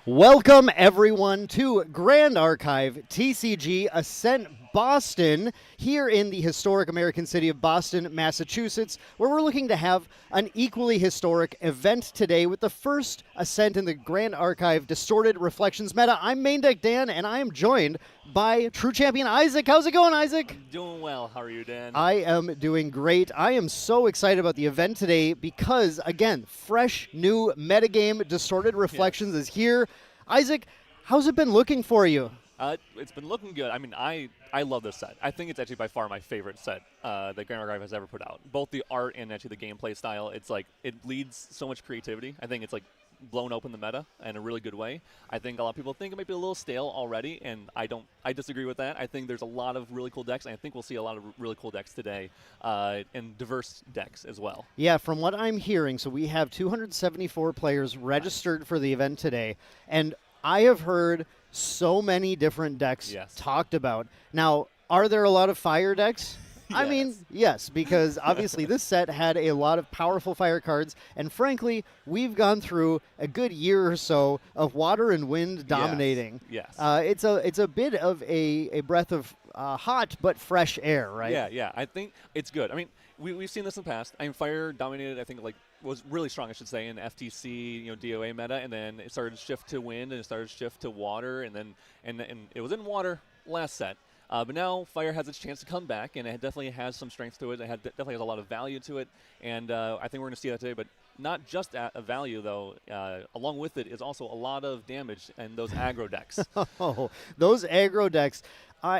Welcome, everyone, to Grand Archive TCG Ascent Boston, here in the historic American city of Boston, Massachusetts, where we're looking to have an equally historic event today with the first Ascent in the Grand Archive Distorted Reflections meta. I'm Main Deck Dan, and I am joined by True Champion Isaac. How's it going, Isaac? I'm doing well. How are you, Dan? I am doing great. I am so excited about the event today because, again, fresh new metagame Distorted Reflections is here. Isaac, how's it been looking for you? It's been looking good. I mean, I love this set. I think it's actually by far my favorite set that Grand Archive has ever put out. Both the art and actually the gameplay style. It's like, it leads so much creativity. I think it's like blown open the meta in a really good way. I think a lot of people think it might be a little stale already, and I disagree with that. I think there's a lot of really cool decks, and I think we'll see a lot of really cool decks today, and diverse decks as well. Yeah, from what I'm hearing, so we have 274 players registered for the event today, and I have heard so many different decks talked about. Now, are there a lot of fire decks? Yes. I mean, yes, because obviously this set had a lot of powerful fire cards, and frankly, we've gone through a good year or so of water and wind dominating. Yes. It's a bit of a breath of hot but fresh air, right? Yeah. I think it's good. I mean, we've seen this in the past. I mean, fire dominated, I think, was really strong, I should say, in FTC, DOA meta, and then it started to shift to wind, and it started to shift to water, and then and it was in water last set. But now Fire has its chance to come back, and it definitely has some strength to it. It definitely has a lot of value to it, and I think we're going to see that today. But not just at a value, though. Along with it is also a lot of damage in those aggro decks. Oh, those aggro decks.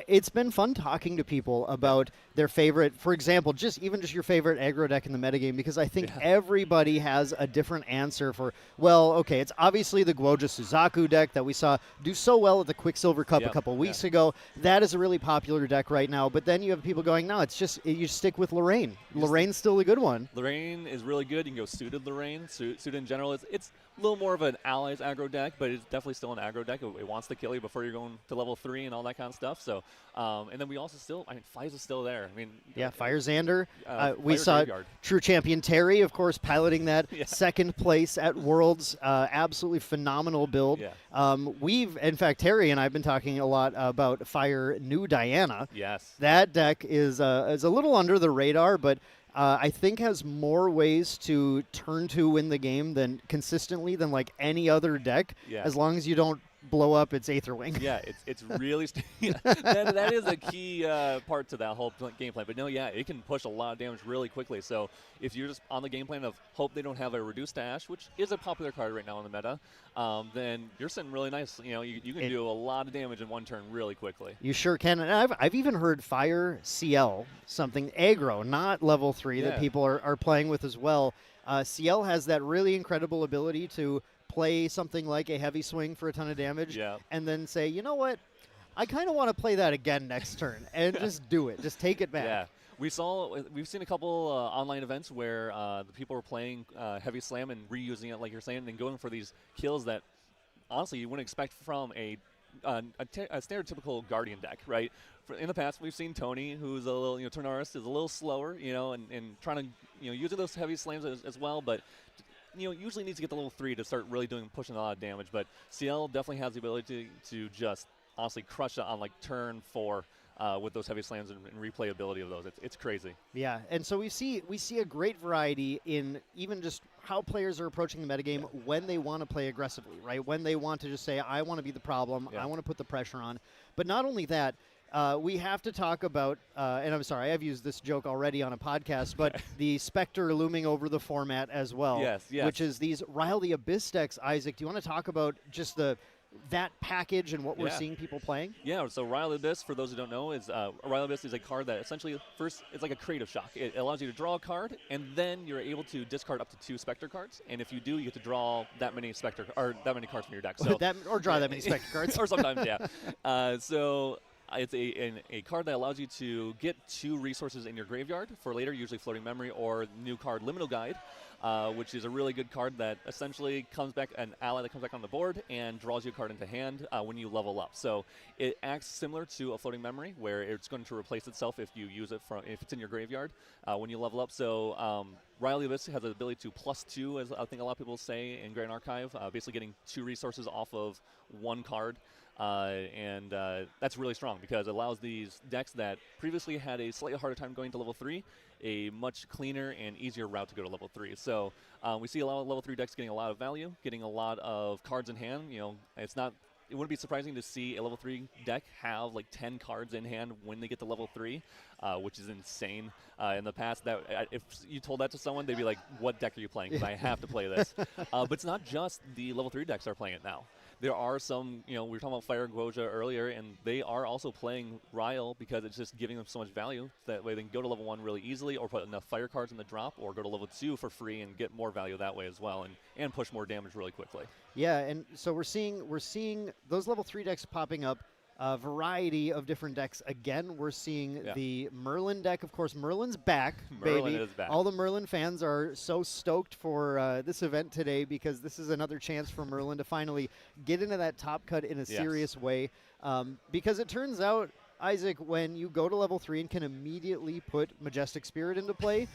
It's been fun talking to people about their favorite, for example, just your favorite aggro deck in the metagame, because I think everybody has a different answer for, well, okay, it's obviously the Guoja Suzaku deck that we saw do so well at the Quicksilver Cup a couple weeks ago. That is a really popular deck right now, but then you have people going, no, it's just, you stick with Lorraine. Lorraine's still a good one. Lorraine is really good. You can go suited Lorraine. Suited in general, it's a little more of an allies aggro deck, but it's definitely still an aggro deck. It wants to kill you before you're going to level 3 and all that kind of stuff. So, and then we also still, Fize is still there. I mean, Fire Xander. We Fire saw Graveyard. True Champion Terry, of course, piloting that second place at Worlds. Absolutely phenomenal build. In fact, Terry and I have been talking a lot about Fire New Diana. Yes. That deck is a little under the radar, but I think has more ways to turn to win the game than consistently than like any other deck, as long as you don't blow up its Aether Wing. Yeah, it's really that is a key part to that whole game plan. But no, it can push a lot of damage really quickly. So if you're just on the game plan of hope they don't have a reduced Ash, which is a popular card right now in the meta, then you're sitting really nice. You can do a lot of damage in one turn really quickly. You sure can. And I've even heard Fire Ciel, something aggro, not level 3, that people are playing with as well. Ciel has that really incredible ability to play something like a heavy swing for a ton of damage, and then say, you know what, I kind of want to play that again next turn and just do it. Just take it back. Yeah. We've seen a couple online events where the people were playing Heavy Slam and reusing it, like you're saying, and going for these kills that honestly you wouldn't expect from a stereotypical Guardian deck, right? In the past, we've seen Tony, who's a little, Tornaris is a little slower, and trying to, using those heavy slams as well, but usually needs to get the level 3 to start really pushing a lot of damage. But Ciel definitely has the ability to just honestly crush it on like turn 4 with those heavy slams and replayability of those. It's crazy. Yeah, and so we see a great variety in even just how players are approaching the metagame when they want to play aggressively, right? When they want to just say, I want to be the problem, I want to put the pressure on. But not only that, we have to talk about, and I'm sorry, I've used this joke already on a podcast, but the Specter looming over the format as well. Yes. Which is these Rile the Abyss decks. Isaac, do you want to talk about just that package and what we're seeing people playing? Yeah, so Rile the Abyss, for those who don't know, is Rile the Abyss is a card that essentially, first, it's like a creative shock. It allows you to draw a card, and then you're able to discard up to 2 Specter cards, and if you do, you get to draw that many that many cards from your deck. So or draw that many Specter cards. Or sometimes, yeah. So it's a card that allows you to get 2 resources in your graveyard for later, usually Floating Memory or new card Liminal Guide, which is a really good card that essentially comes back, an ally that comes back on the board and draws you a card into hand when you level up. So it acts similar to a Floating Memory, where it's going to replace itself if you use it if it's in your graveyard when you level up. So Rile the Abyss has the ability to +2, as I think a lot of people say in Grand Archive, basically getting 2 resources off of 1 card. And that's really strong because it allows these decks that previously had a slightly harder time going to level 3 a much cleaner and easier route to go to level 3. So we see a lot of level 3 decks getting a lot of value, getting a lot of cards in hand. It wouldn't be surprising to see a level 3 deck have like 10 cards in hand when they get to level 3, which is insane. In the past, if you told that to someone, they'd be like, what deck are you playing? Because I have to play this. But it's not just the level 3 decks that are playing it now. There are some, we were talking about Fire and Guoja earlier, and they are also playing Ryle because it's just giving them so much value. That way they can go to level 1 really easily, or put enough fire cards in the drop, or go to level 2 for free and get more value that way as well, and push more damage really quickly. Yeah, and so we're seeing those level 3 decks popping up. A variety of different decks. Again, we're seeing the Merlin deck. Of course, Merlin's back, Merlin baby. is back. All the Merlin fans are so stoked for this event today because this is another chance for Merlin to finally get into that top cut in a serious way. Because it turns out, Isaac, when you go to level 3 and can immediately put Majestic Spirit into play,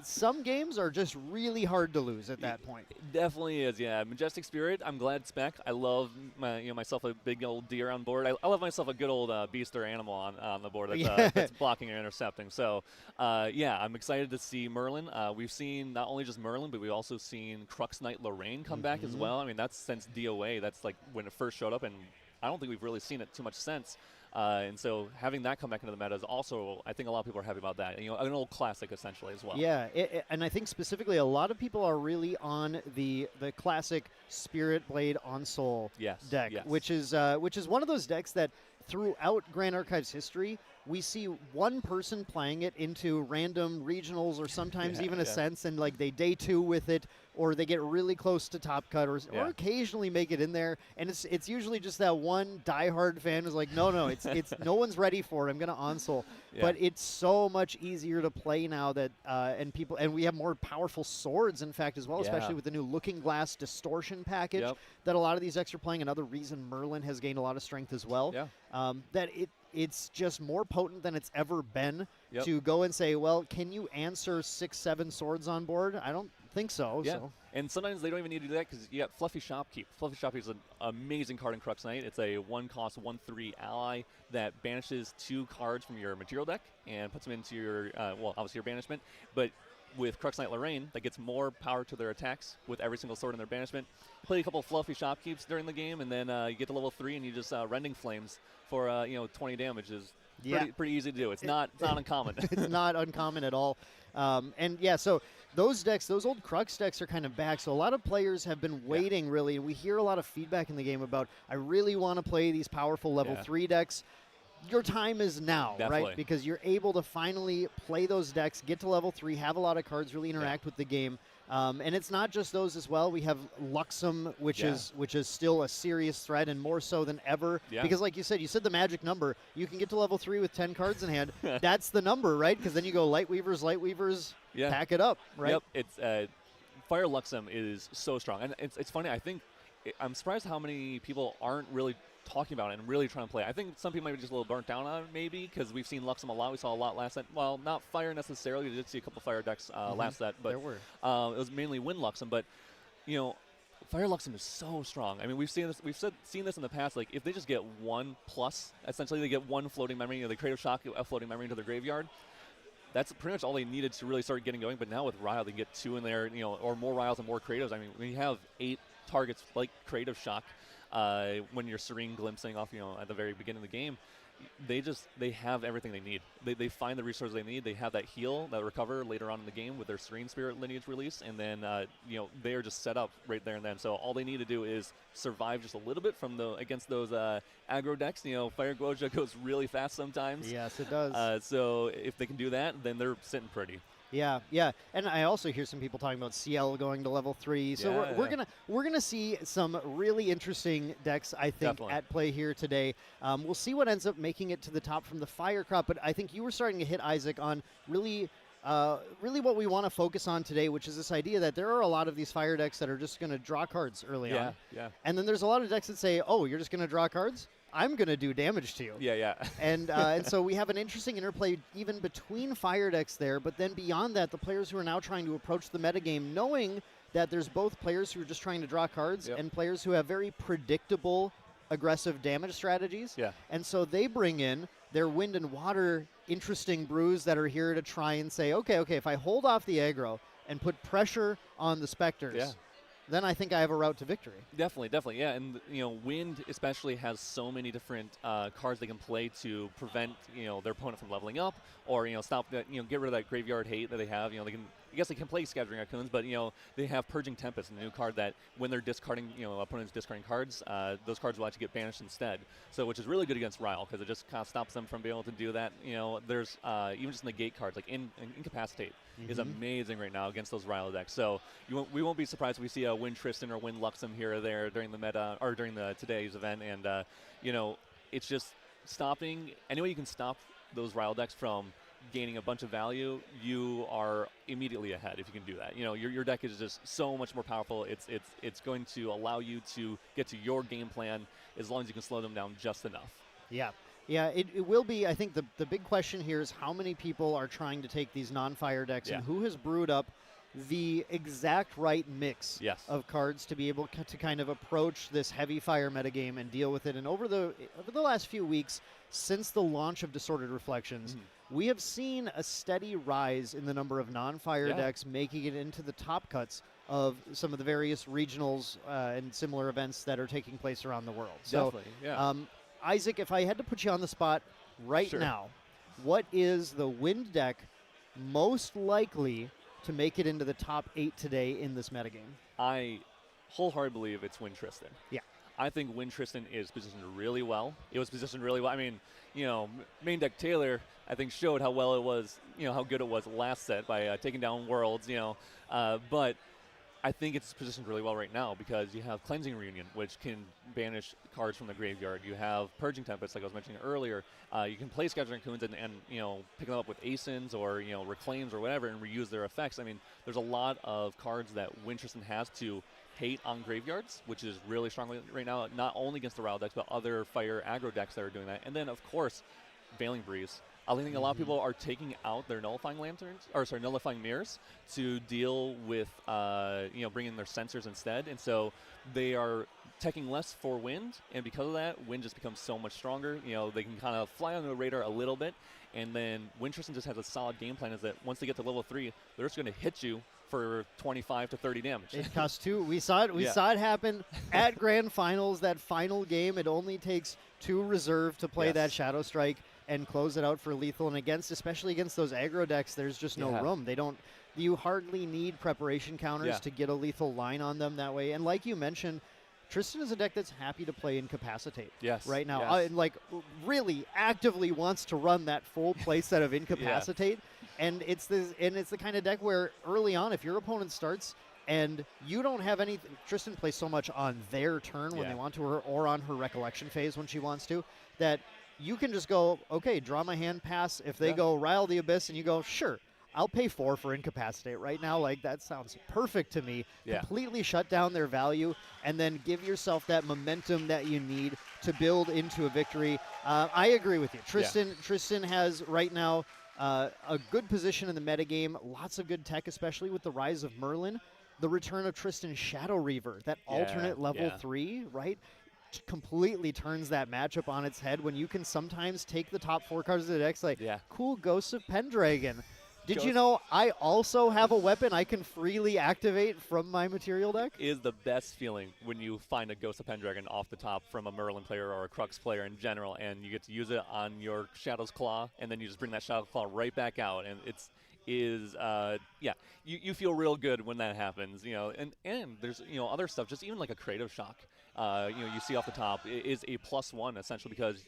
some games are just really hard to lose at that point. It definitely is, yeah. Majestic Spirit, I'm glad it's back. I love myself a big old deer on board. I love myself a good old beast or animal on the board that's blocking or intercepting. So, I'm excited to see Merlin. We've seen not only just Merlin, but we've also seen Crux Knight Lorraine come back as well. I mean, that's since DOA. That's like when it first showed up, and I don't think we've really seen it too much since. And so having that come back into the meta is also, I think a lot of people are happy about that. An old classic essentially as well. Yeah, and I think specifically a lot of people are really on the classic Spirit Blade on Soul deck, which is one of those decks that throughout Grand Archives history, we see one person playing it into random regionals or sometimes even Ascents, and like they day 2 with it, or they get really close to top cut, or occasionally make it in there. And it's usually just that one diehard fan who's like, no, it's no one's ready for it. I'm gonna on-soul. But it's so much easier to play now that and we have more powerful swords, in fact, as well, especially with the new Looking Glass Distortion package that a lot of these decks are playing. Another reason Merlin has gained a lot of strength as well. That it's just more potent than it's ever been to go and say, well, can you answer 6-7 swords on board? I don't think so. So. And sometimes they don't even need to do that because you got Fluffy Shopkeep. Fluffy Shopkeep is an amazing card in Crux Knight. It's a 1-cost, 1/3 ally that banishes 2 cards from your material deck and puts them into your, obviously your banishment. But with Crux Knight Lorraine, that gets more power to their attacks with every single sword in their banishment. Play a couple of Fluffy Shopkeeps during the game, and then you get to level 3 and you just Rending Flames for 20 damage is pretty easy to do. It's not uncommon. It's not uncommon at all. So those decks, those old Crux decks are kind of back. So a lot of players have been waiting, really. And we hear a lot of feedback in the game about, I really want to play these powerful level 3 decks. Your time is now, right? Because you're able to finally play those decks, get to level 3, have a lot of cards, really interact with the game. And it's not just those as well. We have Luxem, which is still a serious threat, and more so than ever. Yeah. Because like you said the magic number. You can get to level 3 with 10 cards in hand. That's the number, right? Because then you go Lightweavers, pack it up, right? Yep. It's Fire Luxem is so strong, and it's funny. I think I'm surprised how many people aren't really talking about it and really trying to play. I think some people might be just a little burnt down on it, maybe, because we've seen Luxem a lot. We saw a lot last set. Well, not Fire necessarily. We did see a couple Fire decks last set, but there were. It was mainly Wind Luxem. But Fire Luxem is so strong. I mean, we've seen this. Seen this in the past. Like, if they just get 1+, essentially they get 1 floating memory. They Creative Shock a floating memory into their graveyard. That's pretty much all they needed to really start getting going. But now with Ryle, they can get 2 in there, or more Ryles and more Creatives. I mean, when you have 8 targets like Creative Shock, when you're Serene glimpsing off, at the very beginning of the game, they have everything they need. They find the resources they need. They have that heal, that recover later on in the game with their Serene Spirit lineage release, and then they are just set up right there and then. So all they need to do is survive just a little bit against those aggro decks. Fire Goja goes really fast sometimes. Yes, it does. So if they can do that, then they're sitting pretty. Yeah, and I also hear some people talking about Ciel going to level 3. So we're gonna see some really interesting decks, I think, Definitely. at play here today. We'll see what ends up making it to the top from the Fire Crop, but I think you were starting to hit, Isaac, on really what we want to focus on today, which is this idea that there are a lot of these Fire decks that are just going to draw cards early on. Yeah. And then there's a lot of decks that say, oh, you're just going to draw cards? I'm going to do damage to you. Yeah. And so we have an interesting interplay even between Fire decks there, but then beyond that, the players who are now trying to approach the metagame knowing that there's both players who are just trying to draw cards and players who have very predictable aggressive damage strategies. Yeah. And so they bring in their wind and water interesting brews that are here to try and say, okay, if I hold off the aggro and put pressure on the Specters, then I think I have a route to victory. Definitely, yeah. And, Wind especially has so many different cards they can play to prevent, their opponent from leveling up or, stop that, get rid of that graveyard hate that they have. I guess they can play Scattering Raccoons, but, they have Purging Tempest, a new card that when they're discarding, opponents discarding cards, those cards will actually get banished instead. So, which is really good against Ryle because it just kind of stops them from being able to do that. There's even just negate cards like Incapacitate is amazing right now against those Ryle decks. So we won't be surprised if we see a Wind Tristan or Wind Luxem here or there during the meta or during today's event. And it's just stopping any way you can stop those Ryle decks from gaining a bunch of value. You are immediately ahead if you can do that. Your deck is just so much more powerful. It's going to allow you to get to your game plan as long as you can slow them down just enough. Yeah, it will be. I think the big question here is how many people are trying to take these non-Fire decks and who has brewed up the exact right mix of cards to be able to kind of approach this heavy Fire metagame and deal with it. And over the last few weeks, since the launch of Disordered Reflections, we have seen a steady rise in the number of non-Fire decks making it into the top cuts of some of the various regionals and similar events that are taking place around the world. Definitely, yeah. Isaac, if I had to put you on the spot right now, what is the Wind deck most likely to make it into the top 8 today in this metagame? I wholeheartedly believe it's Wind Tristan. Yeah. I think Wind Tristan is positioned really well. It was positioned really well. I mean, main deck Taylor, I think, showed how well it was, how good it was last set by taking down Worlds, but I think it's positioned really well right now because you have Cleansing Reunion, which can banish cards from the graveyard. You have Purging Tempest, like I was mentioning earlier. You can play Scattering Raccoons and pick them up with Asins or, Reclaims or whatever and reuse their effects. I mean, there's a lot of cards that Wind Tristan has to hate on graveyards, which is really strong right now, not only against the Ryle decks, but other Fire aggro decks that are doing that. And then, of course, Veiling Breeze. I think a lot of people are taking out their Nullifying Mirrors to deal with, bringing their sensors instead. And so they are teching less for Wind, and because of that, Wind just becomes so much stronger. They can kind of fly on the radar a little bit, and then Wind Tristan just has a solid game plan, is that once they get to level 3, they're just going to hit you for 25 to 30 damage. It costs 2. We saw it. We saw it happen at Grand Finals. That final game, it only takes 2 reserve to play that Shadowstrike and close it out for lethal. And especially against those aggro decks, there's just no room. You hardly need preparation counters to get a lethal line on them that way. And like you mentioned, Tristan is a deck that's happy to play Incapacitate right now. Really actively wants to run that full play set of Incapacitate. And it's the kind of deck where early on, if your opponent starts and you don't have anything, Tristan plays so much on their turn when they want to, or on her recollection phase when she wants to, that you can just go, okay, draw my hand, pass. If they go Rile the Abyss, and you go, sure, I'll pay 4 for Incapacitate right now. Like, that sounds perfect to me. Completely shut down their value, and then give yourself that momentum that you need to build into a victory. I agree with you. Tristan has right now a good position in the metagame, lots of good tech, especially with the rise of Merlin. The return of Tristan's Shadow Reaver, that alternate level 3, right? Completely turns that matchup on its head when you can sometimes take the top 4 cards of the deck, like, cool, Ghosts of Pendragon. Did you know I also have a weapon I can freely activate from my material deck? Is the best feeling when you find a Ghost of Pendragon off the top from a Merlin player or a Crux player in general, and you get to use it on your Shadow's Claw, and then you just bring that Shadow's Claw right back out, and you feel real good when that happens, and there's other stuff, just even like a Creative Shock, you see off the top is a +1 essentially, because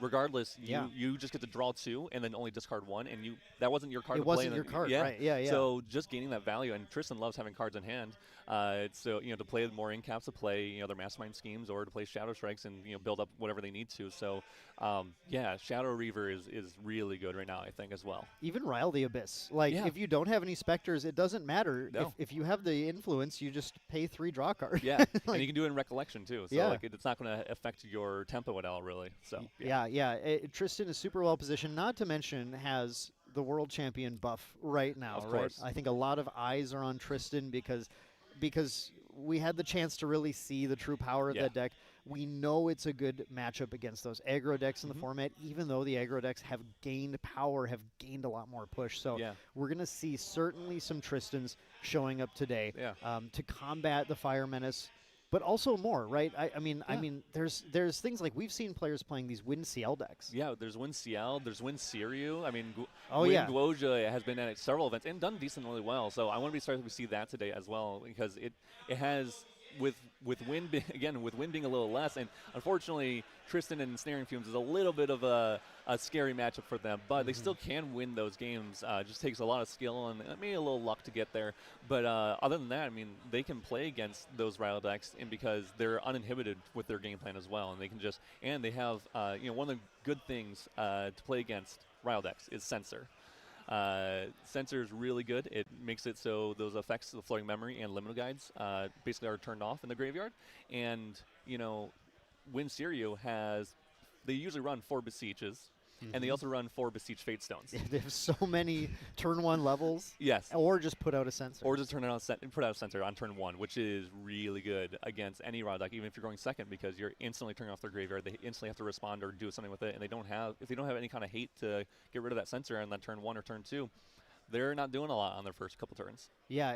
regardless, you just get to draw 2 and then only discard 1, and that wasn't your card. It wasn't your card, right? Yeah. So just gaining that value, and Tristan loves having cards in hand. So to play more incaps, to play their mastermind schemes, or to play Shadowstrikes and build up whatever they need to. So Shadow Reaver is really good right now, I think, as well. Even Rile the Abyss. Like, if you don't have any Specters, it doesn't matter. No. If you have the influence, you just pay 3 draw cards. Yeah, and you can do it in Recollection too. So it's not going to affect your tempo at all, really. So Tristan is super well positioned. Not to mention has the world champion buff right now. Of course. I think a lot of eyes are on Tristan because we had the chance to really see the true power of that deck. We know it's a good matchup against those aggro decks in the format, even though the aggro decks have gained power, have gained a lot more push. So we're going to see certainly some Tristans showing up today to combat the Fire Menace. But also more, right? I mean, there's things like we've seen players playing these Win Ciel decks. Yeah, there's Win Ciel, there's Win Seiryuu. I mean, Win Guoja has been at several events and done decently well. So I want to be starting to see that today as well, because it has, with Win with Win being a little less, and unfortunately Tristan and Snaring Fumes is a little bit of a scary matchup for them, but they still can win those games. Just takes a lot of skill and maybe a little luck to get there. But other than that, I mean, they can play against those Rile decks, and because they're uninhibited with their game plan as well, and they can just, and they have one of the good things to play against Rile decks is Censor. Censor is really good. It makes it so those effects, the Floating Memory and Liminal Guides, basically are turned off in the graveyard. And Win Seiryuu they usually run 4 Beseeches, and they also run 4 Beseech Fate Stones. They have so many turn 1 levels. Yes. Or just put out a Censor. Or just put out a Censor on turn 1, which is really good against any Rile deck, even if you're going second, because you're instantly turning off their graveyard. They instantly have to respond or do something with it, and if they don't have any kind of hate to get rid of that Censor on that turn 1 or turn 2, they're not doing a lot on their first couple turns. Yeah,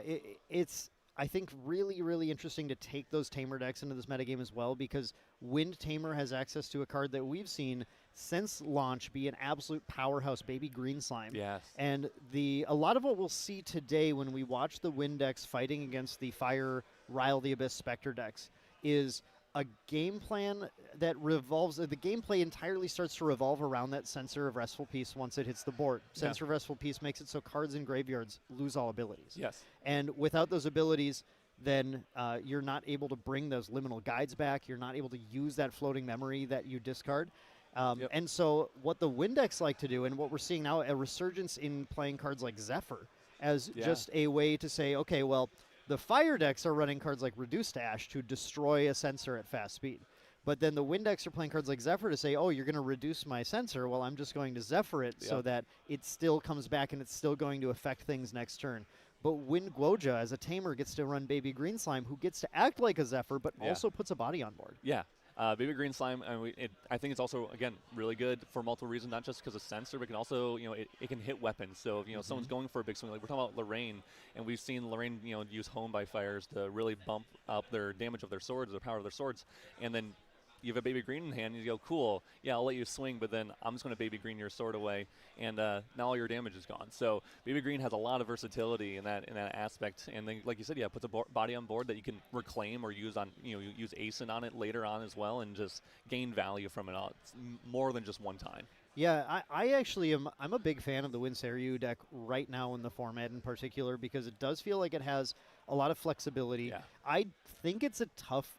it's I think really, really interesting to take those Tamer decks into this metagame as well, because Wind Tamer has access to a card that we've seen since launch be an absolute powerhouse, Baby Green Slime. Yes. And a lot of what we'll see today when we watch the Wind decks fighting against the Fire, Rile the Abyss, Specter decks is a game plan that revolves, the gameplay entirely starts to revolve around that Censor of Restful Peace once it hits the board. Censor of Restful Peace makes it so cards in graveyards lose all abilities. Yes. And without those abilities, then you're not able to bring those Liminal Guides back. You're not able to use that Floating Memory that you discard. And so what the Wind decks like to do, and what we're seeing now, a resurgence in playing cards like Zephyr as just a way to say, okay, well, the Fire decks are running cards like Reduced Ash to destroy a Censor at fast speed. But then the Wind decks are playing cards like Zephyr to say, oh, you're going to reduce my Censor. Well, I'm just going to Zephyr it so that it still comes back and it's still going to affect things next turn. But Wind Guoja, as a Tamer, gets to run Baby Green Slime, who gets to act like a Zephyr, but also puts a body on board. Yeah. Baby Green Slime, I think it's also, again, really good for multiple reasons, not just because of Censor, but it can also, it can hit weapons. So, if someone's going for a big swing, like we're talking about Lorraine, and we've seen Lorraine, use Home by Fires to really bump up their damage of their swords, the power of their swords, and then you have a Baby Green in hand, and you go, cool, yeah, I'll let you swing, but then I'm just going to Baby Green your sword away, and now all your damage is gone. So Baby Green has a lot of versatility in that aspect, and then, like you said, puts a body on board that you can reclaim or use on, use Ascent on it later on as well, and just gain value from it all. It's more than just one time. Yeah, I actually I'm a big fan of the Seiryuu deck right now in the format in particular because it does feel like it has a lot of flexibility. Yeah. I think it's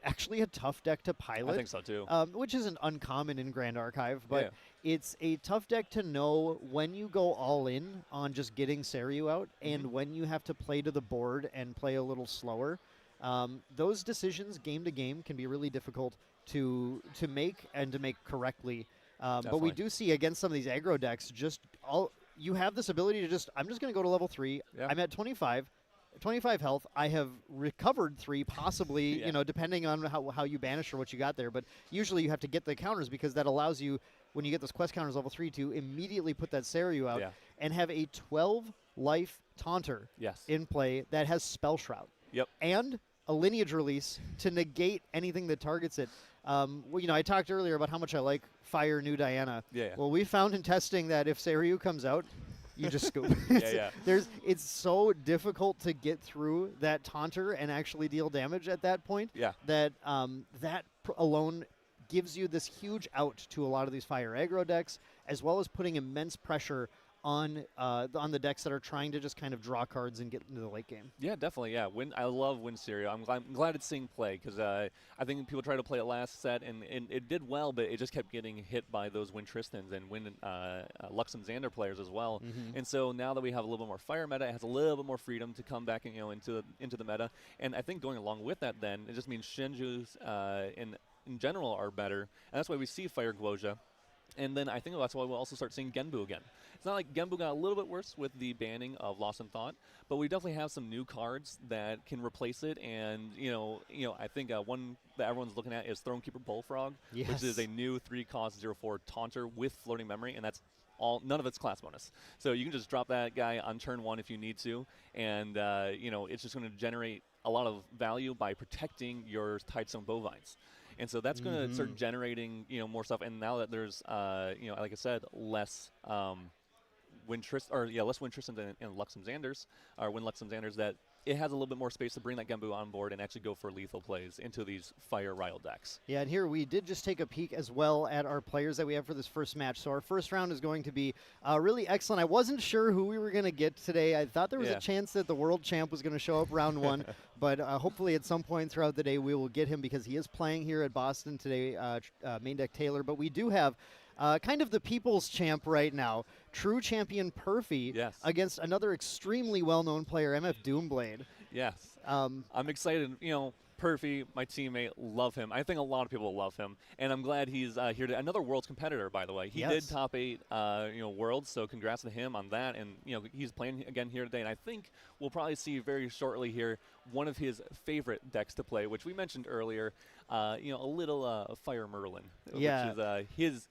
actually a tough deck to pilot. I think so too. Which isn't uncommon in Grand Archive, but Yeah. it's a tough deck to know when you go all in on just getting Seiryuu out and when you have to play to the board and play a little slower. Those decisions game to game can be really difficult to make and to make correctly. But we do see against some of these aggro decks, you have this ability to I'm just going to go to level 3. Yeah. I'm at 25 health. I have recovered 3, possibly, depending on how you banish or what you got there. But usually you have to get the counters because that allows you, when you get those quest counters level 3, to immediately put that Seiryuu out and have a 12 life Taunter in play that has Spell Shroud. Yep. And a lineage release to negate anything that targets it. I talked earlier about how much I like Fire New Diana. Yeah. Well, we found in testing that if Seiryuu comes out, you just scoop. It's so difficult to get through that Taunter and actually deal damage at that point. Yeah. That alone gives you this huge out to a lot of these fire aggro decks, as well as putting immense pressure on the decks that are trying to just kind of draw cards and get into the late game. Yeah, definitely. Yeah, I love Seiryuu. I'm glad it's seeing play because I think people tried to play it last set and it did well, but it just kept getting hit by those Tristans and Lux and Xander players as well. And so now that we have a little bit more fire meta, it has a little bit more freedom to come back and into the meta. And I think going along with that, then it just means Shinju's in general are better, and that's why we see Fire Guoja. And then I think that's why we'll also start seeing Genbu again. It's not like Genbu got a little bit worse with the banning of Lost in Thought, but we definitely have some new cards that can replace it. And I think one that everyone's looking at is Thronekeeper Bullfrog, which is a new 3-cost 0/4 Taunter with Floating Memory, and that's none of its class bonus. So you can just drop that guy on turn 1 if you need to, and it's just going to generate a lot of value by protecting your Tidestone Bovines. And so that's going to start generating, more stuff. And now that there's, like I said, less Wind Tristan and Lux and Xanders, or Wind Lux and Xanders, that it has a little bit more space to bring that Genbu on board and actually go for lethal plays into these Fire Ryle decks. Yeah, and here we did just take a peek as well at our players that we have for this first match. So our first round is going to be really excellent. I wasn't sure who we were going to get today. I thought there was a chance that the world champ was going to show up round 1, but hopefully at some point throughout the day we will get him because he is playing here at Boston today, main deck Taylor. But we do have kind of the people's champ right now, true champion Perfy, against another extremely well-known player, MFDoomblade. Yes. I'm excited. Perfy, my teammate, love him. I think a lot of people love him, and I'm glad he's here. Another Worlds competitor, by the way. He did top 8, Worlds, so congrats to him on that. And he's playing again here today, and I think we'll probably see very shortly here one of his favorite decks to play, which we mentioned earlier. A little Fire Merlin, which is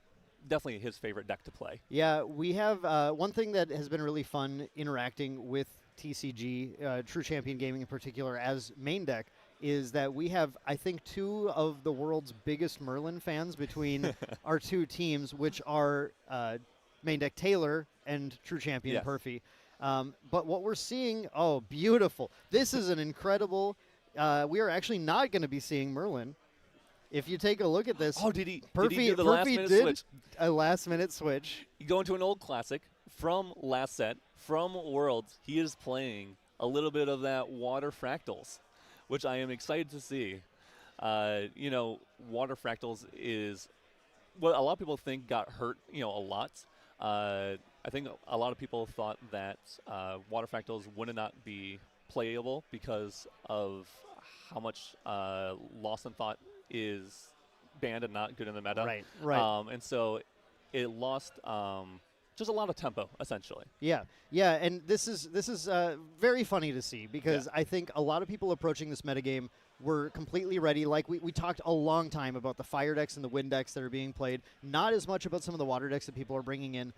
definitely his favorite deck to play. Yeah, we have one thing that has been really fun interacting with TCG, True Champion Gaming in particular, as main deck, is that we have, I think, 2 of the world's biggest Merlin fans between our 2 teams, which are main deck Taylor and True Champion Perfy. But what we're seeing, beautiful. This is an incredible, we are actually not going to be seeing Merlin. If you take a look at this, did he Perfy do the last-minute switch? A last-minute switch. You go into an old classic from last set, from Worlds. He is playing a little bit of that Water Fractals, which I am excited to see. Water Fractals is what a lot of people think got hurt, a lot. I think a lot of people thought that Water Fractals would not be playable because of how much Lost in Thought is banned and not good in the meta. Right. And so it lost just a lot of tempo, essentially. Yeah, and this is very funny to see because I think a lot of people approaching this metagame were completely ready. Like we talked a long time about the fire decks and the wind decks that are being played, not as much about some of the water decks that people are bringing in.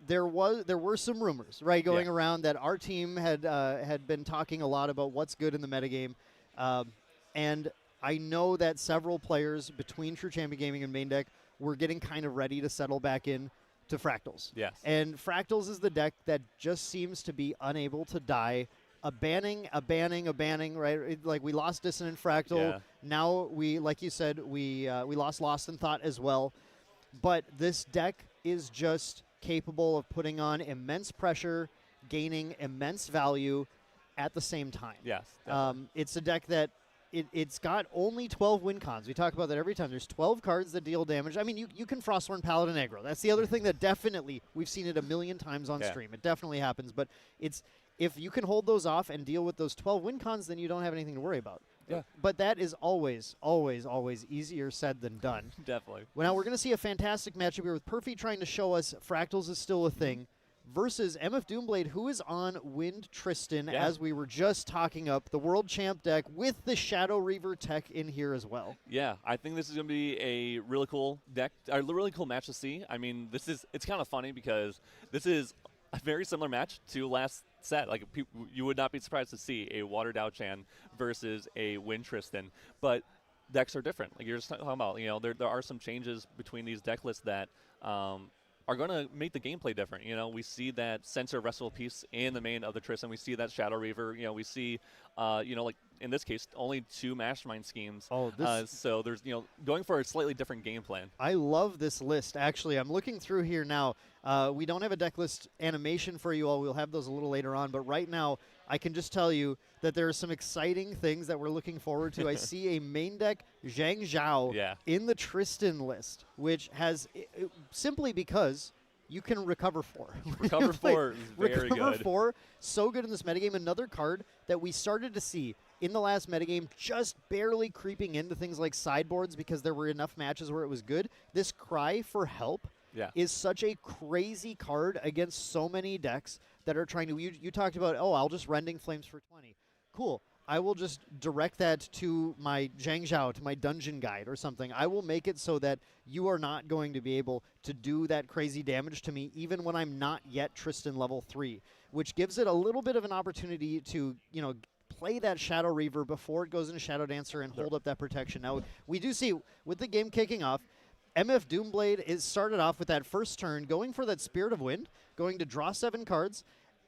There were some rumors, going around that our team had been talking a lot about what's good in the metagame, and I know that several players between True Champion Gaming and main deck were getting kind of ready to settle back in to Fractals. Yes. And Fractals is the deck that just seems to be unable to die. A banning, right? Like we lost Dissonant Fractal. Yeah. Now we, like you said, we lost Lost in Thought as well. But this deck is just capable of putting on immense pressure, gaining immense value at the same time. Yes. It's a deck that it's got only 12 win cons. We talk about that every time. There's 12 cards that deal damage. I mean, you can Frostborn Paladin aggro. That's the other thing that definitely, we've seen it a million times on stream. It definitely happens. But if you can hold those off and deal with those 12 win cons, then you don't have anything to worry about. Yeah. But that is always, always, always easier said than done. Definitely. Well, now we're going to see a fantastic matchup here with Perfy trying to show us Fractals is still a thing versus MFDoomblade, who is on Wind Tristan, as we were just talking up, the world champ deck with the Shadow Reaver tech in here as well. Yeah, I think this is going to be a really cool deck, a really cool match to see. I mean, it's kind of funny because this is a very similar match to last set. Like, you would not be surprised to see a Water Dao-Chan versus a Wind Tristan, but decks are different. Like you're just talking about, there are some changes between these deck lists that are going to make the gameplay different. We see that Censor Restful Piece in the main of the Tristan. We see that Shadow Reaver. We see, like in this case, only 2 Mastermind schemes. So there's, going for a slightly different game plan. I love this list. Actually, I'm looking through here now. We don't have a deck list animation for you all. We'll have those a little later on. But right now, I can just tell you that there are some exciting things that we're looking forward to. I see a main deck Zhang Zhao in the Tristan list, which has simply because you can recover 4. Recover 4 is very good. Recover 4, so good in this metagame. Another card that we started to see in the last metagame just barely creeping into things like sideboards because there were enough matches where it was good. This Cry for Help is such a crazy card against so many decks that are trying to... You talked about, I'll just Rending Flames for 20. Cool. I will just direct that to my Zhang Zhao, to my dungeon guide or something. I will make it so that you are not going to be able to do that crazy damage to me even when I'm not yet Tristan level 3, which gives it a little bit of an opportunity to, play that Shadow Reaver before it goes into Shadow Dancer and hold up that protection. Now, we do see, with the game kicking off, MFDoomblade is started off with that first turn, going for that Spirit of Wind, going to draw 7 cards,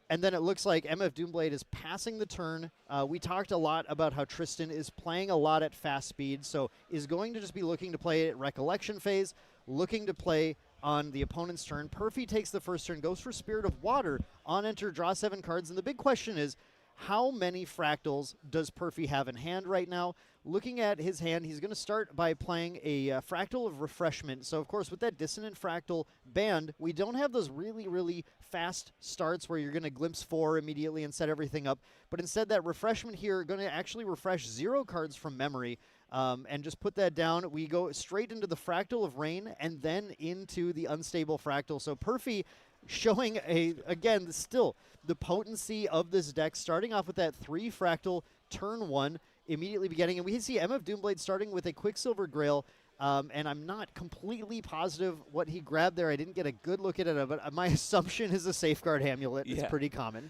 and then it looks like MFDoomblade is passing the turn. We talked a lot about how Tristan is playing a lot at fast speed, so is going to just be looking to play at Recollection phase, looking to play on the opponent's turn. Perfy takes the first turn, goes for Spirit of Water, on enter, draw 7 cards, and the big question is, how many Fractals does Perfy have in hand right now? Looking at his hand, he's going to start by playing a Fractal of Refreshment. So, of course, with that Dissonant Fractal banned, we don't have those really, really fast starts where you're going to glimpse 4 immediately and set everything up. But instead, that Refreshment here, going to actually refresh 0 cards from memory and just put that down. We go straight into the Fractal of Rain and then into the Unstable Fractal. So, Perfy showing again, still the potency of this deck, starting off with that 3 Fractal, turn 1, immediately beginning. And we can see MFDoomblade starting with a Quicksilver Grail, and I'm not completely positive what he grabbed there. I didn't get a good look at it, but my assumption is a Safeguard Amulet. It's pretty common.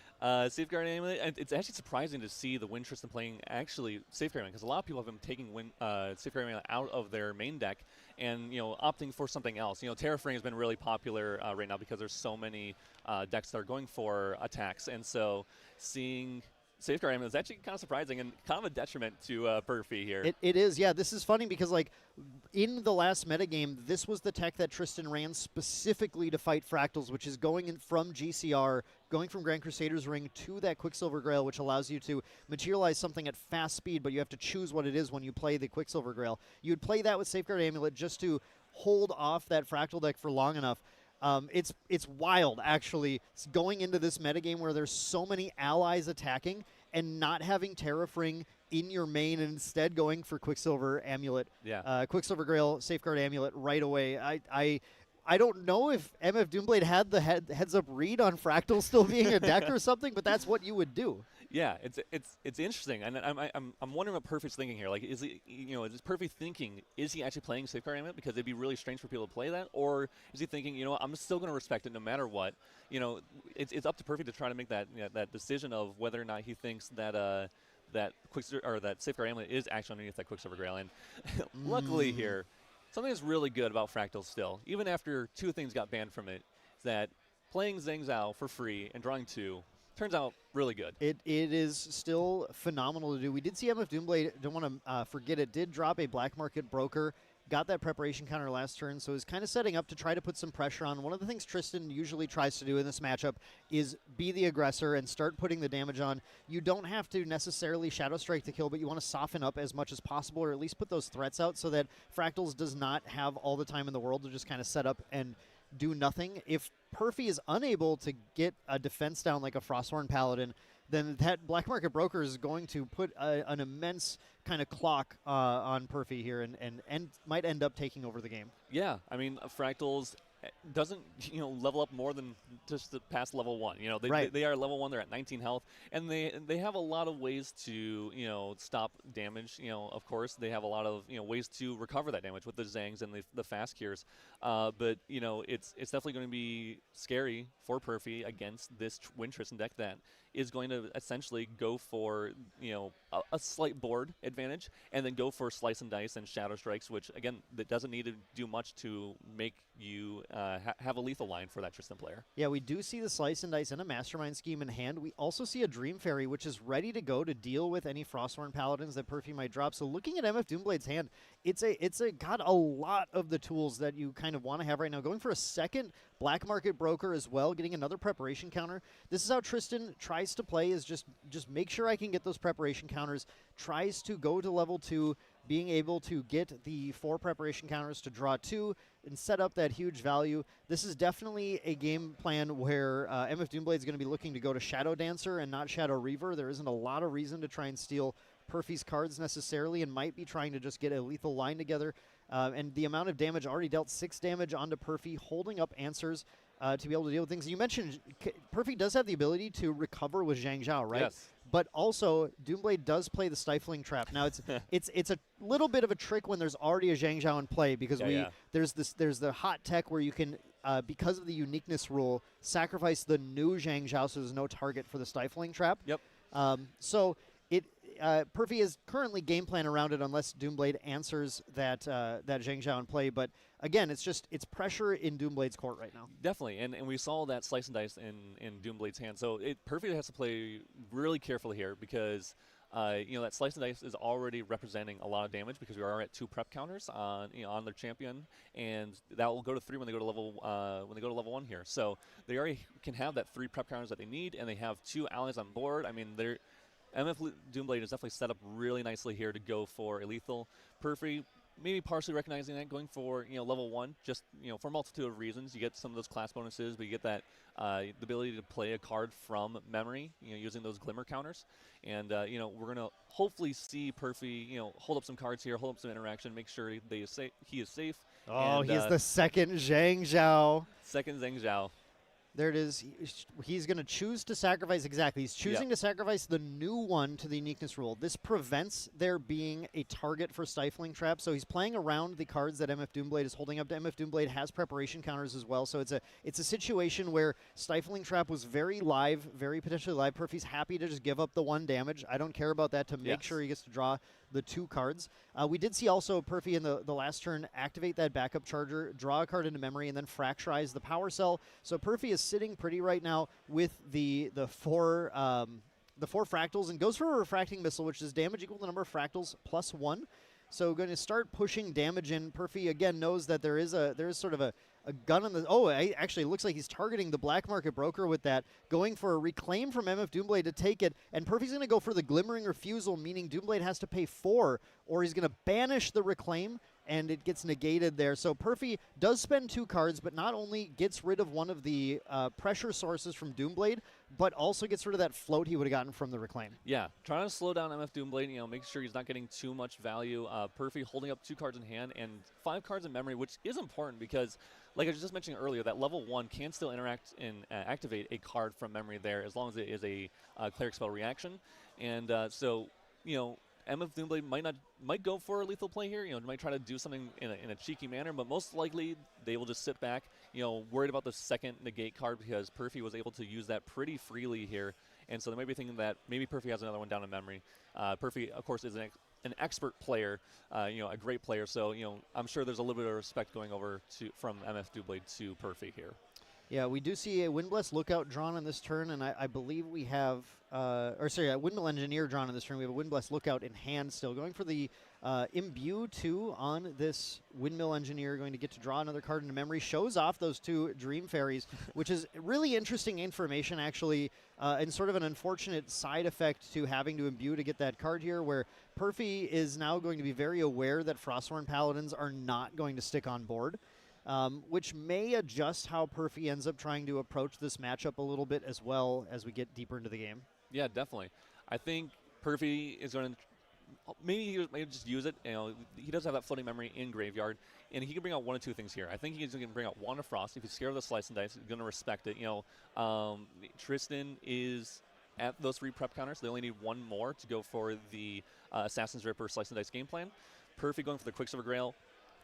Safeguard Amulet, and it's actually surprising to see the Wind Tristan playing actually Safeguard Amulet, because a lot of people have been taking Safeguard Amulet out of their main deck and opting for something else. Terraforming has been really popular right now because there's so many decks that are going for attacks, and so seeing Safeguard Amulet is actually kind of surprising and kind of a detriment to Perfy here. It is, yeah. This is funny because, like, in the last metagame, this was the tech that Tristan ran specifically to fight Fractals, which is going in from GCR, going from Grand Crusader's Ring to that Quicksilver Grail, which allows you to materialize something at fast speed, but you have to choose what it is when you play the Quicksilver Grail. You would play that with Safeguard Amulet just to hold off that Fractal deck for long enough. It's wild, actually, going into this metagame where there's so many allies attacking and not having Terraforming in your main and instead going for Quicksilver Amulet. Quicksilver Grail, Safeguard Amulet right away. I don't know if MFDoomblade had the heads-up read on Fractal still being a deck or something, but that's what you would do. Yeah, it's interesting, and I'm wondering what Perfy's thinking here. Like, is he, is Perfy thinking, is he actually playing Safeguard Amulet because it'd be really strange for people to play that, or is he thinking, I'm still going to respect it no matter what? It's up to Perfy to try to make that that decision of whether or not he thinks that that Safeguard Amulet is actually underneath that Quicksilver Grail. And luckily here, something that's really good about Fractal still, even after 2 things got banned from it, is that playing Zhang Zhao for free and drawing 2 turns out really good. It is still phenomenal to do. We did see MFDoomblade, don't want to forget it, did drop a Black Market Broker got that preparation counter last turn, so is kind of setting up to try to put some pressure on. One of the things Tristan usually tries to do in this matchup is be the aggressor and start putting the damage on. You don't have to necessarily Shadowstrike to kill, but you want to soften up as much as possible, or at least put those threats out so that Fractals does not have all the time in the world to just kind of set up and do nothing. If Perfy is unable to get a defense down like a Frosthorn Paladin, then that Black Market Broker is going to put an immense kind of clock on Perfy here and might end up taking over the game. Yeah, I mean, Fractals doesn't level up more than just the past level 1. They are level 1. They're at 19 health, and they have a lot of ways to stop damage. Of course, they have a lot of ways to recover that damage with the Zangs and the fast cures. But it's definitely going to be scary for Perfy against this Win Tristan deck that is going to essentially go for a slight board advantage and then go for Slice and Dice and Shadow Strikes, which again that doesn't need to do much to make you have a lethal line for that Tristan player. Yeah, we do see the Slice and Dice and a Mastermind Scheme in hand. We also see a Dream Fairy, which is ready to go to deal with any Frosthorn Paladins that Perfy might drop. So looking at MFDoomblade's hand, it's got a lot of the tools that you kind of want to have right now. Going for a second Black Market Broker as well, getting another preparation counter. This is how Tristan tries to play, is just make sure I can get those preparation counters. Tries to go to level 2, being able to get the 4 preparation counters to draw 2 and set up that huge value. This is definitely a game plan where MFDoomblade is going to be looking to go to Shadow Dancer and not Shadow Reaver. There isn't a lot of reason to try and steal Perfy's cards necessarily, and might be trying to just get a lethal line together. And the amount of damage already dealt, 6 damage onto Perfy, holding up answers to be able to deal with things. You mentioned Perfy does have the ability to recover with Zhang Zhao, right? Yes. But also, Doomblade does play the Stifling Trap. Now, it's a little bit of a trick when there's already a Zhang Zhao in play, because there's the hot tech where you can, because of the uniqueness rule, sacrifice the new Zhang Zhao so there's no target for the Stifling Trap. Yep. Perfy is currently game plan around it unless Doomblade answers that Zhang Zhao in play. But again, it's pressure in Doomblade's court right now. Definitely, and we saw that Slice and Dice in Doomblade's hand. So Perfy has to play really carefully here, because that Slice and Dice is already representing a lot of damage, because we are at 2 prep counters on their champion, and that will go to 3 when they go to level 1 here. So they already can have that 3 prep counters that they need, and they have 2 allies on board. I mean, MF Doomblade is definitely set up really nicely here to go for a lethal. Perfy maybe partially recognizing that, going for level 1, just for a multitude of reasons. You get some of those class bonuses, but you get that the ability to play a card from memory, using those glimmer counters. And we're gonna hopefully see Perfy hold up some cards here, hold up some interaction, make sure he is safe. Oh, and, he's the second Zhang Zhao. Second Zhang Zhao. There it is. He's going to choose to sacrifice. Exactly. He's choosing to sacrifice the new one to the uniqueness rule. This prevents there being a target for Stifling Trap. So he's playing around the cards that MF Doomblade is holding up. MF Doomblade has preparation counters as well. So it's a situation where Stifling Trap was very live, very potentially live. Perfy's happy to just give up the 1 damage. I don't care about that, to make sure he gets to draw the 2 cards. We did see also Perfy in the last turn activate that backup charger, draw a card into memory, and then fracturize the power cell. So Perfy is sitting pretty right now with the 4 fractals, and goes for a refracting missile, which is damage equal to the number of fractals plus 1. So going to start pushing damage in. Perfy again knows that there is sort of a gun on the. Oh, actually, it looks like he's targeting the Black Market Broker with that, going for a reclaim from MF Doomblade to take it, and Perfy's going to go for the Glimmering Refusal, meaning Doomblade has to pay 4, or he's going to banish the reclaim, and it gets negated there. So Perfy does spend 2 cards, but not only gets rid of one of the pressure sources from Doomblade, but also gets rid of that float he would have gotten from the reclaim. Yeah, trying to slow down MF Doomblade, make sure he's not getting too much value. Perfy holding up 2 cards in hand and 5 cards in memory, which is important because, like I was just mentioning earlier, that level 1 can still interact and activate a card from memory there, as long as it is a Cleric Spell reaction. And MF Doomblade might go for a lethal play here. Might try to do something in a cheeky manner, but most likely they will just sit back, worried about the second negate card, because Perfy was able to use that pretty freely here. And so they might be thinking that maybe Perfy has another one down in memory. Perfy, of course, is an expert player, a great player. So, I'm sure there's a little bit of respect going over from MF Doomblade to Perfy here. Yeah, we do see a Windblast Lookout drawn on this turn, and I believe we have, a Windmill Engineer drawn on this turn. We have a Windblast Lookout in hand still. Going for the Imbue 2 on this Windmill Engineer, going to get to draw another card into memory. Shows off those 2 Dream Fairies, which is really interesting information, actually, and sort of an unfortunate side effect to having to Imbue to get that card here, where Perfy is now going to be very aware that Frostborn Paladins are not going to stick on board. Which may adjust how Perfy ends up trying to approach this matchup a little bit as well as we get deeper into the game. Yeah, definitely. I think Perfy is going to maybe just use it. You know, he does have that floating memory in Graveyard, and he can bring out one of 2 things here. I think he's going to bring out Wand of Frost. If he's scared of the Slice and Dice, he's going to respect it. You know, Tristan is at those 3 prep counters. They only need 1 more to go for the Assassin's Ripper Slice and Dice game plan. Perfy going for the Quicksilver Grail.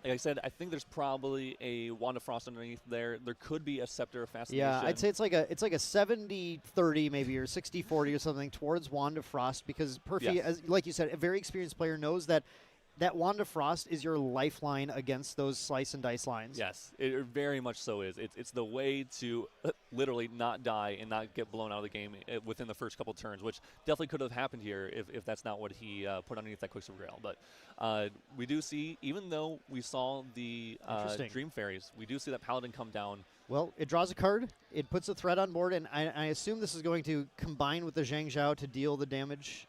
Like I said, I think there's probably a Wand of Frost underneath there. There could be a Scepter of Fascination. Yeah, I'd say it's like a 70-30 maybe, or 60-40 or something towards Wand of Frost, because Perfy, Yes. as, like you said, a very experienced player, knows that that Wand of Frost is your lifeline against those Slice and Dice lines. Yes, it very much so is. It's the way to literally not die and not get blown out of the game within the first couple turns, which definitely could have happened here if that's not what he put underneath that Quicksilver Grail. But we do see, even though we saw the Dream Fairies, we do see that Paladin come down. Well, it draws a card, it puts a threat on board, and I assume this is going to combine with the Zhang Zhao to deal the damage,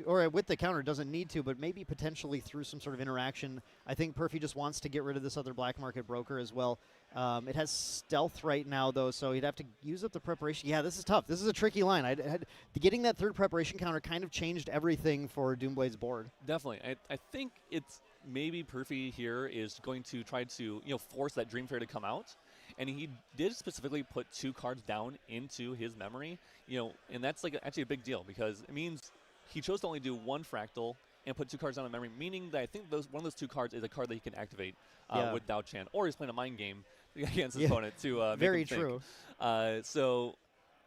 or with the counter, doesn't need to, but maybe potentially through some sort of interaction. I think Perfy just wants to get rid of this other black market broker as well. It has stealth right now, though, so he'd have to use up the preparation. Yeah, this is tough. This is a tricky line. Getting that 3rd preparation counter kind of changed everything for Doomblade's board. Definitely. I think it's maybe Perfy here is going to try to force that Dream Fairy to come out. And he did specifically put 2 cards down into his memory, and that's actually a big deal, because it means he chose to only do 1 Fractal and put 2 cards down in memory, meaning that I think one of those 2 cards is a card that he can activate with Dao Chan, or he's playing a mind game against his opponent to make very him think. true. So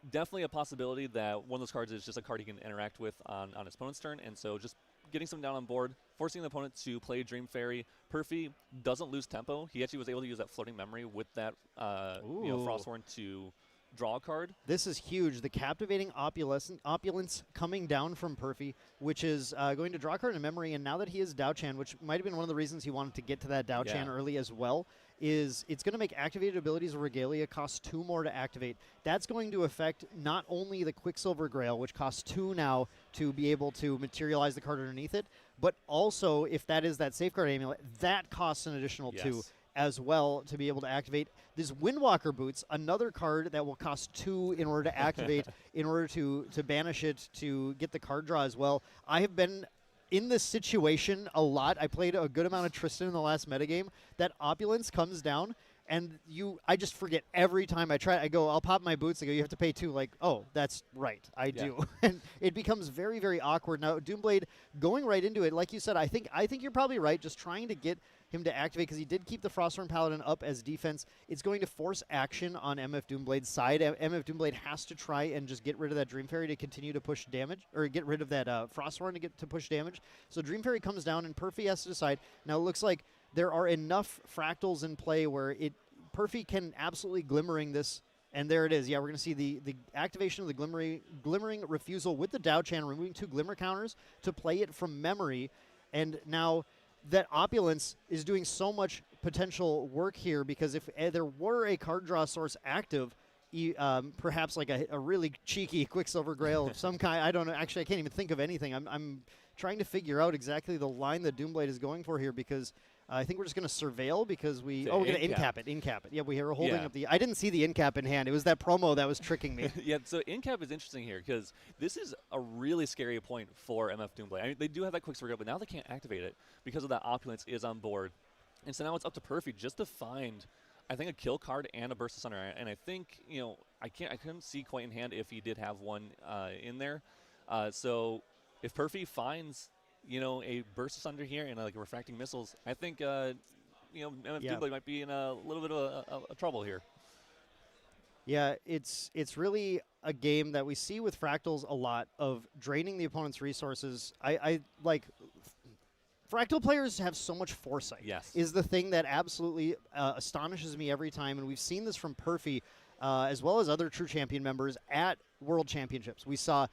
definitely a possibility that one of those cards is just a card he can interact with on his opponent's turn, and so just getting some down on board, forcing the opponent to play Dream Fairy. Perfy doesn't lose tempo. He actually was able to use that floating memory with that Frosthorn to draw a card. This is huge. The Captivating Opulence coming down from Perfy, which is going to draw a card in memory, and now that he is Dao Chan, which might have been one of the reasons he wanted to get to that Dao Chan early as well, is it's going to make activated abilities of Regalia cost 2 more to activate. That's going to affect not only the Quicksilver Grail, which costs 2 now to be able to materialize the card underneath it, but also, if that is that Safeguard Amulet, that costs an additional 2 as well to be able to activate. This Windwalker Boots, another card that will cost 2 in order to activate, in order to banish it, to get the card draw as well. I have been in this situation a lot. I played a good amount of Tristan in the last metagame. That Opulence comes down, and I just forget every time I try. I go, I'll pop my boots. I go, you have to pay 2. Like, oh, that's right, I do. And it becomes very, very awkward. Now, Doomblade going right into it, like you said, I think you're probably right. Just trying to get him to activate, because he did keep the Frosthorn Paladin up as defense. It's going to force action on MFDoomblade's side. MFDoomblade has to try and just get rid of that Dream Fairy to continue to push damage, or get rid of that Frosthorn to push damage. So Dream Fairy comes down, and Perfy has to decide. Now, it looks like there are enough Fractals in play where Perfy can absolutely Glimmering this, and there it is. Yeah, we're going to see the activation of the Glimmering Refusal with the Dao Chan, removing 2 Glimmer counters to play it from memory. And now that Opulence is doing so much potential work here, because if there were a card draw source active, perhaps like a really cheeky Quicksilver Grail of some kind. I don't know. Actually, I can't even think of anything. I'm trying to figure out exactly the line that Doomblade is going for here, because I think we're just going to surveil, because we're going to incap it. Yeah, we are holding up the... I didn't see the incap in hand. It was that promo that was tricking me. Yeah, so incap is interesting here, because this is a really scary point for MFDoomblade. I mean, they do have that Quicksilver Grail, but now they can't activate it because of that Opulence is on board. And so now it's up to Perfy just to find, I think, a kill card and a Burst Asunder. And I think, I couldn't see quite in hand if he did have one in there. So if Perfy finds, a Burst Asunder here and like Refracting Missiles, I think, MFDoomblade might be in a little bit of a trouble here. Yeah, it's really a game that we see with Fractals a lot, of draining the opponent's resources. I like Fractal players have so much foresight. Yes. Is the thing that absolutely astonishes me every time, and we've seen this from Perfy, as well as other True Champion members at World Championships. We saw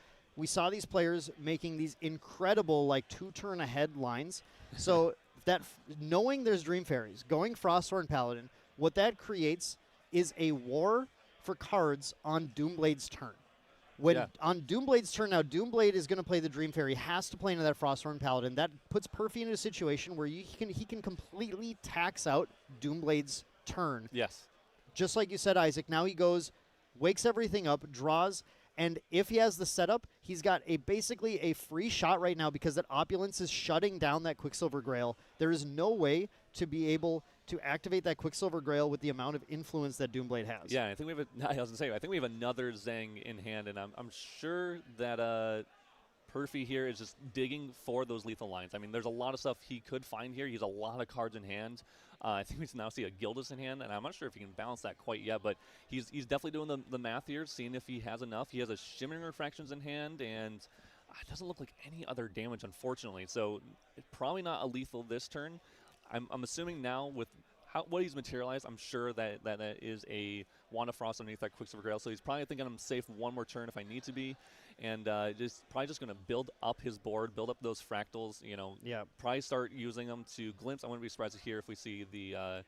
these players making these incredible, like, 2-turn ahead lines. So that knowing there's Dream Fairies, going Frostthorn Paladin, what that creates is a war for cards on Doomblade's turn. On Doomblade's turn now, Doomblade is going to play the Dream Fairy, has to play into that Frostthorn Paladin. That puts Perfy in a situation where he can completely tax out Doomblade's turn. Yes. Just like you said, Isaac, now he goes, wakes everything up, draws, and if he has the setup, he's got basically a free shot right now because that Opulence is shutting down that Quicksilver Grail. There is no way to be able to activate that Quicksilver Grail with the amount of influence that Doomblade has. Yeah, I think I think we have another Zang in hand, and I'm sure that Perfy here is just digging for those lethal lines. I mean, there's a lot of stuff he could find here. He has a lot of cards in hand. I think we now see a Gildas in hand, and I'm not sure if he can balance that quite yet, but he's definitely doing the math here, seeing if he has enough. He has a Shimmering Refractions in hand, and it doesn't look like any other damage, unfortunately. So probably not a lethal this turn. I'm assuming now with what he's materialized, I'm sure that is a Wand of Frost underneath that Quicksilver Grail. So he's probably thinking I'm safe one more turn if I need to be, and probably just going to build up his board, build up those fractals. Probably start using them to glimpse. I wouldn't be surprised to hear if we see the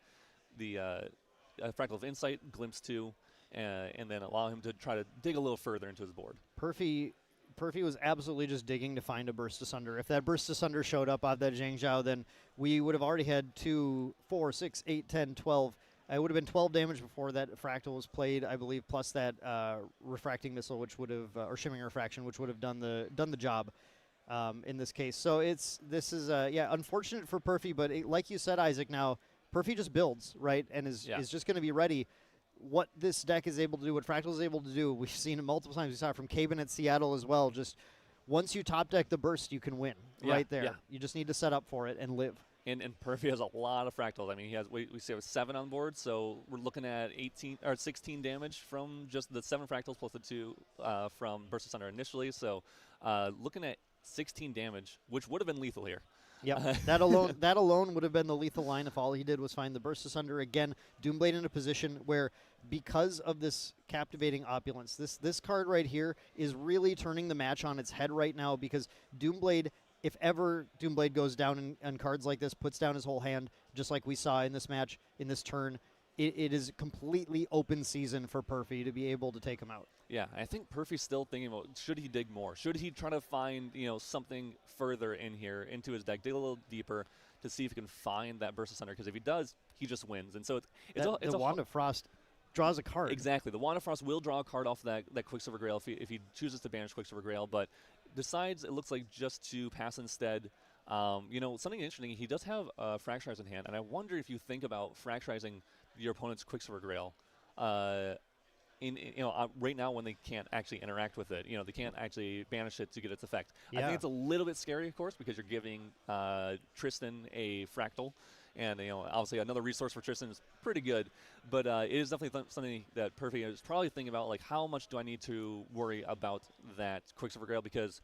Fractal of Insight, glimpse 2, and then allow him to try to dig a little further into his board. Perfy was absolutely just digging to find a Burst Asunder. If that Burst Asunder showed up off that Zhang Zhao, then we would have already had 2, 4, 6, 8, 10, 12. It would have been 12 damage before that Fractal was played, I believe, plus that Refracting Missile, which would have, or Shimmering Refraction, which would have done the job in this case. So this is unfortunate for Perfy, but like you said, Isaac, now Perfy just builds, right, and is just going to be ready. What this deck is able to do, what Fractal is able to do, we've seen it multiple times. We saw it from CHIAtos at Seattle as well. Just once you top deck the burst, you can win right there. Yeah. You just need to set up for it and live. And Perfy has a lot of fractals. I mean, we see 7 on board, so we're looking at 16 damage from just the 7 fractals plus the 2 from Burst Asunder initially. So looking at 16 damage, which would have been lethal here. Yeah, that alone would have been the lethal line if all he did was find the Burst Asunder. Again, Doomblade in a position where, because of this captivating opulence, this card right here is really turning the match on its head right now, because Doomblade, if ever Doomblade goes down in cards like this, puts down his whole hand, just like we saw in this match, in this turn, it is completely open season for Perfy to be able to take him out. Yeah, I think Perfy's still thinking about, should he dig more? Should he try to find something further in here into his deck, dig a little deeper to see if he can find that Burst Asunder? Because if he does, he just wins. And so it's the Wand of Frost draws a card. Exactly. The Wand of Frost will draw a card off that Quicksilver Grail if he chooses to banish Quicksilver Grail, but decides, it looks like, just to pass instead. Something interesting, he does have Fracturize in hand, and I wonder if you think about fracturizing your opponent's Quicksilver Grail right now when they can't actually interact with it. They can't actually banish it to get its effect. Yeah. I think it's a little bit scary, of course, because you're giving Tristan a Fractal, and obviously another resource for Tristan is pretty good, but it is definitely something that Perfy is probably thinking about, like, how much do I need to worry about that Quicksilver Grail? Because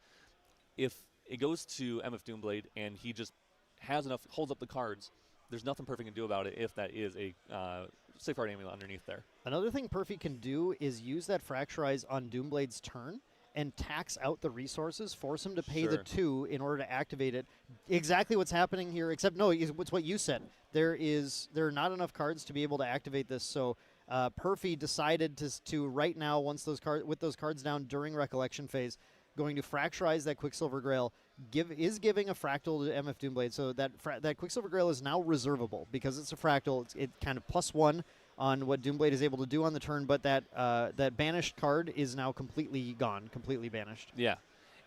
if it goes to MFDoomblade and he just has enough, holds up the cards, there's nothing Perfy can do about it if that is a Safeguard Amulet underneath there. Another thing Perfy can do is use that Fracturize on Doomblade's turn and tax out the resources, force him to pay the 2 in order to activate it. Exactly what's happening here, except no, it's what you said. There are not enough cards to be able to activate this, so Perfy decided to right now, with those cards down during Recollection phase, going to Fracturize that Quicksilver Grail, giving a Fractal to MFDoomblade, so that Quicksilver Grail is now reservable because it's a Fractal. It's kind of +1 on what Doomblade is able to do on the turn, but that banished card is now completely gone, completely banished. Yeah,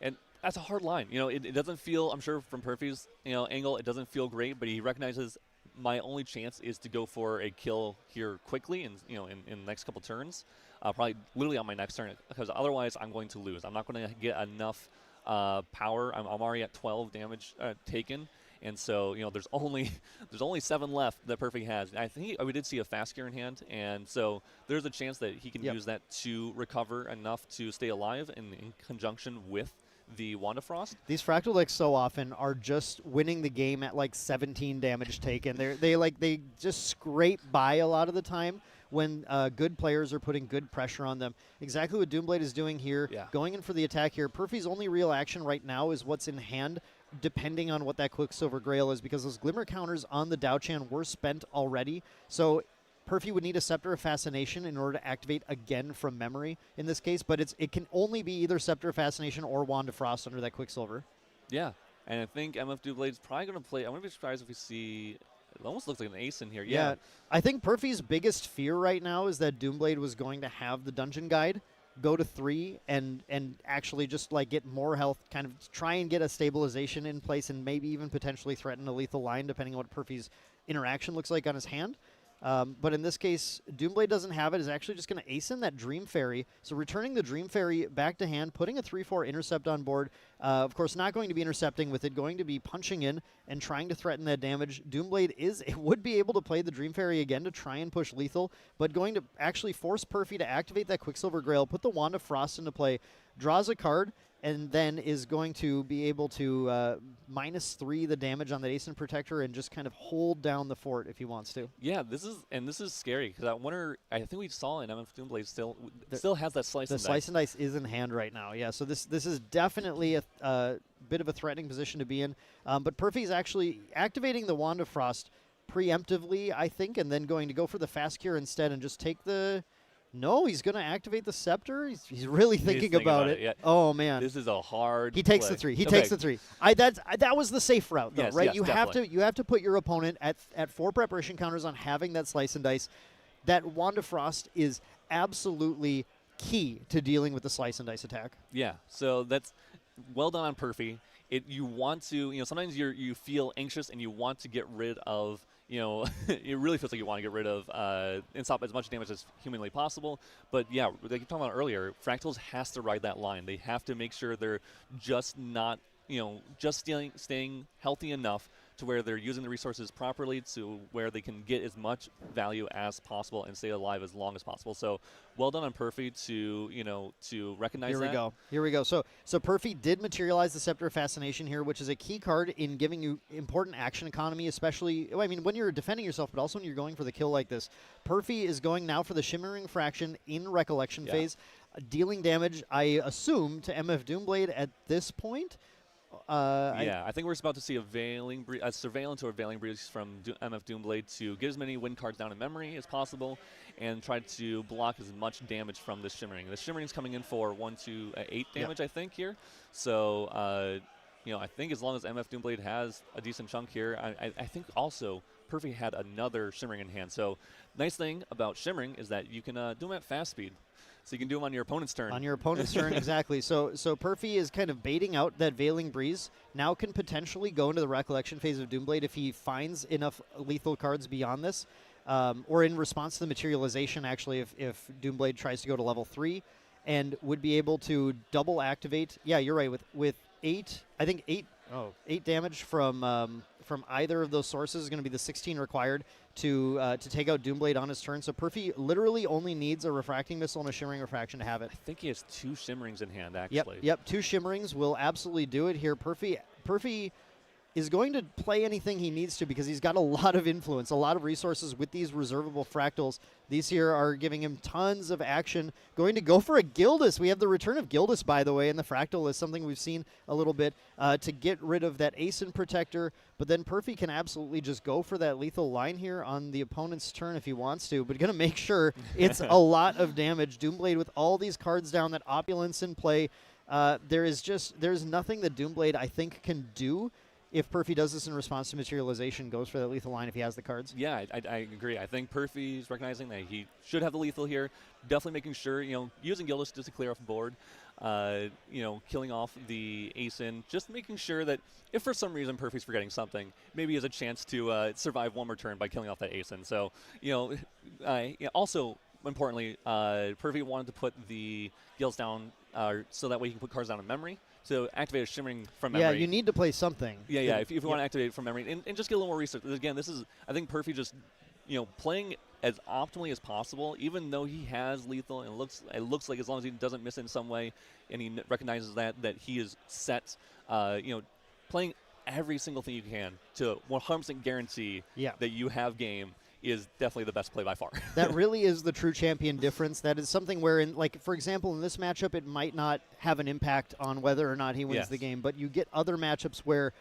and that's a hard line. It doesn't feel, I'm sure from Perfy's angle, it doesn't feel great, but he recognizes my only chance is to go for a kill here quickly in the next couple turns, probably literally on my next turn, because otherwise I'm going to lose. I'm not going to get enough power. I'm already at 12 damage taken, and so there's only 7 left that Perfy has. I think we did see a Fast Gear in hand, and so there's a chance that he can use that to recover enough to stay alive in conjunction with the Wand of Frost. These Fractal decks so often are just winning the game at like 17 damage taken. They just scrape by a lot of the time when good players are putting good pressure on them. Exactly what Doomblade is doing here, going in for the attack here. Perfy's only real action right now is what's in hand, depending on what that Quicksilver Grail is, because those Glimmer counters on the Dao-Chan were spent already. So Perfy would need a Scepter of Fascination in order to activate again from memory in this case, but it can only be either Scepter of Fascination or Wand of Frost under that Quicksilver. Yeah, and I think MFDoomblade is probably going to play. I wouldn't be surprised if we see. It almost looks like an ace in here. Yeah, I think Perfy's biggest fear right now is that Doomblade was going to have the Dungeon Guide go to 3 and actually just like get more health, kind of try and get a stabilization in place and maybe even potentially threaten a lethal line depending on what Perfy's interaction looks like on his hand. But in this case, Doomblade doesn't have it. Is actually just going to ace in that Dream Fairy. So returning the Dream Fairy back to hand, putting a 3/4 intercept on board. Of course, not going to be intercepting with it, going to be punching in and trying to threaten that damage. Doomblade would be able to play the Dream Fairy again to try and push lethal, but going to actually force Perfy to activate that Quicksilver Grail, put the Wand of Frost into play, draws a card, and then is going to be able to -3 the damage on that Ascent Protector and just kind of hold down the fort if he wants to. Yeah, this is scary because I wonder. I think we saw in MFDoomblade still has that slice. The slice and dice is in hand right now. Yeah, so this is definitely a bit of a threatening position to be in. But Perfy's actually activating the Wand of Frost preemptively, I think, and then going to go for the Fast Cure instead and just take the. No, he's going to activate the Scepter. He's really thinking about it. Yeah. Oh man, this is a hard. He takes play. the 3. He takes the 3. That was the safe route, though, yes, right? Yes, you definitely. have to put your opponent at 4 preparation counters on having that slice and dice. That Wand of Frost is absolutely key to dealing with the slice and dice attack. Yeah, so that's well done on Perfy. You want to, sometimes you feel anxious and you want to get rid of. It really feels like you want to get rid of and stop as much damage as humanly possible. But yeah, like you talked about earlier, Fractals has to ride that line. They have to make sure they're just not, just staying healthy enough to where they're using the resources properly to where they can get as much value as possible and stay alive as long as possible. So well done on Perfy to recognize that. Here we go. So Perfy did materialize the Scepter of Fascination here, which is a key card in giving you important action economy, especially, when you're defending yourself, but also when you're going for the kill like this. Perfy is going now for the Shimmering Fraction in Recollection phase, dealing damage, I assume, to MFDoomblade at this point. I think we're about to see a Surveillance or Veiling Breeze from MFDoomblade to get as many win cards down in memory as possible and try to block as much damage from this Shimmering. The Shimmering's coming in for 1 to 8 damage, I think, here. So, I think as long as MFDoomblade has a decent chunk here, I think also Perfy had another Shimmering in hand. So, nice thing about Shimmering is that you can do them at fast speed. So you can do them on your opponent's turn. On your opponent's turn, exactly. So Perfy is kind of baiting out that Veiling Breeze. Now can potentially go into the Recollection phase of Doomblade if he finds enough lethal cards beyond this. Or in response to the materialization, actually, if Doomblade tries to go to level 3. And would be able to double activate. Yeah, you're right. With 8, I think 8 damage from either of those sources is going to be the 16 required to take out Doomblade on his turn. So Perfy literally only needs a Refracting Missile and a Shimmering Refraction to have it. I think he has 2 Shimmerings in hand, actually. Yep. 2 Shimmerings will absolutely do it here. Perfy is going to play anything he needs to because he's got a lot of influence, a lot of resources with these reservable Fractals. These here are giving him tons of action. Going to go for a Gildas. We have the return of Gildas, by the way, and the Fractal is something we've seen a little bit to get rid of that Ascent Protector. But then Perfy can absolutely just go for that lethal line here on the opponent's turn if he wants to, but going to make sure it's a lot of damage. Doomblade with all these cards down, that Opulence in play. There's nothing that Doomblade, I think, can do if Perfy does this in response to materialization, goes for that lethal line if he has the cards. Yeah, I agree. I think Perfy's recognizing that he should have the lethal here. Definitely making sure, using Gildas just to clear off the board. Killing off the Ascent, just making sure that if for some reason Perfy's forgetting something, maybe he has a chance to survive one more turn by killing off that Ascent. So, also importantly, Perfy wanted to put the Gills down so that way he can put cards down in memory. So activate a Shimmering from memory. Yeah, you need to play something. Yeah. If you want to activate it from memory and just get a little more research. Again, I think Perfy just, playing as optimally as possible, even though he has lethal, and it looks like as long as he doesn't miss in some way, and he recognizes that he is set, playing every single thing you can to 100% guarantee that you have game is definitely the best play by far. That really is the true champion difference. That is something where, for example, in this matchup, it might not have an impact on whether or not he wins the game, but you get other matchups where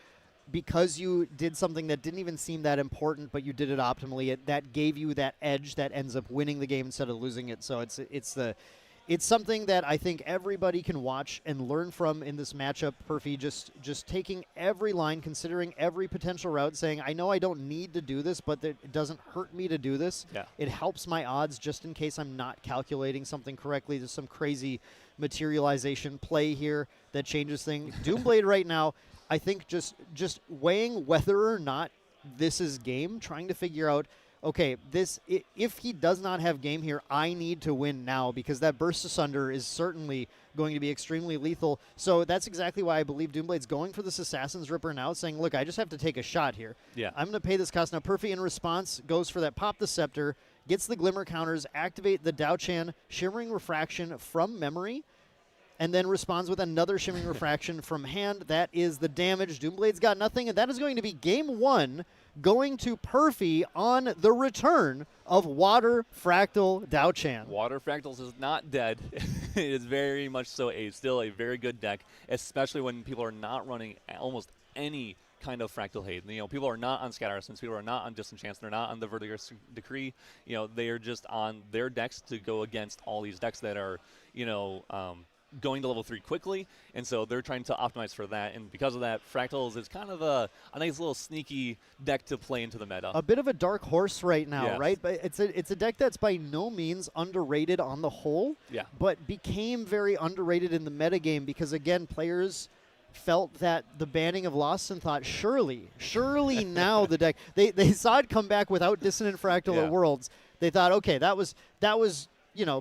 because you did something that didn't even seem that important, but you did it optimally, that gave you that edge that ends up winning the game instead of losing it. So it's something that I think everybody can watch and learn from in this matchup. Perfy just taking every line, considering every potential route, saying, I know I don't need to do this, but it doesn't hurt me to do this. Yeah. It helps my odds just in case I'm not calculating something correctly. There's some crazy materialization play here that changes things. Doomblade right now, I think just weighing whether or not this is game, trying to figure out, okay, if he does not have game here, I need to win now because that Burst Asunder is certainly going to be extremely lethal. So that's exactly why I believe Doomblade's going for this Assassin's Ripper now, saying, look, I just have to take a shot here. Yeah. I'm going to pay this cost. Now, Perfy in response goes for that Pop the Scepter, gets the Glimmer counters, activate the Dao-Chan Shimmering Refraction from memory, and then responds with another Shimmering Refraction from hand. That is the damage. Doomblade's got nothing, and that is going to be game one, going to Perfy on the return of Water Fractal Dao-Chan. Water Fractals is not dead. It is very much so still a very good deck, especially when people are not running almost any kind of Fractal Hate. People are not on Scatter Essence, people are not on Disenchant, they're not on the Vertigo Decree. They are just on their decks to go against all these decks that are, going to level 3 quickly, and so they're trying to optimize for that, and because of that, Fractals is kind of a nice little sneaky deck to play into the meta. A bit of a dark horse right now, Yes. right? But it's a deck that's by no means underrated on the whole, but became very underrated in the metagame because, again, players felt that the banning of Lost and thought, surely now the deck, they saw it come back without Dissonant Fractal at Worlds. They thought, okay, that was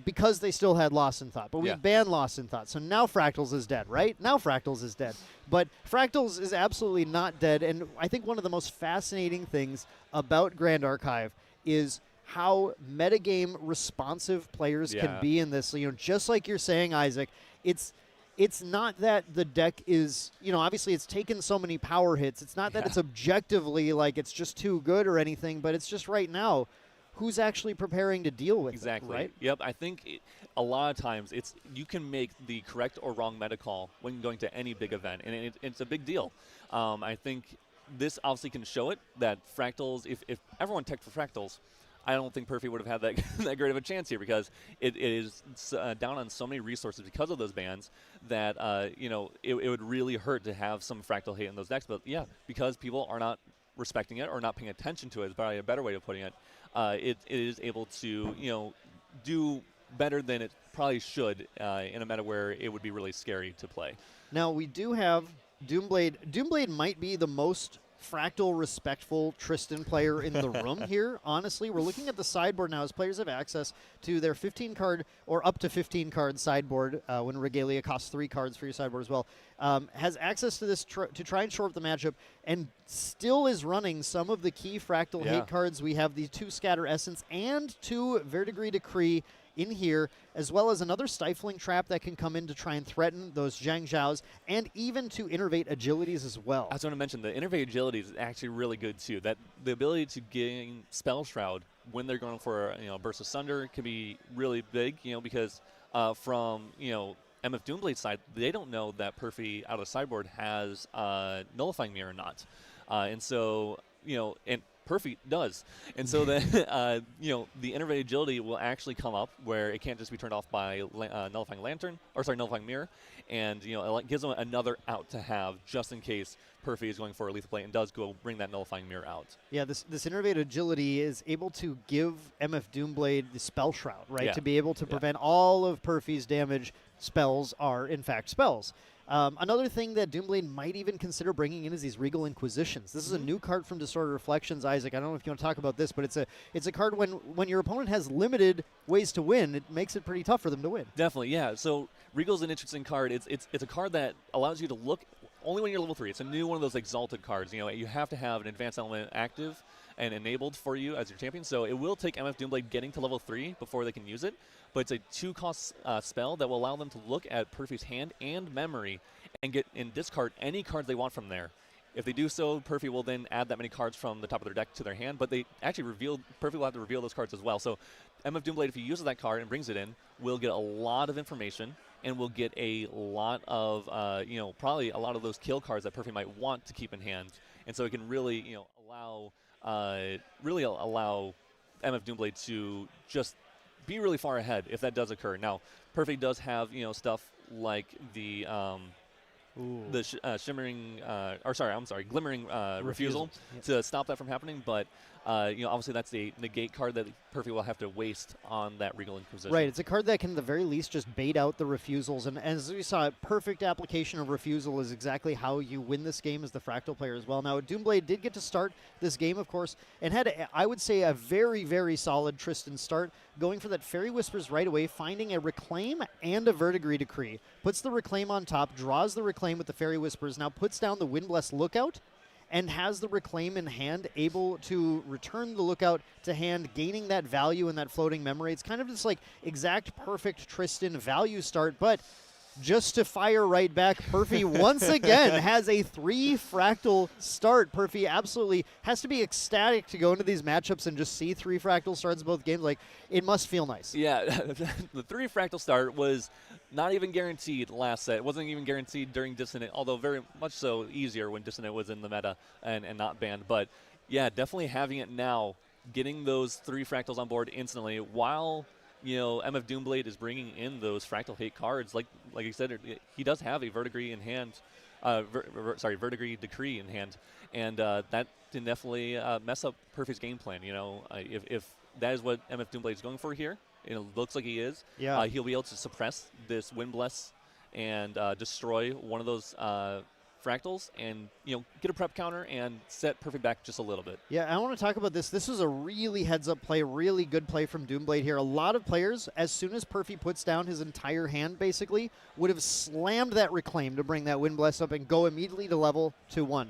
because they still had Lost in Thought. But we banned Lost in Thought. So now Fractals is dead, right? Now Fractals is dead. But Fractals is absolutely not dead. And I think one of the most fascinating things about Grand Archive is how metagame responsive players can be in this. So, just like you're saying, Isaac, it's not that the deck is, obviously it's taken so many power hits. It's not that it's objectively like it's just too good or anything, but it's just right now, who's actually preparing to deal with it, right? Yep. I think a lot of times you can make the correct or wrong meta call when going to any big event, and it's a big deal. I think this obviously can show it that Fractals, if everyone teched for Fractals, I don't think Perfy would have had that great of a chance here because it is down on so many resources because of those bans that it would really hurt to have some Fractal Hate in those decks. But because people are not respecting it or not paying attention to it is probably a better way of putting it. It is able to, do better than it probably should in a meta where it would be really scary to play. Now, we do have Doomblade. Doomblade might be the most Fractal respectful Tristan player in the room here. Honestly, we're looking at the sideboard now as players have access to their 15 card or up to 15 card sideboard when Regalia costs 3 cards for your sideboard as well. Has access to this to try and shore up the matchup and still is running some of the key Fractal Hate cards. We have the 2 Scatter Essence and 2 Verdigris Decree in here, as well as another Stifling Trap that can come in to try and threaten those Zhang Zhaos, and even to Innervate Agilities as well. I was going to mention, the Innervate Agilities is actually really good, too. That the ability to gain Spell Shroud when they're going for Burst Asunder can be really big, because from, MFDoomblade side, they don't know that Perfy out of the sideboard has Nullifying Mirror or not. And so, and Perfy does. And so then, the Innervate Agility will actually come up where it can't just be turned off by Nullifying Mirror. And, it gives them another out to have just in case Perfy is going for a lethal play and does go bring that Nullifying Mirror out. Yeah, this Innervate Agility is able to give MFDoomblade the Spell Shroud, right? To be able to prevent all of Perfy's damage. Spells are, in fact, spells. Another thing that Doomblade might even consider bringing in is these Regal Inquisitions. This is a new card from Disordered Reflections, Isaac. I don't know if you want to talk about this, but it's a card when your opponent has limited ways to win, it makes it pretty tough for them to win. Definitely, yeah. So Regal's an interesting card. It's a card that allows you to look only when you're level 3. It's a new one of those exalted cards. You have to have an advanced element active, and enabled for you as your champion. So it will take MFDoomblade getting to level 3 before they can use it, but it's a 2-cost spell that will allow them to look at Perfy's hand and memory and discard any cards they want from there. If they do so, Perfy will then add that many cards from the top of their deck to their hand, but they actually Perfy will have to reveal those cards as well. So MFDoomblade, if he uses that card and brings it in, will get a lot of information and will get a lot of, probably a lot of those kill cards that Perfy might want to keep in hand. And so it can really, allow MFDoomblade to just be really far ahead if that does occur. Now, Perfy does have, stuff like the glimmering refusal to stop that from happening, but obviously that's the negate card that Perfy will have to waste on that Regal Inquisition. Right, it's a card that can at the very least just bait out the refusals, and as we saw, perfect application of refusal is exactly how you win this game as the Fractal player as well. Now, Doomblade did get to start this game, of course, and had, I would say, a very, very solid Tristan start, going for that Fairy Whispers right away, finding a Reclaim and a Verdigris Decree. Puts the Reclaim on top, draws the Reclaim with the Fairy Whispers, now puts down the Windbless Lookout, and has the Reclaim in hand, able to return the Lookout to hand, gaining that value in that floating memory. It's kind of just like exact perfect Tristan value start, but just to fire right back, Perfy once again has a 3 Fractal start. Perfy absolutely has to be ecstatic to go into these matchups and just see 3 Fractal starts in both games. Like, it must feel nice. Yeah, the 3 Fractal start was not even guaranteed last set. It wasn't even guaranteed during Dissonant, although very much so easier when Dissonant was in the meta and not banned. But yeah, definitely having it now, getting those 3 Fractals on board instantly while MFDoomblade is bringing in those Fractal hate cards. Like you said, he does have a Verdigris in hand, Verdigris Decree in hand, and that can definitely mess up Perfy's game plan. If that is what MFDoomblade is going for here, it looks like he is. Yeah. He'll be able to suppress this Windbless and destroy one of those Fractals and get a prep counter and set Perfy back just a little bit. Yeah, I want to talk about this. This was a really heads-up play, really good play from Doomblade here. A lot of players, as soon as Perfy puts down his entire hand, basically, would have slammed that Reclaim to bring that Windbless up and go immediately to level 2-1.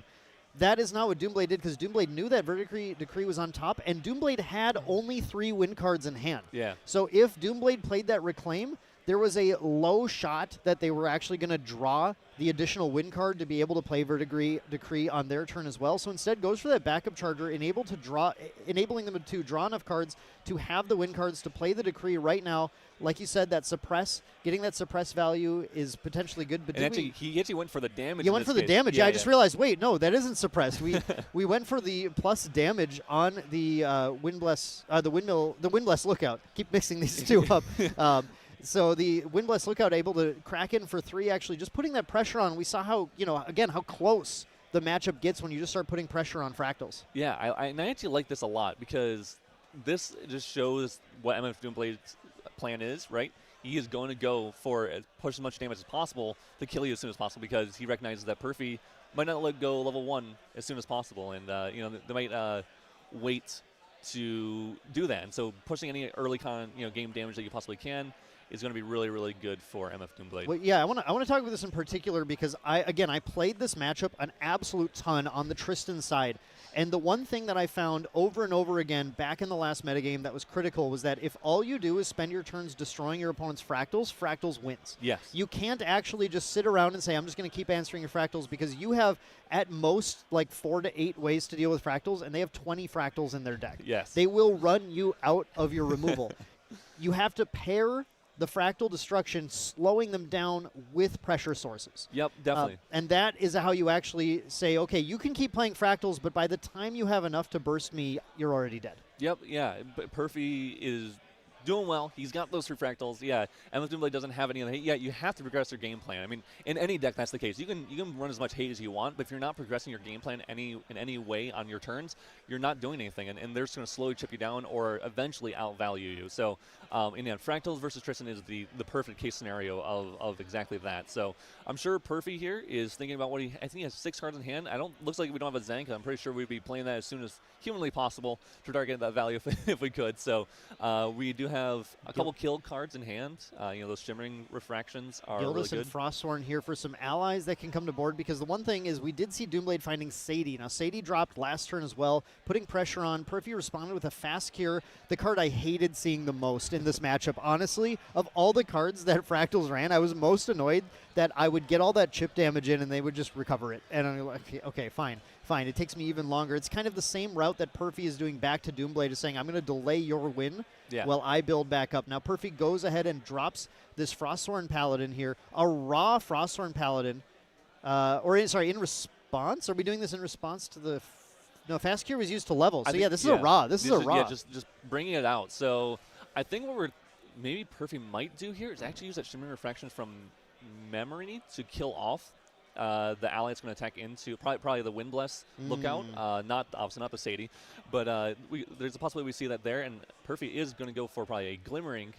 That is not what Doomblade did, because Doomblade knew that Verdigris Decree was on top, and Doomblade had only 3 win cards in hand. Yeah. So if Doomblade played that Reclaim, there was a low shot that they were actually going to draw the additional win card to be able to play Verdigris Decree on their turn as well. So instead goes for that backup charger, enabling them to draw enough cards to have the win cards to play the Decree right now. Like you said, that suppress, getting that suppress value is potentially good. But he actually went for the damage. You went for the damage. Yeah, I just realized, wait, no, that isn't suppressed. We went for the plus damage on the Windbless, the Windbless Lookout. Keep mixing these two up. So the Windbless Lookout able to crack in for 3, actually just putting that pressure on. We saw how, again, how close the matchup gets when you just start putting pressure on Fractals. Yeah, I actually like this a lot, because this just shows what MFDoomblade's plan is, right? He is going to go for push as much damage as possible to kill you as soon as possible, because he recognizes that Perfy might not let go level 1 as soon as possible, and they might wait to do that. And so pushing any early game damage that you possibly can is going to be really, really good for MFDoomblade. Well, yeah, I want to talk about this in particular because I played this matchup an absolute ton on the Tristan side. And the one thing that I found over and over again back in the last metagame that was critical was that if all you do is spend your turns destroying your opponent's Fractals, Fractals wins. Yes. You can't actually just sit around and say, I'm just going to keep answering your Fractals, because you have at most like 4 to 8 ways to deal with Fractals, and they have 20 Fractals in their deck. Yes. They will run you out of your removal. You have to pair the Fractal Destruction, slowing them down with pressure sources. Yep, definitely. And that is how you actually say, okay, you can keep playing Fractals, but by the time you have enough to burst me, you're already dead. Yep, yeah. But Perfy is doing well. He's got those 3 Fractals. Yeah, MFDoomblade doesn't have any of the hate. Yeah, you have to progress your game plan. I mean, in any deck, that's the case. You can run as much hate as you want, but if you're not progressing your game plan in any way on your turns, you're not doing anything, and they're just going to slowly chip you down or eventually outvalue you. So And yeah, Fractals versus Tristan is the perfect case scenario of exactly that. So I'm sure Perfy here is thinking about what I think he has 6 cards in hand. Looks like we don't have a Zanka. I'm pretty sure we'd be playing that as soon as humanly possible to try to get that value if we could. So we do have a couple killed cards in hand. Those Shimmering Refractions are really good. And Frosthorn here for some allies that can come to board, because the one thing is we did see Doomblade finding Sadie. Now, Sadie dropped last turn as well, putting pressure on. Perfy responded with a fast cure, the card I hated seeing the most in this matchup. Honestly, of all the cards that Fractals ran, I was most annoyed that I would get all that chip damage in and they would just recover it. And I'm like, okay, fine. It takes me even longer. It's kind of the same route that Perfy is doing back to Doomblade, is saying, I'm going to delay your win while I build back up. Now, Perfy goes ahead and drops this Frosthorn Paladin here, a raw Frosthorn Paladin, in response? Are we doing this in response to the... No, Fast Cure was used to level. So, this is a raw. This is a raw. Yeah, just bringing it out. So, I think what maybe Perfy might do here is actually use that Shimmering Refraction from memory to kill off the ally that's going to attack into probably the Windbless Lookout, obviously not the Sadie, but there's a possibility we see that there, and Perfy is going to go for probably a Glimmering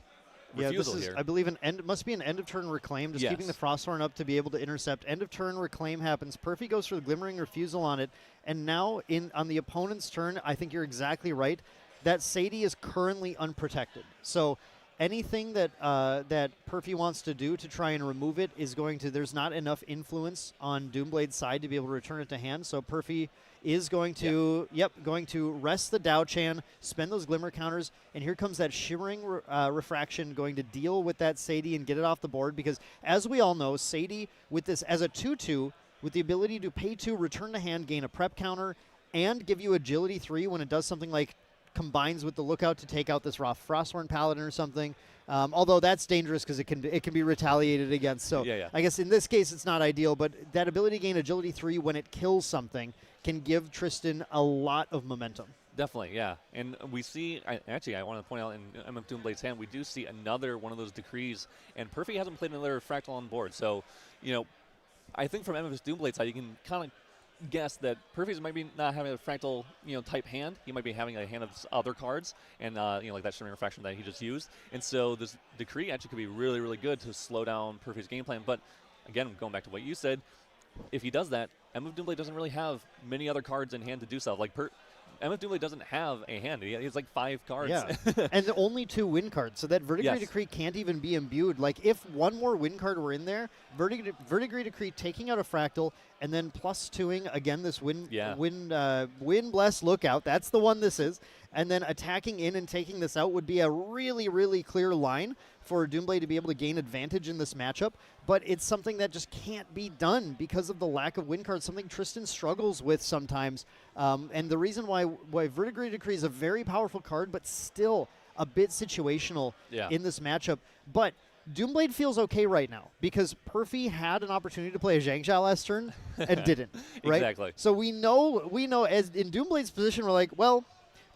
refusal this is, here. I believe, must be an end of turn reclaim, just keeping the Frosthorn up to be able to intercept. End of turn reclaim happens. Perfy goes for the Glimmering refusal on it, and now on the opponent's turn, I think you're exactly right, that Sadie is currently unprotected. So anything that that Perfy wants to do to try and remove it is going to, there's not enough influence on Doomblade's side to be able to return it to hand. So Perfy is going to, going to rest the Diao Chan, spend those Glimmer counters, and here comes that Shimmering Refraction going to deal with that Sadie and get it off the board, because as we all know, Sadie with this as a 2/2, with the ability to pay 2, return to hand, gain a prep counter, and give you agility 3 when it does something like combines with the Lookout to take out this raw Frosthorn Paladin or something. Although that's dangerous because it can be retaliated against. So I guess in this case it's not ideal, but that ability to gain agility 3 when it kills something can give Tristan a lot of momentum. Definitely, yeah. And we see, I want to point out in MFDoomblade's hand, we do see another one of those decrees, and Perfy hasn't played another Fractal on board. So, I think from MFDoomblade side, you can kind of guess that Perfy's might be not having a Fractal, type hand. He might be having a hand of other cards, and like that Shimmering Refraction that he just used. And so this decree actually could be really, really good to slow down Perfy's game plan. But again, going back to what you said, if he does that, MFDoomblade doesn't really have many other cards in hand to do so. Like MFDoomblade doesn't have a hand. He has like 5 cards. Yeah, and only 2 win cards. So that Verdigris Decree can't even be imbued. Like if one more win card were in there, Verdigris Decree taking out a Fractal and then +2ing again this Wind Bless Lookout. That's the one this is. And then attacking in and taking this out would be a really, really clear line for Doomblade to be able to gain advantage in this matchup. But it's something that just can't be done because of the lack of win cards, something Tristan struggles with sometimes. And the reason why Verdigris Decree is a very powerful card, but still a bit situational in this matchup. But Doomblade feels okay right now because Perfy had an opportunity to play a Zhangzhou last turn and didn't, right? Exactly. So we know as in Doomblade's position, we're like, well,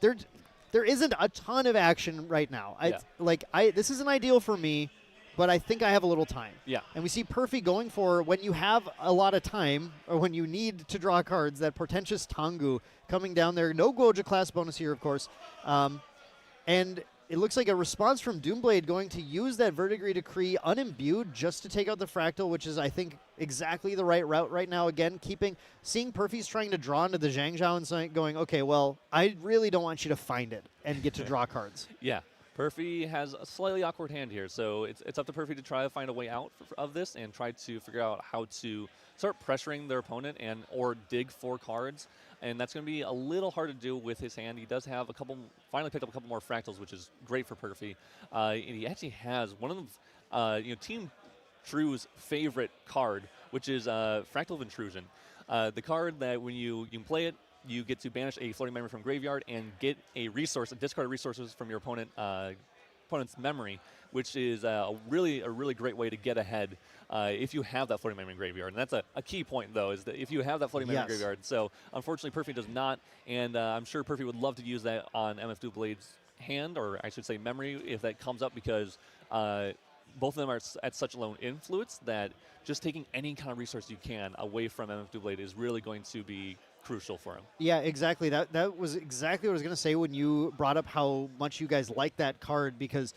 there isn't a ton of action right now. This isn't ideal for me, but I think I have a little time. Yeah. And we see Perfy going for, when you have a lot of time, or when you need to draw cards, that Portentous Tengu coming down there. No Goja class bonus here, of course. And it looks like a response from Doomblade going to use that Verdigris Decree unimbued just to take out the Fractal, which is, I think, exactly the right route right now. Again, seeing Perfy's trying to draw into the Zhangzhou and going, okay, well, I really don't want you to find it and get to draw cards. Yeah. Perfy has a slightly awkward hand here, so it's up to Perfy to try to find a way out of this and try to figure out how to start pressuring their opponent or dig for cards. And that's going to be a little hard to do with his hand. He does have finally picked up a couple more Fractals, which is great for Perfy. And he actually has one of Team True's favorite card, which is Fractal of Intrusion. The card that when you can play it, you get to banish a floating memory from graveyard and get a resource, discard resources from your opponent's memory, which is a really great way to get ahead if you have that floating memory in graveyard. And that's a key point, though, is that if you have that floating memory in graveyard. So, unfortunately, Perfy does not, and I'm sure Perfy would love to use that on MFDoomBlade's hand, or I should say memory, if that comes up, because both of them are at such low influence that just taking any kind of resource you can away from MFDoomblade is really going to be crucial for him. Yeah, exactly. That was exactly what I was going to say when you brought up how much you guys like that card, because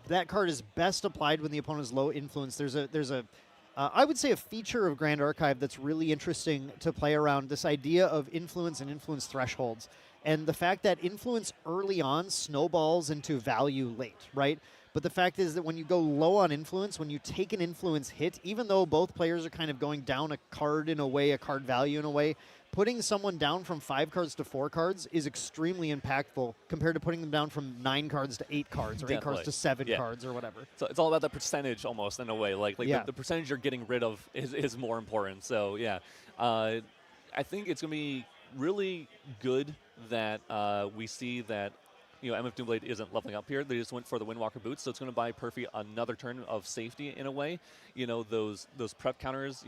that card is best applied when the opponent is low influence. There's a I would say a feature of Grand Archive that's really interesting to play around, this idea of influence and influence thresholds. And the fact that influence early on snowballs into value late, right? But the fact is that when you go low on influence, when you take an influence hit, even though both players are kind of going down a card in a way, a card value in a way, putting someone down from 5 cards to 4 cards is extremely impactful compared to putting them down from 9 cards to 8 cards or 8 cards to 7 cards or whatever. So it's all about the percentage almost in a way. Like the percentage you're getting rid of is more important. So, yeah. I think it's going to be really good that we see that MFDoomblade isn't leveling up here. They just went for the Windwalker boots, so it's going to buy Perfy another turn of safety in a way. Those prep counters,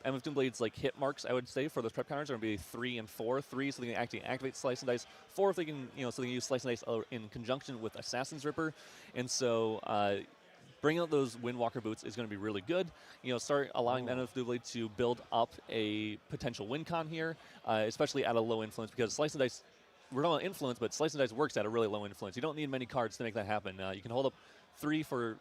MFDoomblade's like hit marks, I would say, for those prep counters are going to be 3 and 4. 3, so they can actually activate Slice and Dice. 4, if they can, so they can use Slice and Dice in conjunction with Assassin's Ripper. And so bringing out those Windwalker boots is going to be really good. Start allowing MFDoomblade to build up a potential win con here, especially at a low influence, because Slice and Dice, we're talking about influence, but Slice and Dice works at a really low influence. You don't need many cards to make that happen. You can hold up 3 for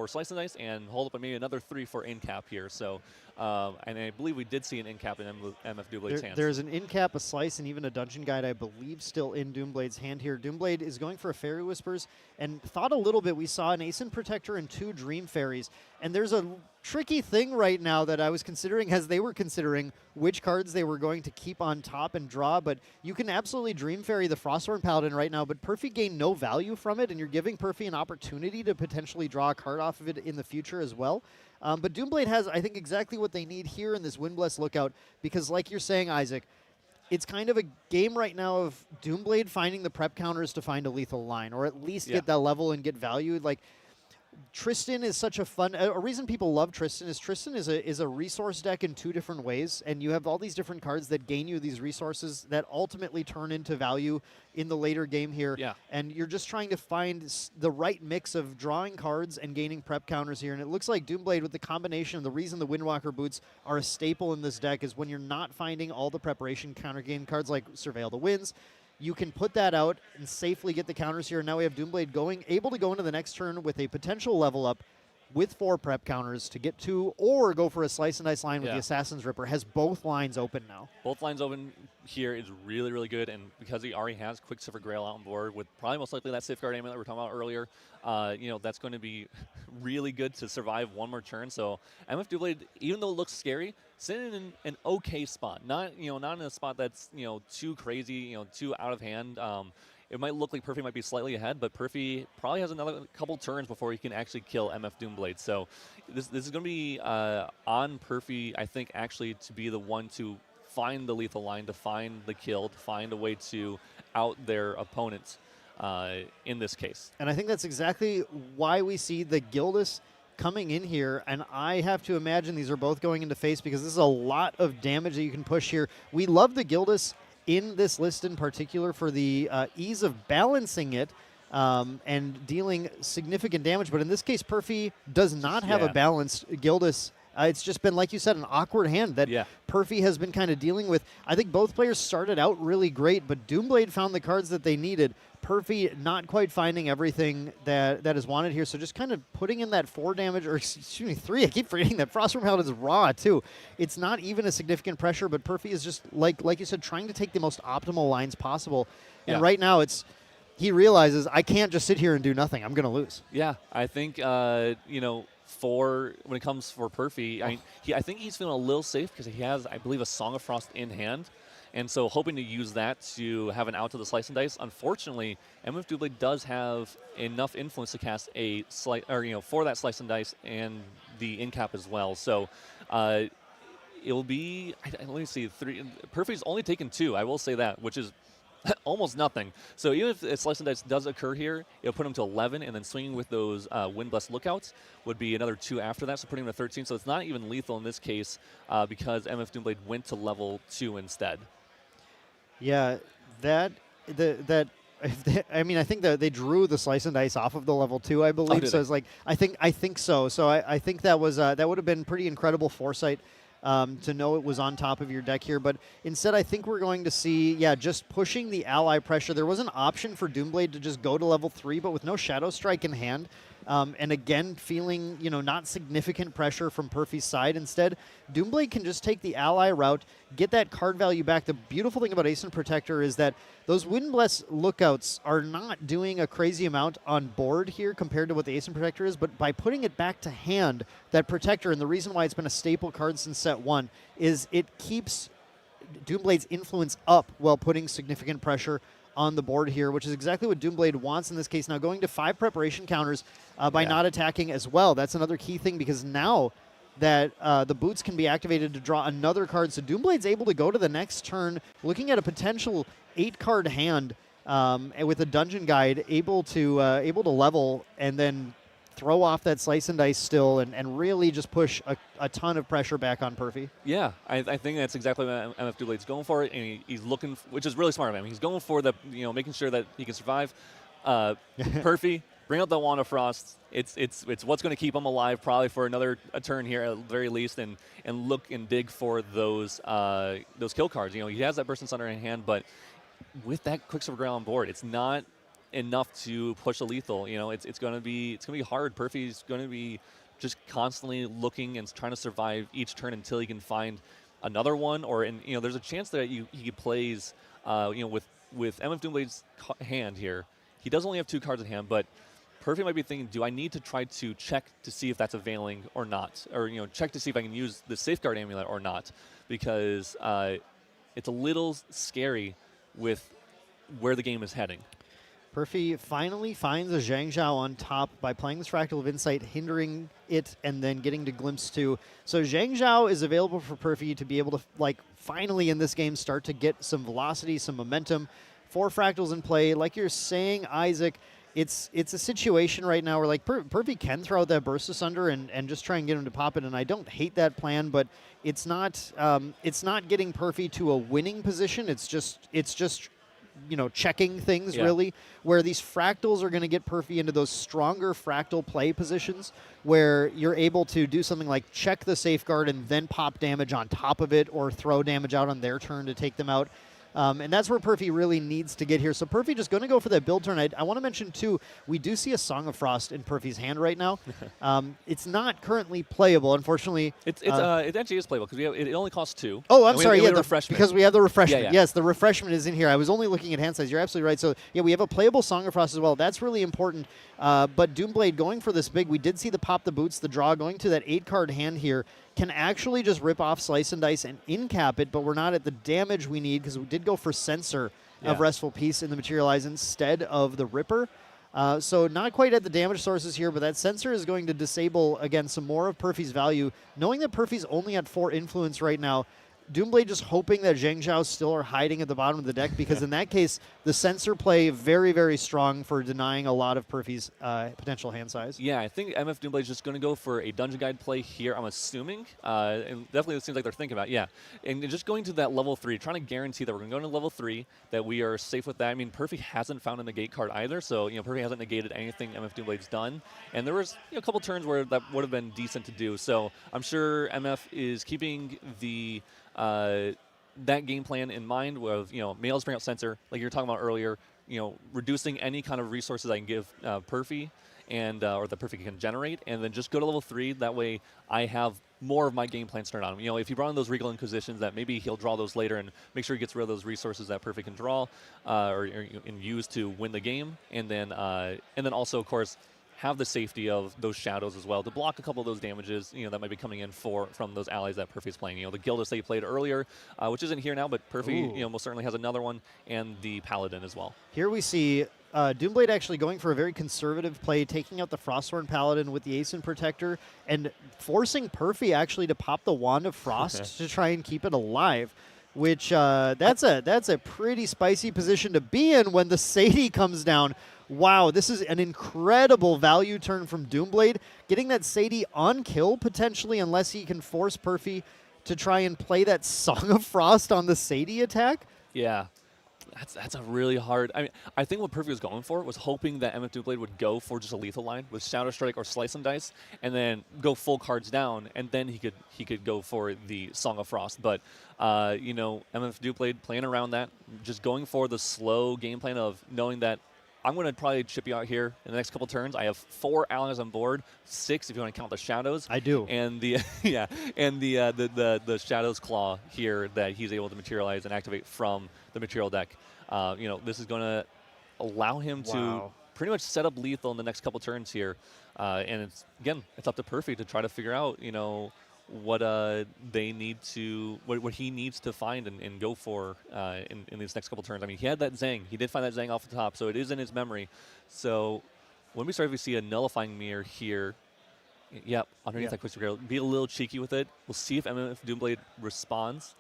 Slice and Dice and hold up maybe another 3 for in-cap here. So, and I believe we did see an in-cap in MFDoomblada's hands. There's an in-cap, a Slice, and even a Dungeon Guide, I believe, still in Doomblade's hand here. Doomblade is going for a Fairy Whispers, and thought a little bit. We saw an Ascent Protector and 2 Dream Fairies, and there's a tricky thing right now that I was considering as they were considering which cards they were going to keep on top and draw, but you can absolutely Dream Fairy the Frostborn Paladin right now, but Perfy gained no value from it, and you're giving Perfy an opportunity to potentially draw a card off of it in the future as well. But Doomblade has, I think, exactly what they need here in this Windbless Lookout, because like you're saying, Isaac, it's kind of a game right now of Doomblade finding the prep counters to find a lethal line, or at least get that level and get value. Like, Tristan is such a fun. A reason people love Tristan is a resource deck in 2 different ways, and you have all these different cards that gain you these resources that ultimately turn into value in the later game here. Yeah. And you're just trying to find the right mix of drawing cards and gaining prep counters here. And it looks like Doomblade, with the combination, the reason the Windwalker boots are a staple in this deck is when you're not finding all the preparation counter gain cards like Surveil the Winds. You can put that out and safely get the counters here. Now we have Doomblade able to go into the next turn with a potential level up with 4 prep counters to get 2, or go for a Slice and Dice line with the Assassin's Ripper. Has both lines open now. Both lines open here is really, really good, and because he already has Quicksilver Grail out on board with probably most likely that Safeguard Amulet we were talking about earlier, that's going to be really good to survive one more turn. So MFDoomblade, even though it looks scary, sitting in an okay spot, not in a spot that's too crazy, too out of hand. It might look like Perfy might be slightly ahead, but Perfy probably has another couple turns before he can actually kill MFDoomblade. So this is going to be on Perfy, I think, actually to be the one to find the lethal line, to find the kill, to find a way to out their opponent in this case. And I think that's exactly why we see the Gildas coming in here, and I have to imagine these are both going into face, because this is a lot of damage that you can push here. We love the Gildas in this list in particular for the ease of balancing it and dealing significant damage, but in this case, Perfy does not have a balanced Gildas. It's just been, like you said, an awkward hand that Perfy has been kind of dealing with. I think both players started out really great, but Doomblade found the cards that they needed. Perfy not quite finding everything that is wanted here, so just kind of putting in that 4 damage, or excuse me, 3. I keep forgetting that Frostborn Paladin is raw, too. It's not even a significant pressure, but Perfy is just, like you said, trying to take the most optimal lines possible. And right now, he realizes, I can't just sit here and do nothing. I'm going to lose. Yeah, I think, when it comes for Perfy, I think he's feeling a little safe because he has, I believe, a Song of Frost in hand. And so hoping to use that to have an out to the Slice and Dice. Unfortunately, MFDoomblade does have enough influence to cast a for that Slice and Dice and the in-cap as well. So it'll be, let me see, 3. Perfy's only taken 2, I will say that, which is almost nothing. So even if a Slice and Dice does occur here, it'll put him to 11, and then swinging with those Windbless Lookouts would be another 2 after that, so putting him to 13. So it's not even lethal in this case because MFDoomblade went to level 2 instead. Yeah, I think that they drew the Slice and Dice off of the level 2, I believe. So it's like, I think so. So I think that was that would have been pretty incredible foresight to know it was on top of your deck here. But instead, I think we're going to see, just pushing the ally pressure. There was an option for Doomblade to just go to level 3, but with no Shadowstrike in hand, And again, feeling, not significant pressure from Perfy's side. Instead, Doomblade can just take the ally route, get that card value back. The beautiful thing about Ascent Protector is that those Windbless lookouts are not doing a crazy amount on board here compared to what the Ascent Protector is, but by putting it back to hand, that Protector, and the reason why it's been a staple card since set 1, is it keeps Doomblade's influence up while putting significant pressure on the board here, which is exactly what Doomblade wants in this case. Now going to 5 preparation counters by not attacking as well. That's another key thing, because now that the boots can be activated to draw another card, so Doomblade's able to go to the next turn looking at a potential 8-card hand with a dungeon guide, able to level and then throw off that slice and dice still and really just push a ton of pressure back on Perfy. Yeah, I think that's exactly what MFDoomblade's going for, and he's looking, which is really smart of him. He's going for the, making sure that he can survive. Perfy, bring out the Wand of Frost. It's what's going to keep him alive probably for another turn here at the very least, and look and dig for those kill cards. He has that Burst and Thunder in hand, but with that Quicksilver Grail on board, it's not enough to push a lethal. It's going to be hard. Perfy's going to be just constantly looking and trying to survive each turn until he can find another one, there's a chance that he plays with MF Doomblade's hand here. He does only have 2 cards in hand, but Perfy might be thinking, do I need to try to check to see if that's availing or not, or check to see if I can use the Safeguard Amulet or not, because it's a little scary with where the game is heading. Perfy finally finds a Zhang Zhao on top by playing this Fractal of Insight, hindering it, and then getting to Glimpse 2. So Zhang Zhao is available for Perfy to be able to, finally in this game start to get some velocity, some momentum. 4 Fractals in play. Like you're saying, Isaac, it's a situation right now where, Perfy can throw out that Burst Asunder and just try and get him to pop it, and I don't hate that plan, but it's not getting Perfy to a winning position. It's just checking things, really, where these Fractals are going to get Perfy into those stronger Fractal play positions where you're able to do something like check the Safeguard and then pop damage on top of it, or throw damage out on their turn to take them out. And that's where Perfy really needs to get here. So Perfy just going to go for that build turn. I want to mention, too, we do see a Song of Frost in Perfy's hand right now. It's not currently playable, unfortunately. It actually is playable, because it only costs 2. Oh, I'm sorry. Because we have the refreshment. Yeah. Yes, the refreshment is in here. I was only looking at hand size. You're absolutely right. So, we have a playable Song of Frost as well. That's really important. But Doomblade going for this big. We did see the pop the boots, the draw, going to that 8-card hand here. Can actually just rip off Slice and Dice and in-cap it, but we're not at the damage we need, because we did go for Censor of Restful Peace in the Materialize instead of the Ripper. So not quite at the damage sources here, but that Censor is going to disable, again, some more of Perfy's value. Knowing that Perfy's only at 4 influence right now, Doomblade just hoping that Zhang Zhao still are hiding at the bottom of the deck, because in that case, the Censor play very, very strong for denying a lot of Perfy's potential hand size. Yeah, I think MF Doomblade is just going to go for a Dungeon Guide play here, I'm assuming. And definitely it seems like they're thinking about it, And just going to that level 3, trying to guarantee that we're going to go into level 3, that we are safe with that. I mean, Perfy hasn't found a negate card either, so Perfy hasn't negated anything MF Doomblade's done. And there was a couple turns where that would have been decent to do. So I'm sure MF is keeping the that game plan in mind with, Mail's bring out Censor, like you were talking about earlier, reducing any kind of resources I can give Perfy and or that Perfy can generate, and then just go to level 3. That way I have more of my game plan started on him. If you brought in those Regal Inquisitions, that maybe he'll draw those later and make sure he gets rid of those resources that Perfy can draw or use to win the game. And then also, of course, have the safety of those shadows as well to block a couple of those damages, that might be coming in from those allies that Perfy's playing. The Gildas that you played earlier, which isn't here now, but Perfy, most certainly has another one, and the Paladin as well. Here we see Doomblade actually going for a very conservative play, taking out the Frostthorn Paladin with the Ascent Protector, and forcing Perfy actually to pop the Wand of Frost to try and keep it alive. Which that's a pretty spicy position to be in when the Sadie comes down. Wow, this is an incredible value turn from Doomblade. Getting that Sadie on kill, potentially, unless he can force Perfy to try and play that Song of Frost on the Sadie attack. Yeah, that's a really hard... I think what Perfy was going for was hoping that MF Doomblade would go for just a lethal line with Shadowstrike or Slice and Dice, and then go full cards down, and then he could go for the Song of Frost. But, MF Doomblade playing around that, just going for the slow game plan of knowing that I'm going to probably chip you out here in the next couple turns. I have 4 allies on board, 6 if you want to count the shadows. I do. And the the Shadow's Claw here that he's able to materialize and activate from the material deck. This is going to allow him to pretty much set up lethal in the next couple turns here. And it's up to Perfy to try to figure out, what they need to, what he needs to find and go for in these next couple turns. I mean, he had that Zang. He did find that Zang off the top, so it is in his memory. So when we start, we see a nullifying mirror here. Yep, underneath that Quicksilver Girl. Be a little cheeky with it. We'll see if MFDoomblade responds.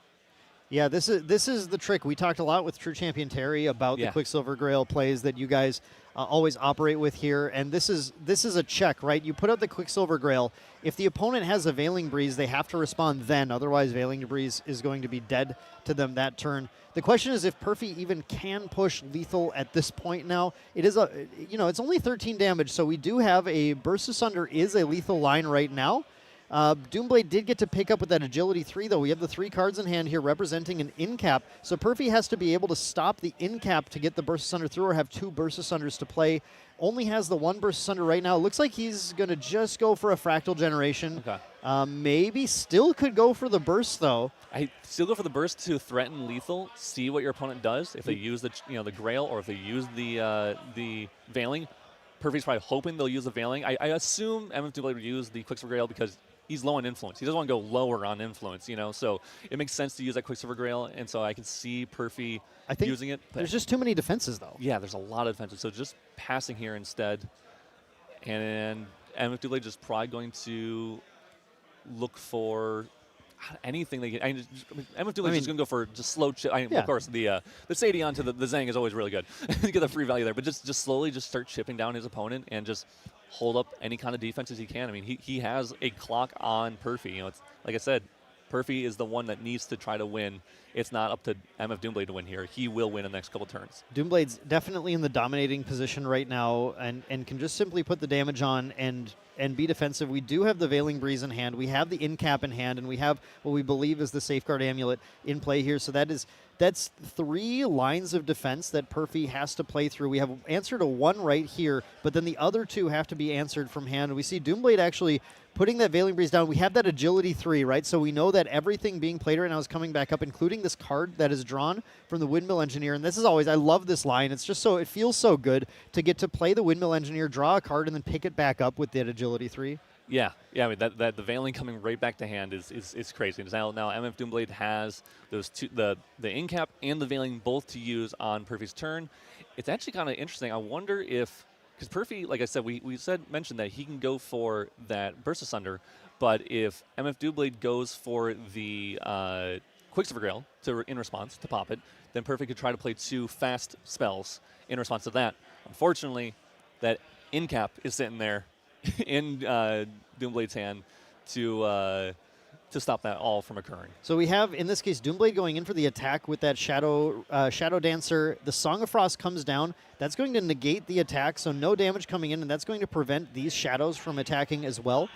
Yeah, this is the trick. We talked a lot with True Champion Terry about the Quicksilver Grail plays that you guys always operate with here, and this is a check, right? You put out the Quicksilver Grail. If the opponent has a Veiling Breeze, they have to respond then. Otherwise, Veiling Breeze is going to be dead to them that turn. The question is if Perfy even can push lethal at this point now. It is it's only 13 damage, so we do have a Burst Asunder is a lethal line right now. Doomblade did get to pick up with that Agility 3, though. We have the 3 cards in hand here representing an in-cap. So Perfy has to be able to stop the in-cap to get the Burst Asunder through or have 2 Burst Asunders to play. Only has the 1 Burst Asunder right now. It looks like he's going to just go for a Fractal Generation. Okay. Maybe still could go for the Burst, though. I still go for the Burst to threaten lethal, see what your opponent does. If they use the Grail or if they use the Veiling. Perfy's probably hoping they'll use the Veiling. I assume MFDoomblade would use the Quicksilver Grail because he's low on influence. He doesn't want to go lower on influence, so it makes sense to use that Quicksilver Grail, and so I can see Perfy using it. There's just too many defenses, though. Yeah, there's a lot of defenses, so just passing here instead. And MFDoomblade just probably going to look for anything they get. MFDoomblade is just going to go for just slow chip. Of course, the Sadie onto the Zang is always really good. You get the free value there, but just slowly just start chipping down his opponent and just hold up any kind of defenses he can. I mean, he has a clock on Perfy. It's like I said, Perfy is the one that needs to try to win. It's not up to MFDoomblade to win here. He will win in the next couple turns. Doomblade's definitely in the dominating position right now and can just simply put the damage on and be defensive. We do have the Veiling Breeze in hand. We have the in-cap in hand, and we have what we believe is the Safeguard Amulet in play here. So that's 3 lines of defense that Perfy has to play through. We have answer to 1 right here, but then the other 2 have to be answered from hand. We see Doomblade actually putting that Veiling Breeze down. We have that Agility 3, right? So we know that everything being played right now is coming back up, including this card that is drawn from the Windmill Engineer. And this is always, I love this line. It's just so, it feels so good to get to play the Windmill Engineer, draw a card, and then pick it back up with that Agility 3. Yeah. I mean, that the Veiling coming right back to hand is crazy. Now MFDoomblade has those 2, the in-cap and the Veiling both to use on Perfy's turn. It's actually kind of interesting. I wonder if, because Perfy, like I said, we mentioned that he can go for that Burst Asunder, but if MFDoomblade goes for the Quicksilver Grail in response to pop it, then Perfy could try to play 2 fast spells in response to that. Unfortunately, that in-cap is sitting there in Doomblade's hand to stop that all from occurring. So we have, in this case, Doomblade going in for the attack with that Shadow Dancer. The Song of Frost comes down. That's going to negate the attack, so no damage coming in, and that's going to prevent these shadows from attacking as well.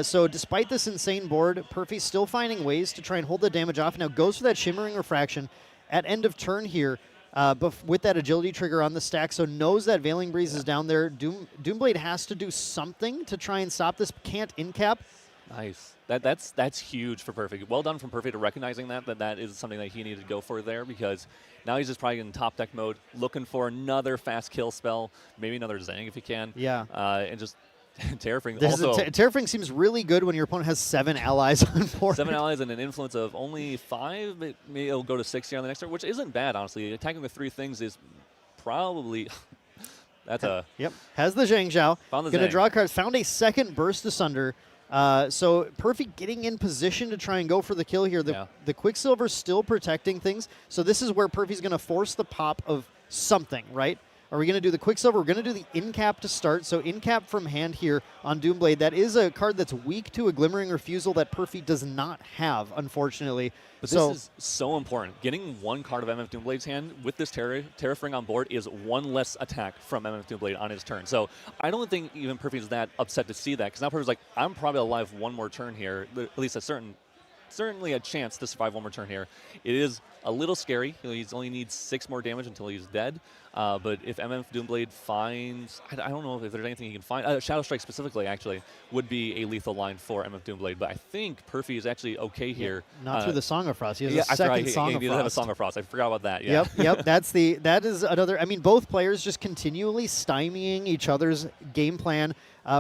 So despite this insane board, Perfy's still finding ways to try and hold the damage off. Now goes for that Shimmering Refraction at end of turn here. But with that Agility trigger on the stack, so knows that Veiling Breeze is down there. Doomblade has to do something to try and stop this. Can't in-cap. Nice. That's huge for Perfy. Well done from Perfy to recognizing that is something that he needed to go for there, because now he's just probably in top deck mode, looking for another fast kill spell, maybe another Zang if he can. Yeah. And just Terrafring. Terrafring seems really good when your opponent has 7 allies on board. 7 allies and an influence of only 5. Maybe it'll go to 6 here on the next turn, which isn't bad, honestly. Attacking with 3 things is probably... That's a... Yep. Has the Zhang Zhao. Found the Gonna Zhang. draw cards. Found a second Burst Asunder. So Perfy getting in position to try and go for the kill here. The Quicksilver still protecting things. So this is where Perfy's going to force the pop of something, right? Are we going to do the Quicksilver? We're going to do the in-cap to start. So in-cap from hand here on Doomblade. That is a card that's weak to a Glimmering Refusal that Perfy does not have, unfortunately. But this is so important. Getting 1 card of MFDoomblade's hand with this Terrafring on board is 1 less attack from MFDoomblade on his turn. So I don't think even Perfy's that upset to see that, because now Perfy's like, I'm probably alive 1 more turn here, at least certainly a chance to survive 1 more turn here. It is a little scary. He only needs 6 more damage until he's dead. But if MFDoomblade finds, I don't know if there's anything he can find. Shadowstrike specifically, actually, would be a lethal line for MFDoomblade. But I think Perfy is actually okay here. Not through the Song of Frost. He has Yeah, a second Song he of does Frost. have a Song of Frost. I forgot about that. Yeah. Yep. That is another. I mean, both players just continually stymieing each other's game plan,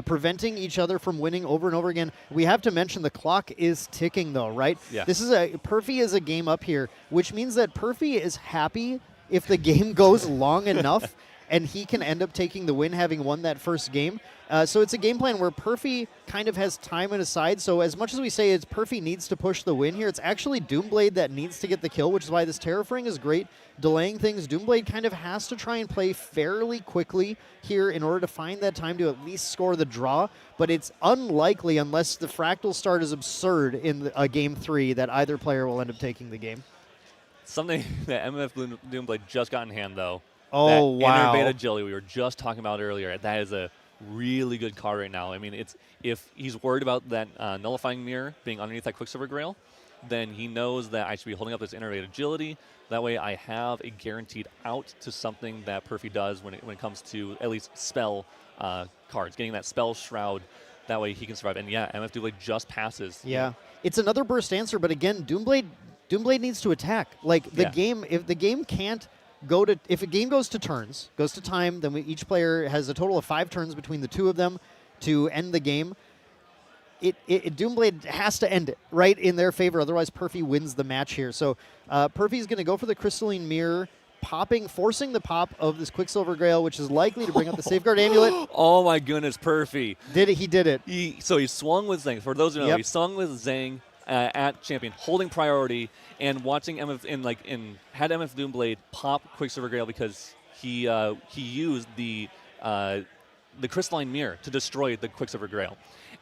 preventing each other from winning over and over again. We have to mention the clock is ticking, though, right? Yeah. Perfy is a game up here, which means that Perfy is happy if the game goes long enough. And he can end up taking the win, having won that first game. So it's a game plan where Perfy kind of has time on his side. So as much as we say it's Perfy needs to push the win here, it's actually Doomblade that needs to get the kill, which is why this Terraforming is great. Delaying things, Doomblade kind of has to try and play fairly quickly here in order to find that time to at least score the draw. But it's unlikely, unless the Fractal start is absurd in Game 3, that either player will end up taking the game. Something that MFDoomblade just got in hand, though. Oh, wow. Innervated Agility we were just talking about earlier. That is a really good card right now. I mean, if he's worried about that Nullifying Mirror being underneath that Quicksilver Grail, then he knows that I should be holding up this Innervated Agility. That way I have a guaranteed out to something that Perfy does when it comes to at least spell cards. Getting that Spell Shroud, that way he can survive. And yeah, MFDoomblade just passes. Yeah. It's another burst answer, but again, Doomblade needs to attack. Like, game, if the game can't if a game goes to turns, goes to time, then each player has a total of 5 turns between the two of them to end the game. Doomblade has to end it, right, in their favor. Otherwise, Perfy wins the match here. So Perfy's going to go for the Crystalline Mirror, forcing the pop of this Quicksilver Grail, which is likely to bring up the Safeguard Amulet. Oh, my goodness, Perfy. He did it. So he swung with Zang. For those who know, he swung with Zang at champion, holding priority, and watching had MFDoomblade pop Quicksilver Grail because he used the Crystalline Mirror to destroy the Quicksilver Grail,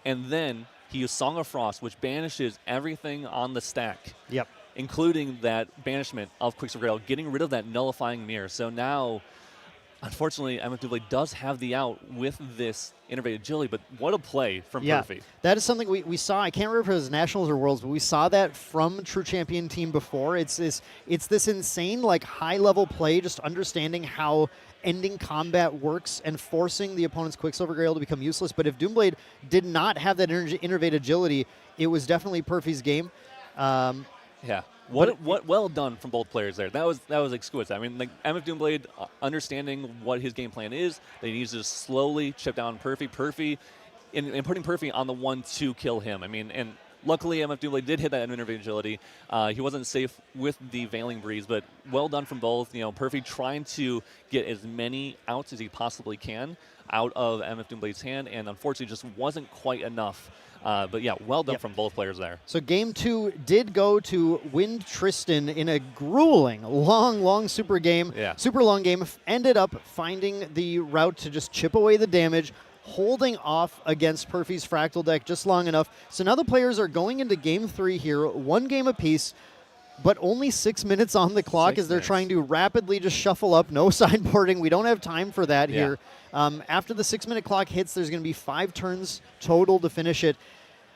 and then he used Song of Frost, which banishes everything on the stack, including that banishment of Quicksilver Grail, getting rid of that Nullifying Mirror. So now, unfortunately, MFDoomblade does have the out with this Innervated Agility, but what a play from Perfy. That is something we saw. I can't remember if it was Nationals or Worlds, but we saw that from True Champion team before. It's this insane, like, high-level play, just understanding how ending combat works and forcing the opponent's Quicksilver Grail to become useless. But if Doomblade did not have that Innervated Agility, it was definitely Perfy's game. What well done from both players there. That was exquisite. I mean, like, MFDoomblade understanding what his game plan is, that he needs to slowly chip down Perfy, and putting Perfy on the 1 to kill him. I mean, and luckily MFDoomblade did hit that Innervated Agility. He wasn't safe with the Veiling Breeze, but well done from both. You know, Perfy trying to get as many outs as he possibly can out of MFDoomblade's hand, and unfortunately just wasn't quite enough. But yeah, well done from both players there. So Game 2 did go to Wind Tristan in a grueling, long super game. Super long game. Ended up finding the route to just chip away the damage, holding off against Perfy's Fractal deck just long enough. So now the players are going into Game 3 here, 1 game apiece, but only 6 minutes on the clock as they're trying to rapidly just shuffle up. No sideboarding. We don't have time for that here. After the 6-minute clock hits, there's going to be 5 turns total to finish it.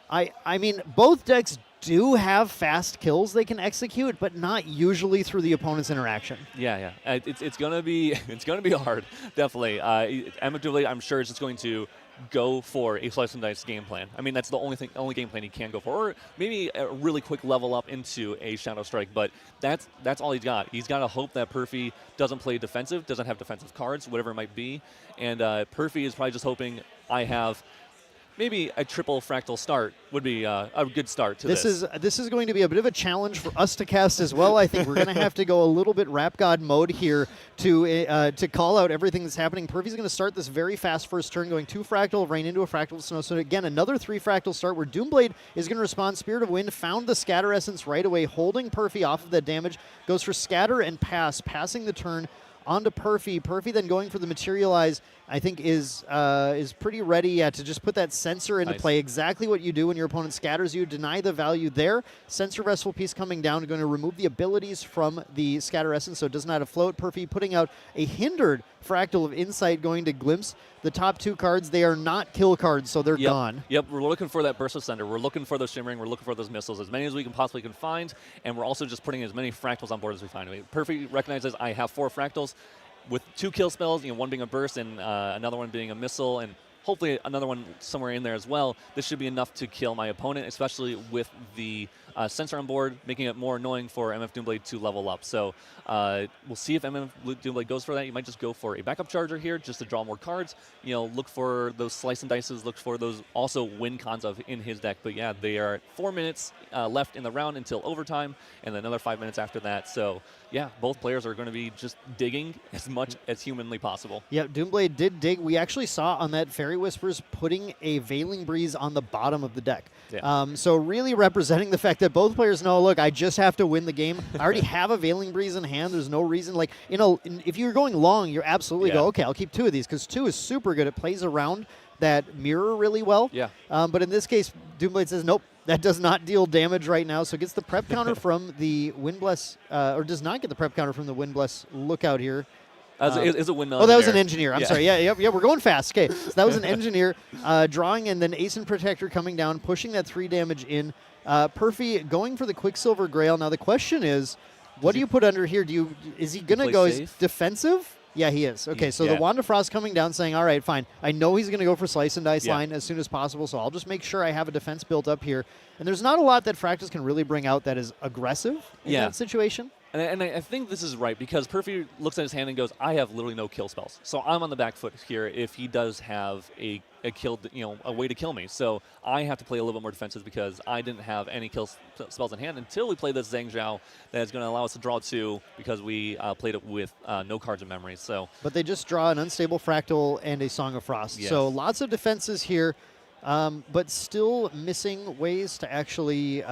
I mean, both decks do have fast kills they can execute, but not usually through the opponent's interaction. It's gonna be hard, definitely. MFDoomblade, I'm sure, is just going to go for a slice and dice game plan. I mean, that's the only game plan he can go for, or maybe a really quick level up into a Shadowstrike. But that's all he's got. He's got to hope that Perfy doesn't play defensive, doesn't have defensive cards, whatever it might be, and Perfy is probably just hoping I have. Maybe a triple Fractal start would be a good start to this. This is going to be a bit of a challenge for us to cast as well. I think we're going to have to go a little bit Rap God mode here to call out everything that's happening. Perfy's going to start this very fast first turn, going 2 Fractal, Rain into a Fractal Snow. So again, another 3 Fractal start where Doomblade is going to respond. Spirit of Wind found the Scatter Essence right away, holding Perfy off of that damage. Goes for Scatter and Pass, passing the turn onto Perfy. Perfy then going for the Materialize, I think is pretty ready to just put that Sensor into play. Exactly what you do when your opponent scatters you. Deny the value there. Sensor Restful Piece coming down, going to remove the abilities from the Scatter Essence so it does not afloat. Perfy putting out a hindered Fractal of Insight, going to Glimpse. The top 2 cards, they are not kill cards, so they're gone. Yep, we're looking for that Burst of Thunder. We're looking for those Shimmering. We're looking for those Missiles, as many as we can possibly find, and we're also just putting as many Fractals on board as we find. I mean, Perfy recognizes I have 4 Fractals. with 2 kill spells, one being a burst and another one being a missile, and hopefully another one somewhere in there as well, this should be enough to kill my opponent, especially with the sensor on board, making it more annoying for MFDoomblade to level up. So we'll see if MFDoomblade goes for that. You might just go for a backup charger here just to draw more cards. Look for those slice and dices, look for those also win cons in his deck. But yeah, they are 4 minutes left in the round until overtime, and then another 5 minutes after that. So yeah, both players are going to be just digging as much as humanly possible. Yeah, Doomblade did dig. We actually saw on that Fairy Whispers putting a Veiling Breeze on the bottom of the deck. Yeah. So really representing the fact that both players know, look, I just have to win the game. I already have a Veiling Breeze in hand. There's no reason. Like, if you're going long, you absolutely go, okay, I'll keep 2 of these, because 2 is super good. It plays around that mirror really well. Yeah. But in this case, Doomblade says, nope, that does not deal damage right now. So gets the prep counter from the Windbless, or does not get the prep counter from the Windbless Lookout here. Is a windmill. Oh, that was an engineer. I'm sorry. Yeah, we're going fast. Okay, so that was an engineer drawing, and then Ace and Protector coming down, pushing that 3 damage in. Perfy going for the Quicksilver Grail. Now the question is, what do you put under here? Is he going to go defensive? Yeah, he is. Okay, so the Wand of Frost coming down saying, all right, fine. I know he's going to go for Slice and Dice line as soon as possible, so I'll just make sure I have a defense built up here. And there's not a lot that Fractals can really bring out that is aggressive in that situation. And I think this is right, because Perfy looks at his hand and goes, I have literally no kill spells. So I'm on the back foot here if he does have a kill, a way to kill me. So I have to play a little bit more defensive because I didn't have any kill spells in hand until we play this Zhang Zhao that is going to allow us to draw 2 because we played it with no cards in memory. So, but they just draw an Unstable Fractal and a Song of Frost. Yes. So lots of defenses here. But still missing ways to actually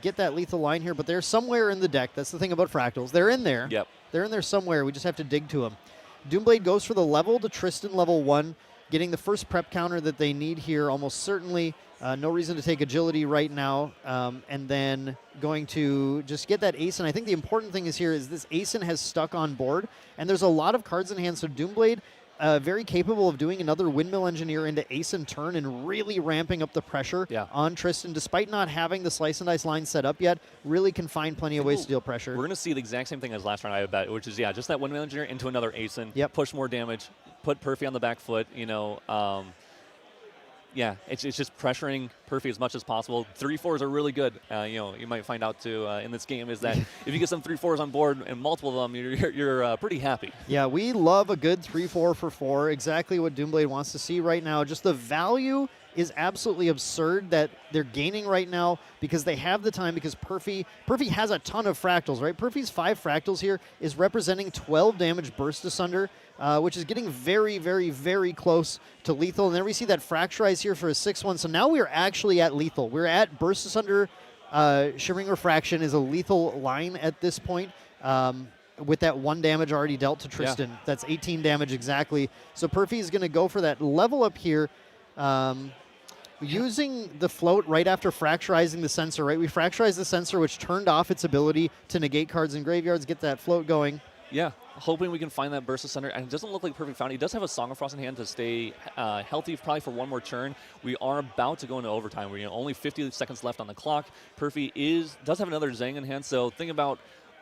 get that lethal line here. But they're somewhere in the deck. That's the thing about Fractals. They're in there. Yep. They're in there somewhere. We just have to dig to them. Doomblade goes for the level to Tristan level 1, getting the first prep counter that they need here almost certainly. No reason to take agility right now. And then going to just get that Ace. And I think the important thing is here is this Ace has stuck on board. And there's a lot of cards in hand. So Doomblade, very capable of doing another Windmill Engineer into Ace and turn and really ramping up the pressure on Tristan, despite not having the Slice and Dice line set up yet. Really can find plenty of ways to deal pressure. We're going to see the exact same thing as last round, I bet, which is, just that Windmill Engineer into another Ace and push more damage, put Perfy on the back foot, it's just pressuring Perfy as much as possible. 3/4s are really good. You might find out too in this game is that if you get some 3/4s on board and multiple of them, you're pretty happy. Yeah, we love a good 3/4 for 4. Exactly what Doomblade wants to see right now. Just the value is absolutely absurd that they're gaining right now because they have the time, because Perfy has a ton of fractals, right? Perfy's 5 fractals here is representing 12 damage burst asunder, which is getting very, very, very close to lethal. And then we see that Fracturize here for a 6/1. So now we're actually at lethal. We're at burst asunder. Shimmering Refraction is a lethal line at this point. With that 1 damage already dealt to Tristan. That's 18 damage exactly. So Perfy is going to go for that level up here. Using the float right after fracturizing the sensor, right? We fracturized the sensor, which turned off its ability to negate cards in graveyards, get that float going. Yeah, hoping we can find that burst asunder. And it doesn't look like Perfy found it. He does have a Song of Frost in hand to stay healthy probably for 1 more turn. We are about to go into overtime. We're only 50 seconds left on the clock. Perfy does have another Zhang in hand, so think about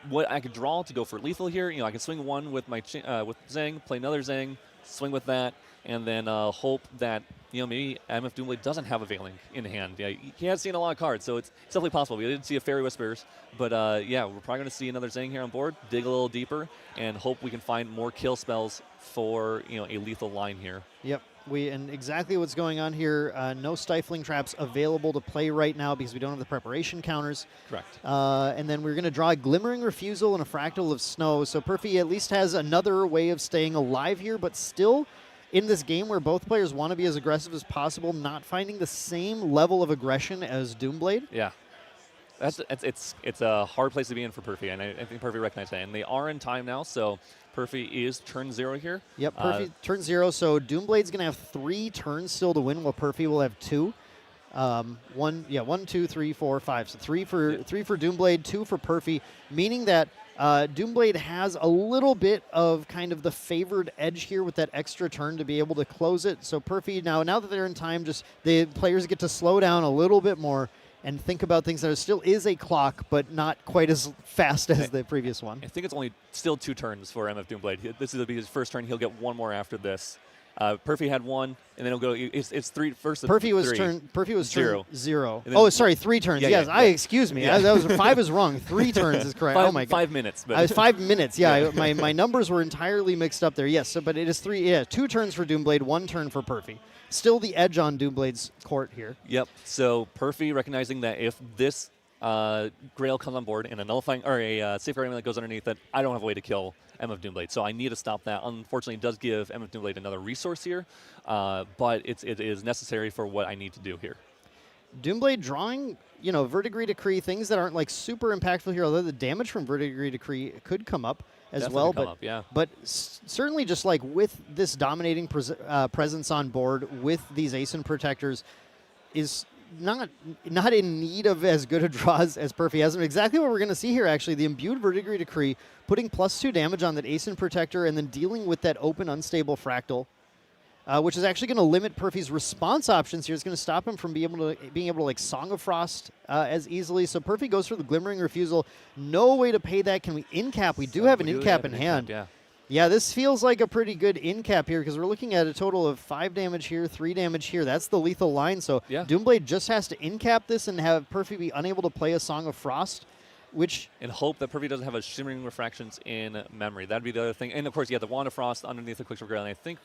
what I could draw to go for lethal here. I can swing 1 with my with Zhang, play another Zhang, swing with that, and then hope that maybe MFDoomblade doesn't have a Veiling in hand. Yeah, he has seen a lot of cards, so it's definitely possible. We didn't see a Fairy Whispers, but we're probably going to see another Zhang here on board, dig a little deeper, and hope we can find more kill spells for a lethal line here. Yep. And exactly what's going on here, no Stifling Traps available to play right now because we don't have the preparation counters. Correct. And then we're going to draw a Glimmering Refusal and a Fractal of Snow. So Perfy at least has another way of staying alive here, but still in this game where both players want to be as aggressive as possible, not finding the same level of aggression as Doomblade. Yeah. It's a hard place to be in for Perfy, and I think Perfy recognizes that. And they are in time now, so Perfy is turn 0 here. Yep, Perfy turn 0, so Doomblade's going to have 3 turns still to win, while Perfy will have 2. 1, 2, 3, 4, 5. So 3 for Doomblade, 2 for Perfy, meaning that Doomblade has a little bit of kind of the favored edge here with that extra turn to be able to close it. So Perfy, now that they're in time, just the players get to slow down a little bit more and think about things. There still is a clock, but not quite as fast as the previous one. I think it's only still 2 turns for MFDoomblade. This is his first turn. He'll get 1 more after this. Perfy had 1, and then he'll go. It's 3 first. Perfy was 3. Perfy was 0. turn 0. Then, oh, sorry, 3 turns. Yeah, yes, yeah. Excuse me. Yeah. That was 5 is wrong. 3 turns is correct. 5, oh my god. 5 minutes. But I was 5 minutes. Yeah, my numbers were entirely mixed up there. Yes, but it is 3. Yeah, 2 turns for Doomblade, 1 turn for Perfy. Still the edge on Doomblade's court here. Yep. So Perfy recognizing that if this Grail comes on board and a nullifying or a safeguarding that goes underneath it, I don't have a way to kill MFDoomblade. So I need to stop that. Unfortunately, it does give MFDoomblade another resource here, but it is necessary for what I need to do here. Doomblade drawing, Verdigris Decree, things that aren't like super impactful here, although the damage from Verdigris Decree could come up as Definitely well. But but certainly just like with this dominating presence on board with these Ascent protectors is not in need of as good a draws as Perfy has. And exactly what we're going to see here, actually. The imbued Verdigris Decree, putting +2 damage on that Ascent protector and then dealing with that open, unstable Fractal, which is actually going to limit Perfy's response options here. It's going to stop him from being able to like Song of Frost as easily. So Perfy goes for the Glimmering Refusal. No way to pay that. Can we in-cap? We do have an in-cap in hand. Yeah, this feels like a pretty good in-cap here because we're looking at a total of 5 damage here, 3 damage here. That's the lethal line. So Doomblade just has to in-cap this and have Perfy be unable to play a Song of Frost, which... And hope that Perfy doesn't have a Shimmering Refractions in memory. That'd be the other thing. And, of course, the Wand of Frost underneath the Quicksilver Grail. And I think...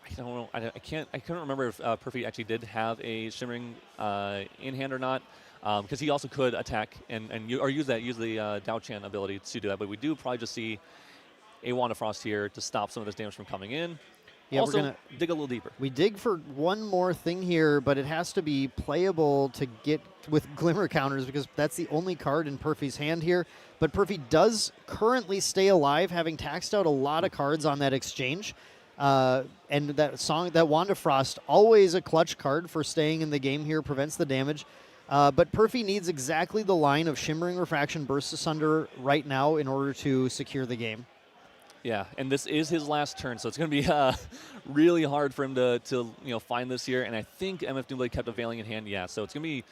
I don't know. I couldn't remember if Perfy actually did have a Shimmering in hand or not, because he also could attack or use the Dao Chan ability to do that. But we do probably just see a Wand of Frost here to stop some of this damage from coming in. Yeah, also, we're going to dig a little deeper. We dig for one more thing here, but it has to be playable to get with Glimmer counters because that's the only card in Perfy's hand here. But Perfy does currently stay alive, having taxed out a lot of cards on that exchange. And that Wand of Frost, always a clutch card for staying in the game here, prevents the damage. But Perfy needs exactly the line of Shimmering Refraction Burst Asunder right now in order to secure the game. Yeah, and this is his last turn, so it's going to be really hard for him to find this here. And I think MFDoomblade kept a Veiling in hand. Yeah, so it's going to be...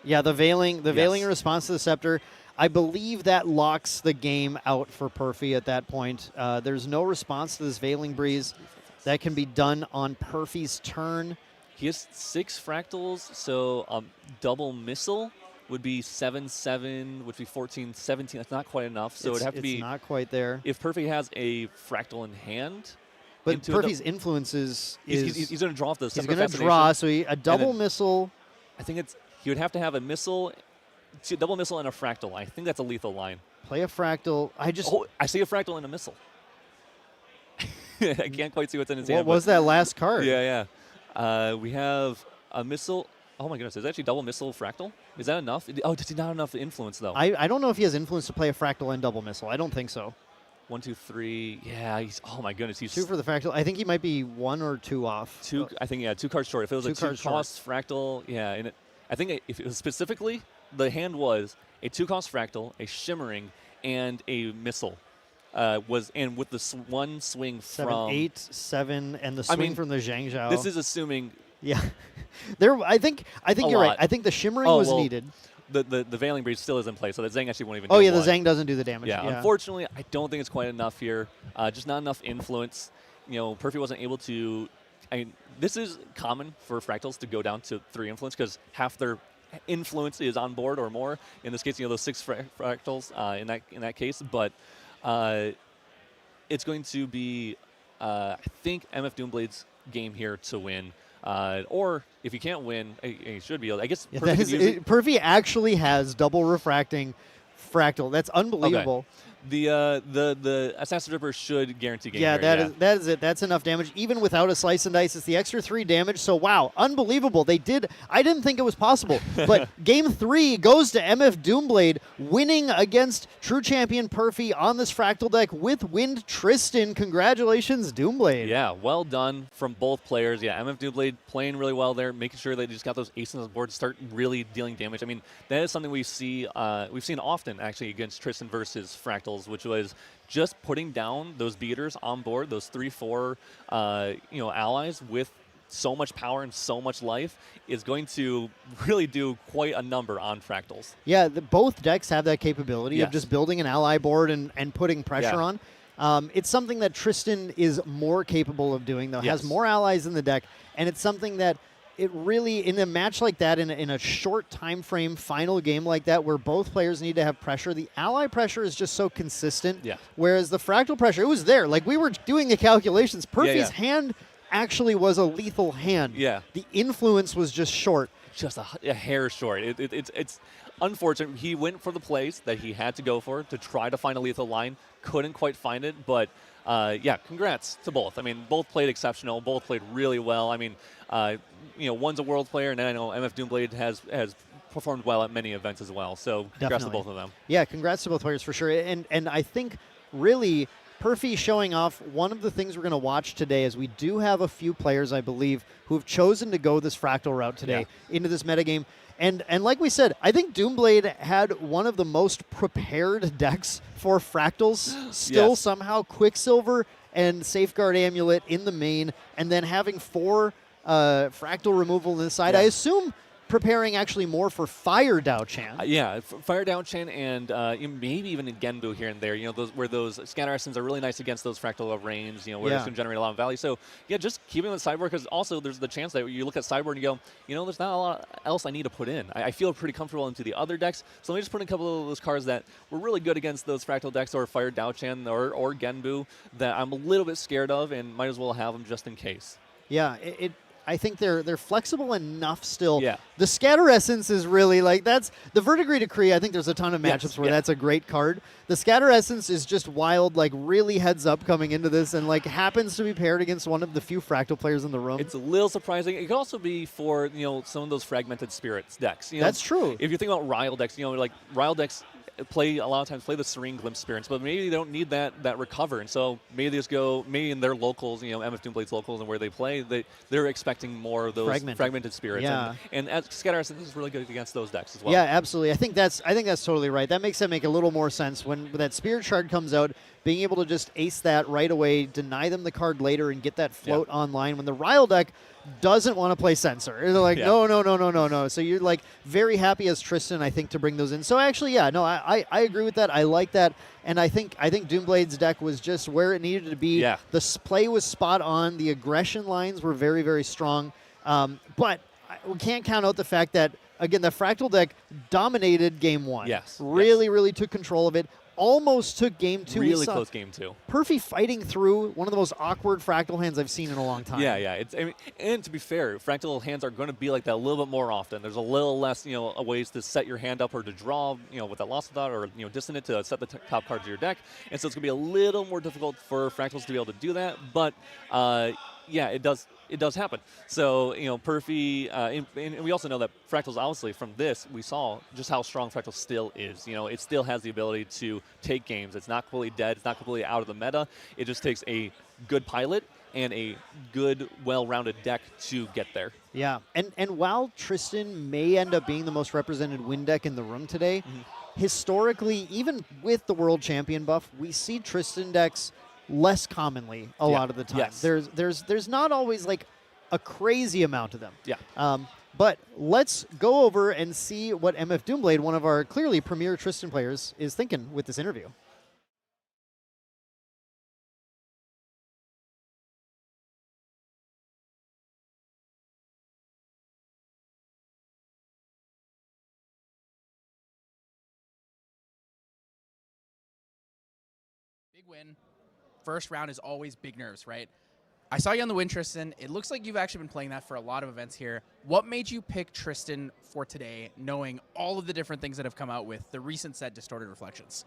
Yeah, the Veiling in response to the Scepter. I believe that locks the game out for Perfy at that point. There's no response to this Veiling Breeze. That can be done on Perfy's turn. He has 6 Fractals, so double Missile would be 7/7, would be 14/17. That's not quite enough. So it'd have to be... It's not quite there. If Perfy has a Fractal in hand... But Perfy's influence is... He's going to draw off the He's going to draw, so a double Missile... I think he would have to have a Missile, double Missile and a Fractal. I think that's a lethal line. Play a Fractal. I see a Fractal and a Missile. I can't quite see what's in his hand. What was that last card? Yeah. We have a Missile... Oh my goodness, is that actually double Missile Fractal? Is that enough? Oh, does he not have enough influence, though? I don't know if he has influence to play a Fractal and double Missile. I don't think so. 1, 2, 3. Yeah, oh my goodness. He's 2 for the Fractal. I think he might be 1 or 2 off. 2, I think, 2 cards short. If it was a 2-cost Fractal, yeah. And I think if it was specifically, the hand was a 2-cost Fractal, a Shimmering, and a Missile. And with the one swing 7, from... 8, 7, and the swing from the Zhang Zhao. This is assuming... Yeah. I think you're right. I think the Shimmering was needed. The Veiling Breeze still is in place, so the Zhang actually won't even do the Zhang doesn't do the damage. Yeah, unfortunately, I don't think it's quite enough here. Just not enough influence. Perfy wasn't able to... this is common for Fractals to go down to 3 influence because half their influence is on board or more. In this case, those 6 Fractals in that case. But it's going to be, I think, MFDoomblade's game here to win. Or if he can't win, he should be able. I guess Perfy actually has double refracting Fractal. That's unbelievable. Okay. The Assassin Ripper should guarantee game. Yeah, that is it. That's enough damage. Even without a Slice and Dice, it's the extra 3 damage. So wow, unbelievable. I didn't think it was possible. But game 3 goes to MFDoomblade, winning against true champion Perfy on this Fractal deck with Wind Tristan. Congratulations, Doomblade. Yeah, well done from both players. Yeah, MFDoomblade playing really well there, making sure they just got those aces on the board to start really dealing damage. I mean, that is something we've seen often actually against Tristan versus Fractal, which was just putting down those beaters on board, those 3-4 allies with so much power and so much life is going to really do quite a number on Fractals. Yeah, both decks have that capability of Yes. just building an ally board and putting pressure on. It's something that Tristan is more capable of doing, though. Yes. Has more allies in the deck, and it's something that it really, in a match like that, in a short time frame final game like that, where both players need to have pressure, the ally pressure is just so consistent. Yeah. Whereas the Fractal pressure, it was there. Like, we were doing the calculations. Perfy's yeah. hand actually was a lethal hand. Yeah. The influence was just short. Just a hair short. It's unfortunate. He went for the plays that he had to go for to try to find a lethal line. Couldn't quite find it, but yeah, congrats to both. I mean, both played exceptional. Both played really well. I mean, one's a world player, and then I know MFDoomblade has performed well at many events as well. So congrats to both of them. Yeah, congrats to both players for sure. And I think really Perfy showing off one of the things we're going to watch today is we do have a few players, I believe, who have chosen to go this Fractal route today into this metagame. And like we said, I think Doomblade had one of the most prepared decks for Fractals. Still somehow Quicksilver and Safeguard Amulet in the main, and then having 4 Fractal removal on the side. I assume preparing actually more for Fire Dao-Chan. Fire Dao-Chan and maybe even a Genbu here and there. Those Scatter Essence are really nice against those Fractal Lorraines, where it's going to generate a lot of value. So, just keeping with sideboard, because also there's the chance that you look at sideboard and you go, there's not a lot else I need to put in. I feel pretty comfortable into the other decks, so let me just put in a couple of those cards that were really good against those Fractal decks, or Fire Dao-Chan or Genbu, that I'm a little bit scared of and might as well have them just in case. Yeah, I think they're flexible enough still. Yeah. The Scatter Essence is really that's the Verdigris Decree. I think there's a ton of matchups where that's a great card. The Scatter Essence is just wild, really heads up coming into this, and happens to be paired against one of the few Fractal players in the room. It's a little surprising. It could also be for some of those Fragmented Spirits decks. That's true. If you think about Ryle decks, Ryle decks a lot of times play the Serene Glimpse Spirits, but maybe they don't need that recover, and so maybe they just go in their locals, MFDoomblade's locals and where they play, they're expecting more of those fragmented spirits. Yeah. And as Scatter Essence is really good against those decks as well. Yeah, absolutely. I think that's totally right. That makes make a little more sense when that Spirit Shard comes out. Being able to just ace that right away, deny them the card later, and get that float online when the Ryle deck doesn't want to play Censor. They're like, no. So you're very happy as Tristan, I think, to bring those in. So actually, I agree with that. I like that. And I think Doomblade's deck was just where it needed to be. Yeah. The play was spot on. The aggression lines were very, very strong. But we can't count out the fact that, again, the Fractal deck dominated Game 1. Yes. Really took control of it. Almost took Game 2. Really close Game 2. Perfy fighting through one of the most awkward Fractal hands I've seen in a long time. Yeah. And to be fair, Fractal hands are going to be like that a little bit more often. There's a little less, ways to set your hand up or to draw, with that Lost Thought or, Dissonant to set the top cards of your deck. And so it's going to be a little more difficult for Fractals to be able to do that. But, it does happen. So, Perfy, and we also know that Fractals, obviously, from this, we saw just how strong Fractal still is. It still has the ability to take games. It's not completely dead. It's not completely out of the meta. It just takes a good pilot and a good, well-rounded deck to get there. Yeah, and while Tristan may end up being the most represented win deck in the room today, historically, even with the World Champion buff, we see Tristan decks less commonly a lot of the time. Yes. There's not always a crazy amount of them. Yeah. But let's go over and see what MFDoomblade, one of our clearly premier Tristan players, is thinking with this interview. Big win. First round is always big nerves, right? I saw you on the win, Tristan. It looks like you've actually been playing that for a lot of events here. What made you pick Tristan for today, knowing all of the different things that have come out with the recent set Distorted Reflections?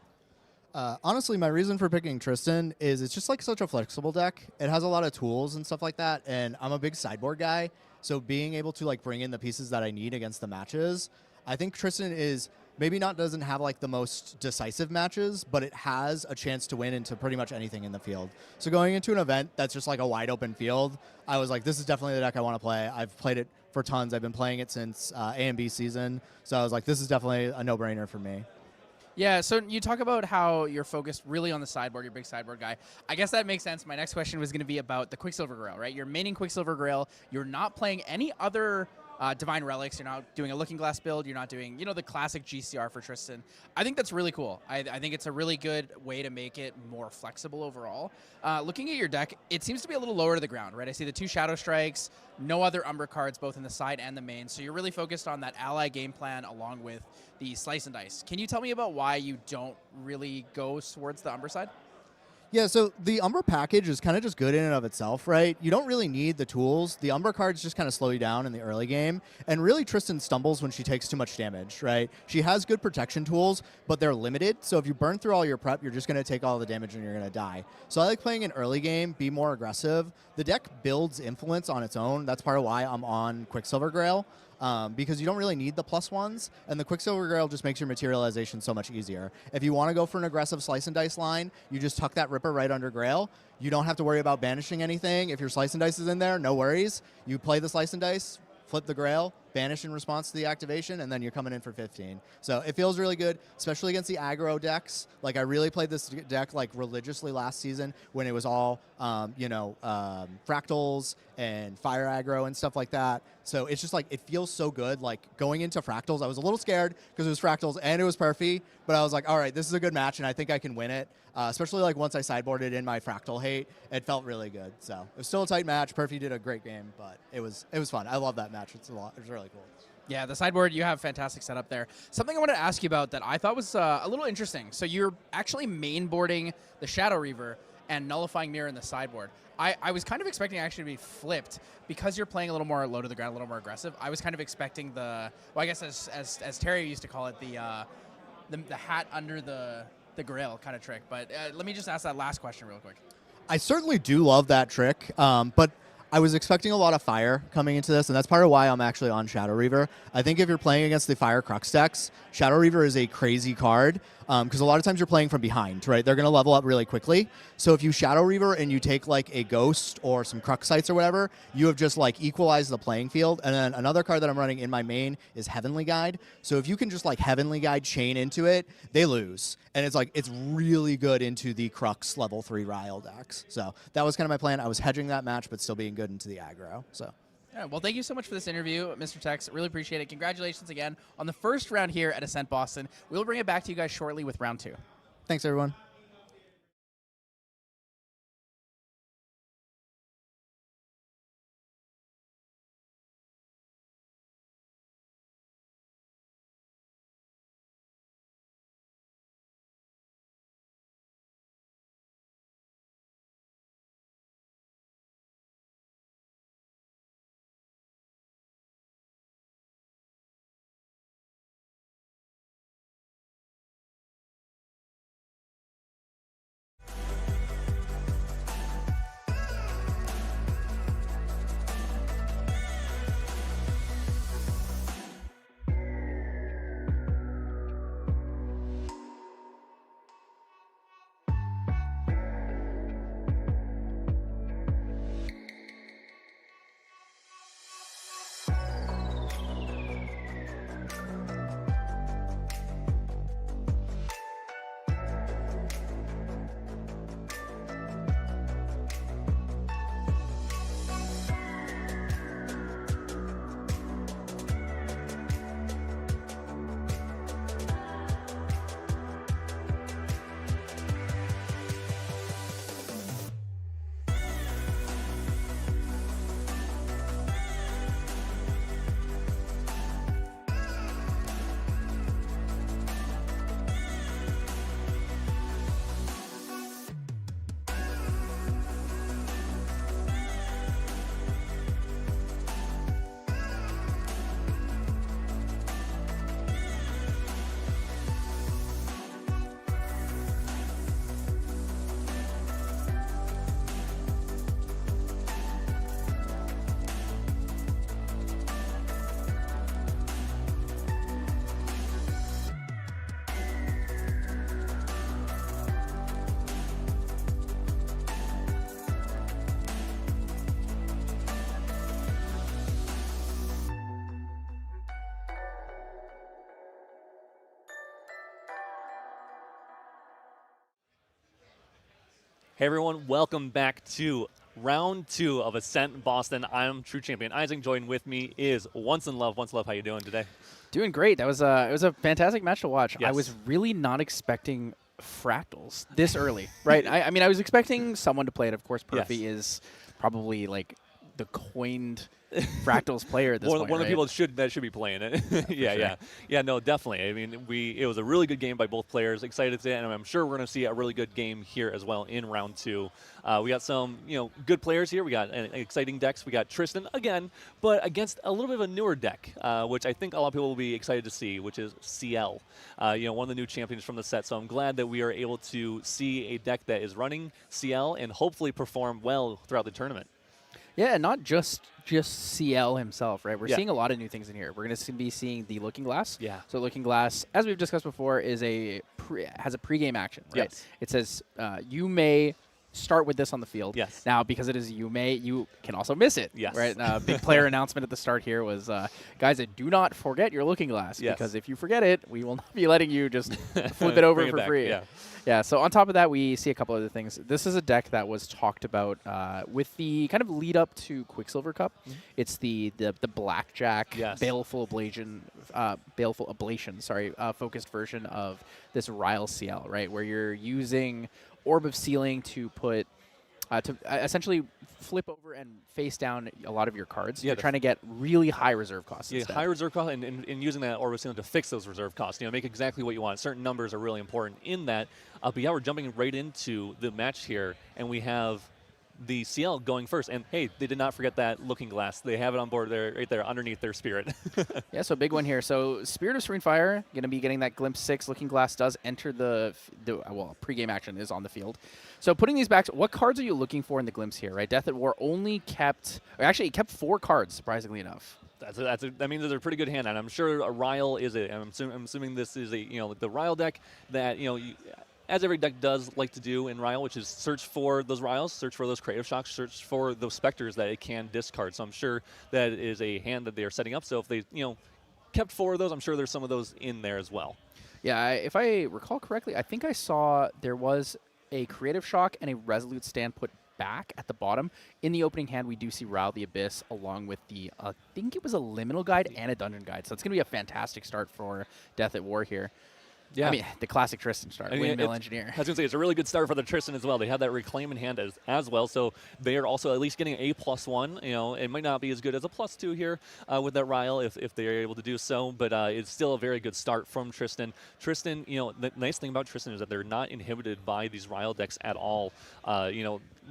Honestly, my reason for picking Tristan is it's just such a flexible deck. It has a lot of tools and stuff like that, and I'm a big sideboard guy, so being able to bring in the pieces that I need against the matches, I think Tristan is doesn't have the most decisive matches, but it has a chance to win into pretty much anything in the field. So going into an event that's just a wide open field, I was this is definitely the deck I want to play. I've played it for tons. I've been playing it since A and B season, so I was this is definitely a no-brainer for me. Yeah, so you talk about how you're focused really on the sideboard, you're a big sideboard guy. I guess that makes sense. My next question was going to be about the Quicksilver Grail, right? You're maining Quicksilver Grail. You're not playing any other Divine Relics. You're not doing a Looking Glass build. You're not doing, the classic GCR for Tristan. I think that's really cool. I think it's a really good way to make it more flexible overall. Looking at your deck, it seems to be a little lower to the ground, right? I see the 2 Shadowstrikes, no other Umbra cards, both in the side and the main. So you're really focused on that ally game plan along with the Slice and Dice. Can you tell me about why you don't really go towards the Umbra side? Yeah, so the Umbra package is kind of just good in and of itself, right? You don't really need the tools. The Umbra cards just kind of slow you down in the early game. And really, Tristan stumbles when she takes too much damage, right? She has good protection tools, but they're limited. So if you burn through all your prep, you're just going to take all the damage and you're going to die. So I like playing an early game, be more aggressive. The deck builds influence on its own. That's part of why I'm on Quicksilver Grail. Because you don't really need the +1s, and the Quicksilver Grail just makes your materialization so much easier. If you want to go for an aggressive Slice and Dice line, you just tuck that Ripper right under Grail. You don't have to worry about banishing anything. If your Slice and Dice is in there, no worries. You play the Slice and Dice, flip the Grail, banish in response to the activation, and then you're coming in for 15. So it feels really good, especially against the aggro decks. Like, I really played this deck like religiously last season when it was all, fractals and fire aggro and stuff like that. So it's just like, it feels so good. Like, going into fractals, I was a little scared because it was fractals and it was Perfy, but I was like, all right, this is a good match and I think I can win it. Especially like once I sideboarded in my fractal hate, it felt really good. So it was still a tight match. Perfy did a great game, but it was fun. I love that match. It was really cool. Yeah, the sideboard, you have fantastic setup there. Something I wanted to ask you about that I thought was a little interesting. So you're actually mainboarding the Shadow Reaver and nullifying Mirror in the sideboard. I was kind of expecting it actually to be flipped because you're playing a little more low to the ground, a little more aggressive. I was kind of expecting I guess as Terry used to call it, the hat under the grail kind of trick. But let me just ask that last question real quick. I certainly do love that trick, but I was expecting a lot of fire coming into this, and that's part of why I'm actually on Shadow Reaver. I think if you're playing against the Fire Crux decks, Shadow Reaver is a crazy card, because a lot of times you're playing from behind, right? They're going to level up really quickly. So if you Shadow Reaver and you take like a Ghost or some Crux Sites or whatever, you have just like equalized the playing field. And then another card that I'm running in my main is Heavenly Guide. So if you can just like Heavenly Guide chain into it, they lose. And it's really good into the Crux level 3 Ryle decks. So that was kind of my plan. I was hedging that match, but still being good into the aggro. So. Yeah, well, thank you so much for this interview, Mr. Tex. Really appreciate it. Congratulations again on the first round here at Ascent Boston. We'll bring it back to you guys shortly with round 2. Thanks, everyone. Hey everyone, welcome back to round 2 of Ascent Boston. I'm True Champion Isaac. Joined with me is Once in Love. Once in Love, how you doing today? Doing great. That was it was a fantastic match to watch. Yes. I was really not expecting Fractals this early, right? I mean, I was expecting someone to play it. Of course, Perfy is probably like the coined Fractals player at this point, one of the right? people that should be playing it. Yeah, no, definitely. I mean, it was a really good game by both players. Excited to see it, and I'm sure we're going to see a really good game here as well in round 2. We got some, good players here. We got exciting decks. We got Tristan again, but against a little bit of a newer deck, which I think a lot of people will be excited to see, which is Ciel. One of the new champions from the set. So I'm glad that we are able to see a deck that is running Ciel and hopefully perform well throughout the tournament. Yeah, and not just CL himself, right? We're Yeah. seeing a lot of new things in here. We're going to be seeing the Looking Glass. Yeah. So Looking Glass, as we've discussed before, is has a pregame action, right? Yes. It says you may start with this on the field. Yes. Now, because it is you can also miss it. Yes. Right. Big player announcement at the start here was, guys, do not forget your Looking Glass. Yes. Because if you forget it, we will not be letting you just flip it over Bring it for back, free. yeah. Yeah, so on top of that, we see a couple other things. This is a deck that was talked about with the kind of lead up to Quicksilver Cup. Mm-hmm. It's the Blackjack Yes. Baleful Ablation, focused version of this Ryle CL, right? Where you're using Orb of Sealing to put essentially flip over and face down a lot of your cards. Yeah, You're trying to get really high reserve costs. Yeah, instead. high reserve cost and using that Orb of Sealing to fix those reserve costs. Make exactly what you want. Certain numbers are really important in that. But yeah, we're jumping right into the match here, and we have the CL going first. And hey, they did not forget that Looking Glass. They have it on board there, right there underneath their Spirit. Yeah, so big one here. So Spirit of Serene Fire, going to be getting that Glimpse 6. Looking Glass does enter pregame action is on the field. So putting these back, what cards are you looking for in the Glimpse here, right? Deathatwar only kept 4 cards, surprisingly enough. That means it's a pretty good hand, and I'm sure a Ryle is it. I'm assuming this is the Ryle deck that as every deck does like to do in Ryle, which is search for those Ryles, search for those Creative Shocks, search for those Specters that it can discard. So I'm sure that is a hand that they are setting up. So if they kept 4 of those, I'm sure there's some of those in there as well. Yeah, if I recall correctly, I think I saw there was a Creative Shock and a Resolute Stand put back at the bottom. In the opening hand, we do see Ral the Abyss along with the, I think it was a Liminal Guide and a Dungeon Guide. So it's going to be a fantastic start for Deathatwar here. Yeah. I mean, the classic Tristan start, Windmill Engineer. I was going to say, it's a really good start for the Tristan as well. They have that Reclaim in hand as well, so they are also at least getting a +1. It might not be as good as a +2 here with that Ryle if they are able to do so, but it's still a very good start from Tristan. Tristan, the nice thing about Tristan is that they're not inhibited by these Ryle decks at all.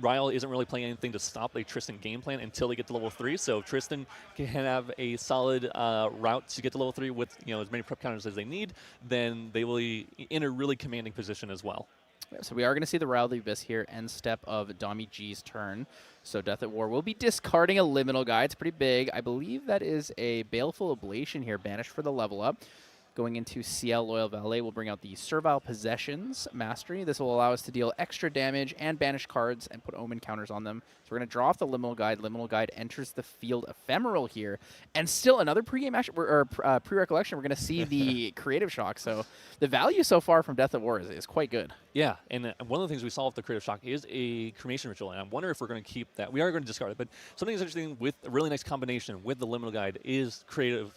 Ryle isn't really playing anything to stop a Tristan game plan until they get to level 3. So Tristan can have a solid route to get to level 3 with as many prep counters as they need. Then they will be in a really commanding position as well. Yeah, so we are going to see the Ral the Abyss here, end step of Dami G's turn. So Deathatwar will be discarding a Liminal Guide. It's pretty big. I believe that is a Baleful Ablation here, banished for the level up. Going into Ciel Loyal Valet, we'll bring out the Servile Possessions Mastery. This will allow us to deal extra damage and banish cards and put Omen counters on them. So we're going to draw off the Liminal Guide. Liminal Guide enters the field Ephemeral here. And still another pregame action, or pre-recollection, we're going to see the Creative Shock. So the value so far from Deathatwar is quite good. Yeah, and one of the things we saw with the Creative Shock is a Cremation Ritual, and I wonder if we're going to keep that. We are going to discard it, but something that's interesting with a really nice combination with the Liminal Guide is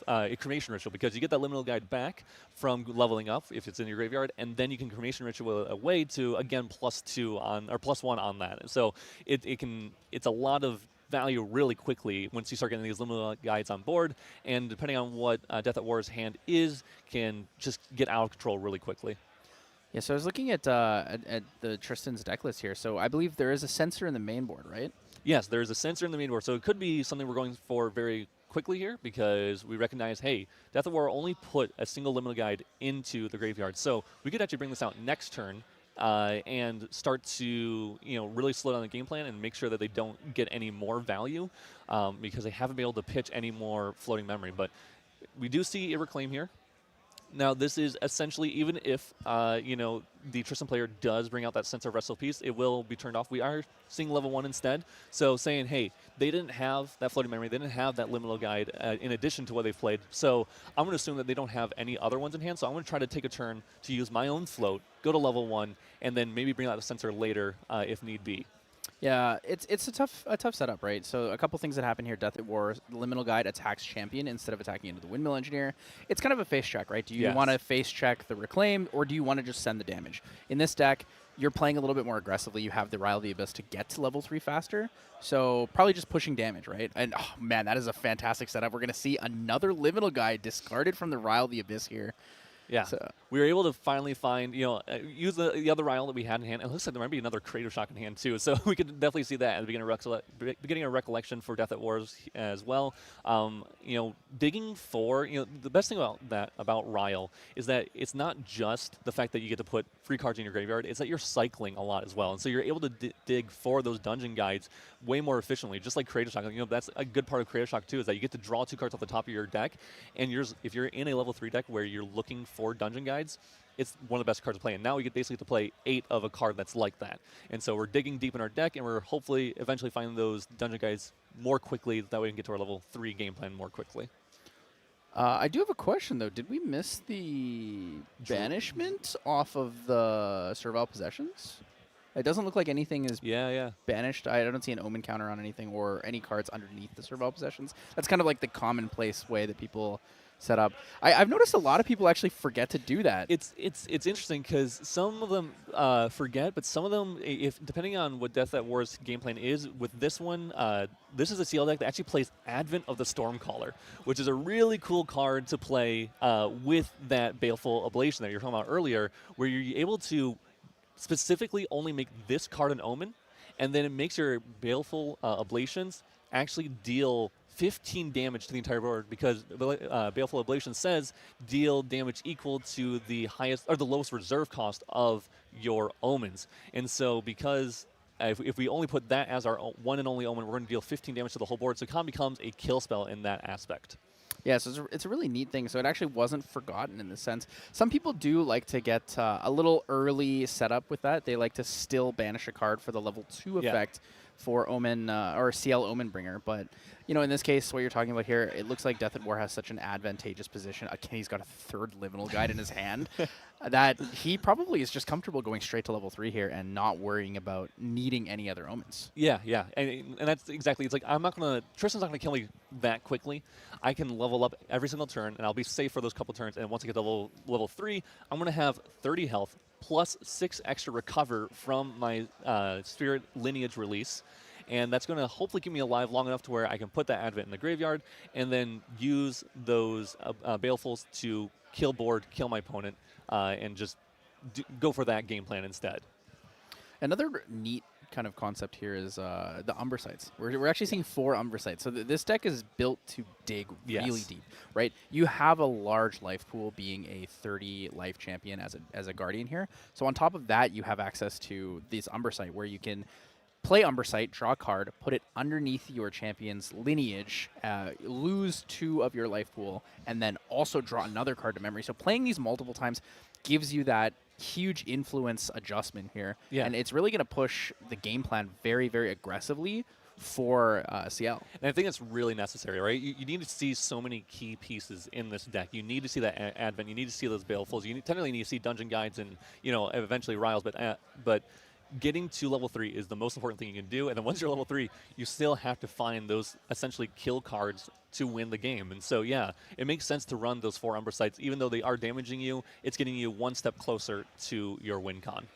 a Cremation Ritual, because you get that Liminal Guide back from leveling up if it's in your graveyard, and then you can Cremation Ritual away to, again, +2 on, or +1 on that. So it's a lot of value really quickly once you start getting these Liminal Guides on board, and depending on what Deathatwar's hand is, can just get out of control really quickly. Yeah, so I was looking at the Tristan's deck list here. So I believe there is a Censor in the main board, right? Yes, there's a Censor in the main board, so it could be something we're going for very quickly here, because we recognize, hey, Deathatwar only put a single Liminal Guide into the graveyard, so we could actually bring this out next turn and start to really slow down the game plan and make sure that they don't get any more value, because they haven't been able to pitch any more floating memory. But we do see a Reclaim here. Now, this is essentially, even if, the Tristan player does bring out that sense of wrestle piece, it will be turned off. We are seeing level 1 instead. So saying, hey, they didn't have that floating memory. They didn't have that liminal guide in addition to what they've played. So I'm going to assume that they don't have any other ones in hand. So I'm going to try to take a turn to use my own float, go to level 1, and then maybe bring out the sensor later if need be. Yeah, it's a tough setup, right? So a couple things that happen here. Deathatwar, liminal guide attacks champion instead of attacking into the windmill engineer. It's kind of a face check, right? Do you want to face check the reclaim, or do you want to just send the damage? In this deck, you're playing a little bit more aggressively. You have the Rile of the Abyss to get to level 3 faster, so probably just pushing damage, right? And oh man, that is a fantastic setup. We're gonna see another liminal guide discarded from the Rile of the Abyss here. Yeah, so we were able to finally find, use the other Ryle that we had in hand. And it looks like there might be another Creative Shock in hand, too. So we could definitely see that at the beginning of Recollection for Deathatwar as well. Digging for, the best thing about Ryle is that it's not just the fact that you get to put free cards in your graveyard. It's that you're cycling a lot as well. And so you're able to dig for those dungeon guides way more efficiently, just like Creative Shock. That's a good part of Creative Shock, too, is that you get to draw 2 cards off the top of your deck. And if you're in a level 3 deck where you're looking for dungeon guides, it's one of the best cards to play. And now we get basically to play 8 of a card that's like that. And so we're digging deep in our deck, and we're hopefully eventually finding those dungeon guides more quickly. That way we can get to our level 3 game plan more quickly. I do have a question, though. Did we miss the banishment off of the Servile Possessions? It doesn't look like anything is banished. I don't see an Omen counter on anything or any cards underneath the Servile Possessions. That's kind of like the commonplace way that people set up. I've noticed a lot of people actually forget to do that. It's interesting because some of them forget, but some of them, depending on what Deathatwar's game plan is, with this one, this is a Ciel deck that actually plays Advent of the Stormcaller, which is a really cool card to play with that Baleful Oblation that you were talking about earlier, where you're able to specifically only make this card an Omen, and then it makes your Baleful Oblations actually deal 15 damage to the entire board, because Baleful Oblation says deal damage equal to the highest or the lowest reserve cost of your Omens. And so because if we only put that as our one and only Omen, we're going to deal 15 damage to the whole board. So it kind of becomes a kill spell in that aspect. Yeah, so it's a really neat thing. So it actually wasn't forgotten in the sense. Some people do like to get a little early setup with that. They like to still banish a card for the level 2 effect for Omen or Ciel Omen Bringer. But, in this case, what you're talking about here, it looks like Deathatwar has such an advantageous position. Kenny's got a 3rd Liminal Guide in his hand that he probably is just comfortable going straight to level 3 here and not worrying about needing any other Omens. Yeah. And that's exactly, it's like, Tristan's not going to kill me that quickly. I can level up every single turn, and I'll be safe for those couple turns. And once I get to level 3, I'm going to have 30 health plus 6 extra recover from my Spirit Lineage release. And that's going to hopefully keep me alive long enough to where I can put that Advent in the graveyard and then use those Balefuls to kill board, kill my opponent, and just go for that game plan instead. Another neat kind of concept here is the Umbra sites. We're actually seeing 4 Umbra sites. So this deck is built to dig really deep, right? You have a large life pool being a 30 life champion as a Guardian here. So on top of that, you have access to this Umbra site where you can play Umbra Sight, draw a card, put it underneath your champion's lineage, lose 2 of your life pool, and then also draw another card to memory. So playing these multiple times gives you that huge influence adjustment here. Yeah. And it's really going to push the game plan very, very aggressively for Ciel. And I think it's really necessary, right? You need to see so many key pieces in this deck. You need to see that Advent. You need to see those Balefuls. You technically need to see Dungeon Guides and, eventually Riles, but getting to level 3 is the most important thing you can do. And then once you're level 3, you still have to find those essentially kill cards to win the game. And so, it makes sense to run those 4 Umbra sites. Even though they are damaging you, it's getting you one step closer to your win con.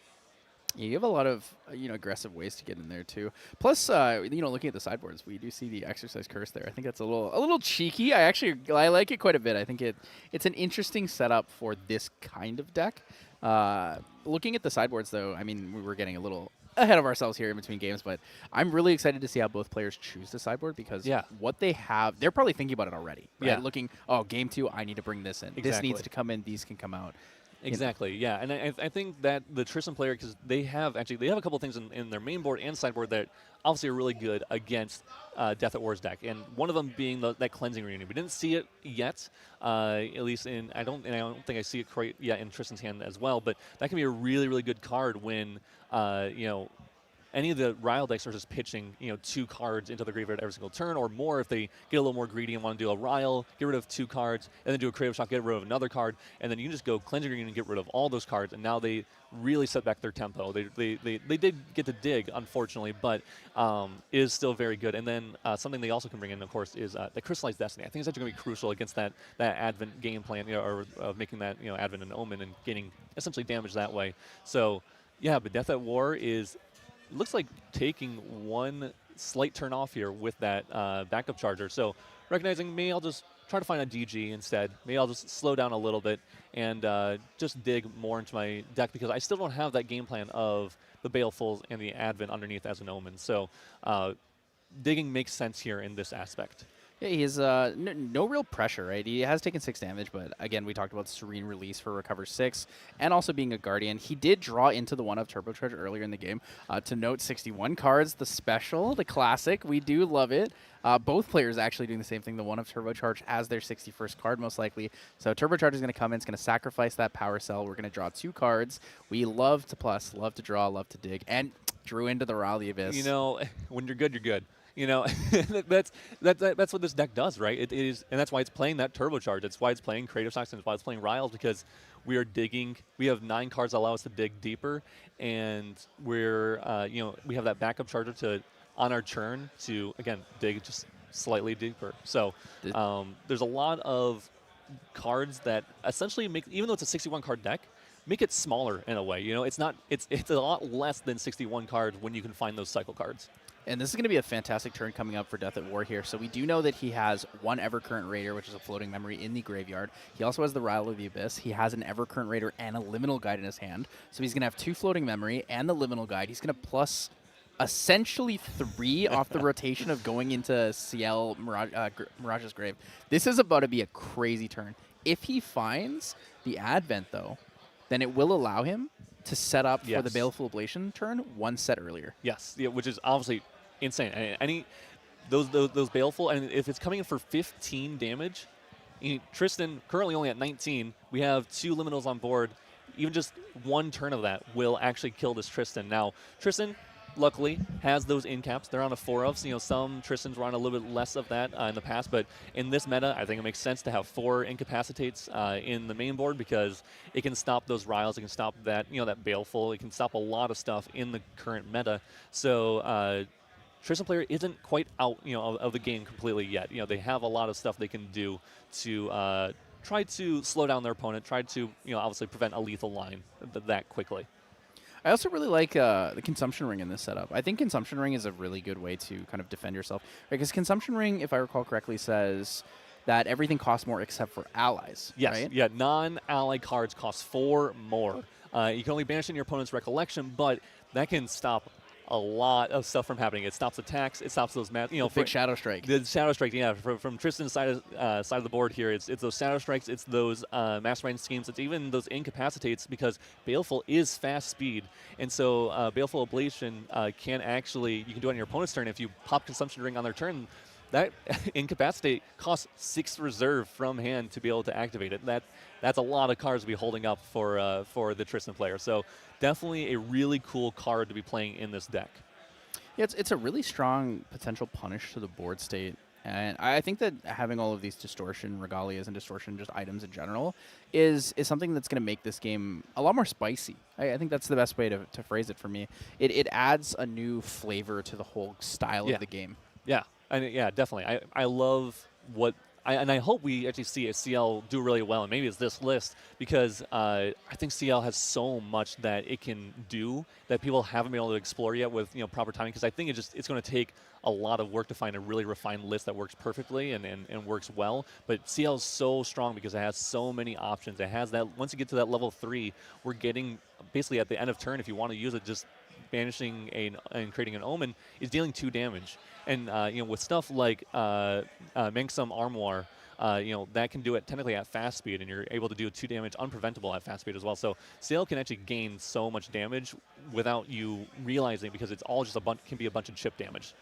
Yeah, you have a lot of aggressive ways to get in there too. Plus, looking at the sideboards, we do see the Exercise Curse there. I think that's a little cheeky. I like it quite a bit. I think it's an interesting setup for this kind of deck. Looking at the sideboards, though, we were getting a little ahead of ourselves here in between games, but I'm really excited to see how both players choose the sideboard because what they have, they're probably thinking about it already. Right? Yeah. Looking, game 2, I need to bring this in. Exactly. This needs to come in. These can come out. Exactly, yeah, and I think that the Tristan player, because they have a couple things in their main board and sideboard that obviously are really good against Deathatwar's deck, and one of them being that cleansing reunion. We didn't see it yet, at least I don't think I see it quite yet in Tristan's hand as well. But that can be a really really good card when any of the Ryle decks are just pitching, 2 cards into the graveyard every single turn, or more if they get a little more greedy and want to do a Ryle, get rid of 2 cards, and then do a Creative Shock, get rid of another card, and then you can just go Cleansing Green and get rid of all those cards, and now they really set back their tempo. They did get to dig, unfortunately, but it is still very good. And then something they also can bring in, of course, is the Crystallized Destiny. I think it's actually going to be crucial against that Advent game plan, or making that Advent an Omen and getting essentially damage that way. So, yeah, but Deathatwar is... looks like taking one slight turn off here with that backup charger. So recognizing maybe I'll just try to find a DG instead. Maybe I'll just slow down a little bit and just dig more into my deck, because I still don't have that game plan of the Balefuls and the Advent underneath as an Omen. So digging makes sense here in this aspect. Yeah, he has no real pressure, right? He has taken 6 damage, but again, we talked about Serene release for Recover 6, and also being a Guardian. He did draw into the 1-up Turbocharge earlier in the game. To note, 61 cards, the special, the classic. We do love it. Both players actually doing the same thing, the 1-up Turbocharge as their 61st card, most likely. So Turbocharge is going to come in, it's going to sacrifice that Power Cell. We're going to draw 2 cards. We love to plus, love to draw, love to dig, and drew into the Ral the Abyss. When you're good, you're good. That's what this deck does, right? It is, and that's why it's playing that Turbocharge. It's why it's playing Creative Shocks, and it's why it's playing Riles, because we are digging. We have 9 cards that allow us to dig deeper, and we're, we have that backup charger to, on our turn, to, again, dig just slightly deeper. So there's a lot of cards that essentially make, even though it's a 61 card deck, make it smaller in a way. It's a lot less than 61 cards when you can find those cycle cards. And this is going to be a fantastic turn coming up for Deathatwar here. So we do know that he has 1 Evercurrent Raider, which is a floating memory in the graveyard. He also has the Ryle of the Abyss. He has an Evercurrent Raider and a Liminal Guide in his hand. So he's going to have 2 floating memory and the Liminal Guide. He's going to plus essentially 3 off the rotation of going into Ciel Mirage's Grave. This is about to be a crazy turn. If he finds the Advent, though, then it will allow him to set up for the Baleful Oblation turn 1 set earlier. Yes, which is obviously insane. Those Baleful, and if it's coming in for 15 damage, Tristan currently only at 19. We have 2 liminals on board. Even just 1 turn of that will actually kill this Tristan. Now, Tristan, luckily, has those in caps. They're on a 4 of. So, some Tristans were on a little bit less of that in the past, but in this meta, I think it makes sense to have 4 incapacitates in the main board, because it can stop those Riles. It can stop that, that Baleful. It can stop a lot of stuff in the current meta. So, Tristan player isn't quite out, of the game completely yet. They have a lot of stuff they can do to try to slow down their opponent, try to, obviously prevent a lethal line that quickly. I also really like the Consumption Ring in this setup. I think Consumption Ring is a really good way to kind of defend yourself. Because Consumption Ring, if I recall correctly, says that everything costs more except for allies. Yes, right? Yeah, non-ally cards cost 4 more. You can only banish in your opponent's recollection, but that can stop a lot of stuff from happening. It stops attacks. It stops those big Shadowstrike. The Shadowstrike, yeah. From Tristan's side of the board here, it's those Shadowstrikes. It's those Mastermind Schemes. It's even those Incapacitates, because Baleful is fast speed, and so Baleful Oblation can actually, you can do it on your opponent's turn. If you pop Consumption Ring on their turn, that Incapacitate costs 6 reserve from hand to be able to activate it. That's a lot of cards to be holding up for the Tristan player. So definitely a really cool card to be playing in this deck. Yeah, it's a really strong potential punish to the board state. And I think that having all of these Distortion Regalias and Distortion just items in general is something that's going to make this game a lot more spicy. I think that's the best way to phrase it for me. It adds a new flavor to the whole style of the game. Yeah, yeah, definitely. I love what... and I hope we actually see a Ciel do really well, and maybe it's this list, because I think Ciel has so much that it can do that people haven't been able to explore yet with proper timing, because I think it's going to take a lot of work to find a really refined list that works perfectly and works well. But Ciel is so strong because it has so many options. It has that, once you get to that level 3, we're getting basically at the end of turn, if you want to use it, just banishing and creating an Omen is dealing 2 damage. And with stuff like Manxum Armoire, that can do it technically at fast speed, and you're able to do 2 damage unpreventable at fast speed as well. So Ciel can actually gain so much damage without you realizing, because it's all just can be a bunch of chip damage.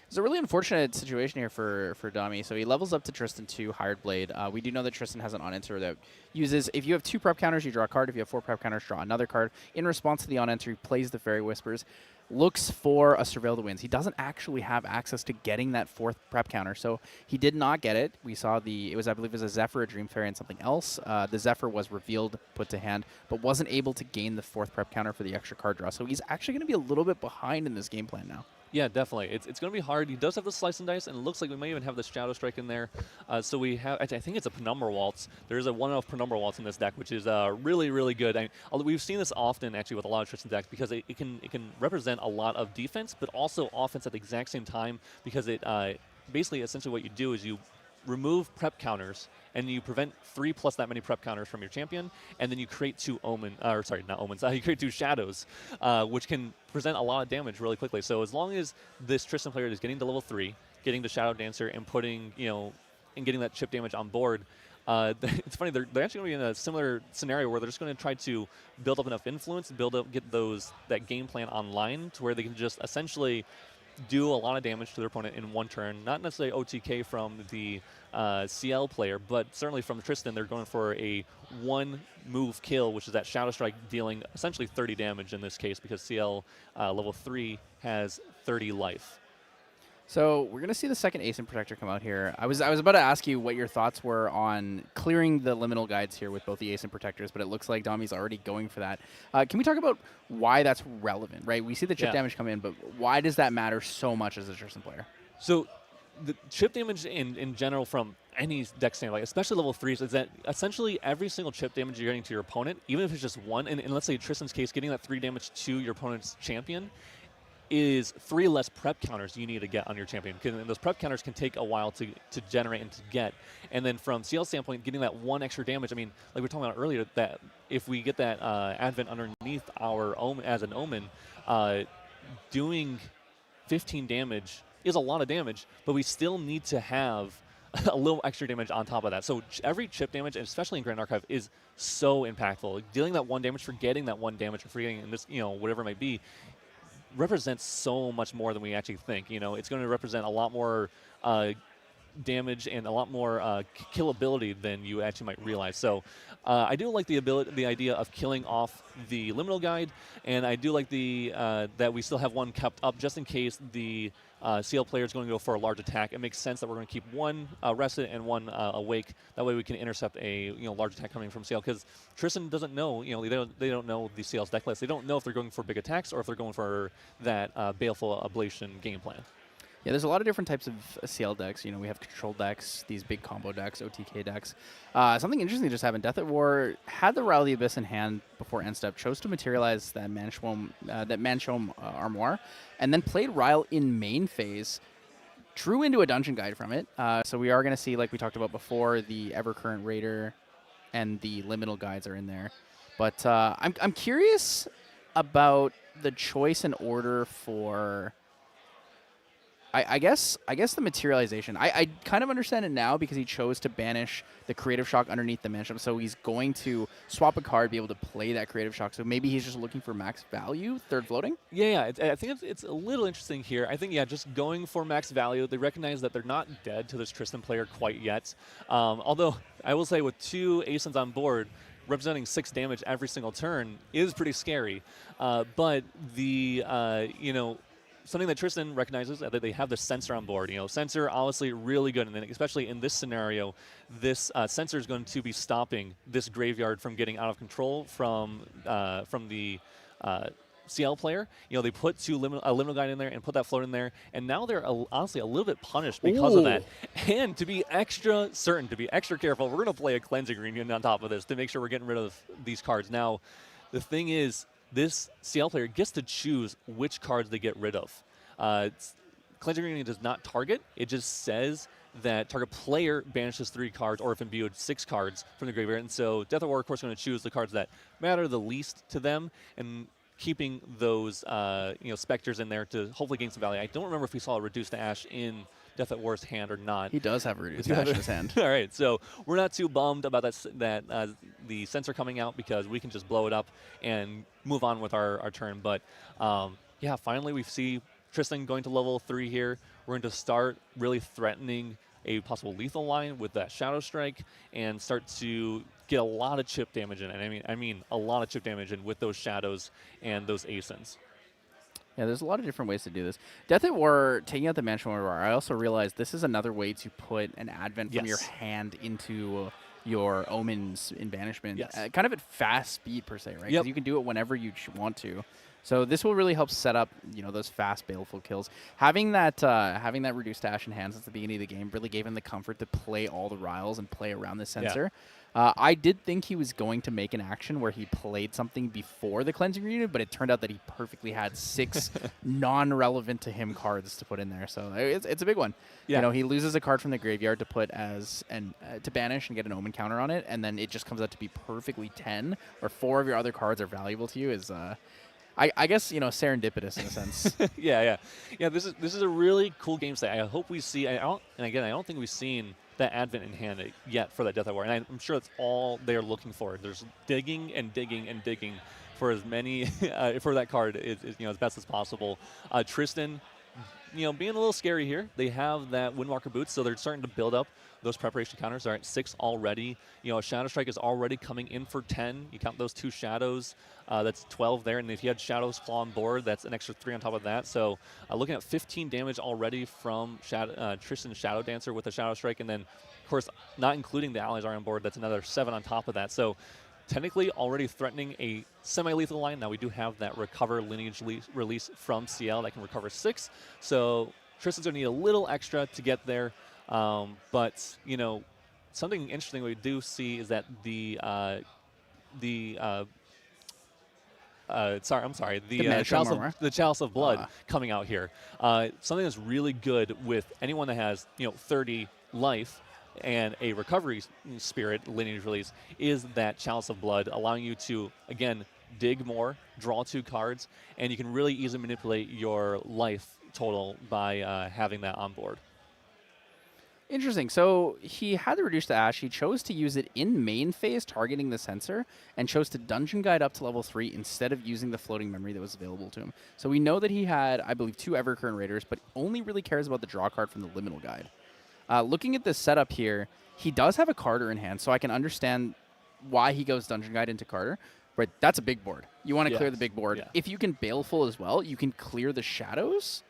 It's a really unfortunate situation here for Dami. So he levels up to Tristan 2, Hired Blade. We do know that Tristan has an on-enter that uses, if you have 2 prep counters, you draw a card. If you have 4 prep counters, draw another card. In response to the on-enter, he plays the Fairy Whispers, looks for a Surveil to Wins. He doesn't actually have access to getting that 4th prep counter, so he did not get it. We saw I believe it was a Zephyr, a Dream Fairy, and something else. The Zephyr was revealed, put to hand, but wasn't able to gain the 4th prep counter for the extra card draw. So he's actually going to be a little bit behind in this game plan now. Yeah, definitely. It's going to be hard. He does have the Slice and Dice, and it looks like we might even have the Shadowstrike in there. So we have, I think it's a Penumbra Waltz. There's a 1-off Penumbra Waltz in this deck, which is really, really good. We've seen this often, actually, with a lot of Tristan decks, because it can represent a lot of defense, but also offense at the exact same time, because it basically, essentially what you do is you remove prep counters, and you prevent 3 plus that many prep counters from your champion, and then you create 2 you create 2 shadows, which can present a lot of damage really quickly. So as long as this Tristan player is getting to level 3, getting the Shadow Dancer, and putting, and getting that chip damage on board, it's funny, they're actually going to be in a similar scenario where they're just going to try to build up enough influence, get that game plan online to where they can just essentially do a lot of damage to their opponent in one turn. Not necessarily OTK from the Ciel player, but certainly from the Tristan, they're going for a 1-move kill, which is that Shadowstrike dealing essentially 30 damage in this case, because Ciel level 3 has 30 life. So we're going to see the second Ascent Protector come out here. I was about to ask you what your thoughts were on clearing the liminal guides here with both the Ascent Protectors, but it looks like Dami's already going for that. Can we talk about why that's relevant, right? We see the chip damage come in, but why does that matter so much as a Tristan player? So the chip damage in general from any deck standpoint, especially level 3s, is that essentially every single chip damage you're getting to your opponent, even if it's just 1, and let's say Tristan's case, getting that 3 damage to your opponent's champion, is 3 less prep counters you need to get on your champion, because those prep counters can take a while to generate and to get. And then from Ciel's standpoint, getting that 1 extra damage, like we were talking about earlier, that if we get that Advent underneath our Omen as an Omen, doing 15 damage is a lot of damage, but we still need to have a little extra damage on top of that. So every chip damage, and especially in Grand Archive, is so impactful. Dealing that 1 damage, forgetting that 1 damage, or forgetting this, whatever it might be, represents so much more than we actually think. It's going to represent a lot more damage and a lot more killability than you actually might realize. So I do like the idea of killing off the liminal guide, and I do like that we still have 1 kept up just in case the Ciel player is going to go for a large attack. It makes sense that we're going to keep 1 rested and 1 awake. That way we can intercept a large attack coming from Ciel, because Tristan doesn't know. They don't know the Ciel's deck list. They don't know if they're going for big attacks or if they're going for that Baleful Oblation game plan. Yeah, there's a lot of different types of Ciel decks. We have control decks, these big combo decks, OTK decks. Something interesting just happened. Deathatwar had the Rile of the Abyss in hand before end step, chose to materialize that Manchom Armoire, and then played Rile in main phase, drew into a dungeon guide from it. So we are going to see, like we talked about before, the Evercurrent Raider and the Liminal guides are in there. But I'm curious about the choice and order for... I guess the materialization. I kind of understand it now because he chose to banish the Creative Shock underneath the Mansion, so he's going to swap a card, be able to play that Creative Shock. So maybe he's just looking for max value, third floating? Yeah. I think it's a little interesting here. I think, just going for max value. They recognize that they're not dead to this Tristan player quite yet. Although, I will say with 2 Ascents on board, representing 6 damage every single turn is pretty scary. But the, something that Tristan recognizes that they have the sensor on board. Sensor obviously really good, and then especially in this scenario, this sensor is going to be stopping this graveyard from getting out of control from the Ciel player. They put a liminal guide in there and put that float in there, and now they're honestly a little bit punished because of that. And to be extra certain, to be extra careful, we're going to play a cleansing reunion on top of this to make sure we're getting rid of these cards. Now, the thing is, this Ciel player gets to choose which cards they get rid of. Cleansing Reunion does not target. It just says that target player banishes 3 cards, or if imbued, 6 cards from the graveyard. And so Deathatwar, of course, is going to choose the cards that matter the least to them, and keeping those Specters in there to hopefully gain some value. I don't remember if we saw a reduced Ash in Deathatwar's hand or not. He does have a reduced dash in his hand. All right, so we're not too bummed about the sensor coming out because we can just blow it up and move on with our turn. But yeah, finally we see Tristan going to level 3 here. We're going to start really threatening a possible lethal line with that Shadowstrike and start to get a lot of chip damage in. And I mean a lot of chip damage in with those shadows and those Ascents. Yeah, there's a lot of different ways to do this. Deathatwar, taking out the Mansion War, I also realized this is another way to put an Advent from your hand into your Omens in Banishment. Yes. Kind of at fast speed, per se, right? Because Yep. you can do it whenever you want to. So this will really help set up, those fast baleful kills. Having that reduced dash in hand since the beginning of the game really gave him the comfort to play all the riles and play around the sensor. I did think he was going to make an action where he played something before the cleansing unit, but it turned out that he perfectly had 6 non-relevant to him cards to put in there. So it's a big one. Yeah. He loses a card from the graveyard to put as to banish and get an omen counter on it, and then it just comes out to be perfectly 10, or 4 of your other cards are valuable to you. Is I guess serendipitous in a sense. Yeah. This is a really cool game state. I hope we see. I don't think we've seen that Advent in hand yet for that Deathatwar, and I'm sure that's all they're looking for. There's digging and digging and digging for as many for that card as best as possible. Tristan, being a little scary here. They have that Windwalker boots, so they're starting to build up those preparation counters. They're at 6 already. Shadowstrike is already coming in for 10. You count those 2 shadows, that's 12 there. And if you had Shadow's Claw on board, that's an extra 3 on top of that. So looking at 15 damage already from Tristan's Shadow Dancer with the Shadowstrike. And then, of course, not including the allies are on board, that's another 7 on top of that. So technically already threatening a semi-lethal line. Now we do have that Recover Lineage release from Ciel that can recover 6. So Tristan's going to need a little extra to get there. But something interesting we do see is that the Chalice of Blood coming out here. Something that's really good with anyone that has 30 life and a recovery spirit lineage release is that Chalice of Blood, allowing you to again dig more, draw 2 cards, and you can really easily manipulate your life total by having that on board. Interesting. So he had the reduced ash. He chose to use it in main phase, targeting the sensor, and chose to Dungeon Guide up to level 3 instead of using the floating memory that was available to him. So we know that he had, I believe, 2 Evercurrent Raiders, but only really cares about the draw card from the Liminal Guide. Looking at this setup here, he does have a Carter in hand, so I can understand why he goes Dungeon Guide into Carter. But that's a big board. You want to clear the big board. Yeah. If you can Baleful as well, you can clear the shadows.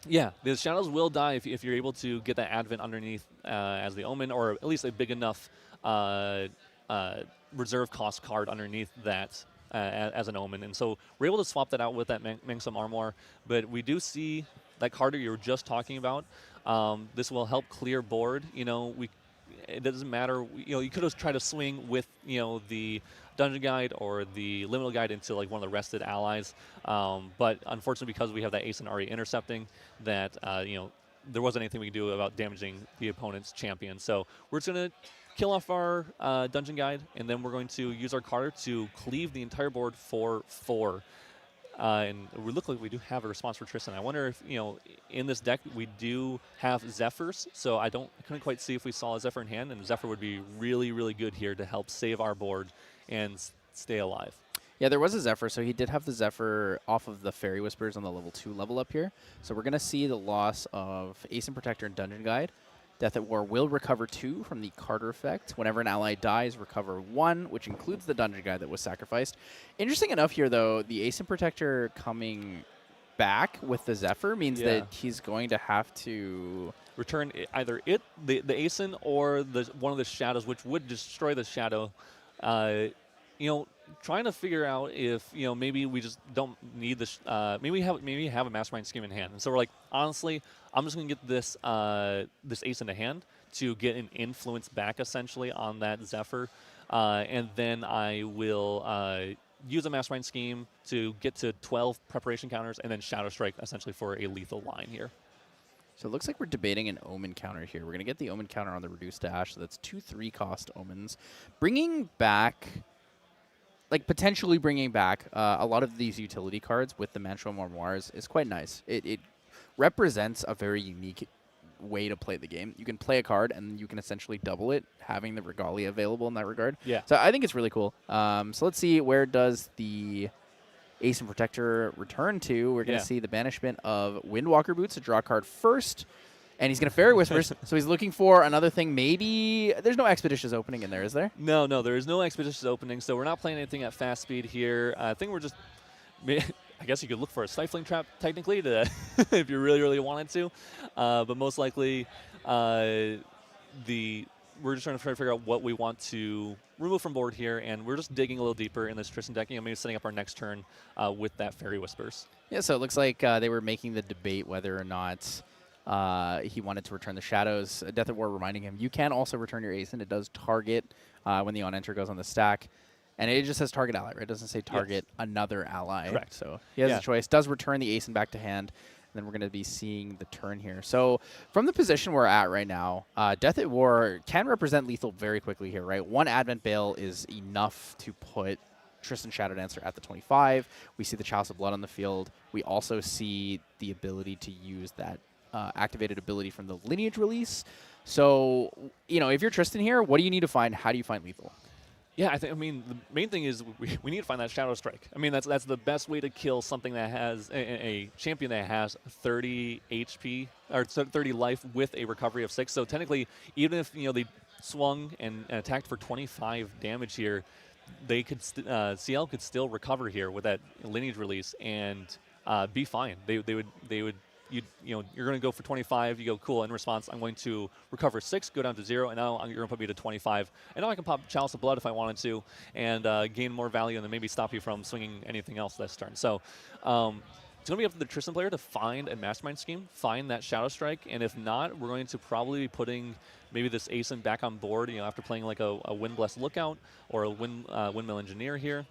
Yeah, the shadows will die if you're able to get that Advent underneath as the Omen, or at least a big enough reserve cost card underneath that as an Omen. And so we're able to swap that out with that Mengsum Armoire. But we do see that card that you were just talking about. This will help clear board. It doesn't matter. You could have tried to swing with the Dungeon Guide or the Liminal Guide into like one of the rested allies, but unfortunately, because we have that Ascent already intercepting, that there wasn't anything we could do about damaging the opponent's champion. So we're just gonna kill off our Dungeon Guide, and then we're going to use our Carter to cleave the entire board for 4. And we look like we do have a response for Tristan. I wonder if, in this deck we do have Zephyrs, so I couldn't quite see if we saw a Zephyr in hand, and Zephyr would be really, really good here to help save our board and stay alive. Yeah, there was a Zephyr, so he did have the Zephyr off of the Fairy Whispers on the level 2 level up here. So we're going to see the loss of Ascent Protector and Dungeon Guide. Deathatwar will recover 2 from the Carter effect. Whenever an ally dies, recover 1, which includes the Dungeon Guide that was sacrificed. Interesting enough here, though, the Ascent Protector coming back with the Zephyr means that he's going to have to return either the Ascent or one of the shadows, which would destroy the shadow. Trying to figure out if maybe we just don't need this. Maybe have a Mastermind Scheme in hand, and so we're like, honestly, I'm just gonna get this this Ace in the hand to get an influence back essentially on that Zephyr, and then I will use a Mastermind Scheme to get to 12 preparation counters, and then Shadowstrike essentially for a lethal line here. So it looks like we're debating an Omen counter here. We're going to get the Omen counter on the reduced dash, so that's 2 3-cost Omens. Potentially bringing back a lot of these utility cards with the Mantra Memoirs is quite nice. It represents a very unique way to play the game. You can play a card and you can essentially double it, having the Regalia available in that regard. Yeah. So I think it's really cool. So let's see, where does the Ace and Protector return to? We're going to see the banishment of Windwalker Boots to draw a card first. And he's going to Fairy Whispers, so he's looking for another thing. Maybe there's no Expeditious opening in there, is there? No, there is no Expeditious opening, so we're not playing anything at fast speed here. I think we're just, I guess you could look for a Stifling Trap technically to if you really, really wanted to. But most likely, we're just trying to figure out what we want to remove from board here, and we're just digging a little deeper in this Tristan deck, maybe setting up our next turn with that Fairy Whispers. Yeah, so it looks like they were making the debate whether or not he wanted to return the Shadows. Deathatwar reminding him, you can also return your Ace, and it does target when the on-enter goes on the stack. And it just says target ally, right? It doesn't say target another ally. Correct. So he has a choice. Does return the Ace and back to hand. And then we're going to be seeing the turn here. So from the position we're at right now, Deathatwar can represent lethal very quickly here, right? One Advent Bale is enough to put Tristan Shadow Dancer at the 25. We see the Chalice of Blood on the field. We also see the ability to use that activated ability from the Lineage release. So, if you're Tristan here, what do you need to find? How do you find lethal? Yeah, the main thing is we need to find that Shadowstrike. I mean, that's the best way to kill something that has a champion that has 30 HP or 30 life with a recovery of 6. So technically, even if they swung and attacked for 25 damage here, they could Ciel could still recover here with that Lineage release and be fine. They would. You're going to go for 25. You go, cool. In response, I'm going to recover 6, go down to 0, and now you're going to put me to 25. And now I can pop Chalice of Blood if I wanted to, and gain more value, and then maybe stop you from swinging anything else this turn. So it's going to be up to the Tristan player to find a mastermind scheme, find that Shadowstrike, and if not, we're going to probably be putting maybe this Ascent back on board. After playing like a Windblessed Lookout or a Windmill Engineer here.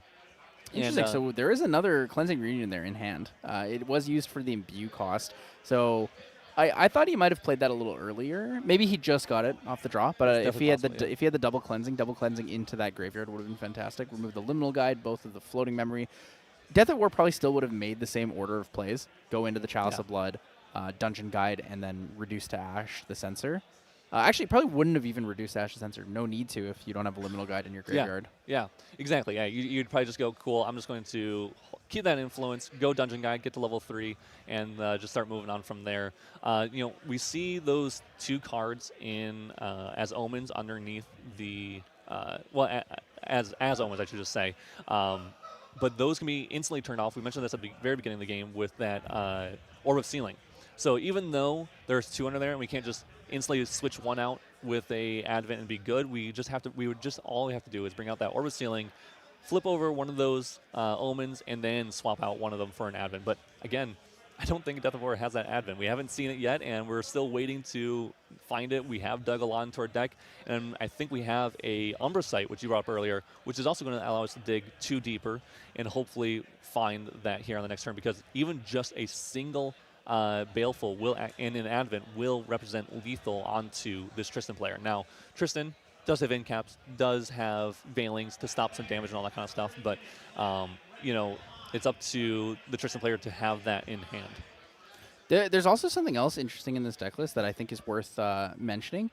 Interesting. So there is another Cleansing Reunion there in hand. It was used for the imbue cost. So I thought he might have played that a little earlier. Maybe he just got it off the draw. But if he had the double cleansing into that graveyard would have been fantastic. Remove the Liminal Guide, both of the floating memory. Deathatwar probably still would have made the same order of plays. Go into the Chalice of Blood, Dungeon Guide, and then reduce to Ash the Censor. Actually, probably wouldn't have even reduced Ash's Censor. No need to if you don't have a Liminal Guide in your graveyard. Yeah, exactly. Yeah, you'd probably just go, cool, I'm just going to keep that influence, go Dungeon Guide, get to level 3, and just start moving on from there. We see those 2 cards in as omens underneath the as omens, I should just say. But those can be instantly turned off. We mentioned this at the very beginning of the game with that Orb of Sealing. So even though there's 2 under there and we can't just instantly switch one out with a Advent and be good, all we have to do is bring out that Orb of Sealing, flip over one of those omens, and then swap out one of them for an Advent. But again, I don't think Deathatwar has that Advent. We haven't seen it yet, and we're still waiting to find it. We have dug a lot into our deck, and I think we have a Umbra site, which you brought up earlier, which is also going to allow us to dig 2 deeper and hopefully find that here on the next turn, because even just a single Baleful and an Advent will represent lethal onto this Tristan player. Now, Tristan does have incaps, does have veilings to stop some damage and all that kind of stuff, but, it's up to the Tristan player to have that in hand. There's also something else interesting in this deck list that I think is worth mentioning.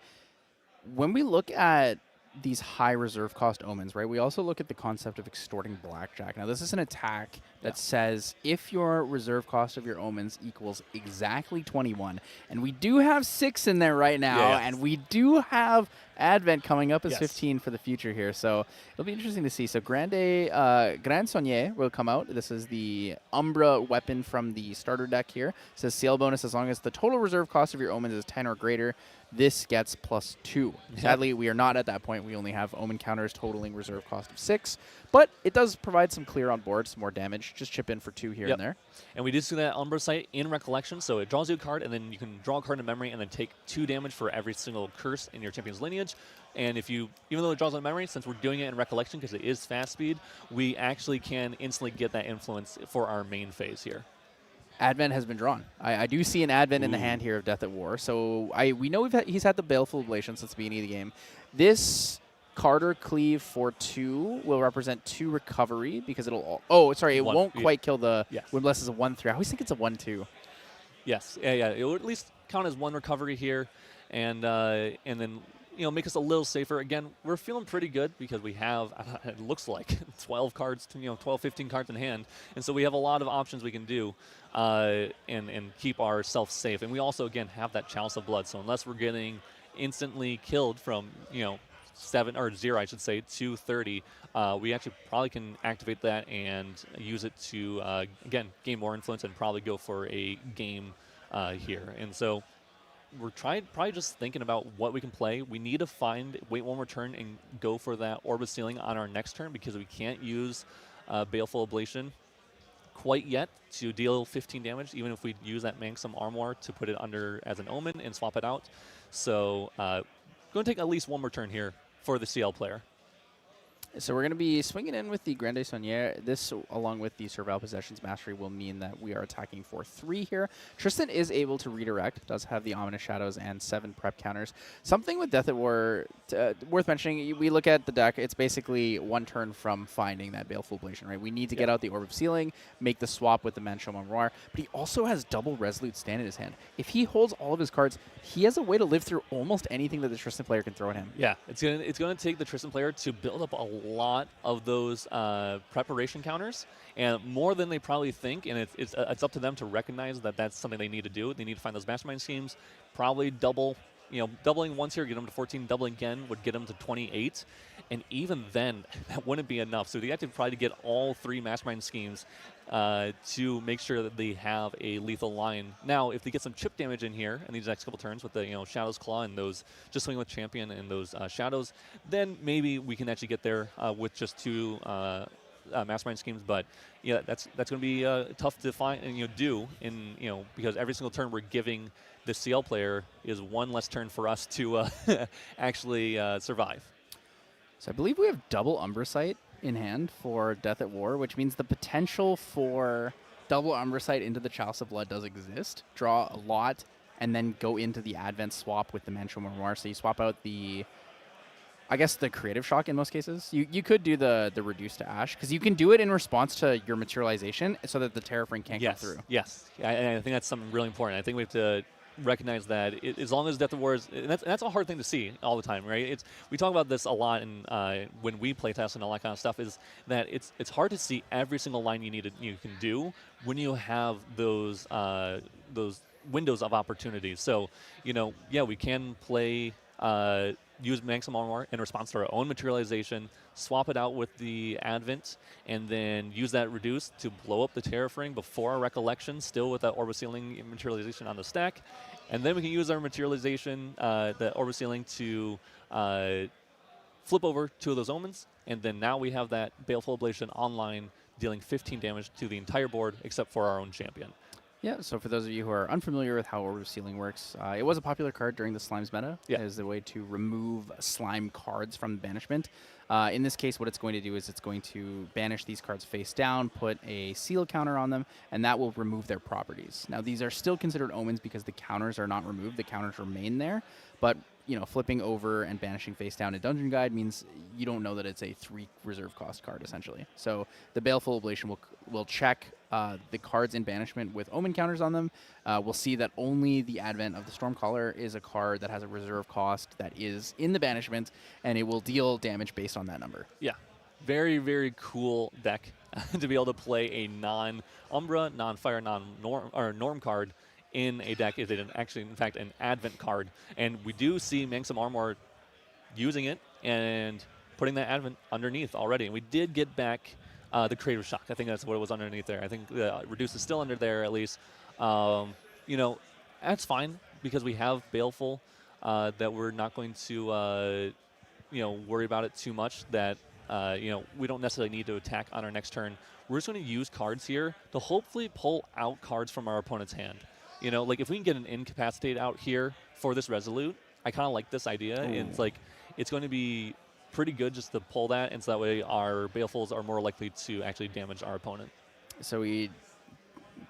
When we look at these high reserve cost omens, right, we also look at the concept of extorting blackjack. Now, this is an attack that says if your reserve cost of your omens equals exactly 21, and we do have 6 in there right now, and we do have Advent coming up as 15 for the future here, so it'll be interesting to see. So Grand Sonnier will come out. This is the Umbra weapon from the starter deck here. It says Ciel bonus as long as the total reserve cost of your omens is 10 or greater. This gets +2. Sadly, we are not at that point. We only have omen counters totaling reserve cost of 6, but it does provide some clear on board, some more damage. Just chip in for 2 here and there. And we did see that Umbra site in Recollection, so it draws you a card, and then you can draw a card in memory and then take 2 damage for every single curse in your champion's lineage. And even though it draws on memory, since we're doing it in Recollection because it is fast speed, we actually can instantly get that influence for our main phase here. Advent has been drawn. I do see an Advent in the hand here of Deathatwar. So we know he's had the Baleful Oblation since the beginning of the game. This Carter Cleave for 2 will represent 2 recovery because it won't quite kill the Windbless as a 1-3. I always think it's a 1-2. Yes, yeah. It will at least count as one recovery here, and then make us a little safer. Again, we're feeling pretty good because we have it looks like 12 cards, 12, 15 cards in hand, and so we have a lot of options we can do, and keep ourselves safe. And we also again have that Chalice of Blood. So unless we're getting instantly killed from 7 or 0, I should say, to 30, we actually probably can activate that and use it to again gain more influence and probably go for a game here. And so we're probably just thinking about what we can play. We need to wait one more turn and go for that Orb of Sealing on our next turn because we can't use Baleful Oblation quite yet to deal 15 damage, even if we use that Manxum Armor to put it under as an Omen and swap it out. So going to take at least one more turn here for the CL player. So we're going to be swinging in with the Grande Saunière. This, along with the Servile Possessions Mastery, will mean that we are attacking for 3 here. Tristan is able to redirect, does have the Ominous Shadows and 7 prep counters. Something with Deathatwar worth mentioning, we look at the deck, it's basically one turn from finding that Baleful Oblation, right? We need to get out the Orb of Sealing, make the swap with the Manchom Memoir, but he also has double Resolute Stand in his hand. If he holds all of his cards, he has a way to live through almost anything that the Tristan player can throw at him. Yeah, it's gonna take the Tristan player to build up a lot of those preparation counters, and more than they probably think, and it's up to them to recognize that that's something they need to do. They need to find those mastermind schemes, probably doubling once here, get them to 14, doubling again would get them to 28, and even then, that wouldn't be enough. So they have to probably get all 3 mastermind schemes to make sure that they have a lethal line. Now, if they get some chip damage in here in these next couple turns with the Shadow's Claw and those just swing with Champion and those Shadows, then maybe we can actually get there with just 2 mastermind schemes. But yeah, that's going to be tough to find and do in because every single turn we're giving the CL player is one less turn for us to actually survive. So I believe we have double Umbra Sight in hand for Deathatwar, which means the potential for double Umbra Sight into the Chalice of Blood does exist. Draw a lot, and then go into the Advent swap with the Manchom Memoir. So you swap out the Creative Shock in most cases. You could do the Reduce to Ash, because you can do it in response to your Materialization so that the Terrafring can't come through. Yes, I think that's something really important. I think we have to recognize that as long as Deathatwar is, and that's a hard thing to see all the time, right? We talk about this a lot, and when we play test and all that kind of stuff, is that it's hard to see every single line you can do when you have those windows of opportunities. So we can play use Manxum Armor in response to our own Materialization, swap it out with the Advent, and then use that Reduce to blow up the Terrafring before our Recollection, still with that Orb of Sealing Materialization on the stack. And then we can use our Materialization, the Orb of Sealing, to flip over 2 of those Omens, and then now we have that Baleful Oblation online, dealing 15 damage to the entire board except for our own champion. Yeah, so for those of you who are unfamiliar with how Orb of Sealing works, it was a popular card during the Slimes meta as a way to remove slime cards from banishment. In this case, what it's going to do is it's going to banish these cards face down, put a seal counter on them, and that will remove their properties. Now, these are still considered omens because the counters are not removed. The counters remain there, but flipping over and banishing face down a Dungeon Guide means you don't know that it's a 3 reserve cost card, essentially. So the Baleful Oblation will check the cards in banishment with omen counters on them. We'll see that only the Advent of the Stormcaller is a card that has a reserve cost that is in the banishment, and it will deal damage based on that number. Yeah, very, very cool deck to be able to play a non-Umbra, non-Fire, Norm card in a deck. Is it actually, in fact, an Advent card? And we do see Manxum Armor using it and putting that Advent underneath already. And we did get back the Creative Shock. I think that's what it was underneath there. I think the Reduce is still under there at least. That's fine because we have Baleful that we're not going to worry about it too much. That we don't necessarily need to attack on our next turn. We're just going to use cards here to hopefully pull out cards from our opponent's hand. Like if we can get an Incapacitate out here for this Resolute, I kind of like this idea. It's like it's going to be pretty good just to pull that, and so that way our Balefuls are more likely to actually damage our opponent. So we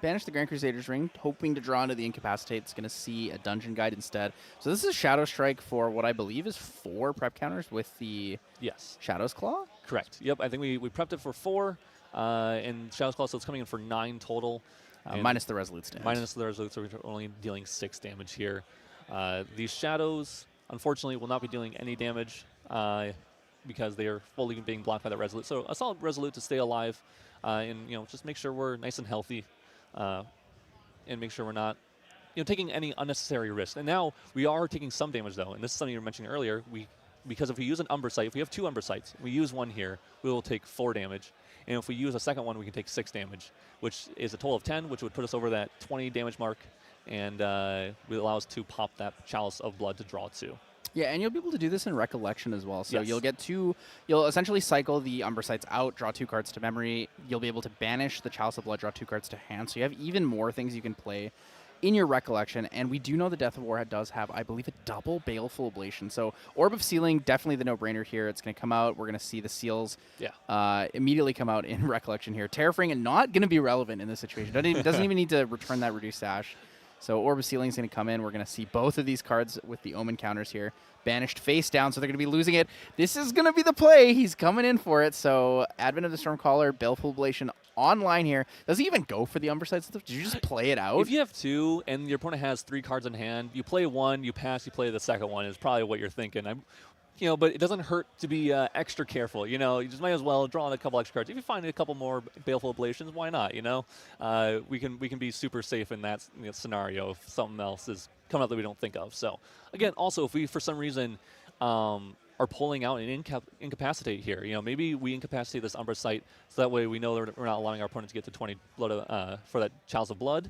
banish the Grand Crusader's Ring, hoping to draw into the Incapacitate. It's going to see a Dungeon Guide instead. So this is Shadowstrike for what I believe is 4 prep counters with the Shadow's Claw? Correct. Yep, I think we prepped it for 4. and Shadow's Claw, so it's coming in for 9 total. Minus the Resolute stand. Minus the Resolute, so we're only dealing 6 damage here. These Shadows, unfortunately, will not be dealing any damage because they are fully being blocked by that Resolute. So a solid Resolute to stay alive and, just make sure we're nice and healthy and make sure we're not taking any unnecessary risks. And now we are taking some damage, though, and this is something you were mentioning earlier. Because if we use an Umbra Sight, if we have 2 Umbra Sights, we use one here, we will take 4 damage. And if we use a second one, we can take 6 damage, which is a total of 10, which would put us over that 20 damage mark, and will allow us to pop that Chalice of Blood to draw 2. Yeah, and you'll be able to do this in Recollection as well. So Yes. you'll essentially cycle the Umbra Sights out, draw 2 cards to memory. You'll be able to banish the Chalice of Blood, draw 2 cards to hand. So you have even more things you can play in your Recollection. And we do know the Deathatwar does have, I believe, a double Baleful Oblation. So Orb of Sealing, definitely the no-brainer here. It's going to come out. We're going to see the seals immediately come out in Recollection here. Terrafring and not going to be relevant in this situation. Doesn't even need to return that Reduced Sash. So Orb of Sealing is going to come in. We're going to see both of these cards with the Omen counters here. Banished face down, so they're going to be losing it. This is going to be the play. He's coming in for it. So Advent of the Stormcaller, Baleful Oblation online here. Does he even go for the Umbra Sight stuff? Did you just play it out? If you have 2 and your opponent has 3 cards in hand, you play 1, you pass, you play the second one is probably what you're thinking. But it doesn't hurt to be extra careful. You just might as well draw in a couple extra cards. If you find a couple more Baleful Oblations, why not? We can be super safe in that scenario if something else is coming up that we don't think of. So again, also if we for some reason are pulling out an incapacitate here, maybe we incapacitate this Umbra Sight so that way we know that we're not allowing our opponent to get to 20 blood for that Chalice of Blood.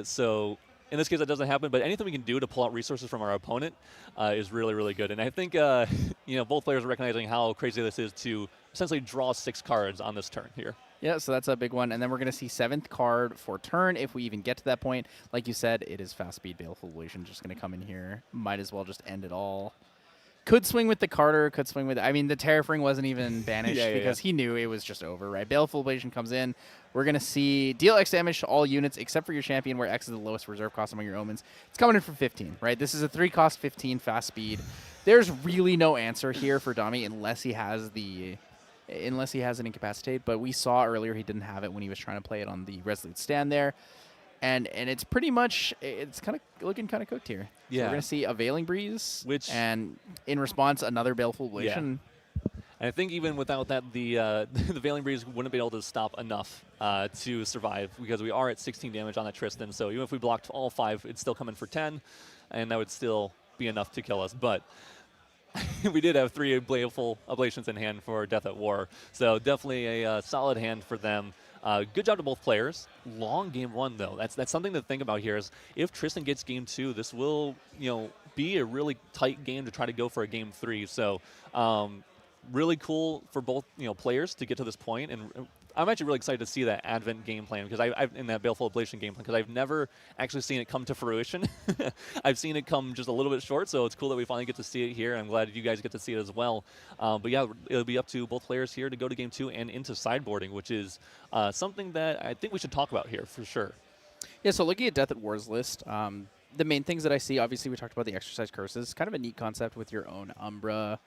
So in this case, that doesn't happen, but anything we can do to pull out resources from our opponent is really, really good. And I think, both players are recognizing how crazy this is to essentially draw 6 cards on this turn here. Yeah, so that's a big one. And then we're going to see 7th card for turn if we even get to that point. Like you said, it is Fast Speed Baleful Oblation just going to come in here. Might as well just end it all. Could swing with the Carter, could swing with... I mean, the Terrafring wasn't even banished because he knew it was just over, right? Baleful Oblation comes in. We're going to see deal X damage to all units except for your champion, where X is the lowest reserve cost among your Omens. It's coming in for 15, right? This is a 3-cost 15 fast speed. There's really no answer here for Dami unless he has an incapacitate, but we saw earlier he didn't have it when he was trying to play it on the Resolute stand there. And it's pretty much, it's kind of looking kind of cooked here. Yeah. So we're going to see a Veiling Breeze, and in response, another Baleful Oblation. Yeah. And I think even without that, the the Veiling Breeze wouldn't be able to stop enough to survive because we are at 16 damage on that Tristan. So even if we blocked all 5, it'd still come in for 10, and that would still be enough to kill us. But we did have 3 Baleful Oblations in hand for Deathatwar. So definitely a solid hand for them. Good job to both players. Long game 1, though. That's something to think about here is if Tristan gets game 2, this will, be a really tight game to try to go for a game 3. So really cool for both, players to get to this point. And I'm actually really excited to see that Advent game plan because I've in that Baleful Oblation game plan because I've never actually seen it come to fruition. I've seen it come just a little bit short, so it's cool that we finally get to see it here. I'm glad you guys get to see it as well. But yeah, it'll be up to both players here to go to game 2 and into sideboarding, which is something that I think we should talk about here for sure. Yeah, so looking at Deathatwar's list, the main things that I see, obviously we talked about the Exercise Curses, kind of a neat concept with your own Umbra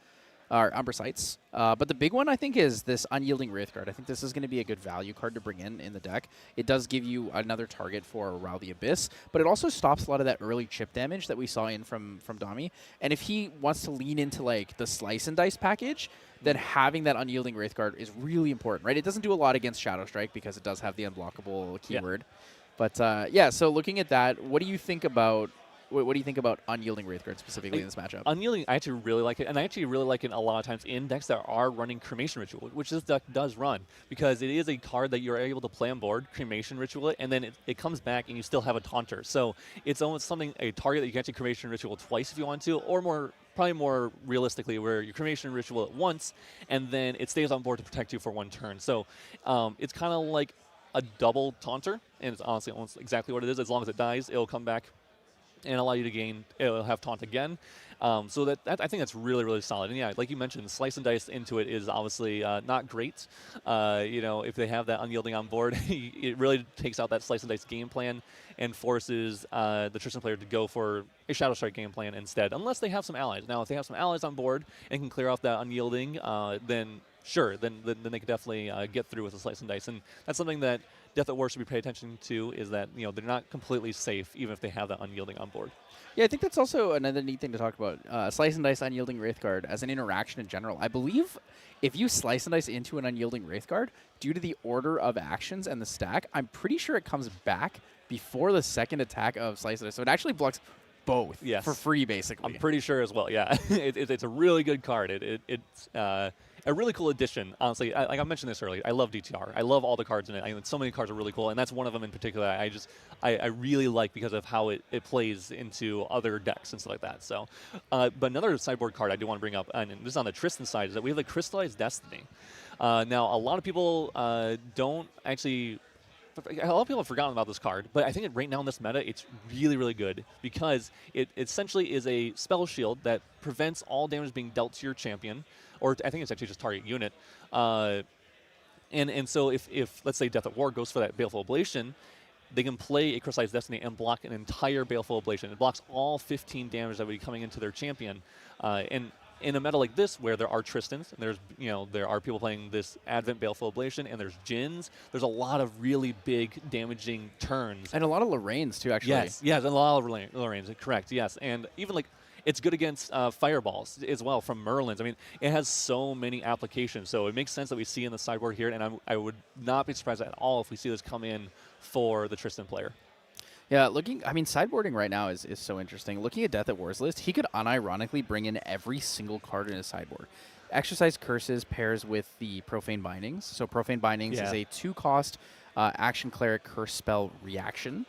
Sights. But the big one, I think, is this Unyielding Wraith card. I think this is going to be a good value card to bring in the deck. It does give you another target for Ral the Abyss, but it also stops a lot of that early chip damage that we saw in from Dami. And if he wants to lean into, like, the Slice and Dice package, then having that Unyielding Wraith card is really important, right? It doesn't do a lot against Shadowstrike because it does have the unblockable keyword. Yeah. But, yeah, so looking at that, what do you think about... What do you think about Unyielding Wraith Guard specifically in this matchup? Unyielding, I actually really like it, and I actually really like it a lot of times in decks that are running Cremation Ritual, which this deck does run, because it is a card that you're able to play on board, Cremation Ritual, and then it comes back and you still have a Taunter. So it's almost a target that you can actually Cremation Ritual twice if you want to, or probably more realistically, where you Cremation Ritual it once, and then it stays on board to protect you for 1 turn. So it's kind of like a double Taunter, and it's honestly almost exactly what it is. As long as it dies, it'll come back and allow you to gain, it'll have Taunt again. So that I think that's really, really solid. And yeah, like you mentioned, Slice and Dice into it is obviously not great. If they have that Unyielding on board, it really takes out that Slice and Dice game plan and forces the Tristan player to go for a Shadowstrike game plan instead, unless they have some allies. Now, if they have some allies on board and can clear off that Unyielding, then sure, then they could definitely get through with a slice and dice. And that's something that Deathatwar should be paying attention to, is that they're not completely safe even if they have that unyielding on board. Yeah, I think that's also another neat thing to talk about. Slice and dice unyielding Wraithguard as an interaction in general. I believe if you slice and dice into an unyielding Wraithguard, due to the order of actions and the stack, I'm pretty sure it comes back before the second attack of slice and dice. So it actually blocks both for free, basically. I'm pretty sure as well, yeah. It's a really good card. It's a really cool addition, honestly. Like I mentioned this earlier, I love DTR. I love all the cards in it. So many cards are really cool, and that's one of them in particular I really like because of how it plays into other decks and stuff like that. So, but another sideboard card I do want to bring up, and this is on the Tristan side, is that we have the Crystallized Destiny. Now, a lot of people don't actually... A lot of people have forgotten about this card, but I think right now in this meta, it's really, really good because it essentially is a spell shield that prevents all damage being dealt to your champion, or I think it's actually just target unit. And so if let's say Deathatwar goes for that Baleful Oblation, they can play a Crystallized Destiny and block an entire Baleful Oblation. It blocks all 15 damage that would be coming into their champion. And in a meta like this, where there are Tristans, and there's there are people playing this Advent Baleful Oblation, and there's Jins, there's a lot of really big damaging turns. And a lot of Lorraines, too, actually. Yes, a lot of Lorraines, correct, yes. And even like, it's good against Fireballs as well from Merlins. I mean, it has so many applications, so it makes sense that we see in the sideboard here, and I would not be surprised at all if we see this come in for the Tristan player. Yeah, sideboarding right now is so interesting. Looking at Deathatwar's list, he could unironically bring in every single card in his sideboard. Exercise Curses pairs with the Profane Bindings. So Profane Bindings is a 2-cost action cleric curse spell reaction,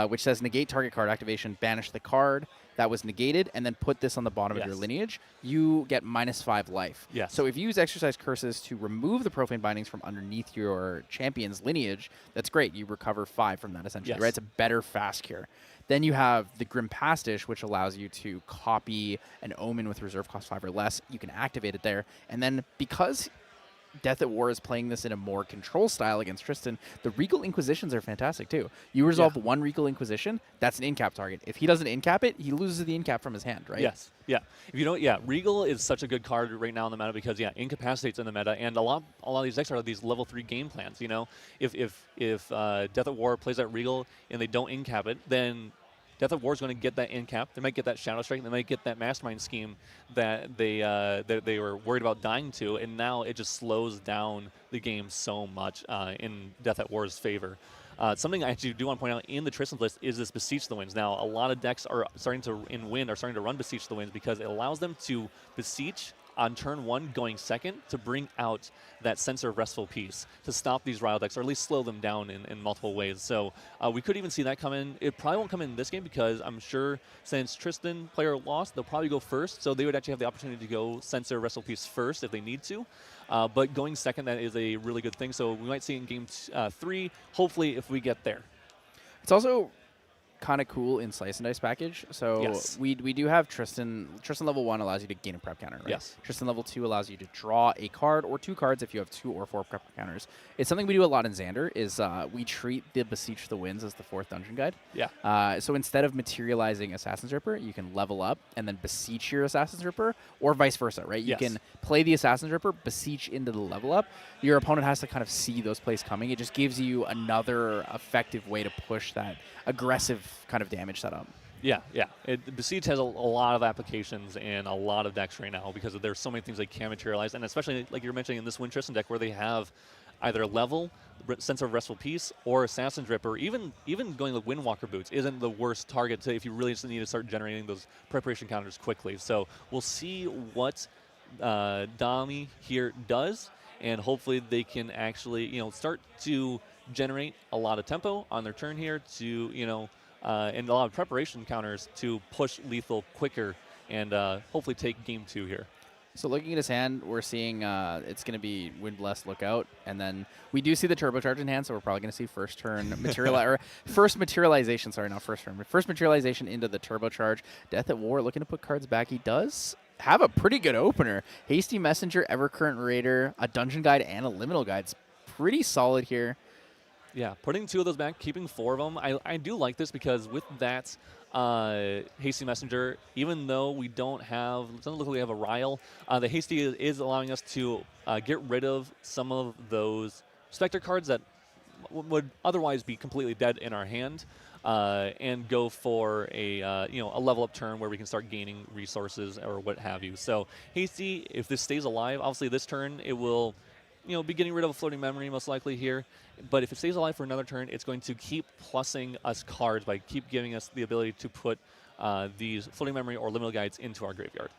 which says negate target card activation, banish the card that was negated, and then put this on the bottom of your lineage. You get -5 life. Yes. So if you use Exercise Curses to remove the Profane Bindings from underneath your champion's lineage, that's great. You recover 5 from that, essentially, right? It's a better fast cure. Then you have the Grim Pastiche, which allows you to copy an Omen with reserve cost 5 or less. You can activate it there. And then because Deathatwar is playing this in a more control style against Tristan, the Regal Inquisitions are fantastic too. You resolve 1 Regal Inquisition, that's an in-cap target. If he doesn't in-cap it, he loses the in-cap from his hand, right? Yes, yeah. If you don't, Regal is such a good card right now in the meta because incapacitates in the meta, and a lot of these decks are these level 3 game plans. If Deathatwar plays that Regal and they don't in-cap it, then Deathatwar is going to get that in cap. They might get that Shadowstrike. They might get that Mastermind Scheme that they were worried about dying to, and now it just slows down the game so much in Deathatwar's favor. Something I actually do want to point out in the Tristan's list is this Beseech the Winds. Now, a lot of decks are starting to run Beseech the Winds because it allows them to beseech on turn 1 going second to bring out that Censor of Restful Peace to stop these Rile decks, or at least slow them down in multiple ways. So we could even see that come in. It probably won't come in this game because I'm sure since Tristan player lost, they'll probably go first. So they would actually have the opportunity to go Censor of Restful Peace first if they need to. But going second, that is a really good thing. So we might see in game 3, hopefully, if we get there. It's also kind of cool in Slice and Dice package. So we do have Tristan. Tristan level 1 allows you to gain a prep counter, right? Yes. Tristan level 2 allows you to draw a card or 2 cards if you have 2 or 4 prep counters. It's something we do a lot in Xander is we treat the Beseech the Winds as the 4th dungeon guide. Yeah. So instead of materializing Assassin's Ripper, you can level up and then beseech your Assassin's Ripper, or vice versa, right? You can play the Assassin's Ripper, beseech into the level up. Your opponent has to kind of see those plays coming. It just gives you another effective way to push that aggressive kind of damage setup. Yeah. Beseech has a lot of applications in a lot of decks right now because there's so many things they can materialize, and especially like you're mentioning in this Wind Tristan deck where they have either level, Sense of Restful Peace, or Assassin's Ripper. Even going with Windwalker Boots isn't the worst target to if you really just need to start generating those preparation counters quickly. So we'll see what Dami here does, and hopefully they can actually start to generate a lot of tempo on their turn here to and a lot of preparation counters to push lethal quicker and hopefully take game 2 here. So looking at his hand, we're seeing it's going to be Wind Blast Lookout, and then we do see the Turbocharge in hand, so we're probably going to see first turn first materialization. Sorry, not first turn, but first materialization into the Turbocharge. Deathatwar looking to put cards back. He does have a pretty good opener. Hasty Messenger, Evercurrent Raider, a Dungeon Guide, and a Liminal Guide. It's pretty solid here. Yeah, putting 2 of those back, keeping 4 of them. I do like this because with that Hasty Messenger, even though we don't have, it doesn't look like we have a Ryle, the Hasty is allowing us to get rid of some of those Specter cards that would otherwise be completely dead in our hand, and go for a a level up turn where we can start gaining resources or what have you. So Hasty, if this stays alive, obviously this turn it will be getting rid of a floating memory most likely here. But if it stays alive for another turn, it's going to keep plussing us cards by keep giving us the ability to put these floating memory or liminal guides into our graveyard.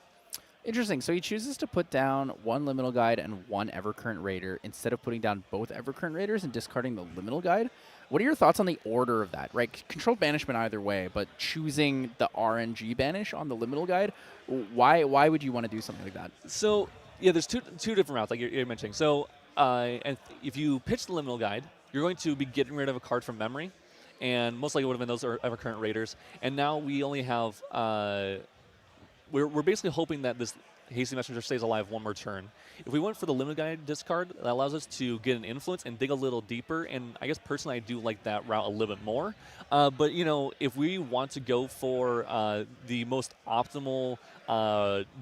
Interesting. So he chooses to put down 1 Liminal Guide and 1 Evercurrent Raider instead of putting down both Evercurrent Raiders and discarding the Liminal Guide. What are your thoughts on the order of that? Right, control banishment either way, but choosing the RNG banish on the Liminal Guide, why would you want to do something like that? So yeah, there's two different routes like you're mentioning. So and if you pitch the Liminal Guide, you're going to be getting rid of a card from memory, and most likely would have been those Evercurrent Raiders. And now we only have we're basically hoping that this Hasty Messenger stays alive 1 more turn. If we went for the Limit Guide discard, that allows us to get an influence and dig a little deeper, and I guess personally I do like that route a little bit more. But, if we want to go for the most optimal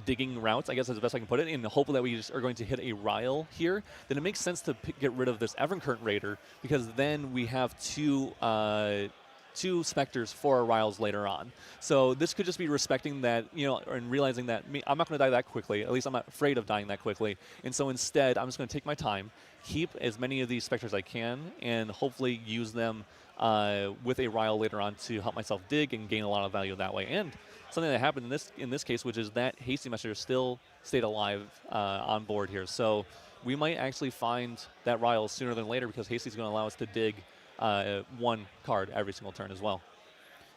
digging routes, I guess that's the best I can put it, in the hope that we just are going to hit a Ryle here, then it makes sense to get rid of this Evercurrent Raider, because then we have 2 Specters for our Ryles later on. So this could just be respecting that, and realizing that I'm not going to die that quickly. At least I'm not afraid of dying that quickly. And so instead, I'm just going to take my time, keep as many of these Specters as I can, and hopefully use them with a Ryle later on to help myself dig and gain a lot of value that way. And something that happened in this case, which is that Hasty Messenger still stayed alive on board here. So we might actually find that Ryle sooner than later, because Hasty's going to allow us to dig 1 card every single turn as well.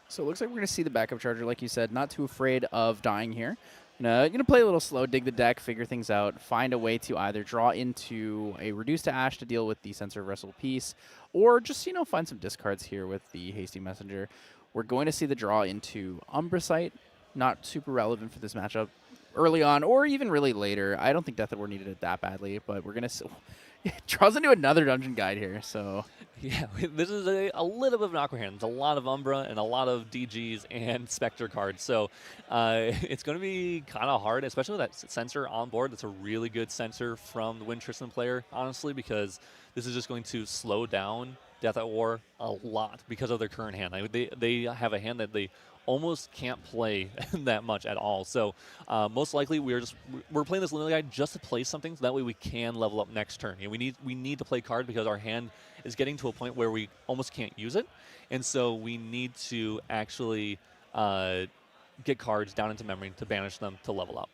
So it looks like we're going to see the backup charger, like you said, not too afraid of dying here. You're going to play a little slow, dig the deck, figure things out, find a way to either draw into a Reduce to Ash to deal with the Sensor of Wrestle Piece, or just, find some discards here with the Hasty Messenger. We're going to see the draw into Umbra Sight, not super relevant for this matchup early on, or even really later. I don't think Deathatwar needed it that badly, but we're going to... draws into another dungeon guide here, so... Yeah, this is a little bit of an awkward hand. There's a lot of Umbra and a lot of DGs and Specter cards, so it's going to be kind of hard, especially with that Sensor on board. That's a really good Sensor from the Win Tristan player, honestly, because this is just going to slow down Deathatwar a lot because of their current hand. They have a hand that they almost can't play that much at all. So most likely we're playing this Liminal Guide just to play something, so that way we can level up next turn. We need to play cards because our hand is getting to a point where we almost can't use it, and so we need to actually get cards down into memory to banish them to level up.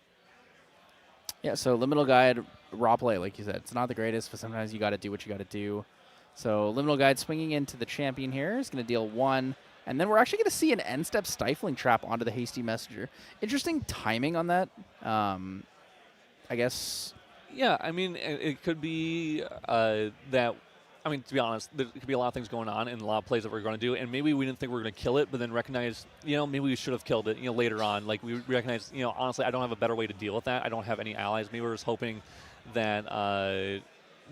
Yeah, so Liminal Guide, raw play, like you said. It's not the greatest, but sometimes you got to do what you got to do. So Liminal Guide swinging into the champion here is going to deal 1. And then we're actually going to see an end-step Stifling Trap onto the Hasty Messenger. Interesting timing on that, I guess. Yeah, it could be that... to be honest, there could be a lot of things going on and a lot of plays that we're going to do, and maybe we didn't think we were going to kill it, but then recognize, maybe we should have killed it, later on. Like, we recognize, honestly, I don't have a better way to deal with that. I don't have any allies. Maybe we're just hoping that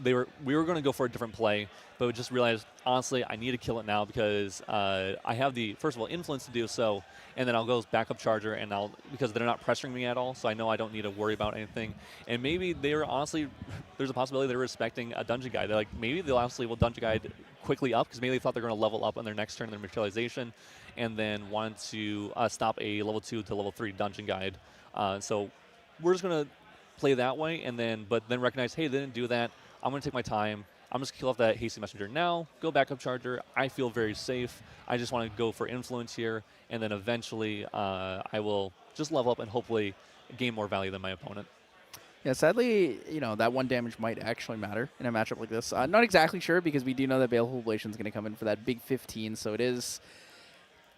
we were going to go for a different play, but we just realized, honestly, I need to kill it now because I have the, first of all, influence to do so, and then I'll go backup charger, and because they're not pressuring me at all, so I know I don't need to worry about anything. And maybe they were honestly, there's a possibility they're respecting a dungeon guide. They're like, maybe they'll honestly will dungeon guide quickly up, because maybe they thought they're going to level up on their next turn, their materialization, and then wanted to stop a level 2 to level 3 dungeon guide. So we're just going to play that way, but then recognize, hey, they didn't do that. I'm going to take my time. I'm just going to kill off that Hasty Messenger now, go backup charger. I feel very safe. I just want to go for influence here, and then eventually I will just level up and hopefully gain more value than my opponent. Yeah, sadly, that 1 damage might actually matter in a matchup like this. Not exactly sure, because we do know that Baleful Oblation is going to come in for that big 15, so it is...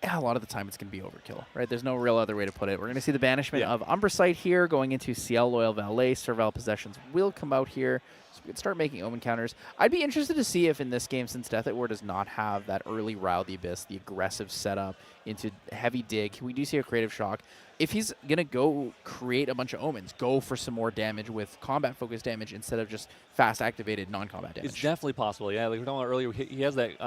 a lot of the time it's going to be overkill, right? There's no real other way to put it. We're going to see the banishment of Umbra Sight here going into Ciel, Loyal Valet. Servile Possessions will come out here. So we could start making Omen counters. I'd be interested to see if in this game, since Deathatwar does not have that early Rile of the Abyss, the aggressive setup into heavy dig, we do see a Creative Shock. If he's going to go create a bunch of Omens, go for some more damage with combat-focused damage instead of just fast-activated non-combat damage. It's definitely possible, yeah. Like we were talking about earlier, he has that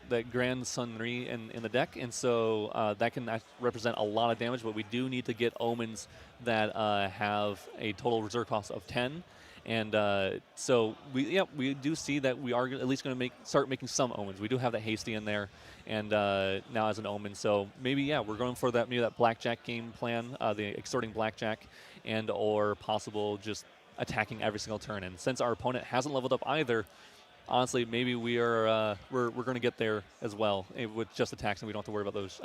that Grand Sunri in the deck, and so that can represent a lot of damage, but we do need to get Omens that have a total reserve cost of 10. And so we do see that we are at least going to start making some Omens. We do have that Hasty in there, and now as an Omen. So maybe we're going for that Blackjack game plan, the extorting Blackjack, and or possible just attacking every single turn. And since our opponent hasn't leveled up either, honestly, maybe we're going to get there as well with just attacks, and we don't have to worry about those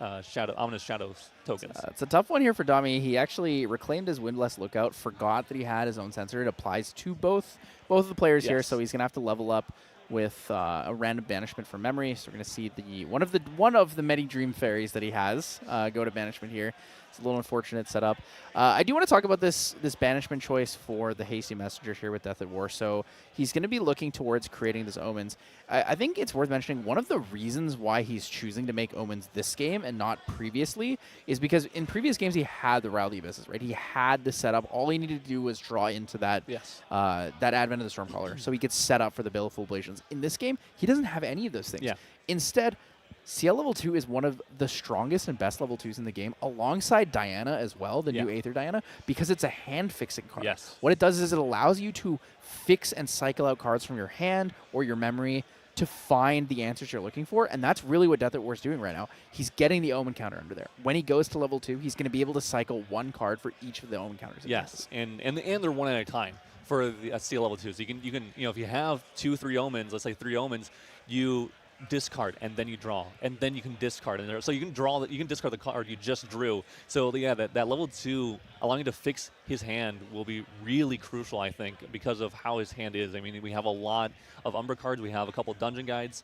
ominous shadows tokens. It's a tough one here for Dami. He actually reclaimed his Windless Lookout, forgot that he had his own sensor. It applies to both of the players here, so he's going to have to level up with a random banishment from memory. So we're going to see one of the many Dream Fairies that he has go to banishment here. It's a little unfortunate setup. I do want to talk about this banishment choice for the Hasty Messenger here with Deathatwar. So he's going to be looking towards creating this Omens. I think it's worth mentioning one of the reasons why he's choosing to make Omens this game and not previously is because in previous games he had the Rile of the Abysses, right? He had the setup. All he needed to do was draw into that that Advent of the Stormcaller, so he could set up for the Baleful Oblations. In this game, he doesn't have any of those things. Yeah. Instead, Ciel level 2 is one of the strongest and best level 2s in the game, alongside Diana as well, the new Aether Diana, because it's a hand-fixing card. Yes. What it does is it allows you to fix and cycle out cards from your hand or your memory to find the answers you're looking for, and that's really what Deathatwar is doing right now. He's getting the Omen counter under there. When he goes to level 2, he's going to be able to cycle one card for each of the Omen counters. Yes, and they're one at a time for the Ciel level 2. So you can if you have 2-3 Omens, let's say 3 Omens, you discard and then you draw, and then you can discard, and so you can discard the card you just drew. So that level 2 allowing you to fix his hand will be really crucial, I think, because of how his hand is. I mean, we have a lot of Umbra cards, we have a couple dungeon guides.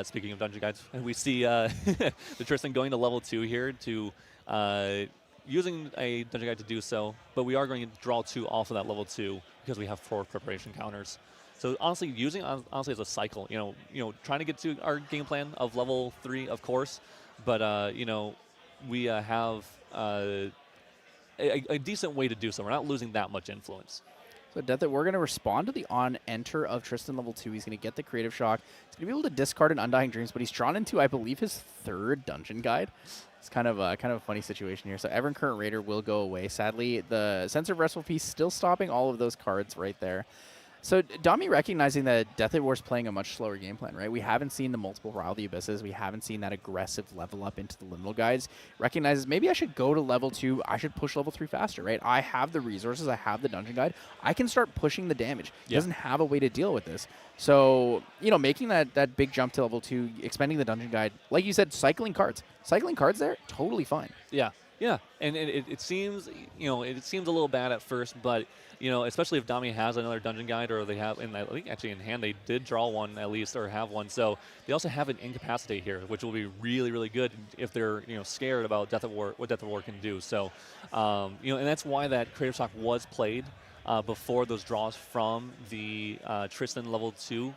Speaking of dungeon guides, and we see the Tristan going to level 2 here to using a dungeon guide to do so, but we are going to draw 2 off of that level 2 because we have 4 preparation counters. So honestly, using as a cycle, trying to get to our game plan of level 3, of course, but we have a decent way to do so. We're not losing that much influence. So we're going to respond to the on-enter of Tristan level 2. He's going to get the Creative Shock. He's going to be able to discard an Undying Dreams, but he's drawn into, I believe, his 3rd dungeon guide. It's kind of a funny situation here. So Ever Current Raider will go away. Sadly, the Sensor of Restful Peace still stopping all of those cards right there. So Dami recognizing that Deathatwar is playing a much slower game plan, right? We haven't seen the multiple Rile of the Abysses. We haven't seen that aggressive level up into the liminal guides. Recognizes maybe I should go to level 2. I should push level 3 faster, right? I have the resources. I have the dungeon guide. I can start pushing the damage. He doesn't have a way to deal with this. So, making that big jump to level 2, expending the dungeon guide, like you said, cycling cards. Cycling cards there, totally fine. Yeah. Yeah, and it seems it seems a little bad at first, but especially if Dami has another dungeon guide, or they have, and I think actually in hand they did draw one at least, or have one. So they also have an Incapacitate here, which will be really, really good if they're scared about what Deathatwar can do. So and that's why that Creative Shock was played before those draws from the Tristan level 2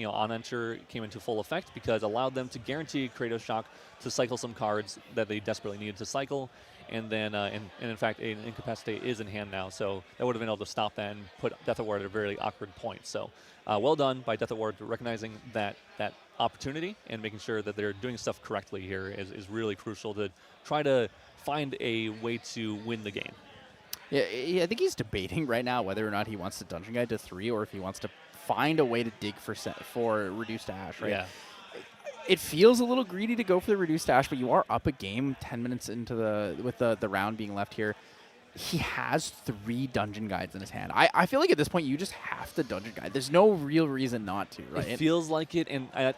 on enter came into full effect, because it allowed them to guarantee Creative Shock to cycle some cards that they desperately needed to cycle, and then and in fact an Incapacitate is in hand now, so that would have been able to stop that and put Deathatwar at a very awkward point. So well done by Deathatwar, recognizing that opportunity and making sure that they're doing stuff correctly here is really crucial to try to find a way to win the game. Yeah, I think he's debating right now whether or not he wants to dungeon guide to 3, or if he wants to find a way to dig for reduced Ash, right? Yeah. It feels a little greedy to go for the reduced Ash, but you are up a game 10 minutes into with the round being left here. He has 3 dungeon guides in his hand. I feel like at this point you just have to dungeon guide. There's no real reason not to, right? It feels like it, and I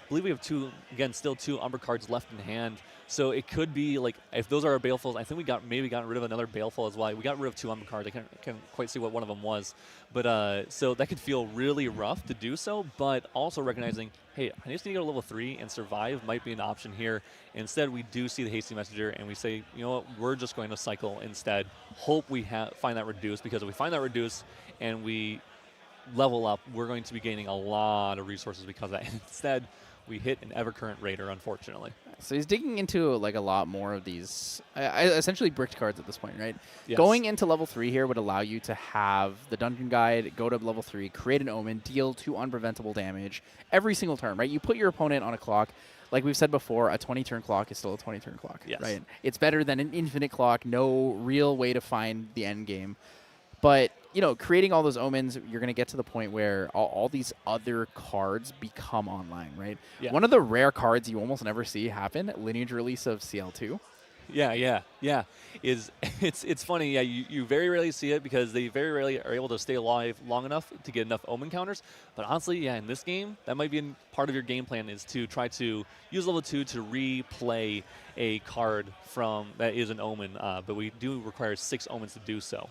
believe we have still 2 Umbra cards left in hand. So it could be like, if those are our Balefuls, I think we maybe got rid of another Baleful as well. We got rid of 2 Umbra cards. I can't quite see what one of them was. But so that could feel really rough to do so, but also recognizing, hey, I just need to go to level 3 and survive might be an option here. Instead, we do see the Hasty Messenger, and we say, you know what, we're just going to cycle instead. Hope we find that reduce, because if we find that reduce and we level up, we're going to be gaining a lot of resources because of that. Instead, we hit an Evercurrent Raider, unfortunately. So he's digging into like a lot more of these, essentially bricked cards at this point, right? Yes. Going into level 3 here would allow you to have the Dungeon Guide, go to level 3, create an Omen, deal 2 unpreventable damage every single turn, right? You put your opponent on a clock. Like we've said before, a 20-turn clock is still a 20-turn clock, yes. right? It's better than an infinite clock, no real way to find the end game. But, you know, creating all those omens, you're going to get to the point where all these other cards become online, right? Yeah. One of the rare cards you almost never see happen, lineage release of CL2. Yeah. It's funny. Yeah, you very rarely see it because they very rarely are able to stay alive long enough to get enough omen counters. But honestly, yeah, in this game, that might be part of your game plan is to try to use level 2 to replay a card from that is an omen. But we do require 6 omens to do so.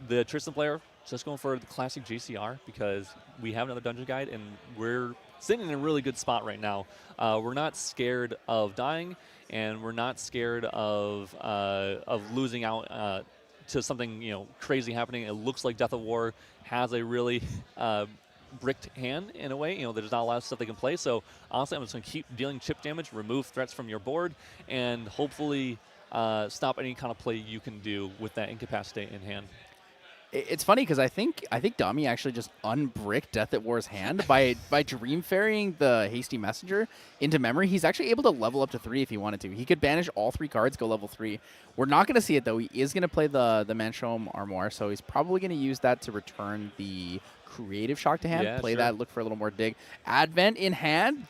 The Tristan player just going for the classic GCR because we have another dungeon guide and we're sitting in a really good spot right now. We're not scared of dying, and we're not scared of losing out to something crazy happening. It looks like Deathatwar has a really bricked hand in a way. There's not a lot of stuff they can play. So honestly, I'm just going to keep dealing chip damage, remove threats from your board, and hopefully stop any kind of play you can do with that incapacitate in hand. It's funny because I think Dami actually just unbricked Deathatwar's hand by Dream Ferrying the Hasty Messenger into memory. He's actually able to level up to 3 if he wanted to. He could banish all 3 cards, go level 3. We're not going to see it though. He is going to play the Manchome Armoire, so he's probably going to use that to return the Creative Shock to hand. Yeah, play sure. that, look for a little more dig. Advent in hand.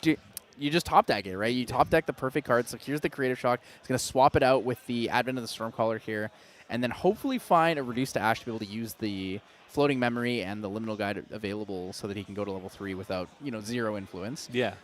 You just top deck it, right? You top deck the perfect card. So here's the Creative Shock. It's going to swap it out with the Advent of the Stormcaller here. And then hopefully find a Reduce to Ash to be able to use the Floating Memory and the Liminal Guide available so that he can go to level 3 without, 0 influence. Yeah.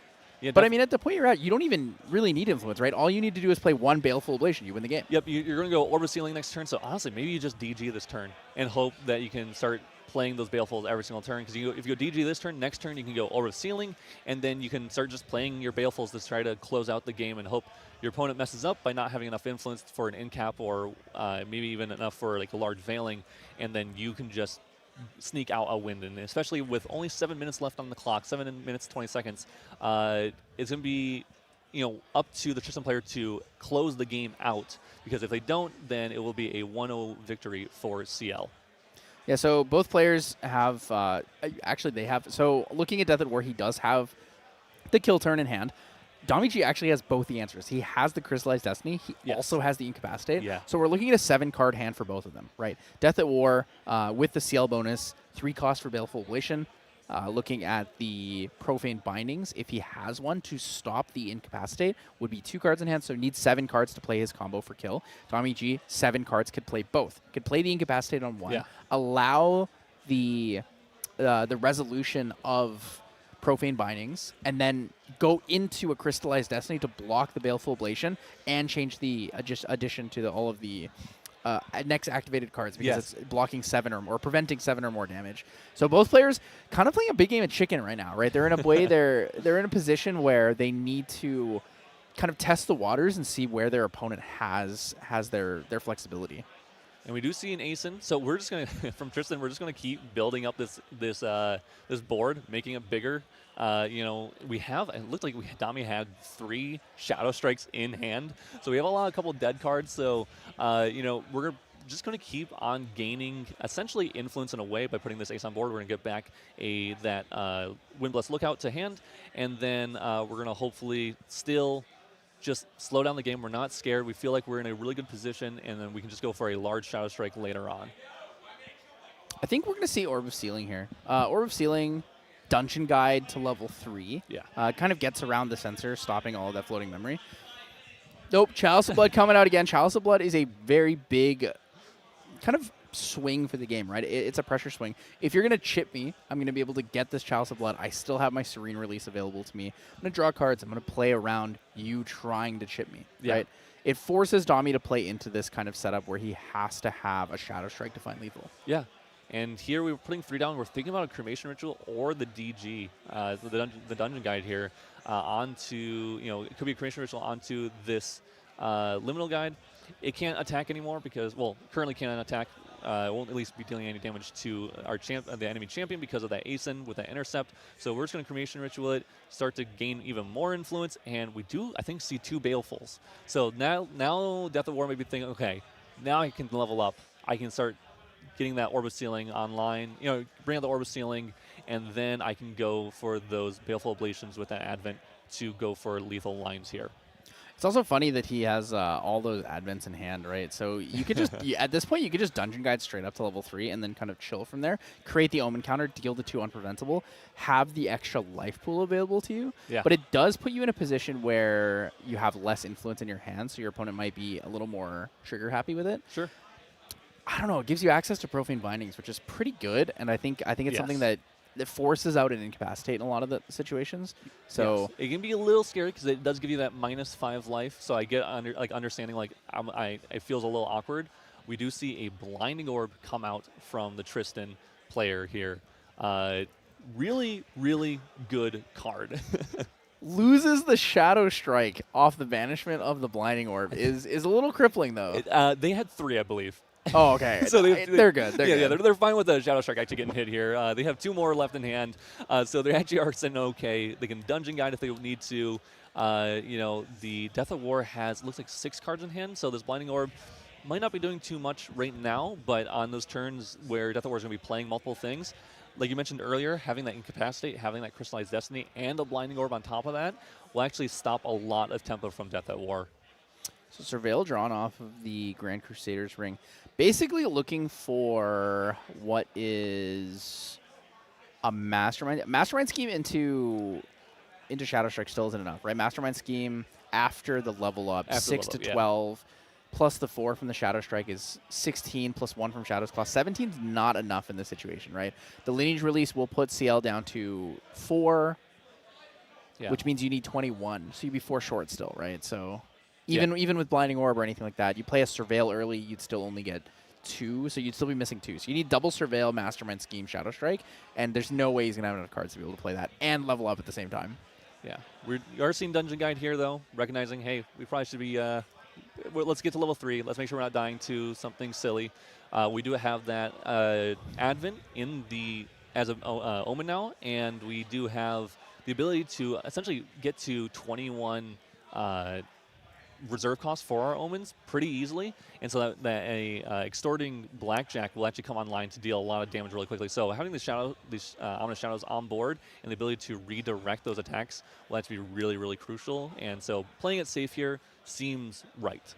But I mean, at the point you're at, you don't even really need influence, right? All you need to do is play one Baleful Oblation. You win the game. Yep, you're going to go Orb of Sealing next turn. So honestly, maybe you just DG this turn and hope that you can start playing those Balefuls every single turn. Because if you go DG this turn, next turn you can go Orb of Sealing, and then you can start just playing your Balefuls to try to close out the game and hope your opponent messes up by not having enough influence for an incap or maybe even enough for like a large veiling, and then you can just sneak out a win. And especially with only 7 minutes left on the clock, 7 minutes 20 seconds, it's going to be up to the Tristan player to close the game out, because if they don't, then it will be a 1-0 victory for Ciel. Yeah, so both players have, actually they have, so looking at Deathatwar, he does have the kill turn in hand. Dami actually has both the answers. He has the Crystallized Destiny. He also has the Incapacitate. Yeah. So we're looking at a 7-card hand for both of them, right? Deathatwar with the Ciel bonus, 3 cost for Baleful Oblation. Looking at the Profane Bindings, if he has one to stop the Incapacitate, would be 2 cards in hand, so needs 7 cards to play his combo for kill. Dami 7 cards could play both. Could play the Incapacitate on one, allow the resolution of Profane Bindings, and then go into a Crystallized Destiny to block the Baleful Oblation and change the addition to all of the next activated cards, because it's blocking 7 or more, preventing 7 or more damage. So both players kind of playing a big game of chicken right now, right? They're in a way they're in a position where they need to kind of test the waters and see where their opponent has their flexibility. And we do see an Asen, so we're just gonna from Tristan, we're just gonna keep building up this board, making it bigger. We have, it looked like Dami had 3 Shadowstrikes in hand, so we have a couple dead cards. So we're just going to keep on gaining essentially influence in a way by putting this ace on board. We're going to get back that Windblessed Lookout to hand, and then we're going to hopefully still just slow down the game. We're not scared. We feel like we're in a really good position, and then we can just go for a large Shadowstrike later on. I think we're going to see Orb of Sealing here. Orb of Sealing, Dungeon Guide to level 3. Yeah. Kind of gets around the sensor, stopping all of that floating memory. Nope, Chalice of Blood coming out again. Chalice of Blood is a very big kind of swing for the game, right? It's a pressure swing. If you're going to chip me, I'm going to be able to get this Chalice of Blood. I still have my Serene release available to me. I'm going to draw cards. I'm going to play around you trying to chip me, right? It forces Dami to play into this kind of setup where he has to have a Shadowstrike to find lethal. Yeah. And here we were putting 3 down. We're thinking about a Cremation Ritual or the DG, the Dungeon Guide here, onto, it could be a Cremation Ritual onto this Liminal Guide. It can't attack anymore because, well, currently can't attack won't at least be dealing any damage to our the enemy champion because of that Ascent with that intercept. So we're just going to Cremation Ritual it, start to gain even more influence, and we do, I think, see 2 Balefuls. So now Deathatwar may be thinking, okay, now I can level up. I can start getting that Orb of Sealing online, bring out the Orb of Sealing, and then I can go for those Baleful Oblations with that Advent to go for lethal lines here. It's also funny that he has all those advents in hand, right? So you could just, at this point, you could just Dungeon Guide straight up to level 3 and then kind of chill from there. Create the Omen counter, deal the 2 Unpreventable, have the extra life pool available to you. Yeah. But it does put you in a position where you have less influence in your hand, so your opponent might be a little more trigger happy with it. Sure. I don't know. It gives you access to Profane Bindings, which is pretty good, and I think it's something that forces out an Incapacitate in a lot of the situations. So yes. It can be a little scary because it does give you that -5 life. So I get understanding it feels a little awkward. We do see a Blinding Orb come out from the Tristan player here. Really, really good card. loses the Shadowstrike off the banishment of the Blinding Orb is a little crippling though. They had 3, I believe. Oh, okay. So they're good. They're fine with the Shadowstrike actually getting hit here. They have 2 more left in hand, so they actually are sitting okay. They can Dungeon Guide if they need to. The Deathatwar looks like 6 cards in hand, so this Blinding Orb might not be doing too much right now, but on those turns where Deathatwar is going to be playing multiple things, like you mentioned earlier, having that Incapacitate, having that Crystallized Destiny, and a Blinding Orb on top of that will actually stop a lot of tempo from Deathatwar. So Surveil drawn off of the Grand Crusader's Ring. Basically looking for what is a Mastermind. Mastermind Scheme into Shadowstrike still isn't enough, right? Mastermind Scheme after the level up, 6 to 12, plus the 4 from the Shadowstrike is 16, plus 1 from Shadow's Claw. 17 is not enough in this situation, right? The Lineage release will put Ciel down to 4, which means you need 21. So you'd be 4 short still, right? So even with Blinding Orb or anything like that, you play a Surveil early, you'd still only get 2, so you'd still be missing 2. So you need double Surveil, Mastermind Scheme, Shadowstrike, and there's no way he's going to have enough cards to be able to play that and level up at the same time. Yeah. We are seeing Dungeon Guide here, though, recognizing, hey, we probably should be, let's get to level 3. Let's make sure we're not dying to something silly. We do have that Advent as an Omen now, and we do have the ability to essentially get to 21 reserve costs for our Omens pretty easily, and so that Extorting Blackjack will actually come online to deal a lot of damage really quickly. So having these Ominous Shadows on board and the ability to redirect those attacks will actually be really, really crucial, and so playing it safe here seems right.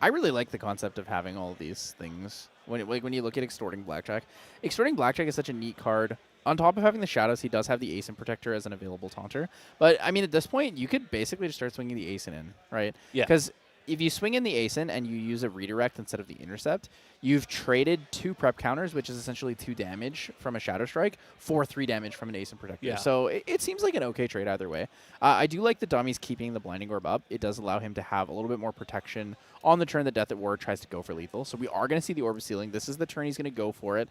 I really like the concept of having all of these things. When you look at Extorting Blackjack. Extorting Blackjack is such a neat card. On top of having the Shadows, he does have the Ascent Protector as an available taunter. But, I mean, at this point, you could basically just start swinging the Ascent in, right? Yeah. Because if you swing in the Ascent and you use a Redirect instead of the Intercept, you've traded 2 prep counters, which is essentially 2 damage from a Shadowstrike, for 3 damage from an Ascent Protector. Yeah. So it seems like an okay trade either way. I do like the dummies keeping the Blinding Orb up. It does allow him to have a little bit more protection on the turn that Deathatwar tries to go for lethal. So we are going to see the Orb of Sealing. This is the turn he's going to go for it.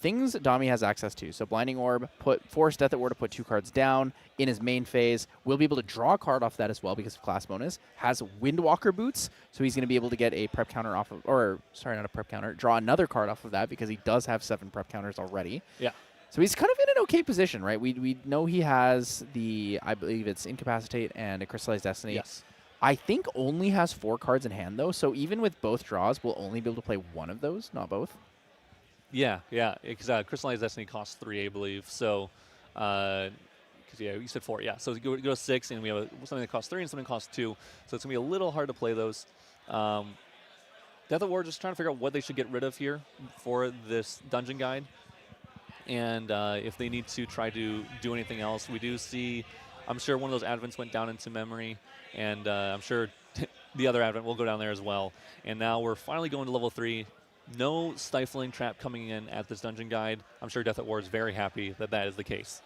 Things Dami has access to. So Blinding Orb, force Deathatwar to put 2 cards down in his main phase. We'll be able to draw a card off that as well because of class bonus. Has Windwalker Boots, so he's going to be able to get a prep counter off of, or sorry, not a prep counter, draw another card off of that because he does have 7 prep counters already. Yeah. So he's kind of in an okay position, right? We know he has I believe it's Incapacitate and a Crystallized Destiny. Yes. I think only has 4 cards in hand though, so even with both draws, we'll only be able to play one of those, not both. Yeah, because Crystallized Destiny costs 3, I believe. So, because you said 4, yeah. So go to 6, and we have something that costs 3 and something that costs 2. So it's gonna be a little hard to play those. Deathatwar just trying to figure out what they should get rid of here for this Dungeon Guide, and if they need to try to do anything else. We do see, I'm sure one of those Advents went down into memory, and I'm sure the other Advent will go down there as well. And now we're finally going to level 3. No Stifling Trap coming in at this Dungeon Guide. I'm sure Deathatwar is very happy that that is the case.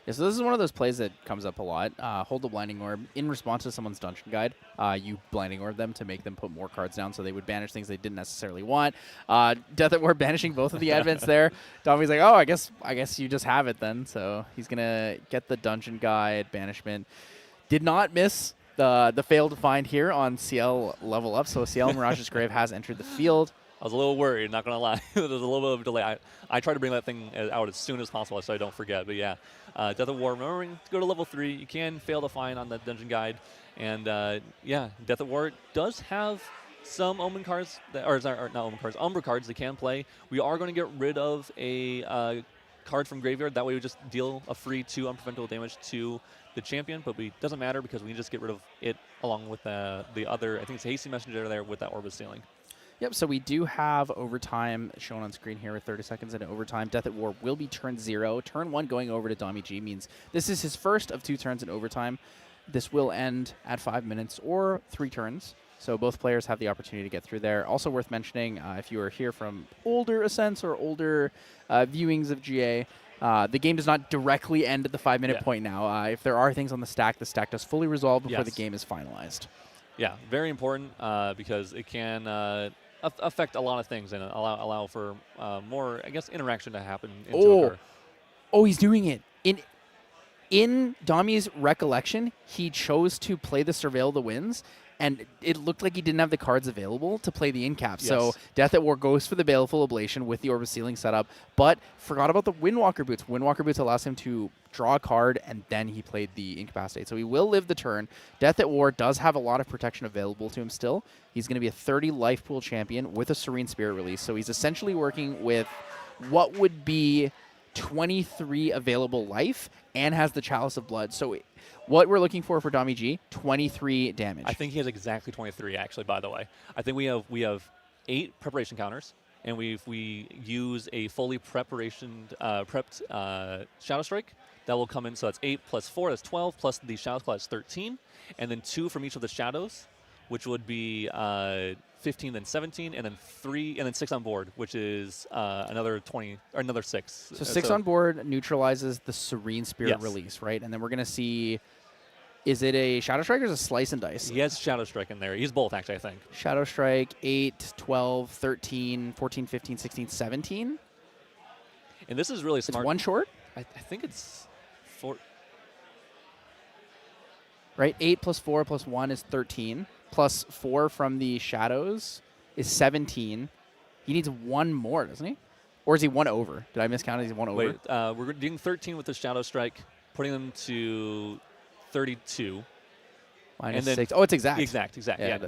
Yeah, so this is one of those plays that comes up a lot. Hold the Blinding Orb. In response to someone's Dungeon Guide, you Blinding Orb them to make them put more cards down so they would banish things they didn't necessarily want. Deathatwar banishing both of the Advents there. Domi's like, oh, I guess you just have it then. So he's going to get the Dungeon Guide banishment. Did not miss the fail to find here on Ciel level up. So Ciel Mirage's Grave has entered the field. I was a little worried, not going to lie. There was a little bit of a delay. I try to bring that thing out as soon as possible so I don't forget. But yeah, Deathatwar, remembering to go to level 3. You can fail to find on the dungeon guide. And yeah, Deathatwar does have some Omen cards, or not Omen cards, Umbra cards they can play. We are going to get rid of a card from Graveyard. That way we just deal a free 2 unpreventable damage to the champion, but it doesn't matter because we can just get rid of it along with the other, I think it's Hasty Messenger there with that Orbis Ceiling. Yep, so we do have overtime shown on screen here with 30 seconds into overtime. Deathatwar will be turn 0. Turn 1 going over to Dami G means this is his first of 2 turns in overtime. This will end at 5 minutes or 3 turns. So both players have the opportunity to get through there. Also worth mentioning, if you are here from older Ascents or older viewings of GA, the game does not directly end at the 5-minute point now. If there are things on the stack does fully resolve before the game is finalized. Yeah, very important because it can affect a lot of things and allow for more, I guess, interaction to happen. Oh, he's doing it. In Dami's recollection, he chose to play the Surveil the Winds, and it looked like he didn't have the cards available to play the in-cap. Yes. So Deathatwar goes for the Baleful Oblation with the Orbis Ceiling setup, but forgot about the Windwalker Boots. Windwalker Boots allows him to draw a card, and then he played the Incapacitate. So he will live the turn. Deathatwar does have a lot of protection available to him still. He's going to be a 30 life pool champion with a Serene Spirit release. So he's essentially working with what would be 23 available life and has the Chalice of Blood. So what we're looking for Dami G, 23 damage. I think he has exactly 23, actually, by the way. I think we have 8 preparation counters, and we use a fully prepped Shadowstrike. That will come in, so that's 8 plus 4, that's 12, plus the Shadow Claw is 13, and then 2 from each of the Shadows, which would be 15, then 17, and then 3, and then 6 on board, which is another 20, or another 6. So 6 on board neutralizes the Serene Spirit release, right? And then we're going to see, is it a Shadowstrike or is it a Slice and Dice? He has Shadowstrike in there. He's both, actually, I think. Shadowstrike, 8, 12, 13, 14, 15, 16, 17. And this is really smart. It's 1 short? I think it's 4. Right, 8 plus 4 plus 1 is 13. Plus 4 from the Shadows is 17. He needs 1 more, doesn't he? Or is he 1 over? Did I miscount? Is he 1 over? Wait, we're doing 13 with the Shadowstrike, putting them to 32. Minus and then 6. Oh, it's exact. Exact, yeah.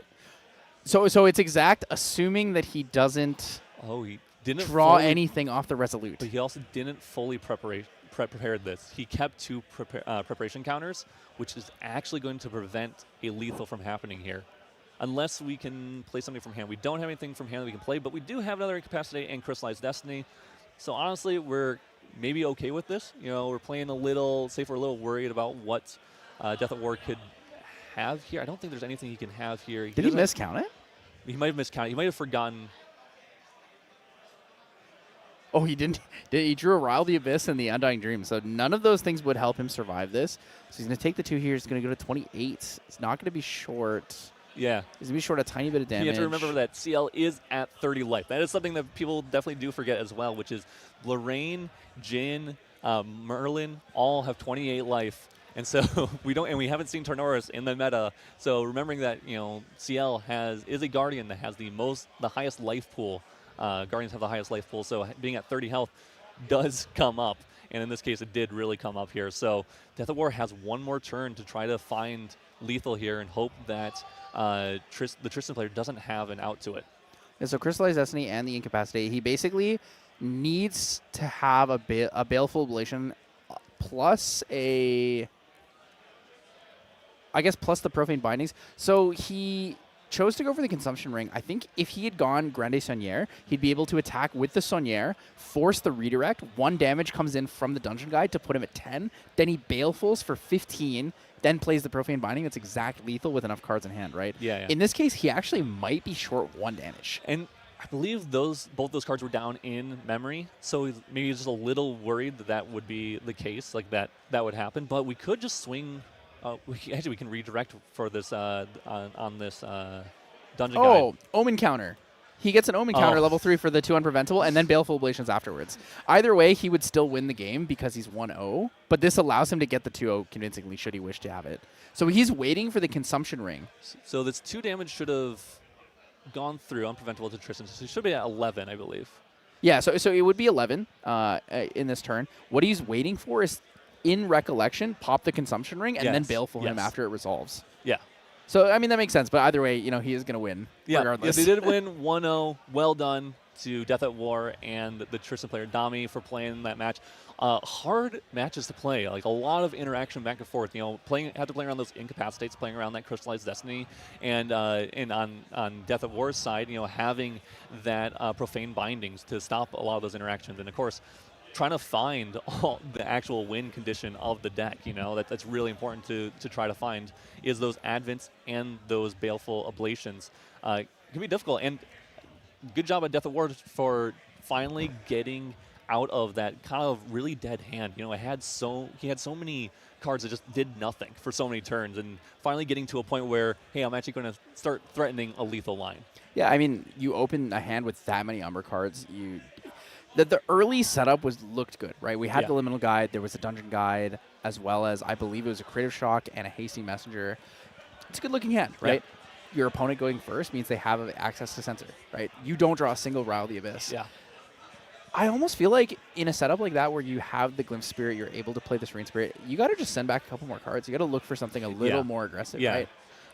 So it's exact, assuming that he doesn't he didn't draw anything off the Resolute. But he also didn't fully prepared this. He kept 2 preparation counters, which is actually going to prevent a lethal from happening here. Unless we can play something from hand. We don't have anything from hand that we can play, but we do have another Incapacitate and Crystallized Destiny. So honestly, we're maybe okay with this. You know, we're playing a little safe. We're a little worried about what Deathatwar could have here. I don't think there's anything he can have here. Did he miscount it? He might have miscounted. He might have forgotten. Oh, he didn't. He drew a Rile the Abyss and the Undying Dream, so none of those things would help him survive this. So he's going to take the 2 here. He's going to go to 28. It's not going to be short. Yeah. He's going to be short a tiny bit of damage. You have to remember that Ciel is at 30 life. That is something that people definitely do forget as well, which is Lorraine, Jin, Merlin all have 28 life. And so we haven't seen Tornoris in the meta. So remembering that, you know, Ciel is a Guardian that has the highest life pool. Guardians have the highest life pool, so being at 30 health does come up. And in this case, it did really come up here. So Deathatwar has 1 more turn to try to find lethal here and hope that the Tristan player doesn't have an out to it. Yeah, so Crystallized Destiny and the Incapacitate, he basically needs to have a Baleful Oblation plus plus the Profane Bindings. So he chose to go for the Consumption Ring. I think if he had gone Grande Saunière, he'd be able to attack with the Saunière, force the redirect. 1 damage comes in from the Dungeon Guide to put him at 10. Then he Balefuls for 15, then plays the Profane Binding. That's exact lethal with enough cards in hand, right? Yeah. In this case, he actually might be short 1 damage. And I believe both those cards were down in memory, so maybe he's just a little worried that would be the case, like that would happen. But we could just swing. We can redirect for this on this dungeon guide. Oh, Omen counter. He gets an Omen counter level 3 for the 2 unpreventable, and then Baleful Oblations afterwards. Either way, he would still win the game because he's 1-0, but this allows him to get the 2-0 convincingly should he wish to have it. So he's waiting for the Consumption Ring. So this 2 damage should have gone through Unpreventable to Tristan, so he should be at 11, I believe. Yeah, so it would be 11 in this turn. What he's waiting for is, in Recollection, pop the Consumption Ring and then Baleful him after it resolves. Yeah. So, I mean, that makes sense. But either way, he is going to win regardless. Yeah, they did win 1-0. Well done to Deathatwar and the Tristan player, Dami, for playing that match. Hard matches to play, like a lot of interaction back and forth. Had to play around those incapacitates, playing around that Crystallized Destiny, and on Deathatwar's side, having that Profane Bindings to stop a lot of those interactions, and of course, trying to find all the actual win condition of the deck. That's really important to try to find, is those Advents and those Baleful Oblations. It can be difficult, and good job at Deathatwar for finally getting out of that kind of really dead hand. He had so many cards that just did nothing for so many turns, and finally getting to a point where, hey, I'm actually going to start threatening a lethal line. Yeah, I mean, you open a hand with that many Umbra cards, the early setup looked good, right? We had the Liminal Guide, there was a Dungeon Guide, as well as, I believe it was a Creative Shock and a Hasty Messenger. It's a good-looking hand, right? Yeah. Your opponent going first means they have access to Censor, right? You don't draw a single Rile of the Abyss. Yeah. I almost feel like in a setup like that where you have the Glimpse Spirit, you're able to play the Serene Spirit, you got to just send back a couple more cards. You got to look for something a little more aggressive, right?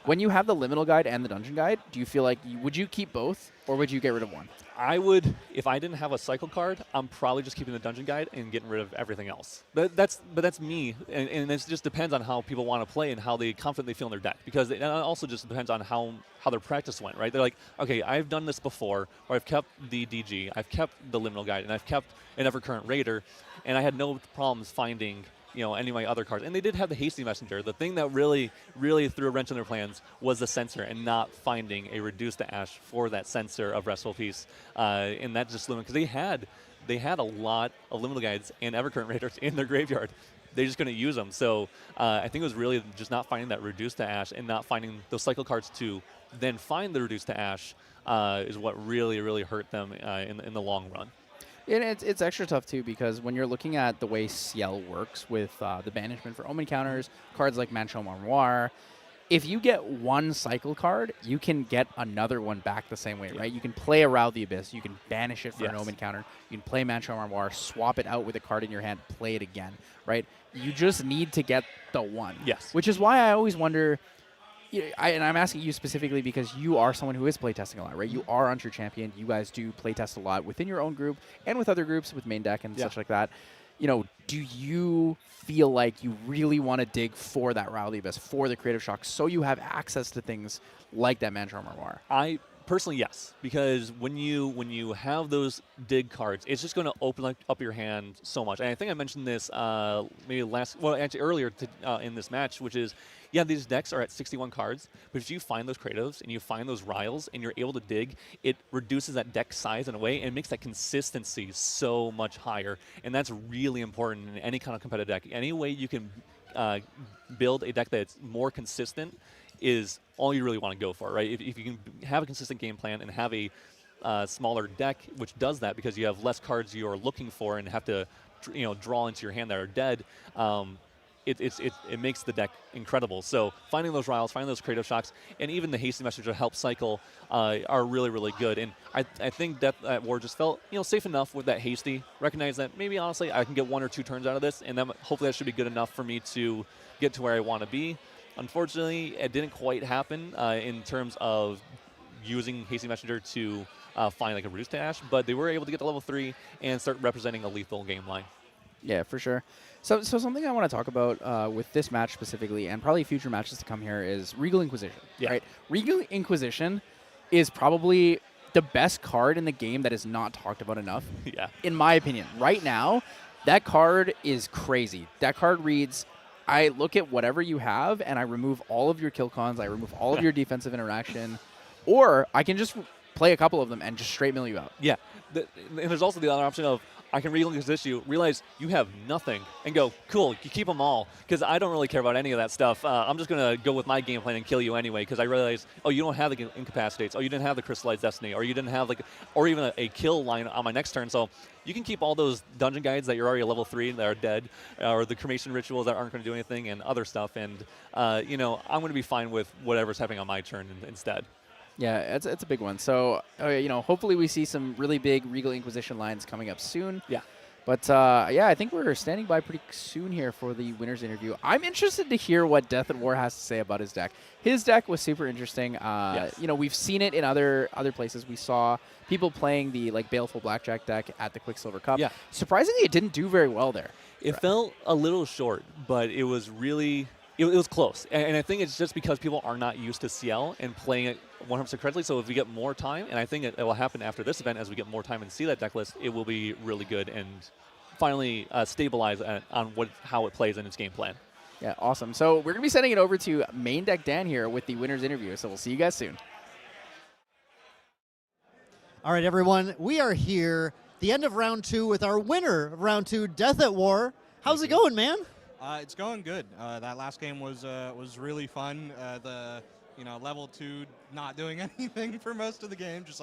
When you have the Liminal Guide and the Dungeon Guide, do you feel like, would you keep both, or would you get rid of one? I would, if I didn't have a cycle card, I'm probably just keeping the Dungeon Guide and getting rid of everything else. But that's me, and it just depends on how people want to play and how they confidently feel in their deck. Because it also just depends on how their practice went, right? They're like, okay, I've done this before, or I've kept the DG, I've kept the Liminal Guide, and I've kept an Evercurrent Raider, and I had no problems finding any of my other cards. And they did have the Hasty Messenger. The thing that really, really threw a wrench in their plans was the Censor, and not finding a Reduce to Ash for that Censor of Restful Peace. And that just limited, because they had a lot of Liminal Guides and Evercurrent Raiders in their graveyard. They just couldn't use them. So I think it was really just not finding that Reduce to Ash and not finding those cycle cards to then find the Reduce to Ash is what really, really hurt them in the long run. And it's extra tough, too, because when you're looking at the way Ciel works with the banishment for Omen counters, cards like Manchom Armoire, if you get one cycle card, you can get another one back the same way, right? You can play a Rile of the Abyss, you can banish it for an Omen counter, you can play Manchom Armoire, swap it out with a card in your hand, play it again, right? You just need to get the one. Yes. Which is why I always wonder, and I'm asking you specifically because you are someone who is playtesting a lot, right? You are Untrue Champion. You guys do playtest a lot within your own group and with other groups, with main deck and such like that. Do you feel like you really want to dig for that Rile of the Abyss, for the Creative Shock, so you have access to things like that Manchom Armoire? I personally, yes, because when you have those dig cards, it's just going to open up your hand so much. And I think I mentioned this actually earlier in this match, which is, these decks are at 61 cards, but if you find those creatives and you find those Riles and you're able to dig, it reduces that deck size in a way and makes that consistency so much higher. And that's really important in any kind of competitive deck. Any way you can build a deck that's more consistent is all you really want to go for, right? If you can have a consistent game plan and have a smaller deck, which does that because you have less cards you're looking for and have to draw into your hand that are dead, it makes the deck incredible. So finding those Riles, finding those Creative Shocks, and even the Hasty Messenger to help cycle are really, really good. And I think Deathatwar just felt safe enough with that Hasty, recognize that maybe honestly I can get 1 or 2 turns out of this, and then hopefully that should be good enough for me to get to where I want to be. Unfortunately, it didn't quite happen in terms of using Hasty Messenger to find like a Reduce to Ash, but they were able to get to level 3 and start representing a lethal game line. Yeah, for sure. So something I want to talk about with this match specifically, and probably future matches to come here, is Regal Inquisition. Yeah. Right? Regal Inquisition is probably the best card in the game that is not talked about enough. Yeah. In my opinion. Right now, that card is crazy. That card reads, I look at whatever you have, and I remove all of your kill cons, I remove all of your defensive interaction, or I can just play a couple of them and just straight mill you out. Yeah. And there's also the other option of, I can Regal Inquisition you, realize you have nothing, and go, cool, you keep them all, because I don't really care about any of that stuff. I'm just going to go with my game plan and kill you anyway, because I realize, oh, you don't have the Incapacitates, oh, you didn't have the Crystallized Destiny, or you didn't have, or even a kill line on my next turn, so you can keep all those Dungeon Guides that you're already level 3 that are dead, or the Cremation Rituals that aren't going to do anything, and other stuff, and, I'm going to be fine with whatever's happening on my turn instead. Yeah, it's a big one. So, hopefully we see some really big Regal Inquisition lines coming up soon. Yeah. But, I think we're standing by pretty soon here for the winner's interview. I'm interested to hear what Deathatwar has to say about his deck. His deck was super interesting. Yes. We've seen it in other places. We saw people playing the Baleful Blackjack deck at the Quicksilver Cup. Yeah. Surprisingly, it didn't do very well there. It fell a little short, but it was really it was close. And I think it's just because people are not used to Ciel and playing it 100% correctly. So if we get more time, and I think it will happen after this event, as we get more time and see that deck list, it will be really good and finally stabilize on how it plays in its game plan. Yeah, awesome. So we're going to be sending it over to Main Deck Dan here with the winner's interview. So we'll see you guys soon. All right, everyone, we are here, the end of round 2 with our winner of round 2, Deathatwar. How's it going, man? It's going good. That last game was really fun. Level 2 not doing anything for most of the game, just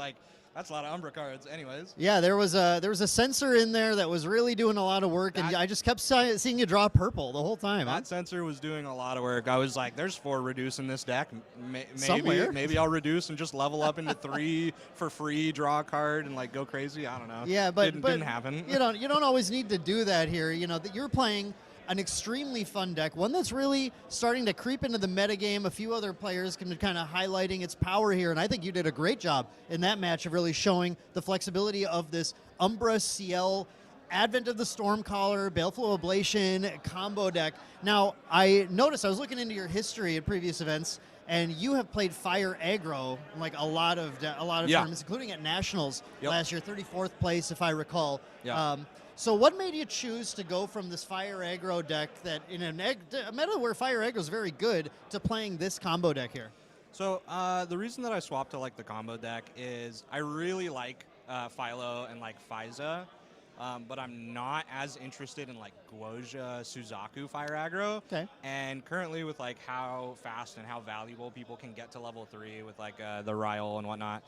that's a lot of Umbra cards anyways. Yeah, there was a sensor in there that was really doing a lot of work, and I just kept seeing you draw purple the whole time. That sensor was doing a lot of work. I was like, there's 4 reduce in this deck. Maybe I'll reduce and just level up into 3 for free, draw a card, and go crazy. I don't know. Yeah, but didn't happen. You don't always need to do that here. That you're playing an extremely fun deck, one that's really starting to creep into the metagame. A few other players can be kind of highlighting its power here, and I think you did a great job in that match of really showing the flexibility of this Umbra, Ciel, Advent of the Stormcaller, Baleful Oblation combo deck. Now, I noticed, I was looking into your history at previous events, and you have played Fire Aggro in a lot of tournaments, including at Nationals last year, 34th place, if I recall. Yeah. So what made you choose to go from this Fire Aggro deck that in a meta where Fire Aggro is very good to playing this combo deck here? So the reason that I swapped to the combo deck is I really like Philo and Fiza, but I'm not as interested in Guoja, Suzaku Fire Aggro. Okay. And currently with how fast and how valuable people can get to level 3 with the Ryle and whatnot,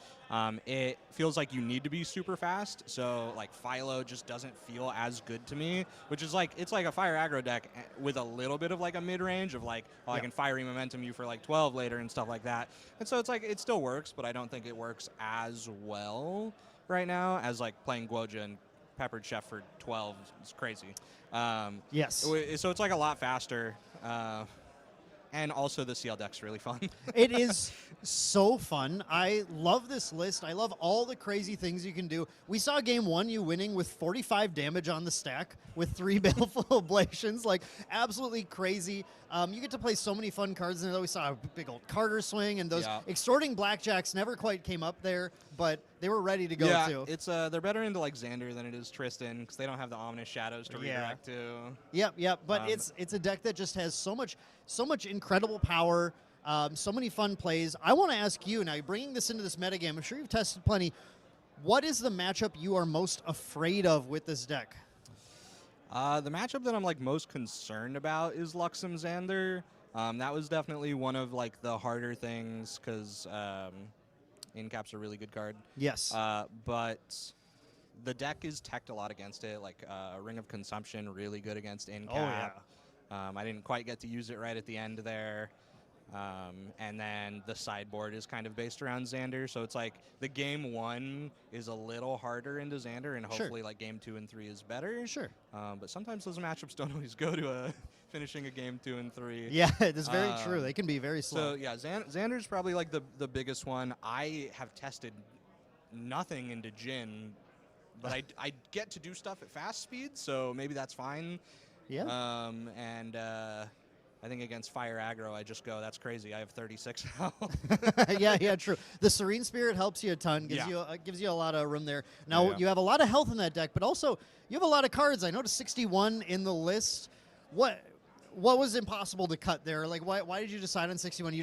it feels like you need to be super fast. So Philo just doesn't feel as good to me, which is it's like a Fire Aggro deck with a little bit of a mid-range of I can Fiery Momentum you for 12 later and stuff like that. And so it's it still works, but I don't think it works as well right now as playing Guoja and Peppered Chef for 12 is crazy. Yes. So it's a lot faster. And also the Ciel deck's really fun. It is so fun. I love this list. I love all the crazy things you can do. We saw game 1 you winning with 45 damage on the stack with 3 Baleful Oblations. Absolutely crazy. You get to play so many fun cards in there. We saw a big old Carter swing, and those extorting blackjacks never quite came up there, but they were ready to go too. It's they're better into Xander than it is Tristan because they don't have the ominous shadows to redirect to. Yep. But it's a deck that just has so much incredible power, so many fun plays. I want to ask you now, bringing this into this metagame, I'm sure you've tested plenty. What is the matchup you are most afraid of with this deck? The matchup that I'm most concerned about is Luxem Xander. That was definitely one of the harder things because Incap's a really good card. Yes. But the deck is teched a lot against it. Ring of Consumption, really good against Incap. Oh, yeah. I didn't quite get to use it right at the end there. And then the sideboard is kind of based around Xander. So it's the game 1 is a little harder into Xander, and hopefully game 2 and 3 is better. Sure. But sometimes those matchups don't always go to finishing a game 2 and 3. Yeah, it's very true. They can be very slow. So yeah, Xander's probably the biggest one. I have tested nothing into Jin, but I get to do stuff at fast speed, so maybe that's fine. Yeah. I think against Fire Aggro, I just go, that's crazy. I have 36 health. yeah, true. The Serene Spirit helps you a ton, gives you a lot of room there. Now, you have a lot of health in that deck, but also you have a lot of cards. I noticed 61 in the list. What was impossible to cut there? Why did you decide on 61?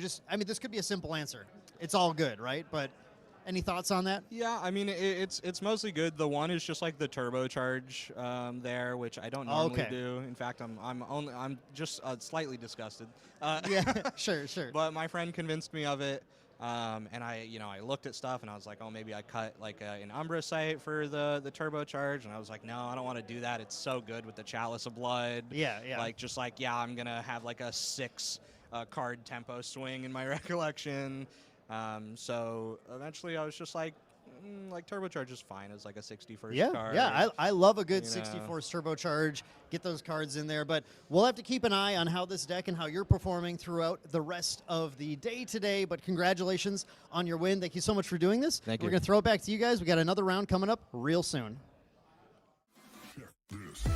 This could be a simple answer. It's all good, right? But any thoughts on that? Yeah, it's mostly good. The one is just the turbocharge there, which I don't normally do. In fact, I'm just slightly disgusted. Yeah, sure. But my friend convinced me of it, and I looked at stuff and I was like, oh, maybe I cut an Umbra site for the turbocharge, and I was like, no, I don't want to do that. It's so good with the Chalice of Blood. Yeah. I'm gonna have a 6 card tempo swing in my recollection. So eventually I was just like Turbocharge is fine as like a 61st Yeah, card. yeah, I love a good You 64 turbocharge. Get those cards in there, but we'll have to keep an eye on how this deck and how you're performing throughout the rest of the day today. But congratulations on your win. Thank you so much for doing this. Thank We're you. going to throw it back to you guys. We got another round coming up real soon. Check this.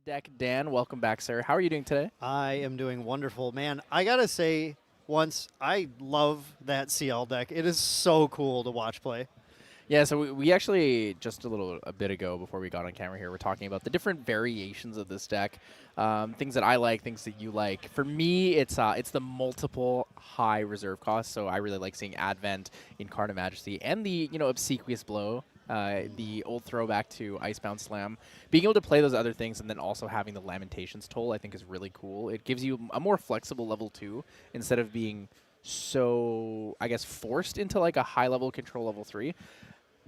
Deck Dan, welcome back, sir. How are you doing today? I am doing wonderful. Man, I got to say, I love that Ciel deck. It is so cool to watch play. Yeah, so we actually, just a bit ago before we got on camera here, we're talking about the different variations of this deck, things that I like, things that you like. For me, it's the multiple high reserve costs, so I really like seeing Advent, Incarnate Majesty, and the, Obsequious Blow, the old throwback to Icebound Slam. Being able to play those other things and then also having the Lamentations Toll, I think is really cool. It gives you a more flexible level 2 instead of being so, I guess, forced into like a high-level control level 3.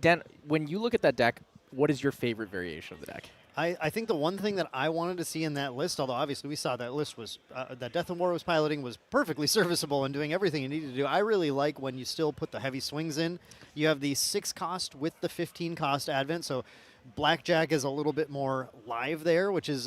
Dan, when you look at that deck, what is your favorite variation of the deck? I think the one thing that I wanted to see in that list, although obviously we saw that list was that Deathatwar was piloting was perfectly serviceable and doing everything it needed to do. I really like when you still put the heavy swings in. You have the 6 cost with the 15 cost Advent, so Blackjack is a little bit more live there, which is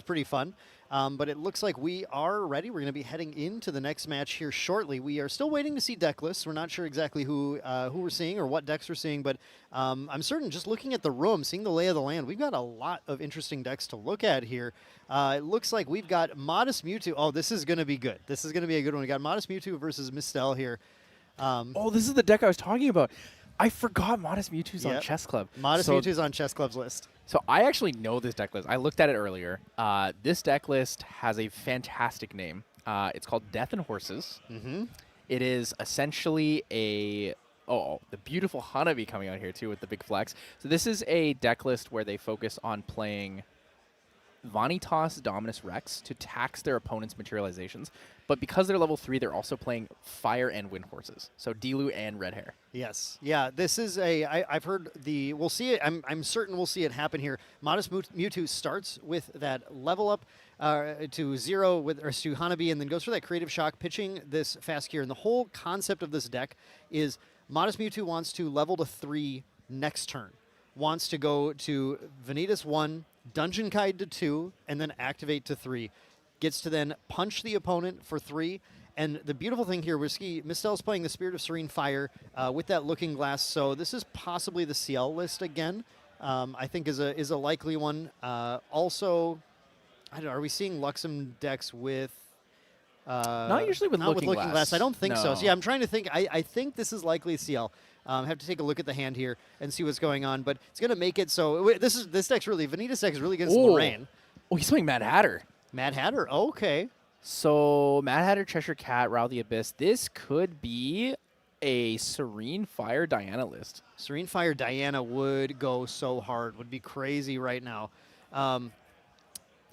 pretty fun. But it looks like we are ready. We're going to be heading into the next match here shortly. We are still waiting to see deck lists. We're not sure exactly who we're seeing or what decks we're seeing, but I'm certain just looking at the room, seeing the lay of the land, we've got a lot of interesting decks to look at here. It looks like we've got Modestmewtwo. Oh, this is going to be good. This is going to be a good one. We got Modestmewtwo versus Mistel here. Oh, this is the deck I was talking about. I forgot Modestmewtwo's on Chess Club. Modestmewtwo's on Chess Club's list. So I actually know this deck list. I looked at it earlier. This deck list has a fantastic name. It's called Death and Horses. Mm-hmm. It is essentially the beautiful Hanabi coming out here too with the big flex. So this is a deck list where they focus on playing Vanitas, Dominus, Rex to tax their opponent's materializations. But because they're level 3, they're also playing Fire and Wind Horses. So Dilu and Red Hair. Yes. Yeah, this is I've heard we'll see it. I'm certain we'll see it happen here. Modestmewtwo starts with that level up to 0 to Hanabi and then goes for that Creative Shock, pitching this fast gear. And the whole concept of this deck is Modestmewtwo wants to level to 3 next turn. Wants to go to Vanitas 1, Dungeon Guide to 2, and then activate to 3. Gets to then punch the opponent for 3. And the beautiful thing here, Mistel's playing the Spirit of Serene Fire with that Looking Glass. So this is possibly the Ciel list again. I think is a likely one. Also, I don't know, are we seeing Luxem decks with... Not usually with Looking Glass. I don't think so. No. So yeah, I'm trying to think. I think this is likely Ciel. Have to take a look at the hand here and see what's going on. But it's going to make it so... This deck's really... Vanitas deck is really against Lorraine. Oh, he's playing Mad Hatter. Mad Hatter, okay. So Mad Hatter, Cheshire Cat, Rile the Abyss. This could be a Serene Fire Diana list. Serene Fire Diana would go so hard. Would be crazy right now.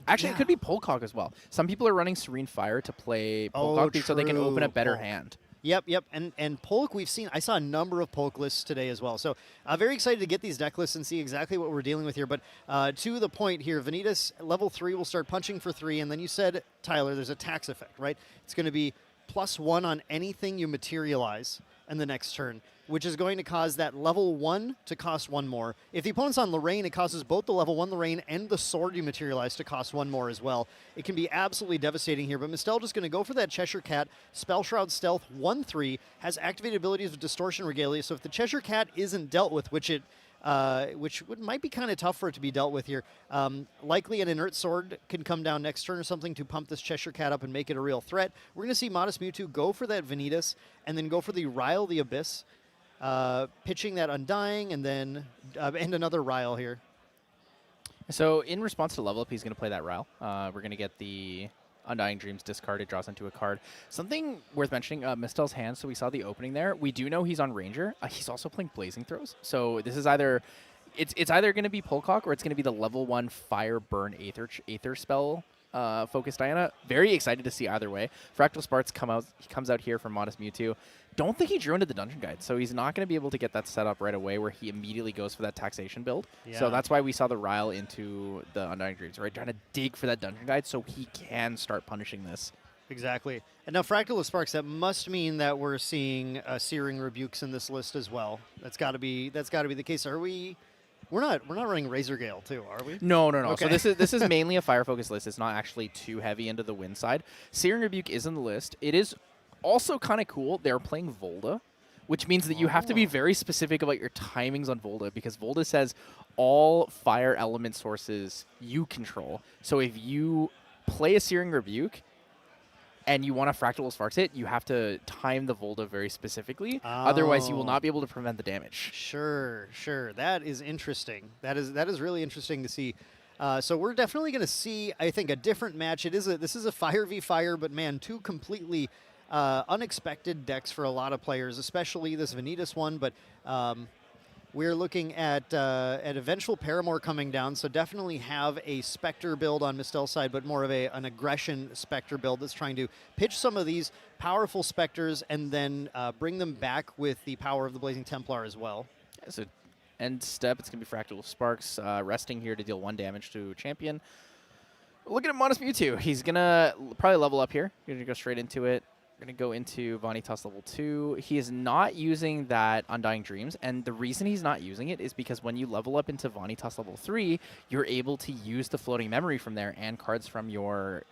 Actually, it could be Polcock as well. Some people are running Serene Fire to play Polcock so they can open a better hand. Yep. And Polk, I saw a number of Polk lists today as well. So very excited to get these deck lists and see exactly what we're dealing with here. But to the point here, Vanitas, level 3 will start punching for 3. And then you said, Tyler, there's a tax effect, right? It's going to be +1 on anything you materialize in the next turn, which is going to cause that level 1 to cost 1 more. If the opponent's on Lorraine, it causes both the level 1 Lorraine and the sword you materialize to cost 1 more as well. It can be absolutely devastating here, but Mistel just going to go for that Cheshire Cat. Spell Shroud Stealth 1/3 has activated abilities of Distortion Regalia, so if the Cheshire Cat isn't dealt with, which might be kind of tough for it to be dealt with here. Likely an Inert Sword can come down next turn or something to pump this Cheshire Cat up and make it a real threat. We're going to see Modestmewtwo go for that Vanitas and then go for the Rile the Abyss, pitching that Undying and then and another Rile here. So in response to level up, he's going to play that Rile. We're going to get the Undying Dreams discarded, draws into a card. Something worth mentioning, Mistel's hand, so we saw the opening there. We do know he's on Ranger. He's also playing Blazing Throws. So this is either... It's either going to be Polcock or it's going to be the level 1 Fire Burn Aether spell focused Diana. Very excited to see either way. Fractal Sparks comes out here from Modestmewtwo. Don't think he drew into the Dungeon Guide, so he's not going to be able to get that set up right away where he immediately goes for that taxation build. Yeah. So that's why we saw the Rile into the Undying Dreams, right? Trying to dig for that Dungeon Guide so he can start punishing this. Exactly. And now Fractal of Sparks, that must mean that we're seeing Searing Rebukes in this list as well. That's got to be the case. Are we... We're not running Razor Gale too, are we? No. Okay. So this is mainly a fire focused list. It's not actually too heavy into the wind side. Searing Rebuke is in the list. It is also kind of cool. They're playing Volda, which means that you have to be very specific about your timings on Volta, because Volta says all fire element sources you control. So if you play a Searing Rebuke and you want to Fractal Sparks it, you have to time the Volta very specifically. Otherwise, you will not be able to prevent the damage. Sure. That is interesting. That is really interesting to see. So we're definitely going to see, I think, a different match. This is a fire v fire, but man, two completely unexpected decks for a lot of players, especially this Vanitas one. But we're looking at eventual Paramore coming down, so definitely have a Specter build on Mistel's side, but more of an aggression Specter build that's trying to pitch some of these powerful Specters and then bring them back with the power of the Blazing Templar as well. Yeah, so end step, it's going to be Fractal Sparks, resting here to deal 1 damage to champion. Looking at Modestmewtwo, he's going to probably level up here. Going to go straight into it. Going to go into Vanitas level 2. He is not using that Undying Dreams, and the reason he's not using it is because when you level up into Vanitas level 3, you're able to use the floating memory from there and cards from your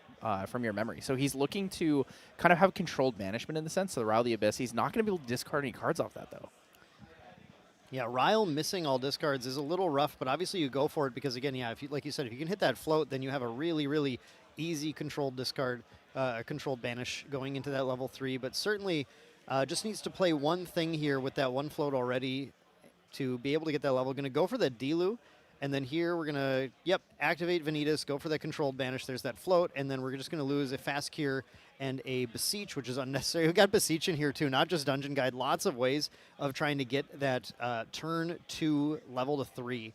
memory. So he's looking to kind of have controlled management in the sense. So the Rile of the Abyss, he's not going to be able to discard any cards off that, though. Yeah, Ryle missing all discards is a little rough, but obviously you go for it because, again, yeah, if you, like you said, if you can hit that float, then you have a really, really easy controlled discard, controlled banish going into that level 3. But certainly just needs to play one thing here with that one float already to be able to get that level. Going to go for that Dilu, and then here we're going to, activate Vanitas, go for that controlled banish. There's that float, and then we're just going to lose a Fast Cure and a Beseech, which is unnecessary. We got Beseech in here too, not just Dungeon Guide. Lots of ways of trying to get that turn 2 level to 3.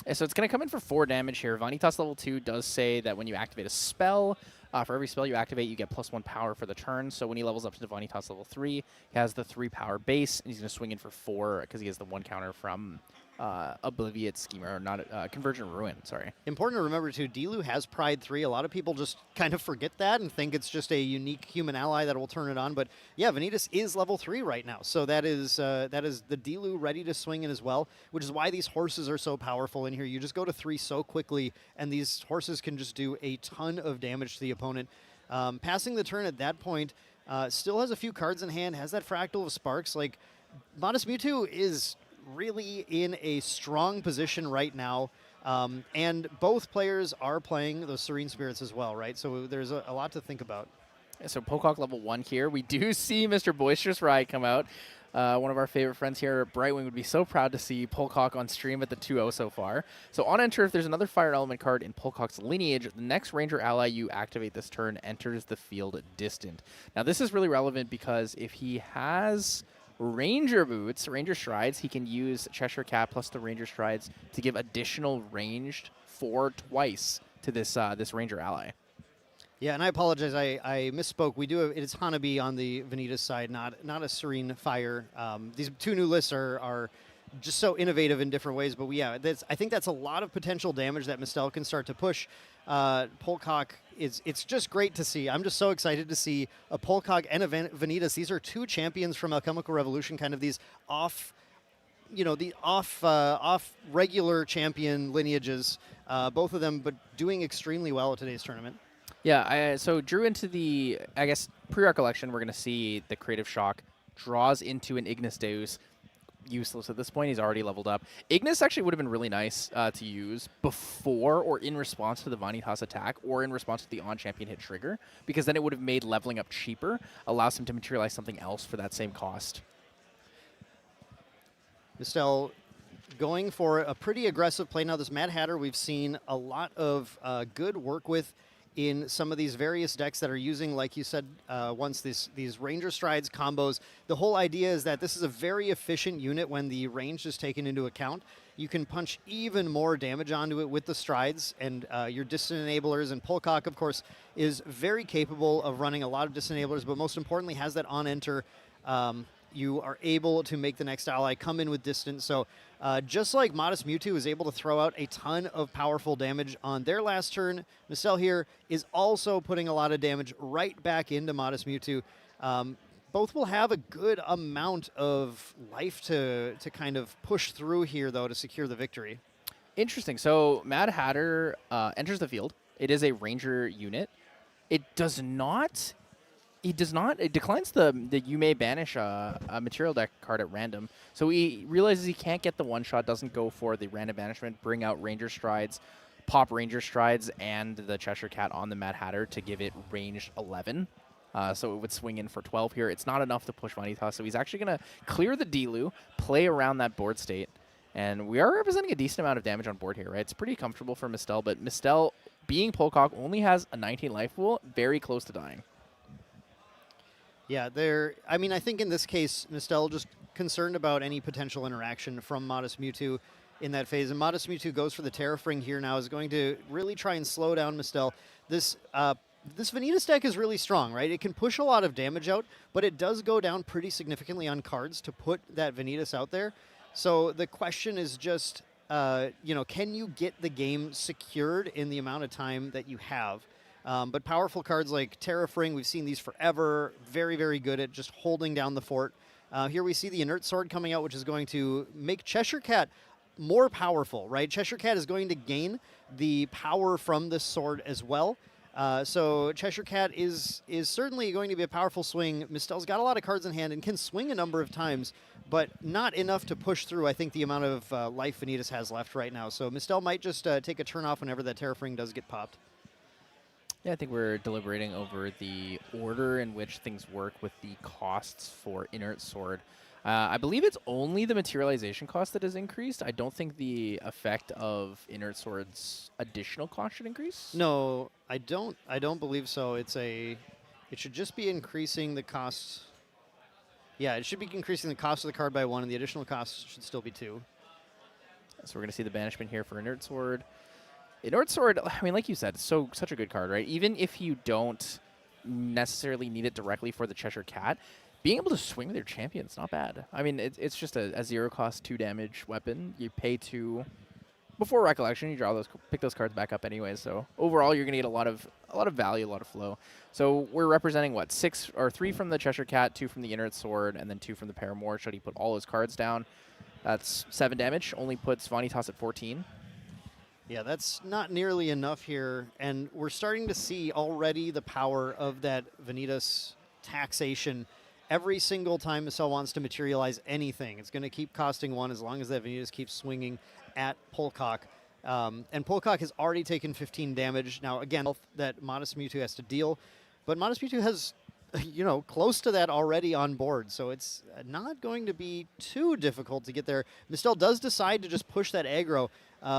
Yeah, so it's going to come in for 4 damage here. Vanitas level 2 does say that when you activate a spell, for every spell you activate, you get +1 power for the turn. So when he levels up to Vanitas level 3, he has the 3 power base, and he's going to swing in for 4 because he has the 1 counter from Obliviate Schemer, or not Convergent Ruin, sorry. Important to remember too, Dilu has Pride 3. A lot of people just kind of forget that and think it's just a unique human ally that will turn it on. But yeah, Vanitas is level 3 right now. So that is the Dilu ready to swing in as well, which is why these horses are so powerful in here. You just go to 3 so quickly, and these horses can just do a ton of damage to the opponent. Passing the turn at that point, still has a few cards in hand, has that Fractal of Sparks. Like, Modestmewtwo is really in a strong position right now, and both players are playing those Serene Spirits as well, right? So there's a lot to think about. Yeah, so Pocock level 1 here. We do see Mr. Boisterous Ride come out. One of our favorite friends here at Brightwing would be so proud to see Polcock on stream at the 2-0 so far. So on enter, if there's another Fire Element card in Polcock's lineage, the next Ranger ally you activate this turn enters the field distant. Now this is really relevant because if he has Ranger Boots, Ranger Strides, he can use Cheshire Cat plus the Ranger Strides to give additional ranged 4 twice to this this Ranger ally. Yeah, and I apologize. I misspoke. We do have, it's Hanabi on the Vanitas side, not a Serene Fire. These 2 new lists are just so innovative in different ways. But yeah, I think that's a lot of potential damage that Mistel can start to push. Polcock it's just great to see. I'm just so excited to see a Polcock and a Vanitas. These are 2 champions from Alchemical Revolution, kind of these off regular champion lineages. Both of them, but doing extremely well at today's tournament. Yeah, so drew into the, I guess, pre-recollection, we're going to see the Creative Shock draws into an Ignis Deus. Useless at this point. He's already leveled up. Ignis actually would have been really nice to use before or in response to the Vanitas attack or in response to the on-champion hit trigger, because then it would have made leveling up cheaper, allows him to materialize something else for that same cost. Mistel going for a pretty aggressive play. Now this Mad Hatter we've seen a lot of good work with in some of these various decks that are using, like you said, once these Ranger Strides combos. The whole idea is that this is a very efficient unit when the range is taken into account. You can punch even more damage onto it with the Strides and your distant enablers. And Polcock, of course, is very capable of running a lot of distant enablers, but most importantly has that on-enter. You are able to make the next ally come in with distance. So just like Modestmewtwo is able to throw out a ton of powerful damage on their last turn, Mistel here is also putting a lot of damage right back into Modestmewtwo. Both will have a good amount of life to kind of push through here, though, to secure the victory. Interesting. So Mad Hatter enters the field. It is a Ranger unit. It does not He does not. It declines the you may banish a material deck card at random. So he realizes he can't get the one shot. Doesn't go for the random banishment. Bring out Ranger Strides, pop Ranger Strides, and the Cheshire Cat on the Mad Hatter to give it ranged 11. So it would swing in for 12 here. It's not enough to push Vanitas. So he's actually going to clear the Dilu, play around that board state, and we are representing a decent amount of damage on board here, right? It's pretty comfortable for Mistel, but Mistel, being Polcock, only has a 19 life pool, very close to dying. Yeah, I mean, I think in this case, Mistel just concerned about any potential interaction from Modestmewtwo in that phase. And Modestmewtwo goes for the Terrafring here now, is going to really try and slow down Mistel. This Vanitas deck is really strong, right? It can push a lot of damage out, but it does go down pretty significantly on cards to put that Vanitas out there. So the question is just, can you get the game secured in the amount of time that you have? But powerful cards like Terrafring, we've seen these forever, very, very good at just holding down the fort. Here we see the Inert Sword coming out, which is going to make Cheshire Cat more powerful, right? Cheshire Cat is going to gain the power from this sword as well. So Cheshire Cat is certainly going to be a powerful swing. Mistel's got a lot of cards in hand and can swing a number of times, but not enough to push through, I think, the amount of life Vanitas has left right now. So Mistel might just take a turn off whenever that Terrafring does get popped. Yeah, I think we're deliberating over the order in which things work with the costs for Inert Sword. I believe it's only the materialization cost that has increased. I don't think the effect of Inert Sword's additional cost should increase. No, I don't believe so. It should just be increasing the cost. Yeah, it should be increasing the cost of the card by 1, and the additional cost should still be 2. So we're going to see the banishment here for Inert Sword. Inert Sword, I mean, like you said, it's such a good card, right? Even if you don't necessarily need it directly for the Cheshire Cat, being able to swing with your champion is not bad. I mean, it's just a 0 cost 2 damage weapon. You pay 2 before Recollection. You pick those cards back up anyway. So overall, you're gonna get a lot of value, a lot of flow. So we're representing what 3 from the Cheshire Cat, 2 from the Inert Sword, and then 2 from the Paramour. Should he put all his cards down? That's 7 damage. Only puts Vanitas at 14. Yeah, that's not nearly enough here, and we're starting to see already the power of that Vanitas taxation. Every single time Mistel wants to materialize anything, it's going to keep costing 1 as long as that Vanitas keeps swinging at Polcock. And Polcock has already taken 15 damage. Now, again, that Modestmewtwo has to deal, but Modestmewtwo has, close to that already on board, so it's not going to be too difficult to get there. Mistel does decide to just push that aggro,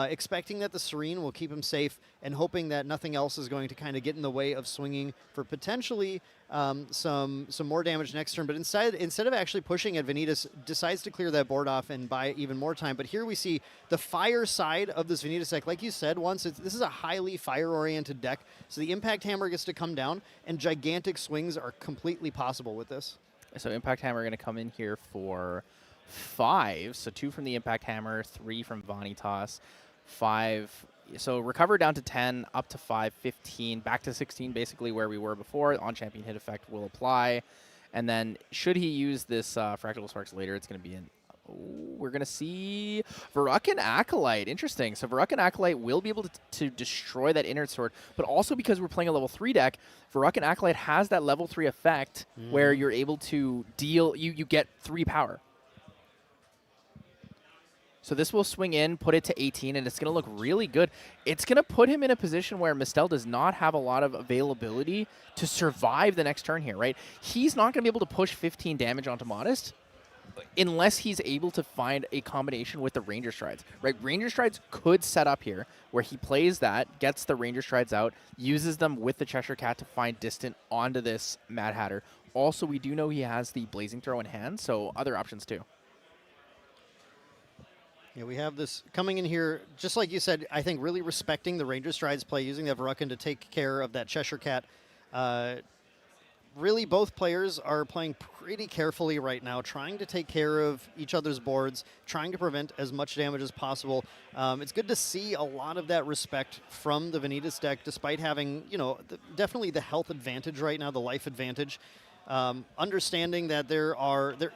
expecting that the Serene will keep him safe and hoping that nothing else is going to kind of get in the way of swinging for potentially some more damage next turn. But instead of actually pushing at Vanitas, decides to clear that board off and buy even more time. But here we see the fire side of this Vanitas deck. Like you said once, this is a highly fire-oriented deck, so the Impact Hammer gets to come down, and gigantic swings are completely possible with this. So Impact Hammer going to come in here for 5. So 2 from the Impact Hammer, 3 from Vanitas, 5. So recover down to 10, up to 5, 15, back to 16, basically where we were before. On champion hit effect will apply. And then should he use this Fractal Sparks later, it's going to be in. We're going to see Verruckin Acolyte. Interesting. So Verruckin Acolyte will be able to destroy that Inert Sword, but also because we're playing a level 3 deck, Verruckin Acolyte has that level 3 effect where you're able to deal, you get 3 power. So this will swing in, put it to 18, and it's going to look really good. It's going to put him in a position where Mistel does not have a lot of availability to survive the next turn here, right? He's not going to be able to push 15 damage onto Modest unless he's able to find a combination with the Ranger Strides, right? Ranger Strides could set up here where he plays that, gets the Ranger Strides out, uses them with the Cheshire Cat to find distant onto this Mad Hatter. Also, we do know he has the Blazing Throw in hand, so other options too. Yeah, we have this coming in here, just like you said, I think really respecting the Ranger Strides play, using that Verruckin to take care of that Cheshire Cat. Really, both players are playing pretty carefully right now, trying to take care of each other's boards, trying to prevent as much damage as possible. It's good to see a lot of that respect from the Vanitas deck, despite having, definitely the health advantage right now, the life advantage. Understanding that there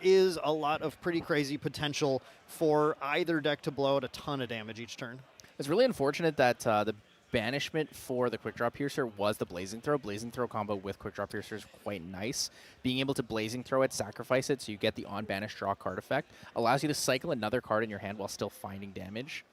is a lot of pretty crazy potential for either deck to blow out a ton of damage each turn. It's really unfortunate that the banishment for the Quick Draw Piercer was the Blazing Throw. Blazing Throw combo with Quick Draw Piercer is quite nice. Being able to Blazing Throw it, sacrifice it, so you get the on-banish draw card effect, allows you to cycle another card in your hand while still finding damage.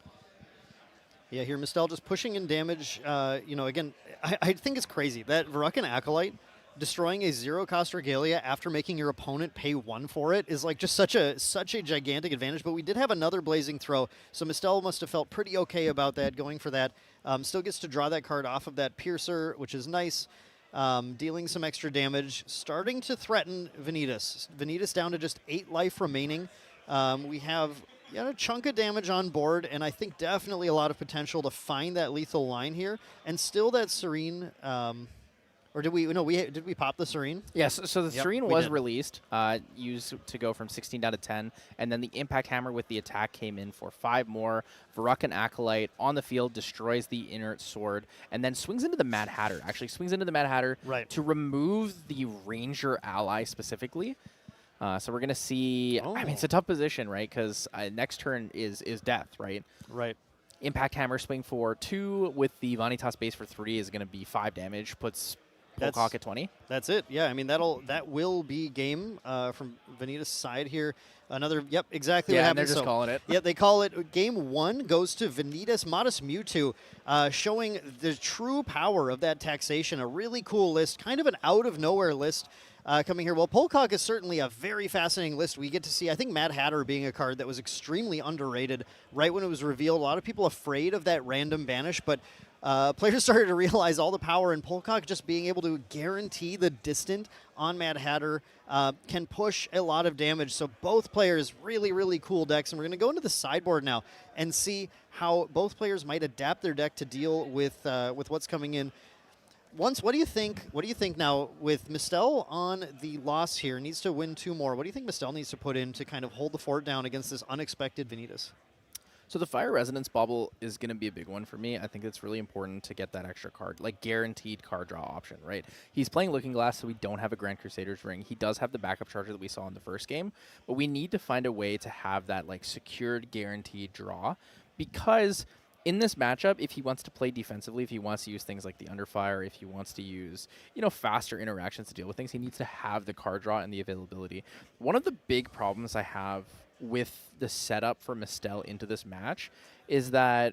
Yeah, here Mistel just pushing in damage. Again, I think it's crazy that Verruckin Acolyte destroying a 0-cost Regalia after making your opponent pay 1 for it is like just such a gigantic advantage. But we did have another Blazing Throw, so Mistel must have felt pretty okay about that, going for that. Still gets to draw that card off of that Piercer, which is nice. Dealing some extra damage, starting to threaten Vanitas. Vanitas down to just 8 life remaining. We have a chunk of damage on board, and I think definitely a lot of potential to find that lethal line here. And still that Serene, or did we pop the Serene? Yes, so the Yep, Serene we was did. released, used to go from 16 down to 10, and then the Impact Hammer with the attack came in for 5 more. Verruckin Acolyte on the field destroys the Inert Sword, and then swings into the Mad Hatter. Actually swings into the Mad Hatter Right. to remove the Ranger ally specifically. So we're going to see, I mean, it's a tough position, right? Because next turn is death, right? Right. Impact Hammer swing for 2 with the Vanitas base for 3 is going to be 5 damage, puts Polcock at 20. That's it. Yeah, I mean that will be game from Vanitas' side here. Another, yep, exactly what Yeah, and happened. they're just calling it. Yep, they call it. Game 1 goes to Vanitas. Modestmewtwo, showing the true power of that taxation. A really cool list, kind of an out of nowhere list. Coming here. Well, Polcock is certainly a very fascinating list. We get to see, I think, Mad Hatter being a card that was extremely underrated right when it was revealed. A lot of people afraid of that random banish, but players started to realize all the power in Polcock just being able to guarantee the distant on Mad Hatter can push a lot of damage. So both players, really, really cool decks. And we're going to go into the sideboard now and see how both players might adapt their deck to deal with what's coming in. What do you think? What do you think now with Mistel on the loss here? Needs to win 2 more. What do you think Mistel needs to put in to kind of hold the fort down against this unexpected Vanitas? So the Fire Resonance Bauble is going to be a big one for me. I think it's really important to get that extra card, like guaranteed card draw option, right? He's playing Looking Glass, so we don't have a Grand Crusader's Ring. He does have the backup charger that we saw in the first game, but we need to find a way to have that like secured, guaranteed draw, because in this matchup, if he wants to play defensively, if he wants to use things like the Underfire, if he wants to use, faster interactions to deal with things, he needs to have the card draw and the availability. One of the big problems I have with the setup for Mistel into this match is that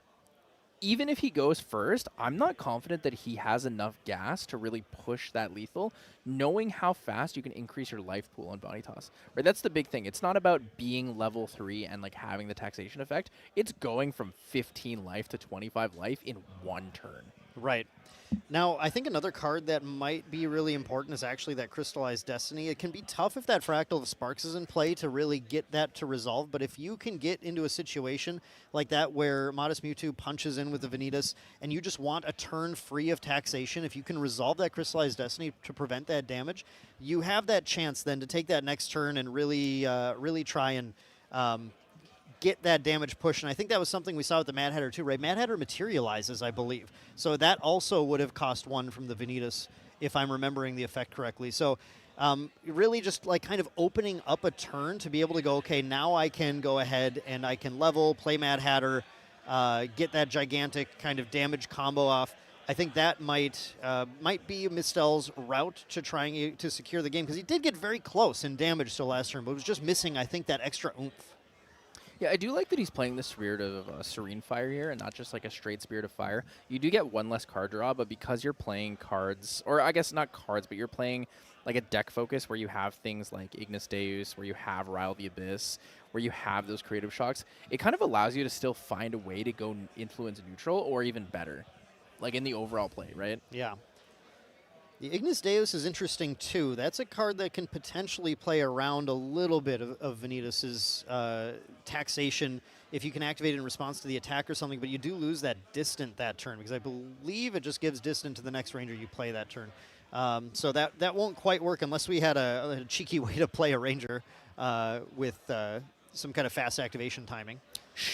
even if he goes first, I'm not confident that he has enough gas to really push that lethal, knowing how fast you can increase your life pool on Vanitas. Right, that's the big thing. It's not about being level 3 and like having the taxation effect. It's going from 15 life to 25 life in 1 turn. Right. Now, I think another card that might be really important is actually that Crystallized Destiny. It can be tough if that Fractal of Sparks is in play to really get that to resolve, but if you can get into a situation like that where Modestmewtwo punches in with the Vanitas and you just want a turn free of taxation, if you can resolve that Crystallized Destiny to prevent that damage, you have that chance then to take that next turn and really try and get that damage push. And I think that was something we saw with the Mad Hatter too, right? Mad Hatter materializes, I believe. So that also would have cost 1 from the Vanitas, if I'm remembering the effect correctly. So really just like kind of opening up a turn to be able to go, okay, now I can go ahead and I can level, play Mad Hatter, get that gigantic kind of damage combo off. I think that might be Mistel's route to trying to secure the game, because he did get very close in damage to last turn, but was just missing, I think, that extra oomph. Yeah, I do like that he's playing the Spirit of Serene Fire here and not just like a straight Spirit of Fire. You do get 1 less card draw, but because you're playing cards, or I guess not cards, but you're playing like a deck focus where you have things like Ignis Deus, where you have Rile the Abyss, where you have those creative shocks, it kind of allows you to still find a way to go influence neutral or even better, like in the overall play, right? Yeah. The Ignis Deus is interesting too. That's a card that can potentially play around a little bit of Vanitas' taxation if you can activate it in response to the attack or something, but you do lose that distant that turn, because I believe it just gives distant to the next ranger you play that turn. So that won't quite work unless we had a cheeky way to play a ranger with some kind of fast activation timing.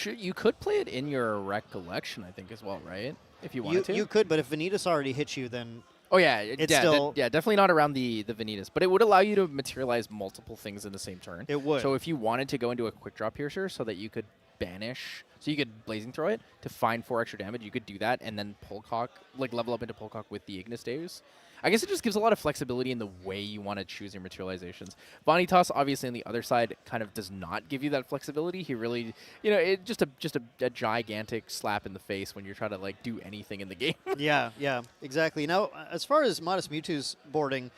You could play it in your Recollection, I think, as well, right? If you wanted to. You could, but if Vanitas already hits you, then... Oh, yeah. Still definitely not around the Vanitas. But it would allow you to materialize multiple things in the same turn. It would. So if you wanted to go into a Quick Draw Piercer so that you could banish. So you could Blazing Throw it to find 4 extra damage. You could do that and then Polcock, like level up into Polcock with the Ignis Deus. I guess it just gives a lot of flexibility in the way you want to choose your materializations. Vanitas, obviously, on the other side, kind of does not give you that flexibility. He really, it just a gigantic slap in the face when you're trying to like do anything in the game. Yeah, exactly. Now, as far as Modestmewtwo's boarding,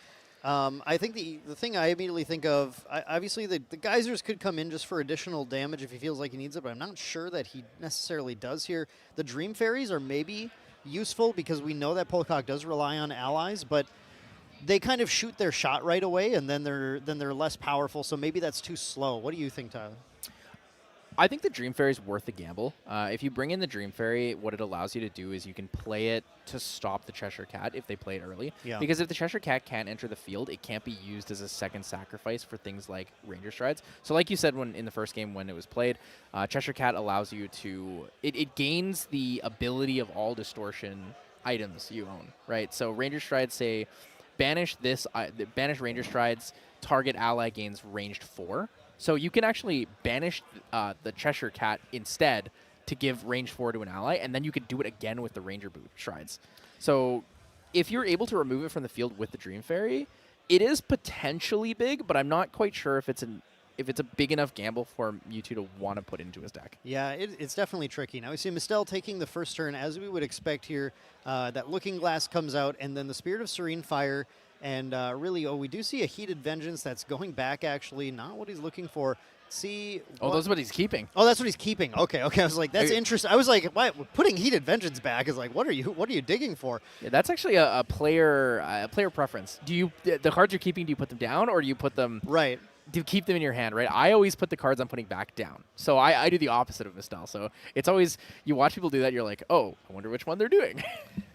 I think the thing I immediately think of, obviously the geysers could come in just for additional damage if he feels like he needs it, but I'm not sure that he necessarily does here. The Dream Fairies are maybe useful because we know that Polcock does rely on allies, but they kind of shoot their shot right away, and then they're less powerful. So maybe that's too slow. What do you think, Tyler? I think the Dream Fairy is worth the gamble. If you bring in the Dream Fairy, what it allows you to do is you can play it to stop the Cheshire Cat if they play it early. Yeah. Because if the Cheshire Cat can't enter the field, it can't be used as a second sacrifice for things like Ranger Strides. So like you said in the first game when it was played, Cheshire Cat allows you to... It gains the ability of all distortion items you own, right? So Ranger Strides say, banish Ranger Strides, target ally gains ranged 4. So you can actually banish the Cheshire Cat instead to give range 4 to an ally, and then you could do it again with the Ranger Boot Strides. So if you're able to remove it from the field with the Dream Fairy, it is potentially big, but I'm not quite sure if it's a big enough gamble for Mewtwo to want to put into his deck. Yeah, it's definitely tricky. Now we see Mistel taking the first turn, as we would expect here. That Looking Glass comes out, and then the Spirit of Serene Fire. And really, we do see a Heated Vengeance that's going back, actually. Not what he's looking for. See. Oh, that's what he's keeping. Oh, that's what he's keeping. Okay. I was like, that's interesting. I was like, why, putting Heated Vengeance back is like, what are you digging for? Yeah, that's actually a player preference. The cards you're keeping, do you put them down or do you put them... Right. To keep them in your hand, right? I always put the cards I'm putting back down. So I do the opposite of Mistel. So it's always, you watch people do that, you're like, oh, I wonder which one they're doing.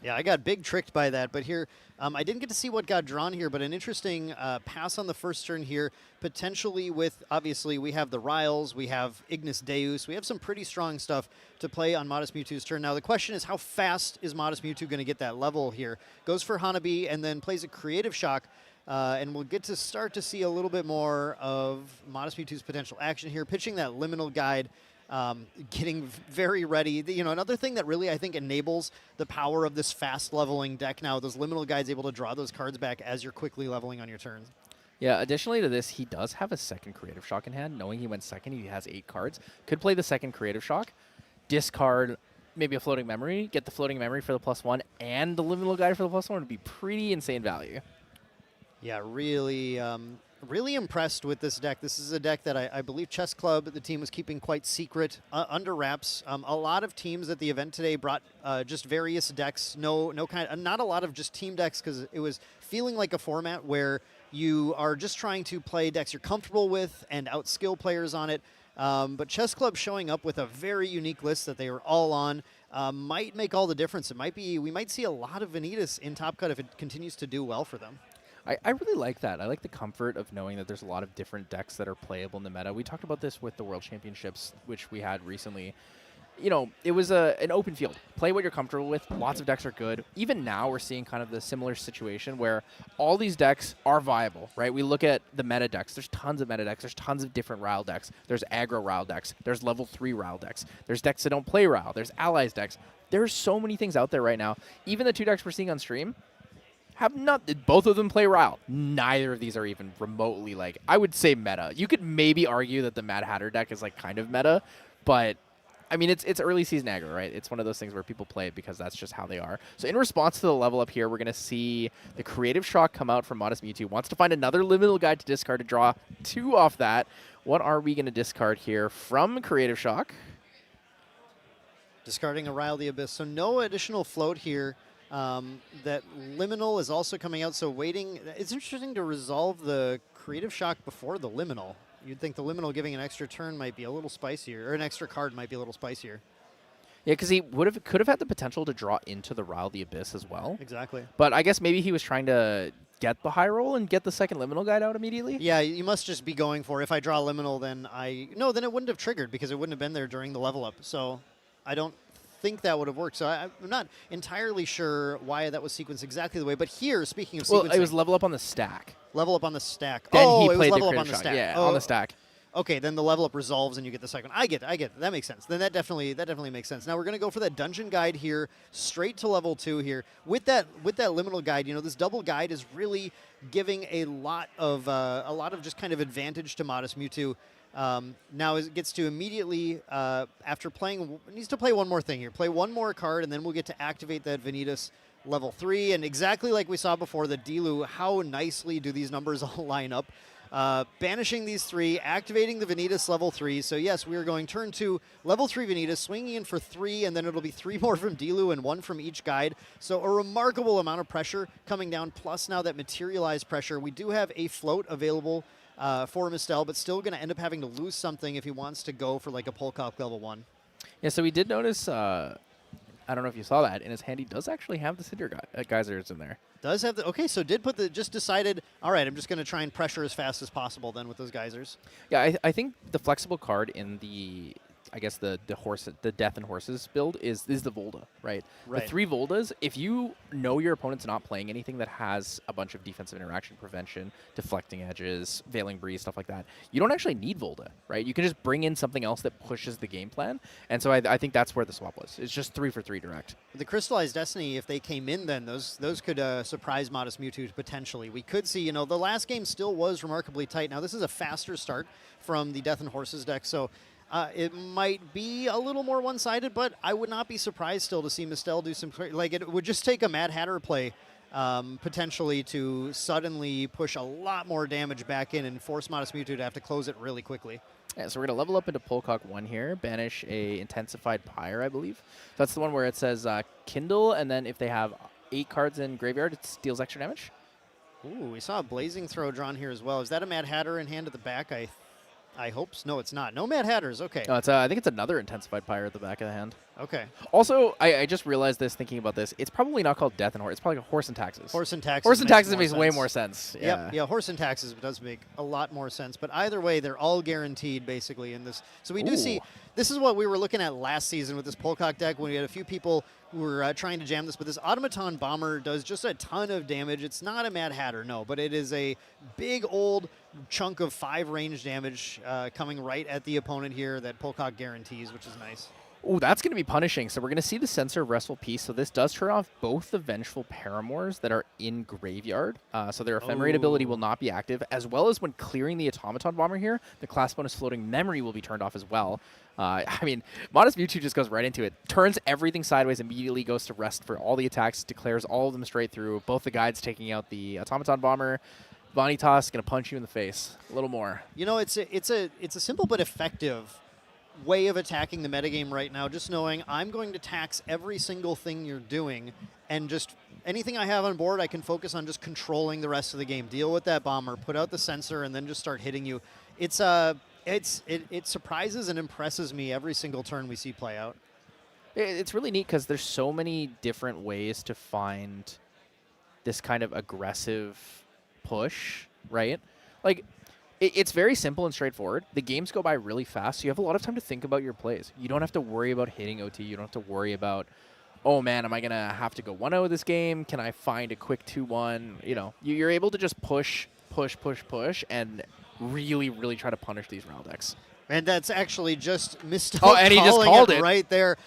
Yeah, I got big tricked by that. But here, I didn't get to see what got drawn here, but an interesting pass on the first turn here, potentially with, obviously, we have the Riles, we have Ignis Deus, we have some pretty strong stuff to play on Modestmewtwo's turn. Now, the question is, how fast is Modestmewtwo going to get that level here? Goes for Hanabi and then plays a Creative Shock. And we'll get to start to see a little bit more of Modestmewtwo's potential action here, pitching that Liminal Guide, getting very ready. Another thing that really, I think, enables the power of this fast leveling deck now, those Liminal Guides able to draw those cards back as you're quickly leveling on your turn. Yeah, additionally to this, he does have a second Creative Shock in hand. Knowing he went second, he has 8 cards. Could play the second Creative Shock, discard maybe a Floating Memory, get the Floating Memory for the +1, and the Liminal Guide for the +1 would be pretty insane value. Yeah, really impressed with this deck. This is a deck that I believe Chess Club, the team, was keeping quite secret, under wraps. A lot of teams at the event today brought just various decks. Not a lot of just team decks, because it was feeling like a format where you are just trying to play decks you're comfortable with and outskill players on it. But Chess Club showing up with a very unique list that they were all on might make all the difference. We might see a lot of Vanitas in Top Cut if it continues to do well for them. I really like that. I like the comfort of knowing that there's a lot of different decks that are playable in the meta. We talked about this with the World Championships, which we had recently. It was an open field. Play what you're comfortable with. Lots of decks are good. Even now, we're seeing kind of the similar situation where all these decks are viable, right? We look at the meta decks. There's tons of meta decks. There's tons of different Rile decks. There's aggro Rile decks. There's level 3 Rile decks. There's decks that don't play Rile. There's allies decks. There's so many things out there right now. Even the 2 decks we're seeing on stream, both of them play Rile. Neither of these are even remotely, I would say meta. You could maybe argue that the Mad Hatter deck is kind of meta, but I mean, it's early season aggro, right? It's one of those things where people play it because that's just how they are. So in response to the level up here, we're going to see the Creative Shock come out from Modestmewtwo. Wants to find another Liminal Guide to discard to draw 2 off that. What are we going to discard here from Creative Shock? Discarding a Rile the Abyss. So no additional float here. That Liminal is also coming out, so waiting. It's interesting to resolve the Creative Shock before the Liminal. You'd think the Liminal giving an extra turn might be a little spicier, or an extra card might be a little spicier. Yeah, because he could have had the potential to draw into the Rile the Abyss as well. Exactly. But I guess maybe he was trying to get the high roll and get the second Liminal Guide out immediately? Yeah, you must just be going for, if I draw Liminal, then then it wouldn't have triggered because it wouldn't have been there during the level up. So I don't think that would have worked. So I'm not entirely sure why that was sequenced exactly the way. But here, speaking of sequencing... Well, it was level up on the stack. Level up on the stack. Then it he was played level the up on the Creative Shock. stack. Yeah, oh, on the stack. okay, then the level up resolves and you get the second. I get it. That makes sense. Then that definitely makes sense. Now we're going to go for that dungeon guide here, straight to level 2 here. With that liminal guide, this double guide is really giving a lot of just kind of advantage to Modestmewtwo. Now it gets to immediately, after playing, needs to play one more thing here. Play one more card, and then we'll get to activate that Vanitas level 3. And exactly like we saw before, the Dilu, how nicely do these numbers all line up? Banishing these 3, activating the Vanitas level 3. So yes, we are going turn 2, level 3 Vanitas, swinging in for 3, and then it'll be 3 more from Dilu and 1 from each guide. So a remarkable amount of pressure coming down, plus now that materialized pressure. We do have a float available for Mistel, but still going to end up having to lose something if he wants to go for like a Polkop level 1. Yeah, so we did notice, I don't know if you saw that, in his hand he does actually have the Cinder Geysers in there. Does have the, okay, so did put the, just decided, all right, I'm just going to try and pressure as fast as possible then with those geysers. Yeah, I think the flexible card in the, I guess the Death and Horses build is the Volda, right? Right. The 3 Voldas, if you know your opponent's not playing anything that has a bunch of defensive interaction prevention, deflecting edges, veiling breeze, stuff like that, you don't actually need Volda, right? You can just bring in something else that pushes the game plan, and so I think that's where the swap was. It's just 3 for 3 direct. The Crystallized Destiny, if they came in then, those could surprise Modestmewtwo potentially. We could see, the last game still was remarkably tight. Now this is a faster start from the Death and Horses deck, so it might be a little more one-sided, but I would not be surprised still to see Mistel do some, like it would just take a Mad Hatter play potentially to suddenly push a lot more damage back in and force Modestmewtwo to have to close it really quickly. Yeah, so we're going to level up into Polcock 1 here, banish a Intensified Pyre, I believe. That's the one where it says Kindle, and then if they have 8 cards in Graveyard, it deals extra damage. Ooh, we saw a Blazing Throw drawn here as well. Is that a Mad Hatter in hand at the back? I hope so. No, it's not. No Mad Hatters. Okay. No, it's I think it's another Intensified Pyre at the back of the hand. Okay. Also, I just realized this thinking about this. It's probably not called Death and Horse. It's probably like Horse and Taxes. Horse and Taxes. Horse and Taxes makes sense. way more sense. Yeah. Yeah, Horse and Taxes does make a lot more sense. But either way, they're all guaranteed basically in this. So we do see, this is what we were looking at last season with this Polcock deck when we had a few people who were trying to jam this. But this Automaton Bomber does just a ton of damage. It's not a Mad Hatter, no, but it is a big old chunk of 5 range damage coming right at the opponent here that Polcock guarantees, which is nice. Oh, that's going to be punishing. So we're going to see the Censor of Restful Peace. So this does turn off both the Vengeful Paramours that are in Graveyard. So their Ephemerate ability will not be active, as well as when clearing the Automaton Bomber here, the class bonus Floating Memory will be turned off as well. I mean, Modestmewtwo just goes right into it, turns everything sideways, immediately goes to rest for all the attacks, declares all of them straight through, both the guides taking out the Automaton Bomber. Vanitas going to punch you in the face a little more. It's a simple but effective way of attacking the metagame right now, just knowing I'm going to tax every single thing you're doing, and just anything I have on board, I can focus on just controlling the rest of the game. Deal with that bomber, put out the sensor, and then just start hitting you. It surprises and impresses me every single turn we see play out. It's really neat because there's so many different ways to find this kind of aggressive push, right? Like, it's very simple and straightforward. The games go by really fast, so you have a lot of time to think about your plays. You don't have to worry about hitting OT. You don't have to worry about, oh man, am I going to have to go 1-0 this game? Can I find a quick 2-1? You're able to just push, and really, really try to punish these Ral decks. And that's actually just Mistel and he just called it right there.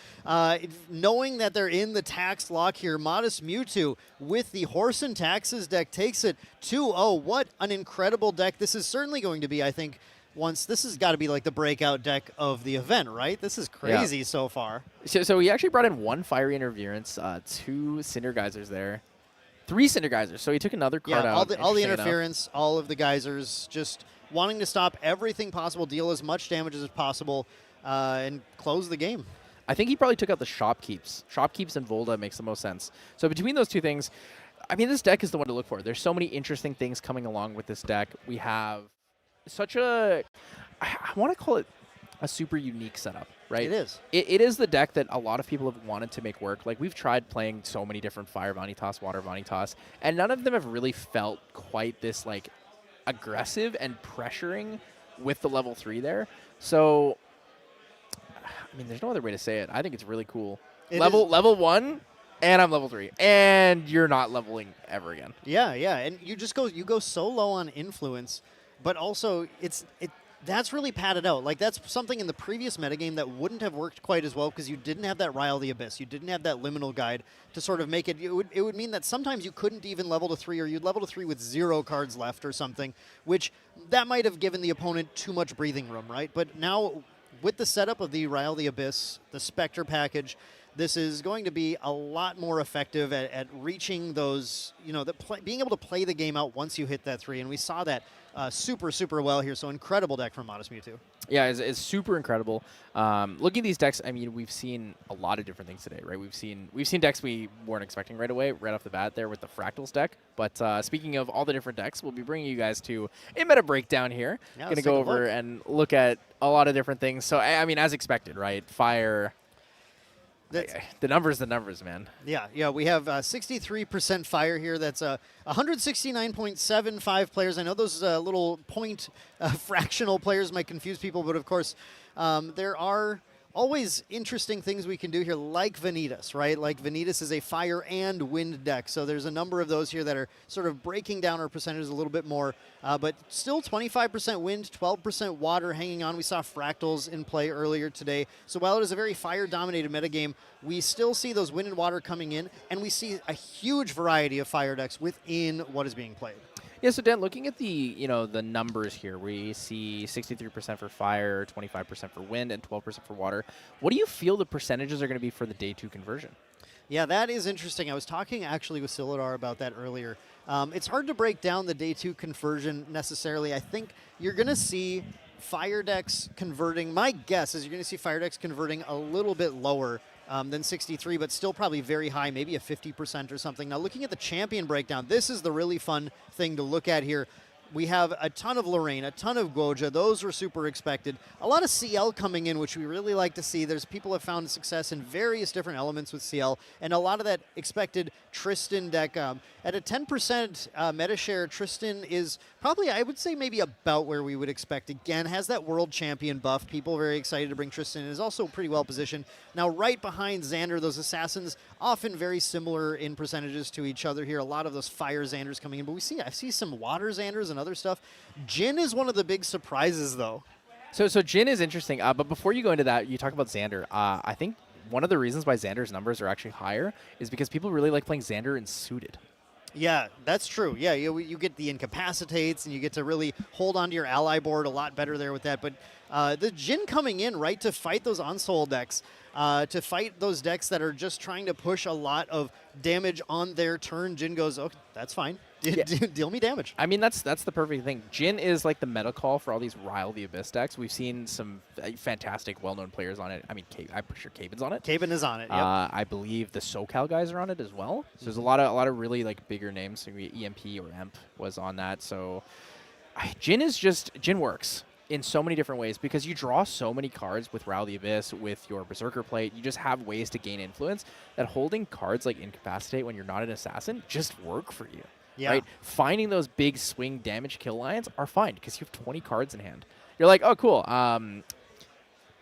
Knowing that they're in the tax lock here, Modestmewtwo with the Horse and Taxes deck takes it 2-0. What an incredible deck. This is certainly going to be, I think, this has got to be like the breakout deck of the event, right? This is crazy so far. So he actually brought in 1 Fiery Interference, 2 Cinder Geysers there, 3 Cinder Geysers. So he took another card out. All the interference, all of the geysers, just wanting to stop everything possible, deal as much damage as possible, and close the game. I think he probably took out the Shopkeeps. Shopkeeps and Volda makes the most sense. So between those two things, I mean, this deck is the one to look for. There's so many interesting things coming along with this deck. We have such I want to call it a super unique setup, right? It is. It is the deck that a lot of people have wanted to make work. Like, we've tried playing so many different Fire Vanitas, Water Vanitas, and none of them have really felt quite this, like, aggressive and pressuring with the level 3 there. So, I mean, there's no other way to say it. I think it's really cool. Level 1, and I'm level 3, and you're not leveling ever again. Yeah, and you go so low on influence, but also that's really padded out. Like, that's something in the previous metagame that wouldn't have worked quite as well because you didn't have that Rile the Abyss. You didn't have that liminal guide to sort of make it. It would mean that sometimes you couldn't even level to 3, or you'd level to 3 with 0 cards left or something, which that might have given the opponent too much breathing room, right? But now, with the setup of the Rile the Abyss, the Specter package, this is going to be a lot more effective at reaching those, being able to play the game out once you hit that 3. And we saw that super, super well here. So incredible deck from Modestmewtwo. Yeah, it's super incredible. Looking at these decks, I mean, we've seen a lot of different things today, right? We've seen decks we weren't expecting right away, right off the bat there with the Fractals deck. But speaking of all the different decks, we'll be bringing you guys to a meta breakdown here. Yeah, going to go over and look at a lot of different things. So, I mean, as expected, right? Fire. The numbers, man. Yeah, we have 63% fire here. That's 169.75 players. I know those little point fractional players might confuse people, but of course, there are always interesting things we can do here, like Vanitas, right? Like Vanitas is a fire and wind deck, so there's a number of those here that are sort of breaking down our percentages a little bit more, but still 25% wind, 12% water hanging on. We saw Fractals in play earlier today, so while it is a very fire-dominated metagame, we still see those wind and water coming in, and we see a huge variety of fire decks within what is being played. Yeah, so Dan, looking at the the numbers here, we see 63% for fire, 25% for wind, and 12% for water. What do you feel the percentages are going to be for the day 2 conversion? Yeah, that is interesting. I was talking actually with Silidar about that earlier. It's hard to break down the day 2 conversion necessarily. I think you're going to see fire decks converting. My guess is you're going to see fire decks converting a little bit lower than 63, but still probably very high, maybe a 50% or something. Now, looking at the champion breakdown, this is the really fun thing to look at here. We have a ton of Lorraine, a ton of Goja. Those were super expected. A lot of Ciel coming in, which we really like to see. There's people have found success in various different elements with Ciel, and a lot of that expected Tristan deck. At a 10% meta share, Tristan is probably, I would say, maybe about where we would expect. Again, has that world champion buff. People very excited to bring Tristan in. Is also pretty well positioned. Now, right behind Xander, those assassins, often very similar in percentages to each other here. A lot of those fire Xanders coming in, but I see some water Xanders and other stuff. Jhin is one of the big surprises, though. So Jhin is interesting, but before you go into that, you talk about Xander. I think one of the reasons why Xander's numbers are actually higher is because people really like playing Xander in suited. Yeah, that's true. Yeah, you get the incapacitates, and you get to really hold on to your ally board a lot better there with that. But the Jhin coming in, right, to fight those on-soul decks, to fight those decks that are just trying to push a lot of damage on their turn, Jhin goes, okay, that's fine. Deal me damage. I mean, that's the perfect thing. Jhin is like the meta call for all these Rile the Abyss decks. We've seen some fantastic, well-known players on it. I mean, I'm pretty sure Caban's on it. Caban is on it, yep. I believe the SoCal guys are on it as well. So there's a lot of really like bigger names. So EMP or EMP was on that. So Jhin works in so many different ways because you draw so many cards with Rile the Abyss, with your Berserker Plate. You just have ways to gain influence that holding cards like Incapacitate when you're not an assassin just work for you. Yeah. Right? Finding those big swing damage kill lines are fine because you have 20 cards in hand. You're like, oh, cool.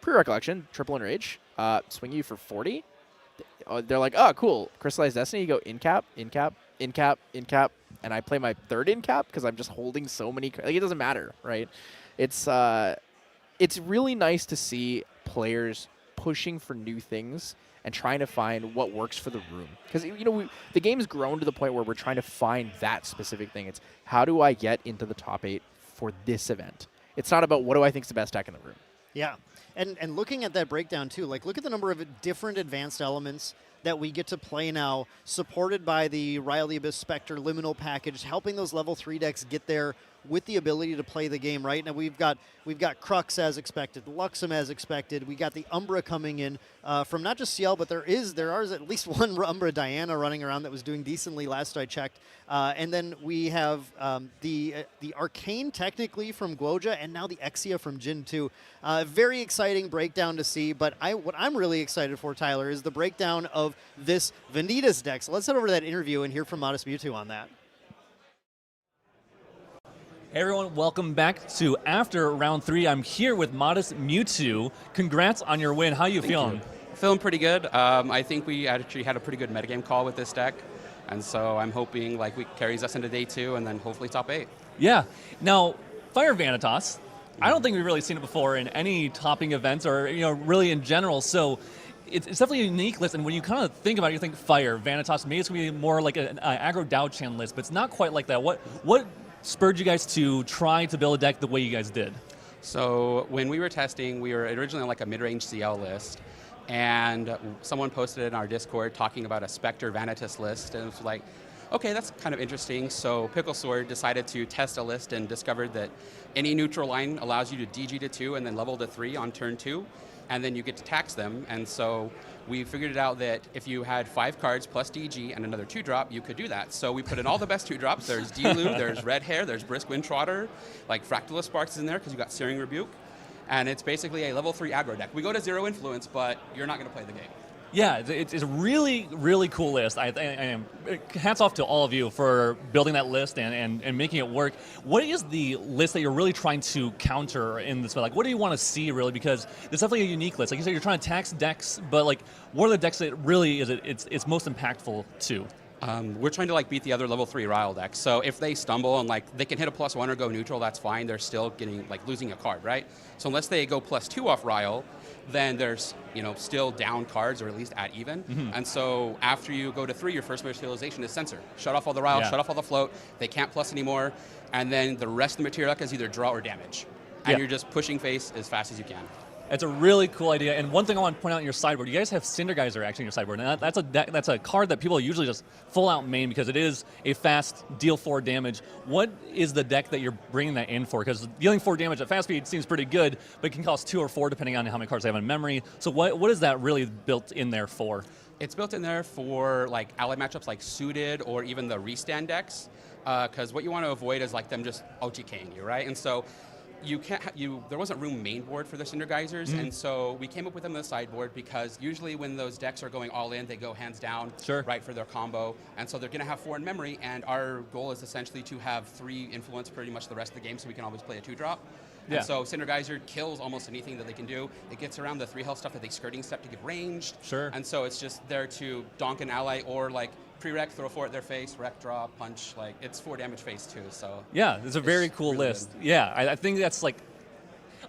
Pre-Recollection, Triple Enrage, swing you for 40. They're like, oh, cool. Crystallized Destiny, you go in-cap, in-cap, in-cap, in-cap, and I play my third in-cap because I'm just holding so many. Like, it doesn't matter, right? It's really nice to see players pushing for new things and trying to find what works for the room. Because, the game's grown to the point where we're trying to find that specific thing. It's how do I get into the top 8 for this event? It's not about what do I think is the best deck in the room. Yeah, and looking at that breakdown, too, like look at the number of different advanced elements that we get to play now, supported by the Rile the Abyss Specter Liminal package, helping those level 3 decks get there with the ability to play the game, right? Now we've got Crux as expected, Luxem as expected. We got the Umbra coming in from not just Ciel, but there is at least one Umbra Diana running around that was doing decently last I checked. And then we have the Arcane technically from Goja, and now the Exia from Jhin too. Very exciting breakdown to see, but what I'm really excited for, Tyler, is the breakdown of this Vanitas deck. So let's head over to that interview and hear from Modestmewtwo on that. Hey everyone, welcome back to After Round 3. I'm here with Modestmewtwo. Congrats on your win. How are you feeling? Feeling pretty good. I think we actually had a pretty good metagame call with this deck, and so I'm hoping it carries us into day 2 and then hopefully top 8. Yeah. Now, Fire Vanitas, I don't think we've really seen it before in any topping events or really in general. So it's definitely a unique list. And when you kind of think about it, you think Fire, Vanitas. Maybe it's going to be more like an aggro Diao Chan list, but it's not quite like that. What spurred you guys to try to build a deck the way you guys did? So when we were testing, we were originally on like a mid-range Ciel list, and someone posted in our Discord talking about a Specter Vanitas list, and it was like, okay, that's kind of interesting. So Pickle Sword decided to test a list and discovered that any neutral line allows you to DG to 2 and then level to 3 on turn 2, and then you get to tax them. And so we figured it out that if you had 5 cards plus DG and another 2-drop, you could do that. So we put in all the best 2-drops. There's Dilu, there's Red Hair, there's Brisk Windtrotter, like Fractal Sparks is in there because you got Searing Rebuke. And it's basically a level 3 aggro deck. We go to 0 influence, but you're not going to play the game. Yeah, it's a really, really cool list. I am hats off to all of you for building that list and making it work. What is the list that you're really trying to counter in this? Like, what do you want to see really? Because it's definitely a unique list. Like you said, you're trying to tax decks, but like, what are the decks that really it's most impactful to? We're trying to like beat the other level 3 Ryle decks. So if they stumble and like they can hit a +1 or go neutral, that's fine. They're still getting like losing a card, right? So unless they go +2 off Ryle, then there's still down cards or at least at even. And so after you go to 3, your first materialization is Censor. Shut off all the Ryle, shut off all the float. They can't plus anymore. And then the rest of the material deck is either draw or damage. And you're just pushing face as fast as you can. It's a really cool idea. And one thing I want to point out in your sideboard, you guys have Cindergeyser actually in your sideboard. And that's a card that people usually just full out main because it is a fast deal 4 damage. What is the deck that you're bringing that in for? Because dealing 4 damage at fast speed seems pretty good, but it can cost 2 or 4 depending on how many cards they have in memory. So what is that really built in there for? It's built in there for like allied matchups like Suited or even the Restand decks. Because what you want to avoid is like them just OTKing you, right? And so you can't. There wasn't room main board for the Cindergeysers, and so we came up with them in the sideboard because usually when those decks are going all in, they go hands down, right, for their combo, and so they're going to have 4 in memory. And our goal is essentially to have 3 influence pretty much the rest of the game, so we can always play a 2-drop. Yeah. And so Cindergeyser kills almost anything that they can do. It gets around the 3 health stuff that they skirting step to get ranged. And so it's just there to donk an ally or like pre-rec, throw 4 at their face, rec, draw, punch. Like it's 4 damage face too. So yeah, it's a very cool really list. good. Yeah, I think that's like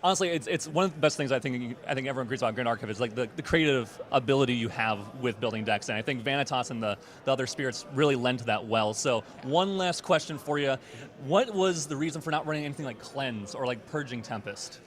honestly, it's one of the best things I think everyone agrees about Grand Archive is like the creative ability you have with building decks, and I think Vanitas and the other spirits really lend to that well. So one last question for you: what was the reason for not running anything like Cleanse or like Purging Tempest?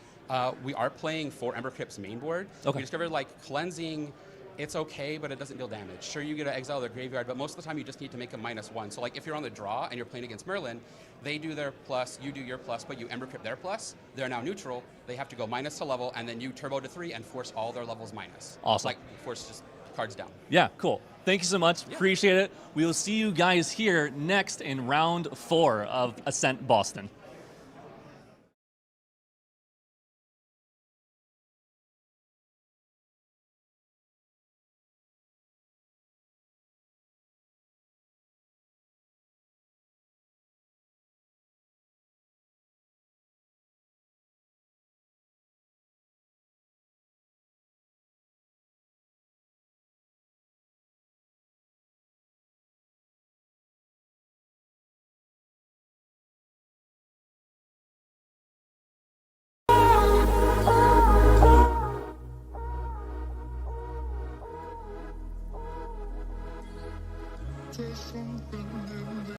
We are playing 4 Ember Crypt's main board. We discovered like cleansing. It's okay, but it doesn't deal damage. Sure, you get to exile their graveyard, but most of the time you just need to make a -1. So like if you're on the draw and you're playing against Merlin, they do their plus, you do your plus, but you Ember Crypt their plus. They're now neutral. They have to go minus to level, and then you turbo to 3 and force all their levels minus. Awesome. Like force just cards down. Yeah, cool. Thank you so much. Appreciate it. We will see you guys here next in round 4 of Ascent Boston. There's something in the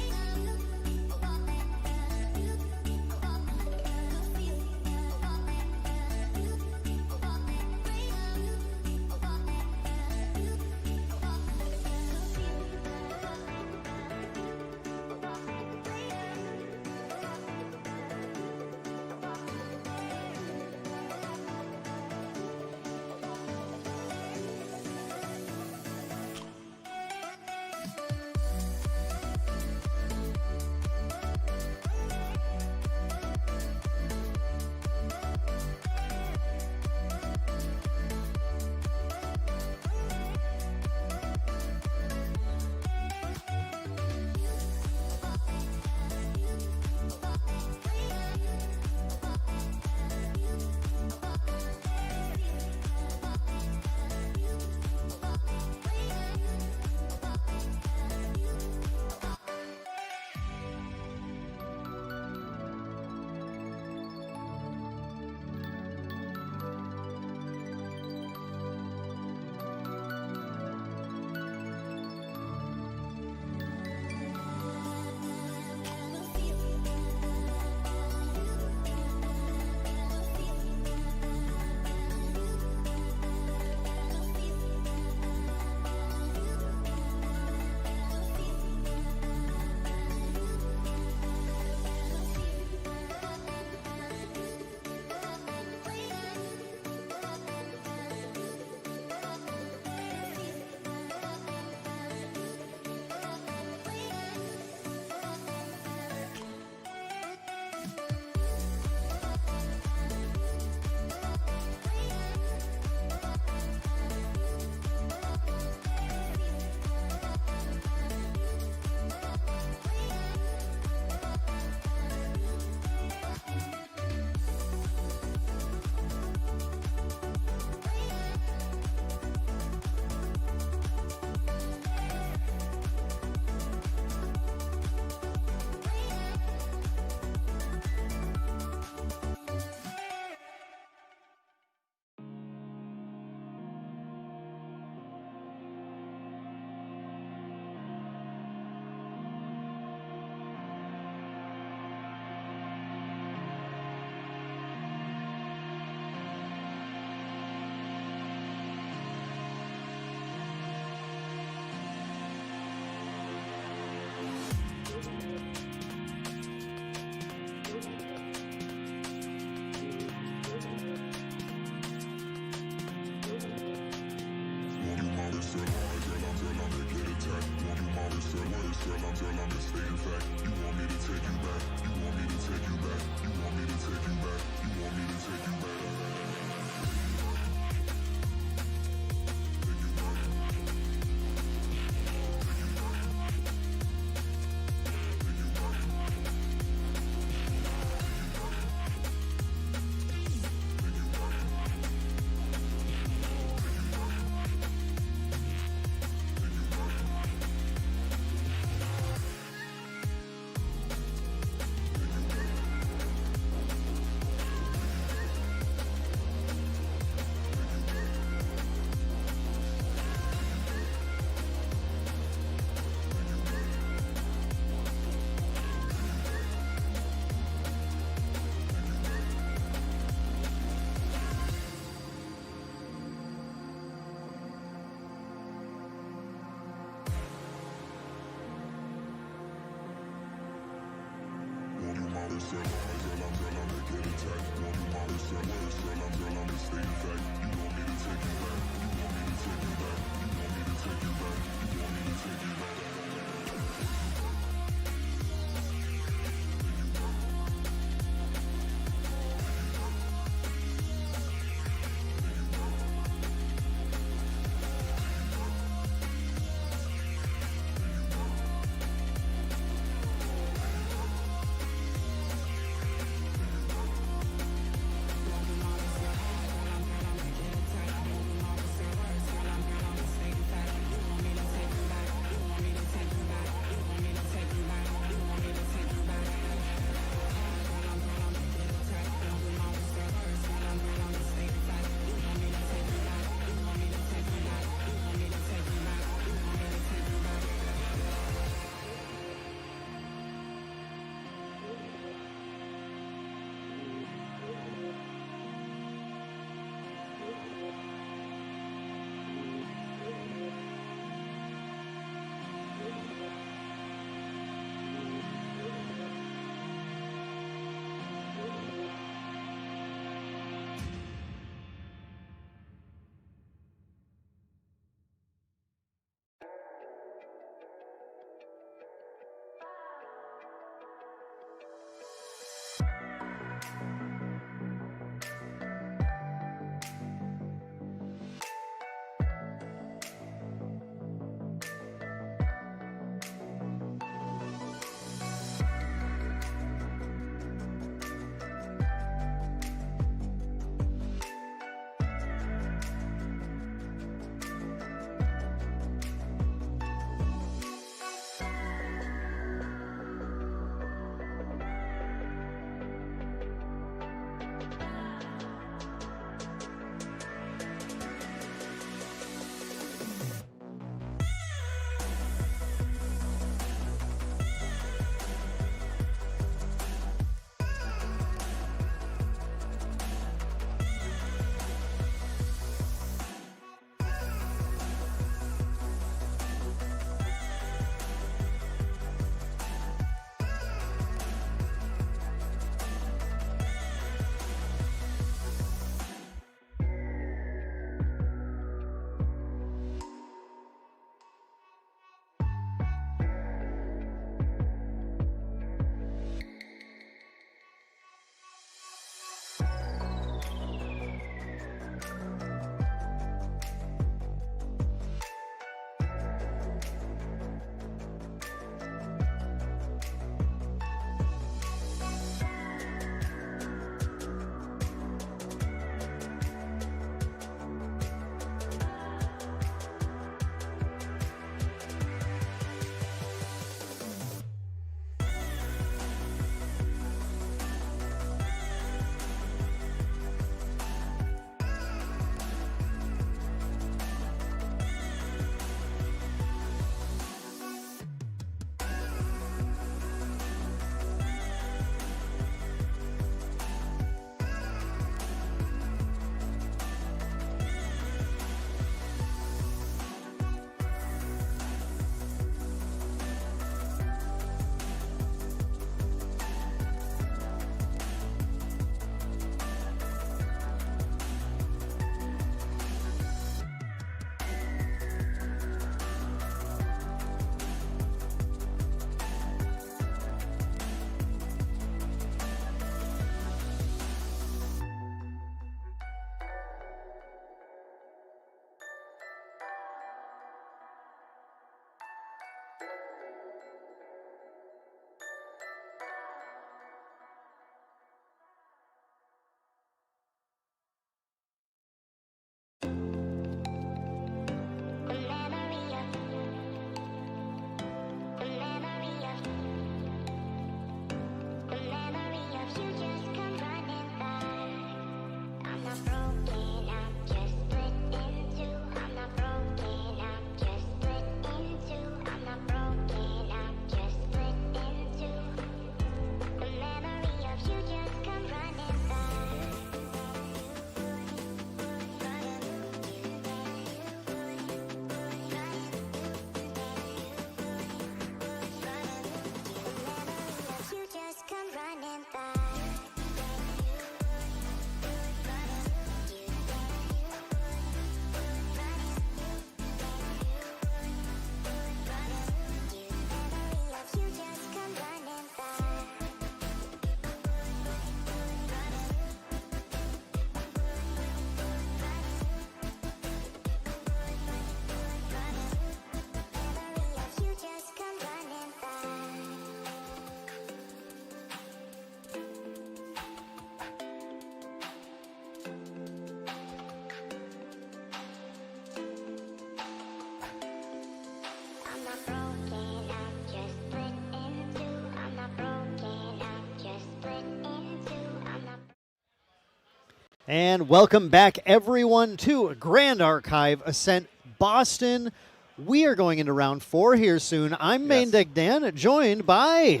And welcome back, everyone, to Grand Archive Ascent Boston. We are going into round 4 here soon. I'm Main Deck Dan, joined by...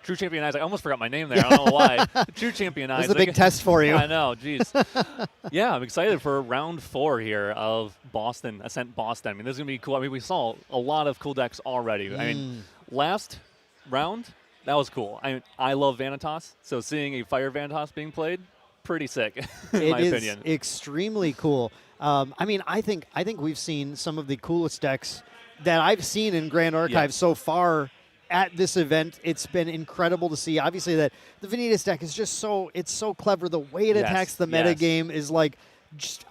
True Champion Isaac. I almost forgot my name there. I don't know why. True Champion This is Isaac. a big test for you. I know, jeez. Yeah, I'm excited for round 4 here of Boston, Ascent Boston. I mean, this is going to be cool. I mean, we saw a lot of cool decks already. I mean, last round, that was cool. I love Vanitas, so seeing a Fire Vanitas being played, pretty sick, in my opinion. It is extremely cool. I mean, I think we've seen some of the coolest decks that I've seen in Grand Archive so far at this event. It's been incredible to see. Obviously, that the Vanitas deck is just so clever. The way it attacks the meta game is like just.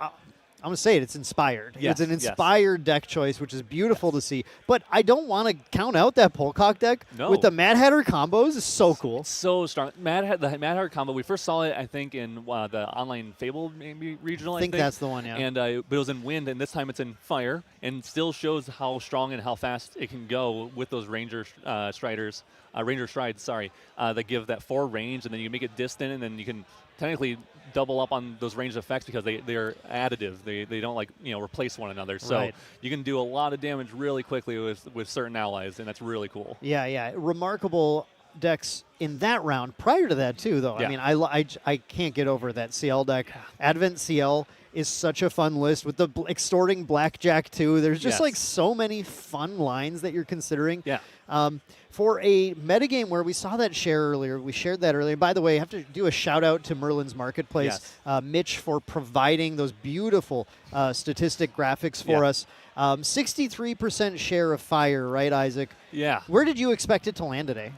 I'm going to say it's inspired. Yes, it's an inspired deck choice, which is beautiful to see. But I don't want to count out that Polcock deck with the Mad Hatter combos. It's so cool. So strong. The Mad Hatter combo, we first saw it, I think, in the online Fable maybe regional, I think. That's the one, yeah. And but it was in Wind, and this time it's in Fire, and still shows how strong and how fast it can go with those Ranger Strides, that give that 4 range, and then you make it distant, and then you can technically double up on those ranged effects because they're additive. They don't replace one another. So you can do a lot of damage really quickly with certain allies, and that's really cool. Yeah. Remarkable decks in that round. Prior to that too, though. I mean, I can't get over that Ciel deck. Advent Ciel is such a fun list with the extorting Blackjack too. There's just like so many fun lines that you're considering. Yeah. For a metagame where we saw that share earlier, we shared that earlier. By the way, I have to do a shout out to Merlin's Marketplace, Mitch, for providing those beautiful statistic graphics for us. 63% share of Fire, right, Isaac? Yeah. Where did you expect it to land today?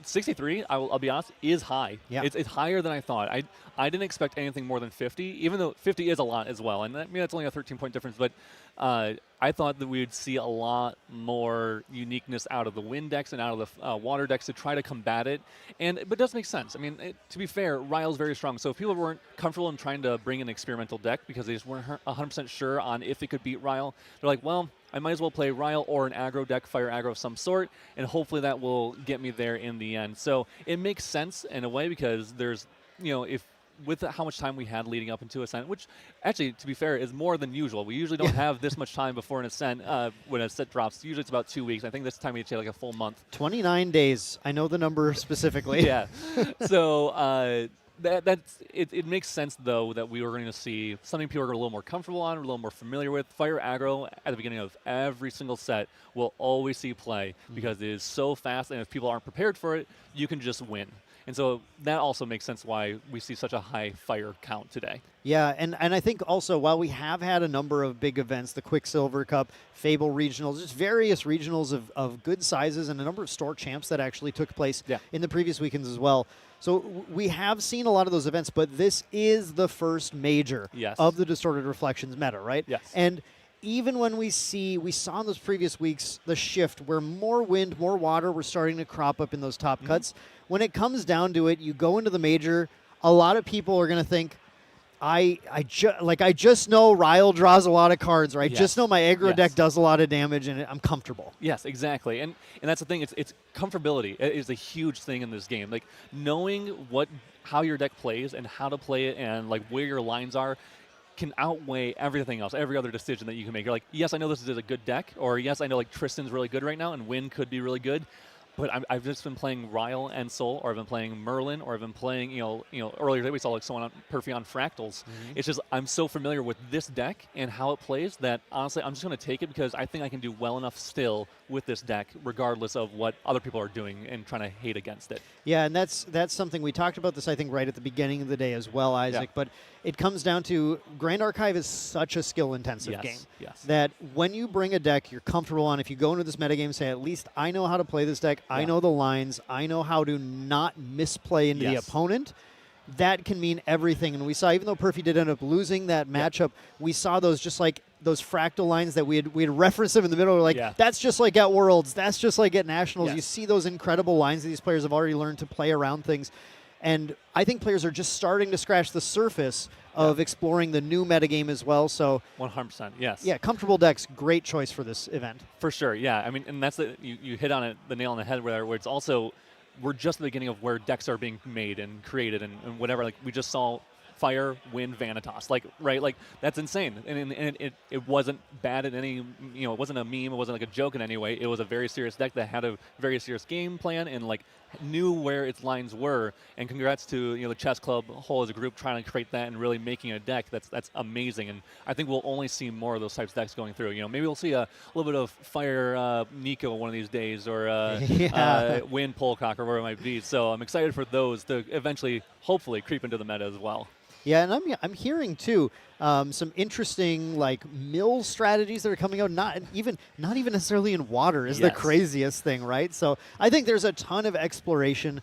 63, I'll be honest, is high. Yeah. It's higher than I thought. I didn't expect anything more than 50, even though 50 is a lot as well. And that's only a 13-point difference. But I thought that we would see a lot more uniqueness out of the Wind decks and out of the Water decks to try to combat it. But it does make sense. I mean, to be fair, Ryle's very strong. So if people weren't comfortable in trying to bring an experimental deck because they just weren't 100% sure on if it could beat Ryle, they're like, well, I might as well play Ryle or an aggro deck, fire aggro of some sort, and hopefully that will get me there in the end. So it makes sense in a way because there's, if with how much time we had leading up into Ascent, which actually, to be fair, is more than usual. We usually don't have this much time before an Ascent when a set drops. Usually it's about 2 weeks. I think this time we take like a full month. 29 days. I know the number specifically. Yeah. So it makes sense, though, that we were going to see something people are a little more comfortable on, a little more familiar with. Fire aggro at the beginning of every single set will always see play because it is so fast, and if people aren't prepared for it, you can just win. And so that also makes sense why we see such a high Fire count today. Yeah, and I think also while we have had a number of big events, the Quicksilver Cup, Fable Regionals, just various regionals of good sizes and a number of store champs that actually took place in the previous weekends as well. So we have seen a lot of those events, but this is the first major of the Distorted Reflections meta, right? Yes. And even when we saw in those previous weeks the shift where more wind, more water were starting to crop up in those top cuts. When it comes down to it, you go into the major, a lot of people are going to think, I just know Ryle draws a lot of cards, or I just know my aggro deck does a lot of damage, and I'm comfortable. Yes, exactly. And that's the thing. It's comfortability. It is a huge thing in this game. Like knowing how your deck plays and how to play it and like where your lines are can outweigh everything else, every other decision that you can make. You're like, yes, I know this is a good deck, or yes, I know like Tristan's really good right now, and Wind could be really good. But I've just been playing Ryle and Soul, or I've been playing Merlin, or I've been playing, earlier today we saw like someone on Perfy on Fractals. It's just I'm so familiar with this deck and how it plays that honestly I'm just going to take it because I think I can do well enough still with this deck, regardless of what other people are doing and trying to hate against it. Yeah, and that's something we talked about this, I think, right at the beginning of the day as well, Isaac. But it comes down to Grand Archive is such a skill-intensive game that when you bring a deck you're comfortable on, if you go into this metagame and say, at least I know how to play this deck, I know the lines, I know how to not misplay into the opponent, that can mean everything. And we saw, even though Perfy did end up losing that matchup, we saw those just like those fractal lines that we had referenced them in the middle. We're like, that's just like at Worlds, that's just like at Nationals. You see those incredible lines that these players have already learned to play around things. And I think players are just starting to scratch the surface of exploring the new metagame as well. So 100%, yes. Yeah, comfortable decks, great choice for this event. For sure, yeah. I mean, and that's you hit on it, the nail on the head where it's also, we're just at the beginning of where decks are being made and created and whatever. Like we just saw Fire, Wind, Vanitas. Like, right? Like, that's insane. And it wasn't bad in any, you know, it wasn't a meme. It wasn't like a joke in any way. It was a very serious deck that had a very serious game plan and, like, knew where its lines were. And congrats to, you know, the chess club whole as a group trying to create that and really making a deck that's amazing. And I think we'll only see more of those types of decks going through. You know, maybe we'll see a little bit of Fire Nico one of these days, or Wind Polcock, or whatever it might be. So I'm excited for those to eventually, hopefully, creep into the meta as well. Yeah, and I'm hearing too some interesting like mill strategies that are coming out. Not even necessarily in water is the craziest thing, right? So I think there's a ton of exploration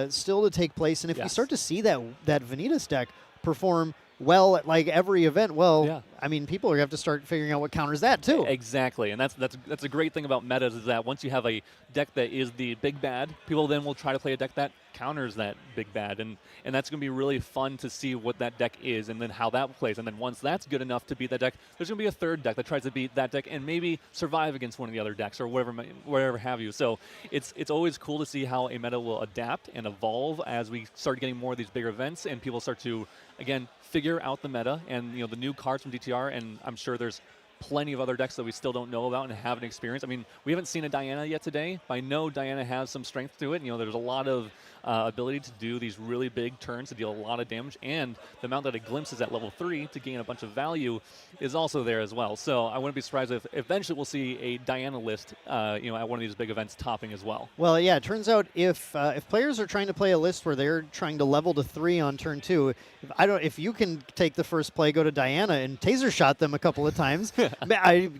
still to take place, and if we start to see that Vanitas deck perform well at like every event, I mean, people are going to have to start figuring out what counters that too. Exactly, and that's a great thing about metas, is that once you have a deck that is the big bad, people then will try to play a deck that counters that big bad, and that's going to be really fun to see what that deck is and then how that plays. And then once that's good enough to beat that deck, there's going to be a third deck that tries to beat that deck and maybe survive against one of the other decks or whatever have you. So it's always cool to see how a meta will adapt and evolve as we start getting more of these bigger events and people start to, again, figure out the meta and, you know, the new cards from DTR. And I'm sure there's plenty of other decks that we still don't know about and haven't experienced. I mean, we haven't seen a Diana yet today, but I know Diana has some strength to it. You know, there's a lot of ability to do these really big turns to deal a lot of damage, and the amount that it glimpses at level 3 to gain a bunch of value is also there as well. So I wouldn't be surprised if eventually we'll see a Diana list, you know, at one of these big events topping as well. Well, yeah, it turns out if players are trying to play a list where they're trying to level to 3 on turn 2, if you can take the first play, go to Diana and taser shot them a couple of times,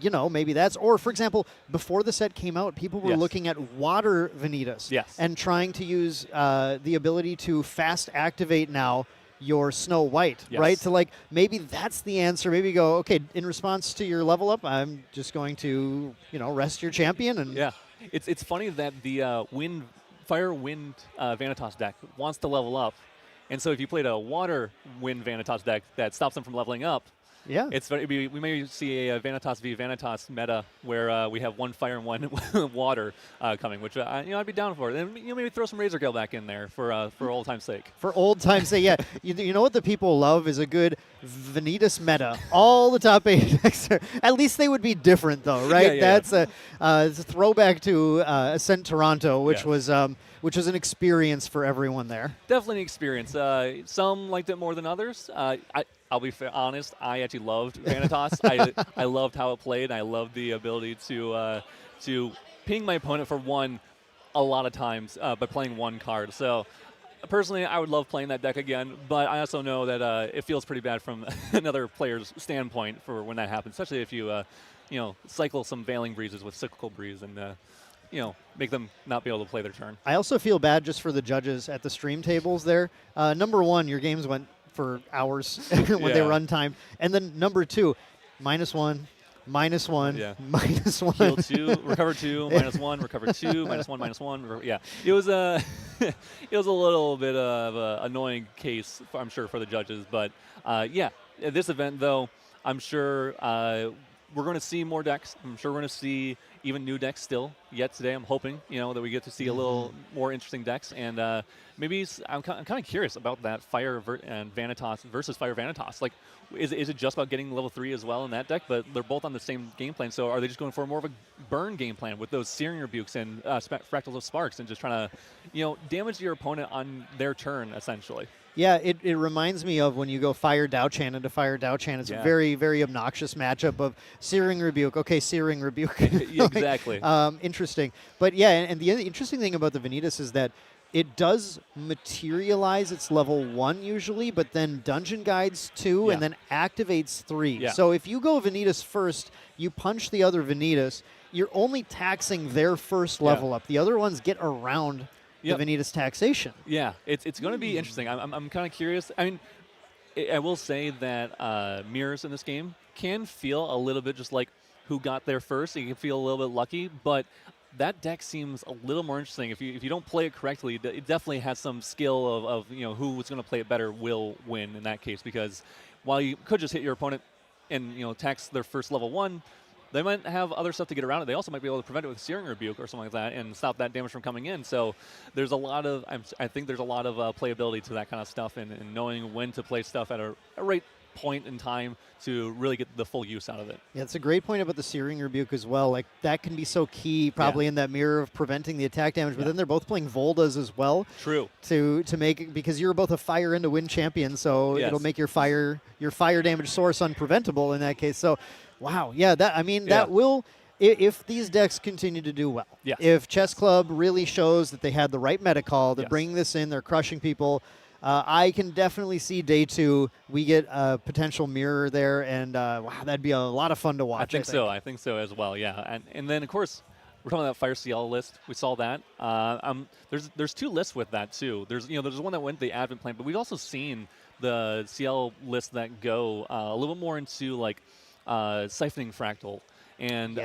you know, maybe that's, or for example, before the set came out, people were looking at water Vanitas and trying to use the ability to fast activate now your Snow White, right? To like, maybe that's the answer. Maybe go, okay, in response to your level up, I'm just going to, you know, rest your champion. And it's funny that the Fire Wind Vanitas deck wants to level up, and so if you played a Water Wind Vanitas deck that stops them from leveling up, we may see a Vanitas v Vanitas meta where we have one fire and one water coming, which you know, I'd be down for. And you know, maybe throw some Razor Gale back in there for old time's sake. For old time's sake, yeah. You know what the people love is a good Vanitas meta. All the top 8 decks at least they would be different though, right? That's it's a throwback to Ascent Toronto, which was an experience for everyone there. Definitely an experience. Some liked it more than others. I'll be honest, I actually loved Vanitas. I loved how it played. I loved the ability to ping my opponent for one a lot of times by playing one card. So personally, I would love playing that deck again, but I also know that it feels pretty bad from another player's standpoint for when that happens, especially if you you know, cycle some Veiling Breezes with Cyclical Breeze and you know, make them not be able to play their turn. I also feel bad just for the judges at the stream tables there. Number 1, your games went for hours when they were untimed. And then number 2, -1, -1, -1. Heal 2, recover 2, -1, recover 2, -1, -1. Yeah, it was a it was a little bit of an annoying case, I'm sure, for the judges. But yeah, at this event though, I'm sure we're going to see more decks. I'm sure we're going to see even new decks still yet today. I'm hoping, you know, that we get to see a little more interesting decks. And maybe I'm kind of curious about that Fire and Vanitas versus Fire Vanitas. Like, is it just about getting level 3 as well in that deck? But they're both on the same game plan. So are they just going for more of a burn game plan with those Searing Rebukes and Fractals of Sparks and just trying to, you know, damage your opponent on their turn, essentially? Yeah, it reminds me of when you go Fire Dowchan into Fire Dowchan. It's a very, very obnoxious matchup of Searing Rebuke. Okay, Searing Rebuke. Exactly. Interesting. But yeah, and the interesting thing about the Vanitas is that it does materialize its level 1 usually, but then Dungeon Guides 2 and then activates 3. Yeah. So if you go Vanitas first, you punch the other Vanitas, you're only taxing their first level up. The other ones get around the Vanitas taxation. Yeah, it's going to be interesting. I'm kind of curious. I mean, I will say that mirrors in this game can feel a little bit just like who got there first. You can feel a little bit lucky, but that deck seems a little more interesting. If you don't play it correctly, it definitely has some skill of you know, who's going to play it better will win in that case. Because while you could just hit your opponent and, you know, tax their first level 1, they might have other stuff to get around it. They also might be able to prevent it with Searing Rebuke or something like that and stop that damage from coming in. So there's a lot of, I think there's a lot of playability to that kind of stuff and knowing when to play stuff at a right point in time to really get the full use out of it. Yeah, it's a great point about the Searing Rebuke as well. Like, that can be so key probably in that mirror of preventing the attack damage, but then they're both playing Voldas as well. True. To make it, because you're both a fire and a wind champion, so it'll make your fire damage source unpreventable in that case. So, wow, yeah, that, I mean, that will, if these decks continue to do well, if Chess Club really shows that they had the right meta call, they're bringing this in, they're crushing people, I can definitely see day 2 we get a potential mirror there, and wow, that'd be a lot of fun to watch. I think so as well, yeah. And then, of course, we're talking about Fire Ciel list. We saw that. There's 2 lists with that, too. There's one that went the Advent plan, but we've also seen the Ciel list that go a little bit more into, like, siphoning Fractal and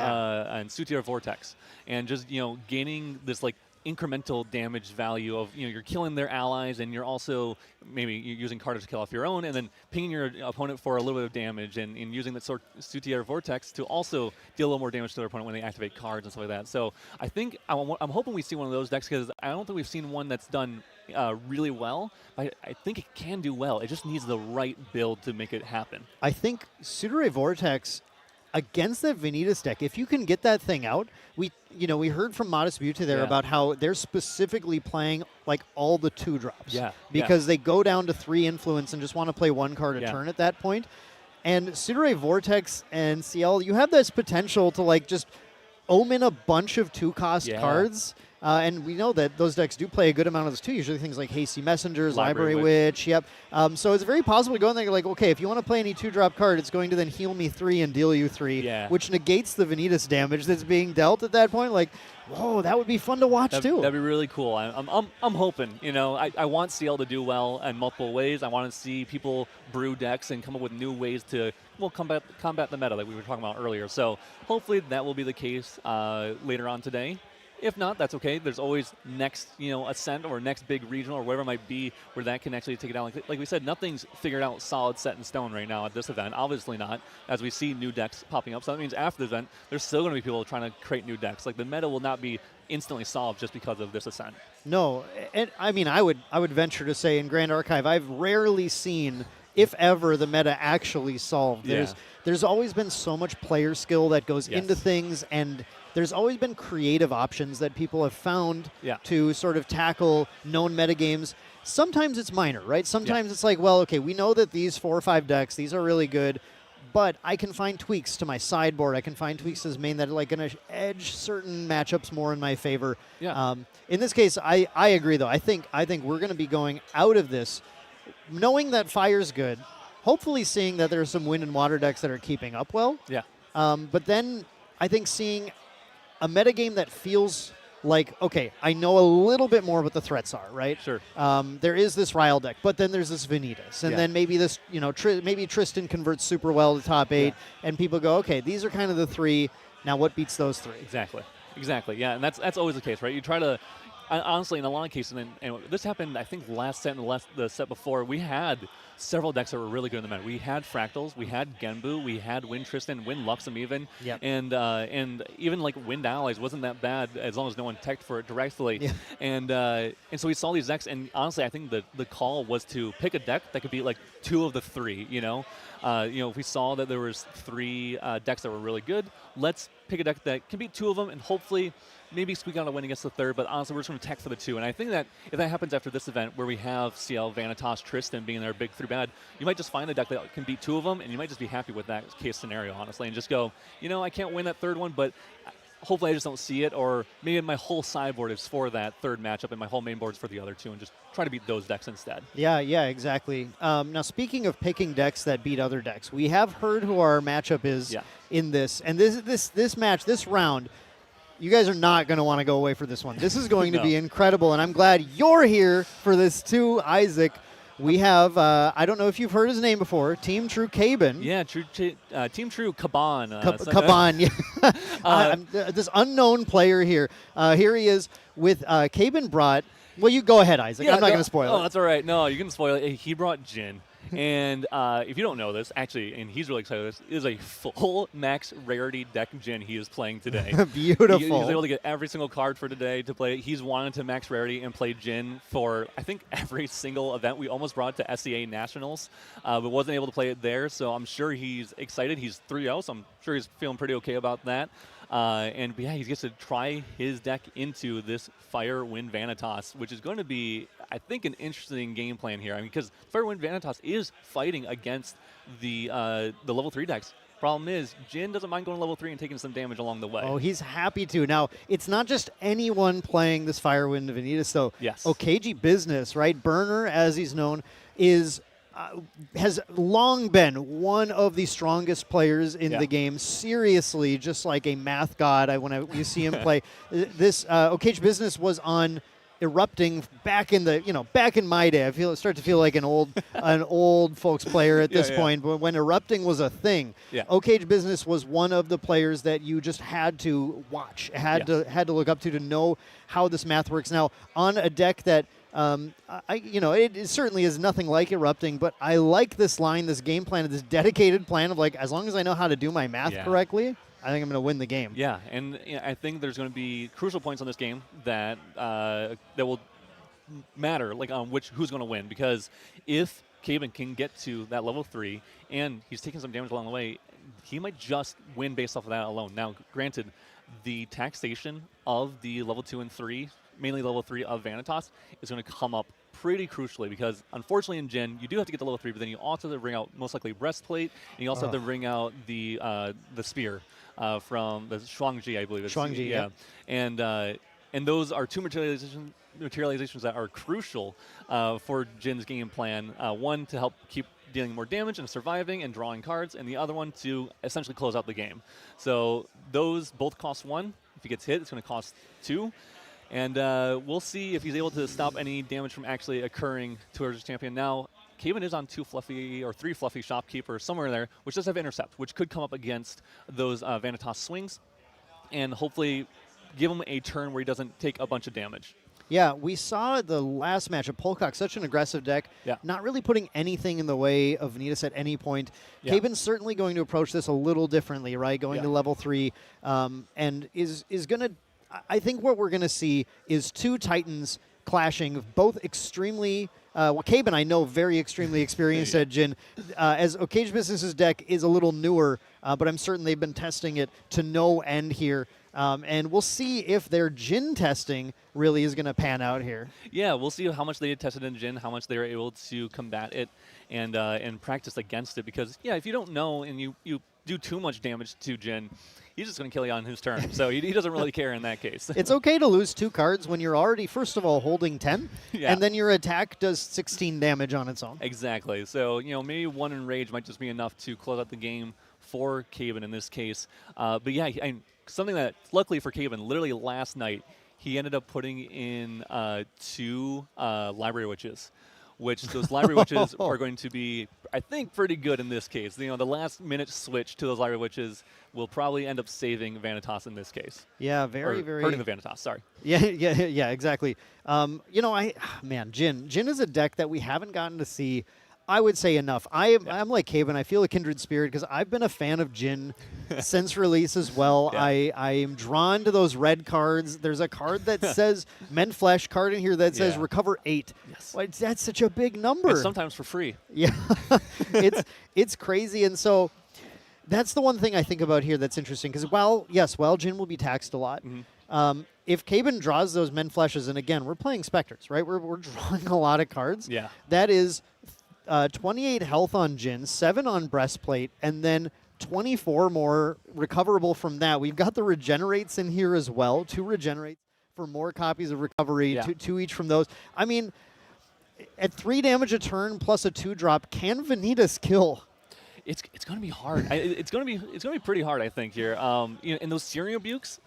Sutiar Vortex. And just, gaining this, like, incremental damage value of, you're killing their allies and you're also maybe using Carter to kill off your own and then pinging your opponent for a little bit of damage and using that sort of Sutiar Vortex to also deal a little more damage to their opponent when they activate cards and stuff like that. So I think I'm hoping we see one of those decks because I don't think we've seen one that's done really well. I think it can do well. It just needs the right build to make it happen. I think Sutiar Vortex against that Vanitas deck, if you can get that thing out, we heard from Modestmewtwo there about how they're specifically playing like all the 2-drops. Because they go down to 3 influence and just want to play 1 card a turn at that point. And Sutiar Vortex and Ciel, you have this potential to like just omen a bunch of 2-cost cards. And we know that those decks do play a good amount of those too. Usually things like Hasty Messengers, Library Witch. So it's very possible to go in there and like, okay, if you want to play any 2-drop card, it's going to then heal me 3 and deal you 3, which negates the Vanitas damage that's being dealt at that point. Like, whoa, that would be fun to watch too. That'd be really cool. I'm hoping. I want Ciel to do well in multiple ways. I want to see people brew decks and come up with new ways to combat the meta like we were talking about earlier. So hopefully that will be the case later on today. If not, that's okay. There's always next, Ascent or next big regional or whatever it might be where that can actually take it down. Like we said, nothing's figured out solid set in stone right now at this event. Obviously not, as we see new decks popping up. So that means after the event, there's still going to be people trying to create new decks. Like the meta will not be instantly solved just because of this Ascent. No, and I mean, I would venture to say in Grand Archive, I've rarely seen, if ever, the meta actually solved. There's always been so much player skill that goes into things, and there's always been creative options that people have found to sort of tackle known metagames. Sometimes it's minor, right? Sometimes it's like, well, okay, we know that these 4 or 5 decks, these are really good, but I can find tweaks to my sideboard. I can find tweaks to his main that are like going to edge certain matchups more in my favor. In this case, I agree, though. I think we're going to be going out of this knowing that fire's good, hopefully seeing that there are some wind and water decks that are keeping up well. But then I think seeing a metagame that feels like, okay, I know a little bit more what the threats are, right? Sure. There is this Ryle deck, but then there's this Vanitas, and then maybe this, maybe Tristan converts super well to top 8, and people go, okay, these are kind of the 3. Now, what beats those 3? Exactly. Yeah, and that's always the case, right? You try to, honestly, in a lot of cases, and this happened, I think, last set and the set before, we had several decks that were really good in the meta. We had Fractals, we had Genbu, we had Wind Tristan, Wind Luxem even, and even like Wind Allies wasn't that bad as long as no one teched for it directly. And so we saw these decks, and honestly, I think the call was to pick a deck that could be like 2 of the 3. If we saw that there was 3 decks that were really good, let's pick a deck that can beat 2 of them, and hopefully maybe squeak out a win against the 3rd, but honestly, we're just going to tech for the 2. And I think that if that happens after this event, where we have Ciel, Vanitas, Tristan being their big 3 bad, you might just find a deck that can beat 2 of them, and you might just be happy with that case scenario, honestly, and just go, I can't win that 3rd one, but hopefully I just don't see it, or maybe my whole sideboard is for that 3rd matchup, and my whole main board's for the other 2, and just try to beat those decks instead. Yeah, exactly. Now, speaking of picking decks that beat other decks, we have heard who our matchup is in this, and this match, this round, you guys are not going to want to go away for this one. This is going to be incredible, and I'm glad you're here for this too, Isaac. We have, I don't know if you've heard his name before, TeamTrueCaban. Yeah, TeamTrueCaban. Caban. This unknown player here. Here he is with Caban brought. Well, you go ahead, Isaac. I'm not going to spoil it. Oh, that's all right. No, you can spoil it. He brought Jin. And if you don't know this, actually, and he's really excited, this is a full max rarity deck Jin he is playing today. Beautiful. He was able to get every single card for today to play. He's wanted to max rarity and play Jin for, I think, every single event. We almost brought it to SCA Nationals, but wasn't able to play it there. So I'm sure he's excited. He's 3-0, so I'm sure he's feeling pretty okay about that. And yeah, he gets to try his deck into this Fire Wind Vanitas, which is going to be, I think, an interesting game plan here. I mean, because Fire Wind Vanitas is fighting against the level 3 decks. Problem is, Jin doesn't mind going to level 3 and taking some damage along the way. Oh, he's happy to. Now, it's not just anyone playing this Firewind Vanitas, though. Yes. OkaygeBusiness, right? Burner, as he's known, is has long been one of the strongest players in the game. Seriously, just like a math god. You see him play. This OkaygeBusiness was on Erupting back in my day. I start to feel like an old folks player at this point. But when Erupting was a thing, OkaygeBusiness was one of the players that you just had to watch, had to look up to know how this math works. Now on a deck that it certainly is nothing like Erupting, but I like this line, this game plan, this dedicated plan of like, as long as I know how to do my math correctly, I think I'm going to win the game. Yeah, and I think there's going to be crucial points on this game that will matter, like on who's going to win. Because if Caban can get to that level 3 and he's taking some damage along the way, he might just win based off of that alone. Now, granted, the taxation of the level 2 and 3, mainly level 3 of Vanitas, is going to come up pretty crucially because, unfortunately, in Jin, you do have to get to level 3, but then you also have to bring out most likely Breastplate, and you also have to bring out the Spear from the Shuangji, I believe. Shuangji, yeah. And those are two materializations that are crucial for Jin's game plan. One, to help keep dealing more damage and surviving and drawing cards, and the other one to essentially close out the game. So those both cost 1. If he gets hit, it's going to cost 2. And we'll see if he's able to stop any damage from actually occurring towards his champion. Now, Caban is on 3 fluffy shopkeepers, somewhere there, which does have intercept, which could come up against those Vanitas swings, and hopefully give him a turn where he doesn't take a bunch of damage. Yeah, we saw the last match of Polcock, such an aggressive deck, not really putting anything in the way of Vanitas at any point. Caban's certainly going to approach this a little differently, right? Going to level 3, and is going to. I think what we're going to see is 2 Titans clashing, both extremely. Caban, I know, very extremely experienced at Jin. As OkaygeBusiness's deck is a little newer, but I'm certain they've been testing it to no end here. And we'll see if their Jin testing really is going to pan out here. Yeah, we'll see how much they tested in Jin, how much they were able to combat it and practice against it. Because, if you don't know and you do too much damage to Jin, he's just going to kill you on his turn. So he doesn't really care in that case. It's okay to lose 2 cards when you're already, first of all, holding 10, and then your attack does 16 damage on its own. Exactly. So, maybe 1 Enrage might just be enough to close out the game for Caban in this case. But yeah, something that, luckily for Caban, literally last night, he ended up putting in 2 Library Witches, which those Library Witches are going to be, I think, pretty good in this case. The last-minute switch to those Library Witches will probably end up saving Vanitas in this case. Yeah, very hurting the Vanitas. Sorry. Yeah, exactly. Jin is a deck that we haven't gotten to see, I would say, enough. I'm like Caban. I feel a kindred spirit because I've been a fan of Jin since release as well. I am drawn to those red cards. There's a card that says Men Flesh card in here that says recover 8. Yes. Well, that's such a big number. And sometimes for free. Yeah, it's crazy. And so that's the one thing I think about here that's interesting because while Jin will be taxed a lot, if Caban draws those Men Fleshes, and again, we're playing Specters, right? We're drawing a lot of cards. Yeah. That is 28 health on Jin, 7 on Breastplate, and then 24 more recoverable from that. We've got the Regenerates in here as well, 2 Regenerates for more copies of Recovery, 2 each from those. I mean, at 3 damage a turn plus a 2-drop, can Vanitas kill? It's going to be hard. It's going to be pretty hard, I think, here. And those Seiryuu Bukes,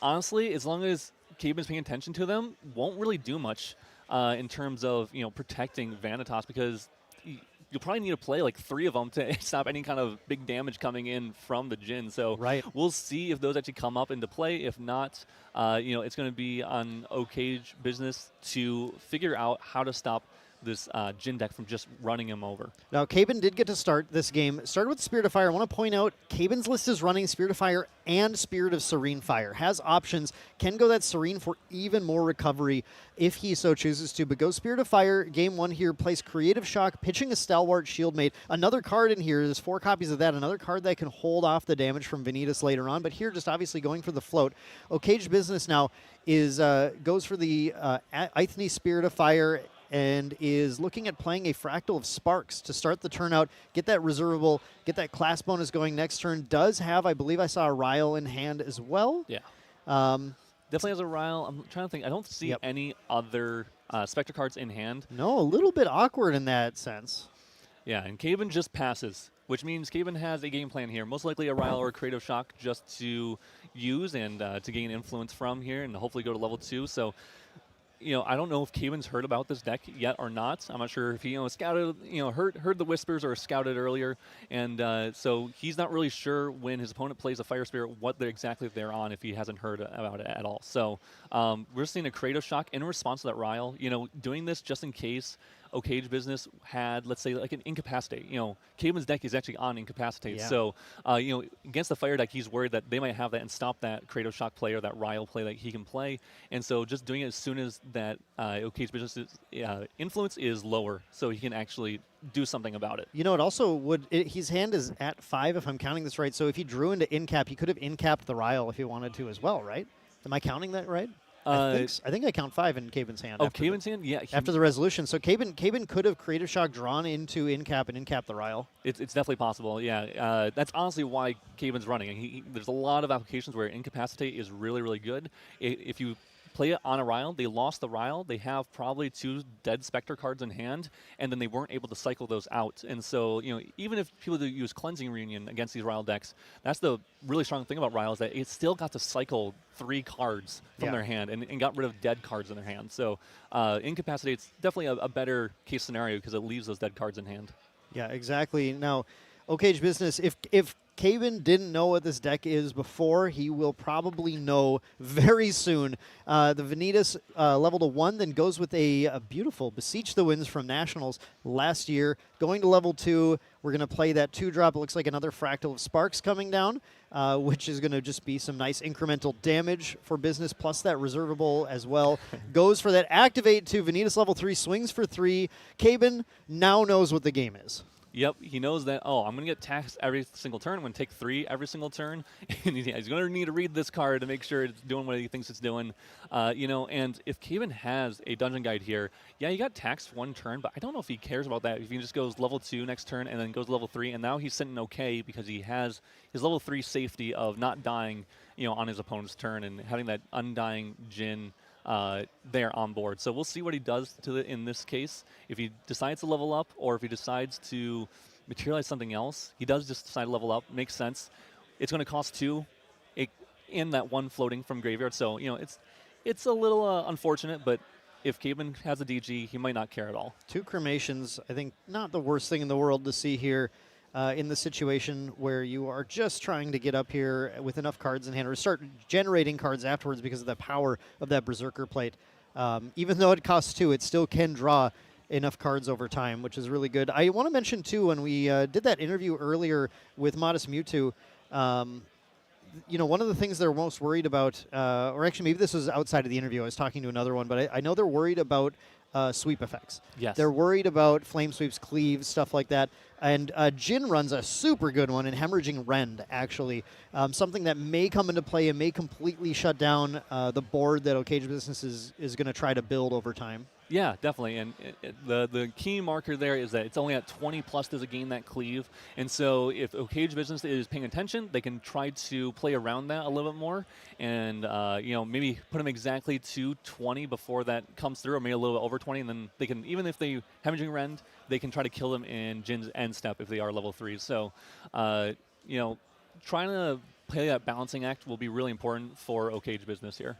honestly, as long as Caban's paying attention to them, won't really do much in terms of protecting Vanitas because you'll probably need to play like 3 of them to stop any kind of big damage coming in from the Jin. So we'll see if those actually come up into play. If not, it's going to be on OkaygeBusiness to figure out how to stop this Jin deck from just running him over. Now, CHIAban did get to start this game. Started with Spirit of Fire. I want to point out, CHIAban's list is running Spirit of Fire and Spirit of Serene Fire. Has options. Can go that Serene for even more recovery if he so chooses to. But go Spirit of Fire. Game 1 here, place Creative Shock, pitching a Stalwart Shieldmate. Another card in here. There's 4 copies of that. Another card that can hold off the damage from Vanitas later on. But here, just obviously going for the float. OkaygeBusiness now is goes for the Ithne Spirit of Fire, and is looking at playing a Fractal of Sparks to start the turn out, get that reservable, get that class bonus going next turn. Does have, I believe I saw a Ryle in hand as well. Yeah. Definitely has a Ryle. I'm trying to think. I don't see any other Specter cards in hand. No, a little bit awkward in that sense. Yeah, and CHIAban just passes, which means CHIAban has a game plan here. Most likely a Ryle or a Creative Shock just to use and to gain influence from here and hopefully go to level 2. So, I don't know if CHIAban's heard about this deck yet or not. I'm not sure if he, scouted, heard the whispers or scouted earlier. And so he's not really sure when his opponent plays a Fire Spirit what exactly they're on if he hasn't heard about it at all. So we're seeing a Creative Shock in response to that Ryle. Doing this just in case OkaygeBusiness had, let's say, like an Incapacitate. CHIAban's deck is actually on Incapacitate. Yeah. So, against the Fire deck, he's worried that they might have that and stop that Creative Shock play or that Ryle play that he can play. And so just doing it as soon as that OkaygeBusiness' influence is lower so he can actually do something about it. It also would, his hand is at 5 if I'm counting this right. So if he drew into Incap, he could have Incapped the Ryle if he wanted to as well, right? Am I counting that right? I think I count 5 in CHIAban's hand. Oh, CHIAban's hand? Yeah. After the resolution. So CHIAban could have Creative Shock drawn into Incap and Incap the Ryle. It's definitely possible, yeah. That's honestly why CHIAban's running. There's a lot of applications where Incapacitate is really, really good. If you play it on a Ryle, they lost the Ryle, they have probably 2 dead Specter cards in hand, and then they weren't able to cycle those out. And so, even if people do use Cleansing Reunion against these Ryle decks, that's the really strong thing about Ryle is that it still got to cycle 3 cards from their hand and got rid of dead cards in their hand. So Incapacitate's definitely a better case scenario because it leaves those dead cards in hand. Yeah, exactly. Now, OkaygeBusiness, if CHIAban didn't know what this deck is before, he will probably know very soon. The Vanitas level to 1 then goes with a beautiful Beseech the Winds from Nationals last year. Going to level 2, we're going to play that 2-drop. It looks like another Fractal of Sparks coming down, which is going to just be some nice incremental damage for business, plus that reservable as well. Goes for that Activate to Vanitas level 3, swings for 3. CHIAban now knows what the game is. Yep, he knows that, I'm going to get taxed every single turn. I'm going to take 3 every single turn. And he's going to need to read this card to make sure it's doing what he thinks it's doing. And if CHIAban has a dungeon guide here, he got taxed 1 turn, but I don't know if he cares about that. If he just goes level 2 next turn and then goes level 3, and now he's sitting okay because he has his level 3 safety of not dying, on his opponent's turn and having that undying Jin there on board. So we'll see what he does in this case. If he decides to level up or if he decides to materialize something else, he does just decide to level up. Makes sense. It's going to cost 2 in that 1 floating from graveyard. So, it's a little unfortunate, but if CHIAban has a DG, he might not care at all. 2 cremations, I think not the worst thing in the world to see here. In the situation where you are just trying to get up here with enough cards in hand or start generating cards afterwards because of the power of that Berserker plate. Even though it costs 2, it still can draw enough cards over time, which is really good. I want to mention, too, when we did that interview earlier with Modestmewtwo, one of the things they're most worried about, or actually maybe this was outside of the interview, I was talking to another one, but I know they're worried about sweep effects. Yes. They're worried about flame sweeps, cleaves, stuff like that. And Jin runs a super good one in Hemorrhaging Rend, actually. Something that may come into play and may completely shut down the board that OkaygeBusiness is going to try to build over time. Yeah, definitely. And the key marker there is that it's only at 20 plus does it gain that cleave. And so if OkaygeBusiness is paying attention, they can try to play around that a little bit more and, maybe put him exactly to 20 before that comes through, or maybe a little bit over 20. And then they can, even if they Hemorrhaging Rend, they can try to kill them in Jin's end step if they are level 3. So, trying to play that balancing act will be really important for OkaygeBusiness here.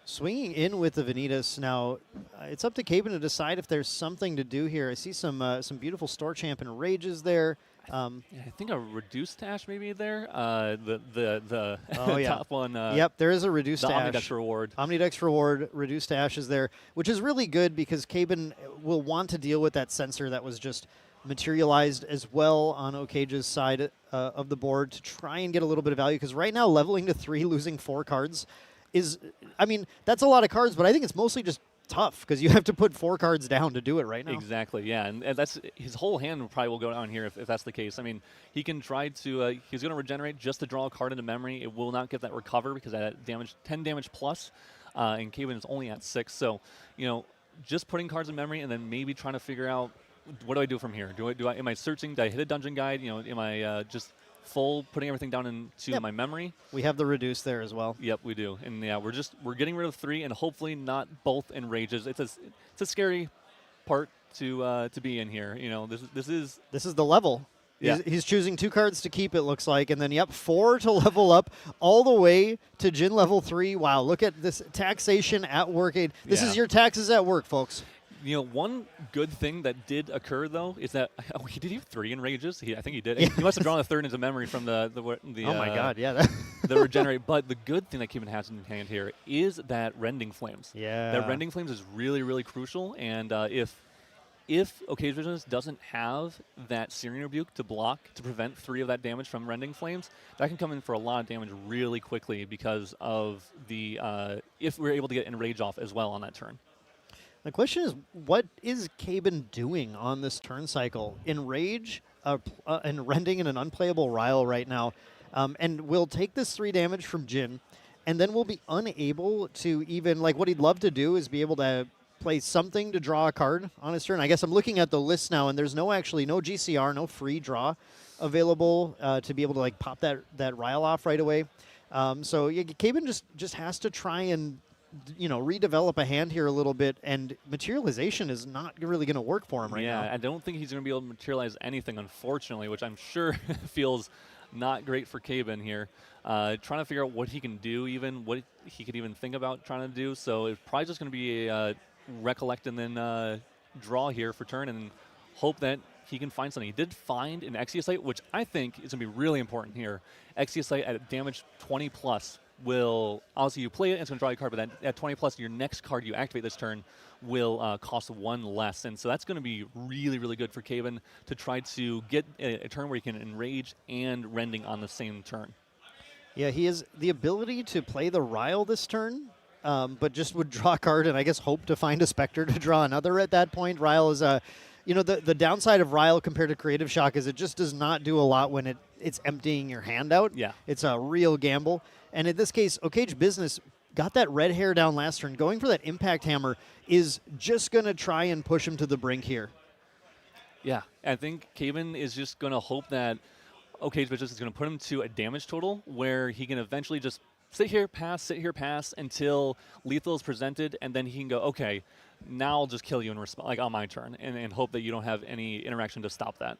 Swinging in with the Vanitas now, it's up to CHIAban to decide if there's something to do here. I see some beautiful Store Champ and Rages there. I think a reduced dash maybe there. The Oh, yeah. top one. Yep, there is a reduced the dash. Omnidex reward. Omnidex reward, reduced dash is there, which is really good because CHIAban will want to deal with that sensor that was just materialized as well on OkaygeBusiness' side of the board to try and get a little bit of value, because right now leveling to 3, losing 4 cards is, I mean, that's a lot of cards, but I think it's mostly just tough because you have to put 4 cards down to do it right now. Exactly, yeah, and that's his whole hand probably will go down here if that's the case. I mean, he can try to, he's going to regenerate just to draw a card into memory. It will not get that recover because that damage, 10 damage plus, and CHIAban is only at 6. So, you know, just putting cards in memory and then maybe trying to figure out, what do I do from here? Am I searching? Do I hit a dungeon guide? You know, am I just full putting everything down into my memory? We have the reduce there as well. Yep, we do. And yeah, we're getting rid of 3 and hopefully not both enrages. It's a scary part to be in here. You know, this is the level. Yeah. He's choosing 2 cards to keep, it looks like, and then, 4 to level up all the way to Jin level 3. Wow, look at this taxation at work. This is your taxes at work, folks. You know, one good thing that did occur, though, is that did he have 3 enrages? I think he did. He must have drawn a 3rd into memory from the oh my god, yeah. the regenerate. But the good thing that CHIAban has in hand here is that Rending Flames. Yeah. That Rending Flames is really, really crucial. And if OkaygeBusiness doesn't have that Serene Rebuke to block, to prevent 3 of that damage from Rending Flames, that can come in for a lot of damage really quickly because of the if we're able to get Enrage off as well on that turn. The question is, what is CHIAban doing on this turn cycle? Enrage and Rending in an unplayable Ryle right now, and we'll take this 3 damage from Jin, and then we'll be unable to even, like, what he'd love to do is be able to play something to draw a card on his turn. I guess I'm looking at the list now, and there's no GCR, no free draw available to be able to, like, pop that Ryle off right away. So yeah, CHIAban just has to try and, you know, redevelop a hand here a little bit, and materialization is not really going to work for him right now. Yeah, I don't think he's going to be able to materialize anything, unfortunately, which I'm sure feels not great for CHIAban here. Trying to figure out what he can do, even what he could even think about trying to do. So it's probably just going to be a recollect and then draw here for turn and hope that he can find something. He did find an Exia site, which I think is going to be really important here. Exia site at damage 20 plus will, obviously you play it and it's going to draw you a card, but at 20 plus, your next card you activate this turn will cost 1 less. And so that's going to be really, really good for CHIAban to try to get a turn where he can Enrage and Rending on the same turn. Yeah, he has the ability to play the Ryle this turn, but just would draw a card and I guess hope to find a Specter to draw another at that point. Ryle is you know, the downside of Ryle compared to Creative Shock is it just does not do a lot when it's emptying your hand out. Yeah. It's a real gamble. And in this case, OkaygeBusiness got that red hair down last turn. Going for that Impact Hammer is just going to try and push him to the brink here. Yeah, I think CHIAban is just going to hope that OkaygeBusiness is going to put him to a damage total where he can eventually just sit here, pass until lethal is presented, and then he can go, okay, now I'll just kill you like on my turn, and hope that you don't have any interaction to stop that.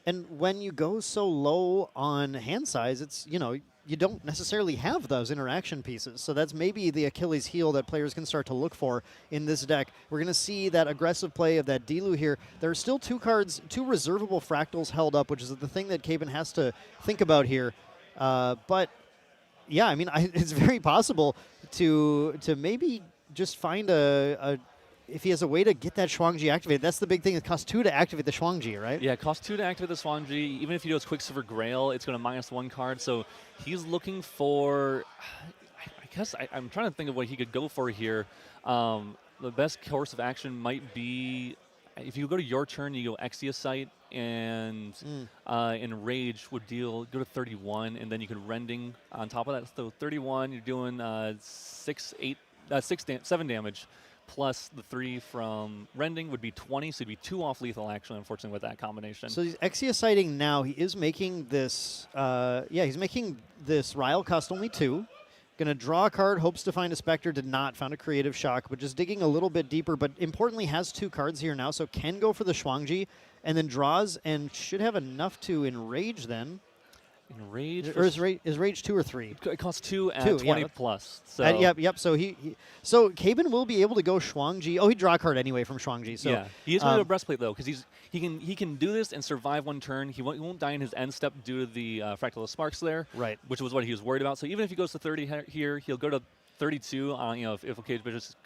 And when you go so low on hand size, it's, you know, you don't necessarily have those interaction pieces. So that's maybe the Achilles heel that players can start to look for in this deck. We're going to see that aggressive play of that Dilu here. There are still 2 cards, 2 reservable Fractals held up, which is the thing that CHIAban has to think about here. But yeah, I mean, it's very possible to maybe just find if he has a way to get that Shuangji activated. That's the big thing. It costs 2 to activate the Shuangji, right? Yeah, it costs 2 to activate the Shuangji. Even if you do his Quicksilver Grail, it's going to -1 card. So he's looking for, I guess, I'm trying to think of what he could go for here. The best course of action might be, if you go to your turn, you go Exia Sight, and Enrage would go to 31, and then you could Rending on top of that. So 31, you're doing 7 damage. Plus the 3 from Rending would be 20, so it'd be 2 off lethal, actually, unfortunately, with that combination. So he's Exia sighting now. He is making this, he's making this Ryle cost only 2. Going to draw a card, hopes to find a Specter, did not, found a Creative Shock, but just digging a little bit deeper, but importantly has 2 cards here now, so can go for the Shuangji, and then draws, and should have enough to Enrage then. Enrage. Or is Rage 2 or 3? It costs 2 at 2, 20 yeah. plus. So Yep. So so CHIAban will be able to go Shuangji. Oh, he draw a card anyway from Shuangji. So yeah, he is going to do a breastplate though, because he can do this and survive one turn. He won't die in his end step due to the Fractal Sparks there, Right. which was what he was worried about. So even if he goes to 30 here, he'll go to 32. If OkaygeBusiness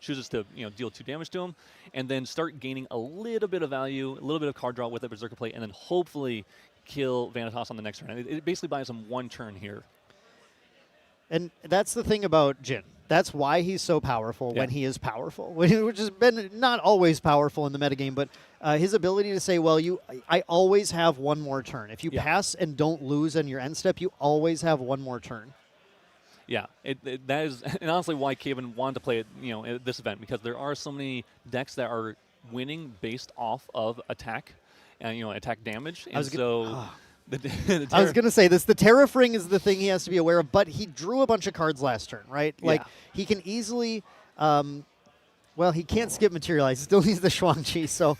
chooses to deal 2 damage to him, and then start gaining a little bit of value, a little bit of card draw with that Berserker Plate, and then hopefully kill Vanitas on the next turn. It basically buys him 1 turn here. And that's the thing about Jin. That's why he's so powerful when he is powerful, which has been not always powerful in the metagame, but his ability to say, well, I always have 1 more turn. If you pass and don't lose on your end step, you always have 1 more turn. Yeah, that is, and honestly, why CHIAban wanted to play it, at this event, because there are so many decks that are winning based off of attack, and attack damage, and I was going to say this. The Terrafring is the thing he has to be aware of, but he drew a bunch of cards last turn, right? Like he can easily. Well, he can't skip Materialize. He still needs the Shuangji. So,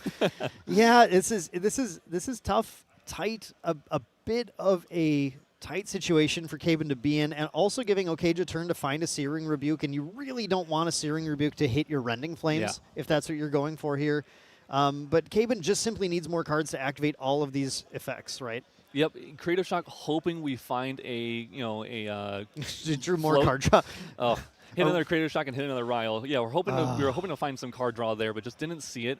yeah, this is tough, tight, a bit of a tight situation for CHIAban to be in, and also giving Okage a turn to find a Searing Rebuke, and you really don't want a Searing Rebuke to hit your Rending Flames if that's what you're going for here. But CHIAban just simply needs more cards to activate all of these effects, right? Yep, Creative Shock, hoping we find a drew more card draw. Oh, hit another Creative Shock and hit another Ryle. Yeah, we were hoping to find some card draw there, but just didn't see it.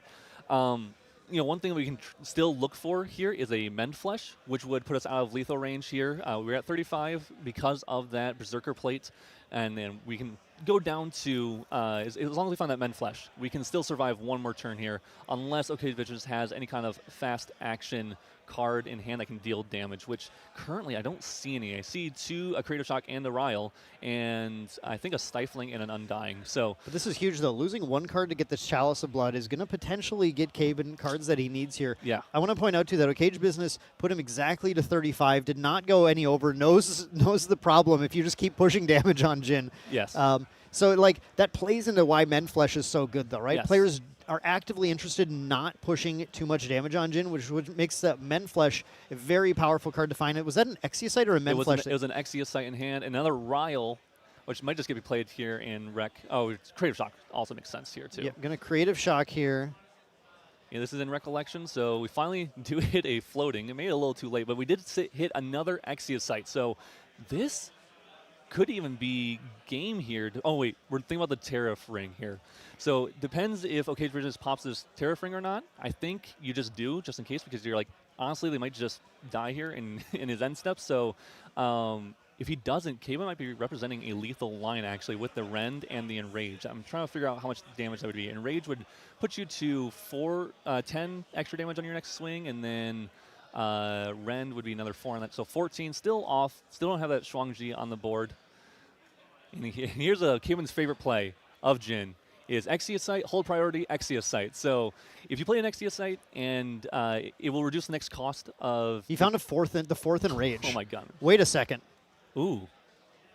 One thing we can still look for here is a Mend Flesh, which would put us out of lethal range here. We're at 35 because of that Berserker Plate, and then we can go down to, as long as we find that Mend Flesh, we can still survive 1 more turn here, unless OkaygeBusiness has any kind of fast action card in hand that can deal damage, which currently I don't see any. I see 2, a Creative Shock and a Ryle, and I think a Stifling and an Undying. So, but this is huge, though. Losing 1 card to get the Chalice of Blood is going to potentially get CHIAban cards that he needs here. Yeah. I want to point out, too, that OkaygeBusiness put him exactly to 35, did not go any over, knows the problem if you just keep pushing damage on Jin. Yes. So, that plays into why Mend Flesh is so good, though, right? Yes. Players are actively interested in not pushing too much damage on Jin, which makes that Mend Flesh a very powerful card to find. Was that an Exia Sight or a Mend Flesh? It was an Exia Sight in hand. Another Ryle, which might just get played here in Rec. Oh, Creative Shock also makes sense here, too. Yeah, going to Creative Shock here. Yeah, this is in Recollection, so we finally do hit a floating. It made it a little too late, but we did hit another Exia Sight. So this could even be game here. Oh, wait, we're thinking about the Tariff Ring here. So depends if OkaygeBusiness pops this Tariff Ring or not. I think you just do, just in case, because you're like, honestly, they might just die here in his end step. So if he doesn't, CHIAban might be representing a lethal line, actually, with the Rend and the Enrage. I'm trying to figure out how much damage that would be. Enrage would put you to 10 extra damage on your next swing, and then Rend would be another 4 on that. So 14, still off. Still don't have that Shuangji on the board. And here's CHIAban's favorite play of Jin is Exia Sight, hold priority, Exia Sight. So if you play an Exia Sight, and it will reduce the next cost of... He found the fourth Enrage. Oh, my God. Wait a second. Ooh.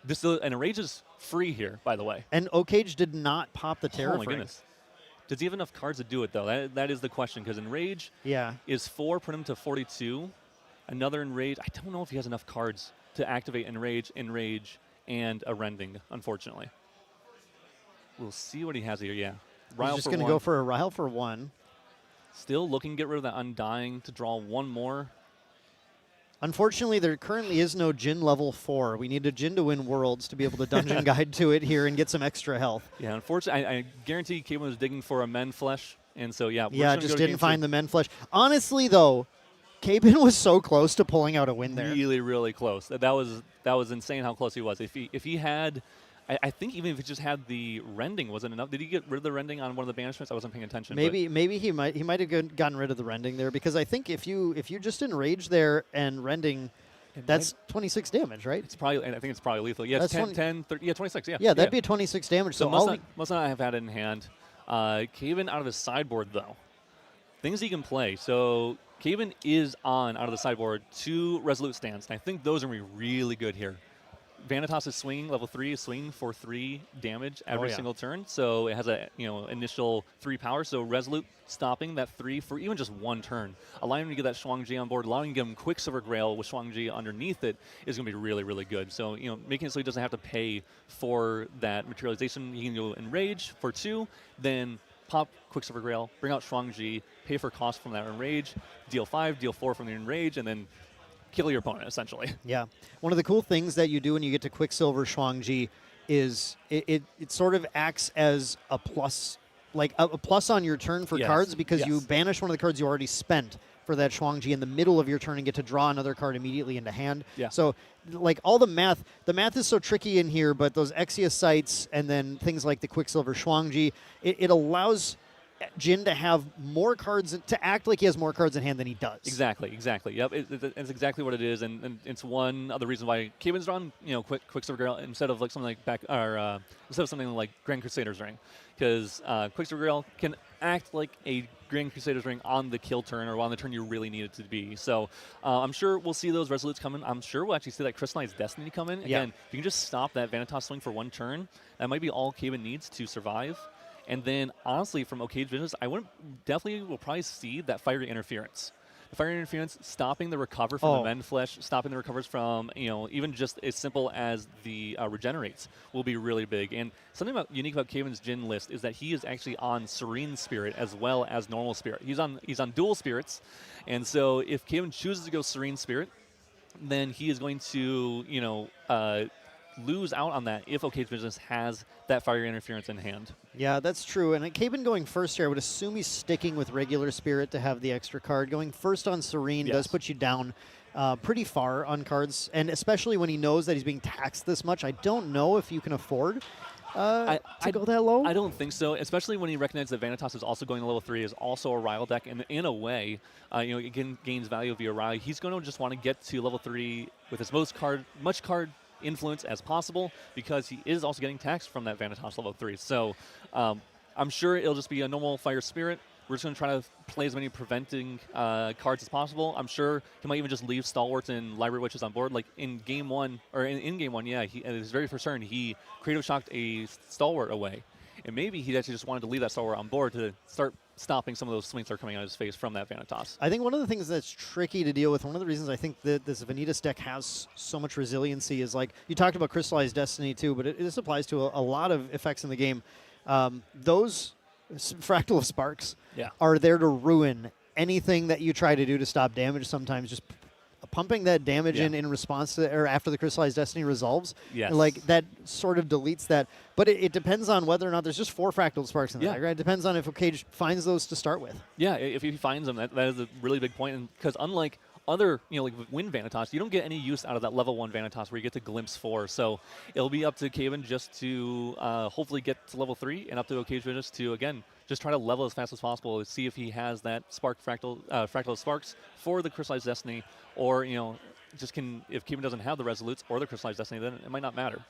And Enrage is free here, by the way. And Okage did not pop the Terror. Oh, my goodness. Does he have enough cards to do it, though? That is the question, because Enrage is 4, put him to 42. Another Enrage. I don't know if he has enough cards to activate Enrage, and a Rending, unfortunately. We'll see what he has here, yeah. He's just going to go for a Ryle for 1. Still looking to get rid of that Undying to draw 1 more. Unfortunately, there currently is no Jin level 4. We need a Jin to win Worlds to be able to Dungeon Guide to it here and get some extra health. Yeah, unfortunately, I guarantee CHIAban was digging for a Mend Flesh, and so, yeah. Yeah, just didn't find the Mend Flesh. Honestly, though, CHIAban was so close to pulling out a win there. Really, really close. That was insane how close he was. If he had... I think even if he just had the Rending wasn't enough. Did he get rid of the Rending on one of the banishments? I wasn't paying attention. Maybe he might have gotten rid of the Rending there, because I think if you just Enrage there and Rending, that's 26 damage, right? It's probably. I think it's probably lethal. Yeah, it's 10, 30, 26. Yeah. Yeah, that'd be a 26 damage. So must not have had it in hand. CHIAban out of his sideboard though. Things he can play. So CHIAban is on out of the sideboard 2 Resolute Stance, and I think those are gonna be really good here. Vanitas is swinging, level 3 is swinging for 3 damage every yeah. single turn. So it has a initial 3 power. So Resolute stopping that 3 for even just 1 turn, allowing him to get that Shuang-Ji on board, allowing him to give him Quicksilver Grail with Shuang-Ji underneath it is going to be really, really good. So, making it so he doesn't have to pay for that materialization. He can go Enrage for 2, then pop Quicksilver Grail, bring out Shuang-Ji, pay for cost from that Enrage, deal 5, deal 4 from the Enrage, and then kill your opponent, essentially. Yeah. One of the cool things that you do when you get to Quicksilver Shuang-Ji is it sort of acts as a plus, like a plus on your turn for cards, because you banish one of the cards you already spent for that Shuang-Ji in the middle of your turn and get to draw another card immediately into hand. Yeah. So, like, all the math is so tricky in here, but those Exia sites and then things like the Quicksilver Shuang-Ji, it allows Jin to have more cards, to act like he has more cards in hand than he does. Exactly. Yep, it's exactly what it is, and it's one of the reasons why Caban's drawn, Quicksilver Grail instead of like something like instead of something like Grand Crusader's Ring, because Quicksilver Grail can act like a Grand Crusader's Ring on the kill turn or on the turn you really need it to be. So I'm sure we'll see those Resolutes come in. I'm sure we'll actually see that Crystallized Destiny come in. Again, if you can just stop that Vanitas swing for 1 turn, that might be all Caban needs to survive. And then, honestly, from OkaygeBusiness, will probably see that Fiery Interference. The Fiery Interference stopping the recover from the Mend Flesh, stopping the recovers from, even just as simple as the Regenerates will be really big. And something unique about Caban's Jin list is that he is actually on Serene Spirit as well as Normal Spirit. He's on dual spirits. And so if Caban chooses to go Serene Spirit, then he is going to, lose out on that if OkaygeBusiness has that Fire Interference in hand. Yeah, that's true. And Caban going first here, I would assume he's sticking with regular Spirit to have the extra card. Going first on Serene does put you down pretty far on cards, and especially when he knows that he's being taxed this much. I don't know if you can afford to go that low. I don't think so, especially when he recognizes that Vanitas is also going to level 3, is also a Ryle deck, and in a way, it gains value via Ryle. He's going to just want to get to level 3 with as much card influence as possible, because he is also getting taxed from that Vanitas level 3. So I'm sure it'll just be a normal Fire Spirit. We're just going to try to play as many preventing cards as possible. I'm sure he might even just leave Stalwarts and Library Witches on board. Like in Game 1, or in Game 1, at his very first turn, he Creative Shocked a Stalwart away. And maybe he actually just wanted to leave that Stalwart on board to start stopping some of those swings that are coming out of his face from that Vanitas. I think one of the things that's tricky to deal with, one of the reasons I think that this Vanitas deck has so much resiliency is, like, you talked about Crystallized Destiny too, but this applies to a lot of effects in the game. Those Fractal of Sparks are there to ruin anything that you try to do to stop damage. Sometimes just pumping that damage in response to, or after the Crystallized Destiny resolves, like, that sort of deletes that. But it depends on whether or not there's just 4 Fractal Sparks in the deck, right? It depends on if Okage finds those to start with. Yeah, if he finds them, that is a really big point. Because unlike other, like Wind Vanitas, you don't get any use out of that level 1 Vanitas where you get to Glimpse 4. So it'll be up to Caban just to hopefully get to level 3, and up to OkaygeBusiness to, again, just try to level as fast as possible to see if he has that Fractal Sparks for the Crystallized Destiny, or, if Caban doesn't have the Resolutes or the Crystallized Destiny, then it might not matter.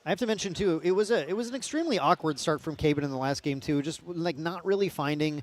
I have to mention too, it was an extremely awkward start from Caban in the last game too. Just like not really finding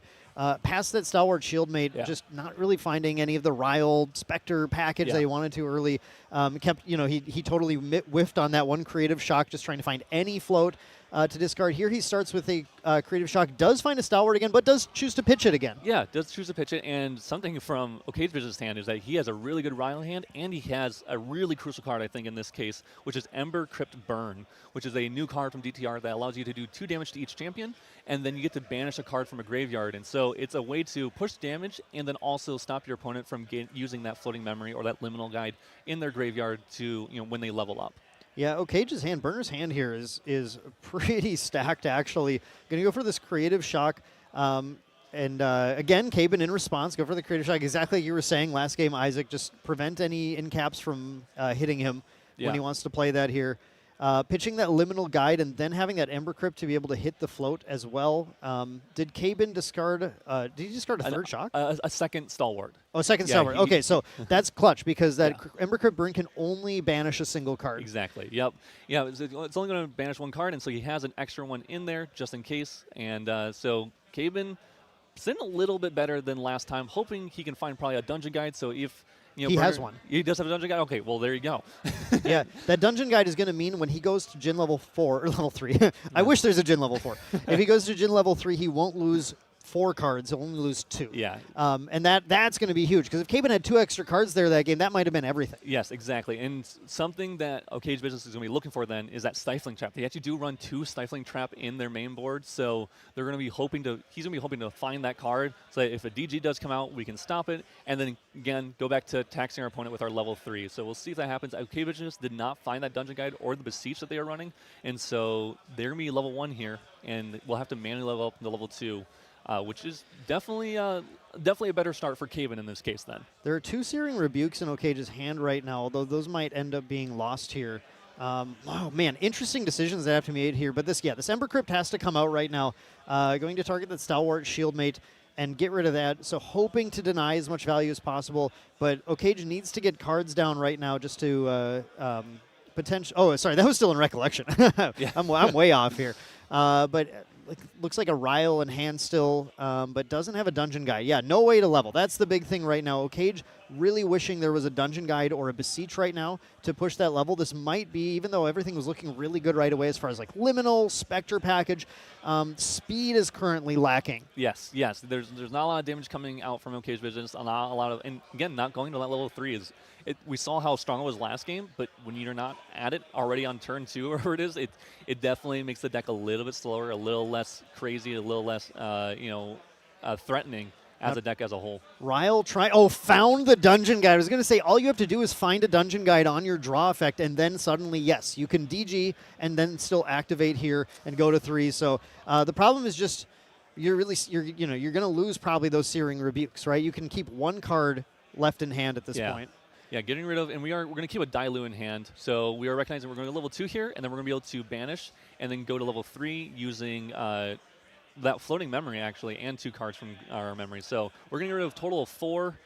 past that Stalwart Shieldmate, just not really finding any of the Ryle Specter package that he wanted to early. He totally whiffed on that one Creative Shock, just trying to find any float to discard. Here he starts with a Creative Shock, does find a Stalwart again, but does choose to pitch it again. Yeah, does choose to pitch it, and something from OkaygeBusiness' hand is that he has a really good Ryle hand, and he has a really crucial card, I think, in this case, which is Ember Crypt Burn, which is a new card from DTR that allows you to do 2 damage to each champion, and then you get to banish a card from a graveyard. And so it's a way to push damage and then also stop your opponent from using that floating memory or that liminal guide in their graveyard to, when they level up. Yeah, Okage's hand, Burner's hand here is pretty stacked, actually. Going to go for this Creative Shock. Again, Caban in response, go for the Creative Shock. Exactly like you were saying last game, Isaac, just prevent any incaps from hitting him when he wants to play that here. Pitching that Liminal Guide and then having that Ember Crypt to be able to hit the float as well. Did Caban discard, did he discard a third shock? A second Stalwart. Oh, second Stalwart. Okay, so that's clutch because that Ember Crypt Burn can only banish a single card. Exactly, yep. Yeah, it's only going to banish 1 card, and so he has an extra one in there just in case. And so Caban sitting a little bit better than last time, hoping he can find probably a dungeon guide. So if He has one. He does have a dungeon guide? Okay, well, there you go. Yeah, that dungeon guide is going to mean when he goes to Jin level 4, or level 3. I wish there's a Jin level 4. If he goes to Jin level 3, he won't lose 4 cards. He'll only lose 2. Yeah. And that's going to be huge, because if CHIAtos had 2 extra cards there that game, that might have been everything. Yes, exactly. And something that OkaygeBusiness is going to be looking for then is that Stifling Trap. They actually do run 2 Stifling Trap in their main board, so they're going to be hoping to, he's going to be hoping to find that card, so that if a DG does come out, we can stop it, and then again, go back to taxing our opponent with our level 3. So we'll see if that happens. OkaygeBusiness did not find that dungeon guide or the Beseech that they are running, and so they're going to be level 1 here, and we'll have to manually level up to level 2. Which is definitely a better start for CHIAtos in this case then. There are 2 Searing Rebukes in OkaygeBusiness' hand right now, although those might end up being lost here. Oh, man, interesting decisions that have to be made here. But this Ember Crypt has to come out right now. Going to target that Stalwart Shieldmate and get rid of that. So hoping to deny as much value as possible. But OkaygeBusiness needs to get cards down right now just to potential. Oh, sorry, that was still in Recollection. Yeah. I'm way off here. But looks like a Ryle in hand still, but doesn't have a dungeon guide. Yeah, no way to level. That's the big thing right now. OkaygeBusiness really wishing there was a dungeon guide or a Beseech right now to push that level. This might be, even though everything was looking really good right away as far as like Liminal, Specter package, speed is currently lacking. Yes. There's not a lot of damage coming out from OkaygeBusiness. Not a lot of, and again, not going to that level 3 is. We saw how strong it was last game, but when you're not at it already on turn 2 or whatever it is, it definitely makes the deck a little bit slower, a little less crazy, a little less threatening as a deck as a whole. Ryle found the dungeon guide. I was going to say, all you have to do is find a dungeon guide on your draw effect, and then suddenly, yes, you can DG and then still activate here and go to 3. So the problem is just you're going to lose probably those Searing Rebukes, right? You can keep 1 card left in hand at this point. Yeah, getting rid of, and we're going to keep a Dialoo in hand. So we are recognizing we're going to level 2 here, and then we're going to be able to banish, and then go to level 3 using that floating memory, actually, and 2 cards from our memory. So we're going to get rid of a total of 4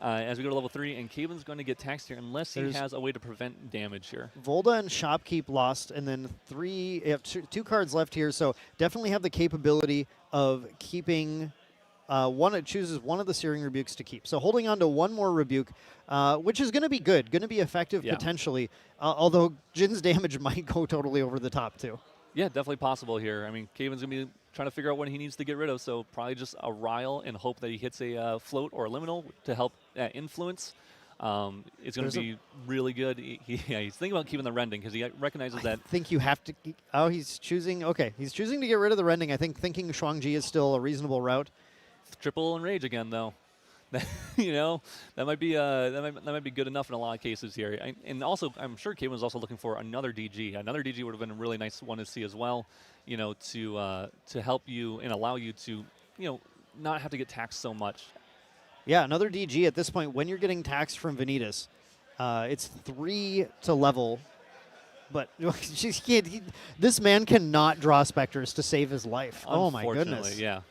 as we go to level 3, and CHIAtos going to get taxed here unless he has a way to prevent damage here. Volda and Shopkeep lost, and then 2 cards left here, so definitely have the capability of keeping... it chooses one of the Searing Rebukes to keep. So holding on to 1 more Rebuke, which is going to be good, going to be effective potentially, although Jin's damage might go totally over the top too. Yeah, definitely possible here. I mean, CHIAtos going to be trying to figure out what he needs to get rid of, so probably just a Ryle and hope that he hits a float or a liminal to help influence. It's going to be really good. He's thinking about keeping the rending because he recognizes that. I think you have to. Oh, he's choosing. Okay, he's choosing to get rid of the rending. I think thinking Shuangji is still a reasonable route. Triple Enrage again, though. That might be that might be good enough in a lot of cases here. And also, I'm sure CHIAtos was also looking for another DG. Another DG would have been a really nice one to see as well. To help you and allow you to not have to get taxed so much. Yeah, another DG at this point when you're getting taxed from Vanitas. It's 3 to level. But this man cannot draw Specters to save his life. Oh my goodness. Yeah.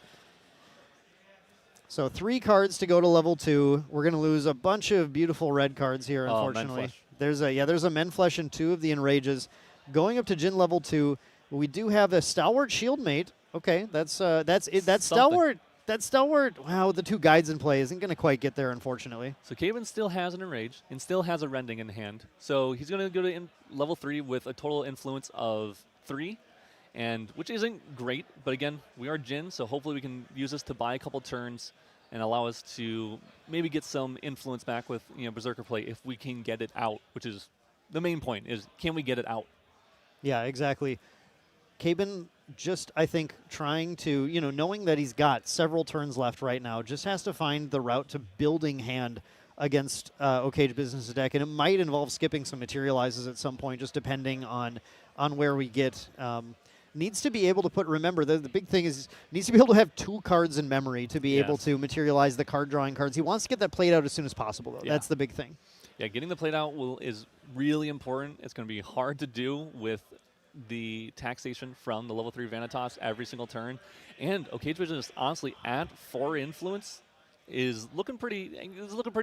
So 3 cards to go to level 2. We're going to lose a bunch of beautiful red cards here, unfortunately. There's a Menflesh and 2 of the Enrages. Going up to Jin level 2, we do have a Stalwart Shieldmate. Okay, that's it. That's Stalwart. That Stalwart, wow, the 2 guides in play isn't going to quite get there, unfortunately. So CHIAtos still has an Enrage and still has a Rending in hand. So he's going to go to level 3 with a total influence of 3. Which isn't great, but again, we are Jin, so hopefully we can use this to buy a couple turns and allow us to maybe get some influence back with Berserker play if we can get it out, which is the main point, is can we get it out? Yeah, exactly. CHIAtos just, I think, trying to, knowing that he's got several turns left right now, just has to find the route to building hand against OkaygeBusiness deck, and it might involve skipping some materializes at some point, just depending on where we get. Needs to be able to remember, the big thing is, needs to be able to have 2 cards in memory to be able to materialize the card drawing cards. He wants to get that played out as soon as possible, though. Yeah. That's the big thing. Yeah, getting the played out is really important. It's going to be hard to do with the taxation from the level 3 Vanitas every single turn. And OkaygeBusiness, honestly, at 4 influence is looking pretty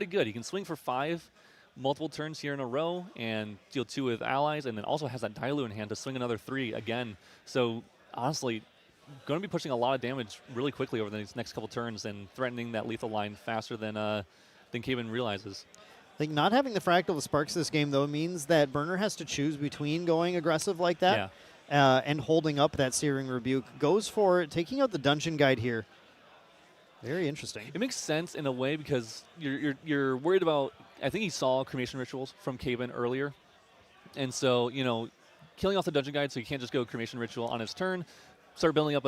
good. He can swing for 5 multiple turns here in a row and deal 2 with allies, and then also has that Dialoo in hand to swing another 3 again. So honestly, going to be pushing a lot of damage really quickly over the next couple turns and threatening that lethal line faster than CHIAtos realizes. I think not having the Fractal that sparks this game, though, means that Burner has to choose between going aggressive like that and holding up that Searing Rebuke. Goes for taking out the Dungeon Guide here. Very interesting. It makes sense in a way because you're worried about. I think he saw cremation rituals from CHIAtos earlier, and so killing off the Dungeon Guide so you can't just go cremation ritual on his turn. Start building up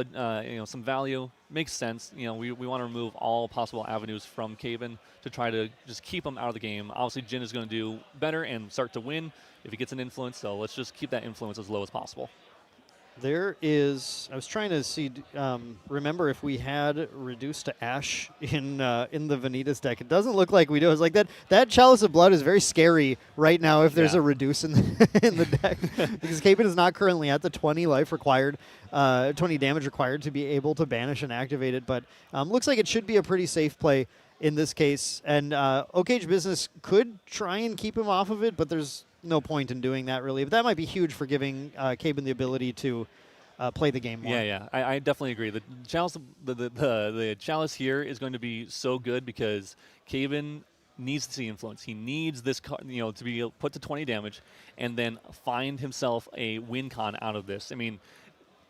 some value. Makes sense. We want to remove all possible avenues from CHIAtos to try to just keep him out of the game. Obviously, Jin is going to do better and start to win if he gets an influence. So let's just keep that influence as low as possible. There is. I was trying to see. Remember if we had reduced to Ash in the Vanitas deck. It doesn't look like we do. It's like that Chalice of Blood is very scary right now. If there's a reduce in the deck, because CHIAtos is not currently at the 20 life required, 20 damage required to be able to banish and activate it. But looks like it should be a pretty safe play in this case. And OkaygeBusiness could try and keep him off of it, but there's no point in doing that, really. But that might be huge for giving CHIAtos the ability to play the game more. Yeah. I definitely agree. The Chalice, the Chalice here is going to be so good because CHIAtos needs to see influence. He needs this, to be put to 20 damage and then find himself a win con out of this. I mean,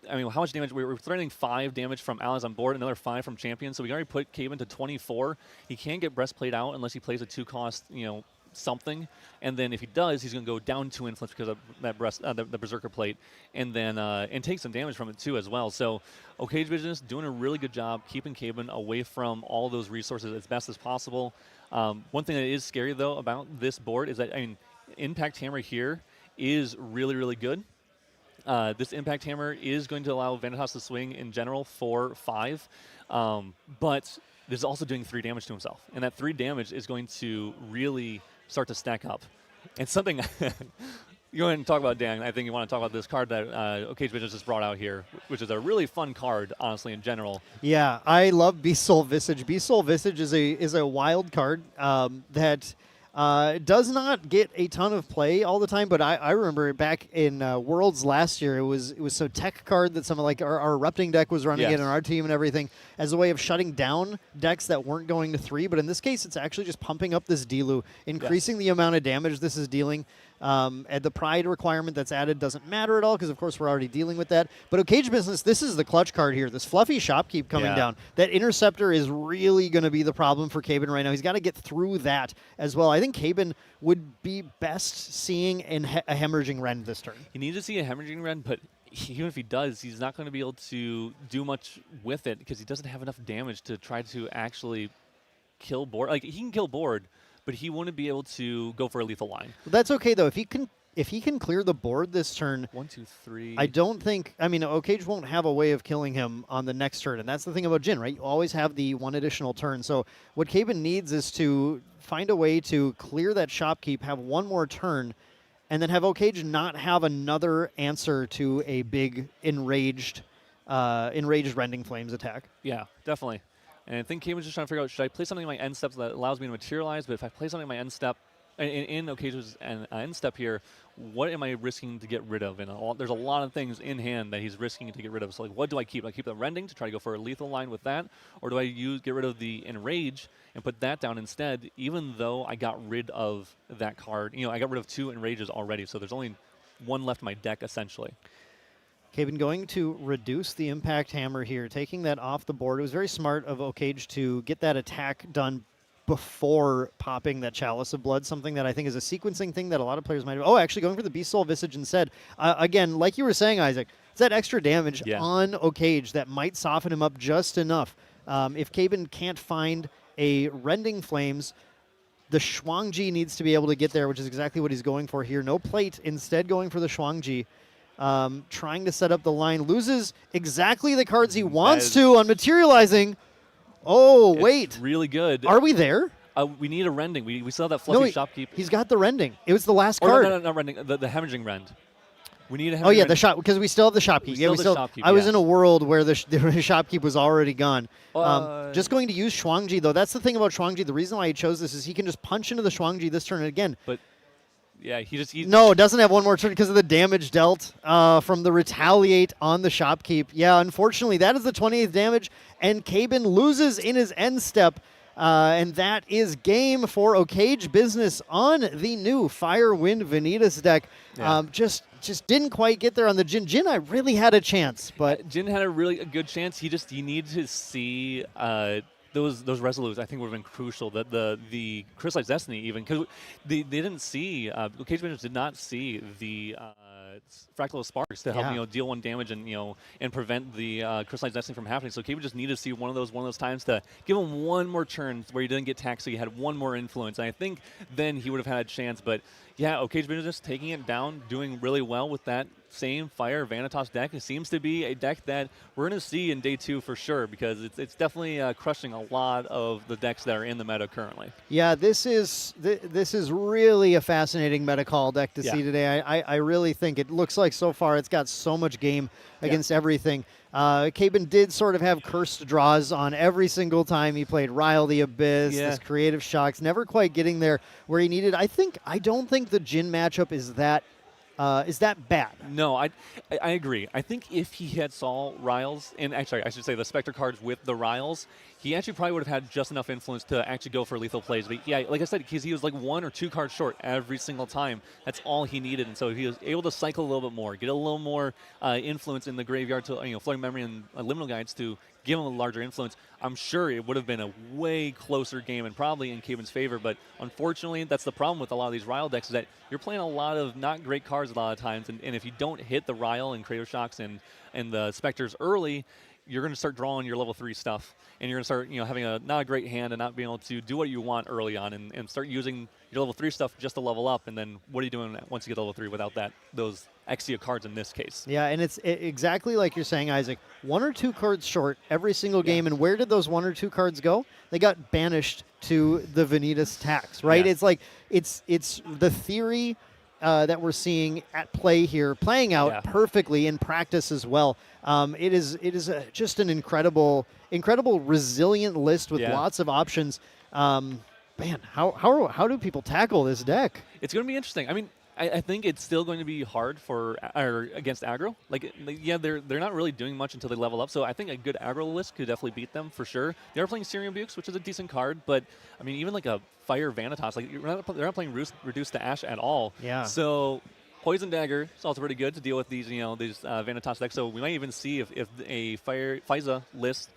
how much damage? We're threatening 5 damage from allies on board, another 5 from champions. So we already put CHIAtos to 24. He can't get Breastplate out unless he plays a 2-cost, something, and then if he does, he's going to go down 2 influence because of that the Berserker Plate, and then and take some damage from it too as well. So OkaygeBusiness doing a really good job keeping CHIAtos away from all those resources as best as possible. One thing that is scary though about this board is that Impact Hammer here is really, really good. This Impact Hammer is going to allow Vanitas to swing in general for 5, but this is also doing 3 damage to himself, and that 3 damage is going to really start to stack up. And something you go ahead and talk about, Dan. I think you want to talk about this card that OkaygeBusiness just brought out here, which is a really fun card, honestly, in general. Yeah, I love Beast Soul Visage. Beast Soul Visage is a wild card that does not get a ton of play all the time, but I remember back in Worlds last year, it was so tech card that some of our Erupting deck was running it on our team and everything as a way of shutting down decks that weren't going to 3. But in this case, it's actually just pumping up this Dilu, increasing the amount of damage this is dealing. And the Pride requirement that's added doesn't matter at all because, of course, we're already dealing with that. But OkaygeBusiness, this is the clutch card here. This fluffy Shopkeep coming down. That Interceptor is really going to be the problem for CHIAtos right now. He's got to get through that as well. I think CHIAtos would be best seeing a Hemorrhaging Rend this turn. He needs to see a Hemorrhaging Rend, but even if he does, he's not going to be able to do much with it because he doesn't have enough damage to try to actually kill board. Like, he can kill board, but he wouldn't be able to go for a lethal line. Well, that's okay, though. If he can clear the board this turn, 1, 2, 3. I don't think. Okage won't have a way of killing him on the next turn, and that's the thing about Jin, right? You always have the 1 additional turn. So what CHIAtos needs is to find a way to clear that Shopkeep, have 1 more turn, and then have Okage not have another answer to a big enraged Rending Flames attack. Yeah, definitely. And I think CHIAtos just trying to figure out, should I play something in my end steps that allows me to materialize? But if I play something in my end step, in OkaygeBusiness end step here, what am I risking to get rid of? And there's a lot of things in hand that he's risking to get rid of. So, what do I keep? I keep the Rending to try to go for a lethal line with that? Or do I get rid of the Enrage and put that down instead, even though I got rid of that card? I got rid of 2 Enrages already, so there's only 1 left in my deck, essentially. CHIAtos going to reduce the Impact Hammer here, taking that off the board. It was very smart of Okage to get that attack done before popping that Chalice of Blood, something that I think is a sequencing thing that a lot of players might have. Oh, actually going for the Beast Soul Visage instead. Again, like you were saying, Isaac, it's that extra damage on Okage that might soften him up just enough. If CHIAtos can't find a Rending Flames, the Shuangji needs to be able to get there, which is exactly what he's going for here. No plate, instead going for the Shuangji. Trying to set up the line, loses exactly the cards he wants to on materializing. Oh, wait. Really good. Are we there? We need a Rending. We still have that fluffy Shopkeep. He's got the Rending. It was the last card. No, not Rending. The Hemorrhaging Rend. We need a Hemorrhaging Rend. The shop, because we still have the Shopkeep. I was in a world where the Shopkeep was already gone. Just going to use Shuangji, though. That's the thing about Shuangji. The reason why he chose this is he can just punch into the Shuangji this turn again. But Yeah, he No, doesn't have one more turn because of the damage dealt from the retaliate on the shopkeep. Yeah, unfortunately, that is the 28th damage, and Caban loses in his end step. And that is game for OkaygeBusiness on the new Fire Wind Vanitas deck. Yeah. Just didn't quite get there on the Jin. Jin, I really had a chance, but Jin had a good chance. He needed to see those resolutes. I think would have been crucial. That the Crystallized Destiny even because they didn't see OkaygeBusiness did not see the Fractal Sparks to help deal 1 damage and prevent the Crystallized Destiny from happening. So Caban just needed to see one of those times to give him one more turn where he didn't get taxed, so he had one more influence. And I think then he would have had a chance. But yeah, OkaygeBusiness taking it down, doing really well with that same Fire Vanitas deck. It seems to be a deck that we're going to see in day 2 for sure because it's definitely crushing a lot of the decks that are in the meta currently. Yeah, this is really a fascinating meta call deck to see today. I really think it looks like so far it's got so much game against everything. Caban did sort of have cursed draws on every single time he played Rile the Abyss, this Creative Shocks, never quite getting there where he needed. I don't think the Jin matchup is that bad? No, I agree. I think if he had saw Riles, and actually I should say the Specter cards with the Riles, he actually probably would have had just enough influence to actually go for lethal plays. But yeah, like I said, because he was like 1 or 2 cards short every single time. That's all he needed. And so he was able to cycle a little bit more, get a little more influence in the graveyard to, Floating Memory and Liminal Guides to give him a larger influence. I'm sure it would have been a way closer game and probably in Caban's favor. But unfortunately, that's the problem with a lot of these Rile decks is that you're playing a lot of not great cards a lot of times. And if you don't hit the Rile and Creative Shocks and the Specters early, you're going to start drawing your level 3 stuff, and you're going to start, having not a great hand and not being able to do what you want early on, and start using your level 3 stuff just to level up. And then what are you doing once you get level 3 without those Exia cards in this case? Yeah, and it's exactly like you're saying, Isaac. 1 or 2 cards short every single game, and where did those 1 or 2 cards go? They got banished to the Vanitas tax, right? Yeah. It's like it's the theory that we're seeing at play here, playing out perfectly in practice as well. It is just an incredible resilient list with lots of options. Man, how do people tackle this deck? It's going to be interesting. I mean, I think it's still going to be hard against aggro. They're not really doing much until they level up. So I think a good aggro list could definitely beat them for sure. They are playing Seiryuu Bukes, which is a decent card, but I mean, even like a Fire Vanitas, they're not playing Reduce to Ash at all. Yeah. So Poison Dagger is also pretty good to deal with these Vanitas decks. So we might even see if a Faiza list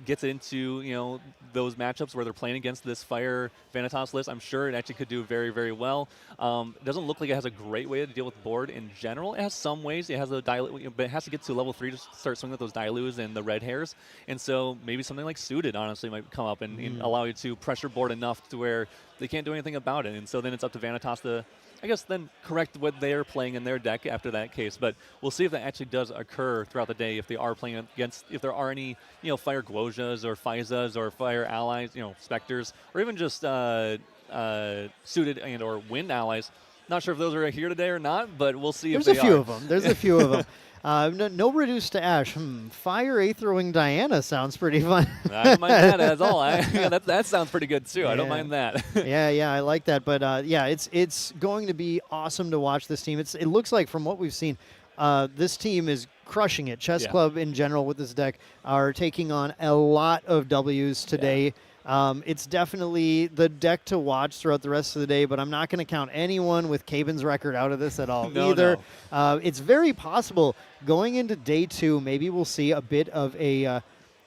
gets into those matchups where they're playing against this Fire Vanitas list. I'm sure it actually could do very, very well. It doesn't look like it has a great way to deal with board in general. It has some ways. It has a but it has to get to level 3 to start swinging with those Dilus and the red hairs. And so maybe something like Suited honestly might come up and allow you to pressure board enough to where they can't do anything about it. And so then it's up to Vanitas to, I guess, then correct what they're playing in their deck after that case. But we'll see if that actually does occur throughout the day, if they are playing against, if there are any, Fire Guojas or Faizas or Fire allies, Specters, or even just Suited and or Wind allies. Not sure if those are here today or not, but we'll see if they are. There's a few of them. There's a few of them. No Reduce to Ash. Fire Aetherwing Diana sounds pretty fun. I don't mind that at all. That sounds pretty good too. I don't mind that. yeah, I like that. But it's going to be awesome to watch this team. It looks like from what we've seen, this team is crushing it. Chess Club in general with this deck are taking on a lot of Ws today. Yeah. It's definitely the deck to watch throughout the rest of the day, but I'm not going to count anyone with Caban's record out of this at all either. No. It's very possible going into day 2, maybe we'll see a bit of a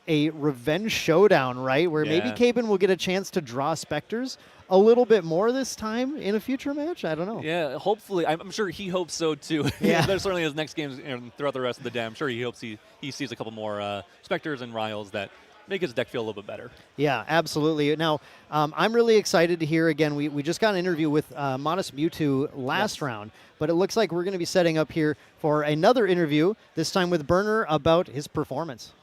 revenge showdown, right? Where maybe Caban will get a chance to draw Specters a little bit more this time in a future match. I don't know. Yeah, hopefully. I'm sure he hopes so too. Yeah. There's certainly his next games and throughout the rest of the day. I'm sure he hopes he sees a couple more Specters and Riles that make his deck feel a little bit better. Yeah, absolutely. Now, I'm really excited to hear, again, we just got an interview with Modestmewtwo last round, but it looks like we're going to be setting up here for another interview, this time with Burner, about his performance.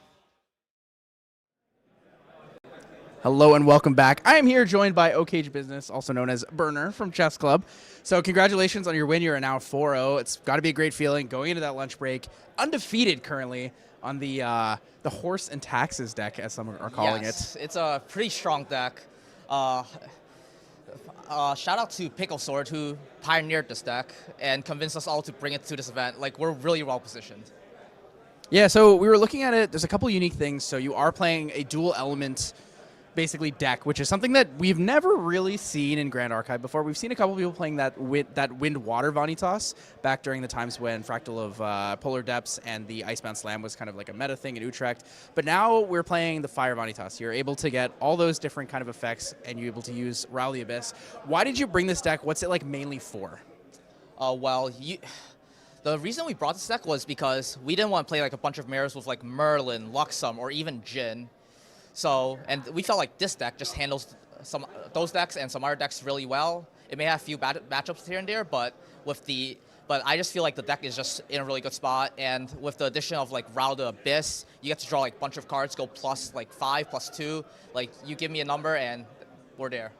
Hello and welcome back. I am here joined by OkaygeBusiness, also known as Burner from Chess Club. So congratulations on your win. You're now 4-0. It's got to be a great feeling going into that lunch break. Undefeated currently on the Horse and Taxes deck, as some are calling it. It's a pretty strong deck. shout out to Pickle Sword who pioneered this deck and convinced us all to bring it to this event. Like, we're really well positioned. Yeah, so we were looking at it. There's a couple unique things. So you are playing a dual element, basically, deck, which is something that we've never really seen in Grand Archive before. We've seen a couple people playing that wind-water Vanitas back during the times when Fractal of Polar Depths and the Icebound Slam was kind of like a meta thing in Utrecht. But now we're playing the Fire Vanitas. You're able to get all those different kind of effects, and you're able to use Ral the Abyss. Why did you bring this deck? What's it like mainly for? The reason we brought this deck was because we didn't want to play like a bunch of mirrors with like Merlin, Luxum, or even Jin. So, and we felt like this deck just handles those decks and some other decks really well. It may have a few matchups here and there, but I just feel like the deck is just in a really good spot. And with the addition of like Ral the Abyss, you get to draw like a bunch of cards, go plus like 5, +2. Like, you give me a number and we're there.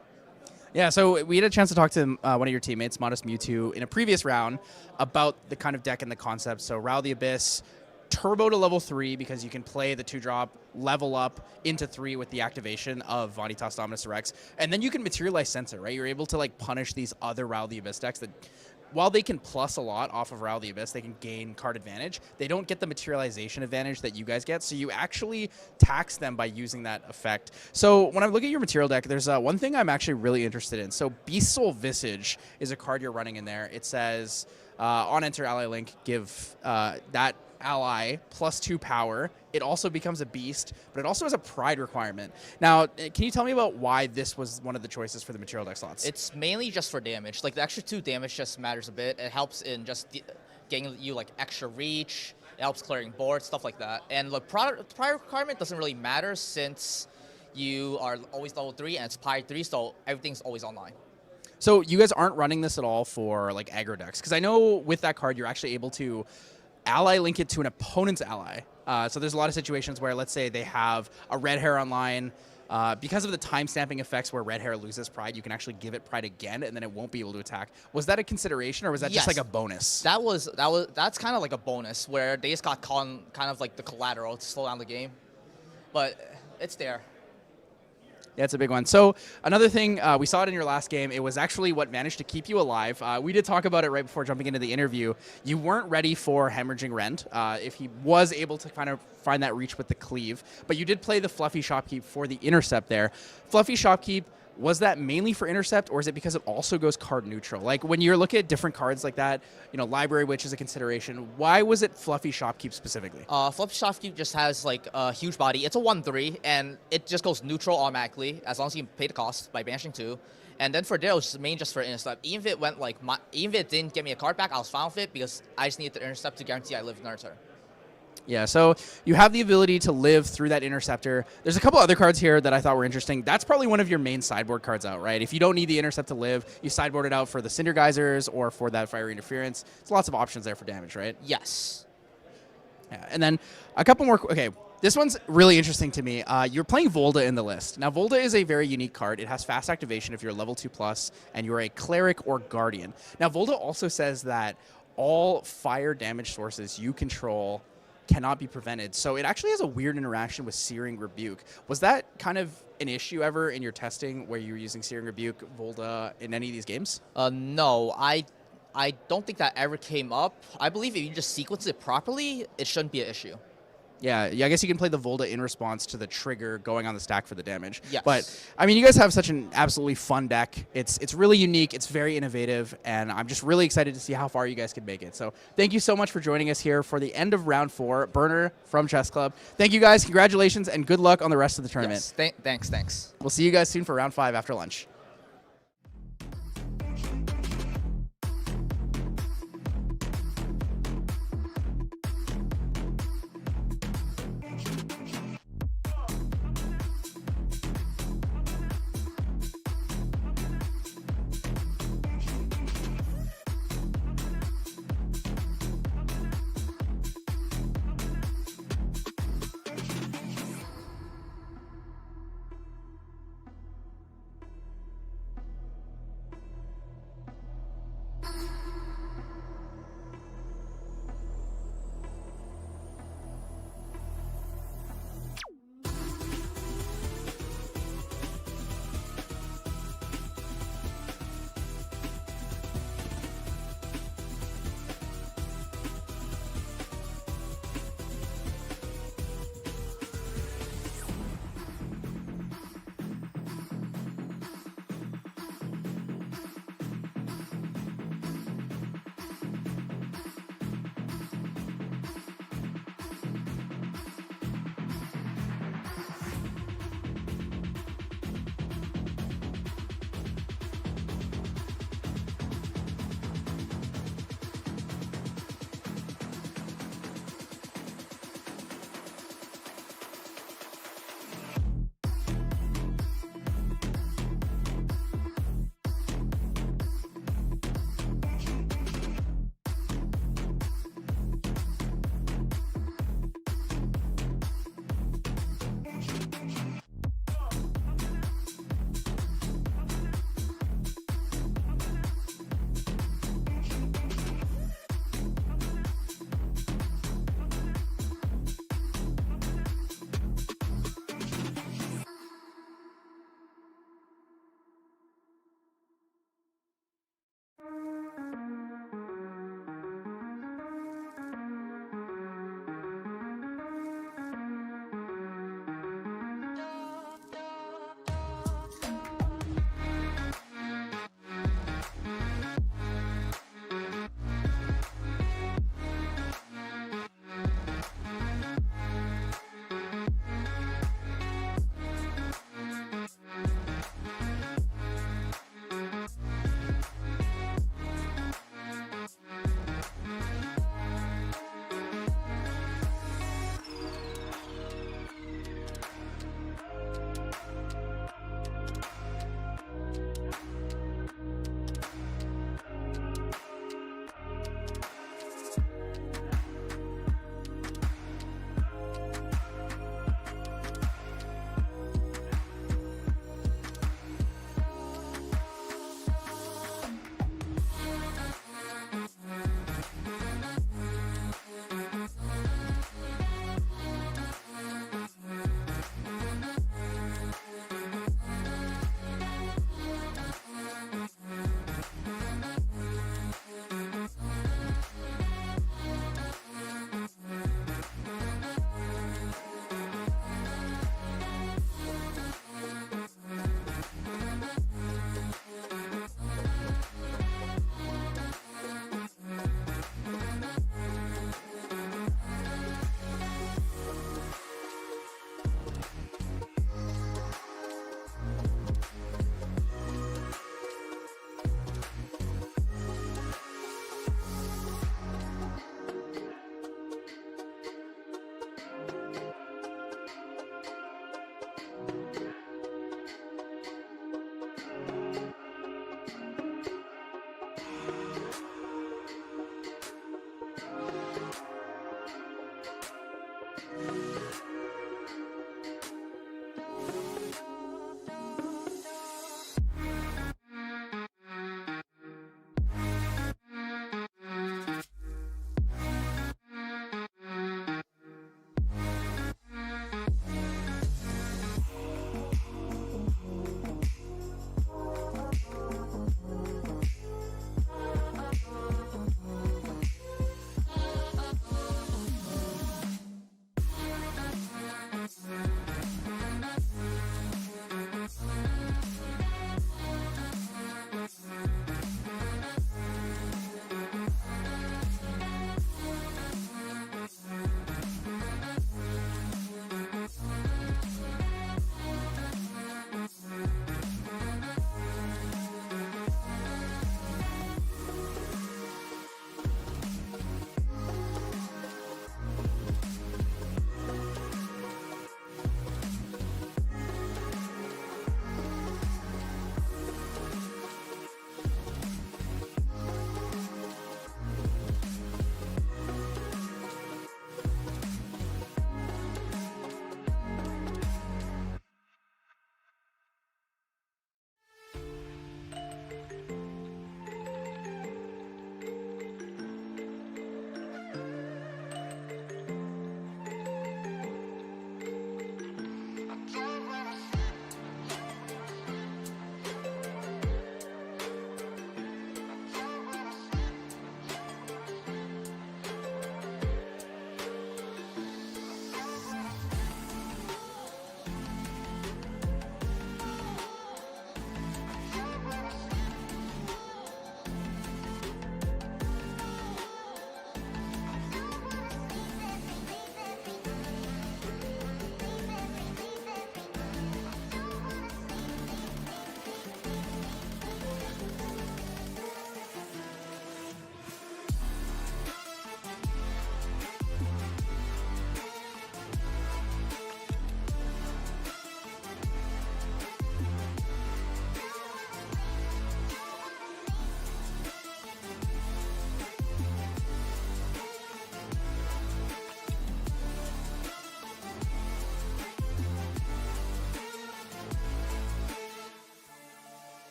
Yeah, so we had a chance to talk to one of your teammates, Modestmewtwo, in a previous round about the kind of deck and the concept. So Ral the Abyss, turbo to level 3 because you can play the 2-drop, level up into 3 with the activation of Vanitas Dominus Rex, and then you can materialize Censor, right? You're able to like punish these other Ral the Abyss decks that, while they can plus a lot off of Ral the Abyss, they can gain card advantage. They don't get the materialization advantage that you guys get, so you actually tax them by using that effect. So when I look at your material deck, there's one thing I'm actually really interested in. So Beast Soul Visage is a card you're running in there. It says, on enter ally link, give that ally +2 power. It also becomes a beast, but it also has a pride requirement. Now, can you tell me about why this was one of the choices for the material deck slots? It's mainly just for damage. Like, the extra 2 damage just matters a bit. It helps in just getting you like extra reach. It helps clearing boards, stuff like that. And the pride requirement doesn't really matter since you are always level 3 and it's pride 3, so everything's always online. So you guys aren't running this at all for like aggro decks? Because I know with that card, you're actually able to ally link it to an opponent's ally. So there's a lot of situations where, let's say they have a red hair online. Because of the time stamping effects where red hair loses pride, you can actually give it pride again, and then it won't be able to attack. Was that a consideration, or was that just like a bonus? That's kind of like a bonus where they just got kind of like the collateral to slow down the game. But it's there. Yeah, it's a big one. So another thing, we saw it in your last game. It was actually what managed to keep you alive. We did talk about it right before jumping into the interview. You weren't ready for Hemorrhaging Rend if he was able to kind of find that reach with the cleave. But you did play the Fluffy Shopkeep for the intercept there. Fluffy Shopkeep, was that mainly for intercept, or is it because it also goes card neutral? Like, when you're looking at different cards like that, you know, Library Witch is a consideration. Why was it Fluffy Shopkeep specifically? Fluffy Shopkeep just has like a huge body. It's a 1/3, and it just goes neutral automatically as long as you can pay the cost by banishing 2. And then for Diao, it's main just for intercept. Even if it went like, even if it didn't get me a card back, I was fine with it because I just needed the intercept to guarantee I live another turn. Yeah, so you have the ability to live through that Interceptor. There's a couple other cards here that I thought were interesting. That's probably one of your main sideboard cards out, right? If you don't need the Intercept to live, you sideboard it out for the Cinder Geysers or for that Fiery Interference. There's lots of options there for damage, right? Yes. Yeah, and then a couple more. Okay, this one's really interesting to me. You're playing Volda in the list. Now, Volda is a very unique card. It has fast activation if you're level 2+, and you're a Cleric or Guardian. Now, Volda also says that all fire damage sources you control cannot be prevented. So it actually has a weird interaction with Searing Rebuke. Was that kind of an issue ever in your testing where you were using Searing Rebuke, Volda, in any of these games? No, I don't think that ever came up. I believe if you just sequence it properly, it shouldn't be an issue. Yeah, I guess you can play the Volda in response to the trigger going on the stack for the damage. Yes. But, I mean, you guys have such an absolutely fun deck. It's really unique. It's very innovative. And I'm just really excited to see how far you guys can make it. So thank you so much for joining us here for the end of round 4. Burner from Chess Club. Thank you, guys. Congratulations, and good luck on the rest of the tournament. Yes, thanks. We'll see you guys soon for round 5 after lunch.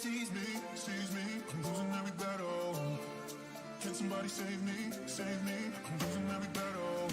sees me, I'm losing every battle. Can somebody save me, I'm losing every battle.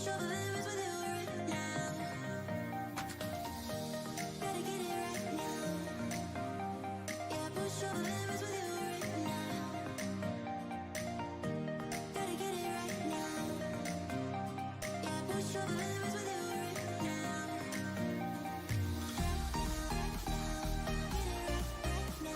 all the limits with you right now. Gotta get it right now. Yeah, push all the limits with you right now. Gotta get it right now. Yeah, push all the limits with you right now. Get it right now.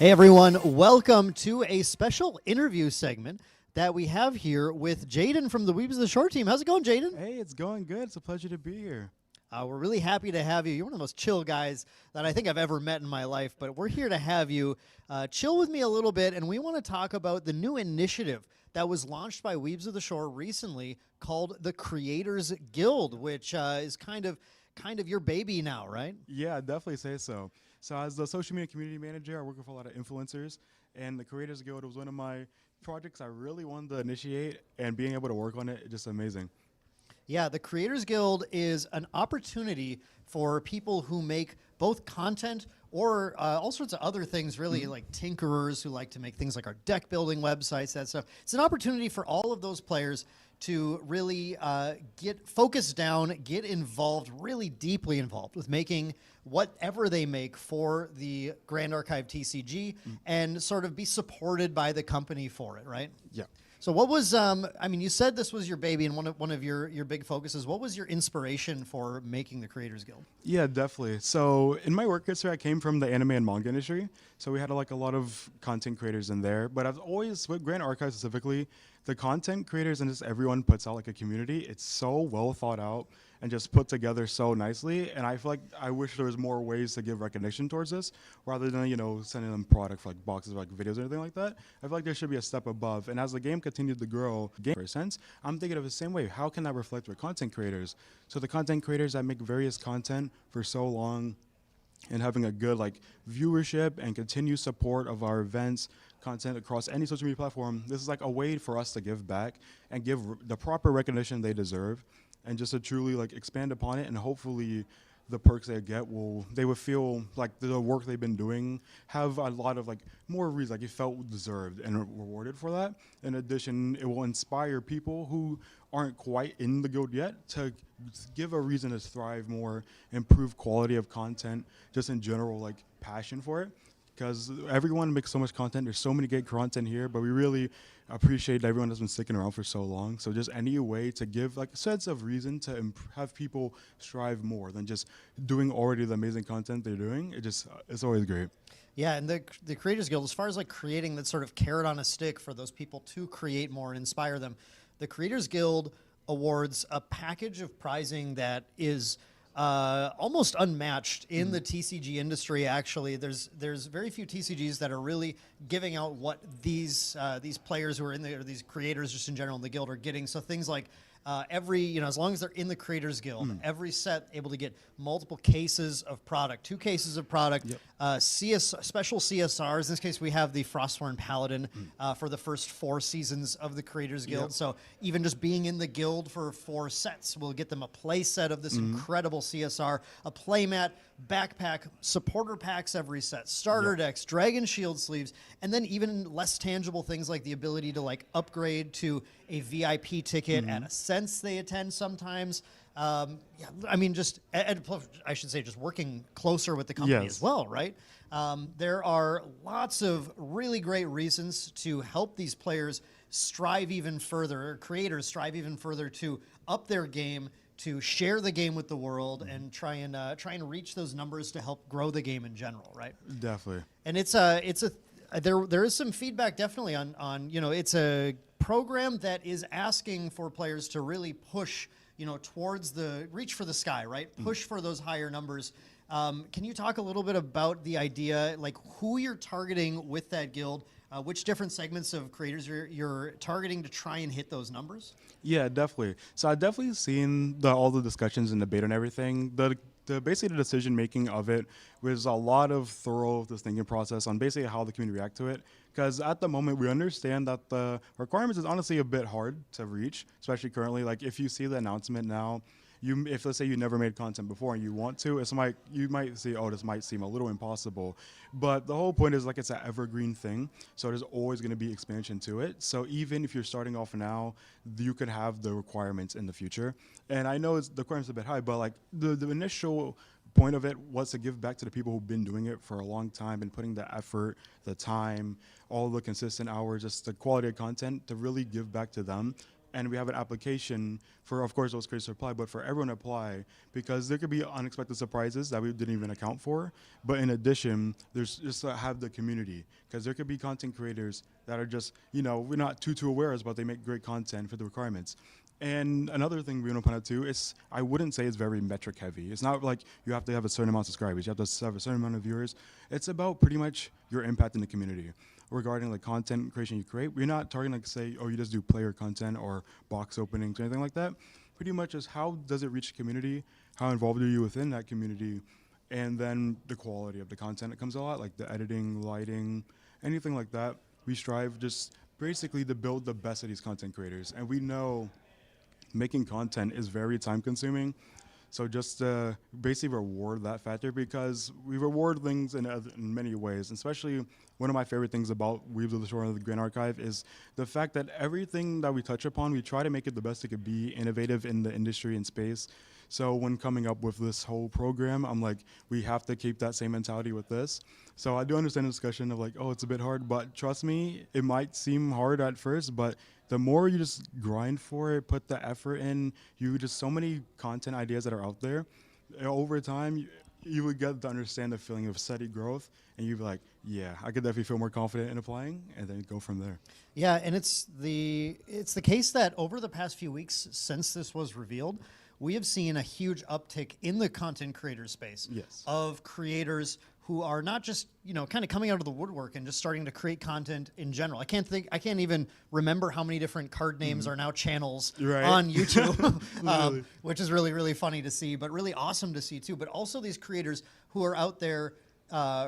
Hey everyone, welcome to a special interview segment that we have here with Jaden from the Weebs of the Shore team. How's it going, Jaden? Hey, it's going good. It's a pleasure to be here. We're really happy to have you. You're one of the most chill guys that I think I've ever met in my life, but we're here to have you chill with me a little bit, and we want to talk about the new initiative that was launched by Weebs of the Shore recently called the Creators Guild, which is kind of your baby now, right? Yeah, I'd definitely say so. So as the social media community manager, I work with a lot of influencers, and the Creators Guild was one of my projects I really wanted to initiate, and being able to work on it, just amazing. Yeah, the Creators Guild is an opportunity for people who make both content or all sorts of other things, really, like tinkerers who like to make things like our deck building websites, that stuff. It's an opportunity for all of those players to really get focused down, get involved, really deeply involved with making whatever they make for the Grand Archive TCG and sort of be supported by the company for it, right? Yeah. So what was, I mean, you said this was your baby and one of your big focuses. What was your inspiration for making the Creators Guild? Yeah, definitely. So in my work history, I came from the anime and manga industry. So we had like a lot of content creators in there. But I've always, with Grand Archive specifically, the content creators and just everyone puts out like a community. It's so well thought out and just put together so nicely. And I feel like I wish there was more ways to give recognition towards this rather than, you know, sending them product like boxes of like videos or anything like that. I feel like there should be a step above. And as the game continued to grow, for a sense, I'm thinking of the same way. How can that reflect with content creators? So the content creators that make various content for so long and having a good like viewership and continued support of our events, content across any social media platform, this is like a way for us to give back and give the proper recognition they deserve, and just to truly like expand upon it, and hopefully the perks they get they would feel like the work they've been doing have a lot of like more reasons, like it felt deserved and rewarded for that. In addition, it will inspire people who aren't quite in the guild yet to give a reason to thrive more, improve quality of content, just in general like passion for it. Because everyone makes so much content. There's so many great content here, but we really appreciate everyone that's been sticking around for so long. So just any way to give like a sense of reason to have people strive more than just doing already the amazing content they're doing. It's always great. Yeah, and the Creators Guild, as far as like creating that sort of carrot on a stick for those people to create more and inspire them, the Creators Guild awards a package of prizing that is almost unmatched in the TCG industry. Actually, there's very few TCGs that are really giving out what these players who are in there, or these creators just in general in the guild, are getting. So things like as long as they're in the Creators Guild, every set able to get multiple cases of product, 2 cases of product, special CSRs. In this case, we have the Frostborn Paladin for the first 4 seasons of the Creators Guild. So even just being in the guild for 4 sets will get them a play set of this incredible CSR, a playmat, backpack, supporter packs every set, starter decks, Dragon Shield sleeves, and then even less tangible things like the ability to like upgrade to a VIP ticket at Ascent they attend sometimes. I mean, I should say just working closer with the company as well, right? There are lots of really great reasons to help these players strive even further, or creators strive even further to up their game, to share the game with the world, and try and reach those numbers to help grow the game in general, right? Definitely. And there is some feedback definitely on it's a program that is asking for players to really push towards reach for the sky, right? Push for those higher numbers. Can you talk a little bit about the idea, like who you're targeting with that guild? Which different segments of creators you're targeting to try and hit those numbers? Yeah, definitely. So I've definitely seen all the discussions and debate and everything. Basically the decision making of it was a lot of thorough thinking process on basically how the community react to it. Because at the moment we understand that the requirements is honestly a bit hard to reach, especially currently. Like if you see the announcement now, if let's say you never made content before and you want to, you might say, oh, this might seem a little impossible. But the whole point is like it's an evergreen thing, so there's always going to be expansion to it. So even if you're starting off now, you could have the requirements in the future. And I know the requirements are a bit high, but like the initial point of it was to give back to the people who've been doing it for a long time and putting the effort, the time, all the consistent hours, just the quality of content, to really give back to them. and we have an application for, of course, those creators to apply, but for everyone to apply, because there could be unexpected surprises that we didn't even account for. But in addition, there's just to have the community, because there could be content creators that are just, we're not too aware of, but they make great content for the requirements. And another thing we want to point out too is I wouldn't say it's very metric heavy. It's not like you have to have a certain amount of subscribers, you have to have a certain amount of viewers. It's about pretty much your impact in the community. Regarding like content creation you create, we're not targeting like say, oh, you just do player content or box openings or anything like that. Pretty much is how does it reach the community, how involved are you within that community, and then the quality of the content that comes a lot, like the editing, lighting, anything like that. We strive just basically to build the best of these content creators, and we know making content is very time consuming. So just to basically reward that factor, because we reward things in many ways, especially one of my favorite things about Weaves of the Shore of the Grand Archive is the fact that everything that we touch upon, we try to make it the best it could be, innovative in the industry and space. So when coming up with this whole program, I'm like, we have to keep that same mentality with this. So I do understand the discussion of like, oh, it's a bit hard, but trust me, it might seem hard at first, but the more you just grind for it, put the effort in, just so many content ideas that are out there, over time, you would get to understand the feeling of steady growth, and you'd be like, yeah, I could definitely feel more confident in applying, and then go from there. Yeah, and it's the case that over the past few weeks since this was revealed, we have seen a huge uptick in the content creator space of creators who are not just, kind of coming out of the woodwork and just starting to create content in general. I can't even remember how many different card names are now channels on YouTube, which is really, really funny to see, but really awesome to see too. But also these creators who are out there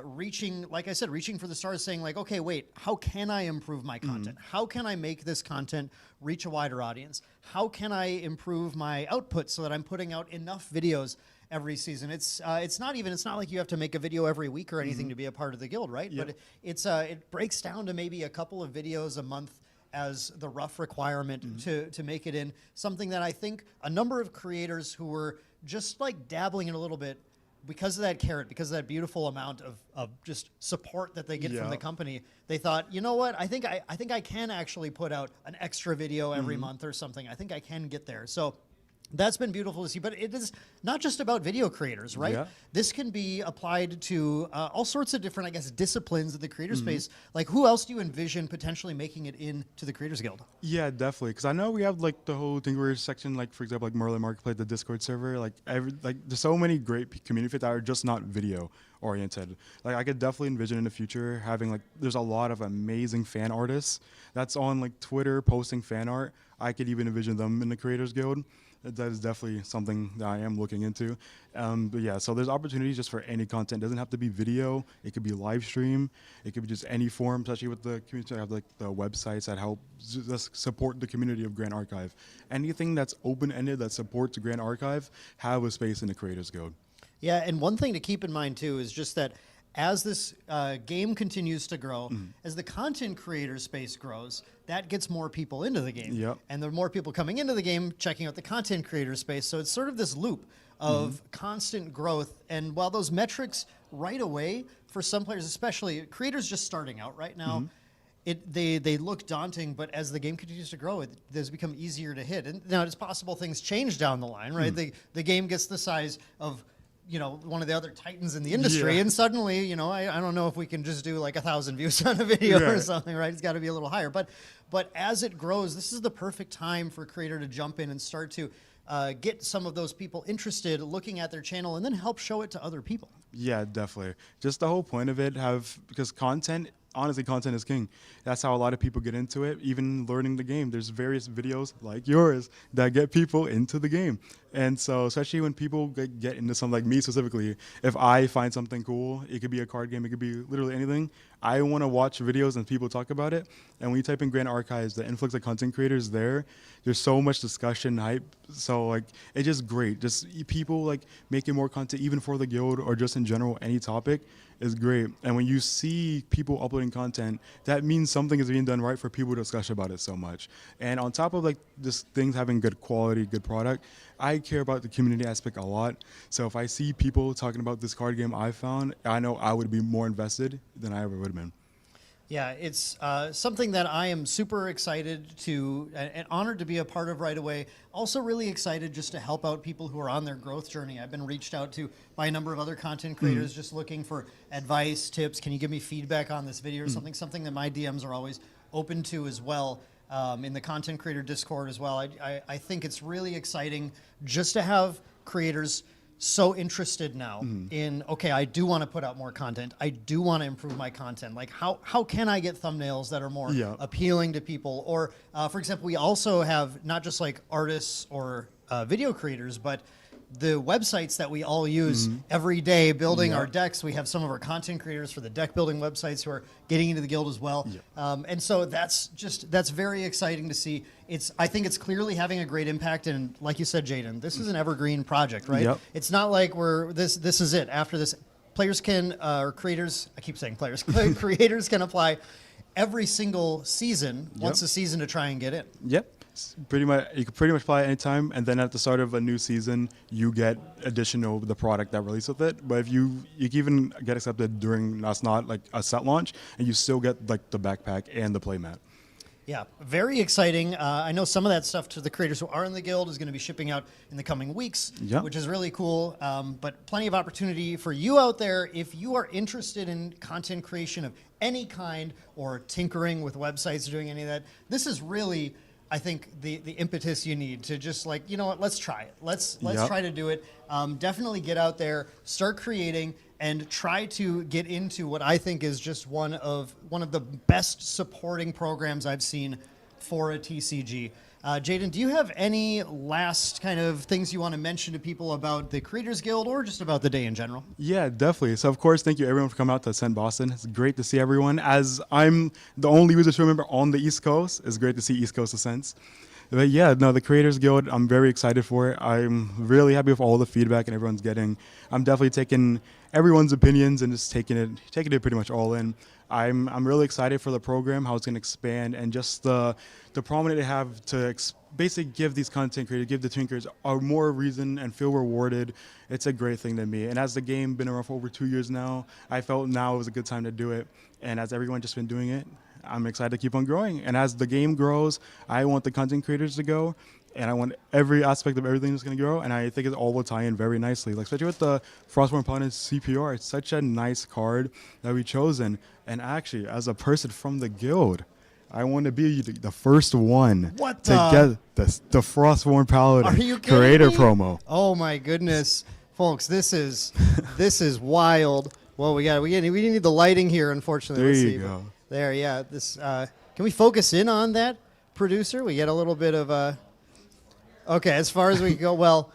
reaching, like I said, reaching for the stars, saying like, okay, wait, how can I improve my content? How can I make this content reach a wider audience? How can I improve my output so that I'm putting out enough videos every season? It's not like you have to make a video every week or anything to be a part of the guild, right? But it breaks down to maybe a couple of videos a month as the rough requirement to make it in. Something that I think a number of creators who were just like dabbling in a little bit, because of that carrot, because of that beautiful amount of just support that they get from the company, they thought, you know what, I think I can actually put out an extra video every month or something. I think I can get there. So that's been beautiful to see, but it is not just about video creators, right? Yeah. This can be applied to all sorts of different, I guess, disciplines of the creator space. Like, who else do you envision potentially making it into the Creators Guild? Yeah, definitely, because I know we have like the whole Thingiverse section, like for example, like Merlin Marketplace, the Discord server. Like, there's so many great community fits that are just not video oriented. Like, I could definitely envision in the future having like, there's a lot of amazing fan artists that's on like Twitter posting fan art. I could even envision them in the Creators Guild. That is definitely something that I am looking into. But yeah, so there's opportunities just for any content. It doesn't have to be video. It could be live stream. It could be just any form, especially with the community. I have like the websites that help just support the community of Grand Archive. Anything that's open-ended that supports Grand Archive, have a space in the Creators Guild. Yeah, and one thing to keep in mind too is just that as this game continues to grow, as the content creator space grows, that gets more people into the game. Yep. And the more people coming into the game, checking out the content creator space. So it's sort of this loop of constant growth. And while those metrics right away, for some players, especially creators just starting out right now, they look daunting, but as the game continues to grow, it does become easier to hit. And now it's possible things change down the line, right? The game gets the size of one of the other titans in the industry, and suddenly, I don't know if we can just do like 1,000 views on a video or something, right? It's got to be a little higher. But as it grows, this is the perfect time for a creator to jump in and start to get some of those people interested, looking at their channel, and then help show it to other people. Yeah, definitely. Just the whole point of it, because content, honestly, content is king. That's how a lot of people get into it, even learning the game. There's various videos like yours that get people into the game. And so especially when people get into something like me specifically, if I find something cool, it could be a card game, it could be literally anything, I want to watch videos and people talk about it. And when you type in Grand Archives, the influx of content creators there's so much discussion, hype. So like, it's just great. Just people like making more content even for the guild or just in general, any topic is great. And when you see people uploading content, that means something is being done right for people to discuss about it so much. And on top of like just things having good quality, good product, I care about the community aspect a lot. So if I see people talking about this card game I found, I know I would be more invested than I ever would have been. Yeah, it's something that I am super excited to and honored to be a part of right away. Also really excited just to help out people who are on their growth journey. I've been reached out to by a number of other content creators just looking for advice, tips. Can you give me feedback on this video or something that my DMs are always open to as well. In the content creator Discord as well. I think it's really exciting just to have creators so interested now in, okay, I do want to put out more content. I do want to improve my content. Like, how can I get thumbnails that are more appealing to people? Or, for example, we also have not just like artists or video creators, but the websites that we all use every day building our decks. We have some of our content creators for the deck building websites who are getting into the guild as well. And so that's very exciting to see. I think it's clearly having a great impact. And like you said, Jaden, this is an evergreen project, right? It's not like this is it. After this, players can, or creators, I keep saying players, creators can apply every single season, once a season to try and get in. Pretty much, you can pretty much apply it anytime, and then at the start of a new season, you get additional the product that released with it. But if you can even get accepted during that's not like a set launch, and you still get like the backpack and the playmat. Yeah, very exciting. I know some of that stuff to the creators who are in the guild is going to be shipping out in the coming weeks, which is really cool. But plenty of opportunity for you out there if you are interested in content creation of any kind or tinkering with websites or doing any of that. This is really, I think, the impetus you need to just like, you know what, let's try it. Let's try to do it. Definitely get out there, start creating, and try to get into what I think is just one of the best supporting programs I've seen for a TCG. Jaden, do you have any last kind of things you want to mention to people about the Creators Guild or just about the day in general? Yeah, definitely. So, of course, thank you everyone for coming out to Ascent Boston. It's great to see everyone. As I'm the only user to remember on the East Coast, it's great to see East Coast Ascents. But yeah, no, the Creators Guild, I'm very excited for it. I'm really happy with all the feedback and everyone's getting. I'm definitely taking everyone's opinions and just taking it pretty much all in. I'm really excited for the program, how it's going to expand, and just the prominent they have to basically give these content creators, give the Twinkers a more reason and feel rewarded. It's a great thing to me. And as the game been around for over 2 years now, I felt now was a good time to do it. And as everyone just been doing it, I'm excited to keep on growing. And as the game grows, I want the content creators to go, and I want every aspect of everything that's going to grow, and I think it all will tie in very nicely. Like, especially with the Frostborn Opponent's CPR, it's such a nice card that we've chosen. And actually, as a person from the guild, I want to be the first one to get the Frostborn Paladin creator promo. Oh my goodness, folks, this is wild. Well, we need the lighting here, unfortunately. There you go. There, yeah. This can we focus in on that, producer? We get a little bit of okay, as far as we go, well,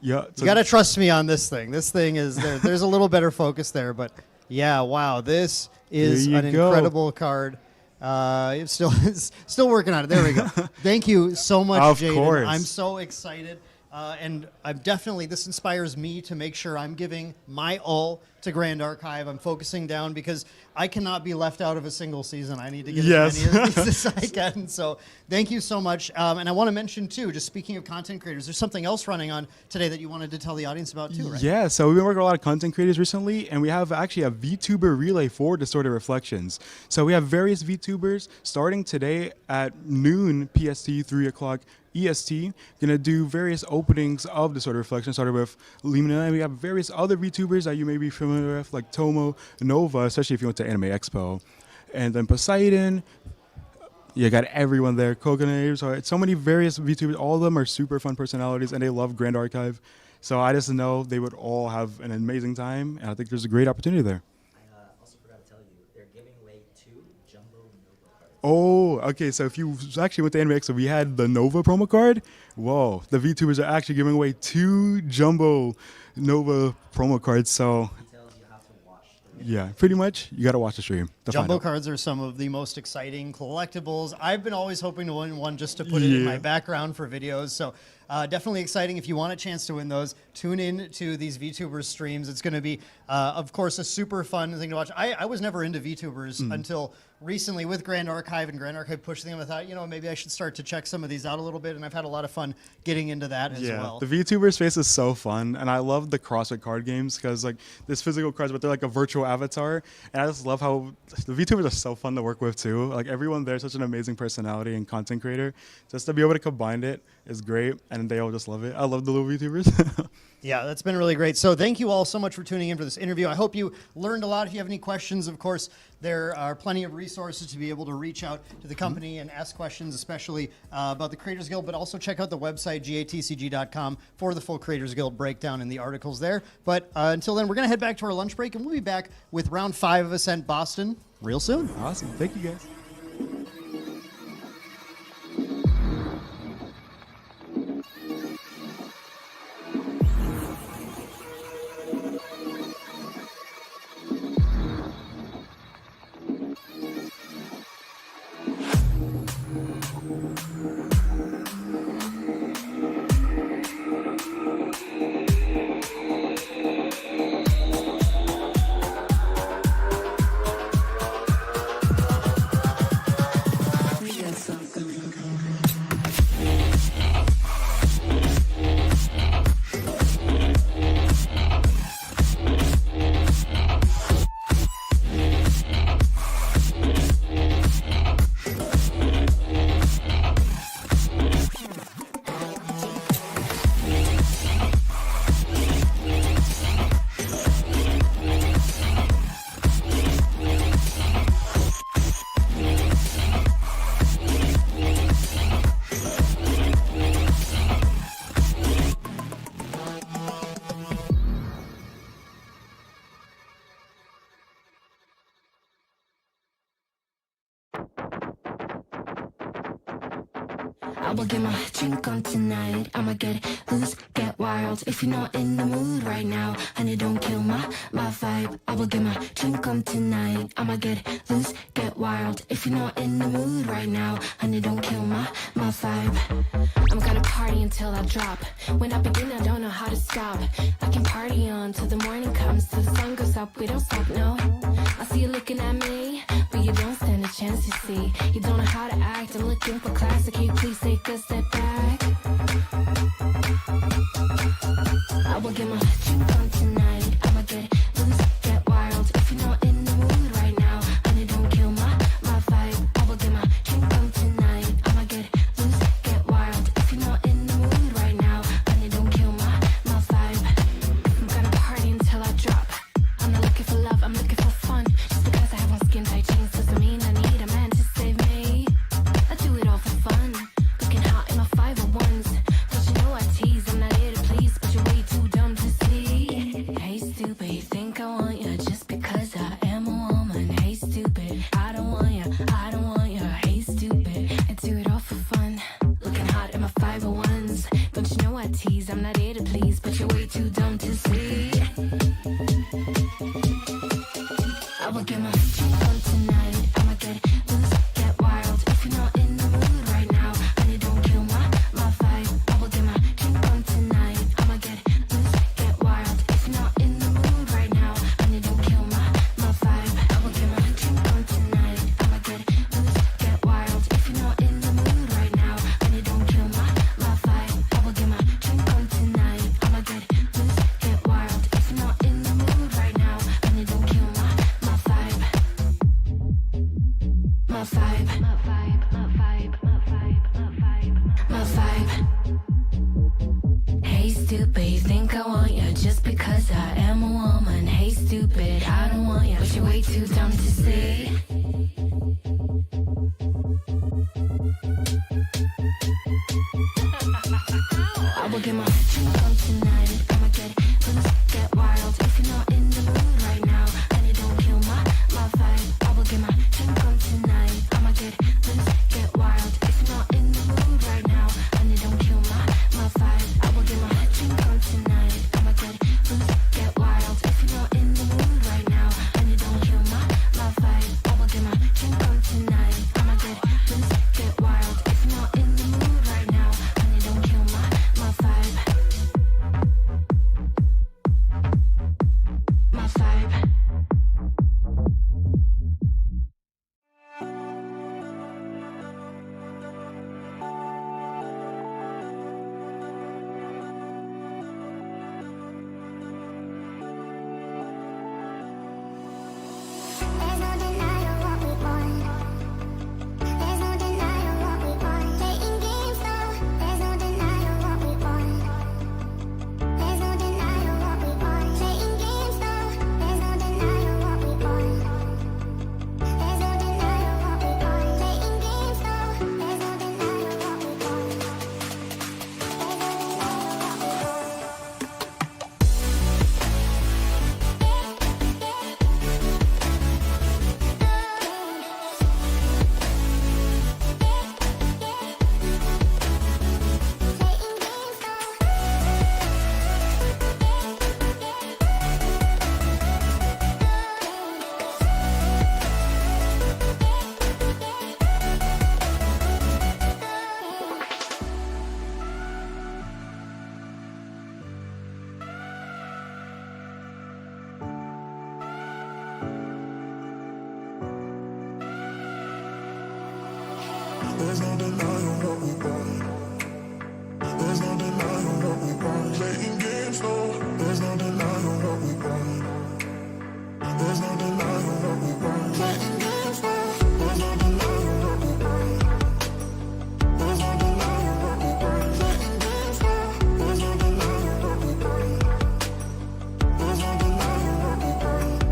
you got to trust me on this thing. This thing is there's a little better focus there, but yeah, wow, this is an incredible card. It's still working on it. There we go. Thank you so much, Jaden. Of course. I'm so excited. And I'm definitely, this inspires me to make sure I'm giving my all to Grand Archive. I'm focusing down because I cannot be left out of a single season. I need to get as many of these as I can. So thank you so much. And I want to mention, too, just speaking of content creators, there's something else running on today that you wanted to tell the audience about, too, right? Yeah, so we've been working with a lot of content creators recently, and we have actually a VTuber relay for Distorted Reflections. So we have various VTubers starting today at noon PST, 3 o'clock EST, gonna do various openings of Distorted Reflection. Started with Lemina, and we have various other VTubers that you may be familiar with, like Tomo, Nova, especially if you went to Anime Expo, and then Poseidon. You got everyone there, Coconut, so many various VTubers. All of them are super fun personalities, and they love Grand Archive. So I just know they would all have an amazing time, and I think there's a great opportunity there. Oh, okay. So if you actually went to Anime Expo, we had the Nova promo card. Whoa, the VTubers are actually giving away 2 jumbo Nova promo cards. So yeah, pretty much you got to watch the stream. Jumbo cards are some of the most exciting collectibles. I've been always hoping to win one just to put it in my background for videos. So definitely exciting. If you want a chance to win those, tune in to these VTubers streams. It's going to be, of course, a super fun thing to watch. I was never into VTubers until recently with Grand Archive and Grand Archive pushing them. I thought, maybe I should start to check some of these out a little bit, and I've had a lot of fun getting into that as well. The VTuber space is so fun, and I love the CrossFit card games because like there's physical cards, but they're like a virtual avatar, and I just love how the VTubers are so fun to work with too. Like everyone there is such an amazing personality and content creator. Just to be able to combine it is great, and they all just love it. I love the little VTubers. Yeah, that's been really great. So thank you all so much for tuning in for this interview. I hope you learned a lot. If you have any questions, of course, there are plenty of resources to be able to reach out to the company and ask questions, especially about the Creators Guild, but also check out the website, gatcg.com, for the full Creators Guild breakdown and the articles there. But until then, we're going to head back to our lunch break, and we'll be back with round 5 of Ascent Boston real soon. Awesome. Thank you, guys. I will get my drink on tonight. I'ma get loose, get wild. If you're not in the mood right now, honey, don't kill my vibe. I will get my drink on tonight. I'ma get loose, get wild. If you're not in the mood right now, honey, don't kill my vibe. I'm gonna party until I drop. When I begin, I don't know how to stop. I can party on till the morning comes, till the sun goes up. We don't stop, no. I see you looking at me, but you don't stand a chance, you see. You don't know how to act. I'm looking for class. Can you please take a step back? I will get my drink on tonight. I'ma get loose, get wild. If you're not in the mood right now, honey, don't kill my vibe. I will get my drink on tonight. I'ma get loose, get wild. If you're not in the mood right now, honey, don't kill my vibe. I'm gonna party until I drop. I'm not looking for love, I'm looking for fun. Just because I have on skin tight jeans doesn't mean I need a man to save me. I do it all for fun. Looking hot in my 501s. Don't you know I tease? I'm not here to please, but you're way too dumb to see. Hey stupid, you think I want you just because I am a woman. Hey stupid, I don't want you, I don't want you. Hey stupid, I do it all for fun. Looking hot in my 501s. Don't you know I tease? I'm not here to please, but you're way too dumb to see. I will get my drink on tonight. I'ma get loose, get wild. If you're not in the mood right now, honey, don't kill my vibe. I will get my drink on tonight. I'ma get loose, get wild. If you're not in the mood right now, honey, don't kill my vibe. I will get my drink on tonight. I'ma get loose, get wild. If you're not in the mood right now, honey, don't kill my vibe. I will get my drink on tonight. I'ma get loose, get wild. If you're not in the mood right now, honey, don't kill my vibe. My vibe. My vibe. My vibe. My vibe. My vibe. My vibe. Hey stupid, you think I want you just because I am a woman. Hey stupid, I don't want you, but you're way too dumb to see. I will get my drink on tonight. I'ma get loose, get wild. If you're not in the mood right now, honey, don't kill my vibe. I will get my drink on tonight. I'ma get loose, There's no denying what we want. There's no denying what we want. Playing games, no. There's no denying what we want. There's no denying what we want. Playing games, no. There's no denying what we want. There's no denying what we want. Playing games, no. There's no denying what we want. There's no denying what we want.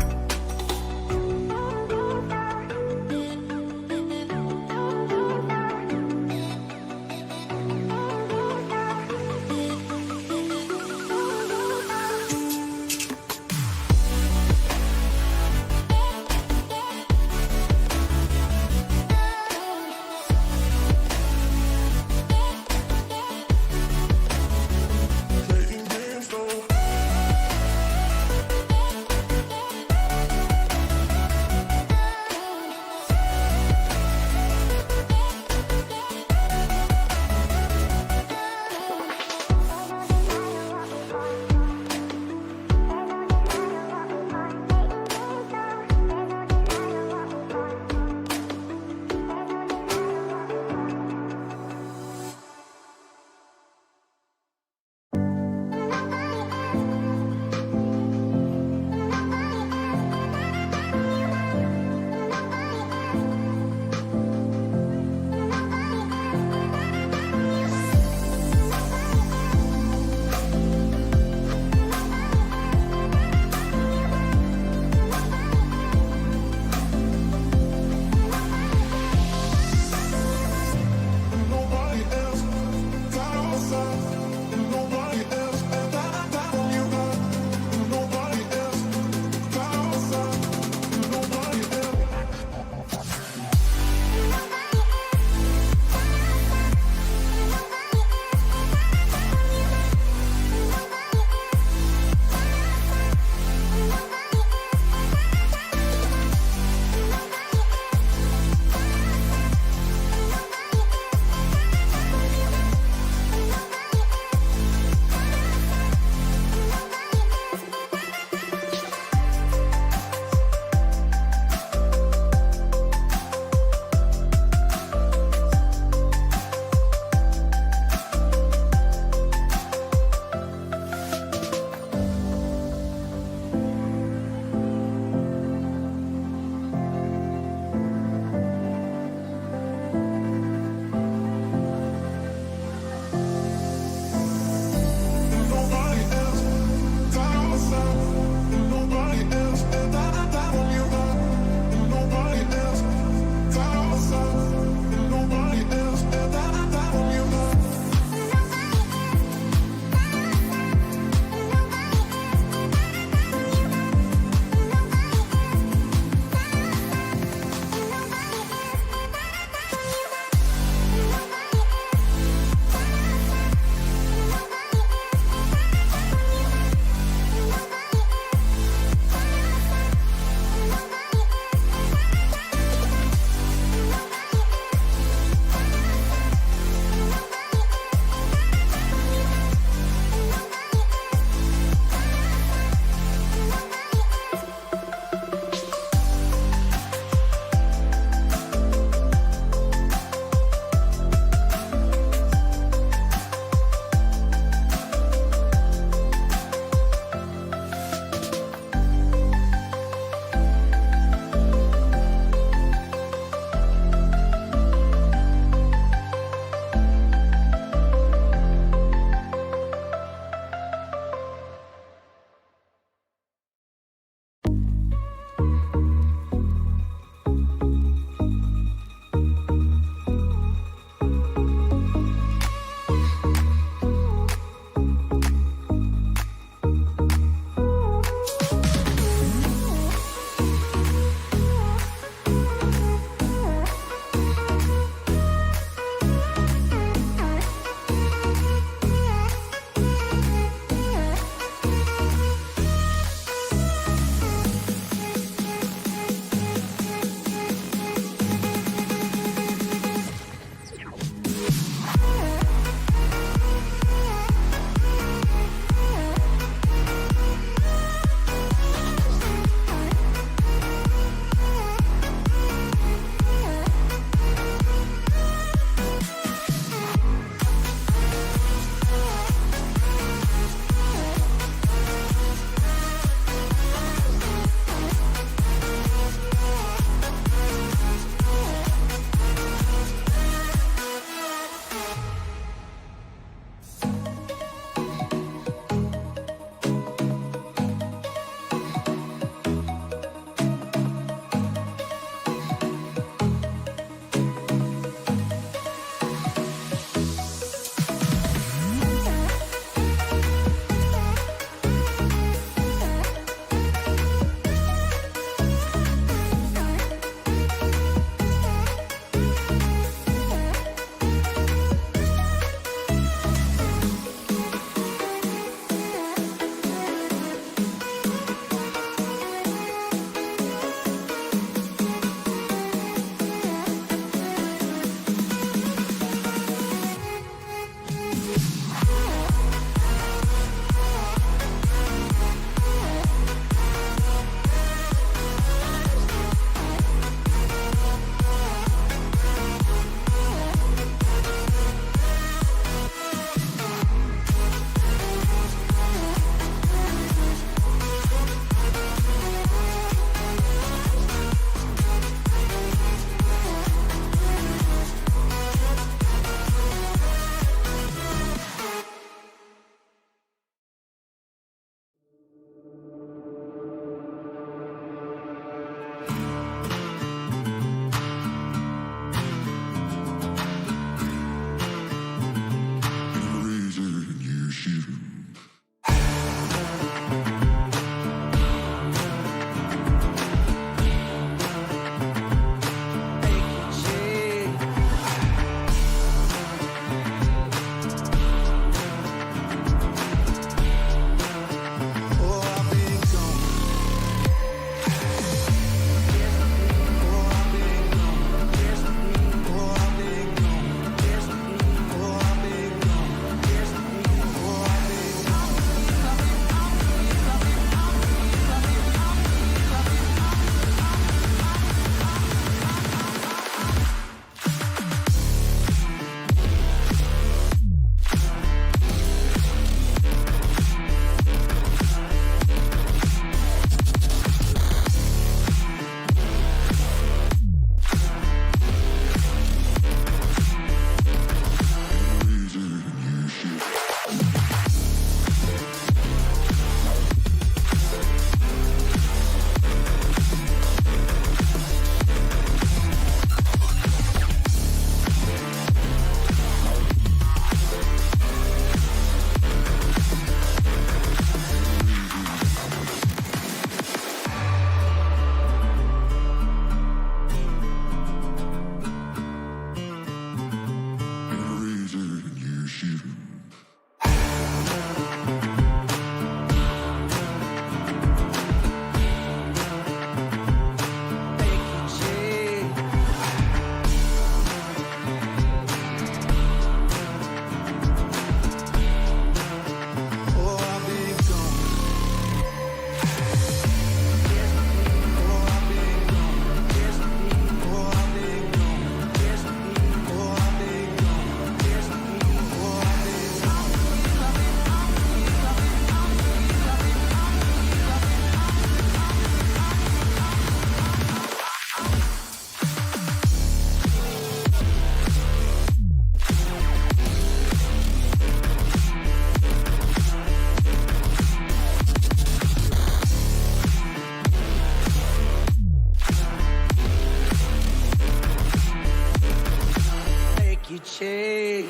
chase.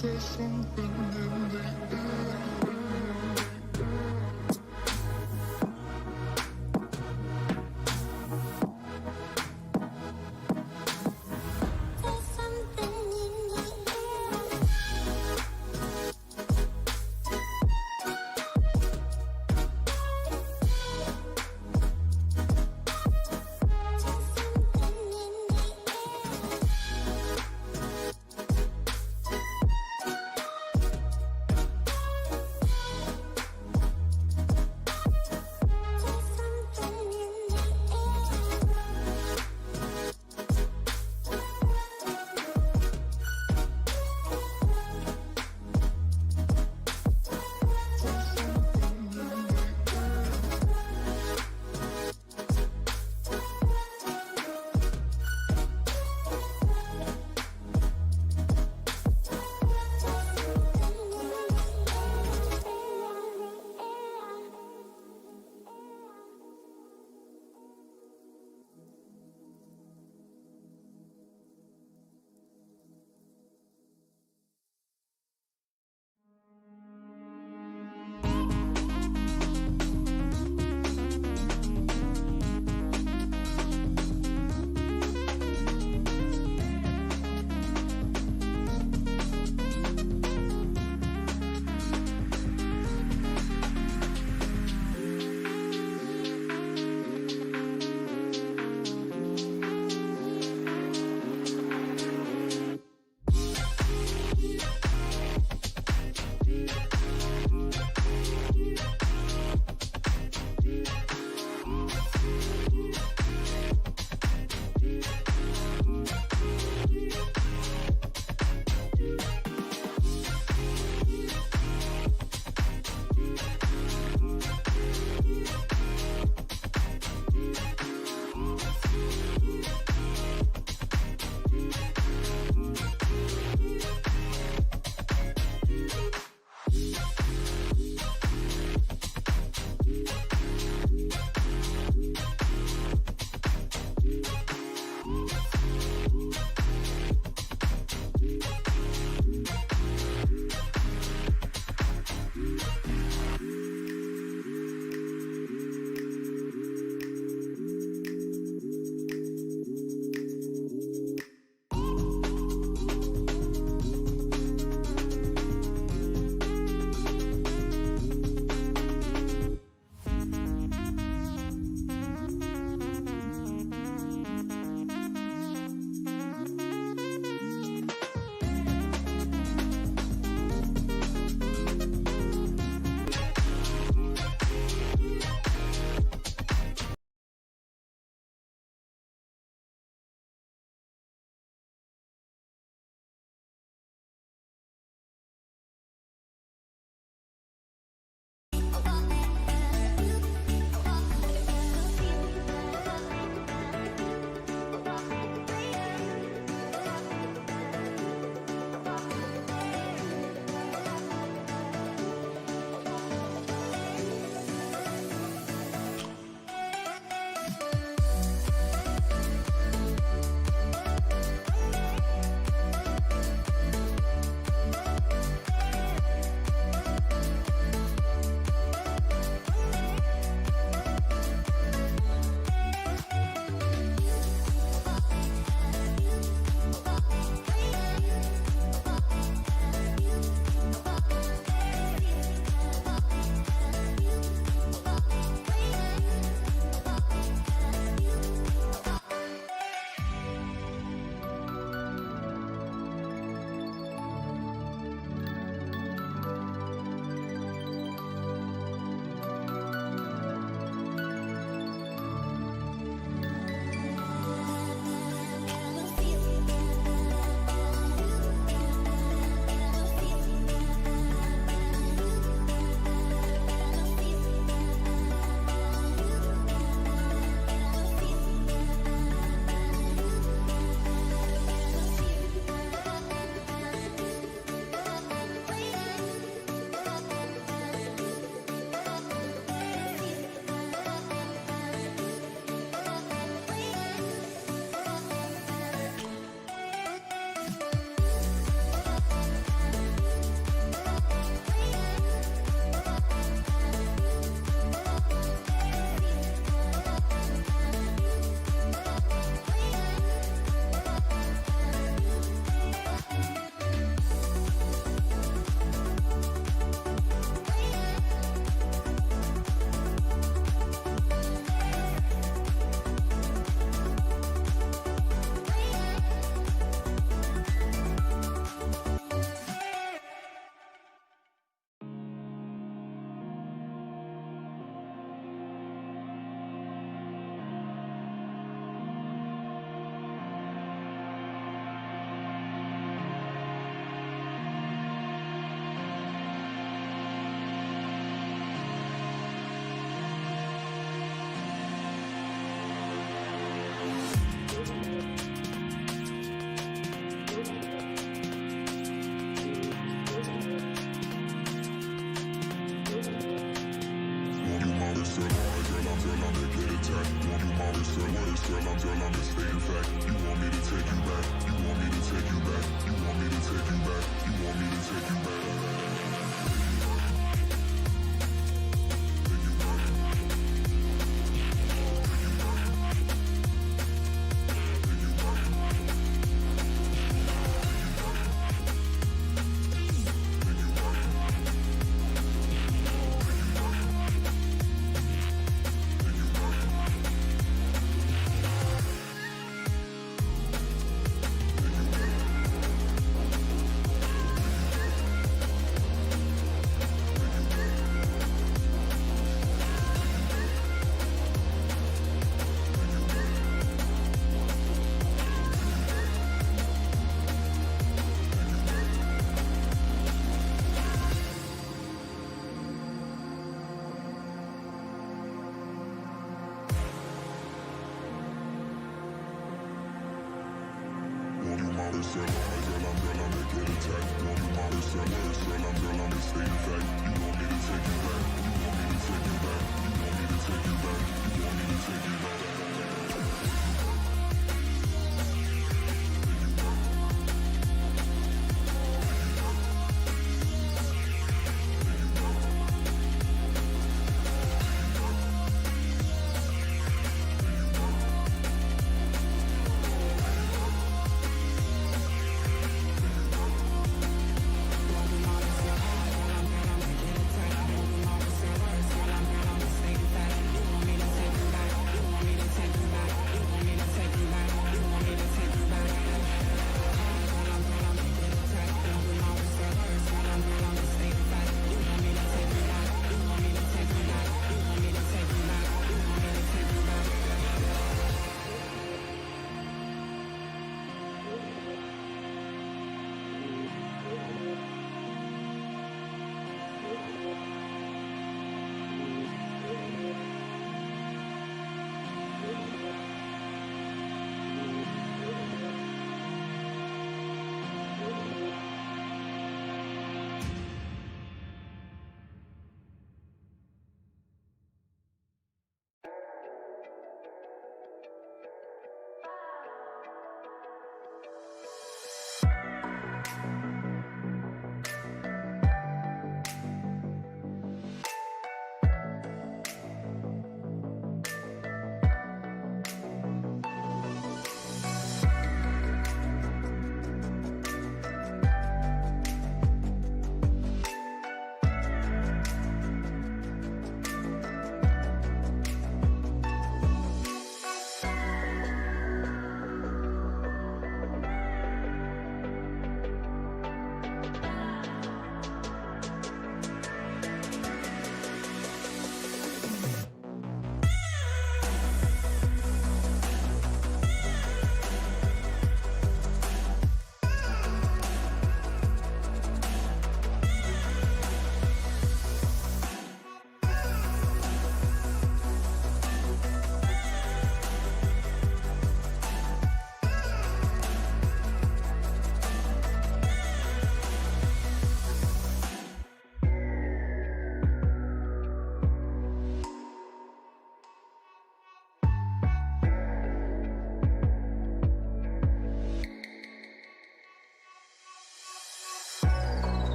There's something in the air.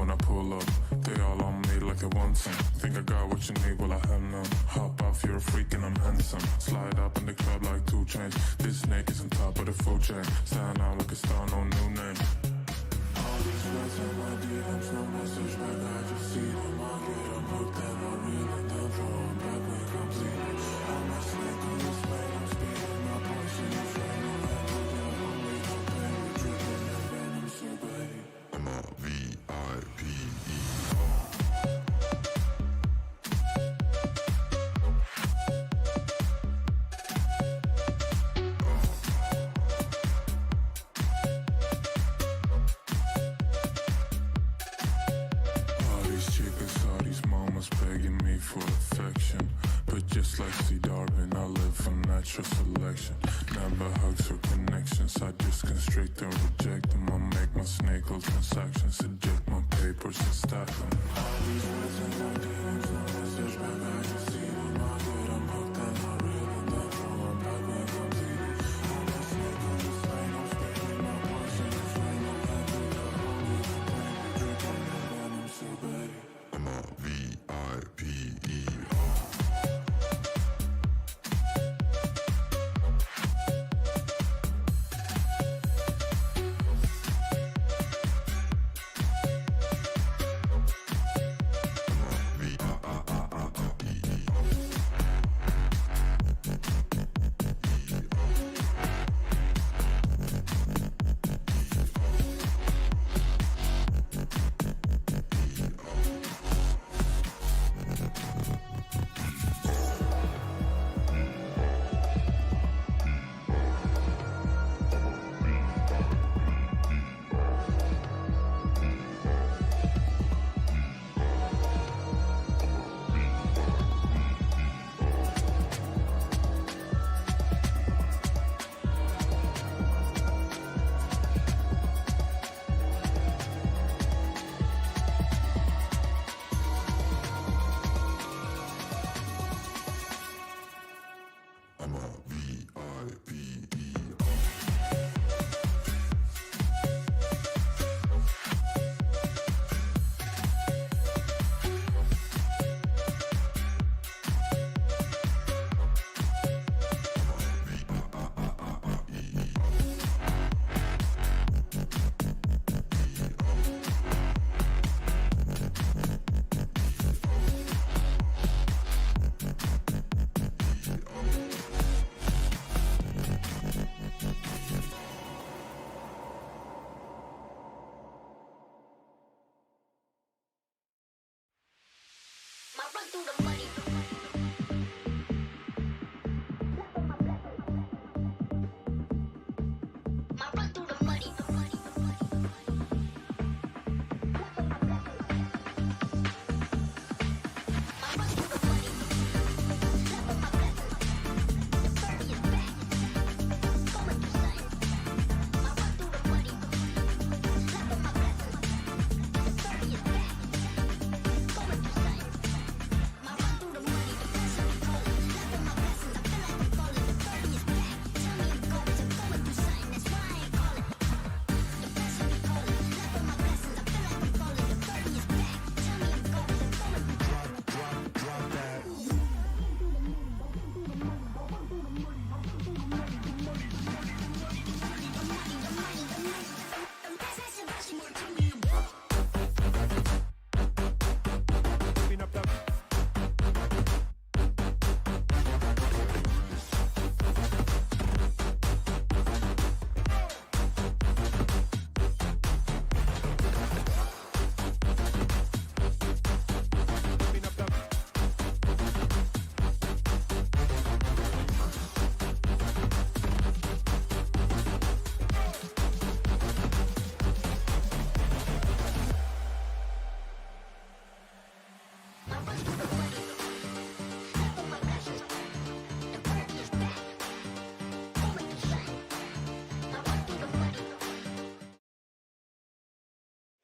when I pull up. They all on me like they want some. Think I got what you need, well I have none. Hop off, you're a freak and I'm handsome. Slide up in the club like 2 chains. This snake is on top of the food chain. Stand out like a star, no new name. All these flights in my DMs, no message back, I just see them. I get them hooked and I reel and then throw them back when complete. I'm a snake on this lane, I'm speeding my poison is raining. I'm a V-I-P-E. All these chicas, all these mamas begging me for affection. But just like C. Darwin, I live for natural selection. Never hugs or connections, I just constrict and reject them. I make my snake hole transactions, eject my papers and stack them. All these words in my DMs, no message back, I can see them. I get them hooked and I reel and then throw them back when completed. I'm a snake on this lane, I'm speeding my poison is rain. I can't do the holy, the pain, the drinking, and I'm so bad. I'm a V-I-P-E.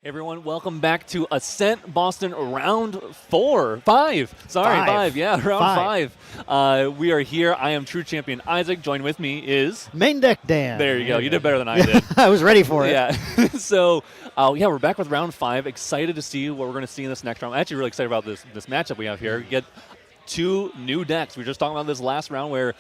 Hey everyone, welcome back to Ascent Boston round 5. Sorry, yeah, round 5. We are here. I am True Champion Isaac. Joined with me is Main deck Dan. There you go. You did better than I did. I was ready for it. Yeah. So, we're back with round 5. Excited to see what we're going to see in this next round. I'm actually really excited about this matchup we have here. Get 2 new decks. We were just talking about this last round where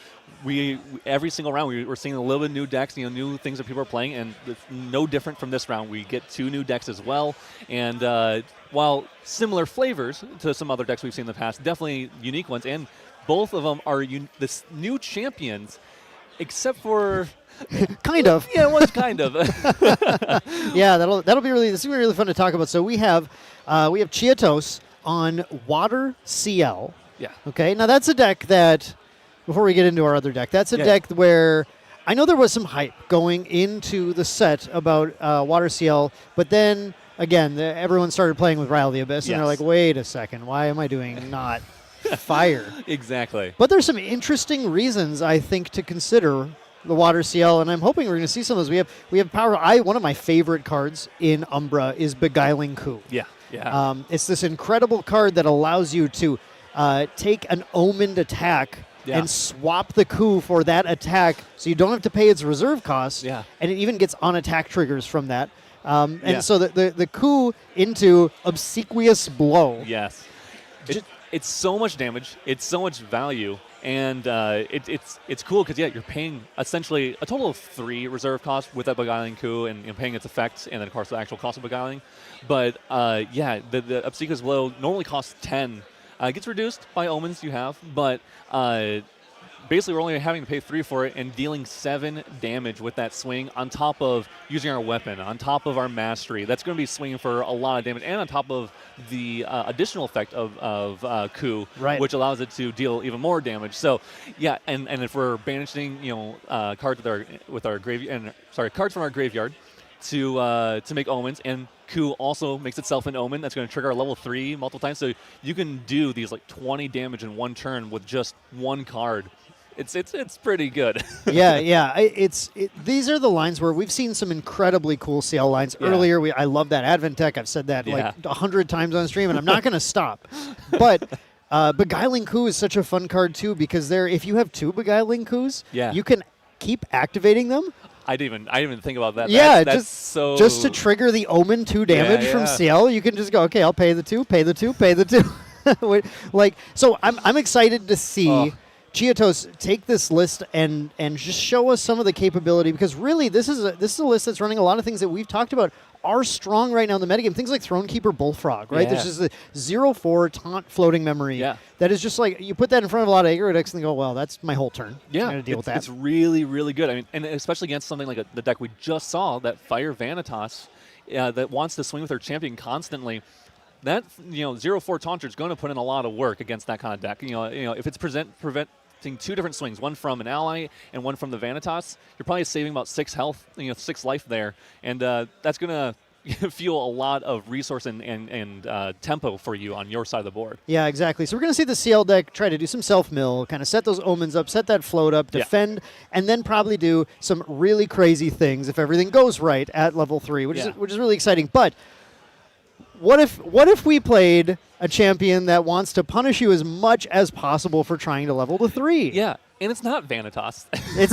every single round we're seeing a little bit of new decks, new things that people are playing, and it's no different from this round. We get 2 new decks as well, and while similar flavors to some other decks we've seen in the past, definitely unique ones, and both of them are this new champions, except for kind of. Yeah, one's kind of. Yeah, that'll be really. This will be really fun to talk about. So we have CHIAtos on Water Ciel. Yeah. Okay. Now that's a deck that, before we get into our other deck, that's a deck where I know there was some hype going into the set about Water Ciel, but then again, everyone started playing with Rile of the Abyss, and they're like, wait a second, why am I doing not fire? Exactly. But there's some interesting reasons, I think, to consider the Water Ciel, and I'm hoping we're going to see some of those. We have power. One of my favorite cards in Umbra is Beguiling Coup. Yeah. Yeah. It's this incredible card that allows you to take an omened attack and swap the coup for that attack, so you don't have to pay its reserve costs. Yeah. And it even gets on attack triggers from that. So the coup into Obsequious Blow. Yes. It's so much damage. It's so much value. And it's cool because, you're paying essentially a total of 3 reserve costs with that Beguiling Coup and paying its effects, and then, of course, the actual cost of Beguiling. But, the Obsequious Blow normally costs 10. It gets reduced by omens you have, but basically we're only having to pay 3 for it and dealing 7 damage with that swing on top of using our weapon, on top of our mastery. That's going to be swinging for a lot of damage, and on top of the additional effect of Coup, which allows it to deal even more damage. So, and if we're banishing, cards with our cards from our graveyard to make omens, and Coup also makes itself an omen that's going to trigger our level 3 multiple times, so you can do these 20 damage in one turn with just one card. It's pretty good. These are the lines where we've seen some incredibly cool CL lines earlier. I love that Advent deck. I've said that 100 times on stream, and I'm not going to stop. But Beguiling Coup is such a fun card too, because if you have 2 Beguiling Coups, you can keep activating them. I didn't even think about that. Yeah, that's just to trigger the Omen 2 damage from Ciel, you can just go, okay, I'll pay the 2, pay the 2, pay the 2. So I'm excited to see CHIAtos take this list and just show us some of the capability, because really this is a list that's running a lot of things that we've talked about are strong right now in the metagame. Things like Thronekeeper Bullfrog, right? There's just a 0/4 taunt floating memory that is just like, you put that in front of a lot of aggro decks and they go, well, that's my whole turn. I'm going to deal with that. It's really, really good. I mean, and especially against something like the deck we just saw, that Fire Vanitas, that wants to swing with her champion constantly. That 0/4 taunter is going to put in a lot of work against that kind of deck. If it's preventing 2 different swings, one from an ally and one from the Vanitas, you're probably saving about 6 health, 6 life there, and that's going to fuel a lot of resource and tempo for you on your side of the board. Yeah, exactly. So we're going to see the CL deck try to do some self-mill, kind of set those omens up, set that float up, defend, and then probably do some really crazy things if everything goes right at level 3, which is really exciting. But what if we played a champion that wants to punish you as much as possible for trying to level to 3? Yeah, and it's not Vanitas. It's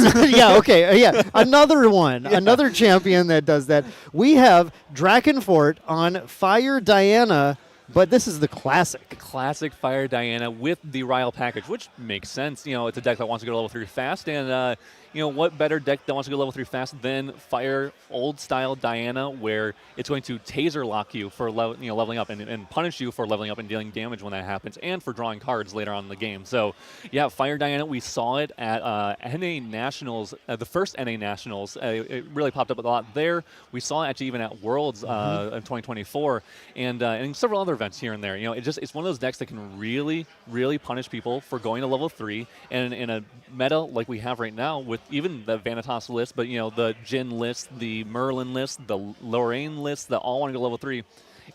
another one, another champion that does that. We have Drakenfort on Fire Diana, but this is the classic. Classic Fire Diana with the Rile package, which makes sense. It's a deck that wants to go to level 3 fast, and what better deck that wants to go level 3 fast than Fire old style Diana, where it's going to taser lock you for leveling up and punish you for leveling up and dealing damage when that happens, and for drawing cards later on in the game. So Fire Diana, we saw it at NA Nationals, the first NA Nationals. It really popped up a lot there. We saw it actually even at Worlds in 2024, and several other events here and there. It's one of those decks that can really, really punish people for going to level 3, and in a meta like we have right now with even the Vanitas list, but the Jin list, the Merlin list, the Lorraine list that all want to go level 3,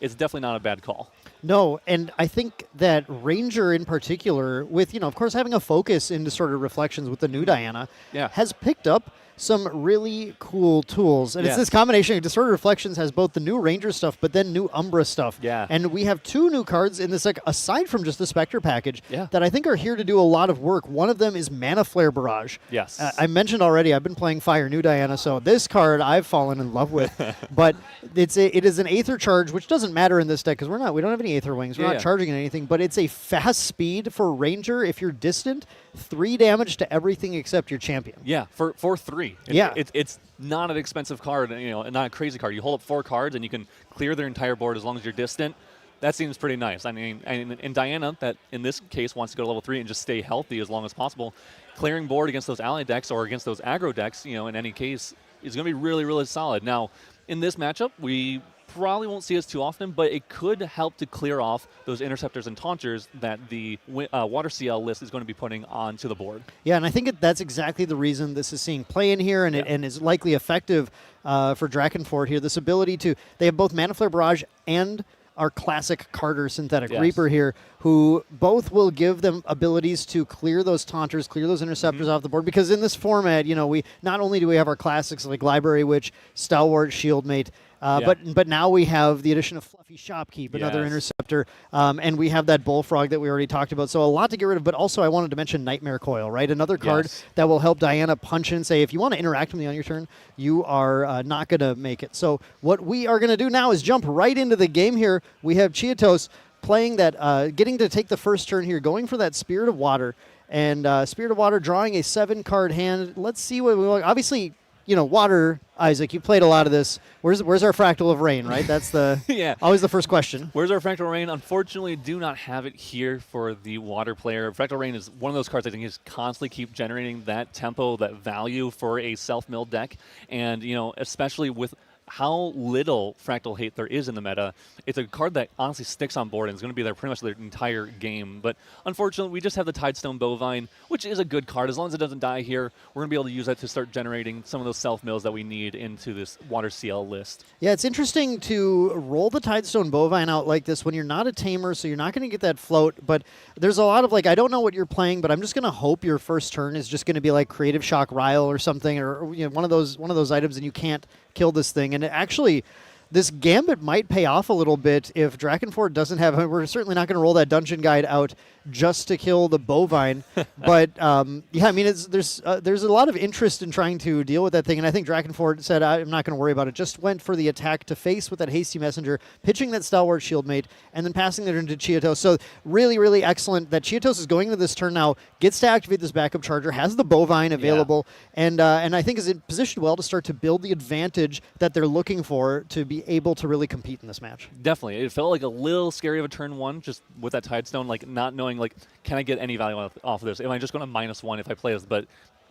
it's definitely not a bad call. No, and I think that Ranger in particular, with of course having a focus into sort of reflections with the new Diana, has picked up some really cool tools. And it's this combination. Distorted Reflections has both the new Ranger stuff, but then new Umbra stuff. Yeah. And we have 2 new cards in this deck, aside from just the Specter package, Yeah. that I think are here to do a lot of work. One of them is Mana Flare Barrage. Yes. I mentioned already, I've been playing Fire New Diana, so this card I've fallen in love with. But it is an Aether Charge, which doesn't matter in this deck because we don't have any Aether Wings. We're not charging anything, but it's a fast speed for Ranger if you're distant, 3 damage to everything except your champion. Yeah, for 3. Yeah. It's not an expensive card, not a crazy card. You hold up 4 cards and you can clear their entire board as long as you're distant. That seems pretty nice. I mean, and Diana, that in this case wants to go to level 3 and just stay healthy as long as possible, clearing board against those ally decks or against those aggro decks, in any case, is going to be really, really solid. Now, in this matchup, we probably won't see us too often, but it could help to clear off those interceptors and taunters that the Water Ciel list is going to be putting onto the board. Yeah, and I think that's exactly the reason this is seeing play in here, and it is likely effective for Drakenfort here. This ability they have both Mana Flare Barrage and our classic Carter Synthetic Reaper here, who both will give them abilities to clear those taunters, clear those interceptors off the board, because in this format, we not only do we have our classics like Library Witch, Stalwart, Shieldmate, but now we have the addition of Fluffy Shopkeep, another interceptor, and we have that Bullfrog that we already talked about. So a lot to get rid of, but also I wanted to mention Nightmare Coil, right? Another card that will help Diana punch in and say, if you want to interact with me on your turn, you are not going to make it. So what we are going to do now is jump right into the game here. We have CHIAtos playing that, getting to take the first turn here, going for that Spirit of Water, and Spirit of Water drawing a 7-card hand. Let's see what we want. Obviously, water, Isaac, you played a lot of this. Where's our Fractal of Rain, right? That's the always the first question. Where's our Fractal Rain? Unfortunately, do not have it here for the water player. Fractal Rain is one of those cards I think is constantly keep generating that tempo, that value for a self-milled deck. And, especially with how little Fractal hate there is in the meta, it's a card that honestly sticks on board and is going to be there pretty much the entire game. But unfortunately, we just have the Tidestone Bovine, which is a good card. As long as it doesn't die here, we're going to be able to use that to start generating some of those self-mills that we need into this Water Ciel list. Yeah, it's interesting to roll the Tidestone Bovine out like this when you're not a tamer, so you're not going to get that float. But there's a lot of, I don't know what you're playing, but I'm just going to hope your first turn is just going to be like Creative Shock Ryle or something, or one of those items, and you can't kill this thing. And actually, this gambit might pay off a little bit if Drakenfort doesn't have. We're certainly not going to roll that dungeon guide out just to kill the Bovine, but yeah, I mean, there's a lot of interest in trying to deal with that thing, and I think Drakenfort said, I'm not going to worry about it. Just went for the attack to face with that Hasty Messenger, pitching that Stalwart Shieldmate, and then passing it into CHIAtos. So really, really excellent that CHIAtos is going into this turn now, gets to activate this backup charger, has the Bovine available, and I think is positioned well to start to build the advantage that they're looking for to be able to really compete in this match. Definitely. It felt like a little scary of a turn 1, just with that Tidestone, not knowing, can I get any value off of this? Am I just going to -1 if I play this? But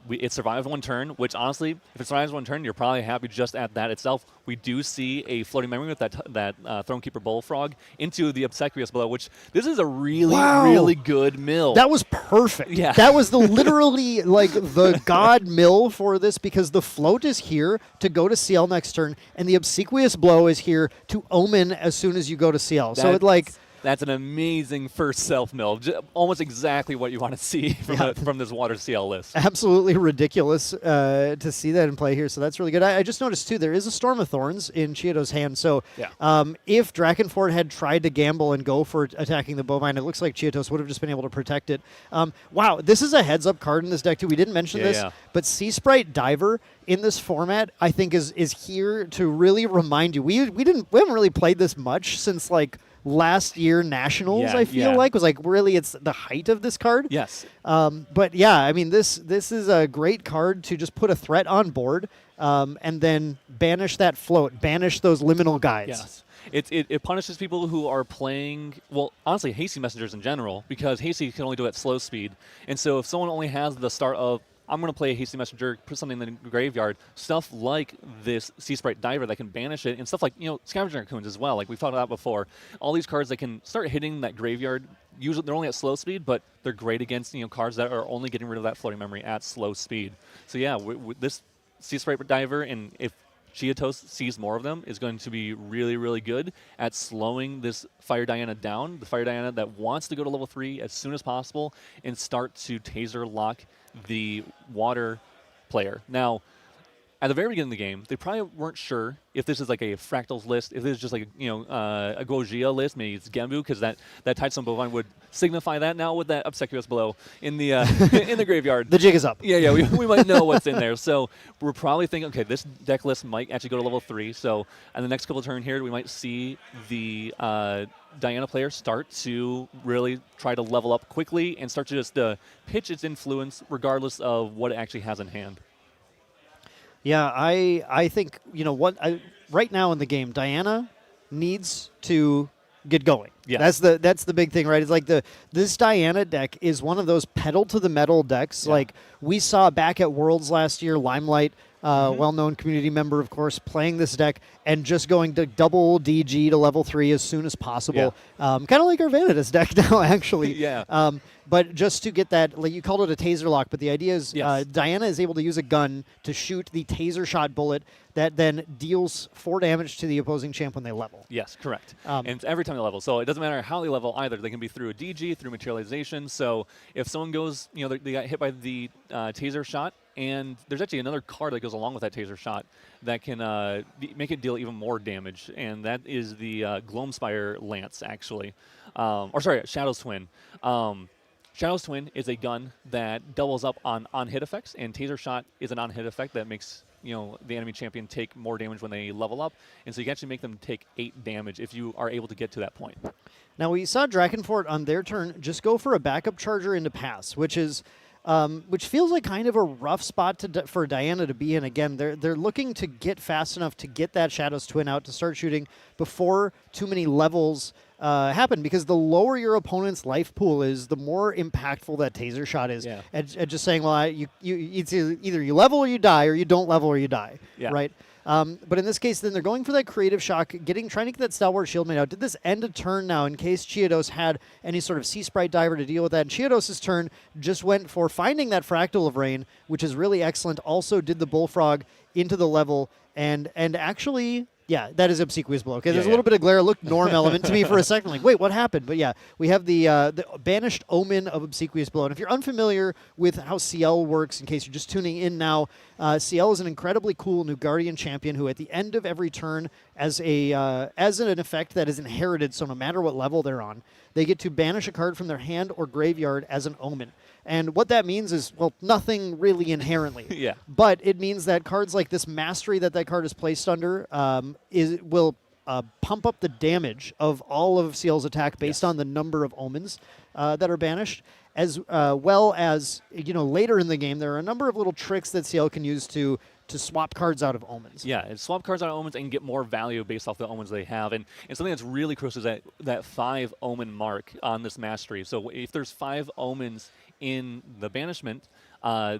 it survived 1 turn, which honestly, if it survives 1 turn, you're probably happy just at that itself. We do see a floating memory with that Thronekeeper Bullfrog into the Obsequious Blow, which this is a really, really good mill. That was perfect. Yeah. That was literally the god mill for this, because the float is here to go to Ciel next turn, and the Obsequious Blow is here to Omen as soon as you go to Ciel. So that's an amazing first self-mill. Almost exactly what you want to see from this Water Ciel list. Absolutely ridiculous to see that in play here. So that's really good. I just noticed, too, there is a Storm of Thorns in CHIAtos' hand. So if Drakenfort had tried to gamble and go for attacking the Bovine, it looks like CHIAtos would have just been able to protect it. Wow, this is a heads-up card in this deck, too. We didn't mention this, but Sea Sprite Diver in this format, I think, is here to really remind you. We haven't really played this much since, last year Nationals, I feel like, was really it's the height of this card. Yes. But yeah, I mean, this is a great card to just put a threat on board and then banish that float, banish those liminal guides. Yes. It punishes people who are playing, well, honestly, Hasty Messengers in general, because Hasty can only do it at slow speed. And so if someone only has the start of, I'm going to play a Hasty Messenger, put something in the graveyard, stuff like this Sea Sprite Diver that can banish it, and stuff like, Scavenger Raccoons as well, like we've talked about before. All these cards that can start hitting that graveyard, usually they're only at slow speed, but they're great against, cards that are only getting rid of that floating memory at slow speed. So yeah, this Sea Sprite Diver, and if CHIAtos sees more of them, is going to be really, really good at slowing this Fire Diana down, the Fire Diana that wants to go to level 3 as soon as possible and start to taser lock the water player. Now, at the very beginning of the game, they probably weren't sure if this is like a Fractals list, if this is just like, a Gojira list, maybe it's Genbu, because that Tidestone Bovine would signify that now with that Obsequious Blow in the in the graveyard. The jig is up. Yeah, we might know what's in there. So we're probably thinking, okay, this deck list might actually go to level 3. So in the next couple of turns here, we might see the Diana player start to really try to level up quickly and start to just pitch its influence regardless of what it actually has in hand. Yeah, I think, right now in the game, Diana needs to get going. Yeah. That's the big thing, right? It's like this Diana deck is one of those pedal to the metal decks. Yeah. Like we saw back at Worlds last year, Limelight, well-known community member, of course, playing this deck and just going to double DG to level 3 as soon as possible. Kind of like our Vanitas deck now, actually. Yeah. But just to get that, like you called it a taser lock, but the idea is Yes. Diana is able to use a gun to shoot the taser shot bullet that then deals 4 damage to the opposing champ when they level. Yes, correct. And it's every time they level. So it doesn't matter how they level either. They can be through a DG, through materialization. So if someone goes, they got hit by the taser shot, and there's actually another card that goes along with that taser shot that can make it deal even more damage, and that is the Gloamspire Lance, actually. Shadow's Twin. Shadow's Twin is a gun that doubles up on hit effects, and Taser Shot is an on-hit effect that makes the enemy champion take more damage when they level up, and so you can actually make them take 8 damage if you are able to get to that point. Now we saw Drakenfort on their turn just go for a backup charger into pass, which feels like kind of a rough spot for Diana to be in. Again, they're looking to get fast enough to get that Shadow's Twin out to start shooting before too many levels happen, because the lower your opponent's life pool is, the more impactful that taser shot is. Yeah. At just saying, well, it's either you level or you die, or you don't level or you die, Yeah. right? But in this case, then they're going for that creative shock, trying to get that Stalwart Shield made out. Did this end a turn now in case CHIAtos had any sort of Sea Sprite Diver to deal with that? And CHIAtos' turn just went for finding that Fractal of Rain, which is really excellent. Also did the Bullfrog into the level, and actually... Yeah, that is Obsequious Blow. Okay, there's a little bit of glare. It looked Norm element to me for a second. Like, wait, what happened? But yeah, we have the banished Omen of Obsequious Blow. And if you're unfamiliar with how Ciel works, in case you're just tuning in now, Ciel is an incredibly cool new Guardian champion who, at the end of every turn, as an effect that is inherited, so no matter what level they're on, they get to banish a card from their hand or graveyard as an Omen. And what that means is, well, nothing really inherently. Yeah. But it means that cards like this Mastery that card is placed under will pump up the damage of all of Ciel's attack based on the number of Omens that are banished, as well as, later in the game, there are a number of little tricks that Ciel can use to swap cards out of Omens. Yeah, and swap cards out of Omens and get more value based off the Omens they have. And something that's really close is that 5 Omen mark on this Mastery. So if there's 5 Omens in the banishment,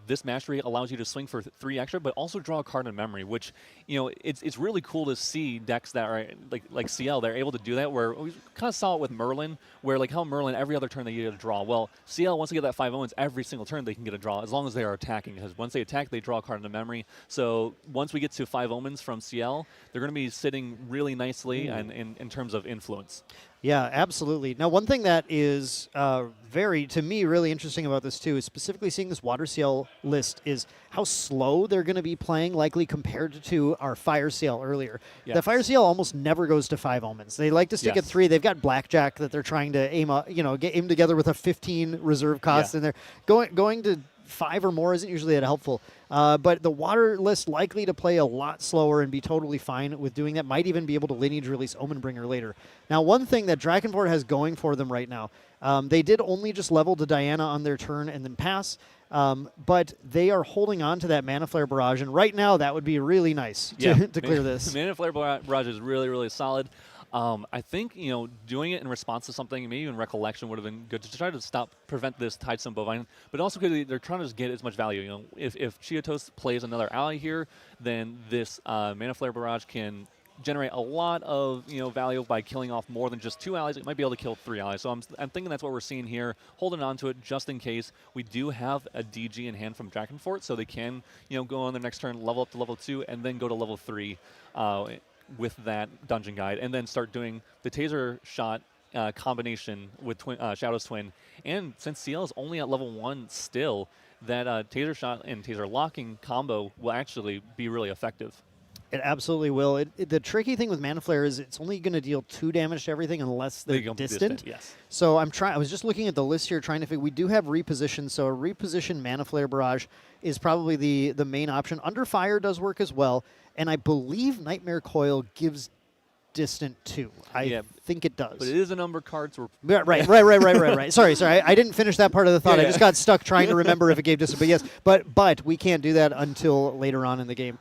this Mastery allows you to swing for 3 extra, but also draw a card in memory, which, it's really cool to see decks that are like Ciel, they're able to do that, where we kind of saw it with Merlin, where like how Merlin, every other turn they get a draw. Well, Ciel, once they get that 5 Omens, every single turn they can get a draw, as long as they are attacking, because once they attack, they draw a card in memory. So once we get to 5 Omens from Ciel, they're going to be sitting really nicely and in terms of influence. Yeah, absolutely. Now, one thing that is to me, really interesting about this, too, is specifically seeing this Water Ciel list, is how slow they're going to be playing, likely compared to our Fire Ciel earlier. Yes. The Fire Ciel almost never goes to 5 Omens. They like to stick at 3. They've got Blackjack that they're trying to aim together with a 15 reserve cost, and they're going to 5 or more isn't usually that helpful. But the Water list likely to play a lot slower and be totally fine with doing that. Might even be able to lineage release Omenbringer later. Now, one thing that Drakenfort has going for them right now, they did only just level to Diana on their turn and then pass, but they are holding on to that Mana Flare Barrage, and right now that would be really nice to clear this. Mana Flare Barrage is really, really solid. I think, doing it in response to something, maybe even Recollection would have been good to try to prevent this Tidestone Bovine, but also because they're trying to just get as much value. If CHIAtos plays another ally here, then this Mana Flare Barrage can generate a lot of value by killing off more than just 2 allies. It might be able to kill 3 allies. So I'm thinking that's what we're seeing here, holding on to it just in case. We do have a DG in hand from Drakenfort, so they can go on their next turn, level up to level 2, and then go to level 3 with that Dungeon Guide, and then start doing the Taser Shot combination with Shadow's Twin. And since Ciel is only at level 1 still, that Taser Shot and Taser Locking combo will actually be really effective. It absolutely will. The tricky thing with Mana Flare is it's only going to deal 2 damage to everything unless they're distant. Yes. So I was just looking at the list here trying to figure. We do have reposition, so a reposition Mana Flare Barrage is probably the main option. Under Fire does work as well, and I believe Nightmare Coil gives distant too. I think it does. But it is a number of cards. Right. Sorry. I didn't finish that part of the thought. I just got stuck trying to remember if it gave distant. But yes, but we can't do that until later on in the game.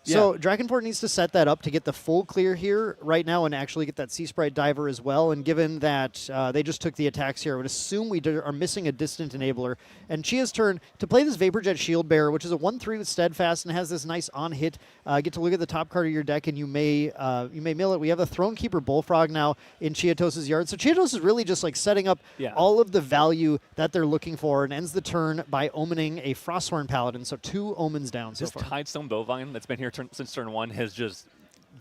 So Drakenfort needs to set that up to get the full clear here right now and actually get that Sea Sprite Diver as well. And given that they just took the attacks here, I would assume we are missing a distant enabler. And Chia's turn to play this Vapor Jet Shield Bearer, which is a 1/3 with Steadfast and has this nice on-hit. Get to look at the top card of your deck, and you may mill it. We have the Thronekeeper Bullfrog now in CHIAtos' yard. So CHIAtos is really just like setting up all of the value that they're looking for, and ends the turn by omening a Frosthorn Paladin. So 2 omens down so this far. Tidestone Bovine that's been here since turn 1 has just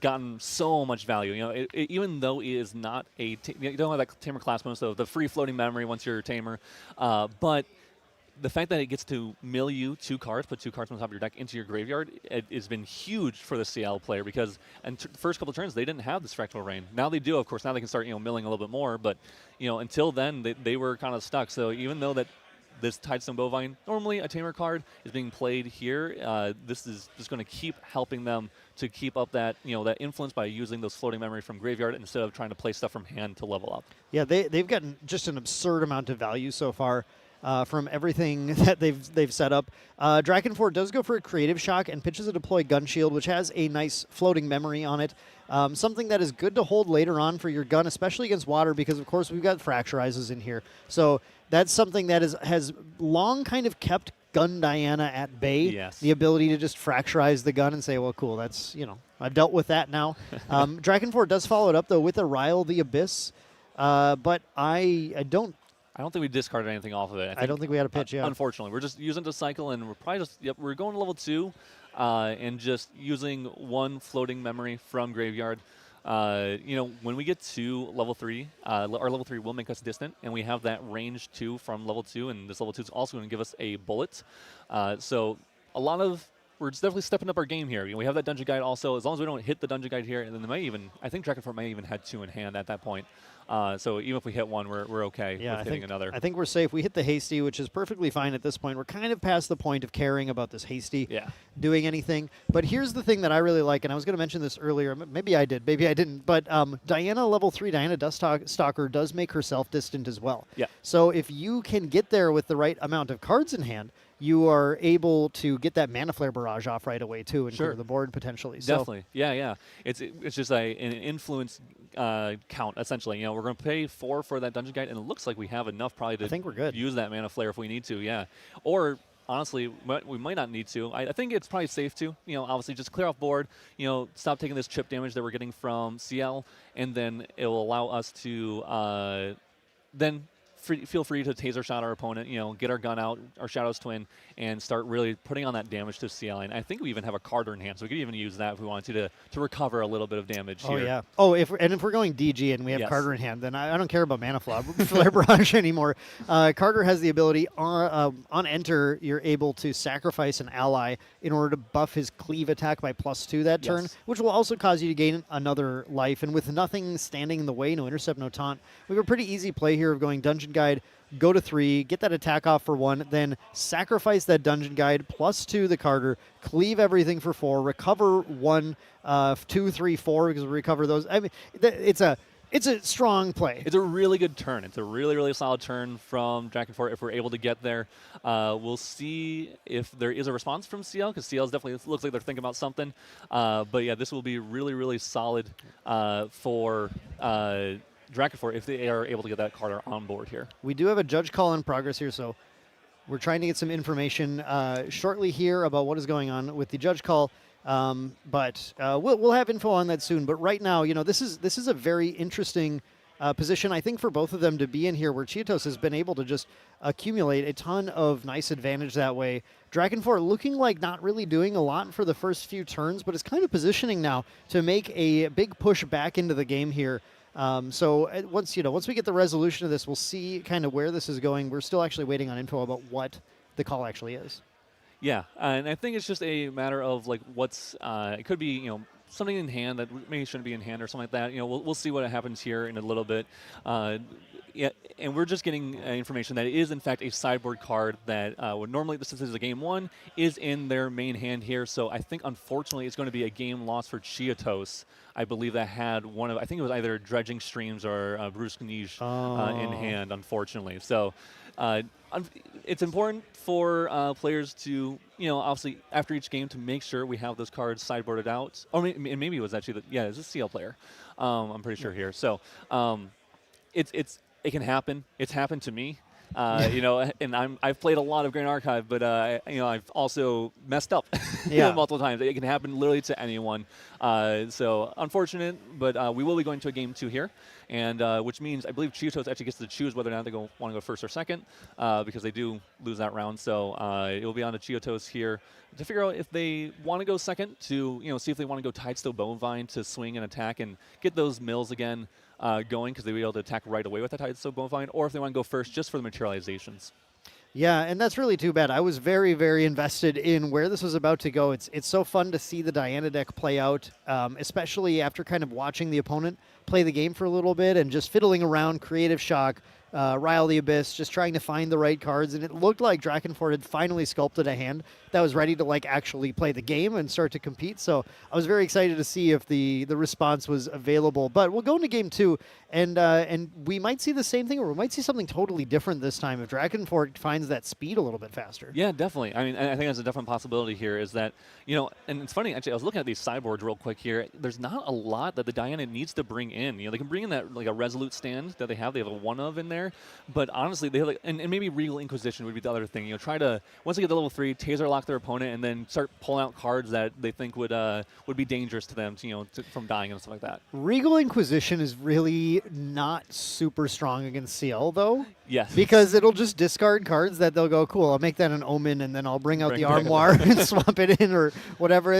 gotten so much value. You know, even though it is not you don't have that tamer class bonus, so the free floating memory once you're a tamer, but the fact that it gets to mill you 2 cards, put 2 cards on top of your deck into your graveyard, it has been huge for the Ciel player because in the first couple turns they didn't have this Fractal Rain. Now they do, of course. Now they can start milling a little bit more, but until then they were kind of stuck. So even though that this Tidestone Bovine, normally a tamer card, is being played here. This is just going to keep helping them to keep up that that influence by using those floating memory from graveyard instead of trying to play stuff from hand to level up. Yeah, they've gotten just an absurd amount of value so far from everything that they've set up. Drakenfort does go for a Creative Shock and pitches a Deploy Gun Shield, which has a nice floating memory on it. Something that is good to hold later on for your gun, especially against water, because of course we've got Fracturizes in here. So that's something that has long kind of kept Gun Diana at bay. Yes. The ability to just fracturize the gun and say, well, cool, that's, I've dealt with that now. Drakenfort does follow it up, though, with a Ryle the Abyss. But I don't think we discarded anything off of it. I don't think we had a pitch, Unfortunately. We're just using the cycle, and we're probably just, we're going to level 2 and just using 1 floating memory from graveyard. When we get to level 3, our level 3 will make us distant, and we have that range 2 from level 2, and this level 2 is also going to give us a bullet. So we're just definitely stepping up our game here. We have that Dungeon Guide also. As long as we don't hit the Dungeon Guide here, and then I think Drakenfort may even had 2 in hand at that point. So even if we hit 1, we're okay with hitting another. I think we're safe. We hit the Hasty, which is perfectly fine at this point. We're kind of past the point of caring about this Hasty doing anything. But here's the thing that I really like, and I was going to mention this earlier. Maybe I did, maybe I didn't. But Diana level 3, Diana Duststalker, does make herself distant as well. Yeah. So if you can get there with the right amount of cards in hand, you are able to get that Mana Flare Barrage off right away, too, and clear the board potentially. Definitely. Yeah. It's just an influence count, essentially. We're going to pay 4 for that Dungeon Guide, and it looks like we have enough probably to I think we're good. Use that Mana Flare if we need to, Or, honestly, we might not need to. I think it's probably safe to, obviously just clear off board, stop taking this chip damage that we're getting from Ciel, and then it will allow us to then feel free to taser shot our opponent, get our gun out, our Shadow's Twin, and start really putting on that damage to Ciel. And I think we even have a Carter in hand, so we could even use that if we wanted to recover a little bit of damage here. Yeah. Oh, if we're going DG and we have Carter in hand, then I don't care about Mana Flare Barrage anymore. Carter has the ability on enter, you're able to sacrifice an ally in order to buff his cleave attack by +2 that turn, which will also cause you to gain another life. And with nothing standing in the way, no intercept, no taunt, we have a pretty easy play here of going Dungeon Guide, go to 3, get that attack off for 1, then sacrifice that Dungeon Guide, +2 the Carter, cleave everything for 4, recover 1, 2, 3, 4, because we recover those. I mean, it's a strong play. It's a really good turn. It's a really, really solid turn from Drakenfort if we're able to get there. We'll see if there is a response from Ciel, because Ciel definitely looks like they're thinking about something. But yeah, this will be really, really solid for Drakenfort if they are able to get that Carter on board here. We do have a judge call in progress here, so we're trying to get some information shortly here about what is going on with the judge call. But we'll have info on that soon. But right now, this is a very interesting position, I think, for both of them to be in here, where CHIAtos has been able to just accumulate a ton of nice advantage that way. Drakenfort looking like not really doing a lot for the first few turns, but is kind of positioning now to make a big push back into the game here. So once we get the resolution of this, we'll see kind of where this is going. We're still actually waiting on info about what the call actually is. Yeah, and I think it's just a matter of like what's it could be, something in hand that maybe shouldn't be in hand or something like that. We'll see what happens here in a little bit. Yeah, and we're just getting information that it is in fact a sideboard card that would normally, since this is a game 1, is in their main hand here. So I think unfortunately it's going to be a game loss for CHIAtos. I believe that had one of, I think it was either Dredging Streams or Bruce Kniege in hand, unfortunately. So it's important for players to, obviously after each game to make sure we have those cards sideboarded out. Or maybe it was actually, it's a CL player. I'm pretty sure here. So it can happen. It's happened to me. And I've played a lot of Grand Archive, but I've also messed up multiple times. It can happen literally to anyone. So unfortunate, but we will be going to a game 2 here, and which means I believe CHIAtos actually gets to choose whether or not they want to go first or second, because they do lose that round. So it will be on to CHIAtos here to figure out if they want to go second, to see if they want to go Tidestone Bovine to swing and attack and get those mills again going, because they will be able to attack right away with the Tidestone Bovine, or if they want to go first just for the materializations. Yeah, and that's really too bad. I was very, very invested in where this was about to go. It's so fun to see the Diana deck play out, especially after kind of watching the opponent play the game for a little bit and just fiddling around, Creative Shock, Rile the Abyss, just trying to find the right cards. And it looked like Drakenfort had finally sculpted a hand that was ready to actually play the game and start to compete. So I was very excited to see if the response was available. But we'll go into game 2, and we might see the same thing, or we might see something totally different this time if Drakenfort finds that speed a little bit faster. Yeah, definitely. I mean, I think that's a definite possibility here, is that, and it's funny, actually, I was looking at these sideboards real quick here. There's not a lot that the Diana needs to bring in. They can bring in that, a Resolute Stand that they have. They have a 1 of in there. But honestly, they have, and maybe Regal Inquisition would be the other thing. Try to, once they get to level 3, taser lock their opponent, and then start pulling out cards that they think would be dangerous to them, from dying and stuff like that. Regal Inquisition is really not super strong against Ciel, though. Yes. Because it'll just discard cards that they'll go, cool, I'll make that an Omen, and then I'll bring out the Armoire and swap it in or whatever.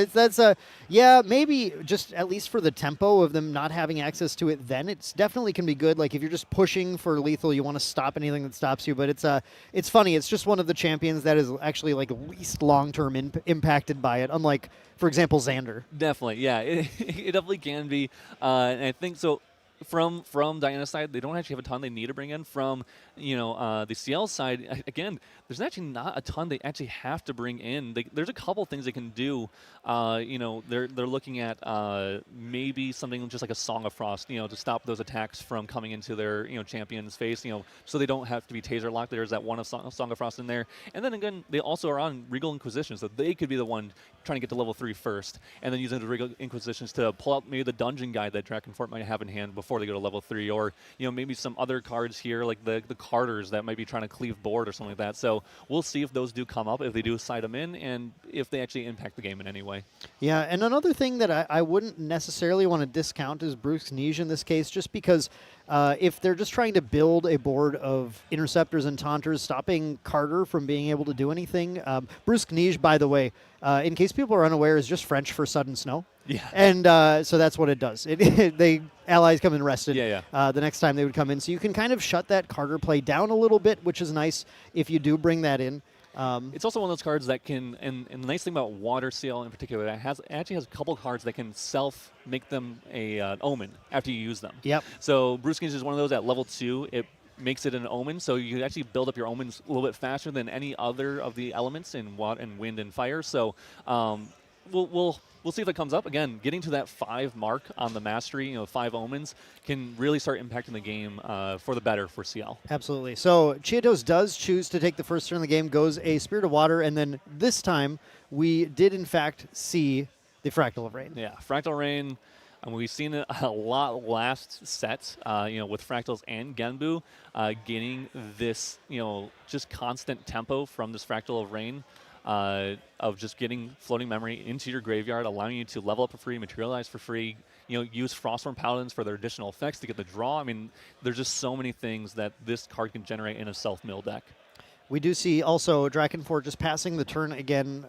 Maybe just at least for the tempo of them not having access to it, then it's definitely can be good. Like if you're just pushing for lethal, you want to stop anything that stops you. But it's funny. It's just one of the champions that is actually least long-term impacted by it, unlike, for example, Xander. Definitely, yeah. It definitely can be. And I think so. From Diana's side, they don't actually have a ton they need to bring in. From the Ciel side, again, there's actually not a ton they actually have to bring in. There's a couple things they can do. They're looking at maybe something just like a Song of Frost, to stop those attacks from coming into their champion's face, so they don't have to be taser locked. There's that one of Song of Frost in there, and then again, they also are on Regal Inquisition, so they could be the one trying to get to level 3 first, and then using the Regal Inquisitions to pull out maybe the Dungeon Guide that Drakenfort might have in hand before they go to level 3, or maybe some other cards here like the Carters that might be trying to cleave board or something like that. So we'll see if those do come up, if they do side them in, and if they actually impact the game in any way. Yeah, and another thing that I wouldn't necessarily want to discount is Bruce Kniege in this case, just because if they're just trying to build a board of Interceptors and Taunters, stopping Carter from being able to do anything. Bruce Kniege, by the way, in case people are unaware, is just French for sudden snow. Yeah. And so that's what it does. They allies come in rested the next time they would come in. So you can kind of shut that Carter play down a little bit, which is nice if you do bring that in. It's also one of those cards that can, and the nice thing about Water Seal in particular, it actually has a couple cards that can make them an Omen after you use them. Yep. So Bruce Kniege is one of those at level 2. It makes it an Omen, so you can actually build up your Omens a little bit faster than any other of the elements in wind and fire. So we'll see if it comes up. Again, getting to that 5 mark on the mastery, 5 Omens, can really start impacting the game for the better for Ciel. Absolutely. So CHIAtos does choose to take the first turn of the game, goes a Spirit of Water, and then this time we did in fact see the Fractal of Rain. Yeah, Fractal Rain. We've seen it a lot last set, with Fractals and Genbu, getting this, just constant tempo from this Fractal of Rain. Of just getting floating memory into your graveyard, allowing you to level up for free, materialize for free, use Frostborn Paladins for their additional effects to get the draw. I mean, there's just so many things that this card can generate in a self-mill deck. We do see also Drakenfort just passing the turn again,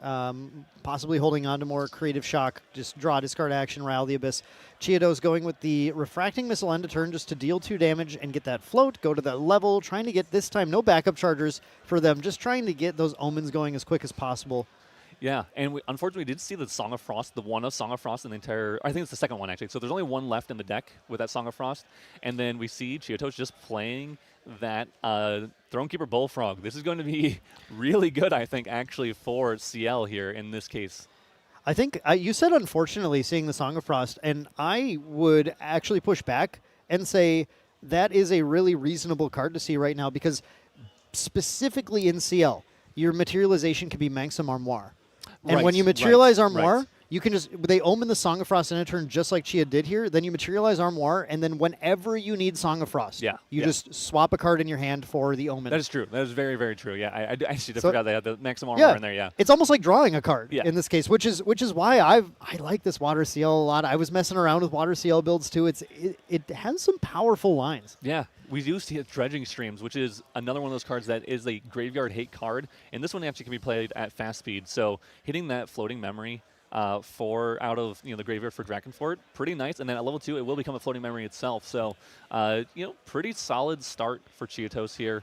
possibly holding on to more creative shock. Just draw, discard action, Rile the Abyss. CHIAtos going with the Refracting Missile end of turn just to deal 2 damage and get that float, go to that level, trying to get this time no backup chargers for them, just trying to get those omens going as quick as possible. Yeah, and we unfortunately did see the Song of Frost, the one of Song of Frost in the entire, I think it's the second one actually. So there's only one left in the deck with that Song of Frost. And then we see CHIAtos just playing that Thronekeeper Bullfrog. This is going to be really good, I think, actually for Ciel here in this case. I think you said unfortunately seeing the Song of Frost, and I would actually push back and say that is a really reasonable card to see right now because specifically in Ciel, your materialization can be Manxam Armoire. And when you materialize Armoire, you can just, they omen the Song of Frost in a turn just like Chia did here. Then you materialize Armoire, and then whenever you need Song of Frost, you just swap a card in your hand for the omen. That is true. That is very, very true. Yeah, I actually forgot they had the Maximum Armoire in there, yeah. It's almost like drawing a card in this case, which is why I like this Water Seal a lot. I was messing around with Water Seal builds too. It has some powerful lines. Yeah. We do see Dredging Streams, which is another one of those cards that is a graveyard hate card, and this one actually can be played at fast speed. So hitting that floating memory out of the graveyard for Drakenfort, pretty nice. And then at level 2, it will become a floating memory itself. So pretty solid start for CHIAtos here,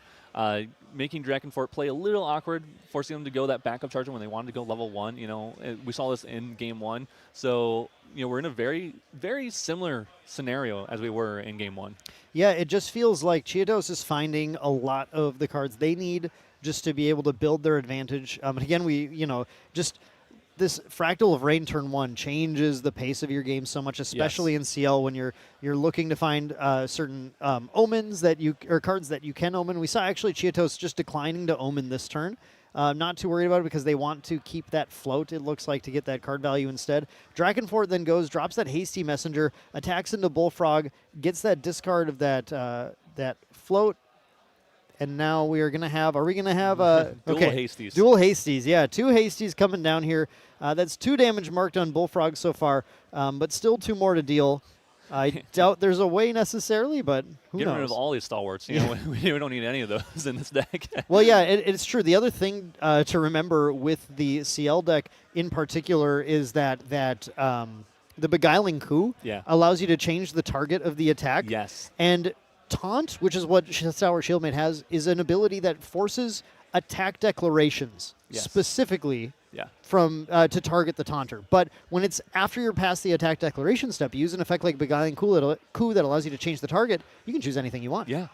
making Drakenfort play a little awkward, forcing them to go that backup charger when they wanted to go level 1. We saw this in game 1. So we're in a very, very similar scenario as we were in game 1. Yeah, it just feels like CHIAtos is finding a lot of the cards they need just to be able to build their advantage. And again, just this Fractal of Rain turn 1 changes the pace of your game so much, especially in CL when you're looking to find certain omens or cards that you can omen. We saw actually CHIAtos just declining to omen this turn. Not too worried about it because they want to keep that float, it looks like, to get that card value instead. Drakenfort then drops that Hasty Messenger, attacks into Bullfrog, gets that discard of that float, and now we are going to have, dual Hasties. Dual Hasties, yeah. 2 Hasties coming down here. That's 2 damage marked on Bullfrog so far, but still 2 more to deal. I doubt there's a way necessarily, but who knows? Get rid of all these stalwarts. We don't need any of those in this deck. Well, yeah, it's true. The other thing to remember with the CL deck in particular is that the Beguiling Coup allows you to change the target of the attack. Yes. And Taunt, which is what Sour Shieldmate has, is an ability that forces attack declarations specifically from to target the taunter. But when it's after you're past the attack declaration step, you use an effect like Beguiling Coup that allows you to change the target. You can choose anything you want. Yeah,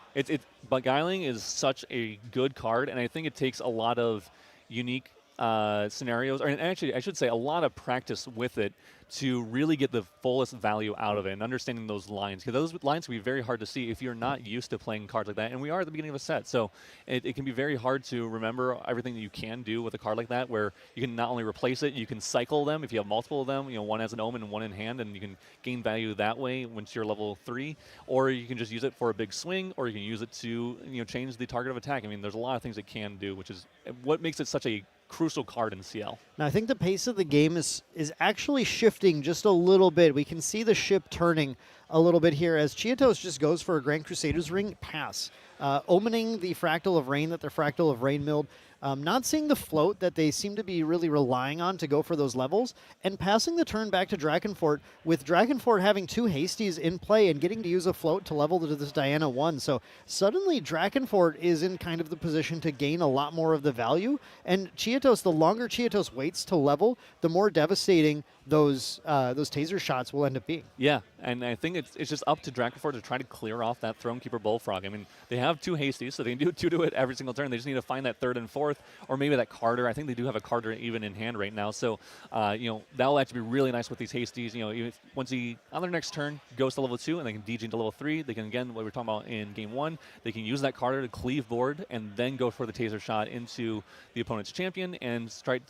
Beguiling is such a good card, and I think it takes a lot of unique scenarios, and actually I should say a lot of practice with it to really get the fullest value out of it and understanding those lines, because those lines can be very hard to see if you're not used to playing cards like that, and we are at the beginning of a set, so it can be very hard to remember everything that you can do with a card like that, where you can not only replace it, you can cycle them if you have multiple of them, one as an omen and one in hand, and you can gain value that way once you're level 3, or you can just use it for a big swing, or you can use it to change the target of attack. I mean, there's a lot of things it can do, which is what makes it such a crucial card in CL. Now, I think the pace of the game is actually shifting just a little bit. We can see the ship turning a little bit here as CHIAtos just goes for a Grand Crusader's Ring pass, opening the Fractal of Rain that their Fractal of Rain milled, not seeing the float that they seem to be really relying on to go for those levels, and passing the turn back to Drakenfort, with Drakenfort having 2 Hasties in play and getting to use a float to level to this Diana 1. So suddenly Drakenfort is in kind of the position to gain a lot more of the value, and CHIAtos, the longer CHIAtos waits to level, the more devastating those taser shots will end up being. Yeah, and I think it's just up to Drakenfort to try to clear off that Thronekeeper Bullfrog. I mean, they have 2 Hasties, so they can do 2 to it every single turn. They just need to find that 3rd and 4th, or maybe that Carter. I think they do have a Carter even in hand right now. So, that'll actually be really nice with these Hasties. Once he, on their next turn, goes to level 2, and they can DG into level 3, they can, again, what we were talking about in game 1, they can use that Carter to cleave board and then go for the taser shot into the opponent's champion and start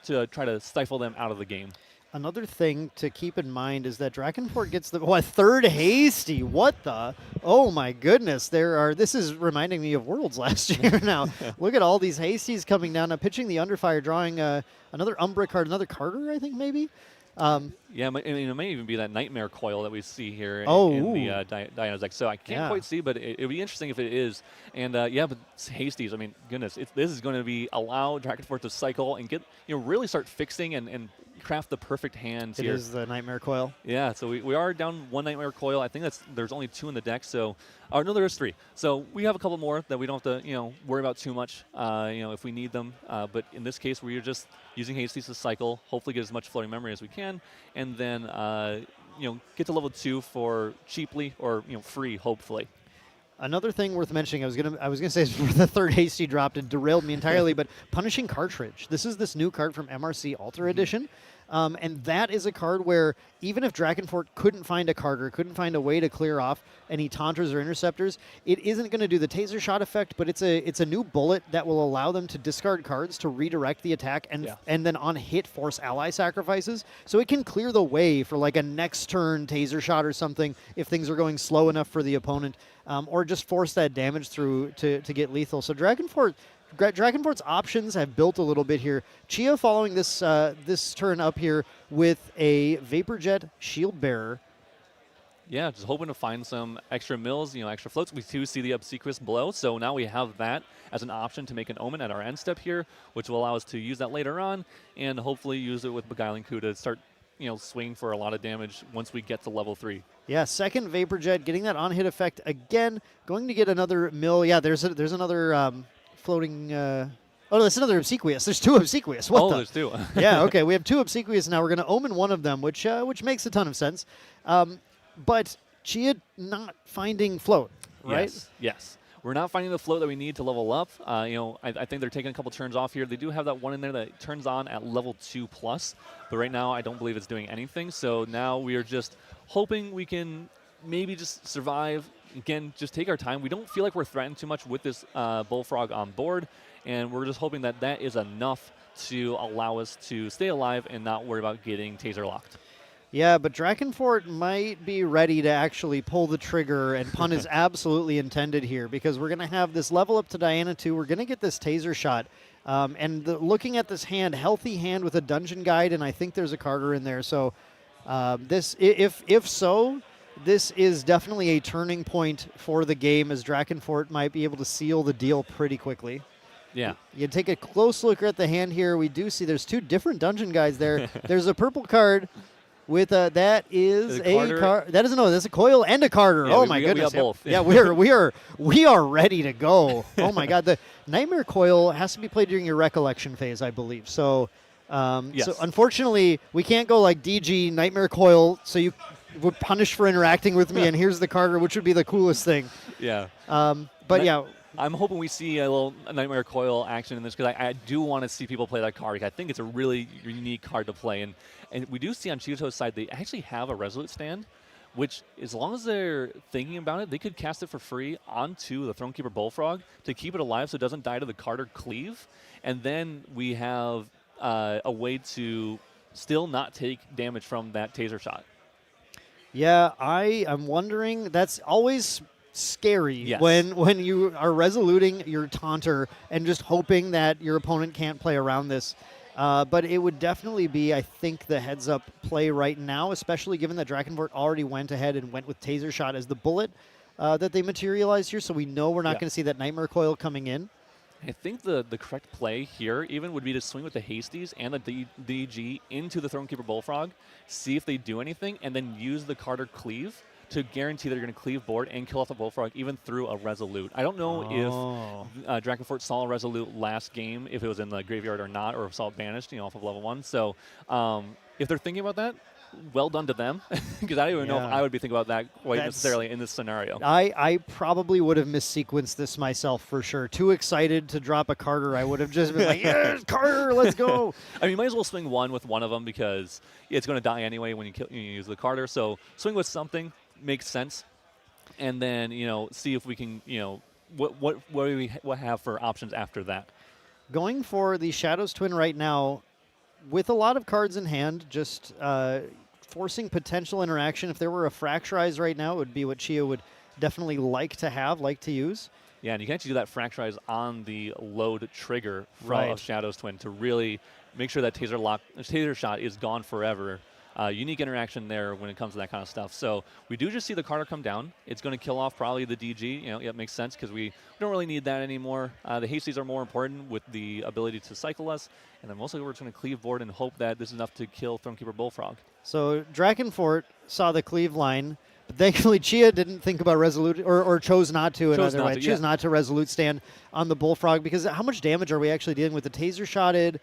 to try to stifle them out of the game. Another thing to keep in mind is that Drakenfort gets the 3rd Hasty. What the? Oh my goodness! This is reminding me of Worlds last year. Now look at all these Hasties coming down. Now pitching the Underfire, drawing another Umbra card, another Carter, I think maybe. Yeah, I mean, it may even be that Nightmare Coil that we see here Oh, in ooh. the Diano's deck. So I can't Yeah. quite see, but it'd be interesting if it is. And yeah, but Hasties, I mean, goodness, this is going to be allow Drakenfort to cycle and get, really start fixing and craft the perfect hands It here. is the Nightmare Coil. Yeah, so we are down 1 Nightmare Coil. I think there's only 2 in the deck, so no, there's 3. So we have a couple more that we don't have to worry about too much, if we need them. But in this case, we're just using Hasties to cycle, hopefully get as much floating memory as we can, and then get to level 2 for cheaply or free, hopefully. Another thing worth mentioning, I was gonna say the third hasty dropped and derailed me entirely, but Punishing Cartridge. This is this new card from MRC Alter Edition, and that is a card where even if Drakenfort couldn't find a card or couldn't find a way to clear off any Taunters or Interceptors, it isn't going to do the Taser Shot effect, but it's a new bullet that will allow them to discard cards to redirect the attack and then on hit force ally sacrifices. So it can clear the way for like a next turn Taser Shot or something if things are going slow enough for the opponent, or just force that damage through to get lethal. So Drakenfort's options have built a little bit here. Chia following this this turn up here with a Vapor Jet Shield Bearer. Yeah, just hoping to find some extra mills, extra floats. We do see the Obsequious below, so now we have that as an option to make an Omen at our end step here, which will allow us to use that later on, and hopefully use it with Beguiling Coup to start, swinging for a lot of damage once we get to level 3. Yeah, second Vapor Jet, getting that on-hit effect again. Going to get another mill. Yeah, there's another floating... Oh, that's another Obsequious. There's 2 Obsequious. What there's 2. Yeah, okay. We have 2 Obsequious now. We're going to Omen one of them, which makes a ton of sense. But Chia not finding float, right? Yes. We're not finding the float that we need to level up. I think they're taking a couple turns off here. They do have that one in there that turns on at level 2+, but right now I don't believe it's doing anything. So now we are just hoping we can maybe just survive. Again, just take our time. We don't feel like we're threatened too much with this Bullfrog on board, and we're just hoping that that is enough to allow us to stay alive and not worry about getting taser locked. Yeah, but Drakenfort might be ready to actually pull the trigger, and pun is absolutely intended here, because we're going to have this level up to Diana 2. We're going to get this Taser Shot. Looking at this hand, healthy hand with a Dungeon Guide, and I think there's a Carter in there. So if so, this is definitely a turning point for the game, as Drakenfort might be able to seal the deal pretty quickly. Yeah. You take a close look at the hand here. We do see there's 2 different Dungeon Guides there. There's a purple card. With that is a card. That's a coil and a Carter. Yeah, oh my goodness! We got both. Yeah, we are ready to go. Oh my God, the Nightmare Coil has to be played during your recollection phase, I believe. So, yes. So unfortunately, we can't go like DG Nightmare Coil. So you would punish for interacting with me, and here's the Carter, which would be the coolest thing. Yeah. But yeah. I'm hoping we see a little Nightmare Coil action in this, because I do want to see people play that card. I think it's a really unique card to play. And we do see on CHIAtos' side, they actually have a Resolute stand, which, as long as they're thinking about it, they could cast it for free onto the Thronekeeper Bullfrog to keep it alive so it doesn't die to the Carter Cleave. And then we have a way to still not take damage from that Taser Shot. Yeah, I'm wondering. That's always scary Yes. when you are resoluting your taunter and just hoping that your opponent can't play around this. But it would definitely be, I think, the heads-up play right now, especially given that Drakenfort already went ahead and went with Taser Shot as the bullet that they materialized here, so we know we're not going to see that Nightmare Coil coming in. I think the correct play here even would be to swing with the Hasties and the DG into the Thronekeeper Bullfrog, see if they do anything, and then use the Carter Cleave to guarantee they're going to cleave board and kill off the Bullfrog even through a Resolute. I don't know if Drakenfort saw a Resolute last game, if it was in the graveyard or not, or saw it banished, off of level 1. So if they're thinking about that, well done to them, because I don't even know if I would be thinking about that quite necessarily in this scenario. I probably would have missequenced this myself for sure. Too excited to drop a Carter. I would have just been like, yes, Carter, let's go. I mean, you might as well swing one with one of them, because it's going to die anyway when you use the Carter. So swing with something. Makes sense, and then see if we can what do we have for options after that. Going for the Shadows Twin right now, with a lot of cards in hand, just forcing potential interaction. If there were a Fracturize right now, it would be what Chia would definitely like to use. Yeah, and you can actually do that Fracturize on the load trigger from Shadows Twin to really make sure that Taser Shot is gone forever. unique interaction there when it comes to that kind of stuff. So we do just see the Carter come down. It's going to kill off probably the DG. Yeah, it makes sense because we don't really need that anymore. The hasties are more important with the ability to cycle us. And then mostly we're just going to cleave board and hope that this is enough to kill Thronekeeper Bullfrog. So Drakenfort saw the cleave line, but thankfully Chia didn't think about Resolute, or chose not to, chose not to Resolute stand on the Bullfrog, because how much damage are we actually dealing with? The taser shotted.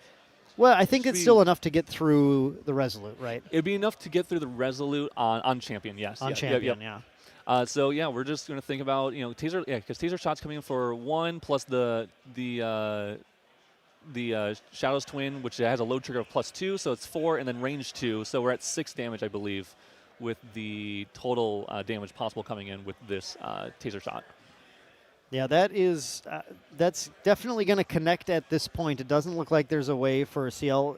Well, I think it's still enough to get through the Resolute, right? It'd be enough to get through the Resolute on Champion, yes. On Champion, yeah. So yeah, we're just going to think about, taser, because taser shots coming in for 1 plus the Shadow's Twin, which has a load trigger of +2, so it's 4, and then range 2, so we're at 6 damage, I believe, with the total damage possible coming in with this taser shot. Yeah, that's definitely going to connect at this point. It doesn't look like there's a way for Ciel.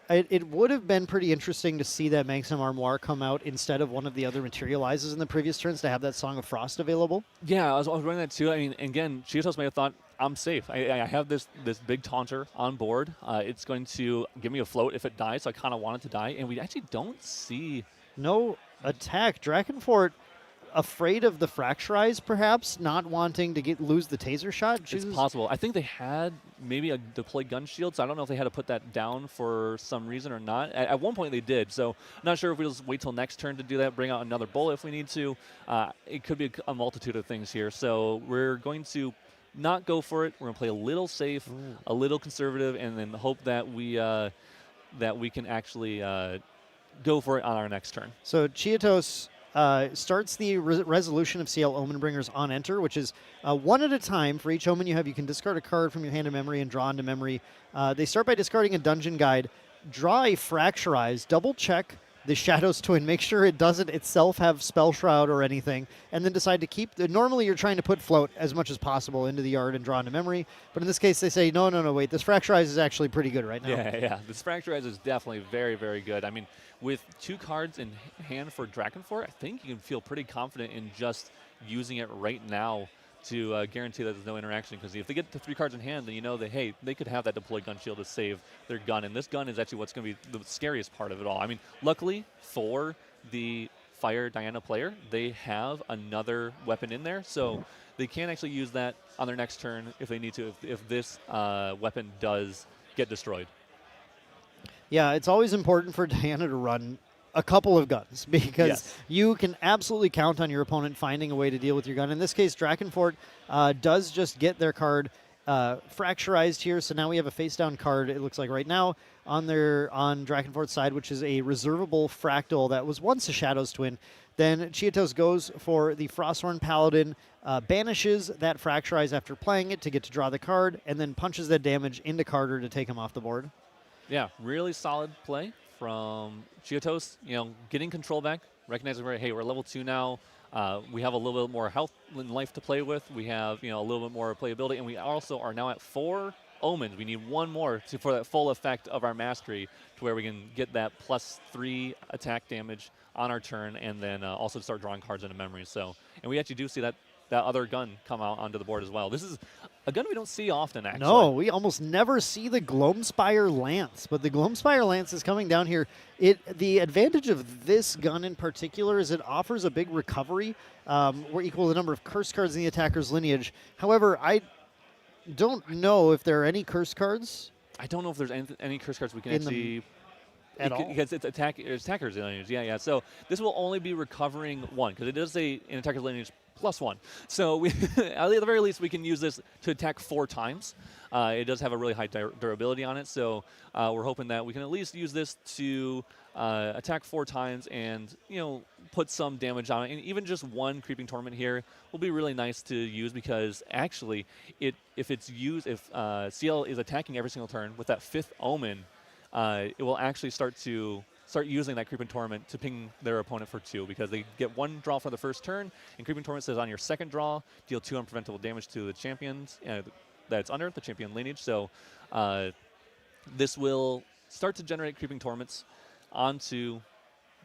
It would have been pretty interesting to see that Magnum Armoire come out instead of one of the other materializes in the previous turns to have that Song of Frost available. Yeah, I was running that too. I mean, again, CHIAtos may have thought, I'm safe. I have this big taunter on board. It's going to give me a float if it dies, so I kind of want it to die. And we actually don't see... No attack. Drakenfort afraid of the Fracturize, perhaps, not wanting to lose the taser shot? It's possible. I think they had maybe a deploy gun shield, so I don't know if they had to put that down for some reason or not. At one point they did, so I'm not sure if we'll just wait till next turn to do that, bring out another bullet if we need to. It could be a multitude of things here, so we're going to not go for it. We're going to play a little safe, a little conservative, and then hope that we can actually go for it on our next turn. So CHIAtos starts the resolution of Ciel Omenbringers on enter, which is 1 at a time. For each omen you have, you can discard a card from your hand to memory and draw into memory. They start by discarding a dungeon guide, draw a Fracturize, double check the Shadow's Twin, make sure it doesn't itself have Spell Shroud or anything, and then decide to keep normally you're trying to put float as much as possible into the yard and draw into memory, but in this case they say, no, wait, this Fracturize is actually pretty good right now. Yeah, this Fracturize is definitely very, very good. I mean, with 2 cards in hand for Drakenfort, I think you can feel pretty confident in just using it right now to guarantee that there's no interaction, because if they get the 3 cards in hand, then you know that, hey, they could have that deployed gun shield to save their gun, and this gun is actually what's going to be the scariest part of it all. I mean, luckily for the Fire Diana player, they have another weapon in there, so they can actually use that on their next turn if they need to, if this weapon does get destroyed. Yeah, it's always important for Diana to run a couple of guns, because you can absolutely count on your opponent finding a way to deal with your gun. In this case, Drakenfort does just get their card fracturized here, so now we have a face-down card, it looks like right now, on Drakenfort's side, which is a reservable Fractal that was once a Shadow's Twin. Then CHIAtos goes for the Frosthorn Paladin, banishes that Fracturize after playing it to get to draw the card, and then punches that damage into Carter to take him off the board. Yeah, really solid play from CHIAtos, getting control back, recognizing, hey, we're level 2 now. We have a little bit more health and life to play with. We have, a little bit more playability, and we also are now at 4 omens. We need 1 more for that full effect of our mastery, to where we can get that +3 attack damage on our turn, and then also start drawing cards into memory. So, and we actually do see that other gun come out onto the board as well. This is a gun we don't see often, actually. No, we almost never see the Gloamspire Lance, but the Gloamspire Lance is coming down here. The advantage of this gun in particular is it offers a big recovery, or equal to the number of curse cards in the attacker's lineage. However, I don't know if there are any curse cards. I don't know if there's any curse cards we can actually... At all? Because it's attacker's lineage, yeah. So this will only be recovering 1, because it does say in attacker's lineage +1. So we, at the very least, we can use this to attack 4 times. It does have a really high durability on it, so we're hoping that we can at least use this to attack 4 times and put some damage on it. And even just 1 Creeping Torment here will be really nice to use, because actually, if Ciel is attacking every single turn with that 5th Omen, it will actually start using that Creeping Torment to ping their opponent for 2, because they get 1 draw for the first turn, and Creeping Torment says on your second draw, deal 2 unpreventable damage to the champions that's under the champion lineage. So this will start to generate Creeping Torments onto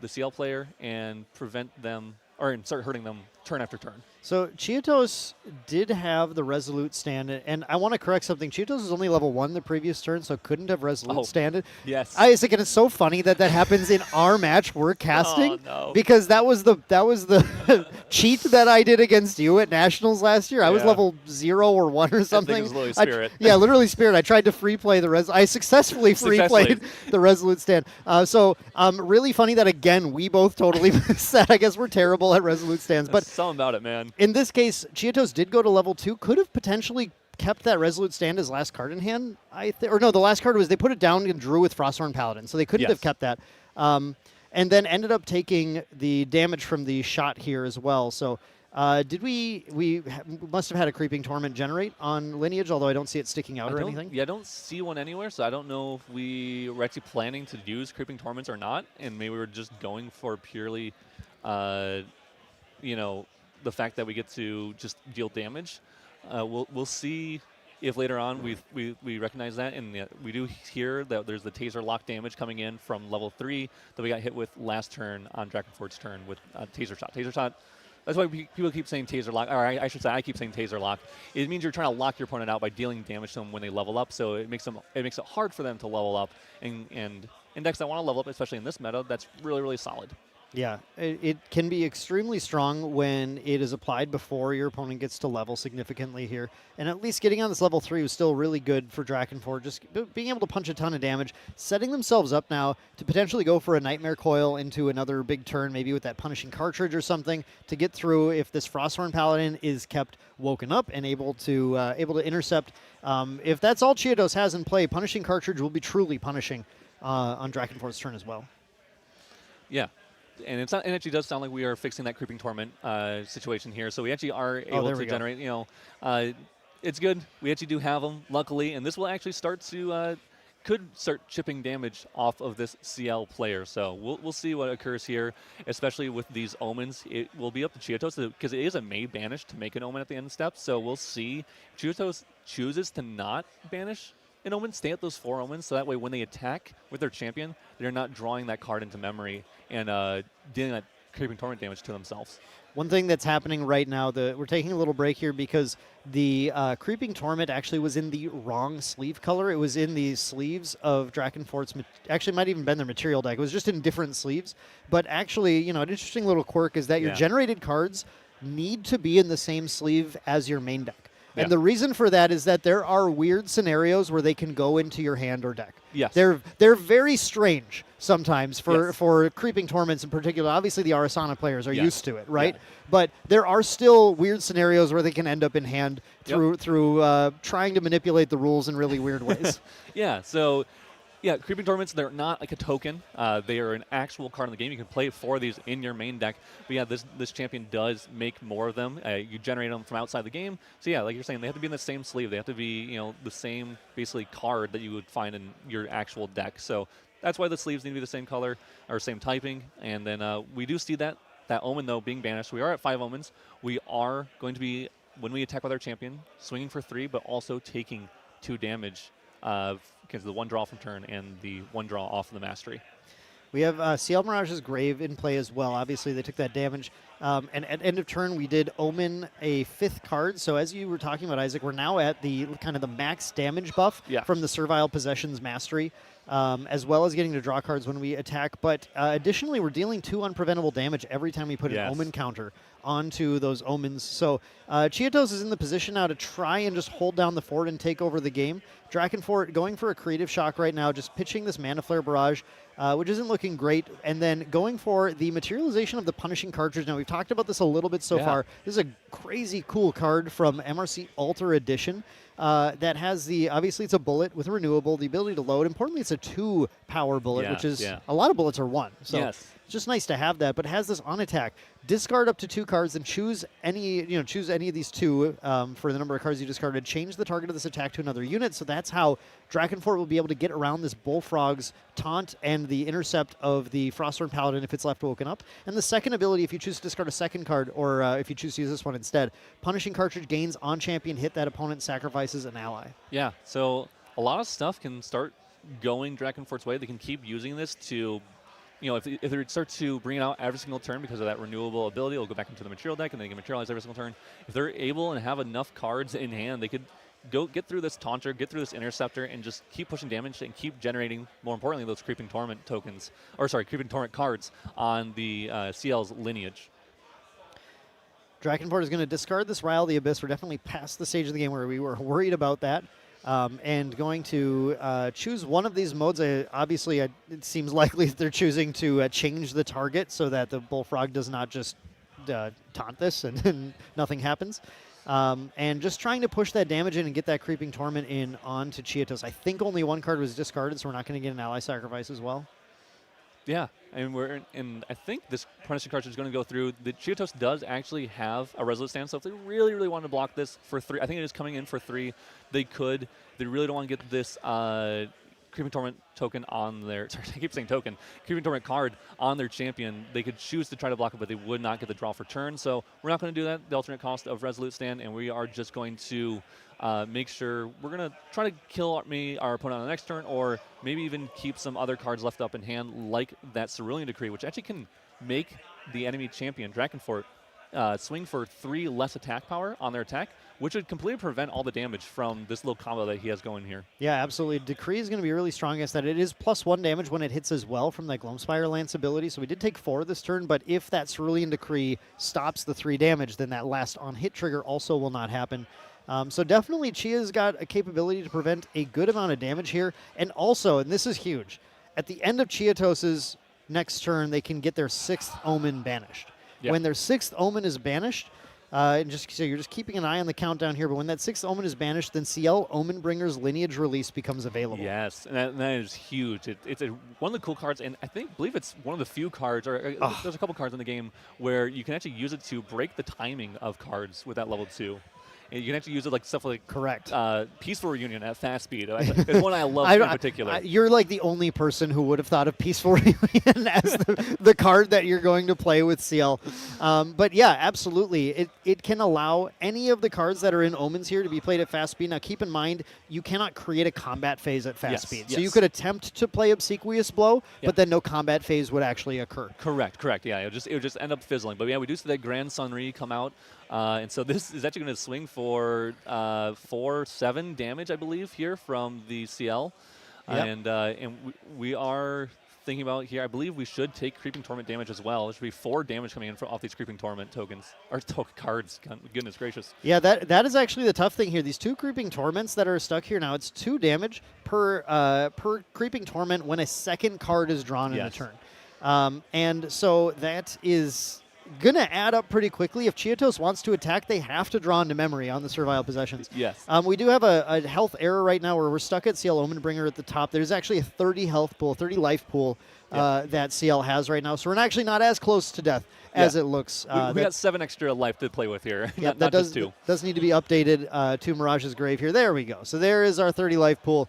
the Ciel player and prevent them, or start hurting them turn after turn. So CHIAtos did have the Resolute stand, and I want to correct something. CHIAtos was only level 1 the previous turn, so couldn't have Resolute standed. Yes. I was thinking it's so funny that happens in our match we're casting, Oh, no. because that was the cheat that I did against you at Nationals last year. I was Yeah. level 0 or 1 or something. it was literally Spirit. Yeah, literally Spirit. I tried to free play the I successfully free played the Resolute stand. So really funny that again we both totally missed that. I guess we're terrible at Resolute stands, but Something about it, man. in this case, CHIAtos did go to level 2. Could have potentially kept that Resolute stand as last card in hand. Or no, the last card was they put it down and drew with Frosthorn Paladin, so they couldn't have kept that. And then ended up taking the damage from the shot here as well. So did we must have had a Creeping Torment generate on Lineage, although I don't see it sticking out or anything. Yeah, I don't see one anywhere, so I don't know if we were actually planning to use Creeping Torments or not, and maybe we were just going for purely, the fact that we get to just deal damage. We'll see if later on we recognize that, and we do hear that there's the Taser Lock damage coming in from level 3 that we got hit with last turn on Drakenfort's turn with Taser Shot. Taser Shot, that's why people keep saying Taser Lock, or I should say I keep saying Taser Lock. It means you're trying to lock your opponent out by dealing damage to them when they level up, so it makes it hard for them to level up, and decks that want to level up, especially in this meta, that's really, really solid. Yeah, it can be extremely strong when it is applied before your opponent gets to level significantly here. And at least getting on this level 3 was still really good for Drakenfort, just being able to punch a ton of damage, setting themselves up now to potentially go for a Nightmare Coil into another big turn, maybe with that Punishing Cartridge or something, to get through if this Frosthorn Paladin is kept woken up and able to intercept. If that's all CHIAtos has in play, Punishing Cartridge will be truly punishing on Drakenfort's turn as well. Yeah. And it actually does sound like we are fixing that Creeping Torment situation here. So we actually are able to generate, it's good. We actually do have them, luckily. And this will actually start to, could start chipping damage off of this Ciel player. So we'll see what occurs here, especially with these Omens. It will be up to CHIAtos, because it is a May banish to make an Omen at the end of the step. So we'll see. CHIAtos chooses to not banish an Omen, stay at those 4 Omens, so that way when they attack with their champion, they're not drawing that card into memory and dealing that Creeping Torment damage to themselves. One thing that's happening right now, we're taking a little break here because the Creeping Torment actually was in the wrong sleeve color. It was in the sleeves of Drakenfort's, actually might even been their material deck. It was just in different sleeves. But actually, an interesting little quirk is that your generated cards need to be in the same sleeve as your main deck. And the reason for that is that there are weird scenarios where they can go into your hand or deck. Yes. They're very strange sometimes for Creeping Torments in particular. Obviously, the Asuna players are used to it, right? Yeah. But there are still weird scenarios where they can end up in hand through trying to manipulate the rules in really weird ways. So... yeah, Creeping Torments, they're not like a token. They are an actual card in the game. You can play 4 of these in your main deck. But yeah, this champion does make more of them. You generate them from outside the game. So yeah, like you're saying, they have to be in the same sleeve. They have to be, the same basically card that you would find in your actual deck. So that's why the sleeves need to be the same color or same typing. And then we do see that Omen, though, being banished. We are at 5 Omens. We are going to be, when we attack with our champion, swinging for 3, but also taking 2 damage. Because the 1 draw from turn and the 1 draw off of the mastery. We have Ciel Mirage's Grave in play as well. Obviously, they took that damage. And at end of turn, we did Omen a 5th card. So as you were talking about, Isaac, we're now at the kind of the max damage buff from the Servile Possessions Mastery, as well as getting to draw cards when we attack. But additionally, we're dealing 2 unpreventable damage every time we put an Omen counter onto those Omens. So CHIAtos is in the position now to try and just hold down the fort and take over the game. Drakenfort going for a creative shock right now, just pitching this Mana Flare Barrage, which isn't looking great, and then going for the materialization of the Punishing Cartridge. Now, we've talked about this a little bit so far. This is a crazy cool card from MRC Alter Edition that has obviously it's a bullet with renewable, the ability to load. Importantly, it's a 2 power bullet, which is a lot of bullets are 1. So it's just nice to have that, but it has this on attack. Discard up to 2 cards and choose any of these 2 for the number of cards you discarded. Change the target of this attack to another unit. So that's how Drakenfort will be able to get around this Bullfrog's taunt and the intercept of the Frosthorn Paladin if it's left woken up. And the second ability, if you choose to discard a second card, or if you choose to use this one instead, Punishing Cartridge gains on champion, hit that opponent, sacrifices an ally. Yeah, so a lot of stuff can start going Drakenfort's way. They can keep using this to if they start to bring it out every single turn because of that renewable ability, it'll go back into the material deck and they can materialize every single turn. If they're able and have enough cards in hand, they could get through this Taunter, get through this Interceptor, and just keep pushing damage and keep generating, more importantly, those Creeping Torment tokens, Creeping Torment cards on the Ciel's lineage. Drakenfort is going to discard this Rile of the Abyss. We're definitely past the stage of the game where we were worried about that. And going to choose one of these modes. Obviously, it seems likely that they're choosing to change the target so that the Bullfrog does not just taunt this and nothing happens. And just trying to push that damage in and get that Creeping Torment in onto CHIAtos. I think only one card was discarded, so we're not going to get an ally sacrifice as well. Yeah, and I think this punishing cartridge is going to go through. The CHIAtos does actually have a Resolute Stand, so if they really, really want to block this for 3, I think it is coming in for 3, they could. They really don't want to get this Creeping Torment token on their, sorry, I keep saying token, Creeping Torment card on their champion. They could choose to try to block it, but they would not get the draw for turn, so we're not going to do that, the alternate cost of Resolute Stand, and we are just going to make sure we're going to try to kill our opponent on the next turn, or maybe even keep some other cards left up in hand, like that Cerulean Decree, which actually can make the enemy champion, Drakenfort, swing for 3 less attack power on their attack, which would completely prevent all the damage from this little combo that he has going here. Yeah, absolutely. Decree is going to be really strong against that. It is +1 damage when it hits as well from that Gloamspire Lance ability, so we did take 4 this turn, but if that Cerulean Decree stops the 3 damage, then that last on-hit trigger also will not happen. So definitely Chia's got a capability to prevent a good amount of damage here. And also, and this is huge, at the end of CHIAtos' next turn, they can get their 6th Omen banished. Yep. When their 6th Omen is banished, and just so you're just keeping an eye on the countdown here, but when that 6th Omen is banished, then Ciel Omenbringer's Lineage Release becomes available. Yes, and that is huge. It's one of the cool cards, and I believe it's one of the few cards, or there's a couple cards in the game where you can actually use it to break the timing of cards with that level 2. And you can actually use it like stuff like Peaceful Reunion at fast speed. It's one I love in particular. You're like the only person who would have thought of Peaceful Reunion as the card that you're going to play with Ciel. But yeah, absolutely. It can allow any of the cards that are in Omens here to be played at fast speed. Now keep in mind, you cannot create a combat phase at fast speed. Yes. So you could attempt to play Obsequious Blow, but then no combat phase would actually occur. Correct. Yeah, it would just end up fizzling. But yeah, we do see that Grand Sunri come out. And so this is actually going to swing for 4-7 damage, I believe, here from the Ciel. Yep. And we are thinking about here, I believe we should take Creeping Torment damage as well. There should be 4 damage coming in off these Creeping Torment tokens, or cards, goodness gracious. Yeah, that is actually the tough thing here. These 2 Creeping Torments that are stuck here now, it's 2 damage per Creeping Torment when a second card is drawn in a turn. And so that is going to add up pretty quickly. If CHIAtos wants to attack, they have to draw into memory on the Servile Possessions. Yes. We do have a health error right now where we're stuck at Ciel Omenbringer at the top. There's actually a 30 health pool, 30 life pool that Ciel has right now. So we're actually not as close to death as it looks. We got 7 extra life to play with here, not just 2. Does need to be updated to Mirage's Grave here. There we go. So there is our 30 life pool.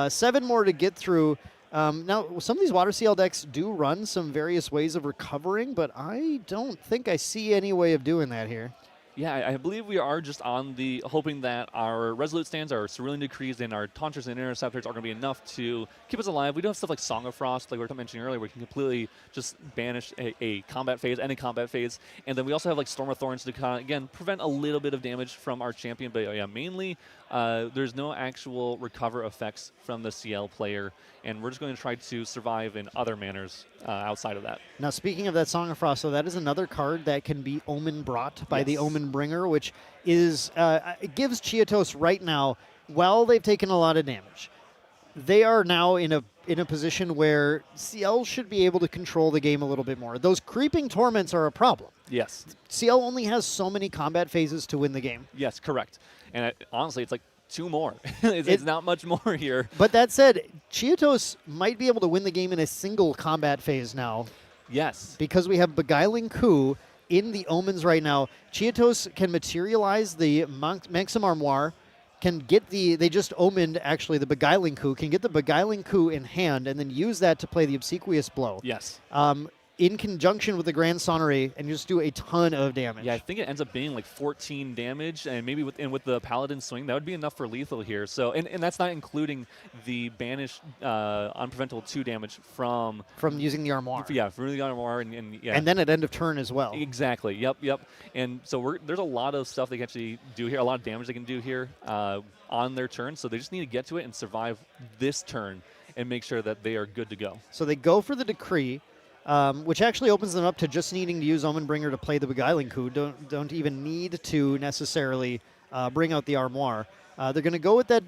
7 more to get through. Now, some of these Water Ciel decks do run some various ways of recovering, but I don't think I see any way of doing that here. Yeah, I believe we are just on the hoping that our Resolute Stands, our Cerulean Decrees, and our Taunters and Interceptors are going to be enough to keep us alive. We do have stuff like Song of Frost, like we were mentioning earlier, where we can completely just banish a combat phase, any combat phase. And then we also have like Storm of Thorns to kind of, again, prevent a little bit of damage from our champion. But yeah, mainly there's no actual recover effects from the Ciel player, and we're just going to try to survive in other manners outside of that. Now, speaking of that Song of Frost, so that is another card that can be Omen brought by the Omen Bringer, which is it gives CHIAtos right now, while they've taken a lot of damage, they are now in a position where Ciel should be able to control the game a little bit more. Those Creeping Torments are a problem. Yes. Ciel only has so many combat phases to win the game. Yes, correct. And honestly, it's like 2 more. it's not much more here. But that said, CHIAtos might be able to win the game in a single combat phase now. Yes. Because we have Beguiling Coup in the Omens right now. CHIAtos can materialize the Manxam Armoire, can get they just omened actually the Beguiling Coup, can get the Beguiling Coup in hand and then use that to play the Obsequious Blow. Yes. in conjunction with the Grand Sonnery, and you just do a ton of damage. Yeah, I think it ends up being like 14 damage, and maybe with the Paladin swing, that would be enough for lethal here. So, and that's not including the banished unpreventable 2 damage from using the Armoire. Yeah, from the Armoire, and yeah. And then at end of turn as well. Exactly. Yep. And so there's a lot of stuff they can actually do here, a lot of damage they can do here on their turn. So they just need to get to it and survive this turn and make sure that they are good to go. So they go for the Decree, which actually opens them up to just needing to use Omenbringer to play the Beguiling Coup. Don't even need to necessarily bring out the Armoire. They're going to go with that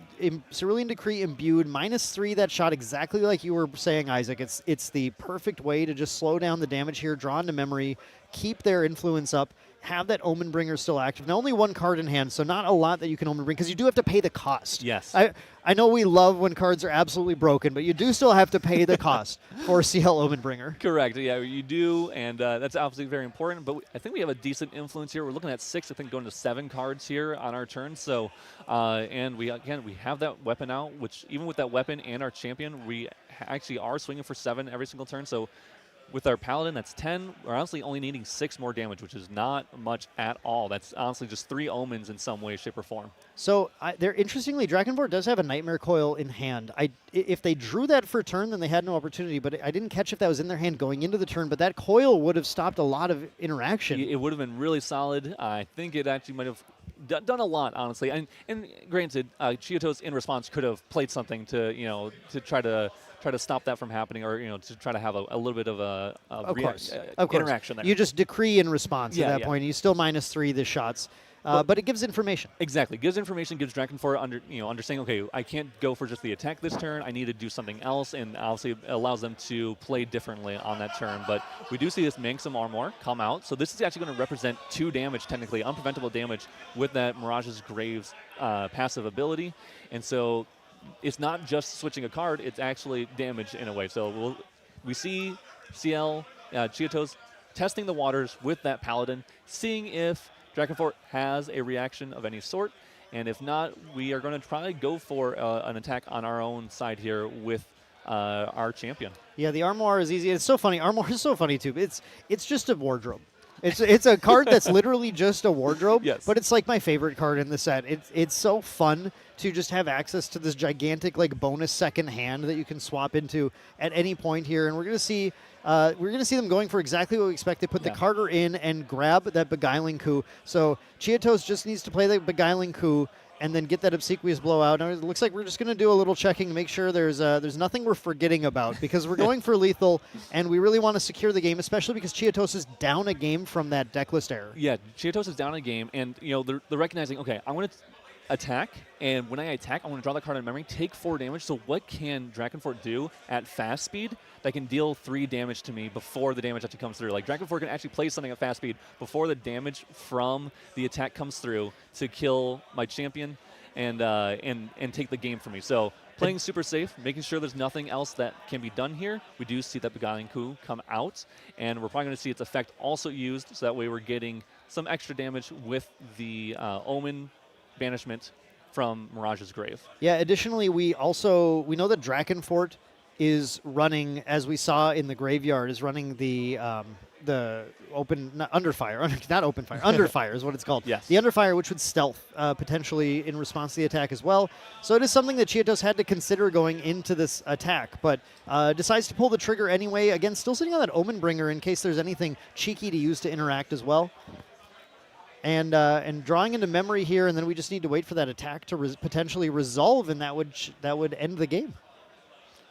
Cerulean Decree imbued, -3 that shot, exactly like you were saying, Isaac. It's the perfect way to just slow down the damage here, draw into memory, keep their influence up, have that Omenbringer still active. Now, only 1 card in hand, so not a lot that you can Omen bring, because you do have to pay the cost. Yes. I know we love when cards are absolutely broken, but you do still have to pay the cost for Ciel Omenbringer. Correct. Yeah, you do, and that's obviously very important. But I think we have a decent influence here. We're looking at 6, I think, going to 7 cards here on our turn. So, and we have that weapon out, which even with that weapon and our champion, we actually are swinging for 7 every single turn. So, with our Paladin, that's 10. We're honestly only needing 6 more damage, which is not much at all. That's honestly just 3 omens in some way, shape, or form. So, interestingly, Drakenfort does have a Nightmare Coil in hand. If they drew that for turn, then they had no opportunity, but I didn't catch if that was in their hand going into the turn, but that coil would have stopped a lot of interaction. It would have been really solid. I think it actually might have done a lot, honestly. And granted, CHIAtos in response could have played something to try to stop that from happening, or to try to have a little bit of a interaction there. You just decree in response at that point. You still -3 the shots. But it gives information. Exactly. Gives information, gives Drakenfort understanding, okay, I can't go for just the attack this turn. I need to do something else, and obviously it allows them to play differently on that turn. But we do see this Manxum Armor come out. So this is actually going to represent 2 damage, technically, unpreventable damage with that Mirage's Graves passive ability. And so it's not just switching a card, it's actually damage in a way. So we see Ciel, CHIAtos testing the waters with that Paladin, seeing if Drakenfort has a reaction of any sort, and if not, we are going to try to go for an attack on our own side here with our champion. Yeah, the Armoire is easy. It's so funny. Armoire is so funny, too. It's just a wardrobe. It's a card that's literally just a wardrobe, yes. But it's like my favorite card in the set. It's so fun to just have access to this gigantic bonus second hand that you can swap into at any point here, and we're gonna see them going for exactly what we expect. They put the Carter in and grab that Beguiling Coup. So CHIAtos just needs to play the Beguiling Coup and then get that Obsequious Blowout. Now, it looks like we're just going to do a little checking to make sure there's nothing we're forgetting about, because we're going for lethal, and we really want to secure the game, especially because CHIAtos is down a game from that deck list error. Yeah, CHIAtos is down a game, and they're recognizing, okay, I want to attack, and when I attack, I want to draw the card in memory, take 4 damage. So what can Drakenfort do at fast speed that can deal 3 damage to me before the damage actually comes through? Like, Drakenfort can actually play something at fast speed before the damage from the attack comes through to kill my champion and take the game for me. So playing super safe, making sure there's nothing else that can be done here. We do see that Beguiling Coup come out, and we're probably going to see its effect also used, so that way we're getting some extra damage with the Omen banishment from Mirage's Grave. Yeah, additionally, we know that Drakenfort is running, as we saw in the graveyard, is running the Underfire is what it's called. Yes. The Underfire, which would stealth potentially in response to the attack as well. So it is something that CHIAtos had to consider going into this attack, but decides to pull the trigger anyway. Again, still sitting on that Omenbringer in case there's anything cheeky to use to interact as well. And drawing into memory here, and then we just need to wait for that attack to potentially resolve, and that would end the game.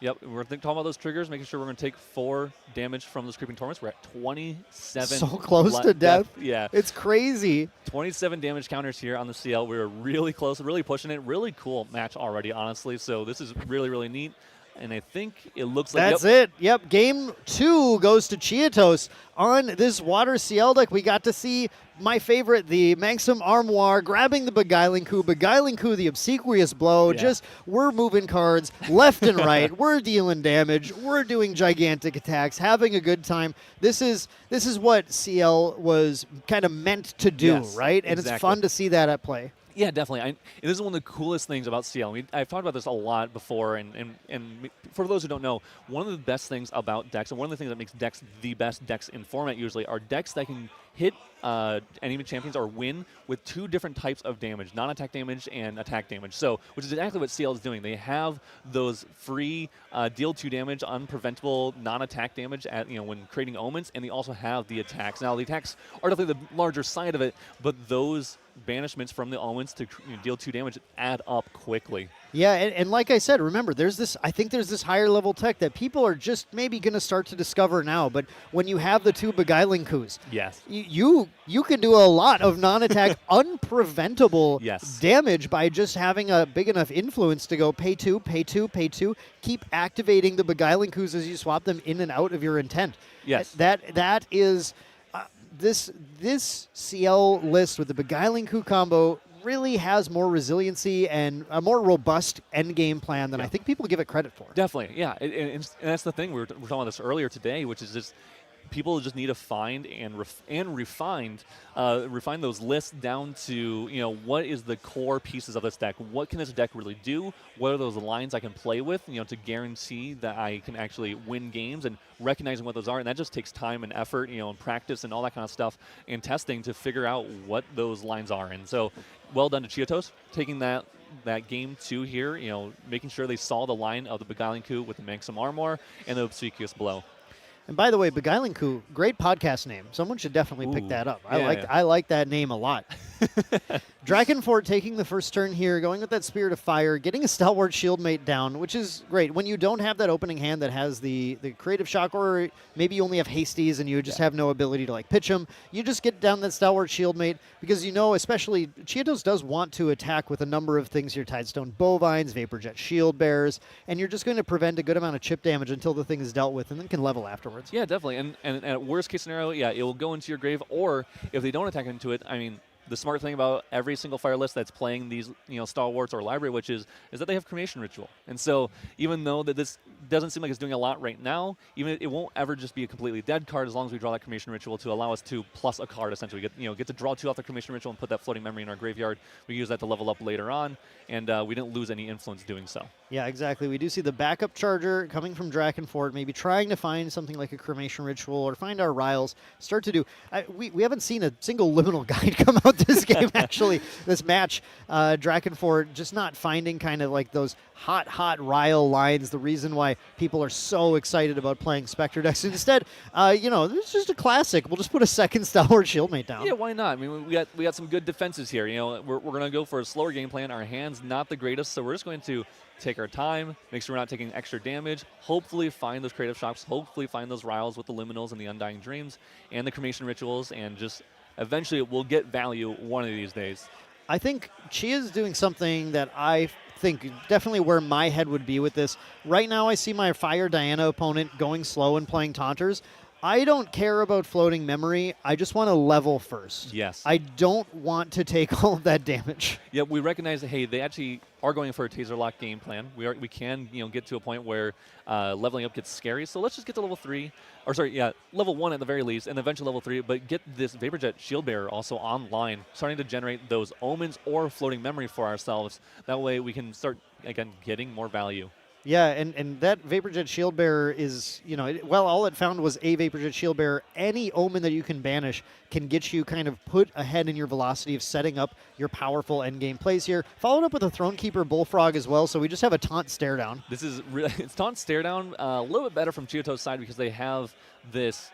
Yep, we're talking about those triggers, making sure we're going to take 4 damage from those Creeping Torments. We're at 27. So close to death. Yeah. It's crazy. 27 damage counters here on the Ciel. We're really close, really pushing it. Really cool match already, honestly. So this is really, really neat. And I think it looks like that's it. Yep, game 2 goes to CHIAtos on this Water Ciel deck. We got to see my favorite, the Manxum Armoire, grabbing the Beguiling Coup, the Obsequious Blow. Yeah. Just, we're moving cards left and right. We're dealing damage. We're doing gigantic attacks, having a good time. This is what Ciel was kind of meant to do, yes, right? And exactly. It's fun to see that at play. Yeah, definitely. This is one of the coolest things about Ciel. I've talked about this a lot before, and for those who don't know, one of the best things about decks, and one of the things that makes decks the best decks in format usually, are decks that can hit enemy champions or win with 2 different types of damage, non-attack damage and attack damage. So, which is exactly what Ciel is doing. They have those free deal 2 damage, unpreventable non-attack damage at when creating omens, and they also have the attacks. Now, the attacks are definitely the larger side of it, but those banishments from the omens to deal 2 damage add up quickly. Yeah, and like I said, remember, I think there's this higher level tech that people are just maybe going to start to discover now. But when you have the 2 beguiling coups, yes, you can do a lot of non-attack, unpreventable yes. damage by just having a big enough influence to go pay 2, pay 2, pay 2. Keep activating the beguiling coups as you swap them in and out of your intent. Yes, that is this Ciel list with the beguiling coup combo really has more resiliency and a more robust endgame plan than I think people give it credit for. Definitely, yeah. And that's the thing. We were talking about this earlier today, which is just people just need to find and refine those lists down to what is the core pieces of this deck. What can this deck really do? What are those lines I can play with to guarantee that I can actually win games, and recognizing what those are. And that just takes time and effort, and practice and all that kind of stuff, and testing to figure out what those lines are. And so, well done to CHIAtos taking that game 2 here, making sure they saw the line of the Beguiling Coup with the Maximum Armor and the Obsequious Blow. And by the way, Beguiling Coup, great podcast name. Someone should definitely pick that up. I like that name a lot. Drakenfort taking the first turn here, going with that Spirit of Fire, getting a Stalwart Shieldmate down, which is great. When you don't have that opening hand that has the Creative Shock, or maybe you only have Hasties and you just have no ability to pitch them, you just get down that Stalwart Shieldmate, because especially CHIAtos does want to attack with a number of things here: Tidestone Bovines, Vaporjet Shield Bearers, and you're just going to prevent a good amount of chip damage until the thing is dealt with, and then can level afterwards. Yeah, definitely. And at worst case scenario, it will go into your grave, or if they don't attack into it, the smart thing about every single fire list that's playing these, stalwarts or library witches is that they have Cremation Ritual. And so even though that this doesn't seem like it's doing a lot right now, even it won't ever just be a completely dead card as long as we draw that Cremation Ritual to allow us to plus a card, essentially. We get to draw 2 off the Cremation Ritual and put that floating memory in our graveyard. We use that to level up later on, and we didn't lose any influence doing so. Yeah, exactly. We do see the backup charger coming from Drakenfort, maybe trying to find something like a Cremation Ritual or find our Riles. Start to do. We haven't seen a single liminal guide come out this game, actually, this match. Drakenfort just not finding kind of like those hot Ryle lines, the reason why people are so excited about playing Specter decks. Instead, it's just a classic. We'll just put a second Stalwart Shieldmate down. Yeah, why not? We got some good defenses here. We're going to go for a slower game plan. Our hand's not the greatest, so we're just going to take our time, make sure we're not taking extra damage, hopefully find those Creative Shocks, hopefully find those Riles with the Liminals and the Undying Dreams and the Cremation Rituals, and just eventually we'll get value one of these days. I think Chia is doing something that I think definitely where my head would be with this. Right now I see my Fire Diana opponent going slow and playing Taunters. I don't care about floating memory. I just want to level first. Yes. I don't want to take all of that damage. Yeah, we recognize that, hey, they actually are going for a Taser Lock game plan. We can get to a point where leveling up gets scary. So let's just get to level 3, or level 1 at the very least, and eventually level 3. But get this Vaporjet Shield Bearer also online, starting to generate those omens or floating memory for ourselves. That way we can start again getting more value. Yeah, and that Vaporjet Shield Bearer is, all it found was a Vaporjet Shield Bearer. Any omen that you can banish can get you kind of put ahead in your velocity of setting up your powerful endgame plays here. Followed up with a Thronekeeper Bullfrog as well, so we just have a Taunt Stare Down. This is it's Taunt Stare Down, a little bit better from CHIAtos' side because they have this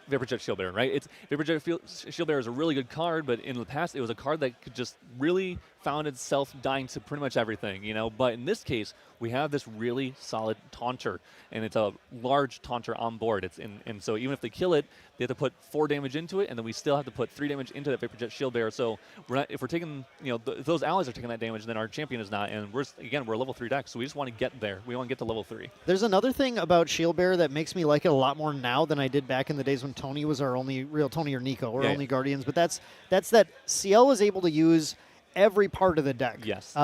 Vaporjet Shield Bearer, right? Vaporjet Shield Bearer is a really good card, but in the past it was a card that could just really found itself dying to pretty much everything, But in this case, we have this really solid Taunter, and it's a large Taunter on board. And so even if they kill it, they have to put 4 damage into it, and then we still have to put 3 damage into that Vaporjet Shield Bearer. So if we're taking, if those allies are taking that damage, then our champion is not. And we're a level 3 deck, so we just want to get there. We want to get to level 3. There's another thing about Shield Bearer that makes me like it a lot more now than I did back in the days when Tony was our only real Tony or Nico, or only Guardians. But that's that Ciel is able to use every part of the deck. Yes.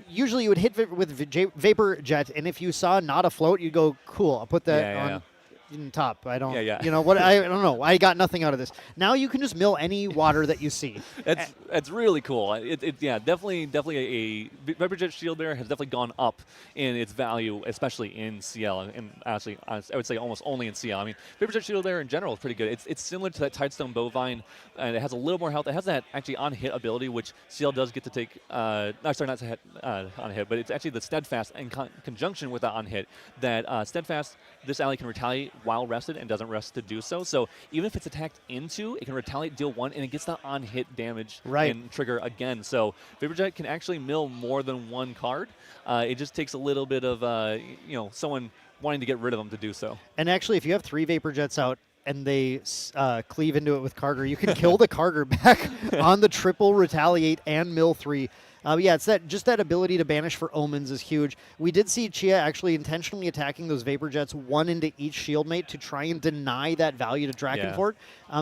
Usually you would hit with Vapor Jet, and if you saw not afloat, you'd go, cool, I'll put that on. in top. I don't. Yeah. You know what? I don't know. I got nothing out of this. Now you can just mill any water that you see. That's really cool. Definitely a Vapor Jet Shield Bearer has definitely gone up in its value, especially in CL, and actually I would say almost only in CL. I mean, Vapor Jet Shield Bearer in general is pretty good. It's similar to that Tidestone Bovine, and it has a little more health. It has that actually on hit ability, which CL does get to take. Not to hit, on hit, but it's actually the Steadfast in conjunction with that on hit. That Steadfast, this ally can retaliate while rested and doesn't rest to do so. So even if it's attacked into, it can retaliate, deal 1, and it gets the on hit damage and trigger again. So Vapor Jet can actually mill more than one card. It just takes a little bit of someone wanting to get rid of them to do so. And actually, if you have 3 Vapor Jets out and they cleave into it with Carter, you can kill the Carter back on the triple retaliate and mill 3. It's that ability to banish for omens is huge. We did see Chia actually intentionally attacking those Vapor Jets, one into each shield mate to try and deny that value to Drakenfort.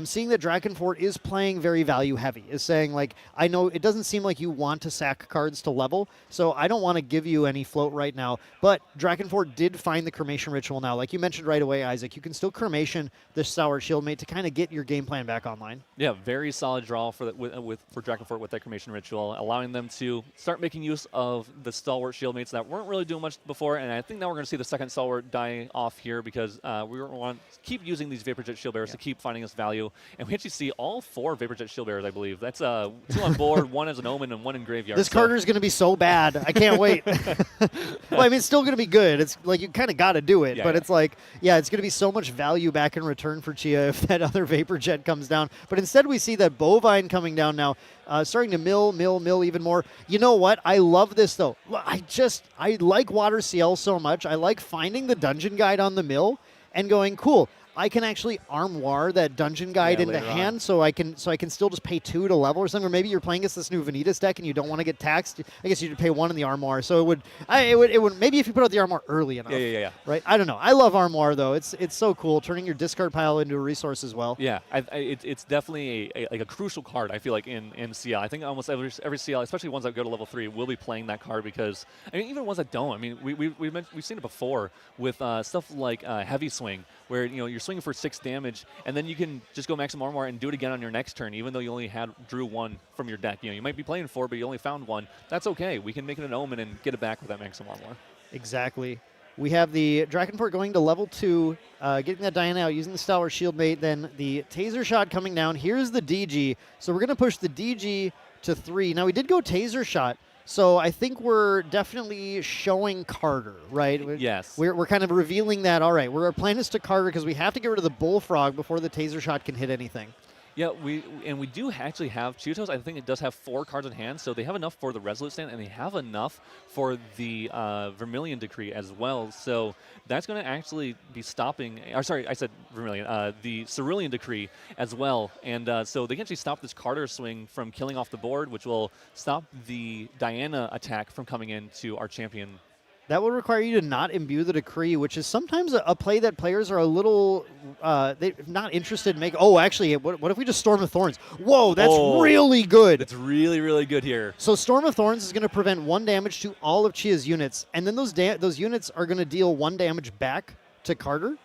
Seeing that Drakenfort is playing very value heavy, is saying, like, I know it doesn't seem like you want to sack cards to level, so I don't want to give you any float right now. But Drakenfort did find the Cremation Ritual now. Like you mentioned right away, Isaac, you can still Cremation this Sour shield mate to kind of get your game plan back online. Yeah, very solid draw for Drakenfort with that Cremation Ritual, allowing them to start making use of the Stalwart shield mates that weren't really doing much before, and I think now we're going to see the second Stalwart die off here because we want to keep using these Vapor Jet shield bearers to keep finding us value, and we actually see all 4 Vapor Jet shield bearers, I believe. That's 2 on board, 1 as an omen, and 1 in graveyard. This Carter's going to be so bad. I can't wait. Well, I mean, it's still going to be good. It's like you kind of got to do it, but it's like, it's going to be so much value back in return for Chia if that other Vapor Jet comes down. But instead we see that Bovine coming down now, starting to mill even more. You know what? I love this, though. I like Water CL so much. I like finding the dungeon guide on the mill and going, cool, I can actually armoire that dungeon guide into hand, so I can still just pay 2 to level or something. Or maybe you're playing against this new Vanitas deck and you don't want to get taxed. I guess you'd pay 1 in the armoire. So it would maybe if you put out the armoire early enough. Yeah. Right? I don't know. I love armoire though. It's so cool, turning your discard pile into a resource as well. Yeah, it's definitely a crucial card. I feel like in CL. I think almost every CL, especially ones that go to level 3, will be playing that card because I mean even ones that don't. I mean we've seen it before with stuff like Heavy Swing, where you're swinging for 6 damage, and then you can just go maximum armor and do it again on your next turn, even though you only drew 1 from your deck. You might be playing 4, but you only found 1. That's okay. We can make it an omen and get it back with that maximum armor. Exactly. We have the Drakenfort going to level 2, getting that Diana out, using the Stalwart Shield Mate, then the Taser Shot coming down. Here's the DG. So we're going to push the DG to 3. Now, we did go Taser Shot, so I think we're definitely showing Carter, right? Yes. We're kind of revealing that, all right, our plan is to Carter because we have to get rid of the Bullfrog before the Taser Shot can hit anything. Yeah, we do actually have CHIAtos. I think it does have 4 cards in hand, so they have enough for the Resolute Stand, and they have enough for the Vermilion Decree as well. So that's going to actually be stopping. Sorry, I said Vermilion. The Cerulean Decree as well, and so they can actually stop this Carter swing from killing off the board, which will stop the Diana attack from coming into our champion. That would require you to not imbue the Decree, which is sometimes a play that players are a little not interested in making. Oh, actually, what if we just Storm of Thorns? Whoa, that's really good. That's really, really good here. So Storm of Thorns is going to prevent 1 damage to all of Chia's units, and then those units are going to deal 1 damage back to Carter.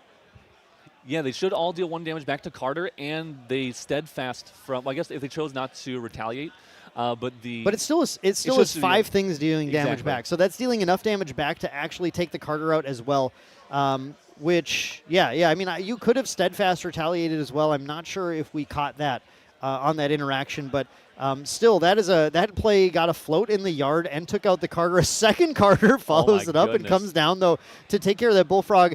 Yeah, they should all deal 1 damage back to Carter, and they steadfast from. Well, I guess if they chose not to retaliate. But it still is 5 things dealing damage back. So that's dealing enough damage back to actually take the Carter out as well. Which, I mean, you could have steadfast retaliated as well. I'm not sure if we caught that on that interaction, but still, that play got a float in the yard and took out the Carter. A second Carter follows it up and comes down though to take care of that Bullfrog.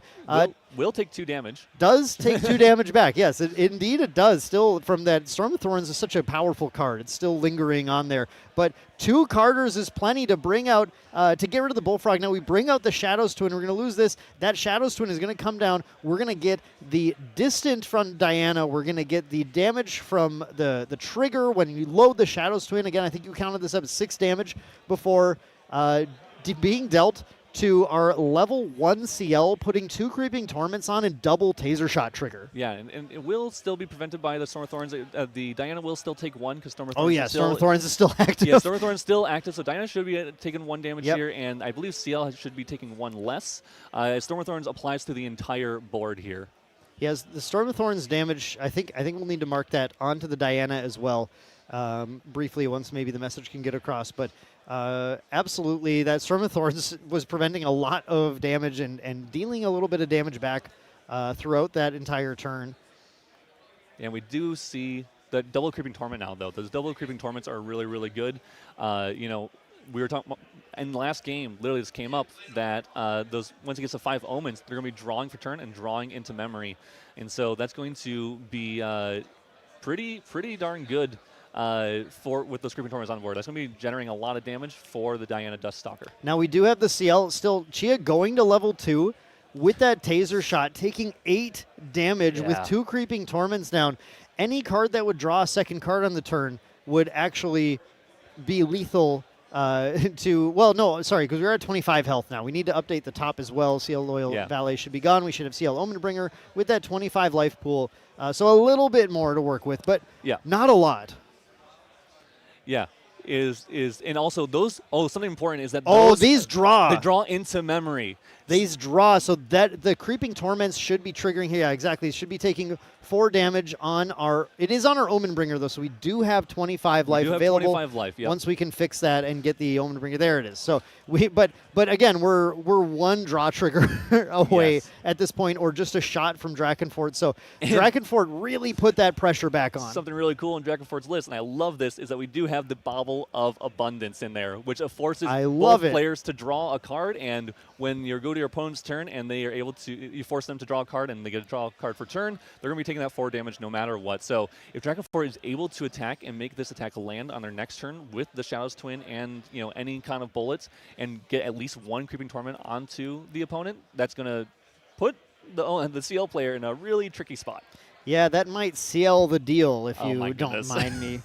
Will take 2 damage. Does take 2 damage back. Yes, indeed it does. Still, from that Storm of Thorns is such a powerful card. It's still lingering on there. But 2 Carters is plenty to bring out, to get rid of the Bullfrog. Now we bring out the Shadows Twin. We're going to lose this. That Shadows Twin is going to come down. We're going to get the distant from Diana. We're going to get the damage from the trigger when you load the Shadows Twin. Again, I think you counted this up as 6 damage before being dealt to our level 1 CL, putting 2 Creeping Torments on and double Taser Shot trigger. Yeah, and it will still be prevented by the Storm of Thorns. The Diana will still take 1 because Storm of Thorns Storm of Thorns is still active. Yeah, Storm of Thorns is still active, so Diana should be taking 1 damage here, and I believe CL should be taking 1 less. Storm of Thorns applies to the entire board here. He has the Storm of Thorns damage. I think we'll need to mark that onto the Diana as well, briefly once maybe the message can get across. But absolutely, that Storm of Thorns was preventing a lot of damage and dealing a little bit of damage back throughout that entire turn. And we do see the double creeping torment now, though. Those double creeping torments are really, really good. You know, we were talking in the last game, literally this came up that those once it gets to 5 omens, they're going to be drawing for turn and drawing into memory. And so that's going to be pretty darn good with those creeping torments on board. That's going to be generating a lot of damage for the Diana Duststalker. Now we do have the Ciel still. Chia going to level 2 with that taser shot, taking 8 damage with 2 creeping torments down. Any card that would draw a second card on the turn would actually be lethal well, no, sorry, because we're at 25 health now. We need to update the top as well. Ciel Loyal Valet should be gone. We should have Ciel Omenbringer with that 25 life pool. So a little bit more to work with, but not a lot. Yeah. And also those, something important is that these draw. They draw into memory. These draw, so that the creeping torments should be triggering here. Yeah, exactly. It should be taking 4 damage on our. It is on our Omenbringer though, so we do have 25 life available. 25 life. Yep. Once we can fix that and get the Omenbringer, there it is. So but again, we're 1 draw trigger away at this point, or just a shot from Drakenfort. So Drakenfort really put that pressure back on. Something really cool in Drakenfort's list, and I love this, is that we do have the Bauble of Abundance in there, which forces both players to draw a card. And when you go to your opponent's turn and they are able to, you force them to draw a card and they get to draw a card for turn, they're going to be taking that 4 damage no matter what. So if Drakenfort is able to attack and make this attack land on their next turn with the Shadows Twin and any kind of bullets and get at least 1 creeping torment onto the opponent, that's going to put the CL player in a really tricky spot. Yeah, that might seal the deal if you don't mind me.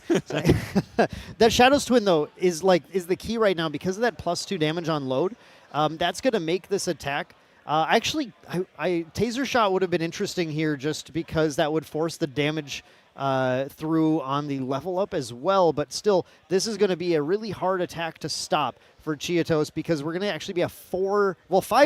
That Shadows Twin, though, is the key right now because of that +2 damage on load. That's going to make this attack. Actually, Taser Shot would have been interesting here just because that would force the damage through on the level up as well. But still, this is going to be a really hard attack to stop for CHIAtos because we're going to actually be a 5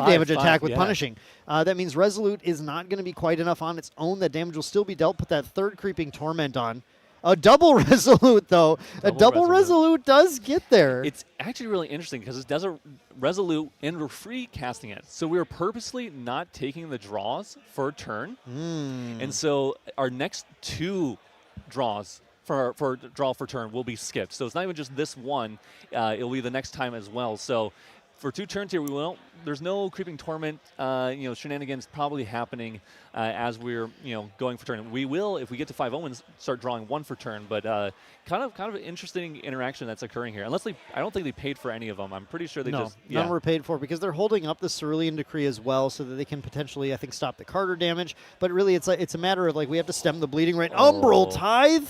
damage attack with Punishing. That means Resolute is not going to be quite enough on its own. That damage will still be dealt. Put that 3rd Creeping Torment on. A double Resolute, though. A double Resolute does get there. It's actually really interesting because it does a Resolute and we're free casting it. So we were purposely not taking the draws for a turn. And so our next 2 draws for draw for turn will be skipped. So it's not even just this one. It'll be the next time as well. So for 2 turns here, there's no Creeping Torment, shenanigans probably happening as we're, going for turn. We will, if we get to 5 omens, start drawing 1 for turn, but kind of an interesting interaction that's occurring here. Unless I don't think they paid for any of them. I'm pretty sure they just. None were paid for because they're holding up the Cerulean Decree as well, so that they can potentially, I think, stop the Carter damage. But really, it's a matter of we have to stem the bleeding right. Umbral Tithe.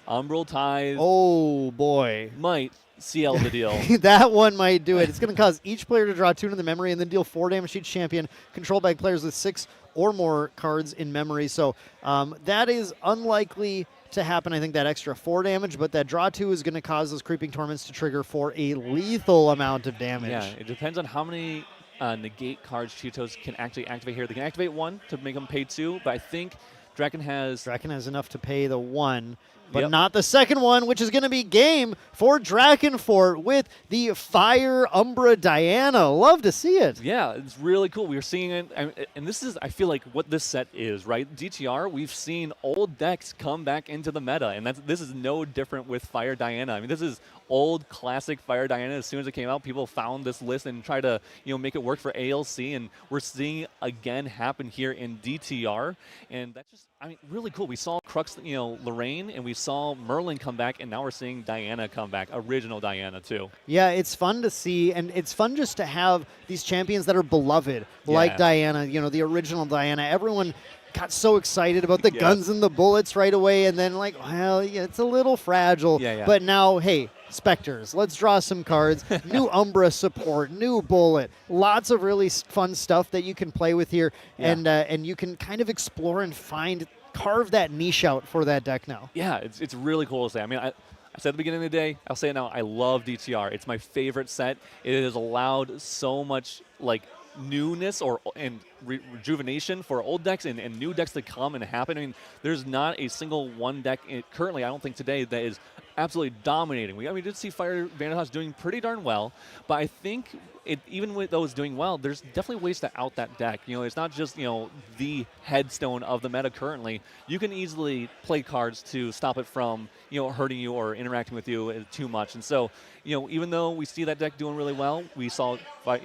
Umbral Tithe. Oh boy. Might seal the deal. That one might do it. It's going to cause each player to draw 2 into the memory and then deal 4 damage to each champion, controlled by players with 6 or more cards in memory. So that is unlikely to happen, I think, that extra 4 damage, but that draw 2 is going to cause those Creeping Torments to trigger for a lethal amount of damage. Yeah, it depends on how many negate cards CHIAtos can actually activate here. They can activate 1 to make them pay 2, but I think Draken has enough to pay the 1. But not the second one, which is going to be game for Drakenfort with the Fire Umbra Diana. Love to see it. Yeah, it's really cool. We're seeing it, and this is, I feel like, what this set is, right? DTR, we've seen old decks come back into the meta, and this is no different with Fire Diana. I mean, this is old classic Fire Diana. As soon as it came out, people found this list and tried to make it work for ALC, and we're seeing again happen here in DTR, and that's just really cool. We saw Crux, Lorraine, and we saw Merlin come back, and now we're seeing Diana come back, original Diana too. Yeah, it's fun to see, and it's fun just to have these champions that are beloved, like Diana, the original Diana. Everyone got so excited about the guns and the bullets right away, and then it's a little fragile. But now, hey, Specters, let's draw some cards. New Umbra support, new bullet, lots of really fun stuff that you can play with here, and you can kind of explore and carve that niche out for that deck now. Yeah, it's really cool to say. I mean, I said at the beginning of the day, I'll say it now, I love DTR. It's my favorite set. It has allowed so much newness and rejuvenation for old decks and new decks to come and happen. I mean, there's not a single one deck currently, I don't think today, that is absolutely dominating. We did see Fire Vanitas doing pretty darn well, but I think even with those doing well, there's definitely ways to out that deck. It's not just, the headstone of the meta currently. You can easily play cards to stop it from, hurting you or interacting with you too much. And so, even though we see that deck doing really well, we saw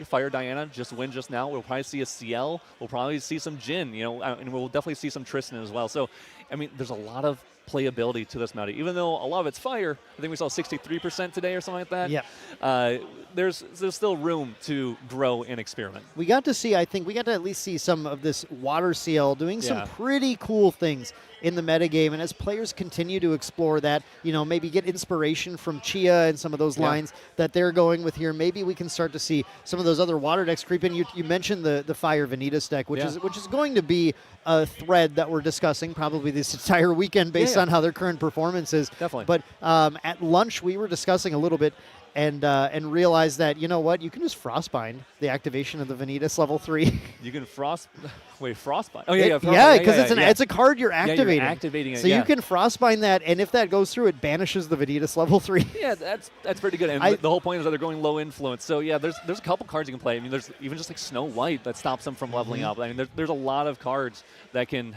Fire Diana just win just now. We'll probably see a Ciel. We'll probably see some Jin, and we'll definitely see some Tristan as well. So, I mean, there's a lot of playability to this meta. Even though a lot of it's fire, I think we saw 63% today or something like that. Yeah. There's still room to grow and experiment. We got to at least see some of this water Ciel doing some pretty cool things in the metagame. And as players continue to explore that, maybe get inspiration from Chia and some of those lines that they're going with here, maybe we can start to see some of those other water decks creep in. You mentioned the Fire Vanitas deck, which is going to be a thread that we're discussing probably this entire weekend based on how their current performance is. Definitely. But at lunch, we were discussing a little bit and realized that, you know what, you can just Frostbind the activation of the Vanitas level 3. You can Frostbind? Oh, yeah, yeah, because it's a card you're activating. You're activating it, so you can Frostbind that, and if that goes through, it banishes the Vanitas level 3. Yeah, that's pretty good. And the whole point is that they're going low influence. So, yeah, there's a couple cards you can play. I mean, there's even just like Snow White that stops them from leveling up. I mean, there's a lot of cards that can,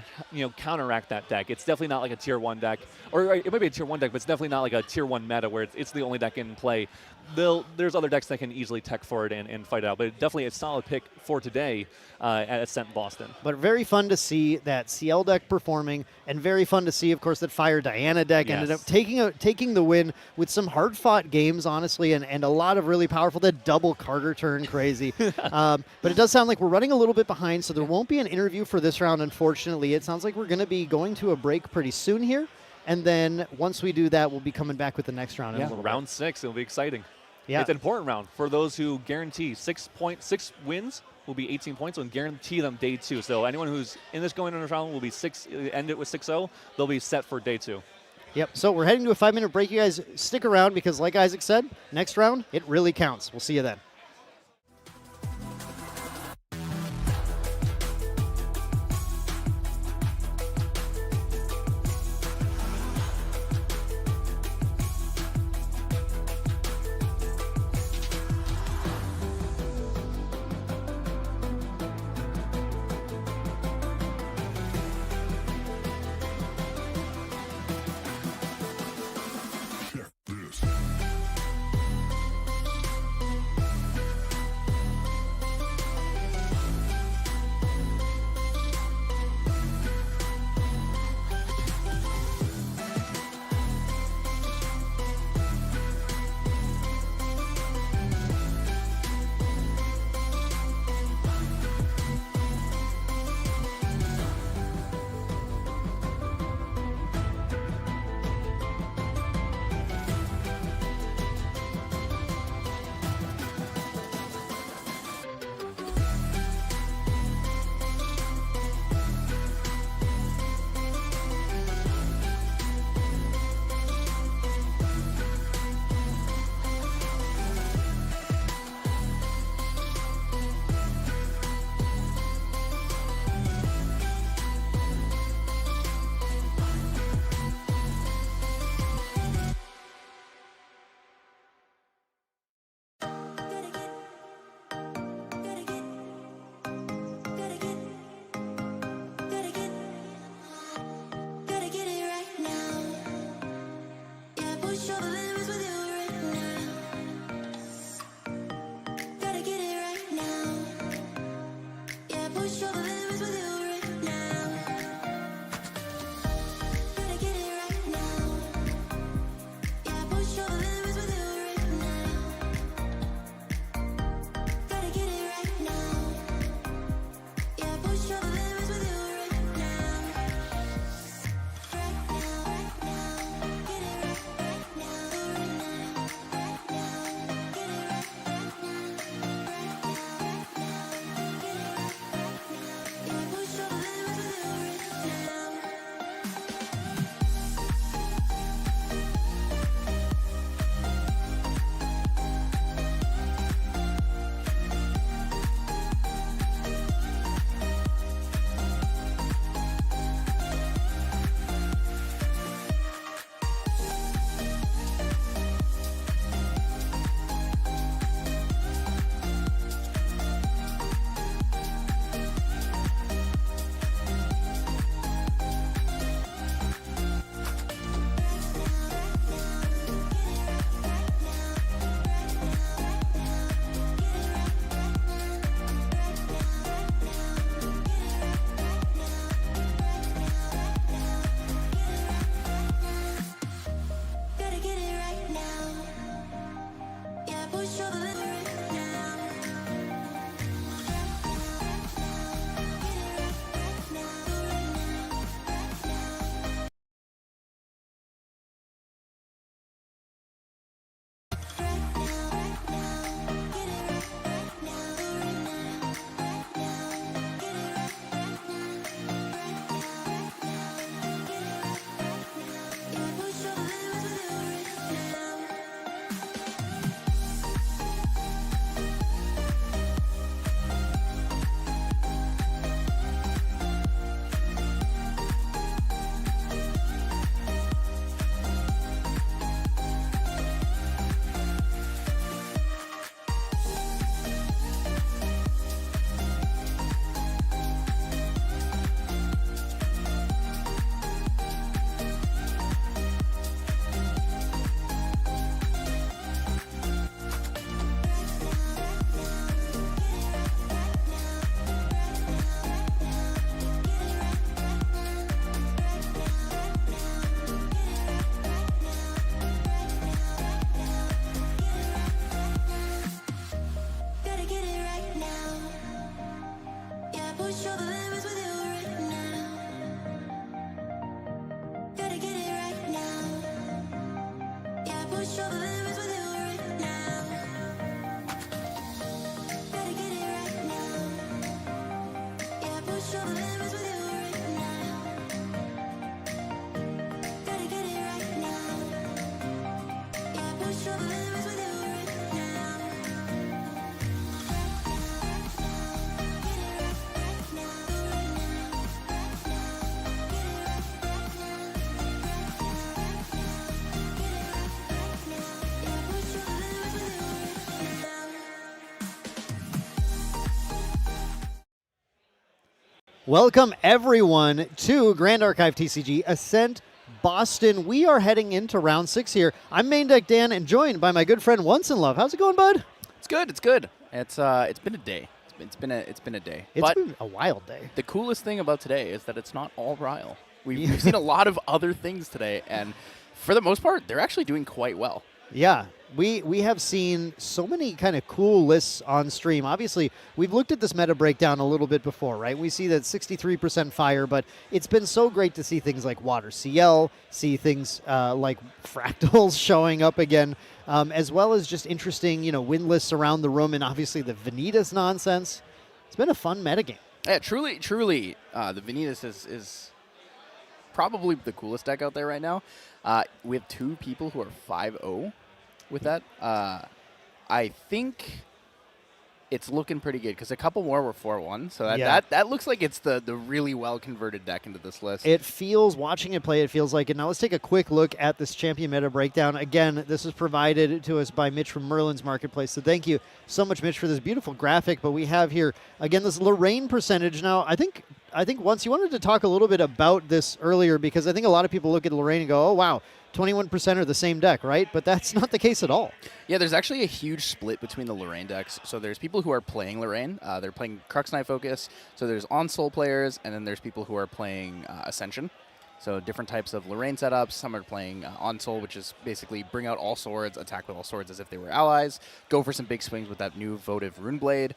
counteract that deck. It's definitely not like a tier 1 deck. Or it might be a tier 1 deck, but it's definitely not like a tier 1 meta where it's the only deck in play. There's other decks that can easily tech for it and fight it out. But definitely a solid pick for today at Ascent Boston. But very fun to see that Ciel deck performing, and very fun to see, of course, that Fire Diana deck ended up taking the win with some hard-fought games, honestly, and a lot of really powerful, that double Carter turn crazy. But it does sound like we're running a little bit behind, so there won't be an interview for this round, unfortunately. It sounds like we're going to be going to a break pretty soon here. And then once we do that, we'll be coming back with the next round. Yeah, round 6. It'll be exciting. Yeah. It's an important round for those who guarantee 6 wins will be 18 points and guarantee them day 2. So anyone who's in this going into round will be end it with 6-0. They'll be set for day 2. Yep. So we're heading to a 5-minute break. You guys stick around because, like Isaac said, next round, it really counts. We'll see you then. Welcome, everyone, to Grand Archive TCG Ascent Boston. We are heading into round 6 here. I'm Main Deck Dan, and joined by my good friend Once in Love. How's it going, bud? It's good. It's good. It's been a day. It's been a day. It's But been a wild day. the coolest thing about today is that it's not all Ryle. We've seen a lot of other things today, and for the most part, they're actually doing quite well. Yeah, we have seen so many kind of cool lists on stream. Obviously, we've looked at this meta breakdown a little bit before, right? We see that 63% fire, but it's been so great to see things like Water Ciel, see things like Fractals showing up again, as well as just interesting, win lists around the room, and obviously the Vanitas nonsense. It's been a fun metagame. Yeah, truly, the Vanitas is probably the coolest deck out there right now. We have 2 people who are 5-0 with that. I think it's looking pretty good because a couple more were 4-1. So that looks like it's the really well converted deck into this list. It feels, watching it play, it feels like it. Now let's take a quick look at this champion meta breakdown. Again, this is provided to us by Mitch from Merlin's Marketplace. So thank you so much, Mitch, for this beautiful graphic. But we have here, again, this Lorraine percentage. Now, I think once you wanted to talk a little bit about this earlier, because I think a lot of people look at Lorraine and go, oh, wow, 21% are the same deck, right? But that's not the case at all. Yeah, there's actually a huge split between the Lorraine decks. So there's people who are playing Lorraine. They're playing Crux Knight Focus. So there's on-soul players, and then there's people who are playing Ascension. So different types of Lorraine setups. Some are playing on-soul, which is basically bring out all swords, attack with all swords as if they were allies, go for some big swings with that new votive Runeblade,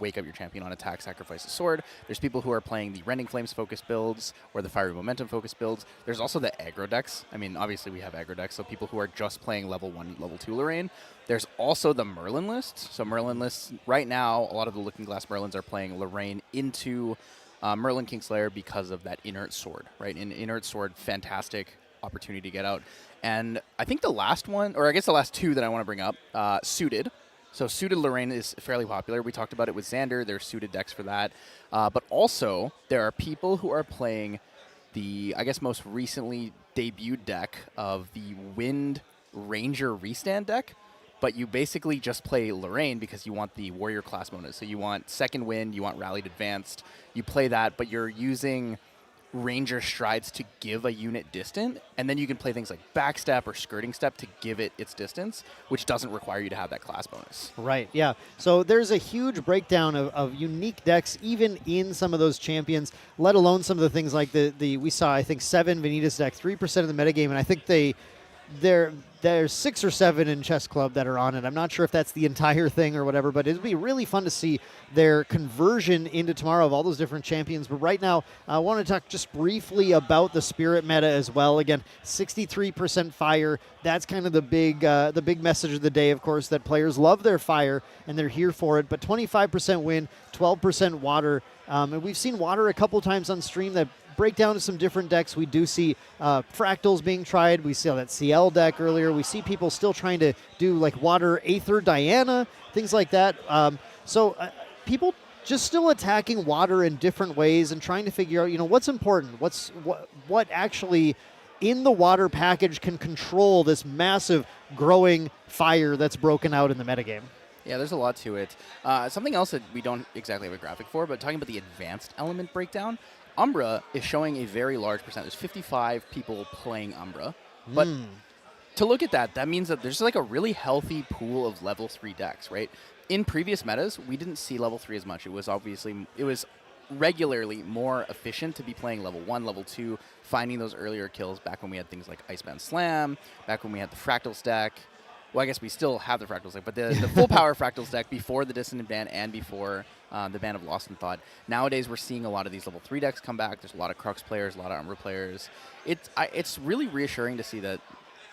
wake up your champion on attack, sacrifice a sword. There's people who are playing the Rending Flames focus builds or the Fiery Momentum focus builds. There's also the aggro decks. I mean, obviously we have aggro decks, so people who are just playing level 1, level 2 Lorraine. There's also the Merlin list. So Merlin lists, right now, a lot of the Looking Glass Merlins are playing Lorraine into Merlin Kingslayer because of that Inert Sword, right? In Inert Sword, fantastic opportunity to get out. And I think the last one, or I guess the last 2 that I want to bring up, Suited. So Suited Lorraine is fairly popular. We talked about it with Xander. There's suited decks for that. But also, there are people who are playing the, I guess, most recently debuted deck of the Wind Ranger Restand deck. But you basically just play Lorraine because you want the warrior class bonus. So you want second wind, you want rallied advanced. You play that, but you're using ranger strides to give a unit distant, and then you can play things like backstep or skirting step to give it its distance, which doesn't require you to have that class bonus. Right, yeah. So there's a huge breakdown of unique decks, even in some of those champions, let alone some of the things like we saw, I think, 7 Vanitas deck, 3% of the metagame, and I think there's 6 or 7 in Chess Club that are on it. I'm not sure if that's the entire thing or whatever, but it'll be really fun to see their conversion into tomorrow of all those different champions. But right now, I want to talk just briefly about the Spirit meta as well. Again, 63% fire. That's kind of the big message of the day, of course, that players love their fire and they're here for it. But 25% wind, 12% water. And we've seen water a couple times on stream that break down to some different decks. We do see Fractals being tried. We saw that Ciel deck earlier. We see people still trying to do like Water Aether Diana, things like that. So people just still attacking water in different ways and trying to figure out, what's important, what actually in the water package can control this massive growing fire that's broken out in the metagame. Yeah, there's a lot to it. Something else that we don't exactly have a graphic for, but talking about the advanced element breakdown, Umbra is showing a very large percent. There's 55 people playing Umbra. But to look at that means that there's like a really healthy pool of level 3 decks, right? In previous metas, we didn't see level 3 as much. It was regularly more efficient to be playing level 1, level 2, finding those earlier kills back when we had things like Icebound Slam, back when we had the Fractals deck. Well, I guess we still have the Fractals deck, but the full power Fractals deck before the Dissonant Ban and before the ban of Lost in Thought. Nowadays, we're seeing a lot of these level 3 decks come back. There's a lot of Crux players, a lot of Umbra players. It's really reassuring to see that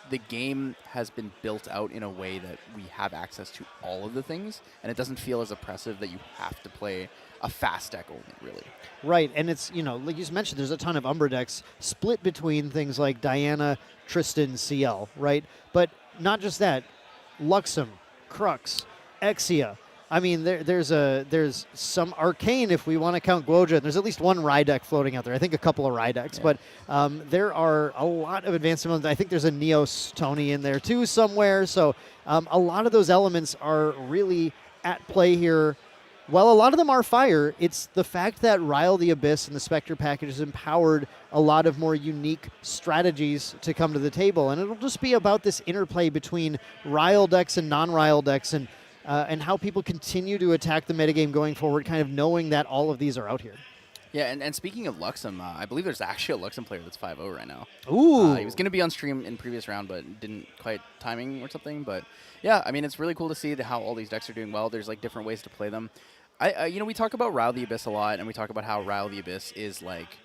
the game has been built out in a way that we have access to all of the things, and it doesn't feel as oppressive that you have to play a fast deck only, really. Right, and it's, like you mentioned, there's a ton of Umbra decks split between things like Diana, Tristan, Ciel, right? But not just that, Luxem, Crux, Exia. I mean, there's some Arcane if we want to count Guoja. There's at least one Rye deck floating out there. I think a couple of Rye decks. Yeah. But there are a lot of advanced elements. I think there's a Neos Tony in there too somewhere. So a lot of those elements are really at play here. while a lot of them are fire, it's the fact that Rile the Abyss and the Specter package has empowered a lot of more unique strategies to come to the table. And it'll just be about this interplay between Rile decks and non-Rile decks and how people continue to attack the metagame going forward, kind of knowing that all of these are out here. Yeah, and speaking of Luxem, I believe there's actually a Luxem player that's 5-0 right now. Ooh. He was going to be on stream in previous round, but didn't quite timing or something. But yeah, I mean, it's really cool to see how all these decks are doing well. There's like different ways to play them. We talk about Rile the Abyss a lot, and we talk about how Rile the Abyss is like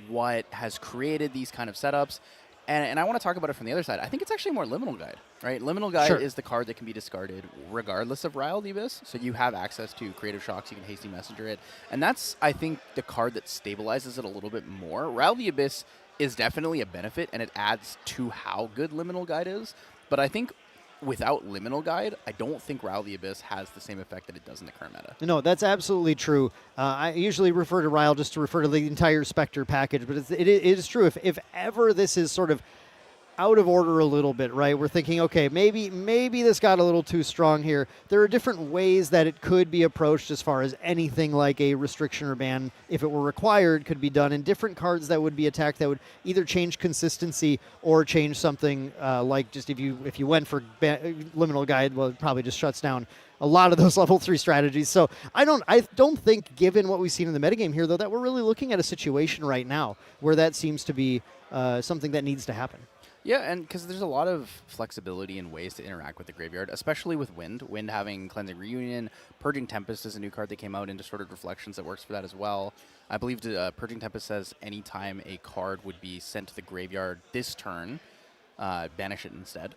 what has created these kind of setups. And I want to talk about it from the other side. I think it's actually more Liminal Guide, right? Liminal Guide is the card that can be discarded regardless of Rile the Abyss. So you have access to Creative Shocks. You can Hasty Messenger it. And that's, I think, the card that stabilizes it a little bit more. Rile the Abyss is definitely a benefit, and it adds to how good Liminal Guide is. But I think without Liminal Guide, I don't think Rile the Abyss has the same effect that it does in the current meta. No, that's absolutely true. I usually refer to Rile just to refer to the entire Specter package, but it is true. If ever this is sort of out of order a little bit, right? We're thinking, okay, maybe this got a little too strong here. There are different ways that it could be approached as far as anything like a restriction or ban, if it were required, could be done, and different cards that would be attacked that would either change consistency or change something like just if you went for Liminal Guide, well, it probably just shuts down a lot of those level 3 strategies. So I don't think, given what we've seen in the metagame here, though, that we're really looking at a situation right now where that seems to be something that needs to happen. Yeah, and because there's a lot of flexibility and ways to interact with the graveyard, especially with Wind. Wind having Cleansing Reunion. Purging Tempest is a new card that came out in Distorted Reflections that works for that as well. I believe Purging Tempest says anytime a card would be sent to the graveyard this turn, banish it instead.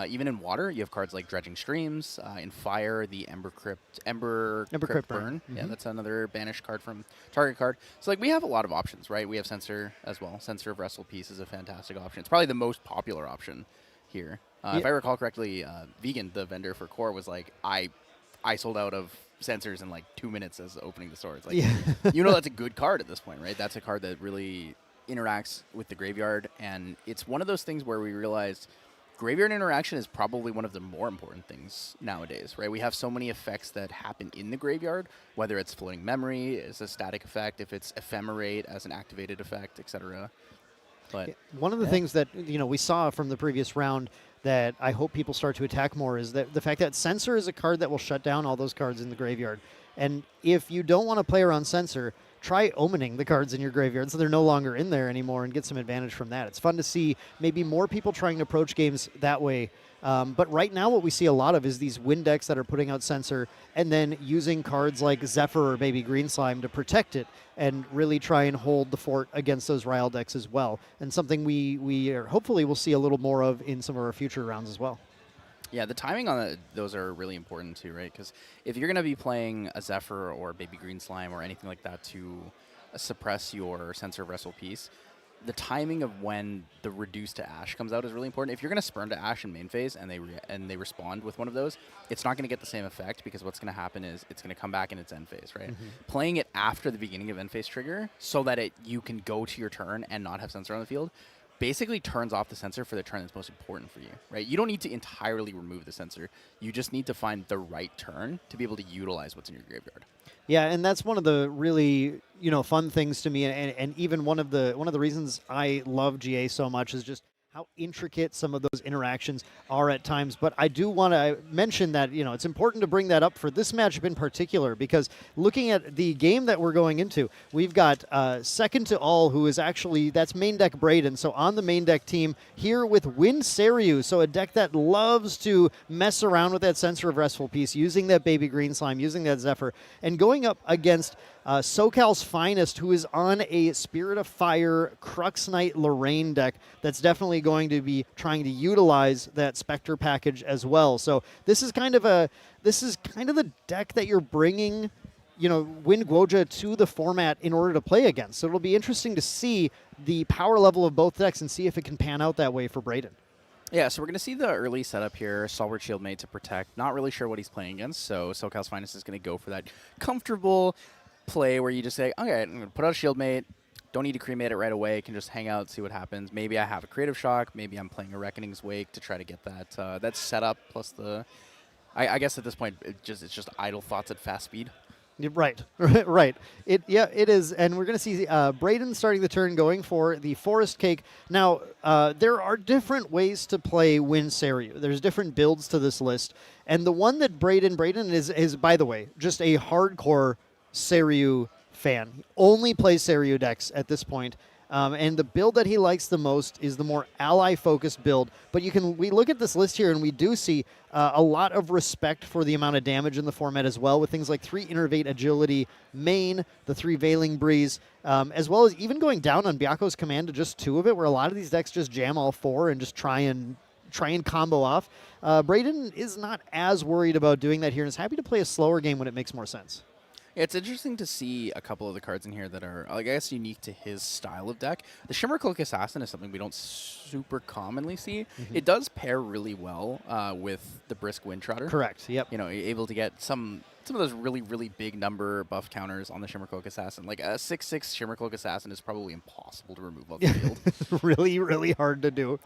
Even in water, you have cards like Dredging Streams. In fire, the Ember Crypt Burn. Mm-hmm. Yeah, that's another banish card from target card. So like we have a lot of options, right? We have Censor as well. Censor of Wrestle Piece is a fantastic option. It's probably the most popular option here. If I recall correctly, Vegan, the vendor for Core, was like, I sold out of Censors in like 2 minutes as opening the store. It's like, that's a good card at this point, right? That's a card that really interacts with the graveyard, and it's one of those things where we realized graveyard interaction is probably one of the more important things nowadays, right? We have so many effects that happen in the graveyard, whether it's floating memory as a static effect, if it's ephemerate as an activated effect, etc. But one of the things that we saw from the previous round that I hope people start to attack more is that the fact that Censor is a card that will shut down all those cards in the graveyard. And if you don't want to play around Censor, try omening the cards in your graveyard so they're no longer in there anymore and get some advantage from that. It's fun to see maybe more people trying to approach games that way. But right now what we see a lot of is these Wind decks that are putting out Censor and then using cards like Zephyr or Baby Green Slime to protect it and really try and hold the fort against those Rile decks as well. And something we are hopefully will see a little more of in some of our future rounds as well. Yeah, the timing on those are really important too, right? Because if you're going to be playing a Zephyr or Baby Green Slime or anything like that to suppress your Censor of Wrestle Piece, the timing of when the Reduce to Ash comes out is really important. If you're going to Spurn to Ash in main phase and they respond with one of those, it's not going to get the same effect because what's going to happen is it's going to come back in its end phase, right? Mm-hmm. Playing it after the beginning of end phase trigger so that you can go to your turn and not have Censor on the field basically turns off the Censor for the turn that's most important for you, right? You don't need to entirely remove the Censor. You just need to find the right turn to be able to utilize what's in your graveyard. Yeah, and that's one of the really fun things to me, and even one of the reasons I love GA so much is just how intricate some of those interactions are at times. But I do want to mention that, it's important to bring that up for this matchup in particular, because looking at the game that we're going into, we've got SecondToAll, who is actually, that's main deck Braden. So on the main deck team here with Wind Seiryuu, so a deck that loves to mess around with that Censor of Restful Piece, using that Baby Green Slime, using that Zephyr, and going up against SocialsFinest, who is on a Spirit of Fire Crux Knight Lorraine deck that's definitely going to be trying to utilize that Specter package as well. So this is kind of the deck that you're bringing, Wind Guoja to the format in order to play against. So it'll be interesting to see the power level of both decks and see if it can pan out that way for Braden. Yeah, so we're going to see the early setup here. Stalwart Shieldmate to protect. Not really sure what he's playing against, so SocialsFinest is going to go for that comfortable play where you just say, okay, I'm going to put out a Shieldmate. Don't need to cremate it right away. Can just hang out, see what happens. Maybe I have a Creative Shock. Maybe I'm playing a Reckoning's Wake to try to get that that setup plus the. I guess at this point it's just idle thoughts at fast speed. Right, right. It is, and we're going to see Braden starting the turn going for the Forest Cake. Now, there are different ways to play Win Seiryuu. There's different builds to this list, and the one that Braden is by the way just a hardcore Seiryuu fan. He only plays Seiryuu decks at this point. And the build that he likes the most is the more ally-focused build. But we look at this list here, and we do see a lot of respect for the amount of damage in the format as well, with things like 3 Innervate Agility main, the 3 Veiling Breeze, as well as even going down on Byaku's command to just 2 of it, where a lot of these decks just jam all 4 and just try and combo off. Braden is not as worried about doing that here and is happy to play a slower game when it makes more sense. Yeah, it's interesting to see a couple of the cards in here that are, I guess, unique to his style of deck. The Shimmercloak Assassin is something we don't super commonly see. It does pair really well with the Brisk Windtrotter. Correct, yep. You know, you're able to get some of those really, really big number buff counters on the Shimmercloak Assassin. Like a 6/6 Shimmercloak Assassin is probably impossible to remove off the field. Really, really hard to do.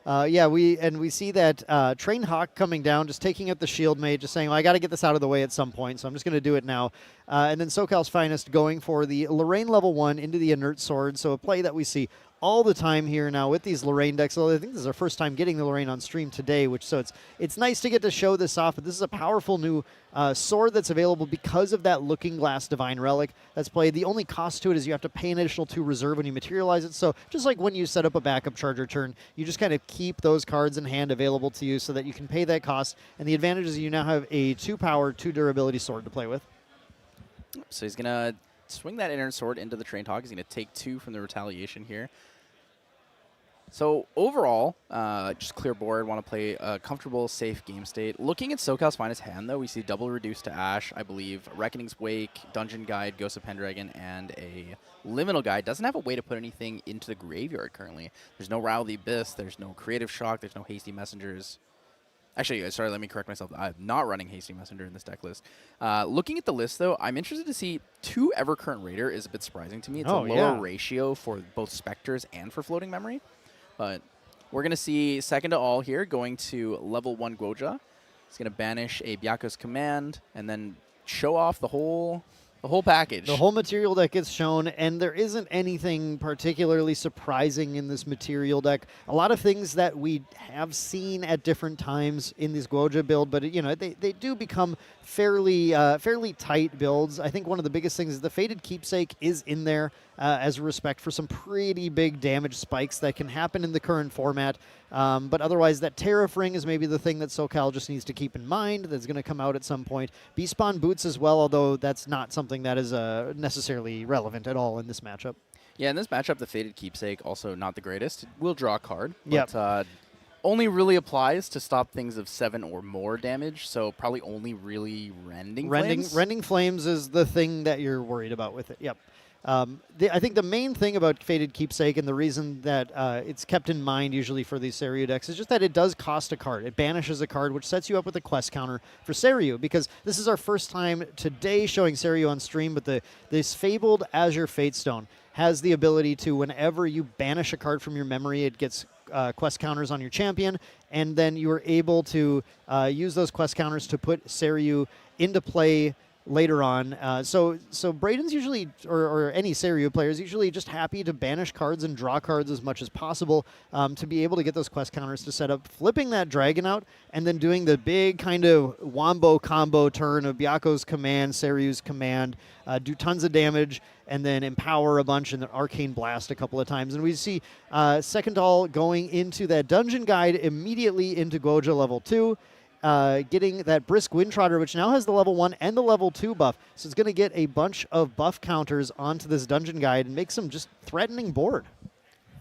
We see that Train Hawk coming down, just taking out the Shield Mage, just saying, well, I got to get this out of the way at some point, so I'm just going to do it now. And then SocialsFinest going for the Lorraine level 1 into the Inert Sword, so a play that we see all the time here now with these Lorraine decks. I think this is our first time getting the Lorraine on stream today, so it's nice to get to show this off. But this is a powerful new sword that's available because of that Looking Glass Divine Relic that's played. The only cost to it is you have to pay an additional 2 reserve when you materialize it. So just like when you set up a backup charger turn, you just kind of keep those cards in hand available to you so that you can pay that cost. And the advantage is you now have a 2 power, 2 durability sword to play with. So he's going to swing that Inert Sword into the Train Hawk. He's going to take 2 from the Retaliation here. So overall, just clear board, want to play a comfortable, safe game state. Looking at SocialsFinest hand, though, we see double Reduce to Ash, I believe, Reckoning's Wake, Dungeon Guide, Ghost of Pendragon, and a Liminal Guide. Doesn't have a way to put anything into the graveyard currently. There's no Rattle the Abyss, there's no Creative Shock, there's no Hasty Messengers. Actually, sorry, let me correct myself. I'm not running Hasty Messenger in this deck list. Looking at the list, though, I'm interested to see 2 Evercurrent Raider is a bit surprising to me. It's a lower ratio for both Specters and for Floating Memory. But we're going to see SecondToAll here going to level 1 Guoja. He's going to banish a Byaku's command and then show off the whole package. The whole material deck gets shown, and there isn't anything particularly surprising in this material deck. A lot of things that we have seen at different times in this Guoja build, but they do become fairly tight builds. I think one of the biggest things is the Fated Keepsake is in there as a respect for some pretty big damage spikes that can happen in the current format. But otherwise, that Tariff Ring is maybe the thing that SoCal just needs to keep in mind that's going to come out at some point. Bespawn Boots as well, although that's not something that is necessarily relevant at all in this matchup. Yeah, in this matchup, the Fated Keepsake, also not the greatest. Will draw a card, Yep. but only really applies to stop things of 7 or more damage, so probably only really Rending Flames. Rending Flames is the thing that you're worried about with it, yep. I think the main thing about Fated Keepsake and the reason that it's kept in mind usually for these Seiryuu decks is just that it does cost a card. It banishes a card, which sets you up with a quest counter for Seiryuu, because this is our first time today showing Seiryuu on stream, but this Fabled Azure Fatestone has the ability to, whenever you banish a card from your memory, it gets quest counters on your champion, and then you are able to use those quest counters to put Seiryuu into play later on. So Braden's usually, or any Seiryuu player, is usually just happy to banish cards and draw cards as much as possible to be able to get those quest counters to set up, flipping that dragon out, and then doing the big kind of wombo combo turn of Byaku's command, Seiryuu's command, do tons of damage, and then empower a bunch and then Arcane Blast a couple of times. And we see SecondToAll going into that Dungeon Guide immediately into Guoja level 2. Getting that Brisk Windtrotter, which now has the level 1 and the level 2 buff. So it's going to get a bunch of buff counters onto this Dungeon Guide and make some just threatening board.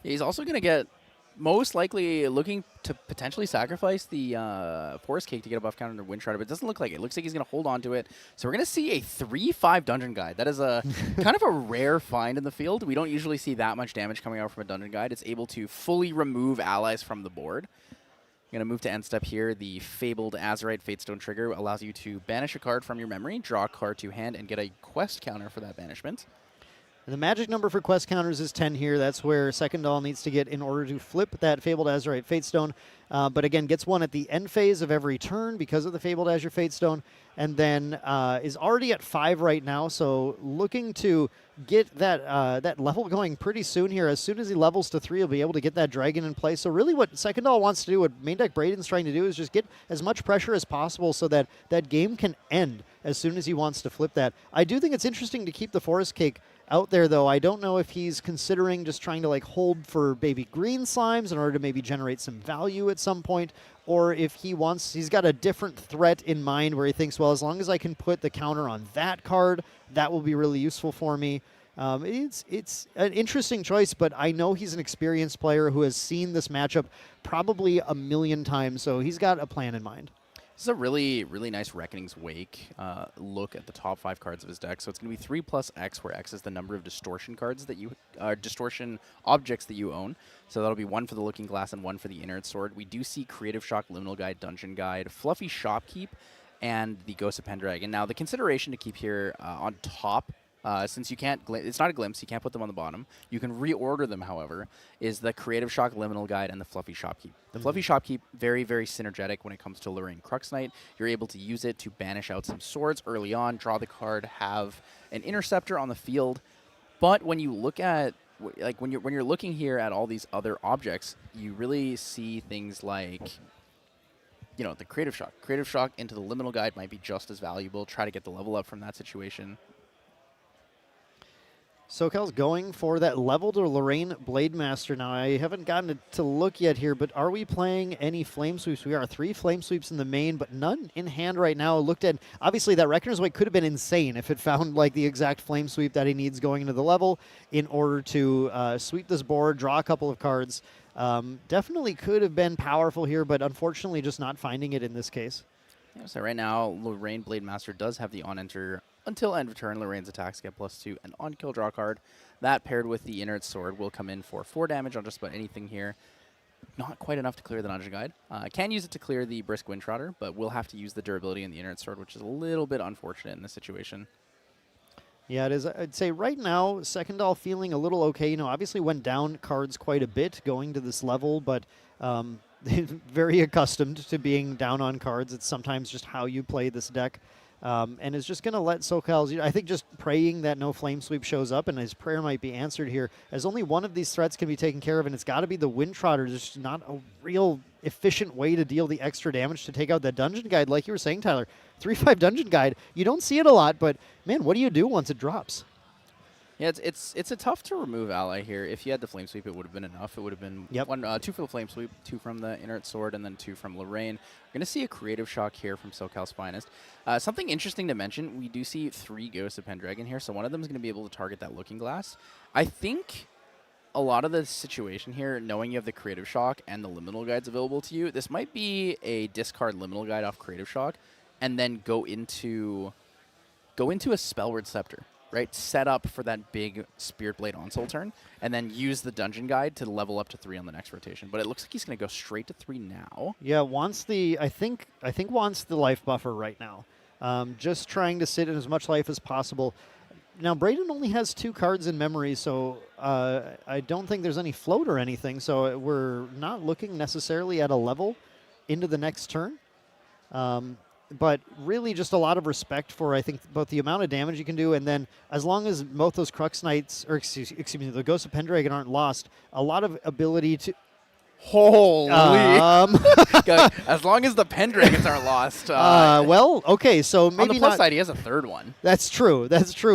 He's also going to get, most likely, looking to potentially sacrifice the Forest Cake to get a buff counter to Windtrotter, but it doesn't look like it. It looks like he's going to hold on to it. So we're going to see a 3/5 Dungeon Guide. That is a kind of a rare find in the field. We don't usually see that much damage coming out from a Dungeon Guide. It's able to fully remove allies from the board. Going to move to end step here. The Fabled Azurite Fatestone trigger allows you to banish a card from your memory, draw a card to hand, and get a quest counter for that banishment. And the magic number for quest counters is 10 here. That's where SecondToAll needs to get in order to flip that Fabled Azurite Fatestone. But again, gets one at the end phase of every turn because of the Fabled Azure Fatestone. and then is already at 5 right now. So looking to get that level going pretty soon here. As soon as he levels to 3, he'll be able to get that dragon in play. So really what SecondToAll wants to do, what main deck Braden's trying to do, is just get as much pressure as possible so that that game can end as soon as he wants to flip that. I do think it's interesting to keep the Forest Cake out there, though. I don't know if he's considering just trying to like hold for baby green slimes in order to maybe generate some value at some point, or if he's got a different threat in mind where he thinks, well, as long as I can put the counter on that card, that will be really useful for me. It's an interesting choice, but I know he's an experienced player who has seen this matchup probably a million times, so he's got a plan in mind. This is a really, really nice Reckoning's Wake look at the top 5 cards of his deck. So it's going to be 3 plus X, where X is the number of distortion cards that you, distortion objects that you own. So that'll be 1 for the Looking Glass and 1 for the Inert Sword. We do see Creative Shock, Liminal Guide, Dungeon Guide, Fluffy Shopkeep, and the Ghost of Pendragon. Now, the consideration to keep here on top, since you can't, it's not a glimpse, you can't put them on the bottom. You can reorder them, however, is the Creative Shock, Liminal Guide, and the Fluffy Shopkeep. The Fluffy Shopkeep, very, very synergetic when it comes to Lorraine Crux Knight. You're able to use it to banish out some swords early on, draw the card, have an Interceptor on the field. But when you look at, like, when you're looking here at all these other objects, you really see things like, you know, the Creative Shock. Creative Shock into the Liminal Guide might be just as valuable. Try to get the level up from that situation. SoCal's going for that level to Lorraine Blademaster now. I haven't gotten to look yet here, but are we playing any Flame Sweeps? We are 3 Flame Sweeps in the main, but none in hand right now. Looked at, obviously that Reckoner's Wake could have been insane if it found like the exact Flame Sweep that he needs going into the level in order to sweep this board, draw a couple of cards. Definitely could have been powerful here, but unfortunately just not finding it in this case. Yeah, so right now, Lorraine Blademaster does have the on-enter until end of turn. Lorraine's attacks get +2 and on-kill draw card. That paired with the Inert Sword will come in for 4 damage on just about anything here. Not quite enough to clear the Dungeon Guide. Can use it to clear the Brisk Windtrotter, but we'll have to use the durability in the Inert Sword, which is a little bit unfortunate in this situation. Yeah, it is. I'd say right now, SecondToAll feeling a little okay. You know, obviously went down cards quite a bit going to this level, but very accustomed to being down on cards. It's sometimes just how you play this deck. And is just going to let SoCal's, I think, just praying that no Flame Sweep shows up, and his prayer might be answered here, as only one of these threats can be taken care of, and it's got to be the Windtrotter. There's just not a real efficient way to deal the extra damage to take out that Dungeon Guide. Like you were saying, Tyler, 3/5 Dungeon Guide. You don't see it a lot, but, man, what do you do once it drops? Yeah, it's a tough to remove ally here. If you had the Flame Sweep, it would have been enough. It would have been 2 for the Flame Sweep, 2 from the Inert Sword, and then 2 from Lorraine. We're going to see a Creative Shock here from SocialsFinest. Something interesting to mention, we do see 3 Ghosts of Pendragon here, so one of them is going to be able to target that Looking Glass. I think a lot of the situation here, knowing you have the Creative Shock and the Liminal Guides available to you, this might be a discard Liminal Guide off Creative Shock, and then go into a Spellward Scepter. Right, set up for that big Spirit Blade Onslaught turn, and then use the Dungeon Guide to level up to 3 on the next rotation. But it looks like he's going to go straight to 3 now. Yeah, wants the I think wants the life buffer right now. Just trying to sit in as much life as possible. Now Braden only has 2 cards in memory, so I don't think there's any float or anything. So we're not looking necessarily at a level into the next turn. But really just a lot of respect for, I think, both the amount of damage you can do, and then as long as both those Crux Knights, or excuse me, the Ghosts of Pendragon aren't lost, a lot of ability to... Holy! As long as the Pendragons aren't lost. Well, okay, so maybe on the plus not, side, he has a 3rd one. That's true,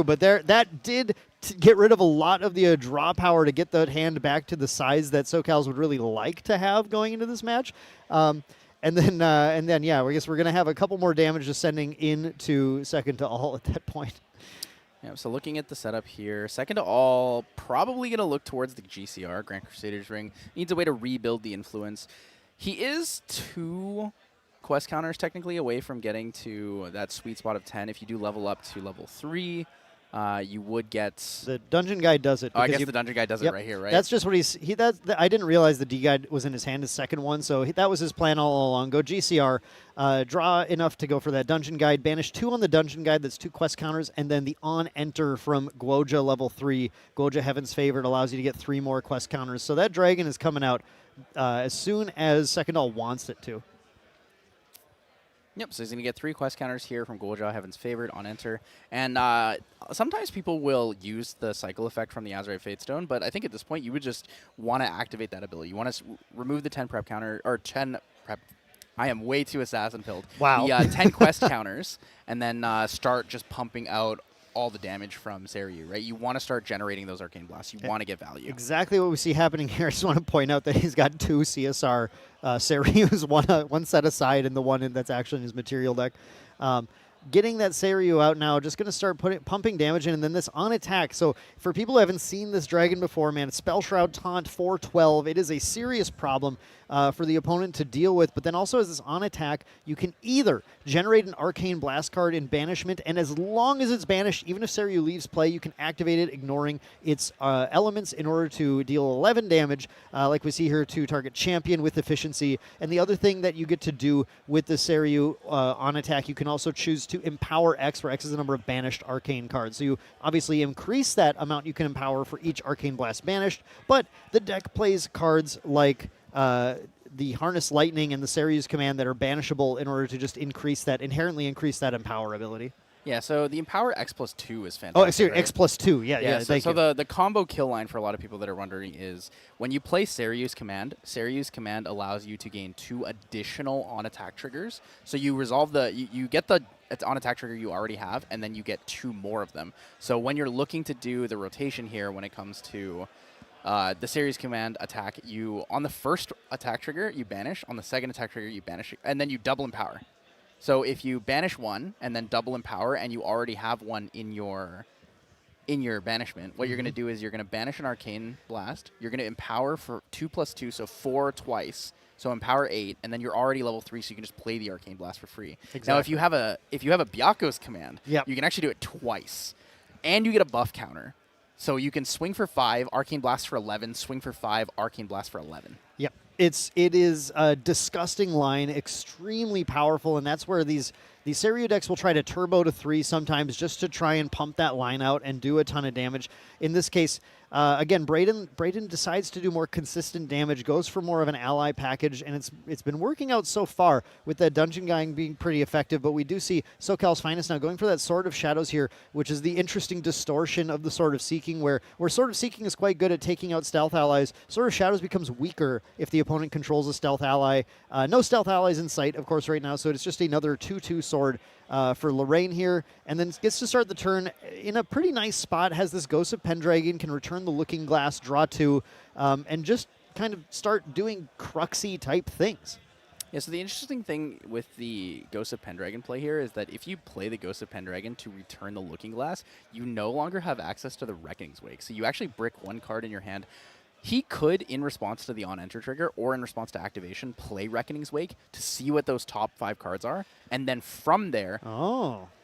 but that did get rid of a lot of the draw power to get that hand back to the size that SoCal's would really like to have going into this match. And then, yeah, I guess we're going to have a couple more damage descending into SecondToAll at that point. Yeah, so looking at the setup here, SecondToAll probably going to look towards the GCR, Grand Crusader's Ring. Needs a way to rebuild the influence. He is 2 quest counters technically away from getting to that sweet spot of 10. If you do level up to level 3, you would get... The Dungeon Guide does it. Oh, I guess the Dungeon Guide does it right here, right? That's just what I didn't realize the D Guide was in his hand, his second one, so that was his plan all along. Go GCR, draw enough to go for that Dungeon Guide, banish 2 on the Dungeon Guide, that's 2 quest counters, and then the on-enter from Guoja level 3, Guoja Heaven's Favorite, allows you to get 3 more quest counters. So that dragon is coming out as soon as SecondToAll wants it to. Yep, so he's going to get 3 quest counters here from Goja, Heaven's Favorite, on enter. And sometimes people will use the cycle effect from the Azurite Fatestone, but I think at this point you would just want to activate that ability. You want to remove the 10 prep counter, or 10 prep. I am way too assassin-pilled. Wow. The 10 quest counters, and then start just pumping out all the damage from Seiryuu, right? You want to start generating those Arcane Blasts. You want to get value. Exactly what we see happening here. I just want to point out that he's got 2 CSR Seiryuu's, one set aside and the one that's actually in his material deck. Getting that Seiryuu out now, just going to start pumping damage in, and then this on attack. So for people who haven't seen this dragon before, man, Spell Shroud Taunt 412. It is a serious problem for the opponent to deal with, but then also as this on attack, you can either generate an Arcane Blast card in Banishment, and as long as it's banished, even if Seiryuu leaves play, you can activate it, ignoring its elements in order to deal 11 damage, like we see here, to target champion with efficiency. And the other thing that you get to do with the Seiryuu on attack, you can also choose to empower X, where X is the number of banished arcane cards. So you obviously increase that amount you can empower for each Arcane Blast banished, but the deck plays cards like the Harness Lightning and the Seiryuu's Command that are banishable in order to just inherently increase that empower ability. Yeah, so the Empower X+2 is fantastic. Oh, sorry, right? X+2. Yeah, so thank you. the combo kill line for a lot of people that are wondering is when you play Seiryuu's Command allows you to gain 2 additional on-attack triggers. So you resolve you get the on-attack trigger you already have, and then you get 2 more of them. So when you're looking to do the rotation here when it comes to the Seiryuu's Command attack, on the first attack trigger, you banish. On the second attack trigger, you banish, and then you double empower. So if you banish one and then double empower, and you already have one in your banishment, what you're going to do is you're going to banish an Arcane Blast. You're going to empower for 2+2, so 4 twice. So empower 8, and then you're already level 3, so you can just play the Arcane Blast for free. Exactly. Now, if you have a Byaku's Command, you can actually do it twice, and you get a buff counter. So you can swing for 5, Arcane Blast for 11, swing for 5, Arcane Blast for 11. Yep. It is a disgusting line, extremely powerful, and that's where these Seiryuu decks will try to turbo to 3 sometimes just to try and pump that line out and do a ton of damage. In this case, again, Brayden decides to do more consistent damage, goes for more of an ally package, and it's been working out so far with that Dungeon Guying being pretty effective, but we do see SocialsFinest now going for that Sword of Shadows here, which is the interesting distortion of the Sword of Seeking, where Sword of Seeking is quite good at taking out stealth allies. Sword of Shadows becomes weaker if the opponent controls a stealth ally. No stealth allies in sight, of course, right now, so it's just another 2/2 sword for Lorraine here, and then gets to start the turn in a pretty nice spot, has this Ghost of Pendragon, can return the Looking Glass, draw 2, and just kind of start doing Cruxy type things. Yeah, so the interesting thing with the Ghost of Pendragon play here is that if you play the Ghost of Pendragon to return the Looking Glass, you no longer have access to the Reckoning's Wake, so you actually brick 1 card in your hand. He could, in response to the on-enter trigger or in response to activation, play Reckoning's Wake to see what those top 5 cards are, and then from there,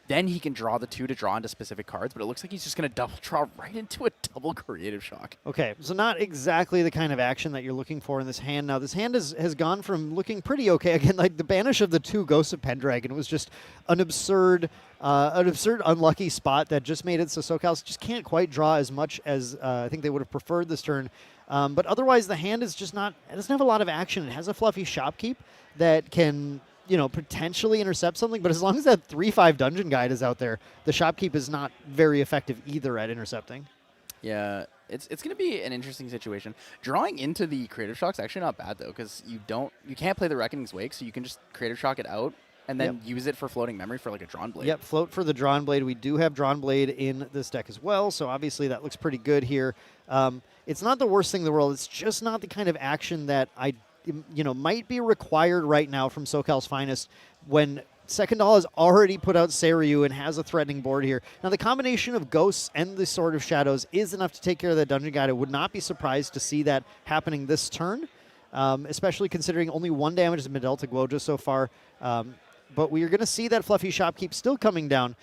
then he can draw the 2 to draw into specific cards, but it looks like he's just going to double draw right into a double Creative Shock. Okay, so not exactly the kind of action that you're looking for in this hand. Now, this hand has gone from looking pretty okay. Again, like the banish of the 2 Ghosts of Pendragon was just an absurd unlucky spot that just made it so SoCals just can't quite draw as much as I think they would have preferred this turn. But otherwise, the hand is just not, it doesn't have a lot of action. It has a fluffy Shopkeep that can, potentially intercept something, but as long as that 3/5 Dungeon Guide is out there, the Shopkeep is not very effective either at intercepting. Yeah, it's going to be an interesting situation. Drawing into the Creative Shock's actually not bad, though, because you can't play the Reckoning's Wake, so you can just Creative Shock it out and then use it for floating memory for like a Drawn Blade. Yep, float for the Drawn Blade. We do have Drawn Blade in this deck as well, so obviously that looks pretty good here. It's not the worst thing in the world. It's just not the kind of action that might be required right now from SocialsFinest when SecondToAll has already put out Seiryuu and has a threatening board here. Now, the combination of Ghosts and the Sword of Shadows is enough to take care of that Dungeon Guide. I would not be surprised to see that happening this turn, especially considering only 1 damage has been dealt to Guoja so far. But we are going to see that fluffy Shopkeep still coming down,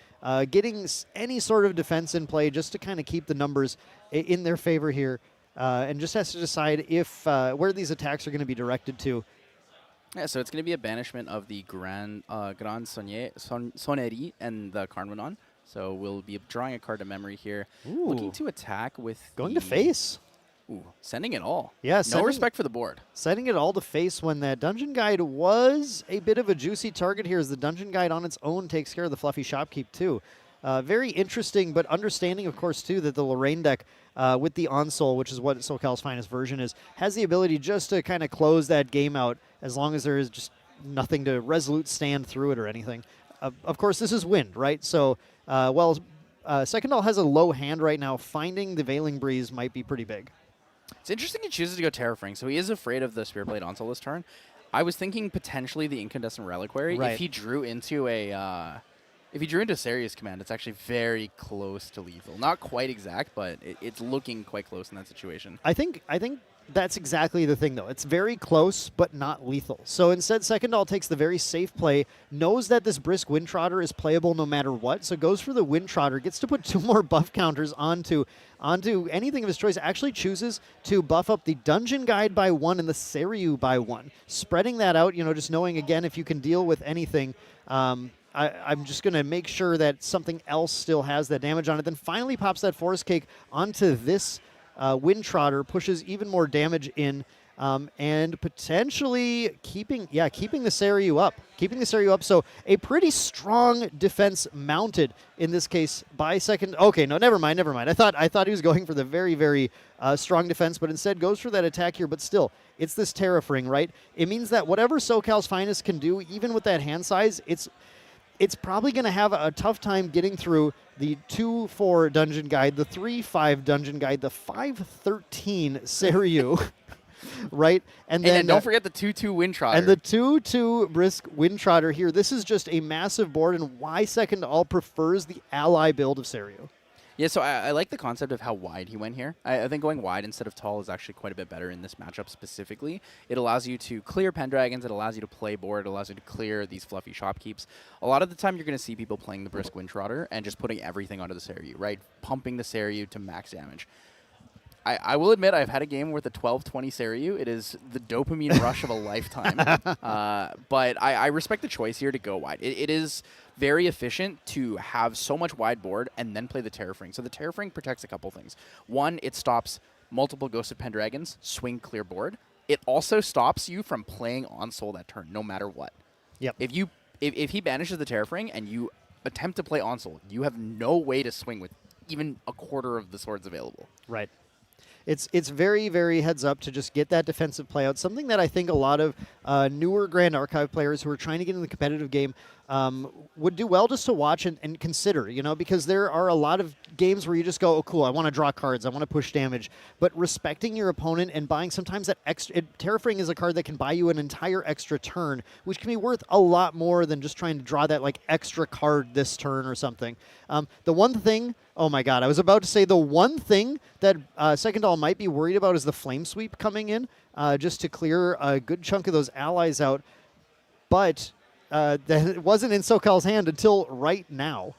getting any sort of defense in play just to kind of keep the numbers in their favor here, and just has to decide if where these attacks are going to be directed to. Yeah, so it's going to be a banishment of the Grand Sonnerie and the Carnvenon. So we'll be drawing a card to memory here. Ooh. Looking to attack with going to face. Ooh, sending it all. Yeah, no respect for the board. Setting it all to face when that Dungeon Guide was a bit of a juicy target here, as the Dungeon Guide on its own takes care of the Fluffy Shopkeep too. Very interesting, but understanding, of course, too, that the Lorraine deck with the Onsole, which is what SocialsFinest version is, has the ability just to kind of close that game out as long as there is just nothing to resolute stand through it or anything. Of course, this is Wind, right? So, SecondToAll has a low hand right now. Finding the Veiling Breeze might be pretty big. It's interesting he chooses to go Terrafring, so he is afraid of the Spirit Blade Onsole this turn. I was thinking potentially the Incandescent Reliquary. Right. If he drew into a... If he drew into Seiryuu's command, it's actually very close to lethal. Not quite exact, but it's looking quite close in that situation. I think that's exactly the thing, though. It's very close, but not lethal. So instead, SecondToAll takes the very safe play, knows that this Brisk Windtrotter is playable no matter what, so goes for the Windtrotter, gets to put 2 more buff counters onto anything of his choice, actually chooses to buff up the Dungeon Guide by 1 and the Seiryuu by 1. Spreading that out, just knowing, again, if you can deal with anything, I'm just going to make sure that something else still has that damage on it. Then finally pops that Forest Cake onto this Windtrotter, pushes even more damage in, and potentially keeping the Seiryuu up. Keeping the Seiryuu up, so a pretty strong defense mounted in this case by second. Okay, no, never mind. I thought he was going for the very, very strong defense, but instead goes for that attack here. But still, it's this Terrafring, right? It means that whatever SocialsFinest can do, even with that hand size, it's probably going to have a tough time getting through the 2/4 Dungeon Guide, the 3/5 Dungeon Guide, the 5/13 Seiryuu, right? And then don't forget the 2/2 Windtrotter. And the 2/2 Brisk Windtrotter here. This is just a massive board, and why SecondToAll prefers the ally build of Seiryuu. Yeah, so I like the concept of how wide he went here. I think going wide instead of tall is actually quite a bit better in this matchup specifically. It allows you to clear Pendragons, it allows you to play board, it allows you to clear these fluffy shopkeeps. A lot of the time you're going to see people playing the Brisk Windtrotter and just putting everything onto the Seiryuu, right? Pumping the Seiryuu to max damage. I will admit I've had a game with a 12-20 Seiryuu. It is the dopamine rush of a lifetime. But I respect the choice here to go wide. It is very efficient to have so much wide board and then play the Terrafring. So the Terrafring protects a couple things. One, it stops multiple Ghosted Pendragons, swing clear board. It also stops you from playing Onsole that turn, no matter what. Yep. If he banishes the Terrafring and you attempt to play Onsole, you have no way to swing with even a quarter of the swords available. Right. It's very, very heads up to just get that defensive play out. Something that I think a lot of newer Grand Archive players who are trying to get in the competitive game would do well just to watch and consider, because there are a lot of games where you just go, oh, cool, I want to draw cards, I want to push damage. But respecting your opponent and buying sometimes that extra... Terrafring is a card that can buy you an entire extra turn, which can be worth a lot more than just trying to draw that extra card this turn or something. The one thing... Oh my god, I was about to say the one thing that SecondToAll might be worried about is the Flame Sweep coming in, just to clear a good chunk of those allies out. But that wasn't in SoCal's hand until right now.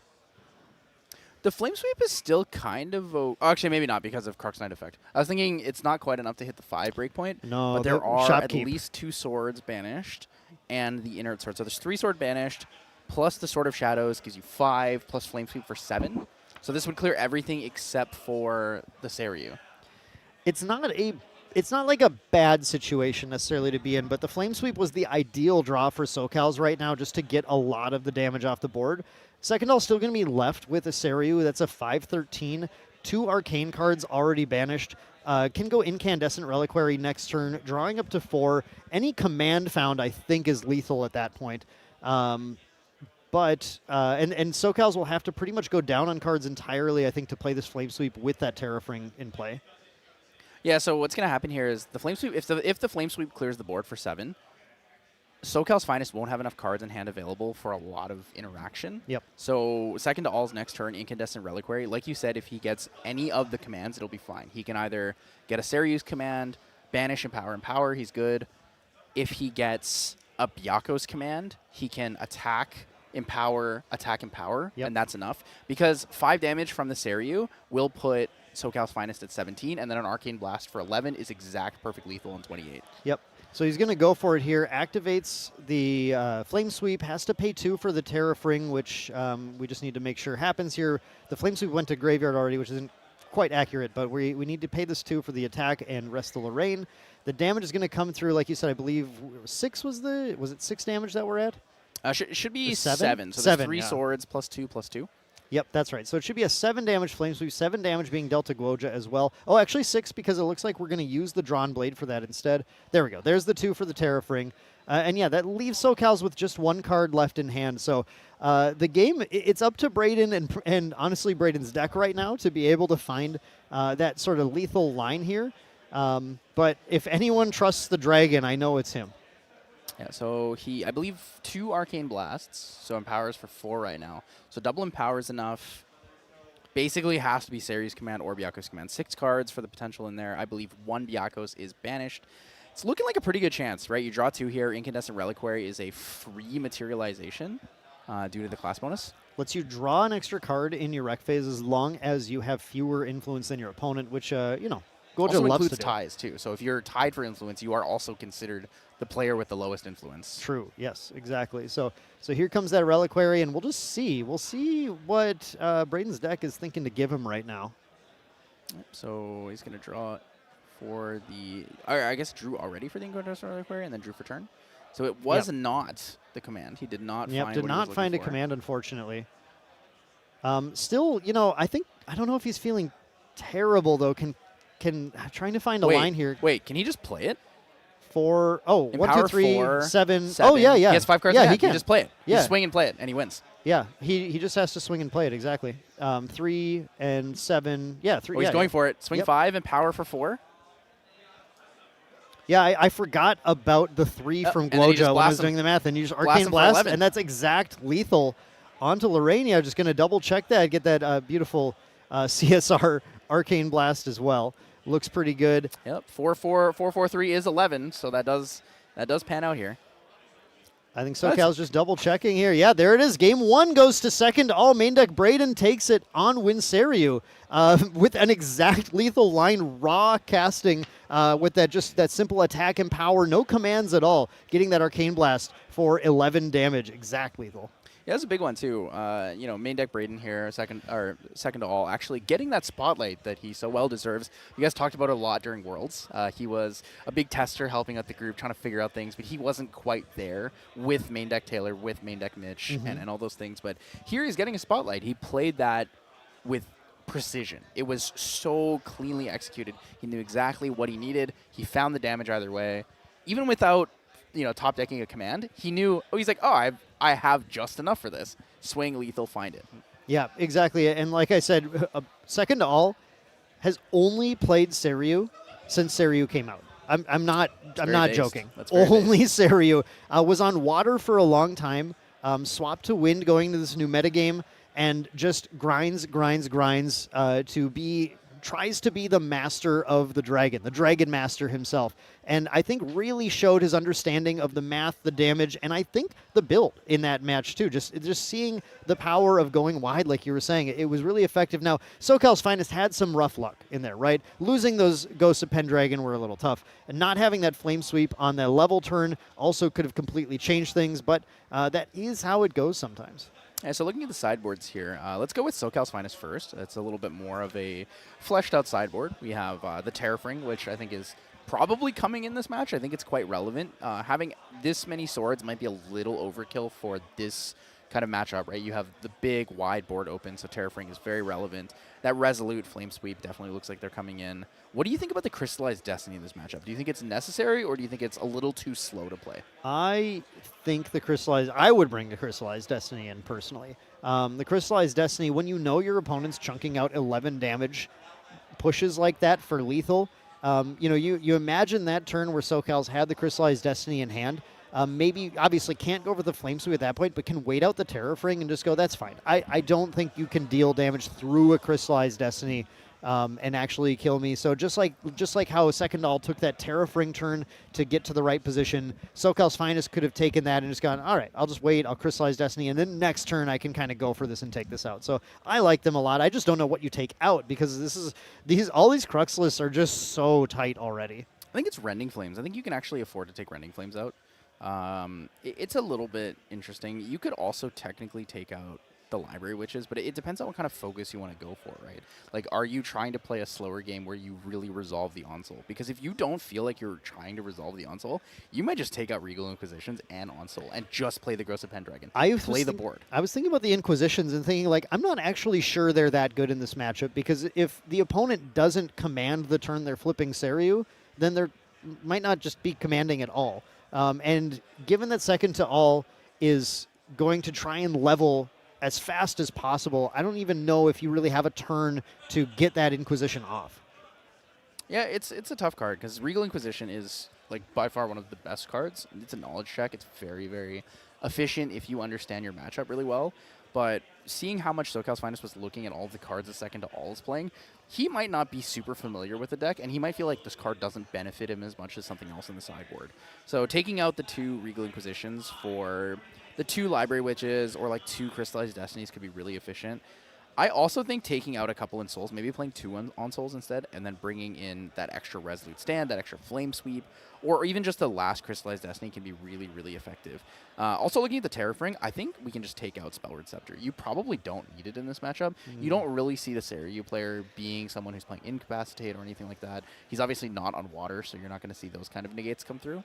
The Flame Sweep is still kind of... actually, maybe not because of Crux Knight effect. I was thinking it's not quite enough to hit the 5 breakpoint. No, but there are at Shopkeep. least 2 swords banished and the Inert Sword. So there's 3 sword banished, plus the Sword of Shadows gives you 5, plus Flame Sweep for 7. So this would clear everything except for the Seiryuu. It's not like a bad situation necessarily to be in, but the Flame Sweep was the ideal draw for SoCal's right now just to get a lot of the damage off the board. SecondToAll still going to be left with a Seiryuu that's a 5/13, 2 arcane cards already banished. Can go Incandescent Reliquary next turn, drawing up to 4. Any command found, I think, is lethal at that point. But SoCal's will have to pretty much go down on cards entirely, I think, to play this Flame Sweep with that Terrafring in play. Yeah, so what's going to happen here is the Flame Sweep, if the Flame Sweep clears the board for 7, SocialsFinest won't have enough cards in hand available for a lot of interaction. Yep. So SecondToAll's next turn, Incandescent Reliquary, like you said, if he gets any of the commands, it'll be fine. He can either get a Seiryuu's command, banish, empower, he's good. If he gets a Byako's command, he can attack, empower, Yep. and that's enough. Because 5 damage from the Seiryuu will put SocialsFinest at 17, and then an Arcane Blast for 11 is exact perfect lethal in 28. Yep. So he's going to go for it here. Activates the Flame Sweep. Has to pay 2 for the Terrafring, which we just need to make sure happens here. The Flame Sweep went to Graveyard already, which isn't quite accurate, but we need to pay this 2 for the attack and rest the Lorraine. The damage is going to come through, like you said, I believe 6 was it 6 damage that we're at? Should be 7? 7. So 7, there's 3 yeah. swords plus 2+2. Yep, that's right. So it should be a 7 damage flame sweep, 7 damage being dealt to Guoja as well. Oh, actually 6 because it looks like we're going to use the drawn blade for that instead. There we go. There's the 2 for the Terrafring. And yeah, that leaves SoCal's with just 1 card left in hand. So the game, it's up to Braden and honestly Braden's deck right now to be able to find that sort of lethal line here. But if anyone trusts the dragon, I know it's him. Yeah, so I believe 2 Arcane Blasts, so empowers for 4 right now. So double empower is enough. Basically has to be Seiryuu's command or Byaku's command. 6 cards for the potential in there. I believe 1 Byaku's is banished. It's looking like a pretty good chance, right? You draw 2 here. Incandescent Reliquary is a free materialization due to the class bonus. Lets you draw an extra card in your rec phase as long as you have fewer influence than your opponent, which, you know, Goja also loves includes to do. ties, too. So if you're tied for influence, you are also considered the player with the lowest influence. True. Yes, exactly. So here comes that Reliquary, and we'll just see. We'll see what Braden's deck is thinking to give him right now. Yep, so he's going to draw for the... I guess drew already for the Incandescent Reliquary and then drew for turn. So it was not the command. He did not find did what not he was find a looking for. command, unfortunately. Still, you know, I don't know if he's feeling terrible, though. Can trying to find a line here. Wait, can he just play it? 4, oh, 1, Empower 2, 3, 4, 7. 7. Oh, yeah. He has 5 cards. Yeah, in hand. he can. You just play it. Yeah. You swing and play it, and he wins. Yeah, he just has to swing and play it, exactly. 3 and 7. Yeah, 3. Oh, he's going for it. Swing 5 and power for 4. Yeah, I forgot about the 3 from and then he just Guoja when I was blasts doing him. the math, and you just Blast Arcane him for Blast, 11. and that's exact lethal onto Lorraine. Yeah, just going to double check that, get that beautiful CSR Arcane Blast as well. Looks pretty good. Yep, 4-4-3 is 11, so that does pan out here. I think SoCal's just double checking here. Yeah, there it is. Game 1 goes to SecondToAll. Main deck Braden takes it on win Seiryuu with an exact lethal line, raw casting with that simple attack and power, no commands at all, getting that Arcane Blast for 11 damage, exact lethal. Yeah, that's a big one too. You know, main deck Braden here, SecondToAll, actually getting that spotlight that he so well deserves. You guys talked about it a lot during Worlds. He was a big tester, helping out the group, trying to figure out things, but he wasn't quite there with main deck Taylor, with main deck Mitch, and all those things. But here he's getting a spotlight. He played that with precision. It was so cleanly executed. He knew exactly what he needed. He found the damage either way, even without top decking a command. He knew. Oh, he's like, oh, I have just enough for this. Swing, lethal, find it. Yeah, exactly. And like I said, SecondToAll has only played Seiryuu since Seiryuu came out. I'm not joking. Only Seiryuu. Was on water for a long time. Swapped to wind going to this new metagame, and just grinds tries to be the master of the dragon master himself. And I think really showed his understanding of the math, the damage, and I think the build in that match too. Just seeing the power of going wide, like you were saying, it was really effective. Now, SocialsFinest had some rough luck in there, right? Losing those Ghosts of Pendragon were a little tough. And not having that Flame Sweep on the level turn also could have completely changed things, but that is how it goes sometimes. Yeah, so looking at the sideboards here, let's go with SocialsFinest first. It's a little bit more of a fleshed out sideboard. We have the Terrafring, which I think is probably coming in this match. I think it's quite relevant. Having this many swords might be a little overkill for this kind of matchup, right? You have the big wide board open, so Terrafring is very relevant. That Resolute Flame Sweep definitely looks like they're coming in. What do you think about the Crystallized Destiny in this matchup? Do you think it's necessary, or do you think it's a little too slow to play? I think I would bring the Crystallized Destiny in personally. The Crystallized Destiny, when you know your opponent's chunking out 11 damage pushes like that for lethal, you imagine that turn where SoCal's had the Crystallized Destiny in hand. Maybe, obviously, can't go for the Flame Sweep at that point, but can wait out the Terrafring and just go, that's fine. I don't think you can deal damage through a Crystallized Destiny and actually kill me. So just like how SecondToAll took that Terrafring turn to get to the right position, SocialsFinest could have taken that and just gone, all right, I'll just wait, I'll Crystallize Destiny, and then next turn I can kind of go for this and take this out. So I like them a lot. I just don't know what you take out, because all these Crux lists are just so tight already. I think it's Rending Flames. I think you can actually afford to take Rending Flames out. It's a little bit interesting. You could also technically take out the Library Witches, but it depends on what kind of focus you want to go for, right? Like, are you trying to play a slower game where you really resolve the Onsole? Because if you don't feel like you're trying to resolve the Onsole, you might just take out Regal Inquisitions and Onsole and just play the Gross of Pendragon. Play the board. I was thinking about the Inquisitions and thinking, like, I'm not actually sure they're that good in this matchup, because if the opponent doesn't command the turn they're flipping Seiryuu, then they might not just be commanding at all. And given that SecondToAll is going to try and level as fast as possible, I don't even know if you really have a turn to get that Inquisition off. Yeah, it's a tough card because Regal Inquisition is like by far one of the best cards. It's a knowledge check. It's very, very efficient if you understand your matchup really well. But seeing how much SocialsFinest was looking at all the cards that SecondToAll is playing, he might not be super familiar with the deck, and he might feel like this card doesn't benefit him as much as something else in the sideboard. So taking out the 2 Regal Inquisitions for the 2 Library Witches or like 2 Crystallized Destinies could be really efficient. I also think taking out a couple in Souls, maybe playing 2 on Souls instead, and then bringing in that extra Resolute Stand, that extra Flame Sweep, or even just the last Crystallized Destiny can be really, really effective. Also, looking at the Terrafring, I think we can just take out Spellward Scepter. You probably don't need it in this matchup. You don't really see the Seiryuu player being someone who's playing Incapacitate or anything like that. He's obviously not on water, so you're not going to see those kind of negates come through.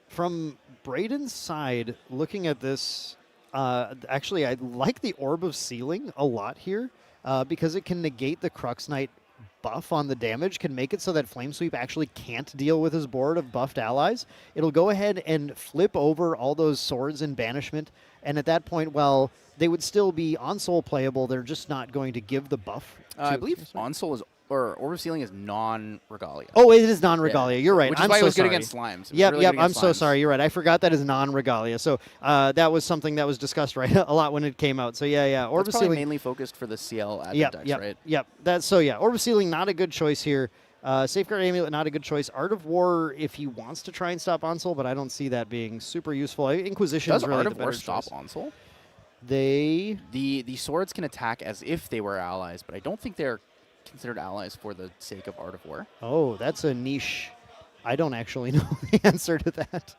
From Braden's side, looking at this, actually, I like the Orb of Sealing a lot here because it can negate the Crux Knight buff on the damage, can make it so that Flame Sweep actually can't deal with his board of buffed allies. It'll go ahead and flip over all those swords in Banishment, and at that point, well, they would still be on-soul playable. They're just not going to give the buff. I believe on-soul is, or Orb of Sealing is non-Regalia. Oh, it is non-Regalia. Yeah. You're right. Which is why it was good against Slimes. Yep. I'm so sorry. You're right. I forgot that is non-Regalia. So that was something that was discussed a lot when it came out. So yeah. Orb of Sealing mainly focused for the Ciel advent decks, right? Yep. Orb of Sealing, not a good choice here. Safeguard Amulet, not a good choice. Art of War, if he wants to try and stop Onsole, but I don't see that being super useful. Inquisition is really the better choice. Does Art of War stop Onsole? The swords can attack as if they were allies, but I don't think they're considered allies for the sake of Art of War. Oh, that's a niche. I don't actually know the answer to that.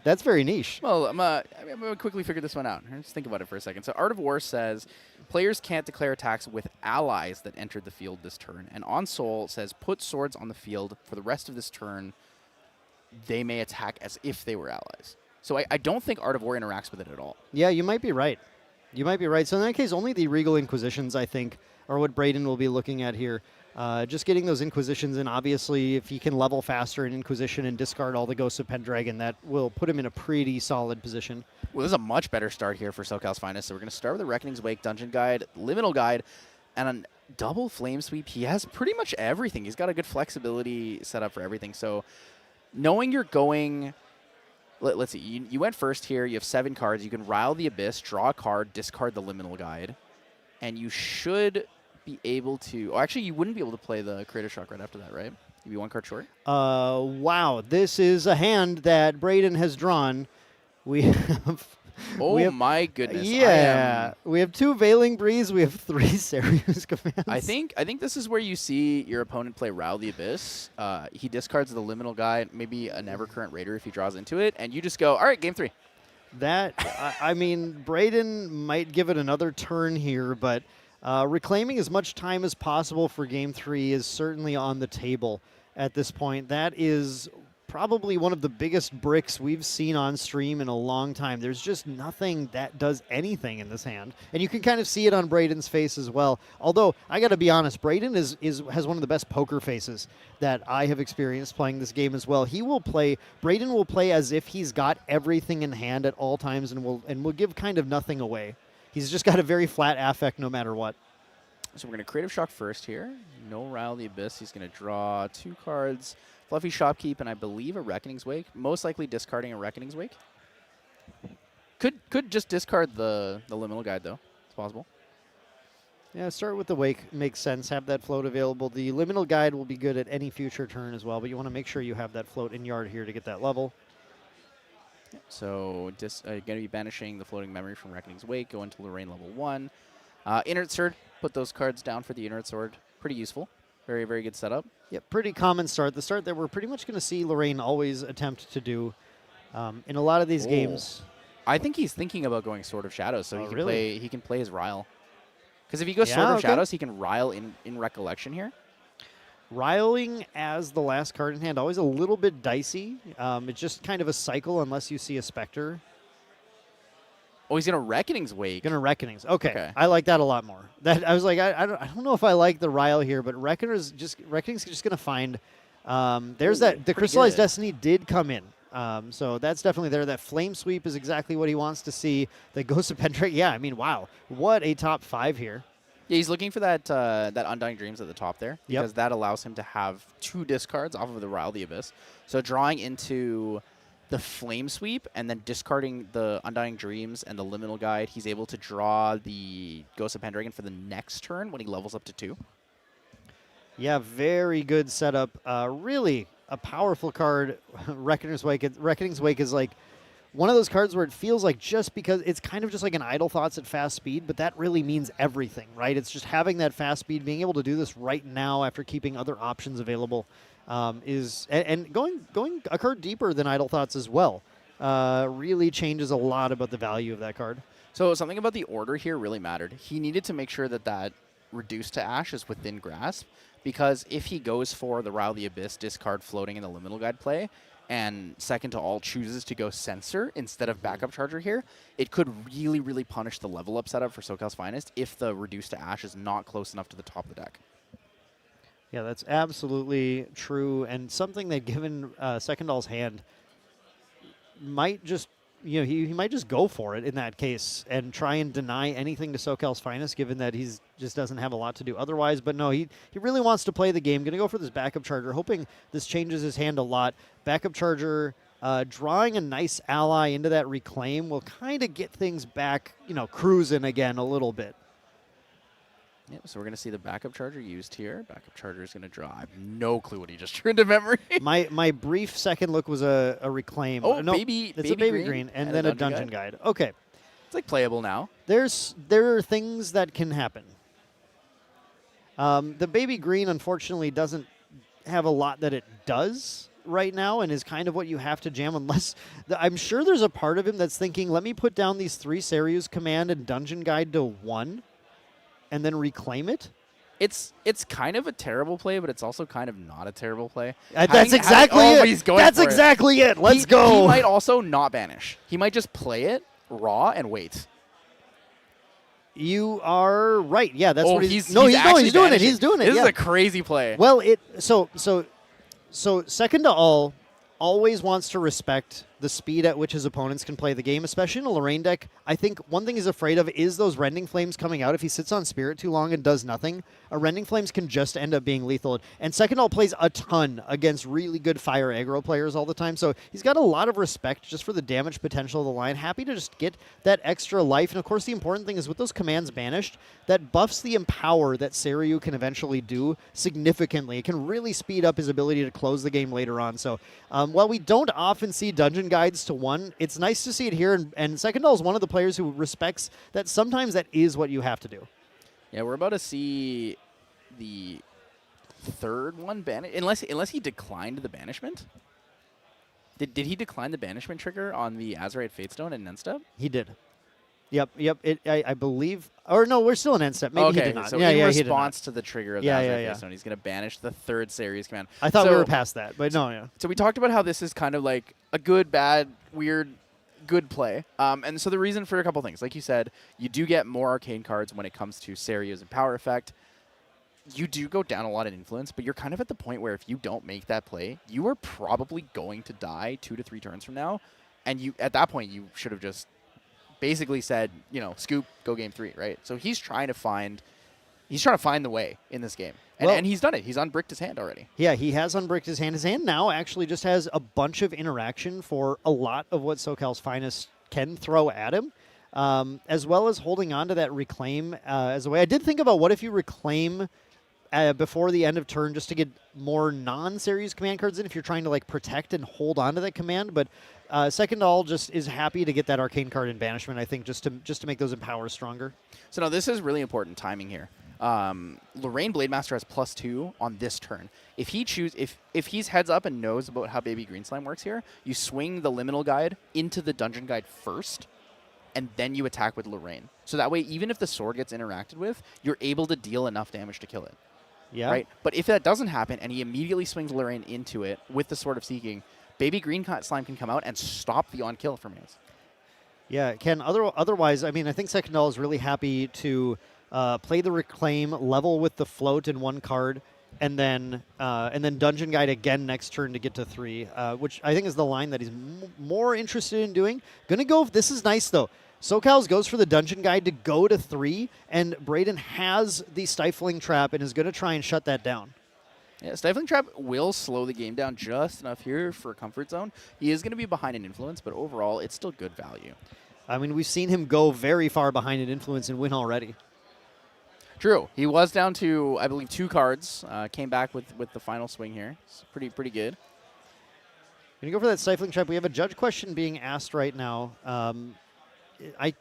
That's very niche. Well, I'm going to quickly figure this one out. Just think about it for a second. So Art of War says players can't declare attacks with allies that entered the field this turn. And Onsole says put swords on the field for the rest of this turn. They may attack as if they were allies. So I don't think Art of War interacts with it at all. Yeah, you might be right. So in that case, only the Regal Inquisitions, I think, are what Braden will be looking at here. Just getting those Inquisitions in. Obviously, if he can level faster in Inquisition and discard all the Ghosts of Pendragon, that will put him in a pretty solid position. Well, this is a much better start here for SocialsFinest. So we're going to start with the Reckoning's Wake Dungeon Guide, Liminal Guide, and a double Flame Sweep. He has pretty much everything. He's got a good flexibility set up for everything. So knowing you're going... Let's see. You went first here. You have 7 cards. You can Rile the Abyss, draw a card, discard the Liminal Guide, and you should be able to... Oh, actually, you wouldn't be able to play the Creative Shock right after that, right? You'd be 1 card short? Wow. This is a hand that Braden has drawn. We have... my goodness. Yeah. We have 2 Veiling Breeze. We have 3 Seiryuu's commands. I think this is where you see your opponent play Rile the Abyss. He discards the Liminal Guide, maybe an Evercurrent Raider if he draws into it, and you just go, all right, game 3. That, I mean, Braden might give it another turn here, but reclaiming as much time as possible for game 3 is certainly on the table at this point. That is probably one of the biggest bricks we've seen on stream in a long time. There's just nothing that does anything in this hand. And you can kind of see it on Braden's face as well. Although, I got to be honest, Braden has one of the best poker faces that I have experienced playing this game as well. Braden will play as if he's got everything in hand at all times and will give kind of nothing away. He's just got a very flat affect no matter what. So we're going to Creative Shock first here. No Rile the Abyss. He's going to draw 2 cards. Fluffy Shopkeep, and I believe a Reckoning's Wake. Most likely discarding a Reckoning's Wake. Could just discard the Liminal Guide, though. It's possible. Yeah, start with the Wake. Makes sense. Have that float available. The Liminal Guide will be good at any future turn as well, but you want to make sure you have that float in yard here to get that level. So going to be banishing the Floating Memory from Reckoning's Wake, go into Lorraine level 1. Inert Sword, put those cards down for the Inert Sword. Pretty useful. Very, very good setup. Yeah, pretty common start. The start that we're pretty much going to see Lorraine always attempt to do in a lot of these games. I think he's thinking about going Sword of Shadows, so he can play his Rile. Because if he goes Yeah, Sword of okay. Shadows, he can Rile in Recollection here. Riling as the last card in hand, always a little bit dicey. It's just kind of a cycle unless you see a Specter. Oh, he's going to Reckoning's Wake. Gonna Reckonings. Okay. I like that a lot more. That I was like, I don't know if I like the Rile here, but Reckoning's just gonna find. There's that the Crystallized good. Destiny did come in. So that's definitely there. That Flame Sweep is exactly what he wants to see. The Ghost of Pendrake, yeah, I mean, wow. What a top 5 here. Yeah, he's looking for that Undying Dreams at the top there Yep. because that allows him to have 2 discards off of the Rile of the Abyss. So drawing into the Flame Sweep and then discarding the Undying Dreams and the Liminal Guide, he's able to draw the Ghost of Pendragon for the next turn when he levels up to 2. Yeah, very good setup. Really a powerful card. Reckoning's Wake is like one of those cards where it feels like just because it's kind of just like an Idle Thoughts at fast speed, but that really means everything, right? It's just having that fast speed, being able to do this right now after keeping other options available and going a card deeper than Idle Thoughts as well really changes a lot about the value of that card. So something about the order here really mattered. He needed to make sure that Reduced to Ash is within grasp, because if he goes for the Rile of the Abyss, discard floating in the Liminal Guide play, and SecondToAll chooses to go Censor instead of Backup Charger here, it could really, really punish the level up setup for SocialsFinest if the Reduced to Ash is not close enough to the top of the deck. Yeah, that's absolutely true, and something that given SecondToAll's hand might just, he might just go for it in that case and try and deny anything to SocialsFinest, given that he's just doesn't have a lot to do otherwise. But no, he really wants to play the game. Going to go for this Backup Charger, hoping this changes his hand a lot. Backup Charger, drawing a nice ally into that Reclaim will kind of get things back, cruising again a little bit. Yep, so we're going to see the Backup Charger used here. Backup Charger is going to draw. I have no clue what he just drew into memory. my brief second look was a Reclaim. Oh, no, baby it's a Baby Green and then a Dungeon Guide. Okay. It's like playable now. There are things that can happen. The Baby Green, unfortunately, doesn't have a lot that it does right now and is kind of what you have to jam unless... I'm sure there's a part of him that's thinking, let me put down these 3 Seiryuu's Command and Dungeon Guide to 1 and then reclaim it. It's kind of a terrible play, but it's also kind of not a terrible play. That's exactly it. He's going That's for exactly it. Let's go. He might also not banish. He might just play it raw and wait. You are right. Yeah, that's what he's doing it. He's doing it. He's doing it. This yeah. is a crazy play. Well, so SecondToAll always wants to respect the speed at which his opponents can play the game, especially in a Lorraine deck. I think one thing he's afraid of is those Rending Flames coming out. If he sits on Spirit too long and does nothing, a Rending Flames can just end up being lethal. And SecondToAll plays a ton against really good fire aggro players all the time, so he's got a lot of respect just for the damage potential of the line. Happy to just get that extra life. And of course, the important thing is with those commands banished, that buffs the Empower that Seiryuu can eventually do significantly. It can really speed up his ability to close the game later on. So while we don't often see Dungeon Guides to 1, it's nice to see it here, and SecondToAll is one of the players who respects that sometimes that is what you have to do. Yeah, we're about to see the third one banished, unless he declined the banishment. Did he decline the banishment trigger on the Azurite Fatestone and Nunstep? He did. Yep. I believe, or no, we're still in end step. Maybe he did not. So yeah, in he response to the trigger of the Azurite Fatestone, he's going to banish the 3rd Seiryuu's Command. I thought we were past that, but no, yeah. So we talked about how this is kind of like a good, bad, weird, good play. And so the reason for a couple things, like you said, you do get more arcane cards when it comes to Seiryuu's and Power Effect. You do go down a lot in influence, but you're kind of at the point where if you don't make that play, you are probably going to die 2 to 3 turns from now. And at that point, you should have just basically said, scoop, go game 3, right? So he's trying to find the way in this game. And he's done it. He's unbricked his hand already. Yeah, he has unbricked his hand. His hand now actually just has a bunch of interaction for a lot of what SocialsFinest can throw at him, as well as holding on to that Reclaim as a way. I did think about what if you Reclaim before the end of turn just to get more non-Seiryuu's command cards in if you're trying to protect and hold on to that command, but SecondToAll just is happy to get that arcane card in banishment, I think, just to make those empowers stronger. So now this is really important timing here. Lorraine Blademaster has +2 on this turn. If he's heads up and knows about how Baby Green Slime works here, you swing the Liminal Guide into the Dungeon Guide first, and then you attack with Lorraine. So that way, even if the sword gets interacted with, you're able to deal enough damage to kill it. Yeah. Right? But if that doesn't happen and he immediately swings Lorraine into it with the Sword of Seeking, Baby Green Slime can come out and stop the on-kill from his. Yeah, Ken, otherwise, I mean, I think SecondToAll is really happy to play the Reclaim, level with the float in one card, and then Dungeon Guide again next turn to get to 3, which I think is the line that he's more interested in doing. Gonna go, this is nice though. SoCal's goes for the Dungeon Guide to go to 3, and Braden has the Stifling Trap and is gonna try and shut that down. Yeah, Stifling Trap will slow the game down just enough here for Comfort Zone. He is going to be behind in Influence, but overall, it's still good value. I mean, we've seen him go very far behind in Influence and win already. True. He was down to, I believe, 2 cards. Came back with the final swing here. It's pretty good. Gonna go for that Stifling Trap. We have a judge question being asked right now. I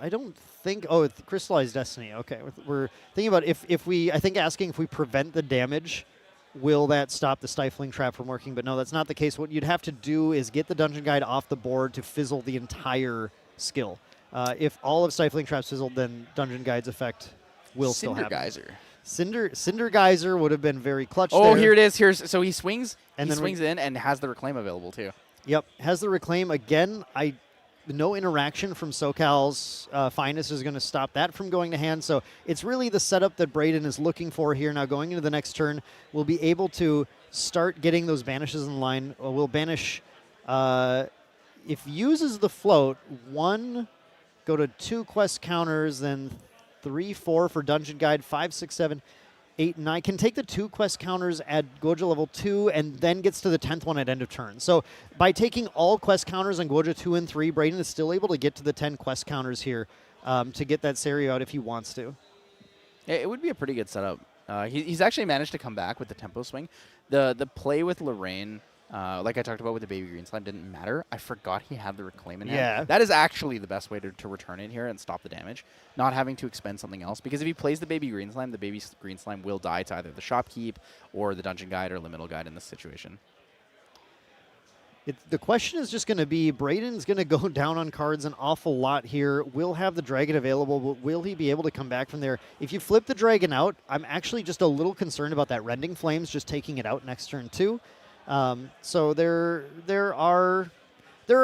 don't think, oh, it's Crystallized Destiny. Okay, we're thinking about asking if we prevent the damage, will that stop the Stifling Trap from working? But no, that's not the case. What you'd have to do is get the Dungeon Guide off the board to fizzle the entire skill. If all of Stifling Traps fizzled, then Dungeon Guide's effect will still happen. Geyser. Cinder Geyser would have been very clutch Oh, there. here it is. So he swings, and he then swings in and has the Reclaim available too. Yep, has the Reclaim again. No interaction from SoCal's Finest is going to stop that from going to hand. So it's really the setup that Braden is looking for here. Now going into the next turn, we'll be able to start getting those banishes in line. We'll banish, if uses the float, 1, go to 2 quest counters, then 3, 4 for Dungeon Guide, 5, 6, 7, 8, 9. Can take the 2 quest counters at Goja level 2 and then gets to the 10th one at end of turn. So by taking all quest counters on Goja 2 and 3, Braden is still able to get to the 10 quest counters here to get that Seiryuu out if he wants to. Yeah, it would be a pretty good setup. He's actually managed to come back with the tempo swing. The play with Lorraine, like I talked about with the Baby Green Slime, didn't matter. I forgot he had the Reclaim in hand. Yeah. That is actually the best way to return it here and stop the damage, not having to expend something else. Because if he plays the Baby Green Slime, the Baby Green Slime will die to either the Shopkeep or the Dungeon Guide or Liminal Guide in this situation. The question is just going to be, Braden's going to go down on cards an awful lot here. Will have the Dragon available, but will he be able to come back from there? If you flip the Dragon out, I'm actually just a little concerned about that Rending Flames just taking it out next turn too. So there are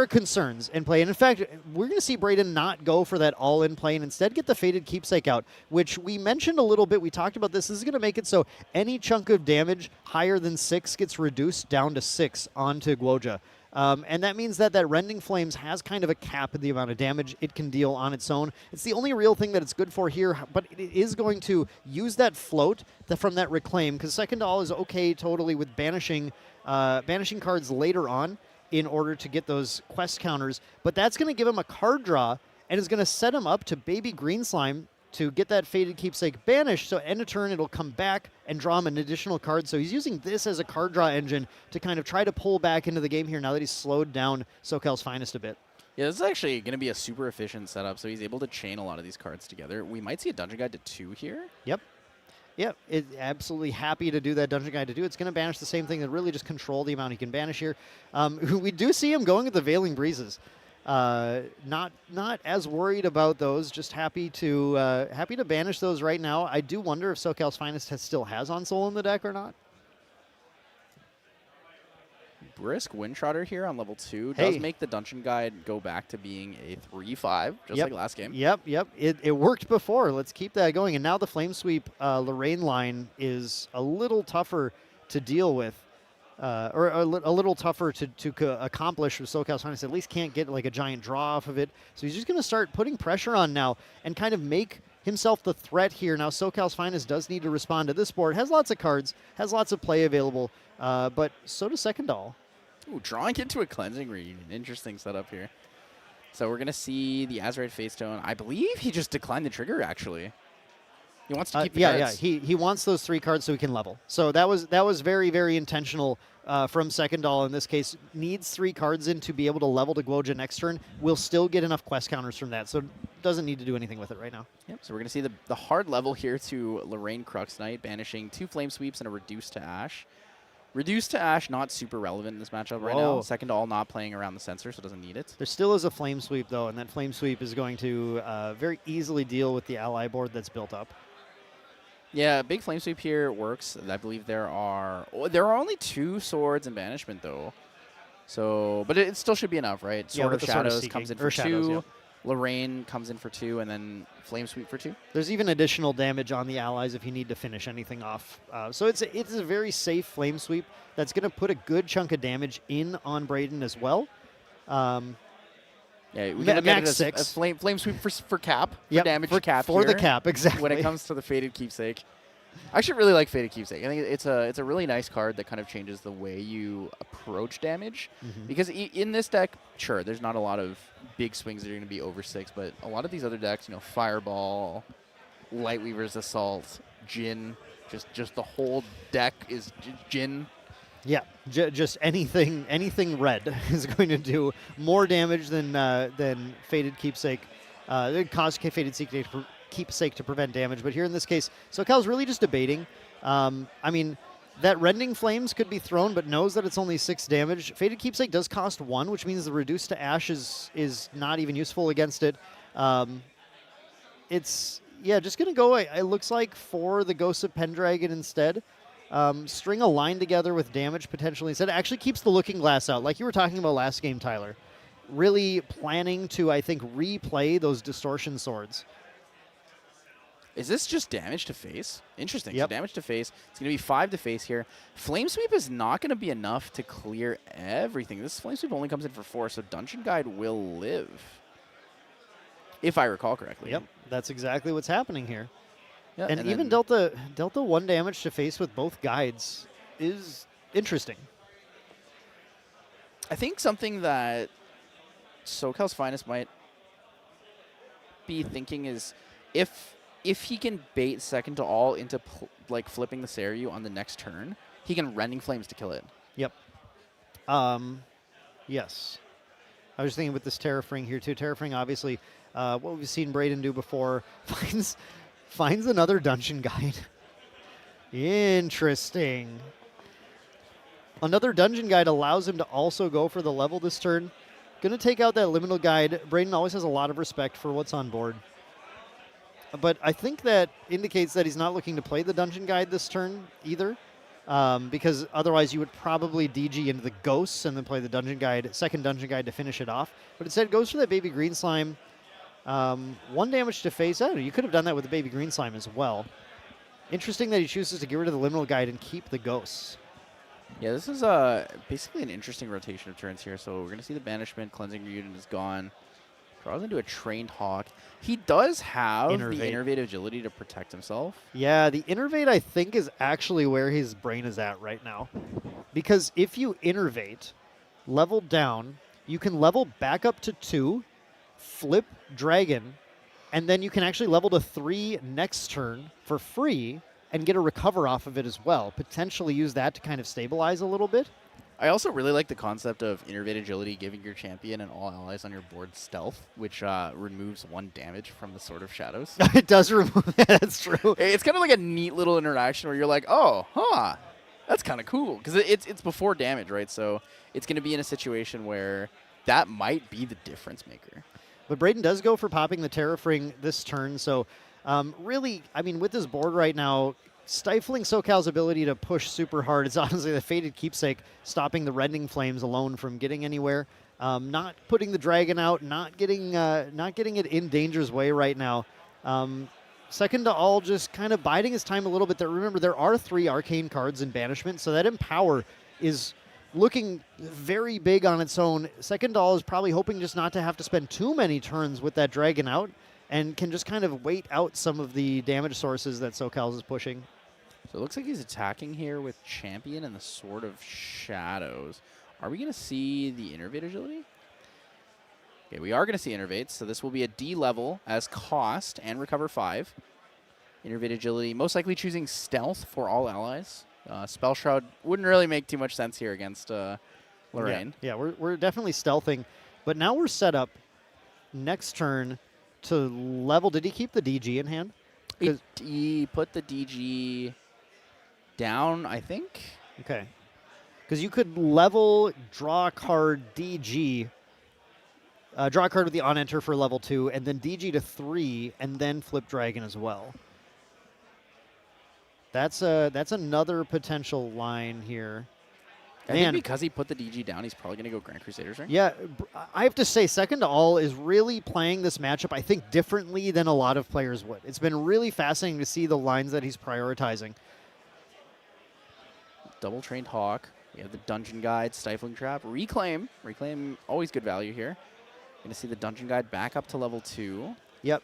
concerns in play. And in fact, we're going to see Braden not go for that all-in play and instead get the Fated Keepsake out, which we mentioned a little bit. We talked about this. This is going to make it so any chunk of damage higher than 6 gets reduced down to 6 onto Goja. And that means that Rending Flames has kind of a cap in the amount of damage it can deal on its own. It's the only real thing that it's good for here, but it is going to use that float from that Reclaim, because SecondToAll is okay totally with banishing cards later on in order to get those quest counters, but that's going to give him a card draw and is going to set him up to Baby Green Slime to get that Fated Keepsake banished, so end of turn it'll come back and draw him an additional card. So he's using this as a card draw engine to kind of try to pull back into the game here now that he's slowed down SoCal's Finest a bit. Yeah, this is actually going to be a super efficient setup, so he's able to chain a lot of these cards together. We might see a Dungeon Guide to 2 here. Yep. Yep, absolutely happy to do that Dungeon Guide to do. It's going to banish the same thing that really just control the amount he can banish here. We do see him going with the Veiling Breezes. Not as worried about those. Just happy to banish those right now. I do wonder if SoCal's Finest still has On Soul in the deck or not. Brisk Windtrotter here on level 2 does make the Dungeon Guide go back to being a 3/5, just like last game. Yep. It worked before. Let's keep that going. And now the Flame Sweep Lorraine line is a little tougher to deal with. Or a little tougher to accomplish with SoCal's Finest. At least can't get like a giant draw off of it. So he's just going to start putting pressure on now and kind of make himself the threat here. Now SoCal's Finest does need to respond to this board. Has lots of cards, has lots of play available, but so does SecondToAll. Ooh, drawing into a Cleansing Reunion. Interesting setup here. So we're going to see the Azurite Fatestone. I believe he just declined the trigger, actually. He wants to keep the cards. Yeah. He wants those 3 cards so he can level. So that was very, very intentional from SecondToAll in this case. Needs 3 cards in to be able to level to Goja next turn. Will still get enough quest counters from that, so doesn't need to do anything with it right now. Yep. So we're going to see the hard level here to Lorraine Crux Knight, banishing 2 Flame Sweeps and a Reduce to Ash. Reduced to Ash, not super relevant in this matchup right now. SecondToAll not playing around the sensor, so doesn't need it. There still is a Flame Sweep, though, and that Flame Sweep is going to very easily deal with the ally board that's built up. Yeah, big Flame Sweep here works. I believe there are only 2 swords in Banishment, though. So, but it still should be enough, right? Sword of Shadows comes in for 2. Lorraine comes in for 2, and then Flame Sweep for 2. There's even additional damage on the allies if you need to finish anything off. So it's a very safe Flame Sweep that's going to put a good chunk of damage in on Braden as well. Yeah, we can look at it as 6. Flame Sweep for cap, Yep, for damage cap for here, the cap, exactly. when it comes to the Fated Keepsake. I actually really like Fated Keepsake. I think it's a really nice card that kind of changes the way you approach damage. Because in this deck, sure, there's not a lot of big swings that are going to be over 6, but a lot of these other decks, Fireball, Lightweaver's Assault, Jin, just the whole deck is Jin. Yeah, just anything red is going to do more damage than Fated Keepsake. It caused Fated Keepsake to prevent damage, but here in this case, SoCal's really just debating. I mean, that Rending Flames could be thrown, but knows that it's only 6 damage. Fated Keepsake does cost 1, which means the Reduced to Ash is not even useful against it. It's, just going to go, it looks like, for the Ghost of Pendragon instead. String a line together with damage potentially instead. It actually keeps the Looking Glass out, like you were talking about last game, Tyler. Really planning to, I think, replay those Distortion Swords. Is this just damage to face? Interesting. Yep. So damage to face. It's going to be 5 to face here. Flame Sweep is not going to be enough to clear everything. This Flame Sweep only comes in for 4, so Dungeon Guide will live. If I recall correctly. Yep, that's exactly what's happening here. Yeah, and even Delta 1 damage to face with both guides is interesting. I think something that SocialsFinest might be thinking is if he can bait SecondToAll into flipping the Seiryuu on the next turn, he can Rending Flames to kill it. Yep. Yes. I was thinking with this Terrafring here too. Terrafring, obviously, what we've seen Braden do before, finds another Dungeon Guide. Interesting. Another Dungeon Guide allows him to also go for the level this turn. Going to take out that Liminal Guide. Braden always has a lot of respect for what's on board. But I think that indicates that he's not looking to play the Dungeon Guide this turn either, because otherwise you would probably DG into the Ghosts and then play the Dungeon Guide, second Dungeon Guide to finish it off. But instead goes for that Baby Green Slime. 1 damage to face. I don't know, you could have done that with the Baby Green Slime as well. Interesting that he chooses to get rid of the Liminal Guide and keep the Ghosts. Yeah, this is basically an interesting rotation of turns here. So we're going to see the Banishment, Cleansing Mutant is gone. Draws into a Trained Hawk. He does have the Innervate Agility to protect himself. Yeah, the Innervate, I think, is actually where his brain is at right now. Because if you Innervate, level down, you can level back up to 2, flip Dragon, and then you can actually level to 3 next turn for free and get a recover off of it as well. Potentially use that to kind of stabilize a little bit. I also really like the concept of Innervate Agility giving your champion and all allies on your board stealth, which removes 1 damage from the Sword of Shadows. It does remove that, that's true. It's kind of like a neat little interaction where you're like, oh, that's kind of cool. Because it's before damage, right? So it's going to be in a situation where that might be the difference maker. But Braden does go for popping the Terrafring this turn, so really, I mean, with this board right now, stifling SoCal's ability to push super hard is honestly the Fated Keepsake, stopping the Rending Flames alone from getting anywhere. Not putting the Dragon out, not getting it in Danger's way right now. SecondToAll just kind of biding his time a little bit. Remember, there are 3 Arcane cards in Banishment, so that Empower is looking very big on its own. SecondToAll is probably hoping just not to have to spend too many turns with that Dragon out, and can just kind of wait out some of the damage sources that SoCal's is pushing. So it looks like he's attacking here with Champion and the Sword of Shadows. Are we going to see the Innervate Agility? Okay, we are going to see Innervates, so this will be a D level as cost and recover 5. Innervate Agility, most likely choosing Stealth for all allies. Spell Shroud wouldn't really make too much sense here against Lorraine. Yeah, we're definitely stealthing, but now we're set up next turn to level. Did he keep the DG in hand? He put the DG down, I think. Okay. Because you could level, draw a card, DG, draw a card with the on-enter for level 2, and then DG to 3, and then flip Dragon as well. That's another potential line here. I think because he put the DG down, he's probably going to go Grand Crusaders, right? Yeah, I have to say, SecondToAll is really playing this matchup, I think, differently than a lot of players would. It's been really fascinating to see the lines that he's prioritizing. Double Trained Hawk. We have the Dungeon Guide, Stifling Trap, Reclaim. Reclaim, always good value here. Going to see the Dungeon Guide back up to level 2. Yep.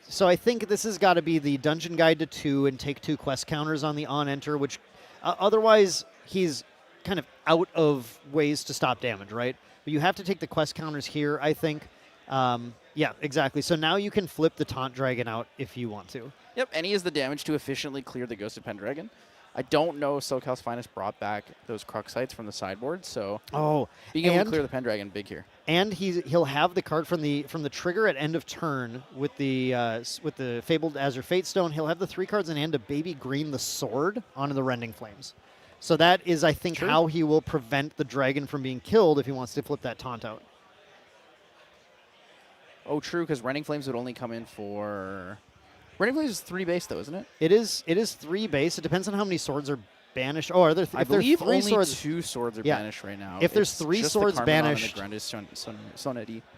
So I think this has got to be the Dungeon Guide to 2 and take 2 quest counters on the on-enter, which otherwise he's kind of out of ways to stop damage, right? But you have to take the quest counters here, I think. Yeah, exactly. So now you can flip the Taunt Dragon out if you want to. Yep, and he has the damage to efficiently clear the Ghosted Pendragon. I don't know if SocialsFinest brought back those Crux sites from the sideboard, so being able to clear the Pendragon big here. And he'll have the card from the trigger at end of turn with the Fabled Azure Fatestone. He'll have the 3 cards in hand to Baby Green the Sword onto the Rending Flames. So that is, I think, how he will prevent the dragon from being killed if he wants to flip that taunt out. Oh, true, because Rending Flames would only come in for... Rending Flames is 3 base, though, isn't it? It is 3 base. It depends on how many swords are banished. Oh, are there? I believe only 2 swords are banished right now. If there's 3 swords banished,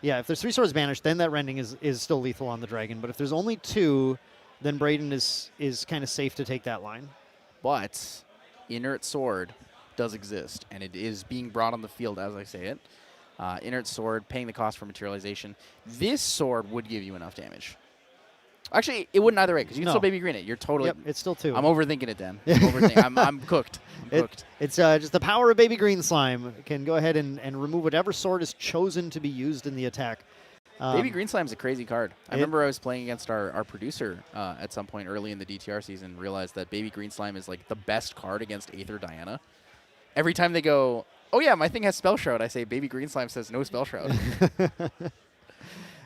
yeah. If there's 3 swords banished, then that rending is still lethal on the dragon. But if there's only 2, then Braden is kind of safe to take that line. But Inert Sword does exist, and it is being brought on the field as I say it. Inert Sword, paying the cost for materialization. This sword would give you enough damage. Actually, it wouldn't either way, because you can still Baby Green it. You're totally... Yep, it's still 2. I'm overthinking it, Dan. I'm cooked. I'm cooked. It's just the power of Baby Green Slime. Can go ahead and remove whatever sword is chosen to be used in the attack. Baby Green Slime is a crazy card. I remember I was playing against our producer at some point early in the DTR season, realized that Baby Green Slime is like the best card against Aether Diana. Every time they go, oh yeah, my thing has Spell Shroud, I say Baby Green Slime says no Spell Shroud.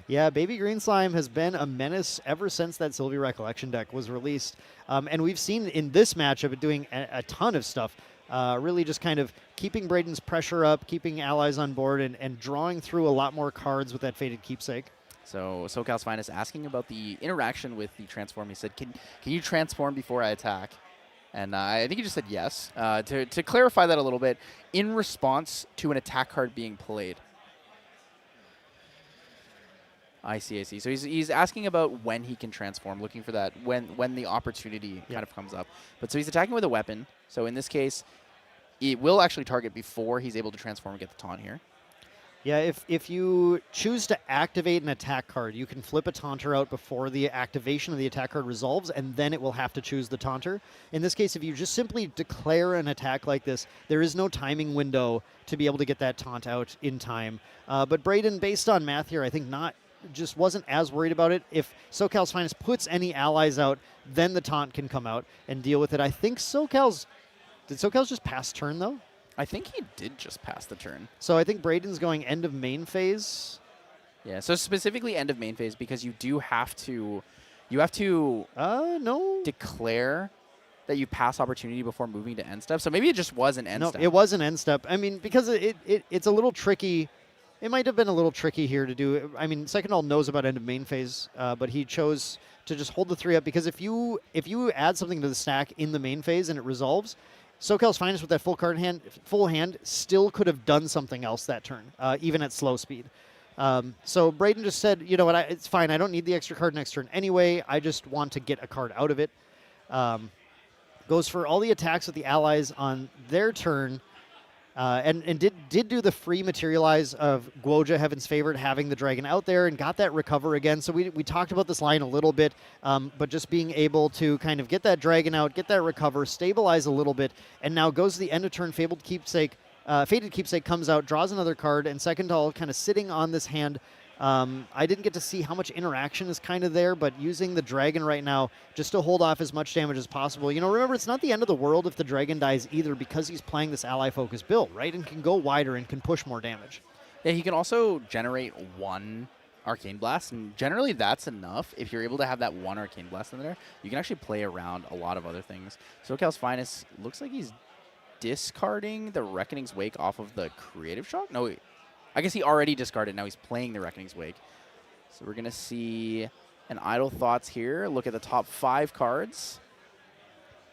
Yeah, Baby Green Slime has been a menace ever since that Sylvie Recollection deck was released. And we've seen in this matchup it doing a ton of stuff. Really just kind of keeping Braden's pressure up, keeping allies on board, and drawing through a lot more cards with that Fated Keepsake. So SocialsFinest asking about the interaction with the transform. He said, can you transform before I attack? And I think he just said yes. To clarify that a little bit, in response to an attack card being played. I see. So he's asking about when he can transform, looking for that when the opportunity kind of comes up. But so he's attacking with a weapon. So in this case, it will actually target before he's able to transform and get the taunt here. Yeah, if you choose to activate an attack card, you can flip a taunter out before the activation of the attack card resolves, and then it will have to choose the taunter. In this case, if you just simply declare an attack like this, there is no timing window to be able to get that taunt out in time. But Braden, based on math here, I think just wasn't as worried about it. If SocialsFinest puts any allies out, then the taunt can come out and deal with it. I think did SoCal's just pass turn, though? I think he did just pass the turn. So I think Braden's going end of main phase. Yeah, so specifically end of main phase, because you have to declare that you pass opportunity before moving to end step. So maybe it just was an end step. No, it was an end step. I mean, because it's a little tricky. It might have been a little tricky here to do. I mean, SecondToAll knows about end of main phase, but he chose to just hold the 3 up, because if you add something to the stack in the main phase and it resolves, SocialsFinest with that full hand still could have done something else that turn, even at slow speed. So Braden just said, you know what, it's fine. I don't need the extra card next turn anyway. I just want to get a card out of it. Goes for all the attacks with the allies on their turn. And did do the free materialize of Guoja, Heaven's Favorite, having the dragon out there, and got that recover again. So we talked about this line a little bit, but just being able to kind of get that dragon out, get that recover, stabilize a little bit, and now goes to the end of turn. Fated Keepsake comes out, draws another card, and SecondToAll kind of sitting on this hand. I didn't get to see how much interaction is kind of there, but using the dragon right now just to hold off as much damage as possible. You know, remember, it's not the end of the world if the dragon dies either, because he's playing this ally-focused build, right? And can go wider and can push more damage. Yeah, he can also generate 1 Arcane Blast, and generally that's enough. If you're able to have that 1 Arcane Blast in there, you can actually play around a lot of other things. SocialsFinest looks like he's discarding the Reckoning's Wake off of the Creative Shock? No, I guess he already discarded. Now he's playing the Reckoning's Wake. So we're going to see an Idle Thoughts here. Look at the top 5 cards.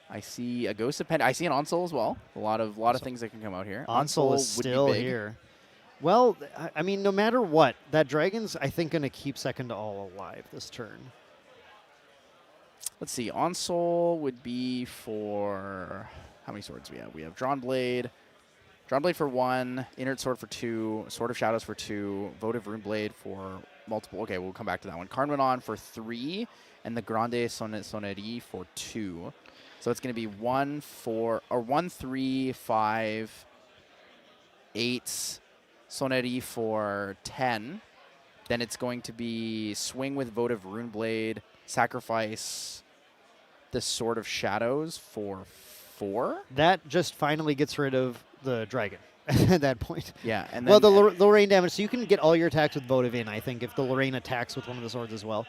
I see a Ghost of Pen. I see an Onsol as well. A lot of things that can come out here. Onsol is still here. Well, I mean, no matter what, that Dragon's, I think, going to keep SecondToAll alive this turn. Let's see. Onsol would be for... How many swords do we have? We have Drawn Blade for 1, Inert Sword for 2, Sword of Shadows for 2, Votive Runeblade for multiple. Okay, we'll come back to that one. Karnmanon for 3, and the Grande Sonnerie for 2. So it's going to be 1, 3, 5, 8, Sonnerie for 10. Then it's going to be swing with Votive Runeblade, sacrifice the Sword of Shadows for 4. That just finally gets rid of the dragon at that point. Yeah. And then, then well, the Lorraine damage, so you can get all your attacks with Votive in, I think, if the Lorraine attacks with one of the swords as well.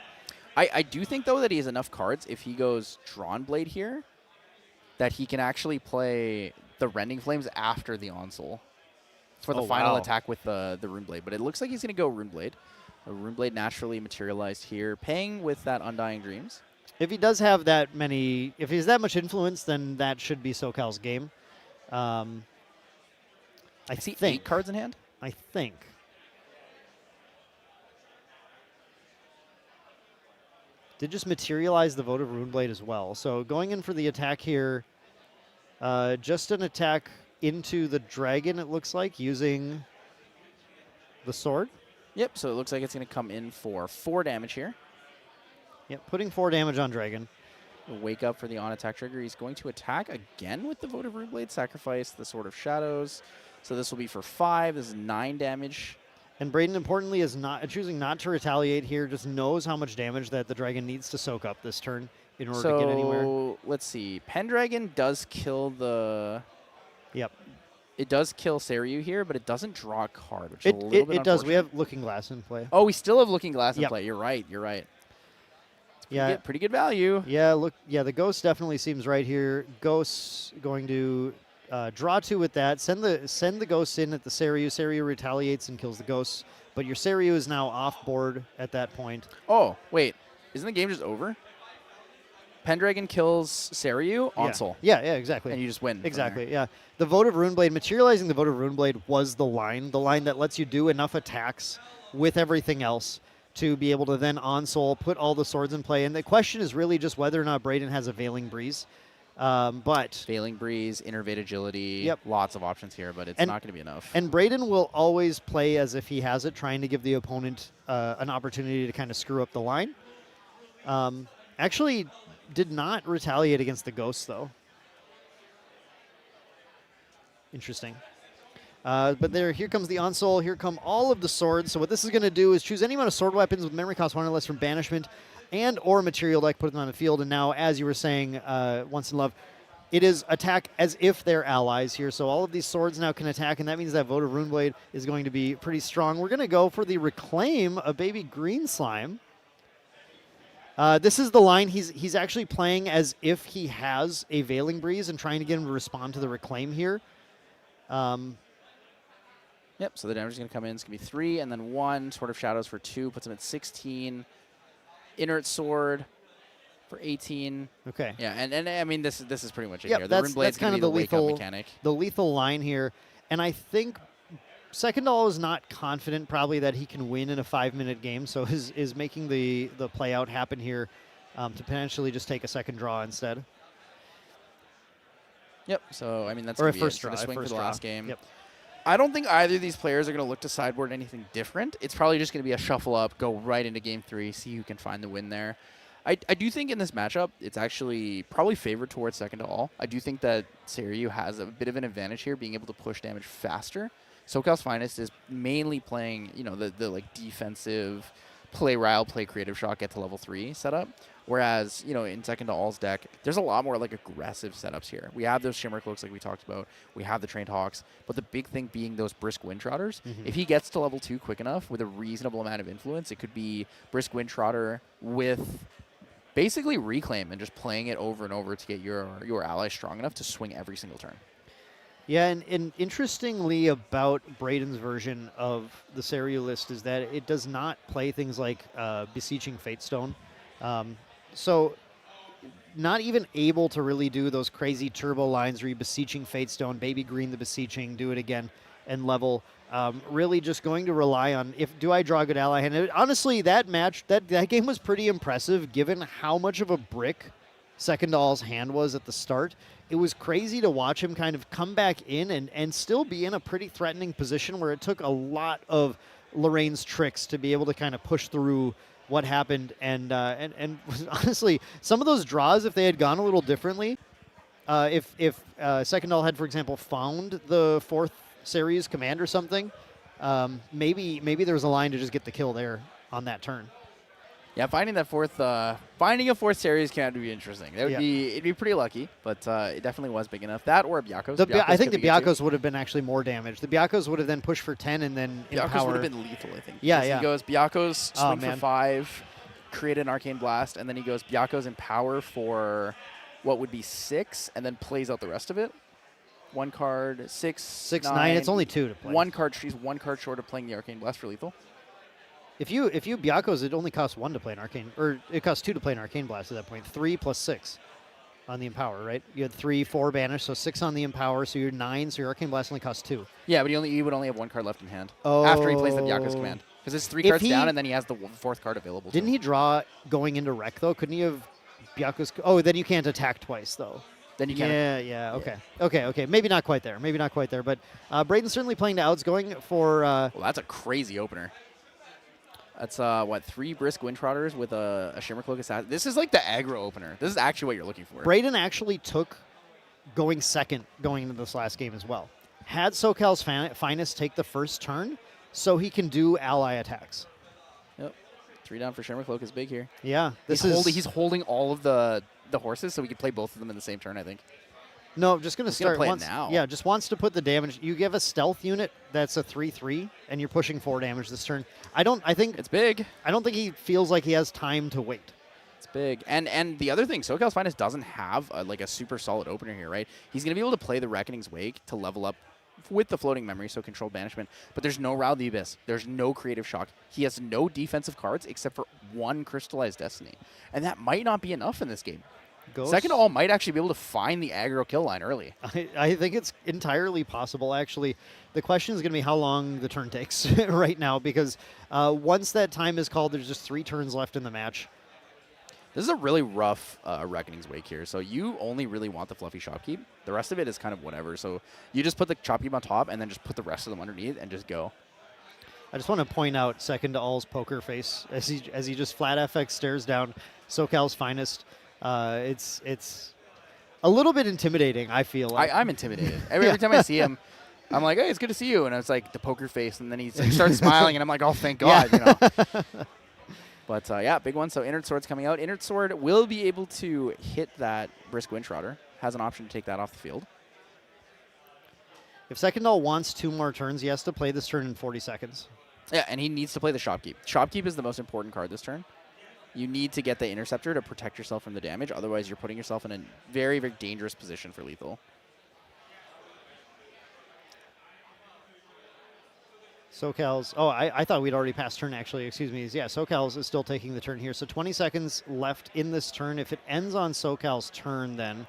I do think, though, that he has enough cards if he goes Drawn Blade here that he can actually play the Rending Flames after the Onsol for the final attack with the Runeblade. But it looks like he's going to go Runeblade. A Runeblade naturally materialized here, paying with that Undying Dreams. If he does have that many, if he has that much influence, then that should be SoCal's game. I see think 8 cards in hand. I think. Did just materialize the Votive Runeblade as well. So going in for the attack here, just an attack into the dragon, it looks like, using the sword. Yep, so it looks like it's going to come in for 4 damage here. Yep, putting 4 damage on dragon. Wake up for the on-attack trigger. He's going to attack again with the Votive Runeblade, sacrifice the Sword of Shadows. So this will be for 5. This is 9 damage. And Braden, importantly, is not choosing not to retaliate here, just knows how much damage that the dragon needs to soak up this turn in order to get anywhere. So let's see. Pendragon does kill the... Yep. It does kill Seiryuu here, but it doesn't draw a card, which is a little bit It does. We have Looking Glass in play. Oh, we still have Looking Glass in play. You're right. You're right. Yeah, pretty good value. Yeah, look. Yeah, the Ghost definitely seems right here. Ghost going to draw 2 with that. Send the Ghost in at the Seiryuu. Seiryuu retaliates and kills the Ghost. But your Seiryuu is now off board at that point. Oh, wait. Isn't the game just over? Pendragon kills Seiryuu, Onsol. Yeah, exactly. And you just win. Exactly, yeah. The Votive Runeblade, materializing the Votive Runeblade was the line that lets you do enough attacks with everything else to be able to then Onsol, put all the swords in play. And the question is really just whether or not Braden has a Veiling Breeze. But Veiling Breeze, Innervate Agility, Yep. Lots of options here, but it's not going to be enough. And Braden will always play as if he has it, trying to give the opponent an opportunity to kind of screw up the line. Actually did not retaliate against the Ghost, though. Interesting. But here comes the Onsol. Here come all of the swords. So what this is going to do is choose any amount of sword weapons with memory cost 1 or less from Banishment and or Material Deck, put them on the field. And now, as you were saying, Once in Love, it is attack as if they're allies here. So all of these swords now can attack, and that means that Votive Runeblade is going to be pretty strong. We're going to go for the Reclaim, a baby green slime. This is the line. He's actually playing as if he has a Veiling Breeze and trying to get him to respond to the Reclaim here. Yep, so the damage is going to come in. It's going to be 3 and then 1. Sword of Shadows for 2. Puts him at 16. Inert Sword for 18. Okay. Yeah, and I mean, this is pretty much it Yep, here. that's Runeblade's kind of the the wake up lethal mechanic. The lethal line here. And I think SecondToAll is not confident probably that he can win in a 5-minute game, so is making the play out happen here to potentially just take a second draw instead. Yep, so I mean, that's Or a going to be first draw. swing for the last game. Yep. I don't think either of these players are going to look to sideboard anything different. It's probably just going to be a shuffle up, go right into game 3, see who can find the win there. I do think in this matchup, it's actually probably favored towards SecondToAll. I do think that Seiryuu has a bit of an advantage here, being able to push damage faster. SocialsFinest is mainly playing, the like defensive, play Rile, play Creative Shock, get to level 3 setup. Whereas, in SecondToAll's deck, there's a lot more like aggressive setups here. We have those Shimmer Cloaks like we talked about. We have the Trained Hawks. But the big thing being those Brisk Windtrotters. Mm-hmm. If he gets to level 2 quick enough with a reasonable amount of influence, it could be Brisk Windtrotter with basically Reclaim and just playing it over and over to get your ally strong enough to swing every single turn. Yeah, and interestingly about Braden's version of the Seiryuu list is that it does not play things like Beseeching Fatestone. So not even able to really do those crazy turbo lines where you Beseeching Fatestone, Baby Green the Beseeching, do it again, and level. Really just going to rely on, do I draw a good ally hand? Honestly, that match, that game was pretty impressive given how much of a brick SecondToAll's hand was at the start. It was crazy to watch him kind of come back in and still be in a pretty threatening position where it took a lot of Lorraine's tricks to be able to kind of push through what happened. And honestly, some of those draws, if they had gone a little differently, if SecondToAll had, for example, found the 4th series command or something, maybe there was a line to just get the kill there on that turn. Yeah, finding a 4th series can be interesting. That would it'd be pretty lucky, but it definitely was big enough. That or Byakos. I think the Byakos would have been actually more damage. The Byakos would have then pushed for 10 and then Byakos would have been lethal, I think. Yeah. He goes Byakos, swing for 5, create an Arcane Blast, and then he goes Byakos Empower for what would be 6, and then plays out the rest of it. 1 card, 6, 9. It's only 2 to play. She's 1 card short of playing the Arcane Blast for lethal. If you Byakos, it only costs 1 to play an Arcane, or it costs 2 to play an Arcane Blast at that point. 3 plus 6 on the Empower, right? You had 3, 4 banish, so 6 on the Empower, so you're 9, so your Arcane Blast only costs 2. Yeah, but he would only have 1 card left in hand after he plays the Byakos command. Because it's 3 cards down, and then he has the 4th card available. Didn't he draw going into Wreck, though? Couldn't he have Byakos? Oh, then you can't attack twice, though. Then you can't. Yeah, okay. Maybe not quite there. But Braden's certainly playing to outs, going for... well, that's a crazy opener. That's, 3 Brisk Windtrotters with a Shimmercloak Assassin. This is like the aggro opener. This is actually what you're looking for. Braden actually took going second going into this last game as well. Had SoCal's Finest take the first turn so he can do ally attacks. Yep. 3 down for Shimmercloak is big here. Yeah. He's holding all of the horses so we can play both of them in the same turn, I think. No, just going to start play once. it now. Yeah, just wants to put the damage. You give a stealth unit that's a 3/3, and you're pushing 4 damage this turn. I think it's big. I don't think he feels like he has time to wait. It's big. And the other thing, SoCal's Finest doesn't have a super solid opener here, right? He's going to be able to play the Reckoning's Wake to level up with the floating memory, so control banishment. But there's no Rile the Abyss. There's no creative shock. He has no defensive cards except for 1 Crystallized Destiny. And that might not be enough in this game. SecondToAll might actually be able to find the aggro kill line early. I think it's entirely possible, actually. The question is going to be how long the turn takes right now, because once that time is called, there's just 3 turns left in the match. This is a really rough Reckoning's Wake here, so you only really want the fluffy Shopkeep. The rest of it is kind of whatever, so you just put the Shopkeep on top and then just put the rest of them underneath and just go. I just want to point out SecondToAll's poker face as he just flat FX stares down SoCal's Finest. It's a little bit intimidating, I feel like. I'm intimidated. Every time I see him, I'm like, hey, it's good to see you. And it's like the poker face, and then he starts smiling, and I'm like, oh, thank God, But, yeah, big one. So Inert Sword's coming out. Inert Sword will be able to hit that Brisk Windtrotter. Has an option to take that off the field. If SecondToAll wants 2 more turns, he has to play this turn in 40 seconds. Yeah, and he needs to play the Shopkeep. Shopkeep is the most important card this turn. You need to get the Interceptor to protect yourself from the damage. Otherwise, you're putting yourself in a very, very dangerous position for lethal. SoCal's... Oh, I thought we'd already passed turn, actually. Excuse me. Yeah, SoCal's is still taking the turn here. So 20 seconds left in this turn. If it ends on SoCal's turn, then...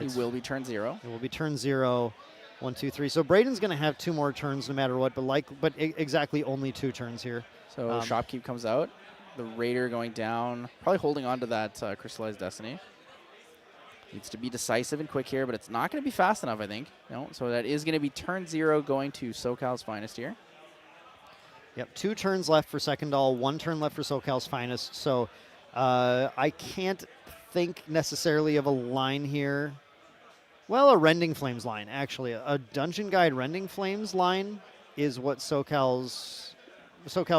It will be turn 0. It will be turn 0. 1, 2, 3. So Braden's going to have 2 more turns no matter what, but exactly only 2 turns here. So Shopkeep comes out. The Raider going down, probably holding on to that Crystallized Destiny. Needs to be decisive and quick here, but it's not going to be fast enough, I think. No, so that is going to be turn 0 going to SoCal's Finest here. Yep, 2 turns left for SecondToAll, 1 turn left for SoCal's Finest. So I can't think necessarily of a line here. Well, a Rending Flames line, actually. A Dungeon Guide Rending Flames line is what SoCal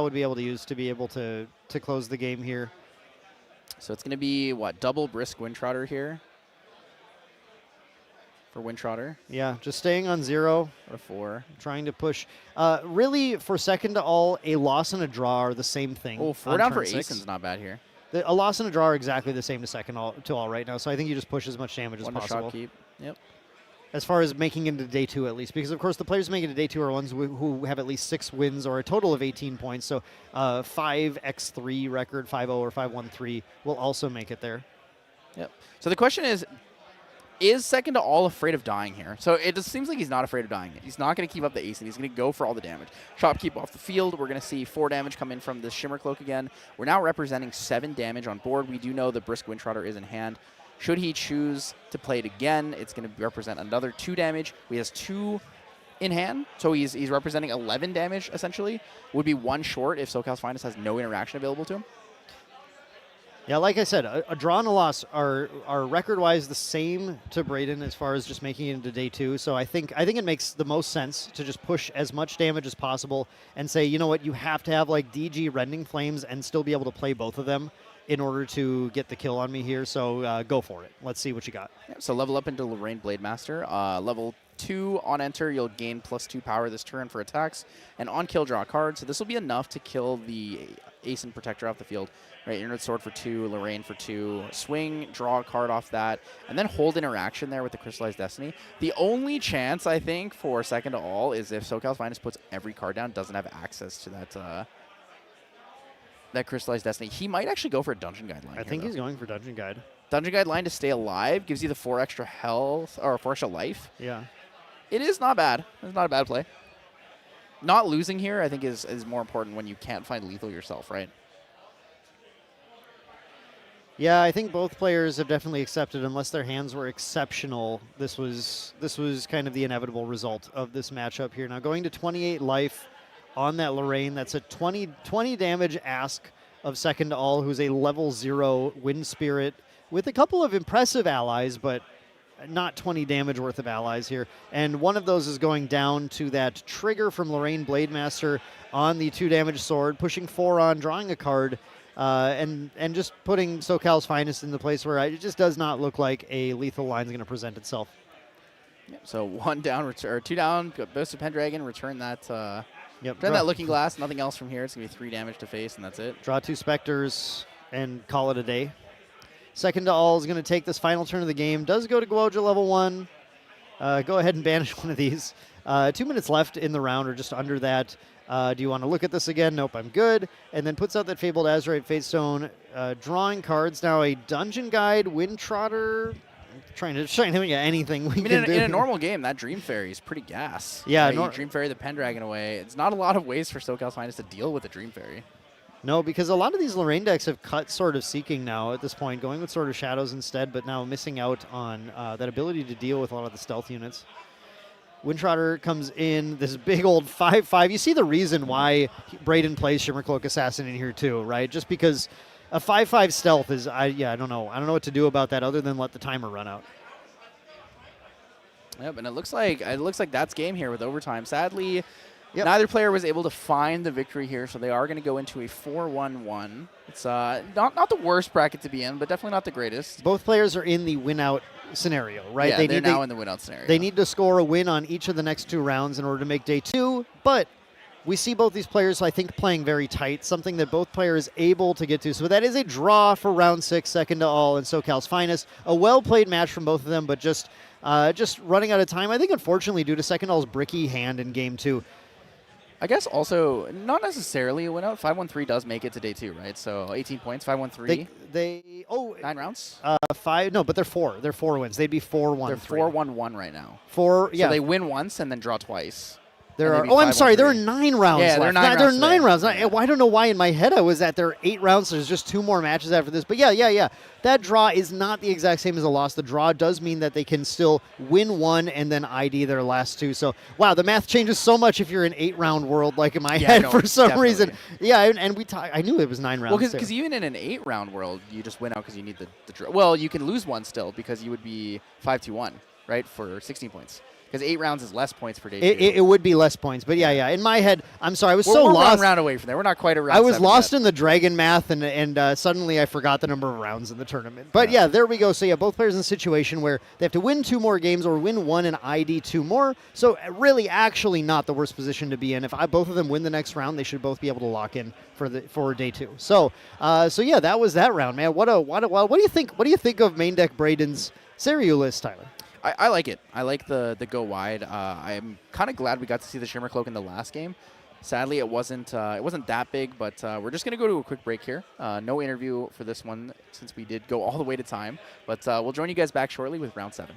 would be able to use to be able to close the game here. So it's going to be, what, double Brisk Windtrotter here for Windtrotter? Yeah, just staying on 0. Or 4. Trying to push. Really, for SecondToAll, a loss and a draw are the same thing. Oh, 4 down for Asen's not bad here. A loss and a draw are exactly the same to SecondToAll right now, so I think you just push as much damage as possible. Shopkeep. Yep. as far as making it into day 2 at least, because of course the players making it to day 2 are ones who have at least 6 wins or a total of 18 points. So 5x3 record, 5-0 or 5-1-3 will also make it there. Yep. So the question is SecondToAll afraid of dying here? So it just seems like he's not afraid of dying. He's not going to keep up the ace, and he's going to go for all the damage. Shopkeep off the field. We're going to see 4 damage come in from the Shimmer Cloak again. We're now representing 7 damage on board. We do know the Brisk Windtrotter is in hand. Should he choose to play it again, it's going to represent another 2 damage. He has 2 in hand, so he's representing 11 damage, essentially. Would be 1 short if SocialsFinest has no interaction available to him. Yeah, like I said, a draw and a loss are record-wise the same to Braden as far as just making it into day 2. So I think it makes the most sense to just push as much damage as possible and say, you know what, you have to have like DG Rending Flames and still be able to play both of them in order to get the kill on me here. So go for it. Let's see what you got. Yeah, so level up into Lorraine Blademaster. Level 2 on enter, you'll gain +2 power this turn for attacks, and on kill draw a card. So this will be enough to kill the Ace and Protector off the field. Right, Inert Sword for 2, Lorraine for 2, swing, draw a card off that, and then hold interaction there with the Crystallized Destiny. The only chance, I think, for SecondToAll is if SocialsFinest puts every card down, doesn't have access to that Crystallized Destiny. He might actually go for a Dungeon Guide line. I think he's going for Dungeon Guide. Dungeon Guide line to stay alive gives you the 4 extra health, or 4 extra life. Yeah. It is not bad. It's not a bad play. Not losing here, I think, is more important when you can't find lethal yourself, right? Yeah, I think both players have definitely accepted, unless their hands were exceptional. This was kind of the inevitable result of this matchup here. Now going to 28 life on that Lorraine, that's a 20 damage ask of SecondToAll, who's a level 0 Wind Spirit with a couple of impressive allies, but not 20 damage worth of allies here. And one of those is going down to that trigger from Lorraine Blademaster on the 2 damage sword, pushing 4 on, drawing a card. And just putting SocialsFinest in the place where it just does not look like a lethal line is going to present itself. Yep, so 1 down, or 2 down, Boasted Pendragon, return that Yep, return that Looking Glass, nothing else from here. It's going to be 3 damage to face, and that's it. Draw 2 Specters and call it a day. SecondToAll is going to take this final turn of the game. Does go to Guoja level 1. Go ahead and banish one of these. 2 minutes left in the round, or just under that. Do you want to look at this again? Nope, I'm good. And then puts out that Fabled Azurite Fatestone, drawing cards. Now a Dungeon Guide, Windtrotter, trying to anything we can do. In a normal game, that Dream Fairy is pretty gas. Yeah, you Dream Fairy the Pendragon away. It's not a lot of ways for SocialsFinest to deal with the Dream Fairy. No, because a lot of these Lorraine decks have cut Sword of Seeking now at this point, going with Sword of Shadows instead, but now missing out on that ability to deal with a lot of the stealth units. Windtrotter comes in, this big old 5/5. You see the reason why Braden plays Shimmercloak Assassin in here too, right? Just because a 5/5 stealth is, I don't know. I don't know what to do about that other than let the timer run out. Yep, and it looks like that's game here with overtime. Sadly, neither player was able to find the victory here, so they are going to go into a 4-1-1. It's not the worst bracket to be in, but definitely not the greatest. Both players are in the win-out scenario, right? Yeah, they're now in the win-out scenario. They need to score a win on each of the next 2 rounds in order to make day 2, but we see both these players, I think, playing very tight, something that both players able to get to. So that is a draw for round 6, SecondToAll and SocialsFinest. A well-played match from both of them, but just running out of time, I think, unfortunately, due to SecondToAll's bricky hand in game 2. I guess also, not necessarily a win-out. 5-1-3 does make it to day 2, right? So 18 points, 5-1-3. 9 rounds? 5, no, but they're 4. They're 4 wins. They'd be 4-1-3. They're 4-1-1 right now. 4, yeah. So they win once and then draw twice. I'm sorry, there are 9 rounds left. There are 9 rounds. I don't know why in my head I was at there are 8 rounds, so there's just 2 more matches after this. But yeah. That draw is not the exact same as a loss. The draw does mean that they can still win 1 and then ID their last 2. So, wow, the math changes so much if you're in 8-round world, like in my head for some reason. Yeah, and I knew it was 9 rounds. Well, because even in an 8-round world, you just win out because you need the draw. Well, you can lose 1 still because you would be 5-2-1, right, for 16 points. Because 8 rounds is less points per day. It would be less points, but yeah. In my head, I'm sorry, I was so lost. We're 1 round away from there. We're not quite a round. I was lost in the dragon math, and suddenly I forgot the number of rounds in the tournament. But yeah, there we go. So yeah, both players in a situation where they have to win 2 more games or win 1 and ID 2 more. So really, actually, not the worst position to be in. If both of them win the next round, they should both be able to lock in for day 2. So yeah, that was that round, man. What do you think? What do you think of main deck Braden's Seiryuu list, Tyler? I like it. I like the go wide. I'm kind of glad we got to see the Shimmer Cloak in the last game. Sadly, it wasn't that big, but we're just going to go to a quick break here. No interview for this one since we did go all the way to time. But we'll join you guys back shortly with round 7.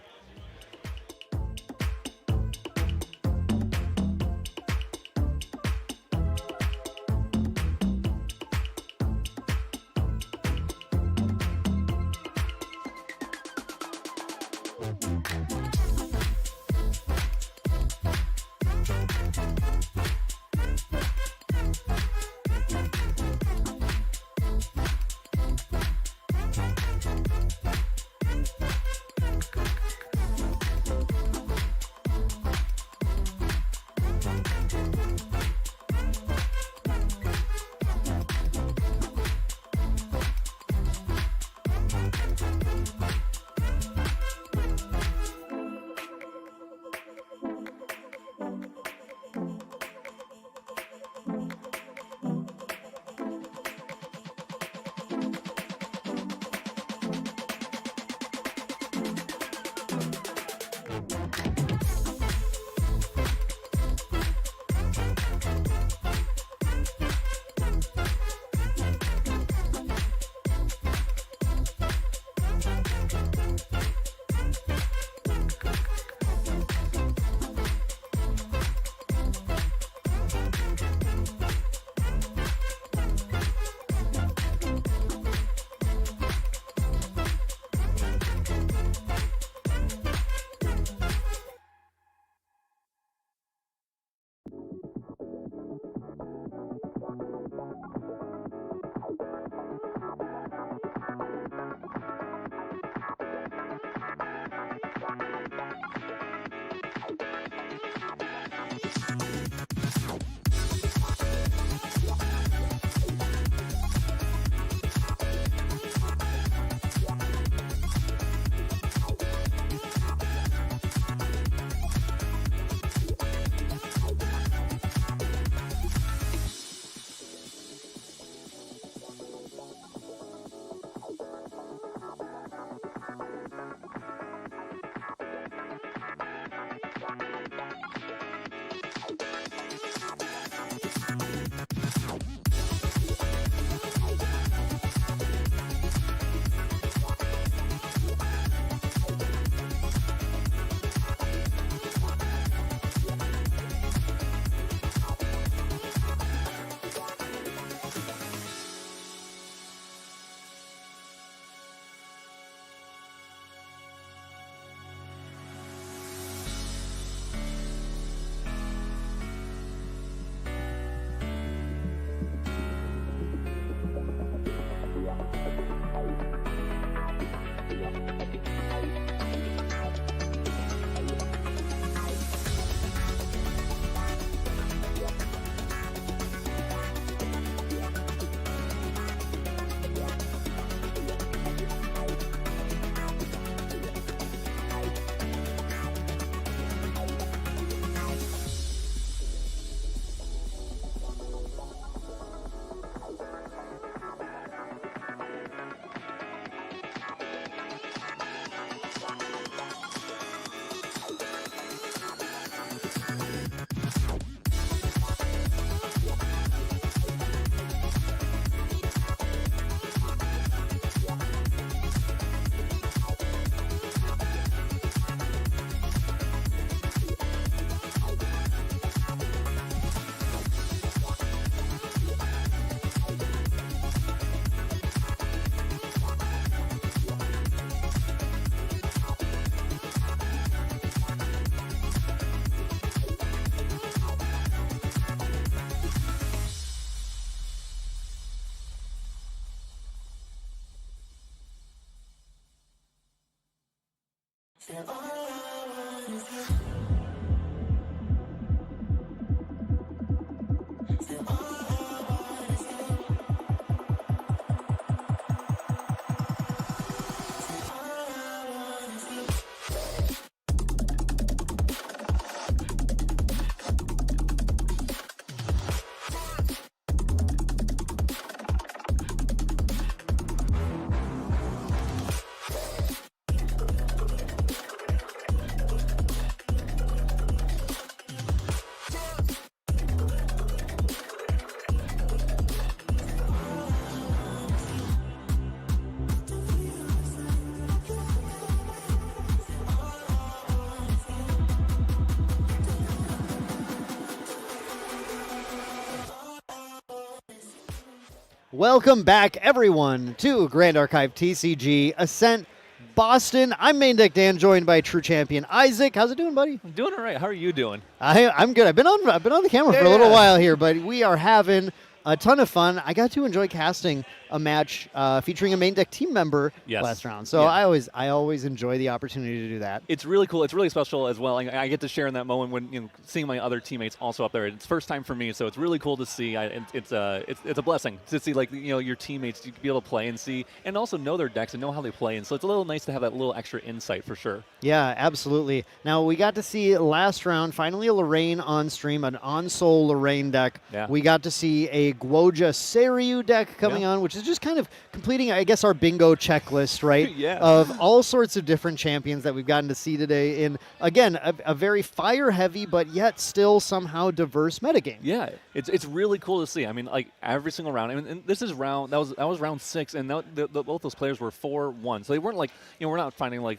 Welcome back, everyone, to Grand Archive TCG Ascent Boston. I'm Main Deck Dan, joined by true champion Isaac. How's it doing, buddy? I'm doing all right. How are you doing? I'm good. I've been on the camera for a little while here, but we are having a ton of fun. I got to enjoy casting a match featuring a Main Deck team member last round. So I always enjoy the opportunity to do that. It's really cool. It's really special as well. I get to share in that moment when seeing my other teammates also up there. It's first time for me, so it's really cool to see. It's a blessing to see your teammates to be able to play and see, and also know their decks and know how they play. And so it's a little nice to have that little extra insight for sure. Yeah, absolutely. Now we got to see last round finally a Lorraine on stream, an on-soul Lorraine deck. Yeah. We got to see a Guoja Seiryuu deck coming on, which is just kind of completing, I guess, our bingo checklist, right? Yeah. Of all sorts of different champions that we've gotten to see today in, again, a very fire-heavy but yet still somehow diverse metagame. Yeah, it's really cool to see. I mean, like every single round. I mean, and this is round that was round 6, and both those players were 4-1. So they weren't like we're not finding like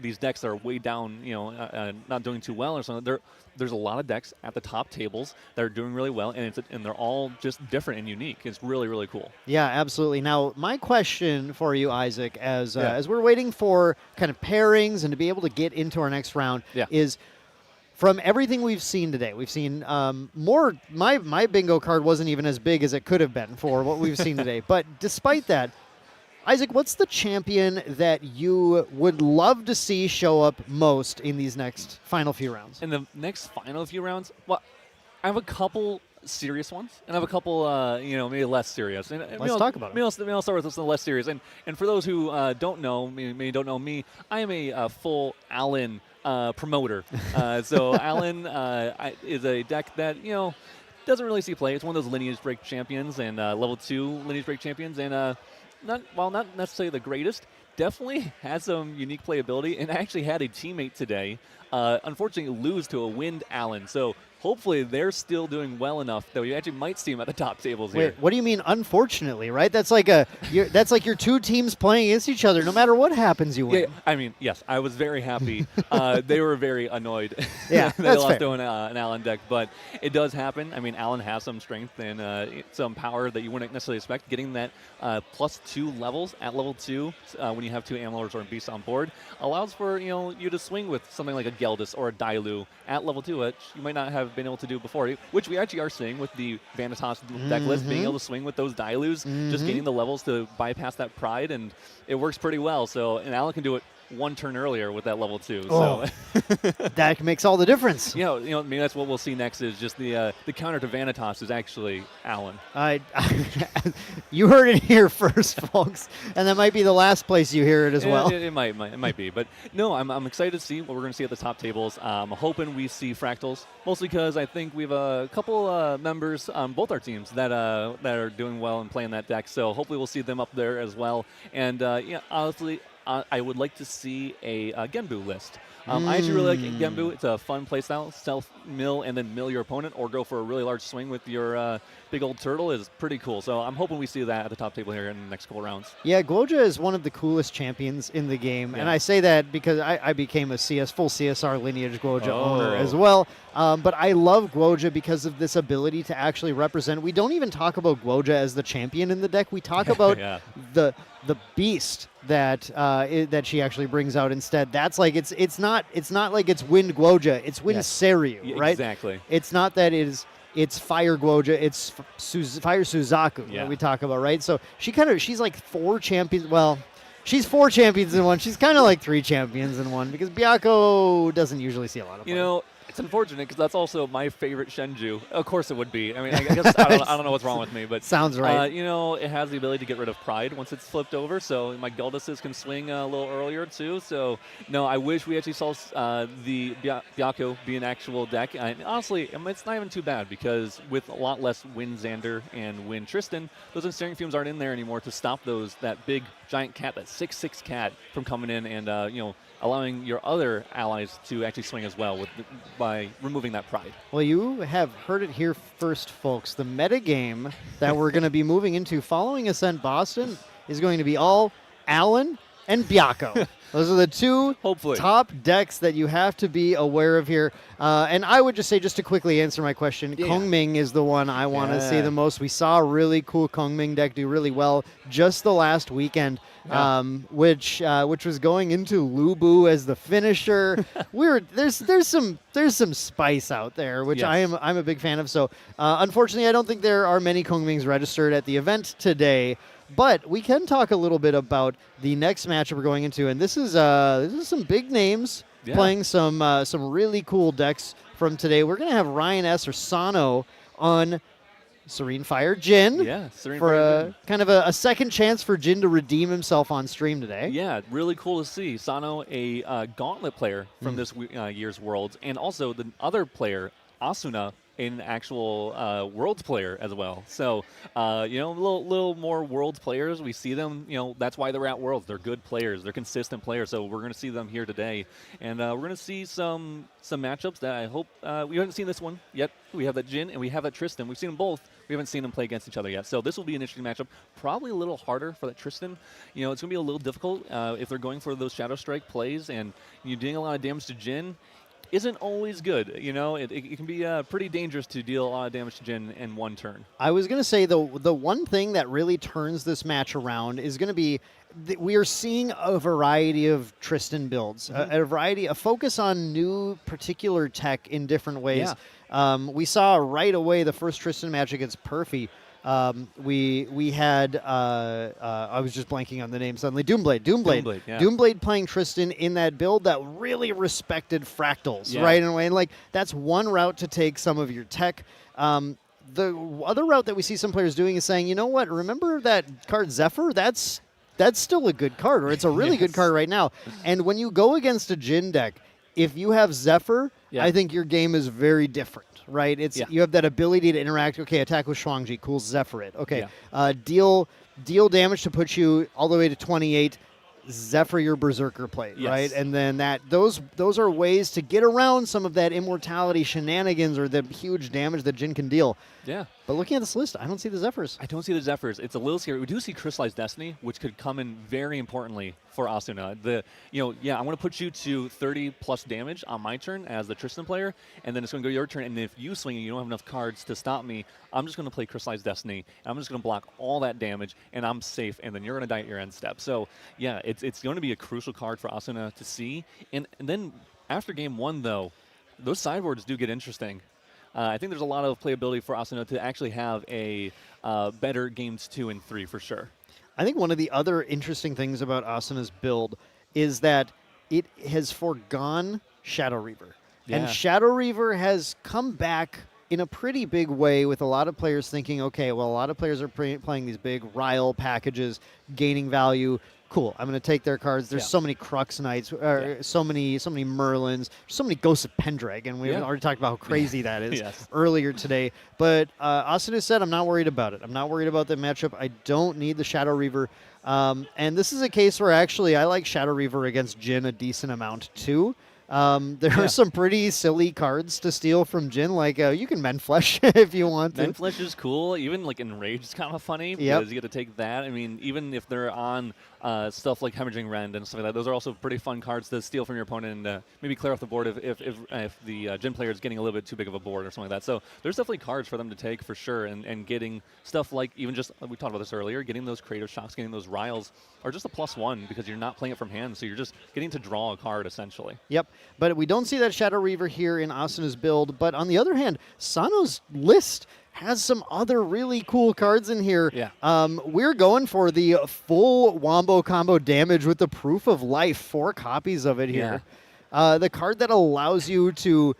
these decks that are way down, not doing too well or something. There's a lot of decks at the top tables that are doing really well, and they're all just different and unique. It's really, really cool. Yeah, absolutely. Now, my question for you, Isaac, as we're waiting for kind of pairings and to be able to get into our next round, is from everything we've seen today. We've seen more. My bingo card wasn't even as big as it could have been for what we've seen today. But despite that, Isaac, what's the champion that you would love to see show up most in these next final few rounds? In the next final few rounds, well, I have a couple serious ones, and I have a couple, maybe less serious. And Let's talk about them. Maybe I'll start with some less serious. And for those who don't know, maybe don't know me, I am a full Alan promoter. So Alan is a deck that, doesn't really see play. It's one of those lineage break champions and level 2 lineage break champions, and not necessarily the greatest, definitely has some unique playability, and I actually had a teammate today unfortunately lose to a Wind Allen. So hopefully they're still doing well enough that we actually might see them at the top tables here. Wait, what do you mean unfortunately, right? That's like that's like your two teams playing against each other. No matter what happens, you win. Yeah, I mean, yes, I was very happy. They were very annoyed that they lost to an Allen deck, but it does happen. I mean, Allen has some strength and some power that you wouldn't necessarily expect. Getting that +2 levels at level 2 when you have 2 Amalurs or Beasts on board allows for you to swing with something like a Geldis or a Dailu at level 2, which you might not have been able to do before, which we actually are seeing with the Vanitas deck list, being able to swing with those Dailus, just gaining the levels to bypass that Pride, and it works pretty well. So, and Alan can do it one turn earlier with that level 2. Oh. So that makes all the difference. Maybe that's what we'll see next is just the counter to Vanitas is actually Alan. You heard it here first, folks, and that might be the last place you hear it as well. It might be, but no, I'm excited to see what we're going to see at the top tables. I'm hoping we see Fractals, mostly because I think we have a couple members on both our teams that are doing well and playing that deck. So hopefully we'll see them up there as well. And honestly, I would like to see a Genbu list. I actually really like Genbu. It's a fun playstyle. Self-mill and then mill your opponent, or go for a really large swing with your big old turtle is pretty cool. So I'm hoping we see that at the top table here in the next couple rounds. Yeah, Guoja is one of the coolest champions in the game. And I say that because I became a full CSR lineage Guoja owner as well. But I love Guoja because of this ability to actually represent. We don't even talk about Guoja as the champion in the deck. We talk about the beast that that she actually brings out instead. That's like it's not like it's Wind Guoja, it's Wind Seiryuu, right? Exactly. It's not that it's Fire Guoja, it's Fire Suzaku that we talk about, right? So she's like 4 champions. Well, she's 4 champions in one. She's kind of like 3 champions in one because Byakko doesn't usually see a lot of play. It's unfortunate because that's also my favorite Shenju. Of course it would be. I mean, I guess I don't know what's wrong with me, but sounds right. It has the ability to get rid of Pride once it's flipped over, so my Geldises can swing a little earlier too. So no, I wish we actually saw the Byakko be an actual deck. And honestly, it's not even too bad because with a lot less Wind Xander and Wind Tristan, those Ensnaring Fumes aren't in there anymore to stop that big giant cat, that 6/6 cat, from coming in and allowing your other allies to actually swing as well by removing that Pride. Well, you have heard it here first, folks. The metagame that we're going to be moving into following Ascent Boston is going to be all Allen and Byakko. Those are the two Hopefully. top decks that you have to be aware of here. And I would just say, just to quickly answer my question, Kongming is the one I want to see the most. We saw a really cool Kongming deck do really well just the last weekend, which was going into Lubu as the finisher. There's some spice out there, which I'm a big fan of. So unfortunately, I don't think there are many Kongmings registered at the event today. But we can talk a little bit about the next matchup we're going into, and this is some big names playing some really cool decks from today. We're going to have Ryan S. or Sano on Serene Fire Jin. Yeah, Serene for Fire Jin. Kind of a second chance for Jin to redeem himself on stream today. Yeah, really cool to see. Sano, a Gauntlet player from this year's Worlds, and also the other player, Asuna, an actual Worlds player as well. So, a little more Worlds players. We see them, that's why they're at Worlds. They're good players. They're consistent players. So we're going to see them here today. And we're going to see some matchups that I hope, we haven't seen this one yet. We have that Jin and we have that Tristan. We've seen them both. We haven't seen them play against each other yet. So this will be an interesting matchup. Probably a little harder for that Tristan. It's going to be a little difficult if they're going for those Shadowstrike plays and you're doing a lot of damage to Jin. Isn't always good. It can be pretty dangerous to deal a lot of damage to Jin in one turn. I was going to say the one thing that really turns this match around is going to be we are seeing a variety of Tristan builds, a focus on new particular tech in different ways. Yeah. We saw right away the first Tristan match against Perfy. We had I was just blanking on the name suddenly. Doomblade, yeah. Doomblade playing Tristan in that build that really respected fractals, right? In a way, and like that's one route to take some of your tech. The other route that we see some players doing is saying, you know what? Remember that card Zephyr? That's still a good card, or it's a really good card right now. And when you go against a Jin deck, if you have Zephyr, I think your game is very different. Right, you have that ability to interact. Okay, attack with Shuangji, cool Zephyr it. Okay, deal damage to put you all the way to 28. Zephyr your Berserker plate, right? And then those are ways to get around some of that immortality shenanigans or the huge damage that Jin can deal. Yeah. But looking at this list, I don't see the Zephyrs. I don't see the Zephyrs. It's a little scary. We do see Crystallized Destiny, which could come in very importantly for Asuna. I want to put you to 30+ damage on my turn as the Tristan player, and then it's going to go your turn. And if you swing and you don't have enough cards to stop me, I'm just going to play Crystallized Destiny. And I'm just going to block all that damage, and I'm safe. And then you're going to die at your end step. So yeah, it's going to be a crucial card for Asuna to see. And then after game one, though, those sideboards do get interesting. I think there's a lot of playability for Asuna to actually have a better games 2 and 3 for sure. I think one of the other interesting things about Asuna's build is that it has forgone Shadow Reaver. Yeah. And Shadow Reaver has come back in a pretty big way with a lot of players thinking, okay, well, a lot of players are playing these big Ryle packages, gaining value. Cool, I'm going to take their cards. There's so many Crux Knights, so many Merlins, so many Ghosts of Pendragon. We already talked about how crazy that is earlier today. But Asuna said, I'm not worried about it. I'm not worried about the matchup. I don't need the Shadow Reaver. And this is a case where actually I like Shadow Reaver against Jin a decent amount too. There are some pretty silly cards to steal from Jin, like you can Mend Flesh if you want to. Mend Flesh is cool. Even like Enrage is kind of funny because you get to take that. I mean, even if they're on stuff like Hemorrhaging Rend and stuff like that, those are also pretty fun cards to steal from your opponent and maybe clear off the board if the Jin player is getting a little bit too big of a board or something like that. So there's definitely cards for them to take for sure, and getting stuff like even just, we talked about this earlier, getting those Creative Shocks, getting those Riles are just a +1 because you're not playing it from hand, so you're just getting to draw a card essentially. Yep, but we don't see that Shadow Reaver here in Asuna's build, but on the other hand, Sano's list has some other really cool cards in here. Yeah. We're going for the full Wombo combo damage with the Proof of Life, 4 copies of it here. The card that allows you to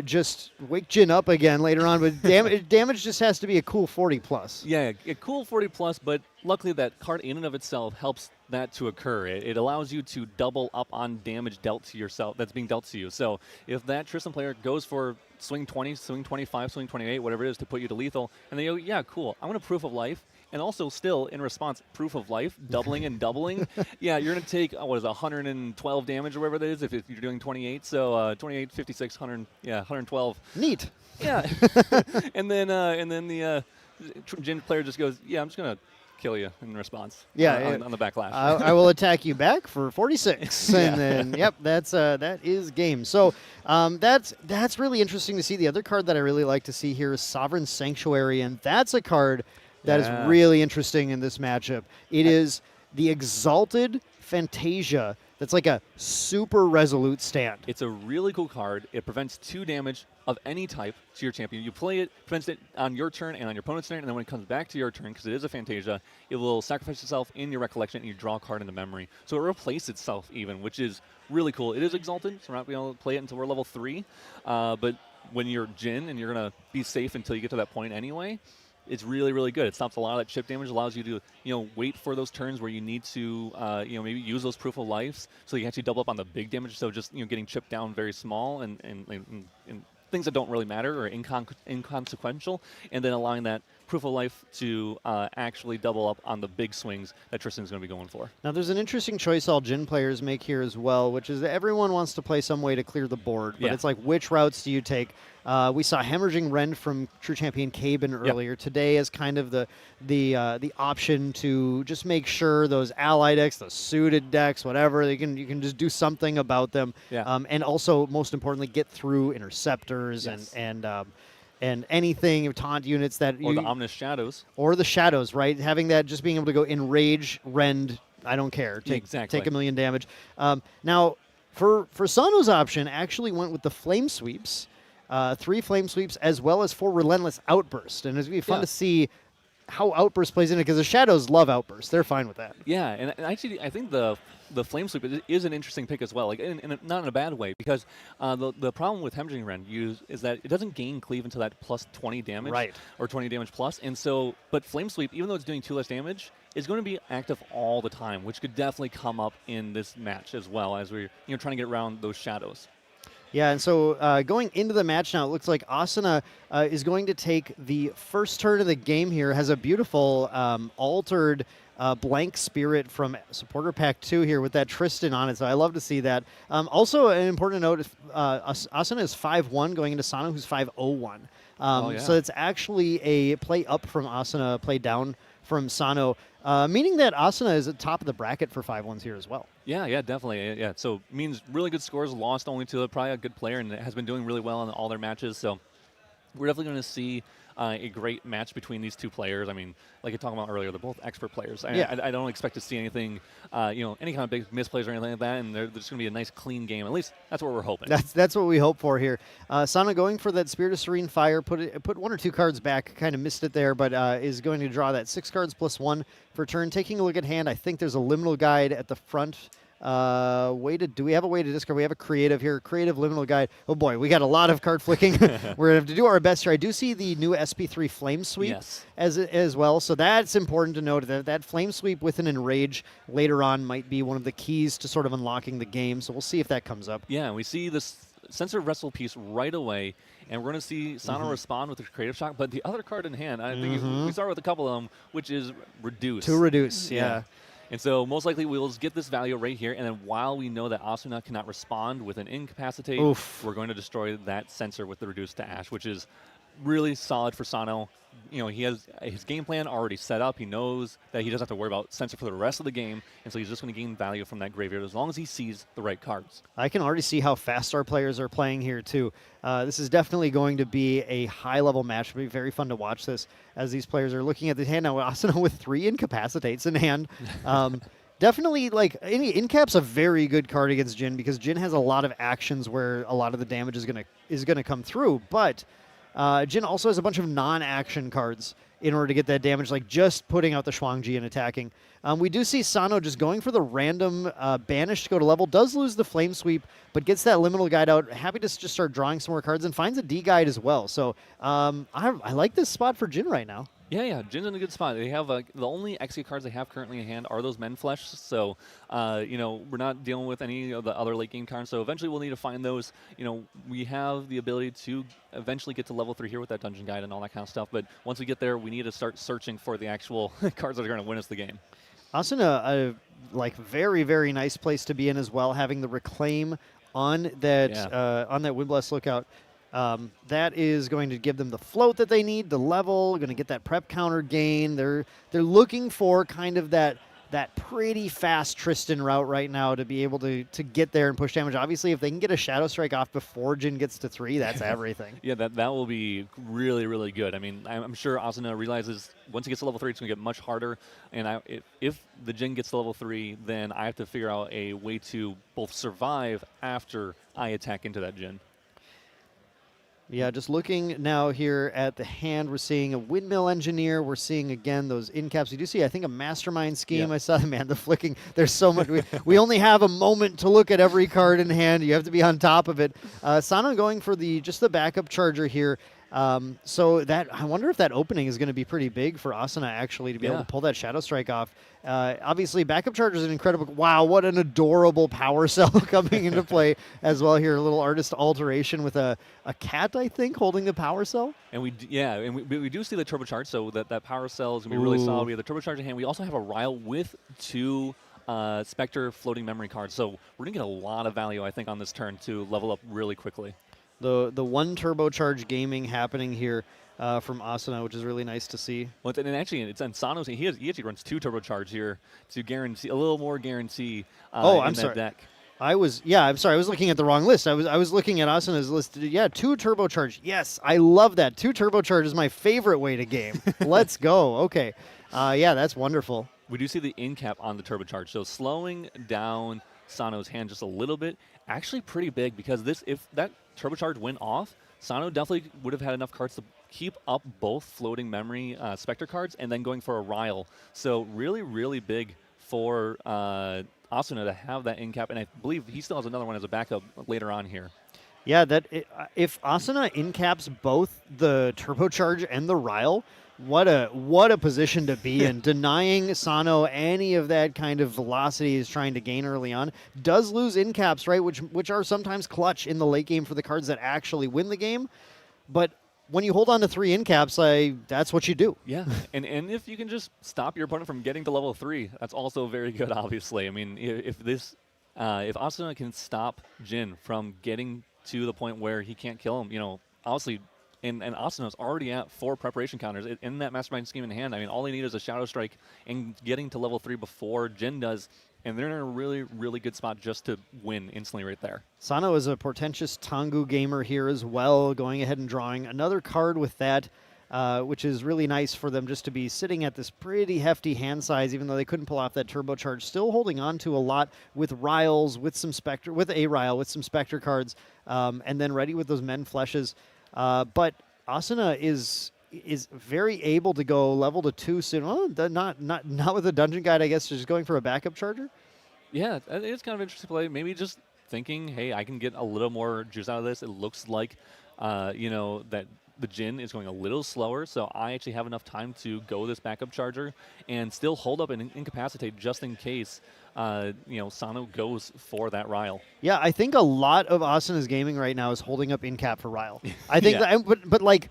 just wake Jin up again later on, but damage just has to be a cool 40+. Yeah, a cool 40+, but luckily that card in and of itself helps that to occur. It allows you to double up on damage dealt to yourself that's being dealt to you. So if that Tristan player goes for swing 20, swing 25, swing 28, whatever it is to put you to lethal, and they go, yeah, cool, I'm going to Proof of Life, and also still, in response, Proof of Life, doubling and doubling. Yeah, you're going to take, 112 damage or whatever that is if you're doing 28. So 28, 56, 100, 112. Neat. Yeah. and then the Jin player just goes, yeah, I'm just going to kill you in response. Yeah, on the backlash. I will attack you back for 46, and then that is game. So that's really interesting to see. The other card that I really like to see here is Sovereign Sanctuary, and that's a card that is really interesting in this matchup. It is the Exalted Fantasia. That's like a super resolute stand. It's a really cool card. It prevents 2 damage of any type to your champion. You play it, prevents it on your turn and on your opponent's turn, and then when it comes back to your turn, because it is a Fantasia, it will sacrifice itself in your recollection and you draw a card in the memory. So it replaces itself even, which is really cool. It is Exalted, so we're not going to be able to play it until we're level 3. But when you're Jin and you're going to be safe until you get to that point anyway, it's really, really good. It stops a lot of that chip damage, allows you to, wait for those turns where you need to, maybe use those proof of lives so you can actually double up on the big damage. So just, getting chipped down very small and things that don't really matter or inconsequential, and then allowing that proof of life to actually double up on the big swings that Tristan's going to be going for. Now, there's an interesting choice all Jin players make here as well, which is that everyone wants to play some way to clear the board, but it's like, which routes do you take? We saw Hemorrhaging Rend from True Champion CHIAtos earlier. Today is kind of the option to just make sure those ally decks, those suited decks, whatever, you can just do something about them. And also, most importantly, get through interceptors and anything, taunt units that or the Ominous Shadows. Or the Shadows, right? Having that, just being able to go Enrage, Rend, I don't care. Take a million damage. Now, for Sano's option, actually went with the Flame Sweeps. 3 Flame Sweeps as well as 4 Relentless Outburst. And it's going to be fun to see how Outburst plays in it, because the Shadows love Outburst. They're fine with that. Yeah, and actually I think the Flame Sweep is an interesting pick as well, like not in a bad way, because the problem with Hemorrhaging Rend is that it doesn't gain cleave until that plus 20 damage, or 20 damage plus, and so, but Flame Sweep, even though it's doing 2 less damage, is going to be active all the time, which could definitely come up in this match as well, as we're trying to get around those Shadows. Yeah, and so going into the match now, it looks like Asuna is going to take the first turn of the game here, has a beautiful altered Blank Spirit from Supporter Pack 2 here with that Tristan on it, so I love to see that. Also, an important note, Asuna is 5-1 going into Sano, who's 5-0-1. So it's actually a play up from Asuna, play down from Sano, meaning that Asuna is at top of the bracket for 5-1s here as well. Yeah, definitely. Yeah, so means really good scores, lost only to probably a good player, and has been doing really well in all their matches. So we're definitely going to see a great match between these 2 players. I mean, like you talked about earlier, they're both expert players. I don't expect to see anything, any kind of big misplays or anything like that, and there's going to be a nice, clean game. At least that's what we're hoping. That's what we hope for here. Sano going for that Spirit of Serene Fire, put 1 or 2 cards back, kind of missed it there, but is going to draw that 6 cards plus 1 for turn. Taking a look at hand, I think there's a Liminal Guide at the front. Do we have a way to discard? We have a creative here, creative Liminal Guide. Oh boy, we got a lot of card flicking. We're gonna have to do our best here. I do see the new SP3 Flame Sweep as well, so that's important to note. That Flame Sweep with an Enrage later on might be one of the keys to sort of unlocking the game. So we'll see if that comes up. Yeah, we see this Sensor Wrestle piece right away, and we're going to see Sano respond with a Creative Shock. But the other card in hand, I think we start with a couple of them, which is Reduce. To Reduce, yeah. And so most likely we'll get this value right here, and then while we know that Asuna cannot respond with an Incapacitate, we're going to destroy that Sensor with the Reduce to Ash, which is really solid for Sano. He has his game plan already set up. He knows that he doesn't have to worry about Sensor for the rest of the game, and so he's just going to gain value from that graveyard as long as he sees the right cards. I can already see how fast our players are playing here, too. This is definitely going to be a high-level match. It'll be very fun to watch this as these players are looking at the hand now. Asuna with 3 Incapacitates in hand. Definitely, any Incap's a very good card against Jin, because Jin has a lot of actions where a lot of the damage is gonna come through, but Jin also has a bunch of non-action cards in order to get that damage, like just putting out the Shuangji and attacking. We do see Sano just going for the random banish to go to level, does lose the Flame Sweep, but gets that Liminal Guide out, happy to just start drawing some more cards, and finds a D-Guide as well. So I like this spot for Jin right now. Yeah, Jin's in a good spot. They have the only Exia cards they have currently in hand are those Menflesh, so we're not dealing with any of the other late game cards. So eventually we'll need to find those. We have the ability to eventually get to level 3 here with that Dungeon Guide and all that kind of stuff. But once we get there, we need to start searching for the actual cards that are going to win us the game. Asuna, very, very nice place to be in as well, having the Reclaim on that Windblast Lookout. That is going to give them the float that they need, the level, going to get that prep counter gain. They're looking for kind of that pretty fast Tristan route right now to be able to get there and push damage. Obviously, if they can get a Shadowstrike off before Jin gets to 3, that's everything. Yeah, that will be really, really good. I mean, I'm sure Asuna realizes once he gets to level 3, it's going to get much harder. And if the Jin gets to level 3, then I have to figure out a way to both survive after I attack into that Jin. Yeah, just looking now here at the hand, we're seeing a Windmill Engineer. We're seeing, again, those in-caps. We do see, I think, a Mastermind Scheme. Yep. I saw, man, the flicking. There's so much. We only have a moment to look at every card in hand. You have to be on top of it. Sano going for just the backup charger here. So that I wonder if that opening is going to be pretty big for Asuna, actually, to be able to pull that Shadowstrike off. Obviously, backup charger is an incredible. Wow, what an adorable power cell coming into play as well here. A little artist alteration with a cat, I think, holding the power cell. And we do see the turbocharge, so that power cell is going to be really solid. We have the turbocharge in hand. We also have a Ryle with 2 Specter floating memory cards. So we're going to get a lot of value, I think, on this turn to level up really quickly. The 1 turbocharge gaming happening here from Asuna, which is really nice to see. Well, and actually, it's on Sano's. He actually runs 2 turbocharge here to guarantee a little more guarantee. I'm in sorry. that deck. I'm sorry. I was looking at the wrong list. I was looking at Asuna's list. Yeah, 2 turbocharge. Yes, I love that. 2 turbocharge is my favorite way to game. Let's go. Okay. Yeah, that's wonderful. We do see the in cap on the turbocharge, so slowing down Sano's hand just a little bit. Actually, pretty big because if that turbocharge went off, Sano definitely would have had enough cards to keep up both floating memory Specter cards and then going for a Ryle. So really, really big for Asuna to have that in cap, and I believe he still has another one as a backup later on here. Yeah, if Asuna in-caps both the turbocharge and the Ryle, what a position to be in. Denying Sano any of that kind of velocity he's trying to gain early on. Does lose in-caps, right, which are sometimes clutch in the late game for the cards that actually win the game. But when you hold on to 3 in-caps, that's what you do. Yeah, and if you can just stop your opponent from getting to level 3, that's also very good, obviously. I mean, if Asuna can stop Jin from getting to the point where he can't kill him, obviously, and Asuna's already at 4 preparation counters in that Mastermind Scheme in hand. I mean, all they need is a Shadowstrike and getting to level 3 before Jin does, and they're in a really, really good spot just to win instantly right there. Sano is a portentous Tengu gamer here as well, going ahead and drawing another card with that, which is really nice for them just to be sitting at this pretty hefty hand size, even though they couldn't pull off that turbocharge. Still holding on to a lot with Ryles, with some Specter, with a Ryle, with some Specter cards, and then ready with those Men Fleshes. But Asuna is very able to go level to 2 soon. Well, not with a dungeon guide, I guess, just going for a backup charger. Yeah, it's kind of interesting play. Maybe just thinking, hey, I can get a little more juice out of this. It looks like, that the Jin is going a little slower, so I actually have enough time to go this backup charger and still hold up and incapacitate just in case, Sano goes for that Ryle. Yeah, I think a lot of Asuna's gaming right now is holding up in cap for Ryle. I think, but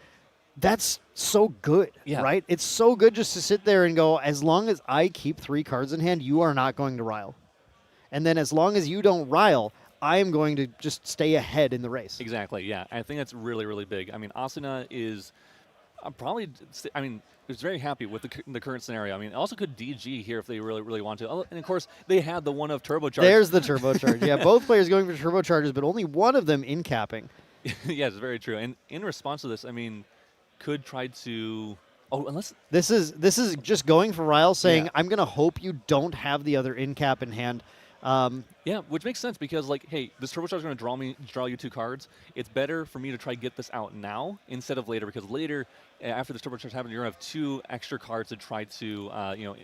that's so good, right? It's so good just to sit there and go, as long as I keep 3 cards in hand, you are not going to Ryle. And then as long as you don't Ryle, I am going to just stay ahead in the race. Exactly, yeah. I think that's really, really big. I mean, Asuna is is very happy with the current scenario. I mean, also could DG here if they really, really want to. Oh, and, of course, they had the one of turbocharge. There's the turbocharge. Yeah, both players going for turbocharges, but only one of them in capping. Yeah, it's very true. And in response to this, I mean, could try to... Oh, unless... This is just going for Ryle, saying, I'm going to hope you don't have the other in cap in hand. Yeah, which makes sense because, hey, this turbocharge is going to draw you 2 cards. It's better for me to try to get this out now instead of later, because later, after this turbocharge happens, you're going to have 2 extra cards to try to, to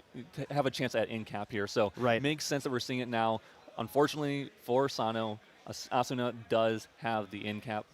have a chance at in cap here. So it makes sense that we're seeing it now. Unfortunately for Sano, Asuna does have the in cap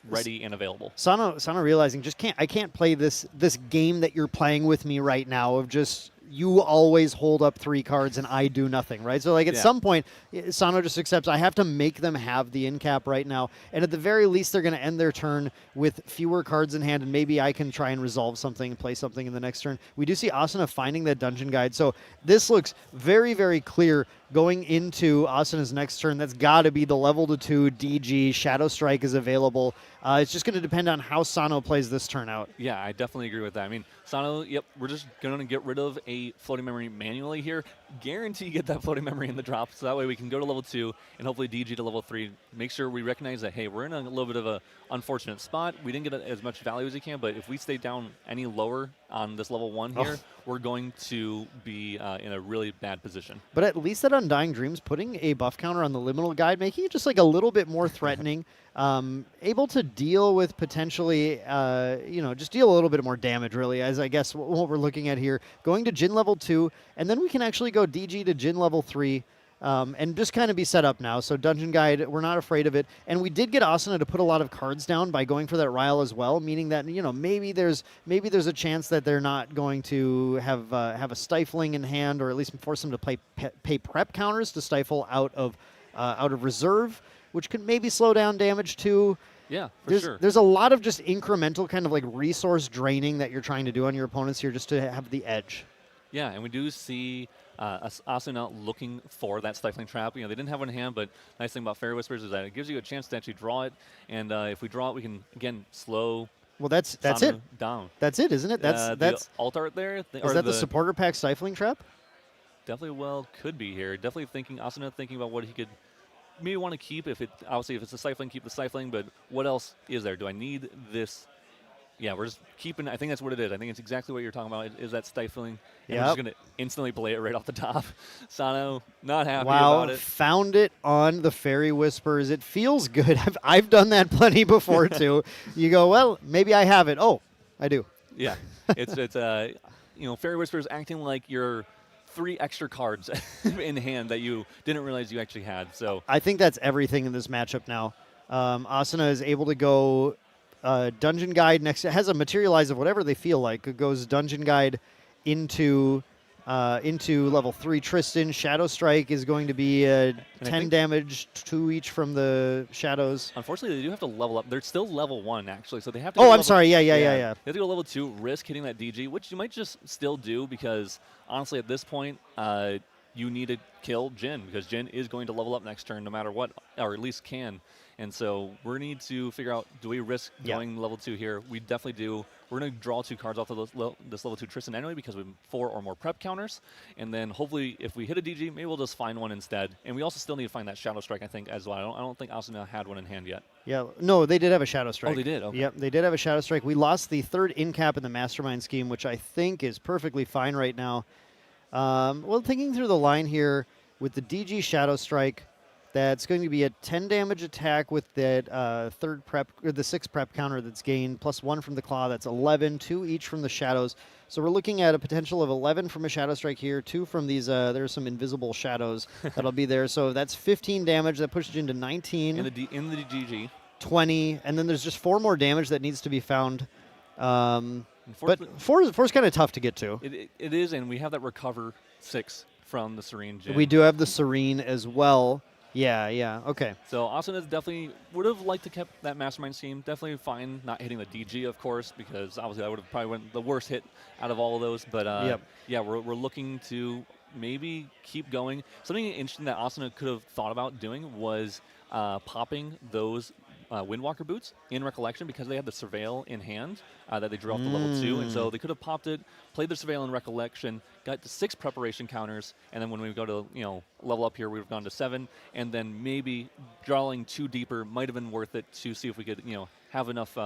ready and available. Sano realizing I can't play this game that you're playing with me right now of just you always hold up 3 cards and I do nothing, right? So at some point, Sano just accepts I have to make them have the in cap right now, and at the very least they're going to end their turn with fewer cards in hand, and maybe I can try and resolve something and play something in the next turn. We do see Asuna finding that dungeon guide, so this looks very, very clear going into Asuna's next turn, that's got to be the level to 2 DG. Shadowstrike is available. It's just going to depend on how Sano plays this turn out. Yeah, I definitely agree with that. I mean, Sano, yep, we're just going to get rid of a floating memory manually here. Guarantee get that floating memory in the drop, so that way we can go to level 2 and hopefully DG to level 3. Make sure we recognize that, hey, we're in a little bit of a unfortunate spot. We didn't get as much value as we can, but if we stay down any lower on this level 1 here, we're going to be in a really bad position. But at least that Undying Dreams, putting a buff counter on the liminal guide, making it just like a little bit more threatening, able to deal with potentially, just deal a little bit more damage, really, as I guess what we're looking at here. Going to Jin level 2, and then we can actually go DG to Jin level 3. And just kind of be set up now. So Dungeon Guide, we're not afraid of it. And we did get Asuna to put a lot of cards down by going for that Ryle as well, meaning that, maybe there's a chance that they're not going to have a stifling in hand, or at least force them to pay prep counters to stifle out of reserve, which could maybe slow down damage too. Yeah, for sure. There's a lot of just incremental kind of like resource draining that you're trying to do on your opponents here just to have the edge. Yeah, and we do see Asuna looking for that stifling trap. They didn't have one in hand, but nice thing about Fairy Whispers is that it gives you a chance to actually draw it. And if we draw it, we can, again, slow that's Sano it. down. That's it, isn't it? That's the alt art there. Is that the supporter pack stifling trap? Definitely could be here. Definitely Asuna thinking about what he could maybe want to keep. Obviously, if it's a stifling, keep the stifling, but what else is there? Do I need this? Yeah, we're just keeping. I think that's what it is. I think it's exactly what you're talking about. Is that stifling? And we're just going to instantly play it right off the top. Sano, not happy about it. Found it on the Fairy Whispers. It feels good. I've done that plenty before too. You go, well, maybe I have it. Oh, I do. Yeah, it's Fairy Whispers acting like your 3 extra cards in hand that you didn't realize you actually had. So I think that's everything in this matchup now. Asuna is able to go. Dungeon Guide next. It has a materialize of whatever they feel like. It goes Dungeon Guide into level 3 Tristan. Shadowstrike is going to be 10 damage, 2 each from the shadows. Unfortunately, they do have to level up. They're still level 1, actually, so they have to I'm sorry. Yeah. They have to go level 2, risk hitting that DG, which you might just still do because, honestly, at this point, you need to kill Jin because Jin is going to level up next turn no matter what, or at least can. And so we need to figure out, do we risk going level 2 here? We definitely do. We're going to draw 2 cards off of this level 2 Tristan anyway because we have 4 or more prep counters. And then hopefully if we hit a DG, maybe we'll just find one instead. And we also still need to find that Shadowstrike, I think, as well. I don't think Asuna had one in hand yet. Yeah, no, they did have a Shadowstrike. Oh, they did? Okay. Yep, they did have a Shadowstrike. We lost the 3rd in cap in the Mastermind scheme, which I think is perfectly fine right now. Well, thinking through the line here with the DG Shadowstrike, that's going to be a 10 damage attack with that 3rd prep, or the 6th prep counter that's gained, plus 1 from the claw. That's 11, 2 each from the shadows. So we're looking at a potential of 11 from a Shadowstrike here, 2 from these, there's some invisible shadows that'll be there. So that's 15 damage. That pushes you into 19. In the DG. 20, and then there's just 4 more damage that needs to be found. But 4 is kind of tough to get to. It is, and we have that recover 6 from the Serene Jin. We do have the Serene as well. Yeah, okay. So Asuna definitely would have liked to kept that Mastermind scheme. Definitely fine not hitting the DG, of course, because obviously that would have probably been the worst hit out of all of those. But yeah, we're looking to maybe keep going. Something interesting that Asuna could have thought about doing was popping those Windwalker boots in Recollection because they had the Surveil in hand that they drew off the level 2, and so they could have popped it, played the Surveil in Recollection, got to 6 preparation counters, and then when we go to level up here, we've gone to 7, and then maybe drawing 2 deeper might have been worth it to see if we could have enough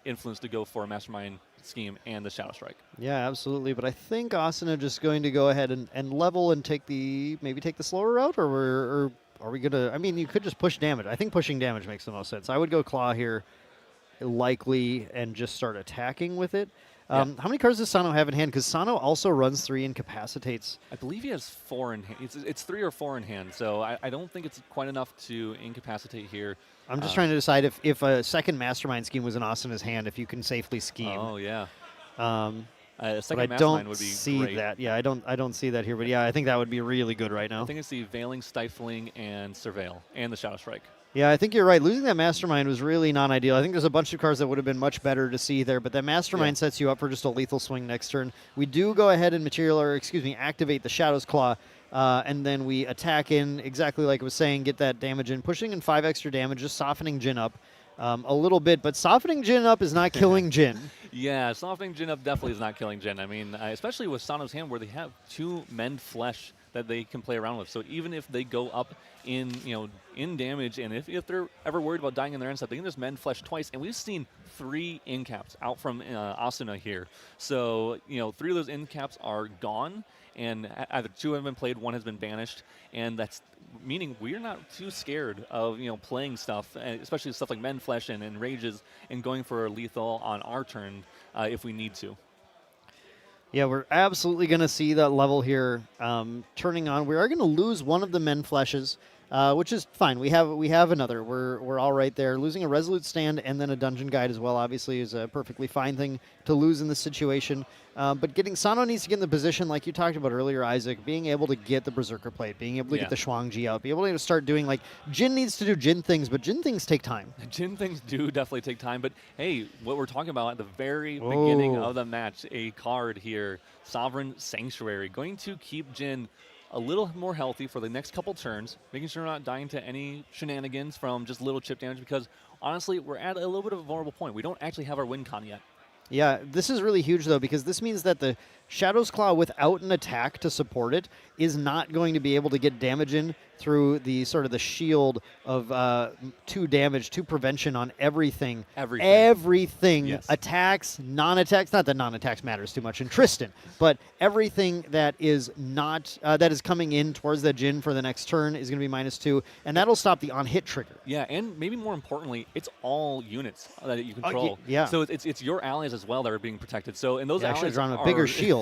influence to go for a Mastermind scheme and the Shadowstrike. Yeah, absolutely. But I think Asuna just going to go ahead and level and maybe take the slower route, or are we going to... I mean, you could just push damage. I think pushing damage makes the most sense. I would go Claw here, likely, and just start attacking with it. How many cards does Sano have in hand? Because Sano also runs 3 incapacitates. I believe he has 4 in hand. It's 3 or 4 in hand, so I don't think it's quite enough to incapacitate here. I'm just trying to decide if a second Mastermind scheme was in Asuna's hand, if you can safely scheme. Oh, yeah. A second but I Mastermind don't would be see great. that. Yeah, I don't see that here. But yeah, I think that would be really good right now. I think it's the Veiling, Stifling, and Surveil, and the Shadowstrike. Yeah, I think you're right. Losing that Mastermind was really non-ideal. I think there's a bunch of cards that would have been much better to see there, but that Mastermind sets you up for just a lethal swing next turn. We do go ahead and activate the Shadow's Claw, and then we attack in exactly like I was saying, get that damage in, pushing in 5 extra damage, just softening Jin up a little bit. But softening Jin up is not killing Jin. Yeah, softening Jin up definitely is not killing Jin. I mean, especially with Sano's hand where they have 2 Mend Flesh that they can play around with. So even if they go up in, in damage, and if they're ever worried about dying in their end set, they can just Mend Flesh twice. And we've seen 3 in caps out from Asuna here. So, 3 of those in caps are gone, and either 2 have been played, 1 has been banished, and that's meaning we're not too scared of, playing stuff, especially stuff like Mend Flesh and Rages, and going for lethal on our turn if we need to. Yeah, we're absolutely going to see that level here turning on. We are going to lose one of the Mend Fleshes, which is fine. We have another. We're all right there. Losing a Resolute Stand and then a Dungeon Guide as well, obviously, is a perfectly fine thing to lose in this situation. But Sano needs to get in the position, like you talked about earlier, Isaac, being able to get the Berserker Plate, being able to get the Shuangji out, be able to start doing, Jin needs to do Jin things, but Jin things take time. Jin things do definitely take time, but hey, what we're talking about at the very beginning of the match, a card here, Sovereign Sanctuary, going to keep Jin a little more healthy for the next couple turns, making sure we're not dying to any shenanigans from just little chip damage, because honestly, we're at a little bit of a vulnerable point. We don't actually have our win con yet. Yeah, this is really huge, though, because this means that the Shadow's Claw, without an attack to support it, is not going to be able to get damage in through the sort of the shield of 2 damage, 2 prevention on everything. Everything. Yes. Attacks, non-attacks. Not that non-attacks matters too much in Tristan, but everything that is not that is coming in towards that Jin for the next turn is going to be -2, and that'll stop the on-hit trigger. Yeah, and maybe more importantly, it's all units that you control. Yeah. So it's your allies as well that are being protected. So and those allies I should have drawn a bigger shield.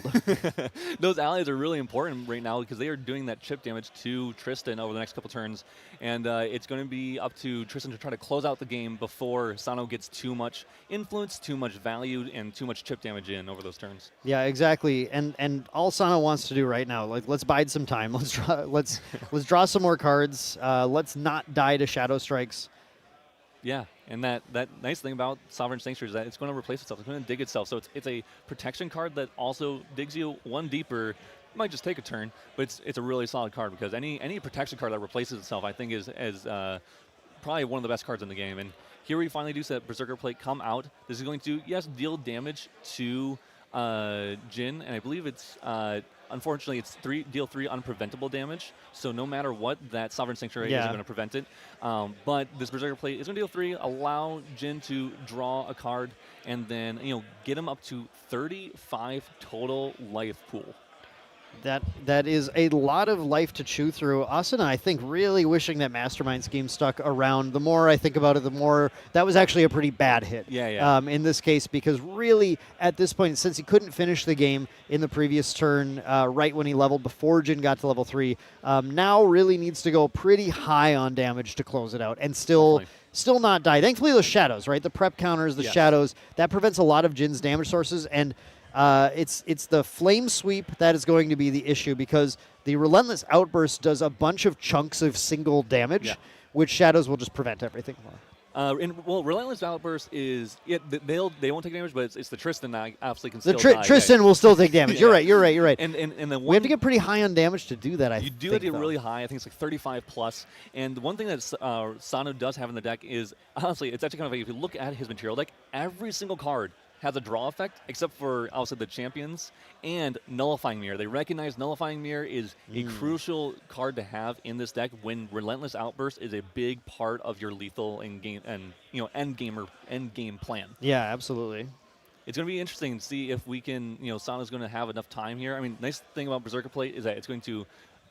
Those allies are really important right now because they are doing that chip damage to Tristan over the next couple turns, and it's going to be up to Tristan to try to close out the game before Sano gets too much influence, too much value, and too much chip damage in over those turns. Yeah, exactly. And all Sano wants to do right now, let's bide some time. Let's draw some more cards. Let's not die to Shadowstrikes. Yeah, and that nice thing about Sovereign Sanctuary is that it's going to replace itself. It's going to dig itself. So it's a protection card that also digs you 1 deeper. Might just take a turn, but it's a really solid card because any protection card that replaces itself, I think, is probably one of the best cards in the game. And here we finally do see that Berserker Plate come out. This is going to, yes, deal damage to Jin, and I believe it's unfortunately it's deal 3 unpreventable damage. So no matter what, that Sovereign Sanctuary isn't going to prevent it. But this Berserker Plate is going to deal 3, allow Jin to draw a card, and then get him up to 35 total life pool. That is a lot of life to chew through. Asuna, I think, really wishing that Mastermind scheme stuck around. The more I think about it, the more that was actually a pretty bad hit. Yeah. In this case, because really at this point, since he couldn't finish the game in the previous turn, right when he leveled before Jin got to level 3, now really needs to go pretty high on damage to close it out, and still not die. Thankfully, those shadows, right? The prep counters, the shadows, that prevents a lot of Jin's damage sources, and it's the Flame Sweep that is going to be the issue, because the Relentless Outburst does a bunch of chunks of single damage, which Shadows will just prevent everything. Relentless Outburst is they won't take damage, but it's the Tristan that obviously can still die. Tristan will still take damage. You're right. And we have to get pretty high on damage to do that. I think you do have to get really high. I think it's like 35 plus. And the one thing that Sano does have in the deck is, honestly, it's actually kind of like, if you look at his material deck, every single card has a draw effect, except for also the champions and Nullifying Mirror. They recognize Nullifying Mirror is a crucial card to have in this deck when Relentless Outburst is a big part of your lethal end game plan. Yeah, absolutely. It's going to be interesting to see if we can, Sano's going to have enough time here. I mean, nice thing about Berserker Plate is that it's going to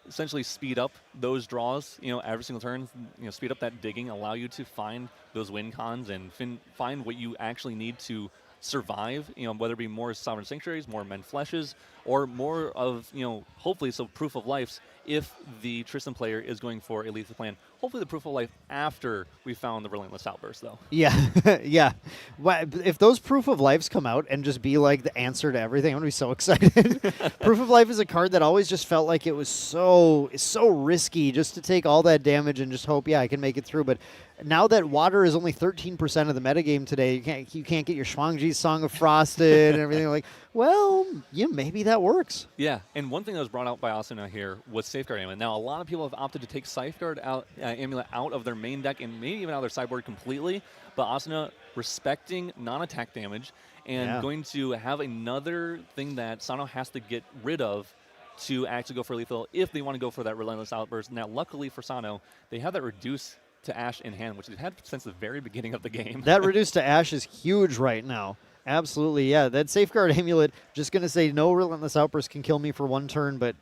essentially speed up those draws, every single turn, speed up that digging, allow you to find those win cons and find what you actually need to survive, whether it be more Sovereign Sanctuaries, more Mend Fleshes, or more of, hopefully, so Proof of Lives if the Tristan player is going for a lethal plan. Hopefully the Proof of Life after we found the Relentless Outburst, though. Yeah, yeah. Well, if those Proof of Lives come out and just be like the answer to everything, I'm going to be so excited. Proof of Life is a card that always just felt like it was so risky just to take all that damage and just hope, I can make it through. But now that water is only 13% of the metagame today, you can't get your Shuangji's Song of Frosted and everything. Like, well, yeah, maybe that works. Yeah, and one thing that was brought out by Asuna here was Safeguard Amulet. Now, a lot of people have opted to take Safeguard Amulet out of their main deck and maybe even out of their sideboard completely, but Asuna respecting non-attack damage and going to have another thing that Sano has to get rid of to actually go for lethal if they want to go for that Relentless Outburst. Now, luckily for Sano, they have that reduce to Ash in hand, which they've had since the very beginning of the game. That reduce to Ash is huge right now. Absolutely, yeah. That Safeguard Amulet, just going to say no Relentless Outburst can kill me for one turn, but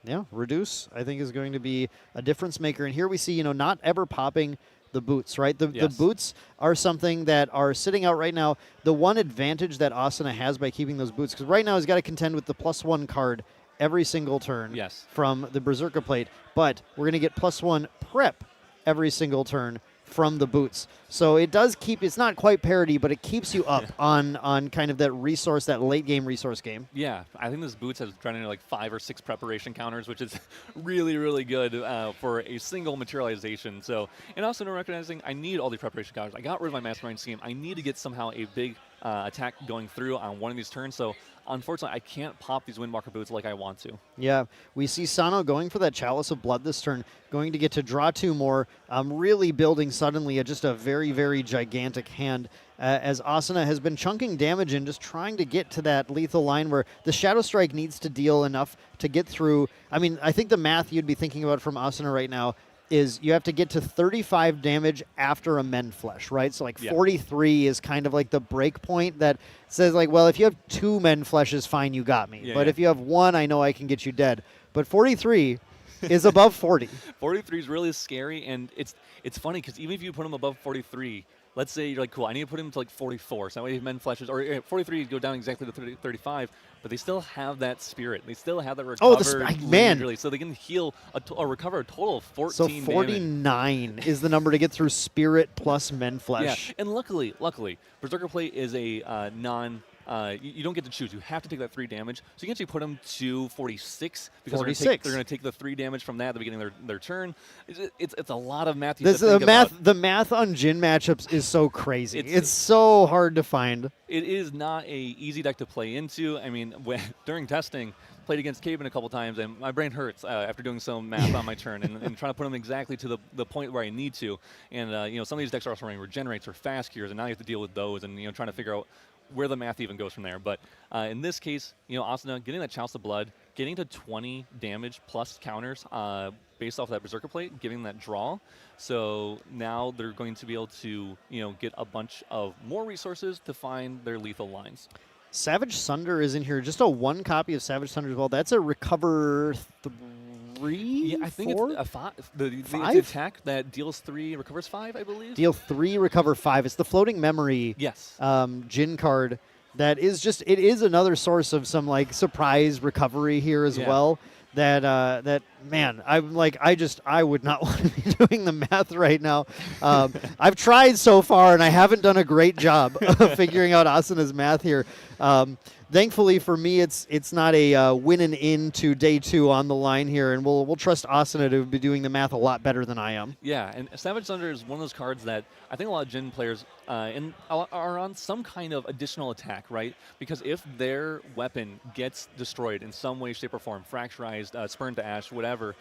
yeah, Reduce, I think, is going to be a difference maker. And here we see, not ever popping the boots, right? The boots are something that are sitting out right now. The one advantage that Asuna has by keeping those boots, because right now he's got to contend with the +1 card every single turn from the Berserker Plate, but we're going to get +1 prep every single turn from the boots. So it does keep, it's not quite parity, but it keeps you up on kind of that resource, that late game resource game. Yeah, I think this boots has drawn into like 5 or 6 preparation counters, which is really, really good for a single materialization. So, and also recognizing I need all these preparation counters. I got rid of my Mastermind Scheme. I need to get somehow a big attack going through on one of these turns. So unfortunately, I can't pop these Windwalker boots like I want to. Yeah, we see Sano going for that Chalice of Blood this turn, going to get to draw 2 more, really building suddenly just a very, very gigantic hand as Asuna has been chunking damage in, just trying to get to that lethal line where the Shadowstrike needs to deal enough to get through. I mean, I think the math you'd be thinking about from Asuna right now is you have to get to 35 damage after a Mend Flesh, right? So like 43 is kind of like the break point that says like, well, if you have 2 Mend Fleshes, fine, you got me. But if you have 1, I know I can get you dead. But 43 is above 40. 43 is really scary, and it's funny because even if you put him above 43, let's say you're like, cool, I need to put him to like 44, so that way he Mend Flashes, or 43 go down exactly to 35, but they still have that spirit. They still have that recover man. So they can heal or recover a total of 14 So 49 damage. Is the number to get through spirit plus Mend Flesh. Yeah, and luckily, Berserker Plate is a you don't get to choose. You have to take that 3 damage. So you can actually put them to 46 because they're going to take the 3 damage from that at the beginning of their turn. It's a lot of math. The math on Jhin matchups is so crazy. It's so hard to find. It is not a easy deck to play into. I mean, during testing, played against Caban a couple times, and my brain hurts after doing some math on my turn and trying to put them exactly to the point where I need to. And some of these decks are also running Regenerates or Fast Cures, and now you have to deal with those and trying to figure out where the math even goes from there. But in this case, Asuna getting that Chalice of Blood, getting to 20 damage plus counters based off that Berserker Plate, giving that draw. So now they're going to be able to, get a bunch of more resources to find their lethal lines. Savage Sunder is in here. Just a 1 copy of Savage Sunder as well. That's a recover 3? Yeah, I think 4? It's a 5. It's the attack that deals 3, recovers 5, I believe. Deal 3, recover 5. It's the Floating Memory Jhin card that is it is another source of some like surprise recovery here as well. That man, I'm like, I would not want to be doing the math right now. I've tried so far, and I haven't done a great job of figuring out Asuna's math here. Thankfully for me, it's not a win and in to day 2 on the line here, and we'll trust Asuna to be doing the math a lot better than I am. Yeah, and Savage Thunder is one of those cards that I think a lot of Jhin players are on some kind of additional attack, right? Because if their weapon gets destroyed in some way, shape, or form, fracturized, spurned to ash, whatever,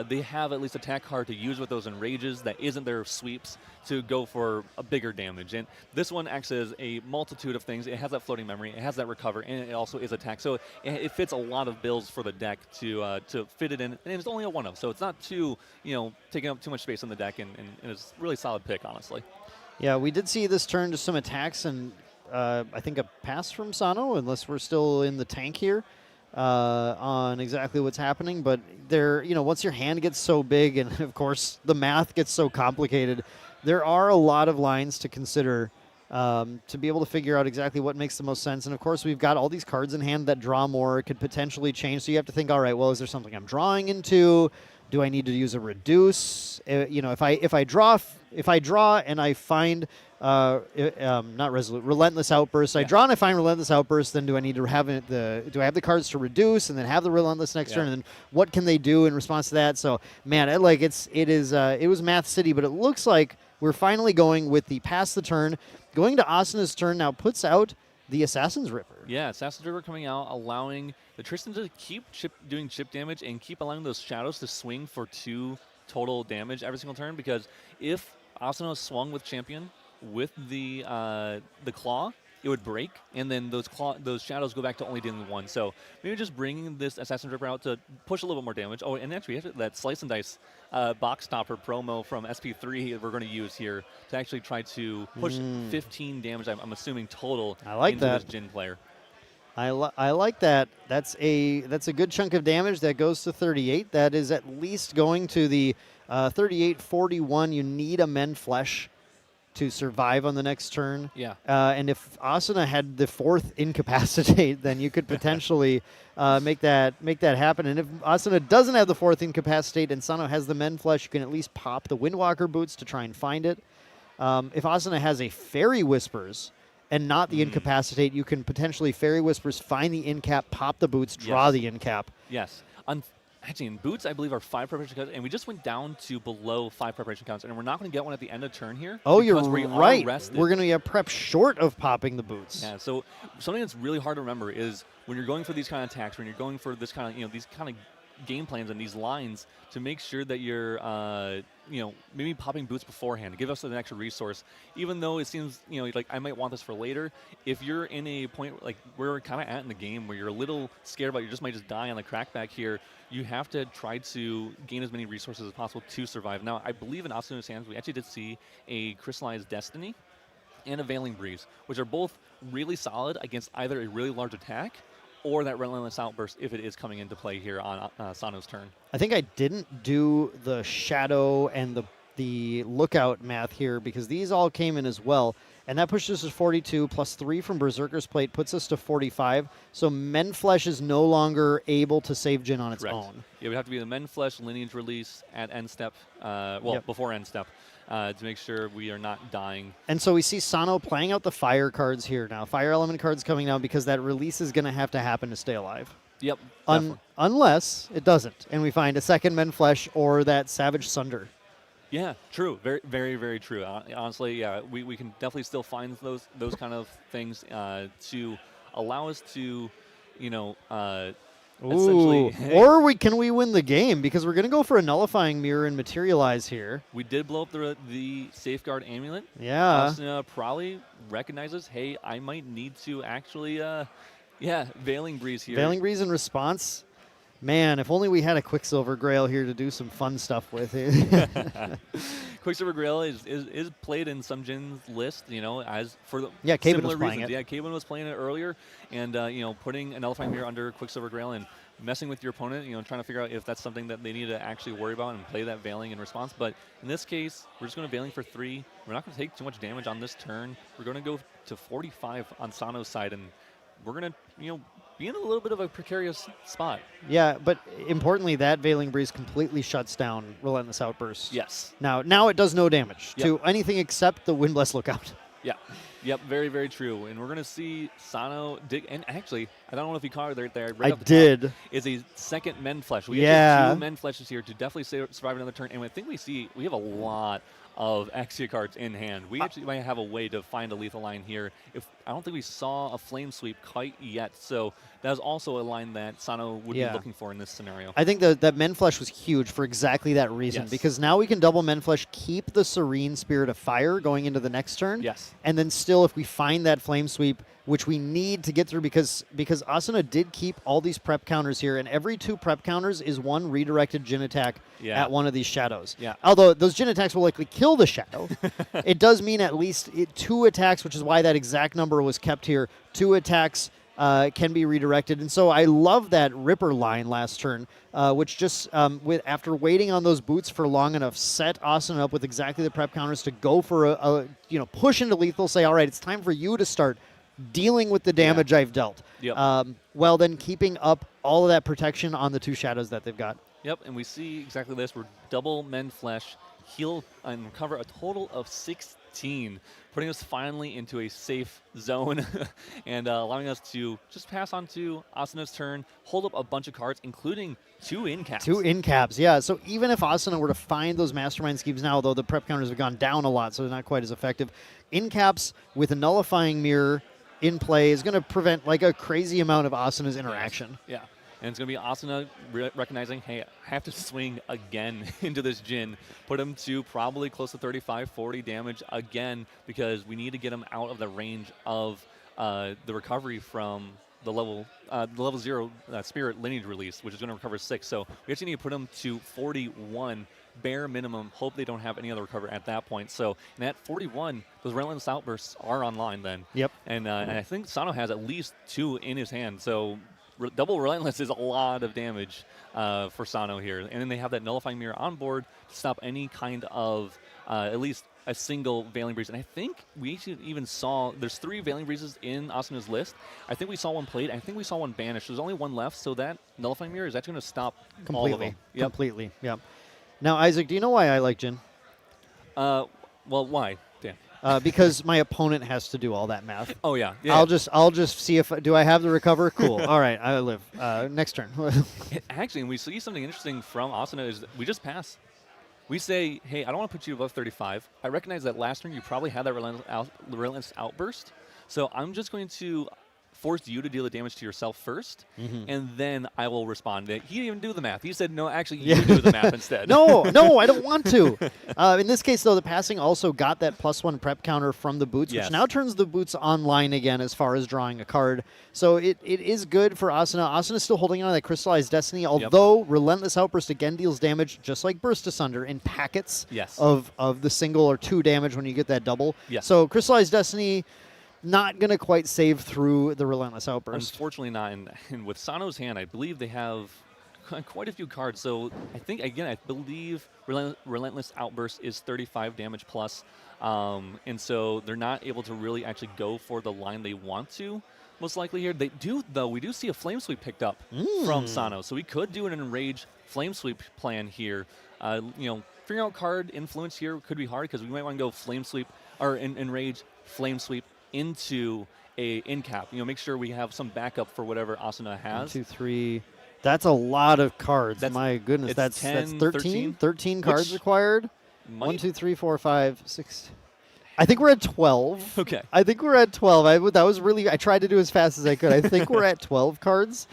they have at least attack card to use with those enrages that isn't their sweeps to go for a bigger damage. And this one acts as a multitude of things. It has that floating memory, it has that recover, and it also is attack. So it fits a lot of builds for the deck to fit it in. And it's only a 1-of, so it's not too, taking up too much space on the deck, and it's a really solid pick, honestly. Yeah, we did see this turn to some attacks, and I think a pass from Sano, unless we're still in the tank here on exactly what's happening. But there, once your hand gets so big, and of course the math gets so complicated, there are a lot of lines to consider to be able to figure out exactly what makes the most sense. And of course, we've got all these cards in hand that draw more, could potentially change. So you have to think, all right, well, is there something I'm drawing into? Do I need to use a reduce? If I draw and I find not resolute, relentless outburst. I draw and I find relentless outburst. Then do I need to have do I have the cards to reduce and then have the relentless next turn? And then what can they do in response to that? So man, it was Math City, but it looks like we're finally going with the pass the turn. Going to Asuna's turn now puts out the Assassin's Ripper. Yeah, Assassin's River coming out, allowing the Tristan to keep doing chip damage and keep allowing those shadows to swing for 2 total damage every single turn. Because if Asuna swung with Champion with the claw, it would break, and then those shadows go back to only dealing 1. So maybe just bringing this Assassin's Ripper out to push a little bit more damage. Oh, and actually, we have that Slice and Dice box stopper promo from SP3 that we're going to use here to actually try to push 15 damage, I'm assuming, total into this Jin player. I like that. That's a good chunk of damage that goes to 38. That is at least going to the 38-41. You need a Men Flesh to survive on the next turn. Yeah. And if Asuna had the 4th Incapacitate, then you could potentially make that happen. And if Asuna doesn't have the 4th Incapacitate and Sano has the Men Flesh, you can at least pop the Windwalker boots to try and find it. If Asuna has a Fairy Whispers and not the Incapacitate, you can potentially Fairy Whispers, find the Incap, pop the boots, draw the Incap. Yes. Actually, in boots, I believe, are 5 preparation counts, and we just went down to below 5 preparation counts, and we're not going to get one at the end of turn here. Oh, you're we right. Rested. We're going to get prep short of popping the boots. Yeah, so something that's really hard to remember is when you're going for these kind of attacks, when you're going for this kind of, these kind of game plans and these lines, to make sure that you're, maybe popping boots beforehand to give us an extra resource. Even though it seems, like I might want this for later, if you're in a point like we're kind of at in the game where you're a little scared about you might just die on the crackback here, you have to try to gain as many resources as possible to survive. Now, I believe in Asuna's hands, we actually did see a Crystallized Destiny and a Veiling Breeze, which are both really solid against either a really large attack or that Relentless Outburst if it is coming into play here on Sano's turn. I think I didn't do the Shadow and the Lookout math here because these all came in as well. And that pushes us to 42, plus 3 from Berserker's Plate puts us to 45. So Men Flesh is no longer able to save Jin on its own. It would have to be the Men Flesh lineage release at end step, before end step, to make sure we are not dying. And so we see Sano playing out the Fire cards here now. Fire Element cards coming down because that release is going to have to stay alive. Yep. Unless it doesn't, and we find a second Men Flesh or that Savage Sunder. Yeah, true. Very, very, very true. Honestly, yeah, we can definitely still find those kind of things to allow us to, essentially. Or can we win the game because we're going to go for a Nullifying Mirror and Materialize here. We did blow up the Safeguard Amulet. Yeah. Asuna probably recognizes, hey, I might need to actually, Veiling Breeze here. Veiling Breeze in response. Man, if only we had a Quicksilver Grail here to do some fun stuff with it. Quicksilver Grail is played in some Jin's list, as for the Caban similar was playing reasons. it. Yeah, Caban was playing it earlier, and putting an Nullifying Mirror under Quicksilver Grail and messing with your opponent, trying to figure out if that's something that they need to actually worry about and play that Veiling in response. But in this case, we're just going to Veiling for 3. We're not going to take too much damage on this turn. We're going to go to 45 on Sano's side, and we're going to, be in a little bit of a precarious spot. Yeah, but importantly, that Veiling Breeze completely shuts down Relentless Outburst. Yes. Now it does no damage to anything except the Windblast Lookout. Yeah. Yep, very, very true. And we're going to see Sano dig. And actually, I don't know if you caught it there. Right I did. Is a second Men Flesh. We have 2 Men Fleshes here to definitely survive another turn. And I think we have a lot of Exia cards in hand. We actually might have a way to find a lethal line here. I don't think we saw a Flame Sweep quite yet. So that was also a line that Sano would be looking for in this scenario. I think that Men Flesh was huge for exactly that reason. Yes. Because now we can double Men Flesh, keep the Serene Spirit of Fire going into the next turn. Yes. And then still, if we find that Flame Sweep, which we need to get through because Asuna did keep all these prep counters here, and every 2 prep counters is 1 redirected Jin attack at one of these shadows. Yeah. Although those Jin attacks will likely kill the shadow, it does mean at least 2 attacks, which is why that exact number was kept here. 2 attacks can be redirected. And so I love that Ripper line last turn, which just, after waiting on those boots for long enough, set Asuna up with exactly the prep counters to go for push into lethal, say, all right, it's time for you to start dealing with the damage I've dealt. Yep. While then keeping up all of that protection on the 2 shadows that they've got. Yep, and we see exactly this. We're double Men Flesh, heal and recover a total of 16, putting us finally into a safe zone and allowing us to just pass on to Asuna's turn, hold up a bunch of cards, including 2 Incaps. 2 Incaps, yeah. So even if Asuna were to find those Mastermind Schemes now, although the prep counters have gone down a lot, so they're not quite as effective, Incaps with a Nullifying Mirror in play is going to prevent like a crazy amount of Asuna's interaction. Yeah. And it's going to be Asuna recognizing, hey, I have to swing again into this Jin, put him to probably close to 35, 40 damage again, because we need to get him out of the range of the recovery from the level 0 Spirit Lineage release, which is going to recover 6. So we actually need to put him to 41 bare minimum. Hope they don't have any other recover at that point. So and at 41, those Relentless Outbursts are online then. Yep. And I think Sano has at least 2 in his hand. So double Relentless is a lot of damage for Sano here. And then they have that Nullifying Mirror on board to stop any kind of at least a single Veiling Breeze. And I think we actually even saw, there's 3 Veiling Breezes in Asuna's list. I think we saw one played. I think we saw one banished. There's only one left, so that Nullifying Mirror is actually going to stop all of them. Yep. Completely, yep. Now, Isaac, do you know why I like Jin? Well, why, Dan? Because my opponent has to do all that math. Oh, yeah. I'll just see if do I have the recover. Cool. All right, I live. Next turn. Actually, and we see something interesting from Asuna is we just pass. We say, hey, I don't want to put you above 35. I recognize that last turn you probably had that Relentless Outburst, so I'm just going to force you to deal the damage to yourself first, and then I will respond. He didn't even do the math. He said, no, actually, you do the math instead. No, I don't want to. In this case, though, the passing also got that +1 prep counter from the boots, which now turns the boots online again as far as drawing a card. So it is good for Asuna. Asuna's still holding on to that Crystallized Destiny, although Relentless Outburst again deals damage, just like Burst Asunder, in packets of the single or 2 damage when you get that double. So Crystallized Destiny, not going to quite save through the Relentless Outburst. Unfortunately not. And with Sano's hand, I believe they have quite a few cards. So I think, again, I believe Relentless Outburst is 35 damage plus. And so they're not able to really actually go for the line they want to, most likely here. They do, though. We do see a Flame Sweep picked up from Sano. So we could do an Enrage Flame Sweep plan here. Figuring out card influence here could be hard because we might want to go Flame Sweep or Enrage Flame Sweep into a in cap. Make sure we have some backup for whatever Asuna has. 1, 2, 3. That's a lot of cards. My goodness, that's 13 cards required. 1, 2, 3, 4, 5, 6. I think we're at 12. Okay. I think we're at 12. I tried to do as fast as I could. I think we're at 12 cards.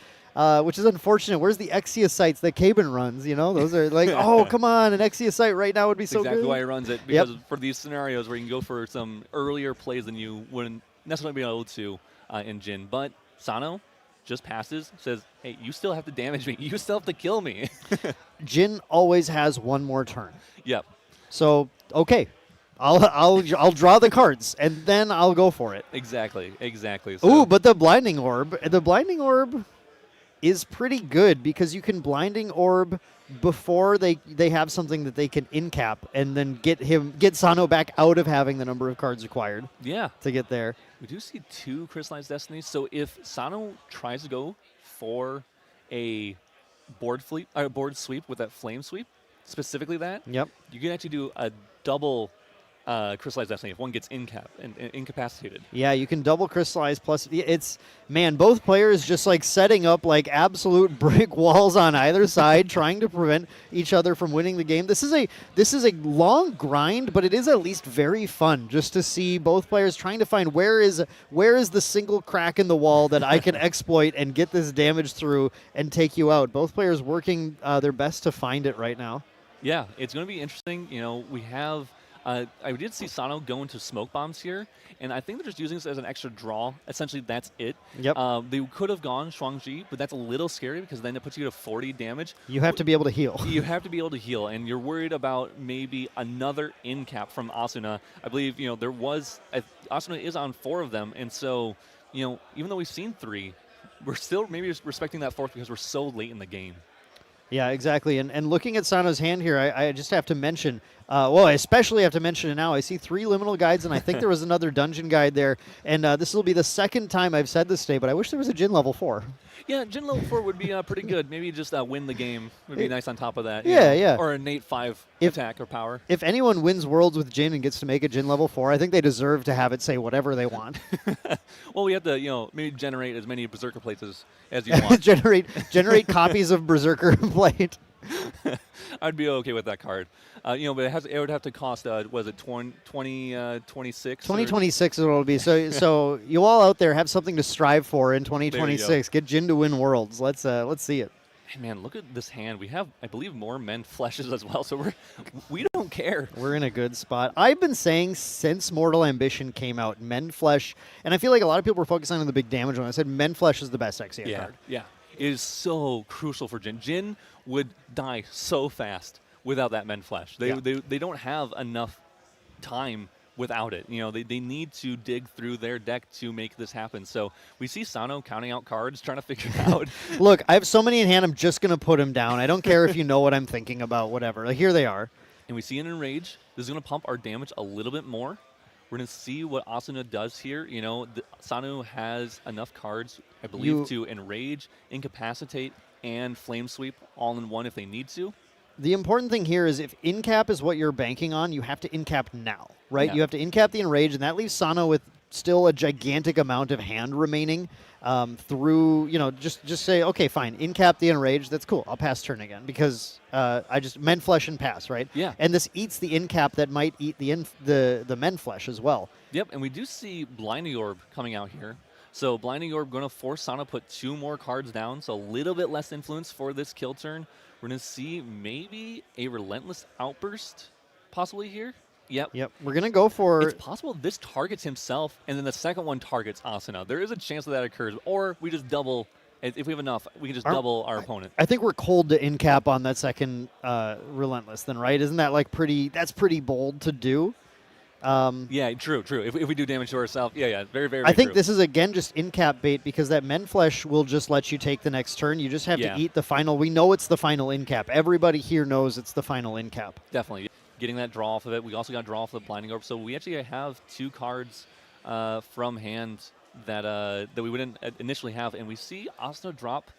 Which is unfortunate. Where's the Exia sites that Caban runs? Those are like, oh, come on, an Exia site right now would be so good. Exactly why he runs it, because for these scenarios where you can go for some earlier plays than you wouldn't necessarily be able to in Jin. But Sano just passes, says, hey, you still have to damage me. You still have to kill me. Jin always has one more turn. Yep. So, okay. I'll draw the cards, and then I'll go for it. Exactly. So Ooh, but the Blinding Orb is pretty good because you can Blinding Orb before they have something that they can in-cap and then get Sano back out of having the number of cards required to get there. We do see 2 Crystallized Destinies, so if Sano tries to go for a board sweep with that Flame Sweep, specifically that, you can actually do a double Crystallized Destiny if one gets incapacitated. Yeah, you can double Crystallize plus both players just like setting up like absolute brick walls on either side, trying to prevent each other from winning the game. This is a long grind, but it is at least very fun just to see both players trying to find where is the single crack in the wall that I can exploit and get this damage through and take you out. Both players working their best to find it right now. Yeah, it's going to be interesting. We have I did see Sano go into Smoke Bombs here, and I think they're just using this as an extra draw. Essentially, that's it. Yep. They could have gone Shuangji, but that's a little scary because then it puts you to 40 damage. You have to be able to heal. You have to be able to heal, and you're worried about maybe another in-cap from Asuna. I believe, there was Asuna is on 4 of them, and so, even though we've seen 3, we're still maybe just respecting that 4th because we're so late in the game. Yeah, exactly. And looking at Sano's hand here, I just have to mention, I especially have to mention it now. I see 3 liminal guides, and I think there was another dungeon guide there. And this will be the second time I've said this today, but I wish there was a Jin level 4. Yeah, Jin level 4 would be pretty good. Maybe just win the game would be nice on top of that. Yeah. Or a Nate 5 attack or power. If anyone wins Worlds with Jin and gets to make a Jin level 4, I think they deserve to have it say whatever they want. Well, we have to, maybe generate as many Berserker plates as you want. generate copies of Berserker plate. I'd be okay with that card. But it would have to cost, was it 2026? 2026 is what it'll be. So you all out there have something to strive for in 2026. Get Jin to win Worlds. Let's see it. Hey man, look at this hand. We have, I believe, more men fleshes as well, so we don't care. We're in a good spot. I've been saying since Mortal Ambition came out, Men Flesh, and I feel like a lot of people were focusing on the big damage one. I said Men Flesh is the best Exia card. Yeah, it is so crucial for Jin. Jin would die so fast without that Men Flesh. They don't have enough time without it. They need to dig through their deck to make this happen. So we see Sano counting out cards, trying to figure it out. Look, I have so many in hand, I'm just going to put them down. I don't care if you know what I'm thinking about, whatever. Like, here they are. And we see an Enrage. This is going to pump our damage a little bit more. We're going to see what Asuna does here. Sano has enough cards, I believe, to Enrage, Incapacitate, and Flame Sweep all in one if they need to. The important thing here is if in-cap is what you're banking on, you have to in-cap now, right? Yeah. You have to in-cap the Enrage, and that leaves Sano with still a gigantic amount of hand remaining through, just say, okay, fine, in-cap the Enrage, that's cool. I'll pass turn again because I just Men Flesh and pass, right? Yeah. And this eats the in-cap that might eat the Men Flesh as well. Yep, and we do see Blinding Orb coming out here. So Blinding Orb going to force Sano to put 2 more cards down, so a little bit less influence for this kill turn. We're going to see maybe a Relentless Outburst possibly here. Yep. We're going to go for... It's possible this targets himself, and then the second one targets Asuna. There is a chance that occurs, or we just double... If we have enough, we can just double our opponent. I think we're cold to in-cap on that second Relentless then, right? Isn't that that's pretty bold to do? Yeah, true. If we do damage to ourselves, very, very, very I think true. this is, again, just in-cap bait because that Men Flesh will just let you take the next turn. You just have to eat the final. We know it's the final in-cap. Everybody here knows it's the final in-cap. Definitely. Getting that draw off of it. We also got to draw off the Blinding Orb. So we actually have 2 cards from hand that we wouldn't initially have. And we see Asuna drop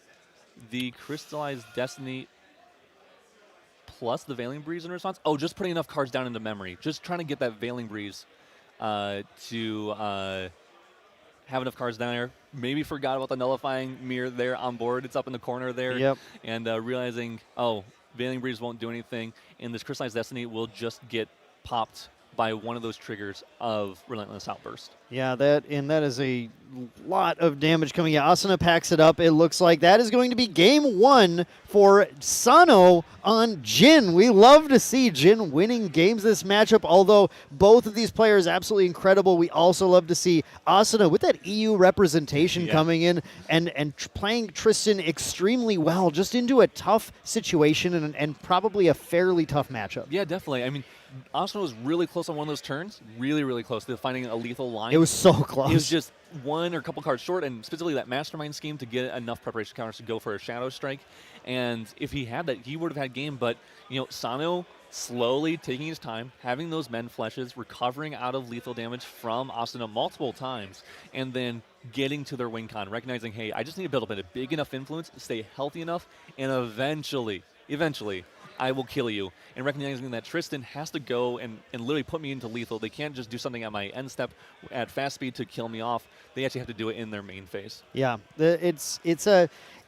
the Crystallized Destiny plus the Veiling Breeze in response. Oh, just putting enough cards down into memory. Just trying to get that Veiling Breeze to have enough cards down there. Maybe forgot about the Nullifying Mirror there on board. It's up in the corner there. Yep. And realizing, Veiling Breeze won't do anything, and this Crystallized Destiny will just get popped by one of those triggers of Relentless Outburst. Yeah, that is a lot of damage coming in. Asuna packs it up. It looks like that is going to be game 1 for Sano on Jin. We love to see Jin winning games this matchup, although both of these players absolutely incredible. We also love to see Asuna with that EU representation coming in and playing Tristan extremely well, just into a tough situation and probably a fairly tough matchup. Yeah, definitely. I mean, Asuna was really close on one of those turns, really, really close to finding a lethal line. It was so close. It was just one or a couple cards short, and specifically that Mastermind scheme to get enough preparation counters to go for a Shadowstrike. And if he had that, he would have had game. But, Sano slowly taking his time, having those Men Fleshes, recovering out of lethal damage from Asuna multiple times, and then getting to their win con, recognizing, hey, I just need to build up a big enough influence, stay healthy enough, and eventually, I will kill you. And recognizing that Tristan has to go and literally put me into lethal. They can't just do something at my end step at fast speed to kill me off. They actually have to do it in their main phase. Yeah, it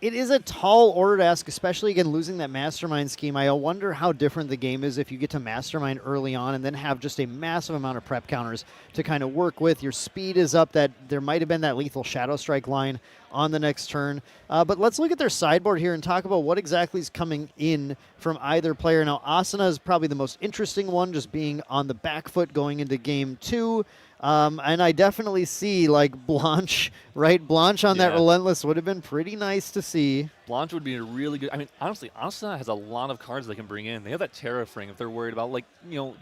is a tall order to ask, especially, again, losing that Mastermind scheme. I wonder how different the game is if you get to Mastermind early on and then have just a massive amount of prep counters to kind of work with. Your speed is up. That there might have been that lethal Shadowstrike line on the next turn. But let's look at their sideboard here and talk about what exactly is coming in from either player. Now, Asuna is probably the most interesting one, just being on the back foot going into game 2. And I definitely see, Blanche, right? Blanche on that Relentless would have been pretty nice to see. Blanche would be a really good... I mean, honestly, Asuna has a lot of cards they can bring in. They have that Terra Fring if they're worried about,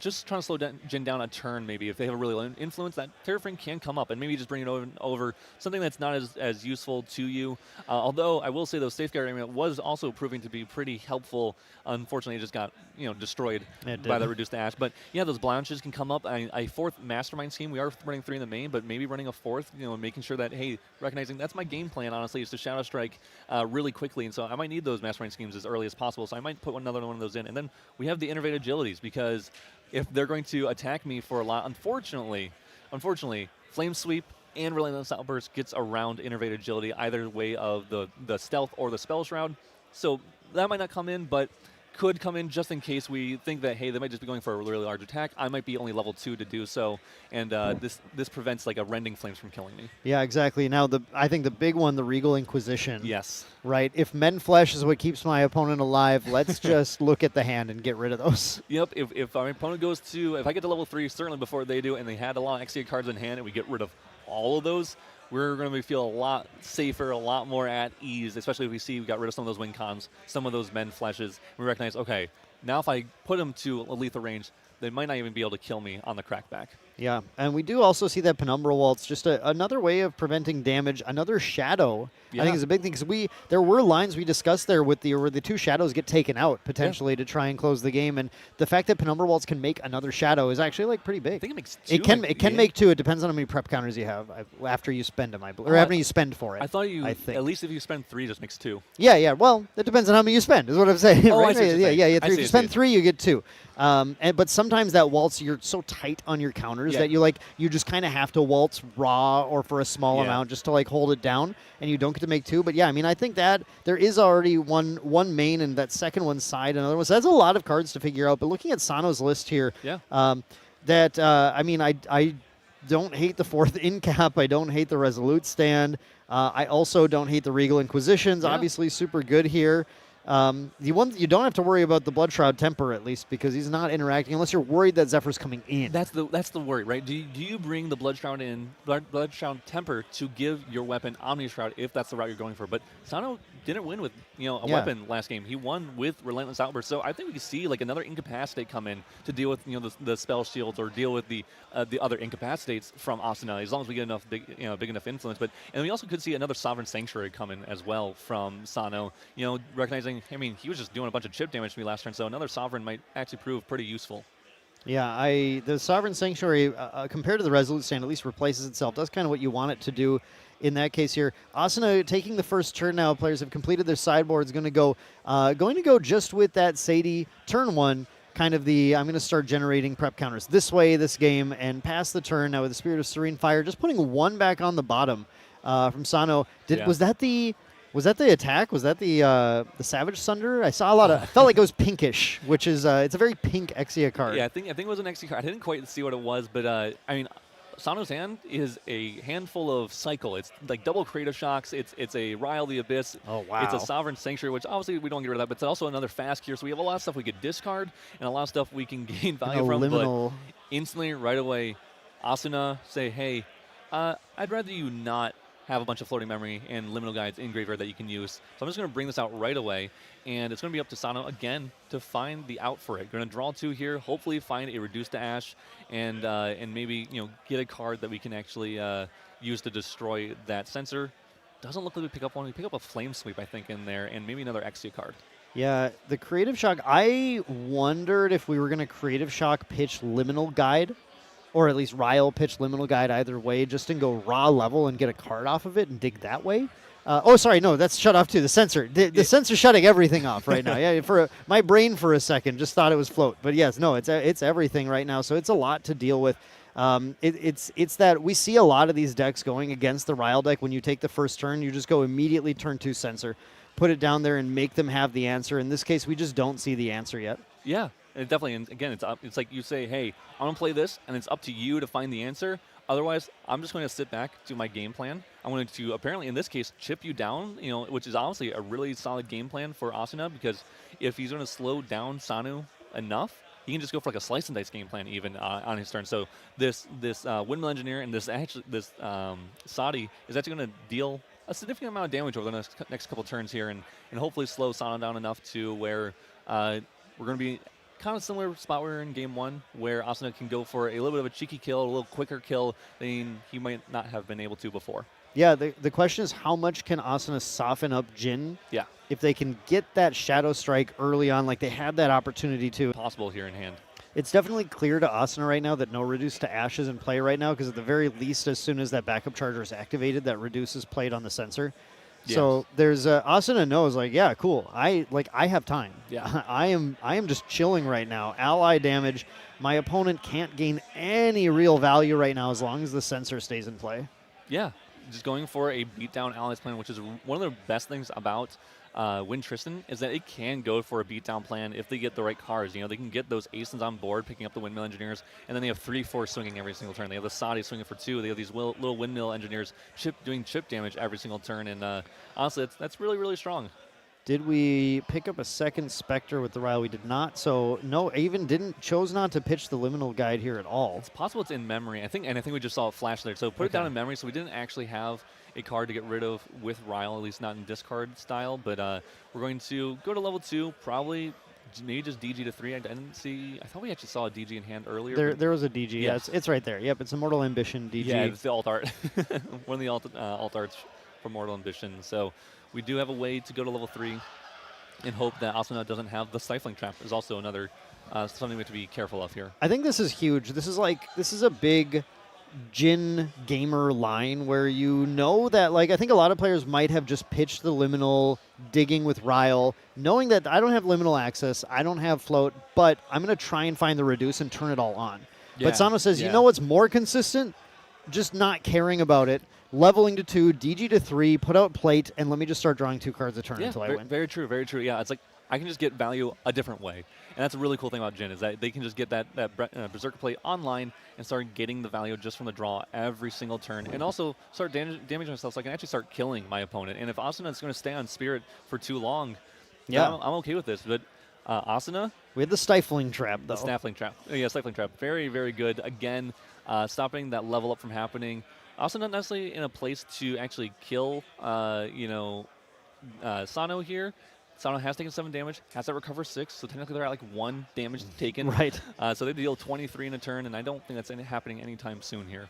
just trying to slow Jin down a turn, maybe. If they have a really low influence, that Terra Fring can come up and maybe just bring it over something that's not as useful to you. Although, I will say, though, Safeguard was also proving to be pretty helpful. Unfortunately, it just got, destroyed by the Reduced to Ash. But, yeah, those Blanches can come up. A 4th Mastermind scheme. We are running 3 in the main, but maybe running a 4th, making sure that, hey, recognizing that's my game plan, honestly, is to Shadowstrike really quickly. And so I might need those Mastermind schemes as early as possible. So I might put another one of those in. And then we have the Innervate Agilities, because if they're going to attack me for a lot, unfortunately, Flame Sweep and Relentless Outburst gets around Innervate Agility, either way of the Stealth or the Spell Shroud. So that might not come in, but could come in just in case we think that, hey, they might just be going for a really large attack. I might be only level 2 to do so, and this prevents like a Rending Flames from killing me. Yeah, exactly. Now, I think the big one, the Regal Inquisition. Yes. Right? If Men Flesh is what keeps my opponent alive, let's just look at the hand and get rid of those. Yep, if my opponent goes to, if I get to level 3, certainly before they do, and they had a lot of Exia cards in hand, and we get rid of all of those, we're going to feel a lot safer, a lot more at ease, especially if we see we got rid of some of those win cons, some of those Men Fleshes. We recognize, okay, now if I put them to a lethal range, they might not even be able to kill me on the crackback. Yeah, and we do also see that Penumbra Waltz, just another way of preventing damage, another shadow. Yeah. I think is a big thing because there were lines we discussed there where the 2 shadows get taken out potentially to try and close the game, and the fact that Penumbra Waltz can make another shadow is actually like pretty big. I think it makes 2. It can make 2. It depends on how many prep counters you have after you spend them, or after you spend for it. I thought I think. at least if you spend 3, just makes 2. Yeah. Well, it depends on how many you spend. Is what I'm saying. Oh, right? I see what you're saying. Yeah. I If see, you spend 3, you get 2. But sometimes that waltz, you're so tight on your counters that you just kind of have to waltz raw or for a small amount just to like hold it down, and you don't get to make 2. But yeah, I mean, I think that there is already one main and that second one side, another one. So that's a lot of cards to figure out. But looking at Sano's list here, I mean, I don't hate the 4th Incap. I don't hate the Resolute Stand. I also don't hate the Regal Inquisitions. Yeah. Obviously, super good here. You don't have to worry about the Bloodshroud Temper, at least, because he's not interacting unless you're worried that Zephyr's coming in. That's the worry, right? Do you bring the Bloodshroud Temper to give your weapon Omni Shroud if that's the route you're going for? But Sano didn't win with a weapon last game. He won with Relentless Outburst. So I think we can see like another Incapacitate come in to deal with the spell shields or deal with the other Incapacitates from Asuna, as long as we get enough big enough influence. And we also could see another Sovereign Sanctuary come in as well from Sano. Recognizing, I mean, he was just doing a bunch of chip damage to me last turn, so another Sovereign might actually prove pretty useful. Yeah, the Sovereign Sanctuary, compared to the Resolute Stand, at least replaces itself. That's kind of what you want it to do in that case here. Asuna taking the first turn now. Players have completed their sideboards. Going to go just with that Sadie turn 1. Kind of I'm going to start generating prep counters this way this game and pass the turn now with the Spirit of Serene Fire. Just putting 1 back on the bottom from Sano. Was that the attack? Was that the Savage Sunder? I saw a lot of. I felt like it was pinkish, which is it's a very pink Exia card. Yeah, I think it was an Exia card. I didn't quite see what it was, but I mean, Sano's hand is a handful of Cycle. It's like double Creative Shocks. It's a Rile the Abyss. Oh, wow. It's a Sovereign Sanctuary, which obviously we don't get rid of that, but it's also another fast cure. So we have a lot of stuff we could discard and a lot of stuff we can gain value from. Liminal. But instantly, right away, Asuna say, hey, I'd rather you not have a bunch of floating memory and liminal guides in graveyard that you can use. So I'm just going to bring this out right away, and it's going to be up to Sano again to find the out for it. Going to draw 2 here, hopefully find a Reduce to Ash, and maybe get a card that we can actually use to destroy that sensor. Doesn't look like we pick up one. We pick up a Flame Sweep, I think, in there, and maybe another Exia card. Yeah, the Creative Shock. I wondered if we were going to Creative Shock pitch Liminal Guide, or at least Rile pitch Liminal Guide either way, just and go raw level and get a card off of it and dig that way. Sorry, no, that's shut off too. The sensor, the sensor's shutting everything off right now. Yeah, my brain for a second just thought it was float, but yes, no, it's everything right now. So it's a lot to deal with. It's that we see a lot of these decks going against the Rile deck. When you take the first turn, you just go immediately turn 2 sensor, put it down there, and make them have the answer. In this case, we just don't see the answer yet. Yeah. It definitely, and again, it's like you say, hey, I'm going to play this, and it's up to you to find the answer. Otherwise, I'm just going to sit back, do my game plan. I'm going to, apparently in this case, chip you down, which is honestly a really solid game plan for Asuna, because if he's going to slow down Sanu enough, he can just go for like a slice and dice game plan even on his turn. So this Windmill Engineer and this Sadi is actually going to deal a significant amount of damage over the next couple turns here, and hopefully slow Sano down enough to where we're going to be kind of similar spot we were in game 1, where Asuna can go for a little bit of a cheeky kill, a little quicker kill than he might not have been able to before. Yeah, the question is how much can Asuna soften up Jin? Yeah. If they can get that Shadowstrike early on, like they had that opportunity to. Possible here in hand. It's definitely clear to Asuna right now that no Reduce to Ash is in play right now, because at the very least, as soon as that backup charger is activated, that Reduce is played on the sensor. Yes. So there's Asuna knows, like, yeah, cool. I have time. Yeah. I am just chilling right now. Ally damage. My opponent can't gain any real value right now as long as the sensor stays in play. Yeah. Just going for a beatdown allies plan, which is one of the best things about win Tristan is that it can go for a beatdown plan if they get the right cards. You know, they can get those Asons on board, picking up the Windmill Engineers, and then they have 3-4 swinging every single turn. They have the Sadi swinging for 2. They have these little Windmill Engineers doing chip damage every single turn, and honestly, that's really, really strong. Did we pick up a second Specter with the Ryle? We did not. So no, even chose not to pitch the Liminal Guide here at all. It's possible it's in memory. I think we just saw it flash there. So put it down in memory. So we didn't actually have a card to get rid of with Ryle, at least not in discard style. But we're going to go to level 2, probably maybe just DG to 3. I didn't see. I thought we actually saw a DG in hand earlier. There was a DG. Yeah, it's right there. Yep, it's a Mortal Ambition DG. Yeah, it's the alt art. One of the alt arts for Mortal Ambition. So we do have a way to go to level 3 and hope that Asuna doesn't have the Stifling Trap is also another something we have to be careful of here. I think this is huge. This is a big Jin gamer line where you know that, like, I think a lot of players might have just pitched the Liminal, digging with Ryle, knowing that I don't have Liminal access, I don't have float, but I'm going to try and find the Reduce and turn it all on. Yeah, but Sano says, you know what's more consistent? Just not caring about it. Leveling to 2, DG to 3, put out plate, and let me just start drawing 2 cards a turn until I win. Very true, very true. Yeah, it's like I can just get value a different way. And that's a really cool thing about Jin is that they can just get that Berserker plate online and start getting the value just from the draw every single turn. And also start damaging myself so I can actually start killing my opponent. And if Asuna is going to stay on Spirit for too long, I'm okay with this. But Asuna? We had the Stifling Trap, though. The Stifling Trap. Yeah, Stifling Trap. Very, very good. Again, stopping that level up from happening. Also not necessarily in a place to actually kill, Sano here. Sano has taken 7 damage, has that recover 6, so technically they're at like 1 damage taken. Right. So they deal 23 in a turn, and I don't think that's happening anytime soon here.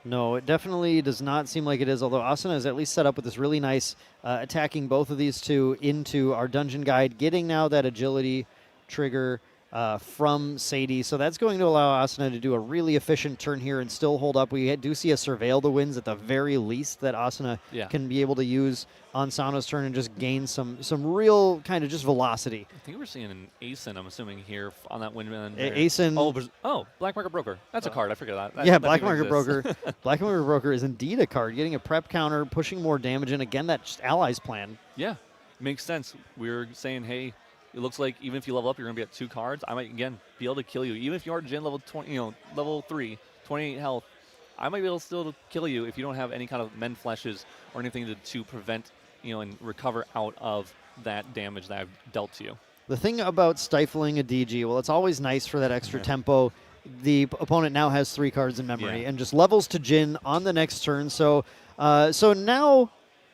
No, it definitely does not seem like it is, although Asuna is at least set up with this really nice attacking both of these two into our dungeon guide, getting now that agility trigger from Sadie. So that's going to allow Asuna to do a really efficient turn here and still hold up. We do see a Surveil the Winds at the very least that Asuna can be able to use on Sano's turn and just gain some real kind of just velocity. I think we're seeing an Ascent, I'm assuming, here on that Windmill. Ascent. Black Market Broker. That's a card. I forget that. Yeah, Black Market Broker. Black Market Broker is indeed a card. Getting a prep counter, pushing more damage in. Again, that just allies plan. Yeah, makes sense. We're saying, hey, it looks like even if you level up, you're going to be at 2 cards. I might, again, be able to kill you. Even if you are Jin level 20, level 3, 28 health, I might be able to still kill you if you don't have any kind of Mend Fleshes or anything to prevent, and recover out of that damage that I've dealt to you. The thing about stifling a DG, well, it's always nice for that extra tempo. The opponent now has 3 cards in memory and just levels to Jin on the next turn. So now,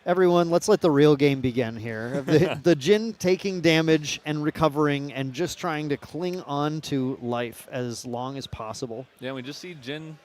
everyone, let's let the real game begin here. The Jin taking damage and recovering and just trying to cling on to life as long as possible. Yeah, we just see Jin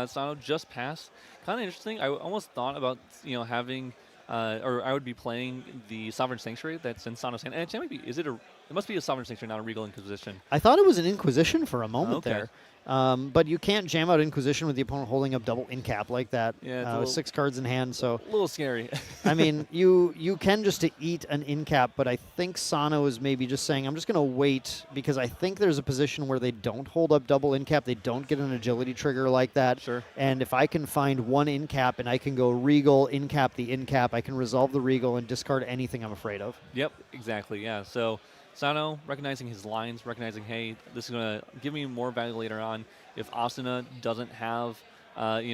Sano just pass. Kind of interesting. I almost thought about having or I would be playing the Sovereign Sanctuary that's in Sano's hand. And it must be a Sovereign Sanctuary, not a Regal Inquisition. I thought it was an Inquisition for a moment there. But you can't jam out Inquisition with the opponent holding up double incap like that with 6 cards in hand. So a little scary. I mean, you can just eat an incap, but I think Sano is maybe just saying, I'm just going to wait because I think there's a position where they don't hold up double incap. They don't get an agility trigger like that. Sure. And if I can find 1 incap and I can go Regal, incap the incap, I can resolve the Regal and discard anything I'm afraid of. Yep, exactly. Yeah. So Sano recognizing his lines, recognizing, hey, this is going to give me more value later on. If Asuna doesn't have, a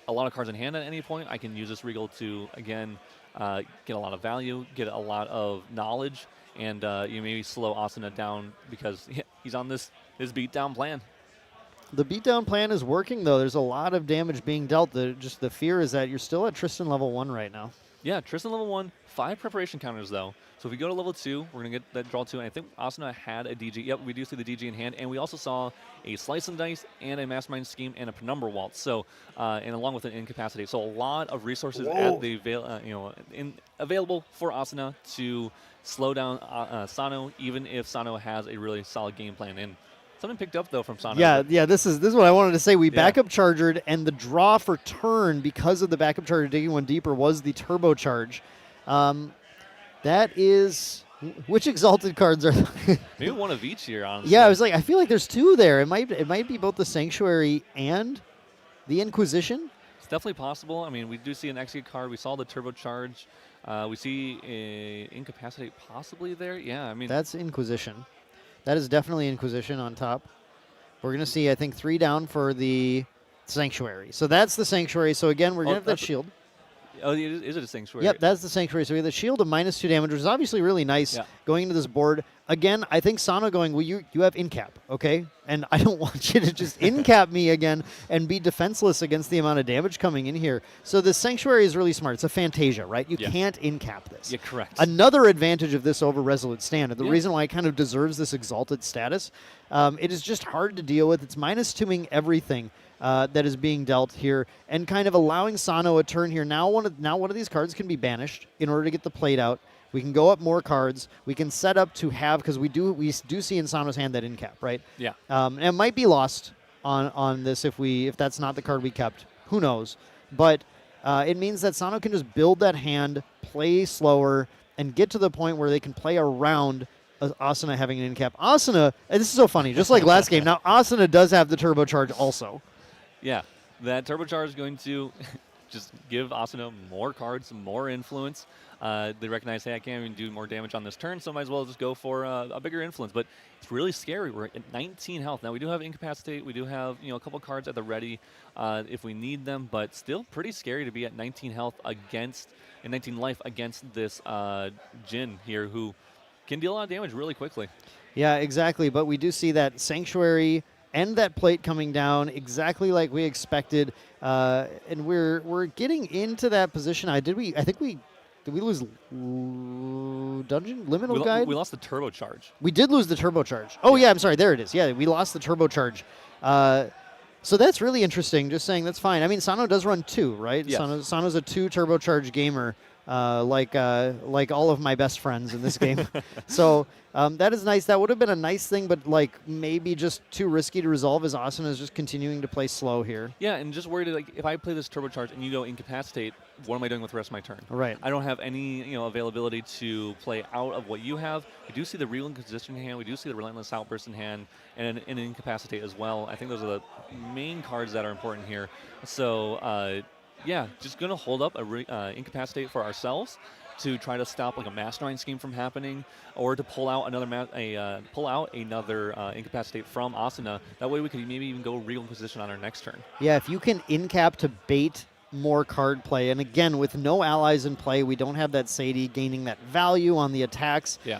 lot of cards in hand at any point, I can use this Regal to, again, get a lot of value, get a lot of knowledge, and you maybe slow Asuna down because he's on this beatdown plan. The beatdown plan is working, though. There's a lot of damage being dealt. The fear is that you're still at Tristan level 1 right now. Yeah, Tristan level 1, 5 preparation counters, though. So if we go to level 2, we're going to get that draw 2. And I think Asuna had a DG. Yep, we do see the DG in hand. And we also saw a Slice and Dice and a Mastermind Scheme and a Penumbra Waltz. So, and along with an Incapacity. So a lot of resources at the available for Asuna to slow down Sano, even if Sano has a really solid game plan. And something picked up, though, from Sano. Yeah, this is what I wanted to say. We backup chargered, and the draw for turn, because of the backup charger digging 1 deeper, was the turbo charge. That is, which Exalted cards are? Maybe one of each here, honestly. Yeah, I feel like there's 2 there. It might be both the Sanctuary and the Inquisition. definitely possible. I mean, we do see an Exia card. We saw the turbocharge. We see a incapacitate possibly there. Yeah, I mean. That's Inquisition. That is definitely Inquisition on top. We're going to see, I think, 3 down for the Sanctuary. So that's the Sanctuary. So again, we're going to have that shield. Oh, is it a Sanctuary? Yep, that's the Sanctuary. So we have the shield of -2 damage, which is obviously really nice going into this board. Again, I think Sano going, well, you have incap, okay? And I don't want you to just incap me again and be defenseless against the amount of damage coming in here. So the Sanctuary is really smart. It's a Fantasia, right? You can't incap this. Yeah, correct. Another advantage of this over Resolute Stand, and the reason why it kind of deserves this exalted status, it is just hard to deal with. It's -2ing everything. That is being dealt here, and kind of allowing Sano a turn here. Now one of these cards can be banished in order to get the plate out. We can go up more cards. We can set up to have, because we do see in Sano's hand that incap, right? Yeah. And it might be lost on this if that's not the card we kept. Who knows? But it means that Sano can just build that hand, play slower, and get to the point where they can play around Asuna having an incap. Asuna, and this is so funny, just like last game. Now Asuna does have the turbocharge also. Yeah, that turbocharge is going to just give Asuna more cards, more influence. They recognize, hey, I can't even do more damage on this turn, so might as well just go for a bigger influence. But it's really scary. We're at 19 health. Now, we do have Incapacitate. We do have a couple cards at the ready if we need them, but still pretty scary to be at 19 health and 19 life against this Jin here who can deal a lot of damage really quickly. Yeah, exactly. But we do see that Sanctuary and that plate coming down exactly like we expected, and we're getting into that position. Did we lose Dungeon Liminal Guide? We lost the turbocharge. We did lose the turbocharge. Oh yeah, I'm sorry. There it is. Yeah, we lost the turbocharge. So that's really interesting. Just saying that's fine. I mean, Sano does run 2, right? Yes. Sano's a 2 turbocharge gamer. Like all of my best friends in this game. So that is nice. That would have been a nice thing, but like maybe just too risky to resolve as Asuna is just continuing to play slow here. Yeah, and just worried like if I play this turbocharge and you go incapacitate, what am I doing with the rest of my turn? Right. I don't have any availability to play out of what you have. We do see the Real Inquisition in hand. We do see the Relentless Outburst in hand, and an incapacitate as well. I think those are the main cards that are important here. So. Yeah, just going to hold up a incapacitate for ourselves to try to stop like a mastermind scheme from happening, or to pull out another incapacitate from Asuna. That way we could maybe even go Real Inquisition on our next turn. Yeah, if you can incap to bait more card play, and again with no allies in play, we don't have that Sadie gaining that value on the attacks. Yeah,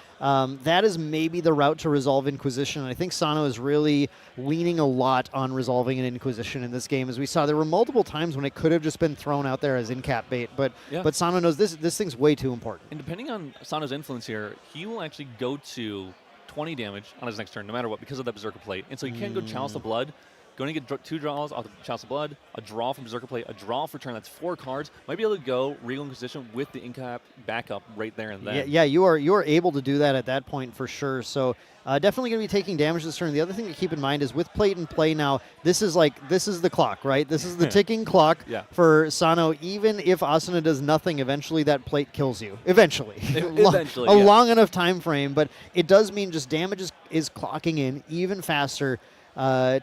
that is maybe the route to resolve Inquisition. And I think Sano is really leaning a lot on resolving an Inquisition in this game. As we saw, there were multiple times when it could have just been thrown out there as incap bait, but Sano knows this thing's way too important. And depending on Sano's influence here, he will actually go to 20 damage on his next turn, no matter what, because of that Berserker Plate. And so he can go Chalice of Blood. Going to get 2 draws off the Chalice of Blood, a draw from Berserker Plate, a draw for turn. That's 4 cards. Might be able to go Regal Inquisition with the incap backup right there and then. Yeah, you are able to do that at that point for sure. So definitely going to be taking damage this turn. The other thing to keep in mind is with plate in play now, this is the clock, right? This is the ticking clock for Sano. Even if Asuna does nothing, eventually that plate kills you. Eventually. Eventually, a long enough time frame, but it does mean just damage is clocking in even faster.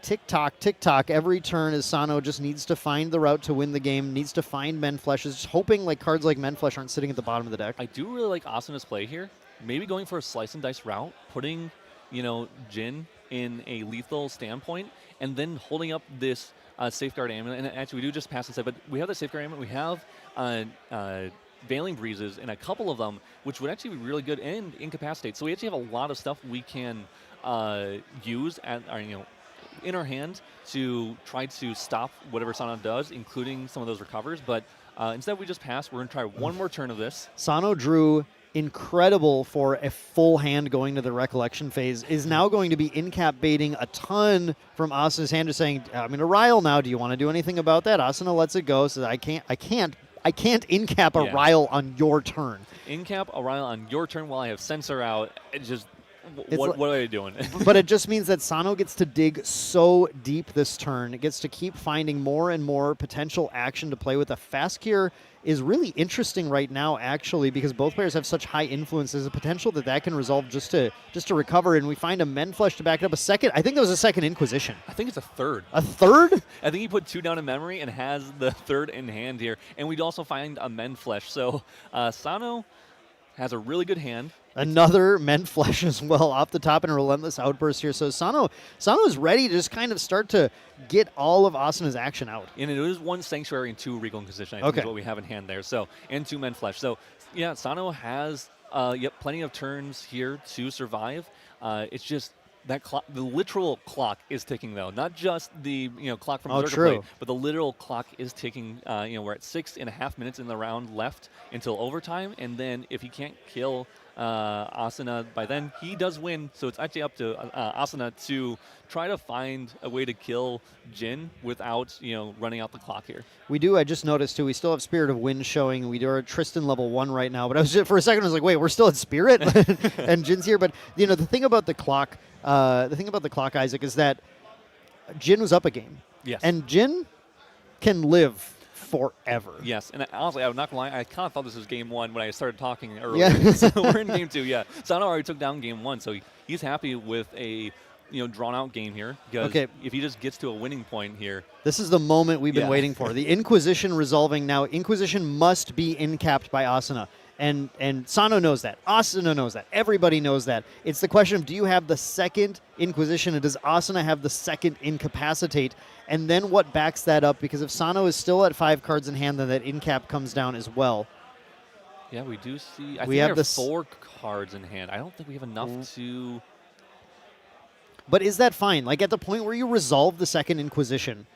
Tick-tock, tick-tock, every turn as Sano just needs to find the route to win the game, needs to find Menflesh, is just hoping like cards like Menflesh aren't sitting at the bottom of the deck. I do really like Asuna's play here. Maybe going for a slice and dice route, putting, Jin in a lethal standpoint, and then holding up this Safeguard Amulet. And actually, we do just pass inside, but we have the Safeguard Amulet. We have Veiling Breezes and a couple of them, which would actually be really good, and Incapacitate. So we actually have a lot of stuff we can use at our, in our hand to try to stop whatever Sano does, including some of those recovers. But instead, we just pass. We're going to try one more turn of this. Sano drew incredible for a full hand going to the Recollection phase, is now going to be incap baiting a ton from Asuna's hand, just saying, I'm going to Rile now. Do you want to do anything about that? Asuna lets it go, says, I can't incap a Rile on your turn. Incap a Rile on your turn while I have Sensor out. It just what are they doing? But it just means that Sano gets to dig so deep this turn. It gets to keep finding more and more potential action to play with. The fast gear is really interesting right now, actually, because both players have such high influence. There's a potential that can resolve just to recover, and we find a Menflesh to back it up. A second, I think there was a second Inquisition. I think it's a third. A third? I think he put 2 down in memory and has the third in hand here. And we'd also find a Menflesh. So Sano has a really good hand. Another Menflesh as well off the top in a relentless outburst here. So Sano is ready to just kind of start to get all of Asuna's action out. And it is 1 Sanctuary and 2 Regal Inquisition, I think is what we have in hand there. So, and 2 Menflesh. So, yeah, Sano has plenty of turns here to survive. It's just that the literal clock is ticking, though. Not just the clock from Berserker Blade, but the literal clock is ticking. We're at 6.5 minutes in the round left until overtime. And then if he can't kill Asuna by then, he does win. So it's actually up to Asuna to try to find a way to kill Jin without running out the clock here. We do. I just noticed too. We still have Spirit of Wind showing. We are at Tristan level 1 right now. But I was just, for a second I was like, wait, we're still at Spirit, and Jin's here. But the thing about the clock, Isaac, is that Jin was up a game. Yes. And Jin can live forever. Yes, and honestly, I'm not gonna lie, I kind of thought this was game 1 when I started talking earlier. Yeah. So we're in game 2. Yeah, Sano already took down game 1, so he's happy with a drawn-out game here. Because if he just gets to a winning point here, this is the moment we've been waiting for. The Inquisition resolving now. Inquisition must be incapped by Asuna. And Sano knows that. Asuna knows that. Everybody knows that. It's the question of, do you have the second Inquisition, and does Asuna have the second Incapacitate? And then what backs that up? Because if Sano is still at 5 cards in hand, then that Incap comes down as well. Yeah, we do see. I think we have 4 cards in hand. I don't think we have enough to. But is that fine? Like at the point where you resolve the second Inquisition,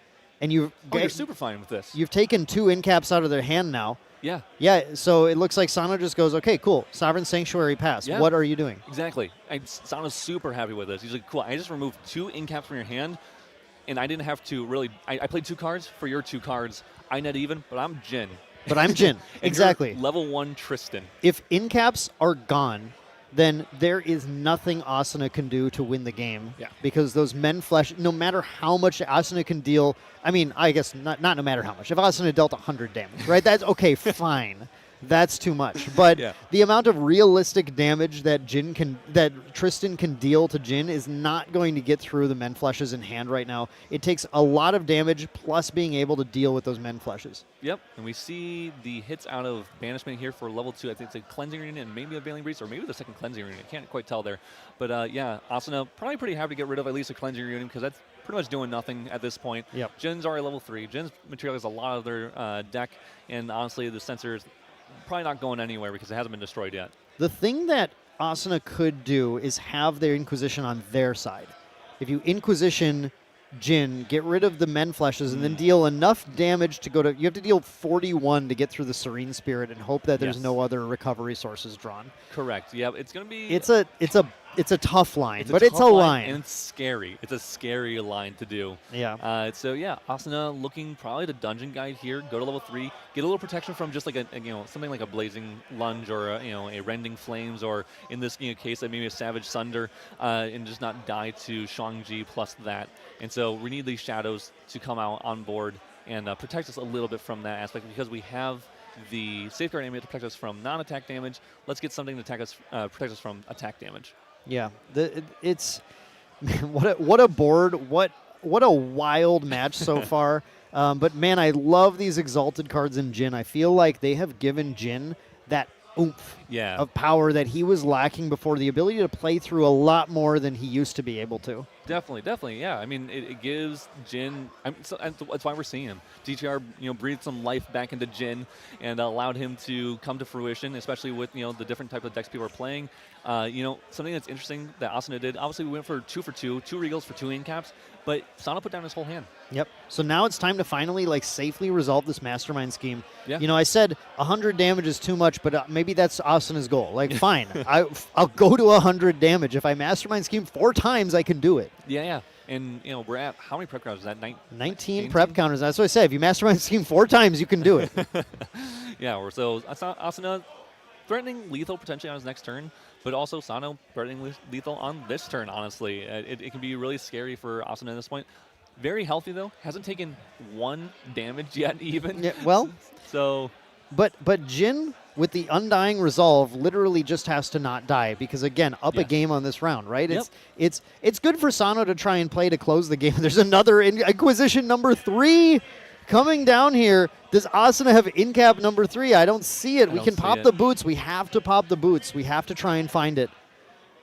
and you're super fine with this. You've taken 2 Incaps out of their hand now. Yeah. Yeah, so it looks like Sano just goes, okay, cool, Sovereign Sanctuary pass. Yeah. What are you doing? Exactly. Sano's super happy with this. He's like, cool, I just removed 2 Incaps from your hand, and I didn't have to really. I played 2 cards for your 2 cards. I net even, but I'm Jin. But I'm Jin. Exactly. Level 1 Tristan. If Incaps are gone, then there is nothing Asuna can do to win the game. Yeah. Because those Menflesh, no matter how much Asuna can deal, I mean, I guess not no matter how much. If Asuna dealt 100 damage, right? That's okay, fine. That's too much. But the amount of realistic damage that Tristan can deal to Jin is not going to get through the Menfleshes in hand right now. It takes a lot of damage plus being able to deal with those Menfleshes. Yep, and we see the hits out of Banishment here for level 2. I think it's a Cleansing Ring and maybe a Veiling Breeze, or maybe the second Cleansing Ring. I can't quite tell there. But Asuna probably pretty happy to get rid of at least a Cleansing Ring because that's pretty much doing nothing at this point. Yep. Jin's already level 3. Jin's material has a lot of their deck, and honestly, the Censor's probably not going anywhere because it hasn't been destroyed yet. The thing that Asuna could do is have their Inquisition on their side. If you Inquisition Jin, get rid of the Menfleshes, and then deal enough damage to go to. You have to deal 41 to get through the Serene Spirit and hope that there's no other recovery sources drawn. Correct. Yeah, it's going to be. It's a tough line, but it's a line. And it's scary. It's a scary line to do. Yeah. Asuna looking probably to Dungeon Guide here. Go to level 3. Get a little protection from just like something like a Blazing Lunge or a Rending Flames, or in this case maybe a Savage Sunder, and just not die to Shang-Chi plus that. And so we need these shadows to come out on board and protect us a little bit from that aspect, because we have the Safeguard Amulet to protect us from non-attack damage. Let's get something to protect us from attack damage. Yeah, it's what a board, what a wild match so far. But man, I love these Exalted cards in Jin. I feel like they have given Jin that oomph of power that he was lacking before, the ability to play through a lot more than he used to be able to. Definitely, yeah. I mean, it gives Jin. That's why we're seeing him. DTR, breathed some life back into Jin and allowed him to come to fruition, especially with the different type of decks people are playing. Something that's interesting that Asuna did. Obviously, we went for 2 for 2, 2 Regals for 2 Incaps, but Sano put down his whole hand. Yep. So now it's time to finally safely resolve this Mastermind scheme. Yeah. I said 100 damage is too much, but maybe that's Asuna's goal. Fine, I'll go to 100 damage. If I Mastermind scheme 4 times, I can do it. Yeah. And, we're at, how many prep counters is that? 19 prep counters. That's what I said. If you Mastermind scheme 4 times, you can do it. So Asuna threatening lethal potentially on his next turn, but also Sano threatening lethal on this turn, honestly. It can be really scary for Asuna at this point. Very healthy, though. Hasn't taken 1 damage yet, even. Yeah, well, so... But Jin, with the Undying Resolve, literally just has to not die because, again, up a game on this round, right? Yep. It's good for Sano to try and play to close the game. There's another Inquisition number 3 coming down here. Does Asuna have in-cap number 3? I don't see it. We can pop the boots. We have to pop the boots. We have to try and find it.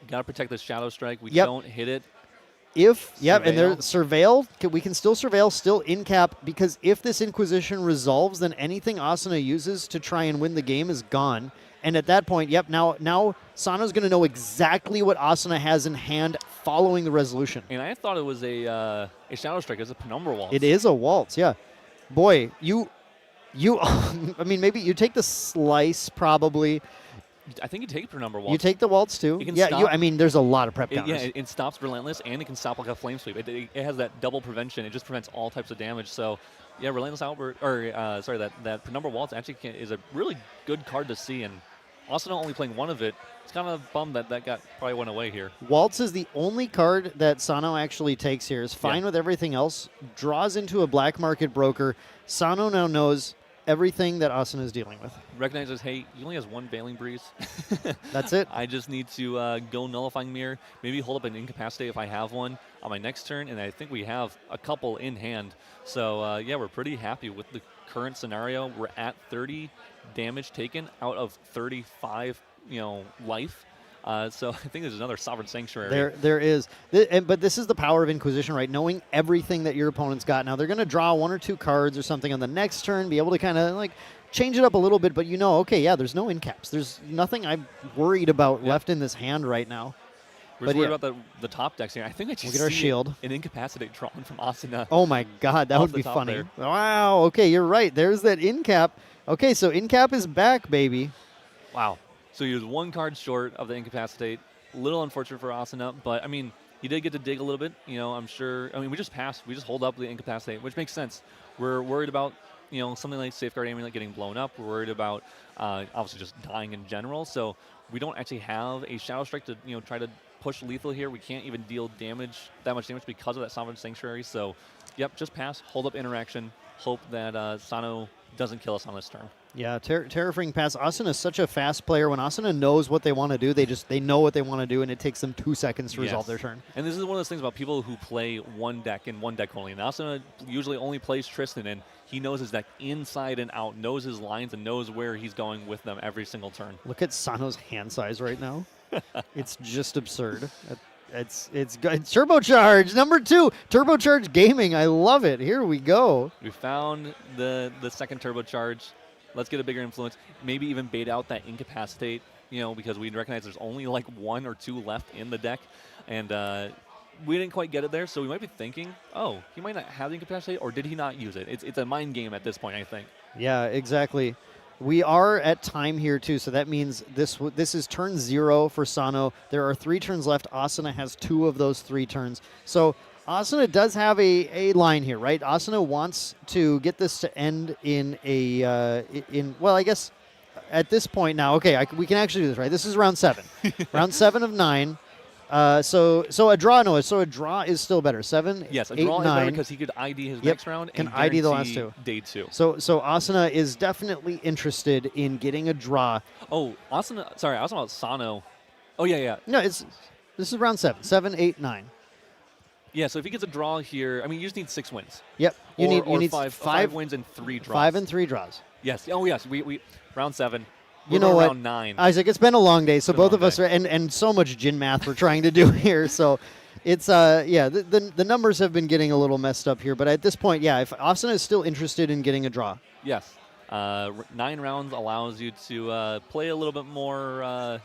Got to protect this Shadowstrike. We don't hit it. And there's Surveil. We can still Surveil, still in cap, because if this Inquisition resolves, then anything Asuna uses to try and win the game is gone. And at that point, now Sano's going to know exactly what Asuna has in hand following the resolution. And I thought it was a Shadowstrike. It's a Penumbra Waltz. It is a Waltz, yeah. Boy, you I mean, maybe you take the Slice probably. I think you take Penumbra Waltz. You take the Waltz too. I mean, there's a lot of prep counters. It stops Relentless, and it can stop like a Flame Sweep. It has that double prevention. It just prevents all types of damage. So, yeah, Relentless Outburst, that Penumbra Waltz actually is a really good card to see. And also not only playing one of it, it's kind of bummed that probably went away here. Waltz is the only card that Sano actually takes here. Is fine with everything else. Draws into a black market broker. Sano now knows everything that Asuna is dealing with. Recognizes, hey, he only has 1 Veiling Breeze. That's it. I just need to go Nullifying Mirror, maybe hold up an Incapacitate if I have one on my next turn, and I think we have a couple in hand. So, yeah, we're pretty happy with the current scenario. We're at 30 damage taken out of 35, life. So I think there's another Sovereign Sanctuary. There is. But this is the power of Inquisition, right? Knowing everything that your opponent's got. Now, they're going to draw 1 or 2 cards or something on the next turn, be able to kind of, like, change it up a little bit. But okay, yeah, there's no in-caps. There's nothing I'm worried about left in this hand right now. We're just worried about the top decks here. I think I just get our shield. An Incapacitate drawn from Asuna. Oh, my God. That would be funny. There. Wow. Okay, you're right. There's that in-cap. Okay, so in-cap is back, baby. Wow. So he was 1 card short of the Incapacitate. A little unfortunate for Asuna, but, I mean, he did get to dig a little bit. I'm sure. I mean, we just passed. We just hold up the Incapacitate, which makes sense. We're worried about, something like Safeguard Amulet getting blown up. We're worried about, obviously, just dying in general. So we don't actually have a Shadowstrike to, try to push lethal here. We can't even deal that much damage because of that Sovereign Sanctuary. So, yep, just pass, hold up interaction, hope that Sano doesn't kill us on this turn. Yeah, Terraforming Pass. Asuna is such a fast player. When Asuna knows what they want to do, they know what they want to do, and it takes them 2 seconds to resolve their turn. And this is one of those things about people who play one deck and one deck only. And Asuna usually only plays Tristan, and he knows his deck inside and out, knows his lines, and knows where he's going with them every single turn. Look at Sano's hand size right now. It's just absurd. It's good. Turbocharge number 2, Turbocharge Gaming. I love it. Here we go. We found the second Turbocharge. Let's get a bigger influence. Maybe even bait out that Incapacitate, because we recognize there's only like 1 or 2 left in the deck, and we didn't quite get it there. So we might be thinking, oh, he might not have the Incapacitate, or did he not use it? It's a mind game at this point, I think. Yeah, exactly. We are at time here, too, so that means this is turn 0 for Sano. There are 3 turns left. Asuna has 2 of those 3 turns. So Asuna does have a line here, right? Asuna wants to get this to end in well, I guess at this point now, okay, we can actually do this, right? This is round 7. Round 7 of 9. So a draw, so a draw is still better. 7, yes, a 8, draw 9. is better because he could ID his next round can and ID the last 2. Day 2. So Asuna is definitely interested in getting a draw. Oh, Asuna, sorry, I was talking about Sano. Oh, yeah. No, this is round 7. 7, 8, 9. Yeah, so if he gets a draw here, I mean, you just need 6 wins. Yep. You need 5 wins and 3 draws. 5 and 3 draws. Yes. Oh, yes. We round 7. You know what? Round 9. Isaac, it's been a long day, so both of us are, and so much Jin math we're trying to do here. So it's, the numbers have been getting a little messed up here. But at this point, yeah, if Asuna is still interested in getting a draw. Yes. 9 rounds allows you to play a little bit more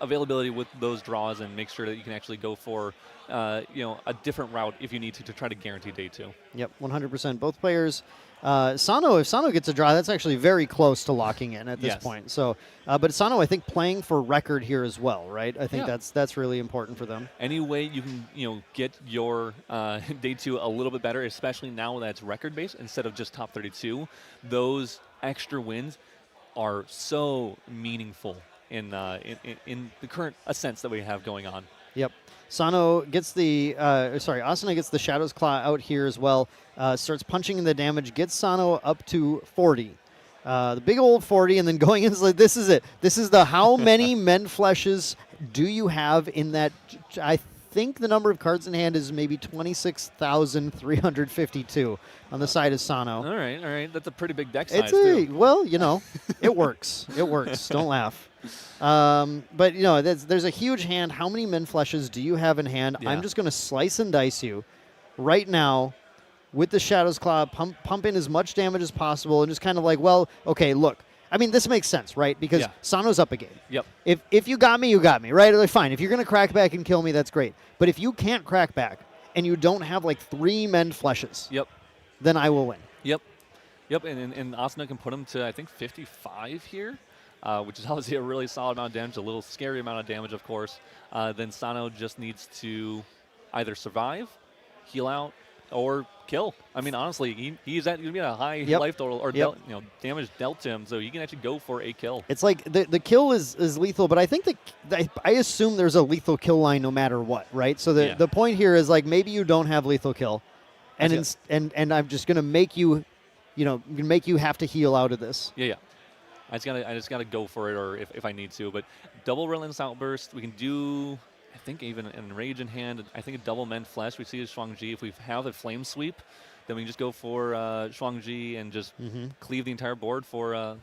availability with those draws and make sure that you can actually go for a different route if you need to try to guarantee day 2. Yep, 100%. Both players. Sano, if Sano gets a draw, that's actually very close to locking in at this point. So, but Sano, I think, playing for record here as well, right? I think that's really important for them. Any way you can, get your day 2 a little bit better, especially now that it's record-based instead of just top 32, those extra wins are so meaningful in the current Ascents that we have going on. Yep. Sano gets Asuna gets the Shadow's Claw out here as well. Starts punching in the damage, gets Sano up to 40. The big old 40, and then going in, like, this is it. This is the how many men fleshes do you have in that? I think the number of cards in hand is maybe 26,352 on the side of Sano. All right. That's a pretty big deck size, Well, it works. It works. Don't laugh. But, there's a huge hand. How many men fleshes do you have in hand? Yeah. I'm just going to slice and dice you right now with the Shadow's Claw, pump in as much damage as possible, and just kind of like, well, okay, look. I mean, this makes sense, right? Because Sano's up a game. Yep. If you got me, you got me, right? Like, fine. If you're going to crack back and kill me, that's great. But if you can't crack back and you don't have like 3 men fleshes, then I will win. Yep. And Asuna can put him to, I think, 55 here, which is obviously a really solid amount of damage, a little scary amount of damage, of course. Then Sano just needs to either survive, heal out, or kill. I mean, honestly, he's at a high life total or damage dealt to him, so he can actually go for a kill. It's like the kill is lethal, but I think I assume there's a lethal kill line no matter what, right? So the point here is like maybe you don't have lethal kill, and I'm just gonna make you, make you have to heal out of this. Yeah. I just gotta go for it, or if I need to. But double Relentless Outburst, we can do. I think even in Rage in hand, I think a double Mend Flesh, we see as Shuangji. If we have a Flame Sweep, then we can just go for Shuangji and just cleave the entire board for, a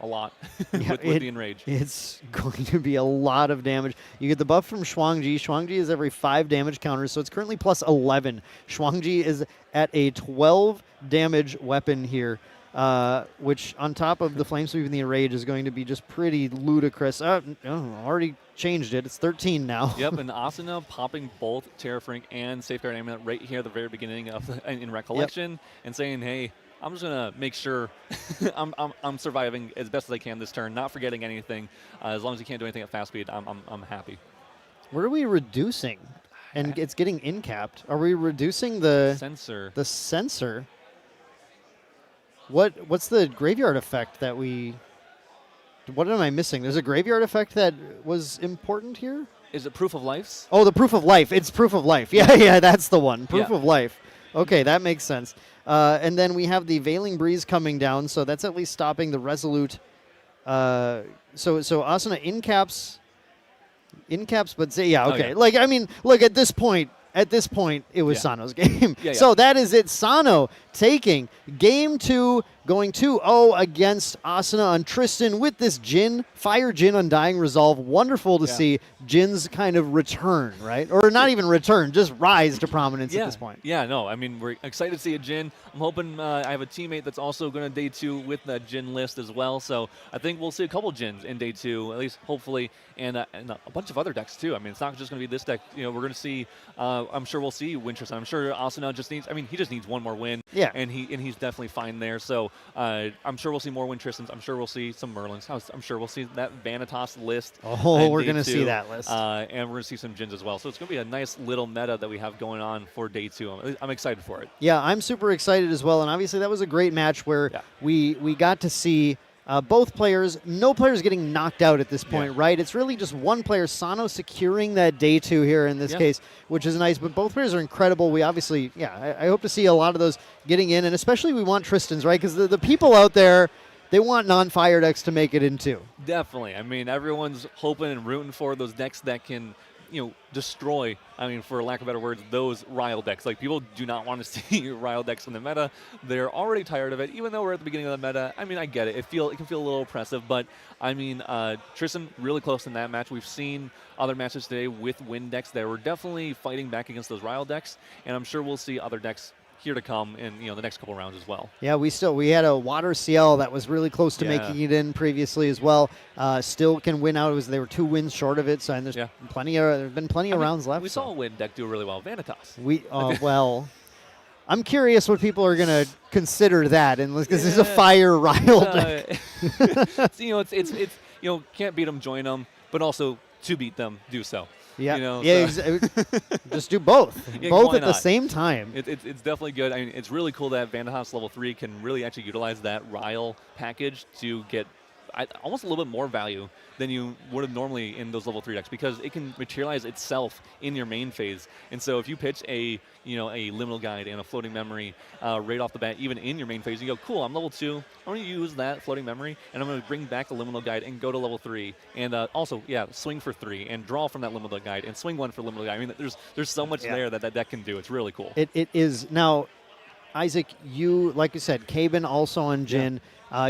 lot with the Enrage. It's going to be a lot of damage. You get the buff from Shuangji. Shuangji is every 5 damage counters, so it's currently plus 11. Shuangji is at a 12 damage weapon here. Which on top of the Flame Sweep and the Enrage is going to be just pretty ludicrous. Already changed it. It's 13 now. Yep, and Asuna popping both Terrafrink and Safeguard Amulet right here at the very beginning of in Recollection and saying, hey, I'm just going to make sure I'm surviving as best as I can this turn, not forgetting anything. As long as you can't do anything at fast speed, I'm happy. What are we reducing? And it's getting in-capped. Are we reducing the sensor? The sensor? What's the graveyard effect that we... What am I missing? There's a graveyard effect that was important here? Is it Proof of Life? Oh, the Proof of Life. It's Proof of Life. Yeah, that's the one. Proof of Life. Okay, that makes sense. And then we have the Veiling Breeze coming down, so that's at least stopping the Resolute. So Asuna in-caps, but say, okay. Like, I mean, look, at this point, it was Sano's game. So that is it. Sano taking Game 2, going 2-0 against Asuna on Tristan with this Jin, Fire Jin Undying Resolve. Wonderful to see Jin's kind of return, right? Or not even return, just rise to prominence at this point. Yeah, no, I mean, we're excited to see a Jin. I'm hoping I have a teammate that's also going to day 2 with that Jin list as well. So I think we'll see a couple Jins in day 2, at least hopefully, and a bunch of other decks too. I mean, it's not just going to be this deck. We're going to see, I'm sure we'll see Wintersun. I'm sure Asuna just needs, he just needs one more win. Yeah. And he's definitely fine there. So I'm sure we'll see more Wintristans. I'm sure we'll see some Merlins. I'm sure we'll see that Vanitas list. Oh, we're going to see that list. And we're going to see some Jins as well. So it's going to be a nice little meta that we have going on for day 2. I'm excited for it. Yeah, I'm super excited as well. And obviously that was a great match where we got to see both players, no players getting knocked out at this point, right? It's really just one player, Sano, securing that day 2 here in this case, which is nice. But both players are incredible. We obviously, I hope to see a lot of those getting in. And especially we want Tristan's, right? Because the people out there, they want non-fire decks to make it in too. Definitely. I mean, everyone's hoping and rooting for those decks that can, destroy, for lack of better words, those Ryle decks. Like, people do not want to see Ryle decks in the meta. They're already tired of it, even though we're at the beginning of the meta. I mean, I get it. It can feel a little oppressive, but, Tristan really close in that match. We've seen other matches today with Wind decks that were definitely fighting back against those Ryle decks, and I'm sure we'll see other decks here to come in the next couple rounds as well. Yeah, we had a Water Ciel that was really close to making it in previously as well. Still can win out. They were 2 wins short of it, so and there's been plenty of rounds left. We saw a Wind deck do really well. Vanitas. I'm curious what people are going to consider that, and because this is a Fire Ryle deck. It's can't beat them, join them, but also to beat them, do so. Just do both. Both at the same time. It's definitely good. It's really cool that Vanitas level 3 can really actually utilize that Ryle package to get almost a little bit more value than you would have normally in those level 3 decks, because it can materialize itself in your main phase. And so if you pitch a liminal guide and a floating memory right off the bat, even in your main phase, you go, cool, I'm level 2, I'm going to use that floating memory, and I'm going to bring back a liminal guide and go to level 3, and also, swing for 3, and draw from that liminal guide, and swing 1 for liminal guide. I mean, there's so much there that deck can do. It's really cool. It is. Now, Isaac, you, like you said, Caban also on Jhin.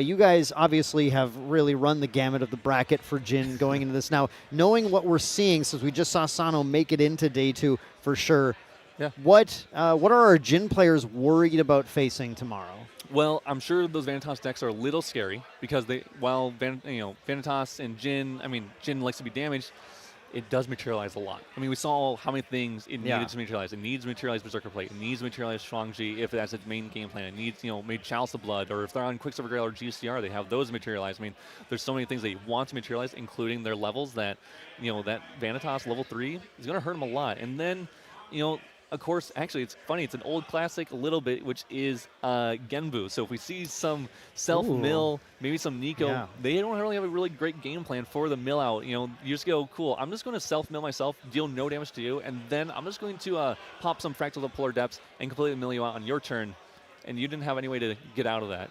You guys obviously have really run the gamut of the bracket for Jhin going into this. Now, knowing what we're seeing, since we just saw Sano make it into day 2 for sure, what are our Jhin players worried about facing tomorrow? Well, I'm sure those Vanitas decks are a little scary, because while Vanitas and Jhin, Jhin likes to be damaged, it does materialize a lot. I mean, we saw how many things it needed to materialize. It needs to materialize Berserker Plate. It needs to materialize Shuangji if that's its main game plan. It needs, maybe Chalice of Blood, or if they're on Quicksilver Grail or GCR, they have those materialize. I mean, there's so many things they want to materialize, including their levels, that, that Vanitas level 3 is going to hurt them a lot. And then, of course, actually, it's funny. It's an old classic a little bit, which is Genbu. So if we see some self-mill, maybe some Nico, they don't really have a really great game plan for the mill out. You just go, cool, I'm just going to self-mill myself, deal no damage to you, and then I'm just going to pop some Fractal to Polar Depths and completely mill you out on your turn. And you didn't have any way to get out of that.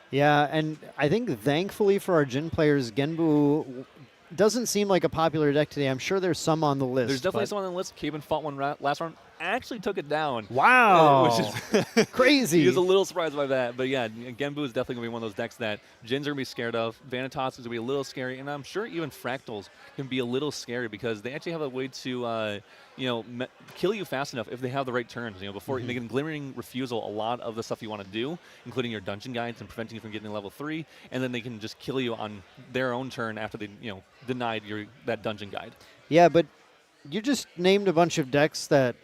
Yeah, and I think thankfully for our Jhin players, Genbu doesn't seem like a popular deck today. I'm sure there's some on the list. There's definitely some on the list. Caban fought one last round. Actually took it down. Wow. Which is crazy. He was a little surprised by that. But yeah, Genbu is definitely going to be one of those decks that Jin's are going to be scared of. Vanitas is going to be a little scary. And I'm sure even Fractals can be a little scary, because they actually have a way to, kill you fast enough if they have the right turns. Before they can Glimmering Refusal a lot of the stuff you want to do, including your dungeon guides and preventing you from getting to level 3. And then they can just kill you on their own turn after they, denied that dungeon guide. Yeah, but you just named a bunch of decks that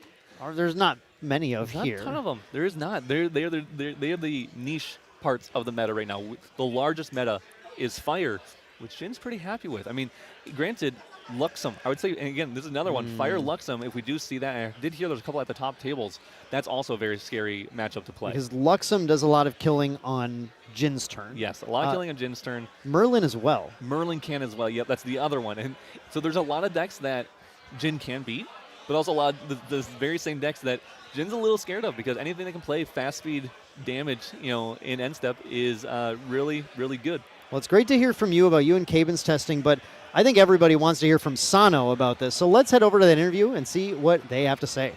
there's not many of here. Not a ton of them. There is not. They are the niche parts of the meta right now. The largest meta is Fire, which Jin's pretty happy with. I mean, granted, Luxem, I would say, and again, this is another one, Fire Luxem, if we do see that, I did hear there's a couple at the top tables, that's also a very scary matchup to play. Because Luxem does a lot of killing on Jin's turn. Yes, a lot of killing on Jin's turn. Merlin as well. Merlin can as well, yep, that's the other one. And so there's a lot of decks that Jhin can beat, but also a lot of the very same decks that Jin's a little scared of, because anything that can play fast speed damage, in end step is really, really good. Well, it's great to hear from you about you and Caban's testing, but I think everybody wants to hear from Sano about this. So let's head over to that interview and see what they have to say.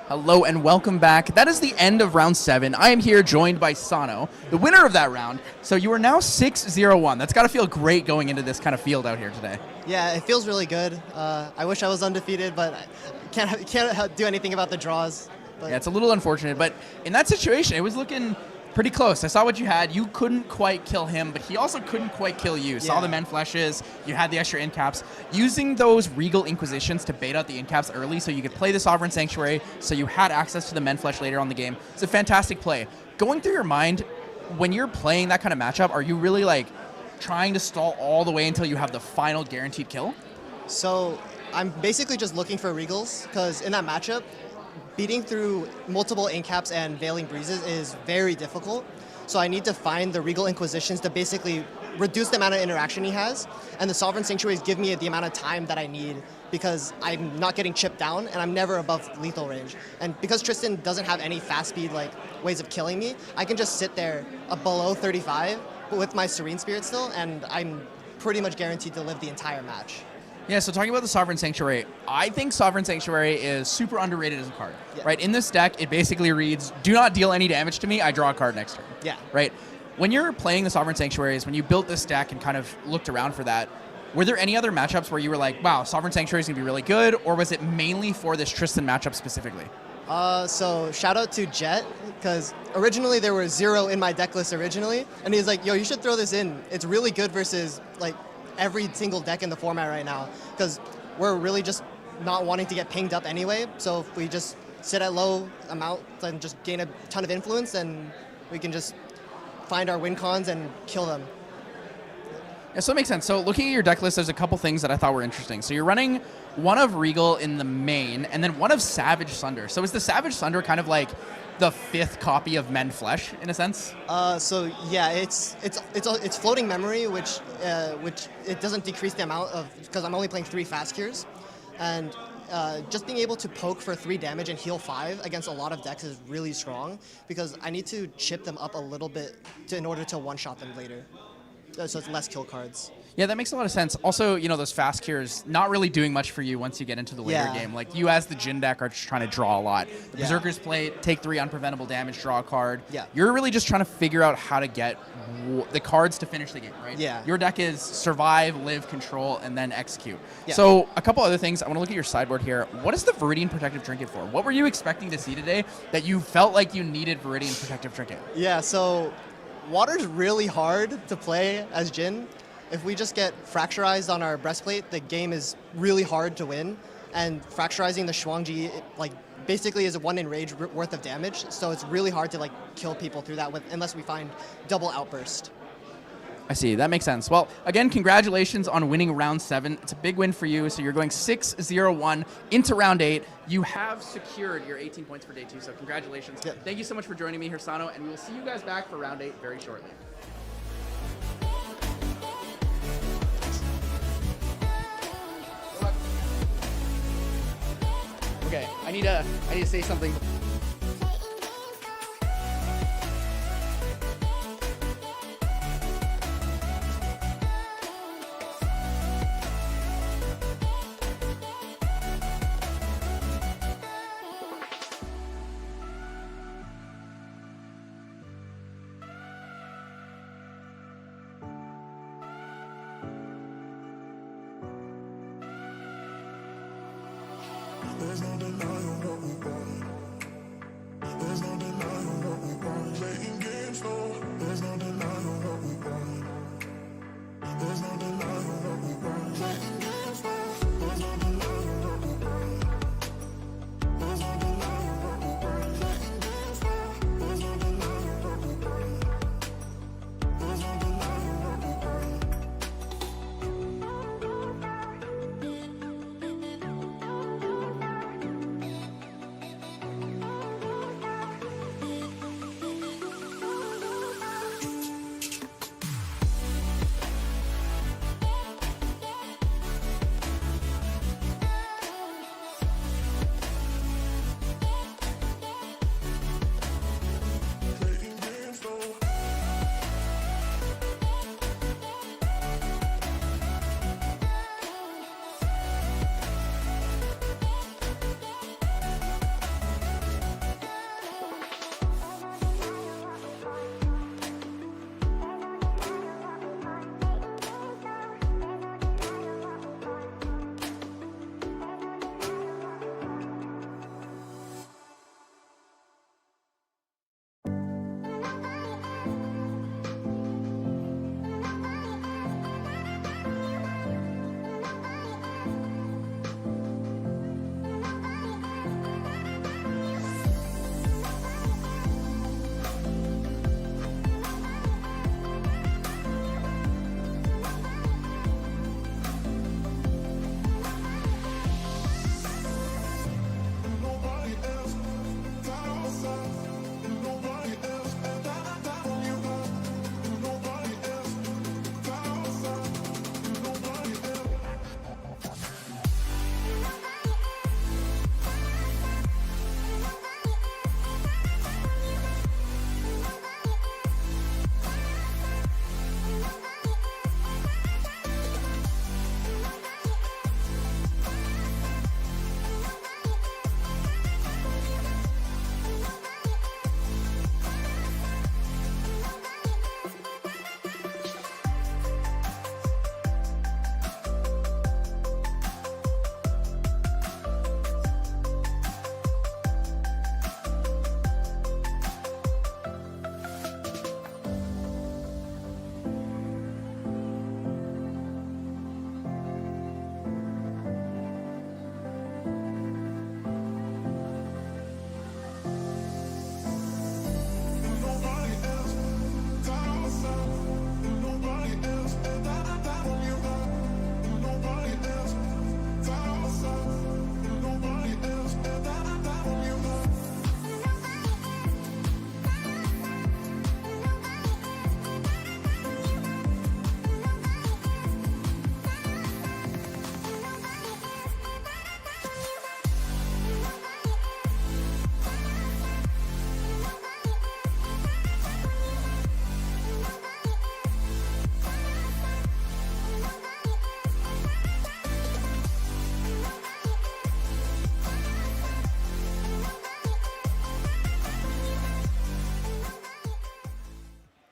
Hello and welcome back. That is the end of round 7. I am here joined by Sano, the winner of that round. So you are now 6-0-1. That's got to feel great going into this kind of field out here today. Yeah, it feels really good. I wish I was undefeated, but I can't do anything about the draws. But yeah, it's a little unfortunate, but in that situation, it was looking pretty close. I saw what you had. You couldn't quite kill him, but he also couldn't quite kill you. Saw the men flashes. You had the extra end caps. Using those Regal Inquisitions to bait out the end caps early so you could play the Sovereign Sanctuary, so you had access to the men flash later on the game. It's a fantastic play. Going through your mind, when you're playing that kind of matchup, are you really like trying to stall all the way until you have the final guaranteed kill? So I'm basically just looking for Regals, because in that matchup, beating through multiple incaps and Veiling Breezes is very difficult. So I need to find the Regal Inquisitions to basically reduce the amount of interaction he has, and the Sovereign Sanctuaries give me the amount of time that I need, because I'm not getting chipped down and I'm never above lethal range. And because Tristan doesn't have any fast speed ways of killing me, I can just sit there below 35 but with my Serene Spirit still, and I'm pretty much guaranteed to live the entire match. Yeah, so talking about the Sovereign Sanctuary, I think Sovereign Sanctuary is super underrated as a card, right? In this deck, it basically reads, do not deal any damage to me, I draw a card next turn. Yeah. Right? When you're playing the Sovereign Sanctuaries, when you built this deck and kind of looked around for that, were there any other matchups where you were like, wow, Sovereign Sanctuary is going to be really good, or was it mainly for this Tristan matchup specifically? So shout out to Jet, because originally there were 0 in my deck list originally, and he's like, yo, you should throw this in. It's really good versus every single deck in the format right now, because we're really just not wanting to get pinged up anyway. So if we just sit at low amount and just gain a ton of influence, then we can just find our win cons and kill them. Yeah, so it makes sense. So looking at your deck list, there's a couple things that I thought were interesting. So you're running one of Regal in the main, and then one of Savage Sunder. So is the Savage Sunder kind of like the 5th copy of Men Flesh in a sense? So yeah, it's floating memory, which it doesn't decrease the amount of, because I'm only playing 3 fast cures, and just being able to poke for 3 damage and heal 5 against a lot of decks is really strong, because I need to chip them up a little bit in order to one-shot them later. So it's less kill cards. Yeah, that makes a lot of sense. Also, you know, those fast cures not really doing much for you once you get into the later game. Like, you as the Jin deck are just trying to draw a lot. The Berserkers play, take 3 unpreventable damage, draw a card. Yeah. You're really just trying to figure out how to get the cards to finish the game, right? Yeah. Your deck is survive, live, control, and then execute. Yeah. So a couple other things. I want to look at your sideboard here. What is the Viridian Protective Trinket for? What were you expecting to see today that you felt like you needed Viridian Protective Trinket? Yeah, so Water's really hard to play as Jin. If we just get fracturized on our breastplate, the game is really hard to win. And fracturizing the Shuangji, basically is a 1 enrage worth of damage. So it's really hard to kill people through that unless we find double outburst. I see. That makes sense. Well, again, congratulations on winning round 7. It's a big win for you. So you're going 6-0-1 into round 8. You have secured your 18 points for day 2. So congratulations. Yeah. Thank you so much for joining me here, Sano. And we will see you guys back for round 8 very shortly. Okay, I need to say something. There's no denying what we want. There's no denying what we want. Playing games, no. There's no denying what we want. There's no denying what we want. Playing games, no. There's no denying what we want. There's no denying what we want. Playing games, no. There's no denying what we want. There's no denying what we want.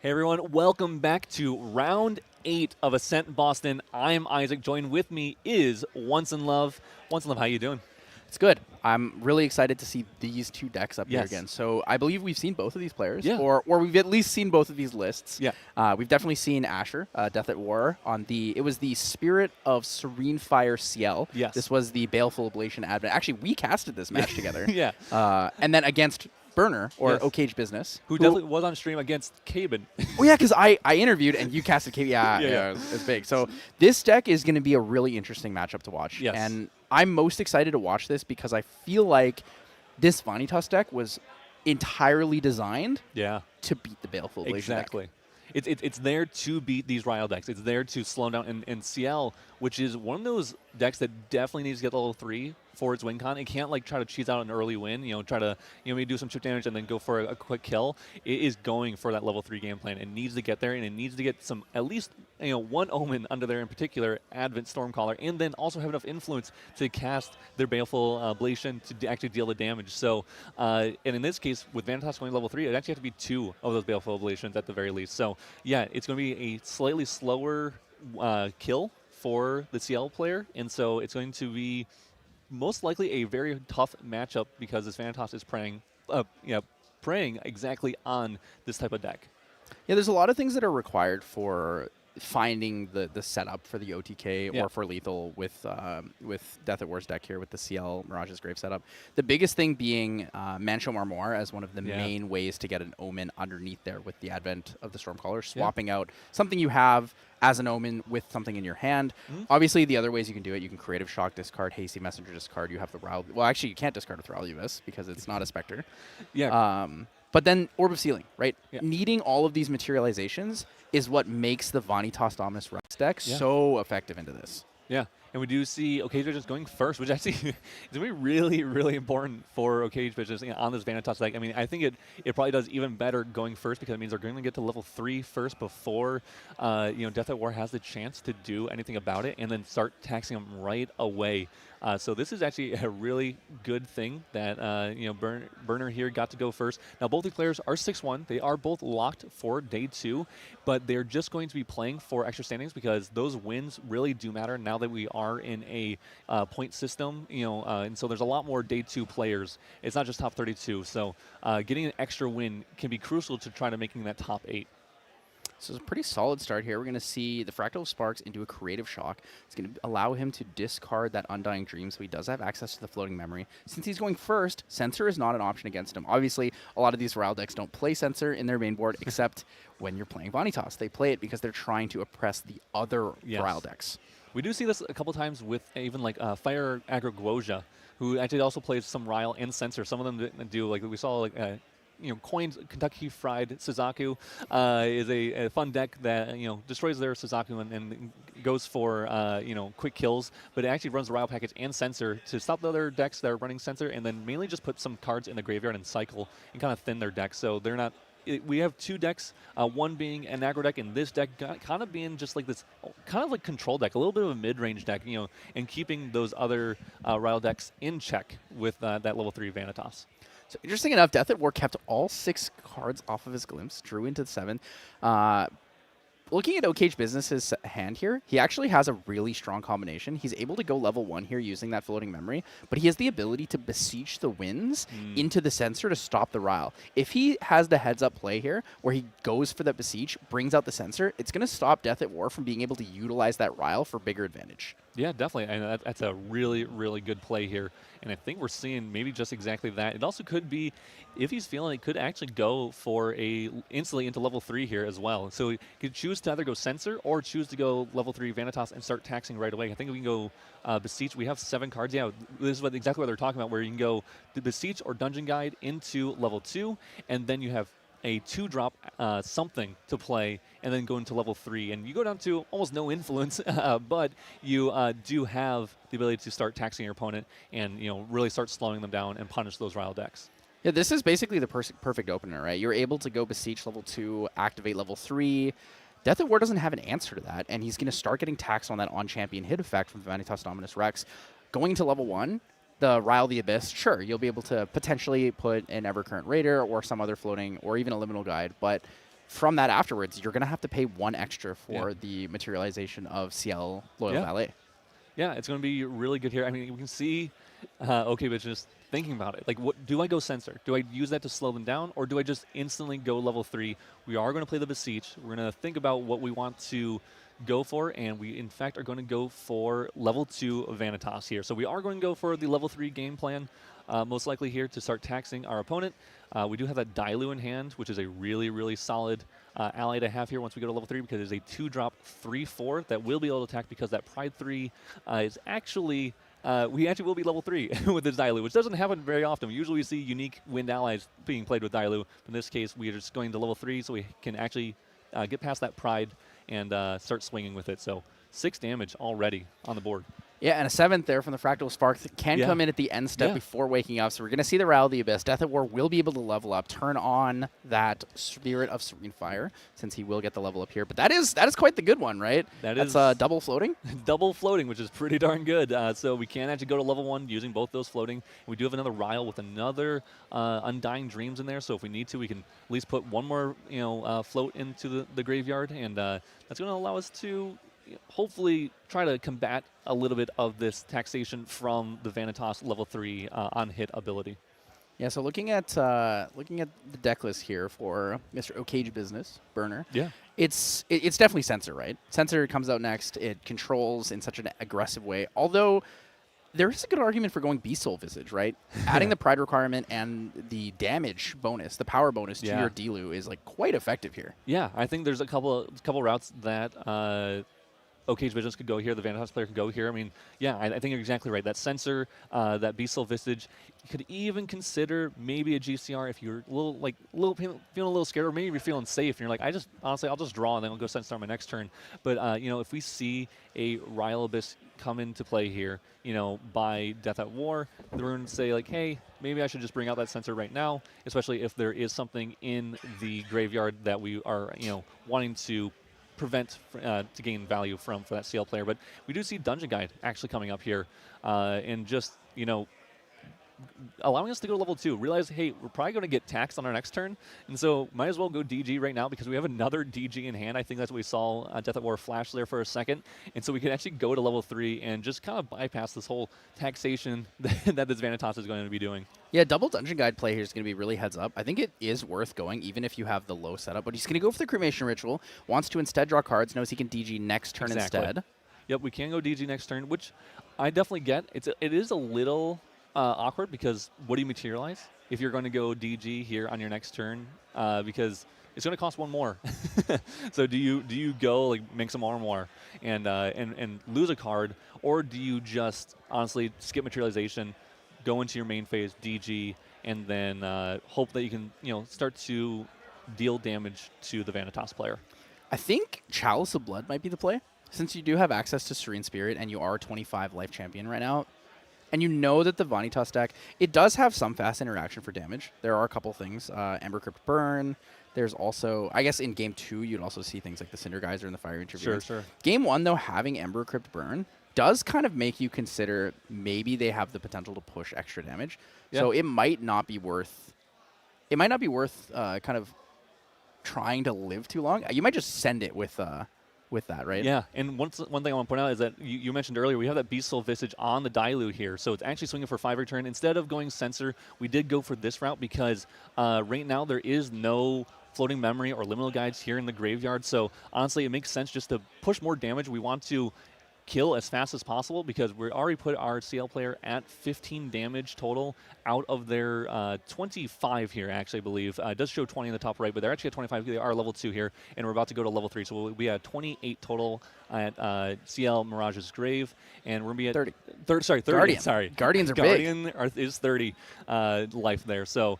Hey everyone, welcome back to round 8 of Ascent Boston. I'm Isaac. Joined with me is Once in Love. Once in Love, how you doing? It's good. I'm really excited to see these two decks up here Yes. again. So I believe we've seen both of these players, Yeah. or we've at least seen both of these lists. Yeah. We've definitely seen Asher, Deathatwar, on it was the Spirit of Serene Fire Ciel. Yes. This was the Baleful Ablation advent. Actually, we casted this match together. Yeah. And then against Burner, or Yes. OkaygeBusiness. Who definitely was on stream against Caban. Well, yeah, because I interviewed and you casted KB. Yeah, it's big. So this deck is going to be a really interesting matchup to watch. Yes. And I'm most excited to watch this because I feel like this Vanitas deck was entirely designed to beat the Baleful Ablation Exactly. deck. It's there to beat these Ryle decks. It's there to slow them down. And Ciel, which is one of those decks that definitely needs to get level 3 for its win con. It can't like try to cheese out an early win, try to maybe do some chip damage and then go for a quick kill. It is going for that level 3 game plan. It needs to get there, and it needs to get some at least one Omen under there in particular, Advent Stormcaller, and then also have enough influence to cast their Baleful Ablation to actually deal the damage. So, and in this case, with Vanitas going level 3, it actually have to be 2 of those Baleful Ablations at the very least. So, yeah, it's going to be a slightly slower kill for the Ciel player, and so it's going to be most likely a very tough matchup because this Vanitas is preying exactly on this type of deck. Yeah, there's a lot of things that are required for finding the setup for the OTK or for lethal with Deathatwar's deck here with the Ciel Mirage's Grave setup. The biggest thing being Mancho Marmor as one of the main ways to get an Omen underneath there with the advent of the Stormcaller, swapping out something you have as an Omen with something in your hand. Obviously, the other ways you can do it, you can Creative Shock, discard, Hasty Messenger, discard. You have the Rile. Well, actually, you can't discard a Thrall-Ubis because it's not a Specter. Yeah. But then Orb of Sealing, right? Yeah. Needing all of these materializations is what makes the Vanitas Dominus Rex deck so effective into this. Yeah, and we do see OkaygeBusiness going first, which actually is going to be really, really important for OkaygeBusiness on this Vanitas deck. I mean, I think it probably does even better going first because it means they're going to get to level 3 first before Deathatwar has the chance to do anything about it and then start taxing them right away. So this is actually a really good thing that Burner here got to go first. Now both these players are 6-1. They are both locked for day 2, but they're just going to be playing for extra standings because those wins really do matter now that we are in a point system. And so there's a lot more day 2 players. It's not just top 32. So getting an extra win can be crucial to try to making that top 8. So it's a pretty solid start here. We're going to see the Fractal Sparks into a Creative Shock. It's going to allow him to discard that Undying Dream, so he does have access to the Floating Memory. Since he's going first, Censor is not an option against him. Obviously, a lot of these Ryle decks don't play Censor in their main board, except when you're playing Vanitas. They play it because they're trying to oppress the other Ryle decks. We do see this a couple times with even like Fire Aggro Guoja, who actually also plays some Ryle and Censor. Some of them do, like we saw like Coin's Kentucky Fried Suzaku is a fun deck that destroys their Suzaku and goes for quick kills, but it actually runs the Ryle package and Censor to stop the other decks that are running Censor, and then mainly just put some cards in the graveyard and cycle and kind of thin their deck. So they're not. We have 2 decks, one being an aggro deck, and this deck kind of being just like this, kind of like control deck, a little bit of a mid-range deck, and keeping those other Ryle decks in check with that level 3 Vanitas. So interesting enough, Deathatwar kept all 6 cards off of his Glimpse, drew into the 7. Looking at OkaygeBusiness's hand here, he actually has a really strong combination. He's able to go level 1 here using that Floating Memory, but he has the ability to beseech the winds into the Censor to stop the Ryle. If he has the heads-up play here, where he goes for that beseech, brings out the Censor, it's going to stop Deathatwar from being able to utilize that Ryle for bigger advantage. Yeah, definitely. And that's a really, really good play here. And I think we're seeing maybe just exactly that. It also could be, if he's feeling it, could actually go for instantly into level 3 here as well. So he could choose to either go Censor or choose to go level 3 Vanitas and start taxing right away. I think we can go Beseech. We have 7 cards. Yeah, this is exactly what they're talking about, where you can go the Beseech or Dungeon Guide into level 2, and then you have a 2-drop something to play, and then go into level 3. And you go down to almost no influence, but you do have the ability to start taxing your opponent and really start slowing them down and punish those Ryle decks. Yeah, this is basically the perfect opener, right? You're able to go Beseech level 2, activate level 3. Deathatwar doesn't have an answer to that, and he's going to start getting taxed on that on-champion hit effect from Vanitas Dominus Rex. Going into level 1, the Ryle the Abyss, sure, you'll be able to potentially put an Evercurrent Raider or some other floating, or even a Liminal Guide, but from that afterwards, you're going to have to pay 1 extra for the materialization of Ciel Loyal Valet. Yeah, it's going to be really good here. I mean, we can see OkaygeBusiness thinking about it. Like, what do I go Censor? Do I use that to slow them down, or do I just instantly go level 3? We are going to play the Beseech. We're going to think about what we want to go for, and we, in fact, are going to go for level 2 Vanitas here. So we are going to go for the level 3 game plan, most likely here, to start taxing our opponent. We do have that Dialoo in hand, which is a really, really solid ally to have here once we go to level 3, because it's a 2-drop 3/4 that will be able to attack, because that Pride 3 is actually... we actually will be level 3 with this Dialoo, which doesn't happen very often. We usually see unique wind allies being played with Dialoo. In this case, we are just going to level 3 so we can actually get past that Pride and start swinging with it. So 6 damage already on the board. Yeah, and a 7th there from the Fractal Spark that can come in at the end step before waking up. So we're going to see the Rattle of the Abyss. Deathatwar will be able to level up, turn on that Spirit of Serene Fire, since he will get the level up here. But that is quite the good one, right? That's double floating? Double floating, which is pretty darn good. So we can actually go to level 1 using both those floating. We do have another Ryle with another Undying Dreams in there, so if we need to, we can at least put one more float into the graveyard, and that's going to allow us to hopefully try to combat a little bit of this taxation from the Vanitas level 3 on hit ability. Yeah, so looking at the deck list here for Mr. OkaygeBusiness Burner, it's definitely Censor, right? Censor comes out next. It controls in such an aggressive way, although there is a good argument for going Beast Soul Visage, right? Adding the Pride requirement and the damage bonus, the power bonus to your Dilu is like quite effective here. Yeah, I think there's a couple routes that OkaygeBusiness could go here. The Vanitas player could go here. I mean, yeah, I think you're exactly right. That Censor, that Beast Soul Visage. You could even consider maybe a GCR if you're feeling a little scared, or maybe you're feeling safe and you're like, honestly, I'll just draw and then I'll go Censor on my next turn. But if we see a Ryle Abyss come into play here, by Deathatwar, we're going to say like, hey, maybe I should just bring out that Censor right now, especially if there is something in the graveyard that we are, wanting to prevent to gain value for that CL player. But we do see Dungeon Guide actually coming up here, and just allowing us to go to level 2. Realize, hey, we're probably going to get taxed on our next turn, and so might as well go DG right now, because we have another DG in hand. I think that's what we saw Deathatwar flash there for a second, and so we can actually go to level 3 and just kind of bypass this whole taxation that this Vanitas is going to be doing. Yeah, double Dungeon Guide play here is going to be really heads up. I think it is worth going, even if you have the low setup. But he's going to go for the Cremation Ritual, wants to instead draw cards, knows he can DG next turn instead. Yep, we can go DG next turn, which I definitely get. It is a little awkward, because what do you materialize if you're going to go DG here on your next turn? Because it's going to cost 1 more. So do you go like make some armoire and lose a card, or do you just honestly skip materialization, go into your main phase, DG, and then hope that you can start to deal damage to the Vanitas player? I think Chalice of Blood might be the play, since you do have access to Serene Spirit and you are 25 life champion right now. And you know that the Vanitas deck, it does have some fast interaction for damage. There are a couple things. Ember Crypt Burn. There's also, I guess in Game 2, you'd also see things like the Cinder Geyser and the Fire Interference. Sure. Game 1, though, having Ember Crypt Burn does kind of make you consider maybe they have the potential to push extra damage. Yeah. So it might not be worth kind of trying to live too long. You might just send it with that, right? Yeah, and one thing I want to point out is that you mentioned earlier, we have that Beast Soul Visage on the Dialoo here, so it's actually swinging for 5 return. Instead of going Censor, we did go for this route, because right now there is no floating memory or liminal guides here in the graveyard, so honestly it makes sense just to push more damage. We want to kill as fast as possible, because we already put our CL player at 15 damage total out of their 25 here, actually, I believe. It does show 20 in the top right, but they're actually at 25. They are level 2 here, and we're about to go to level 3. So we'll be at 28 total at CL Mirage's Grave, and we're going to be at 30. Sorry, 30. Guardian. Sorry. Guardians are Guardian big. is 30 life there. So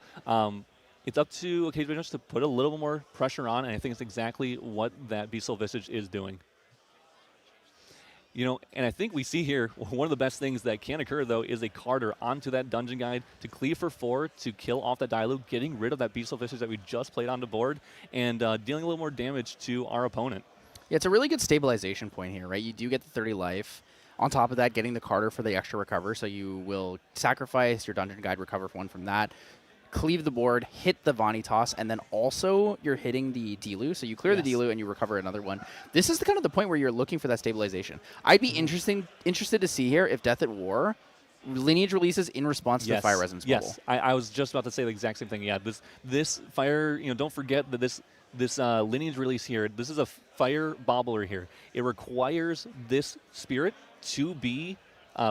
it's up to OkaygeBusiness to put a little more pressure on, and I think it's exactly what that Beast Soul Visage is doing. And I think we see here, one of the best things that can occur, though, is a Carter onto that Dungeon Guide to cleave for 4 to kill off that Dialoo, getting rid of that Beast Soul Visage that we just played on the board, and dealing a little more damage to our opponent. Yeah, it's a really good stabilization point here, right? You do get the 30 life. On top of that, getting the Carter for the extra recover, so you will sacrifice your Dungeon Guide, recover 1 from that. cleave the board, hit the Vanitas, and then also you're hitting the Dilu. So you clear the Dilu and you recover another one. This is kind of the point where you're looking for that stabilization. I'd be interested to see here if Deathatwar lineage releases in response to the Fire Resonance Bubble. Yes, I was just about to say the exact same thing. Yeah, this Fire, don't forget that this lineage release here, this is a Fire Bobbler here. It requires this Spirit to be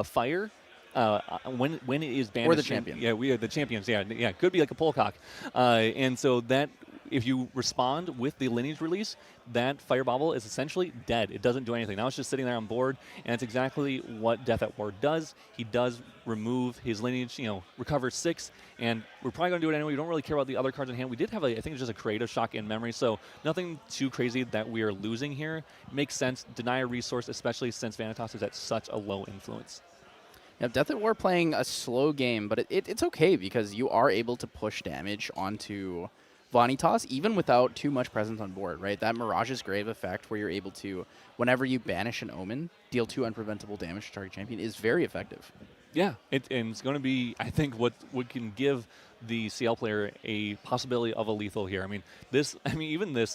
Fire when it is banished. Or the champion. Yeah, we are the champions. Yeah, it could be like a Polcock. And so that, if you respond with the lineage release, that Fire Bobble is essentially dead. It doesn't do anything. Now it's just sitting there on board, and that's exactly what Deathatwar does. He does remove his lineage, recover 6, and we're probably going to do it anyway. We don't really care about the other cards in hand. We did have, I think it's just a Creative Shock in memory, so nothing too crazy that we are losing here. It makes sense. Deny a resource, especially since Vanitas is at such a low influence. Yeah, Deathatwar playing a slow game, but it's okay because you are able to push damage onto Vanitas even without too much presence on board, right? That Mirage's Grave effect where you're able to, whenever you banish an Omen, deal 2 unpreventable damage to target champion is very effective. Yeah, and it's going to be, I think, what can give the CL player a possibility of a lethal here. Even this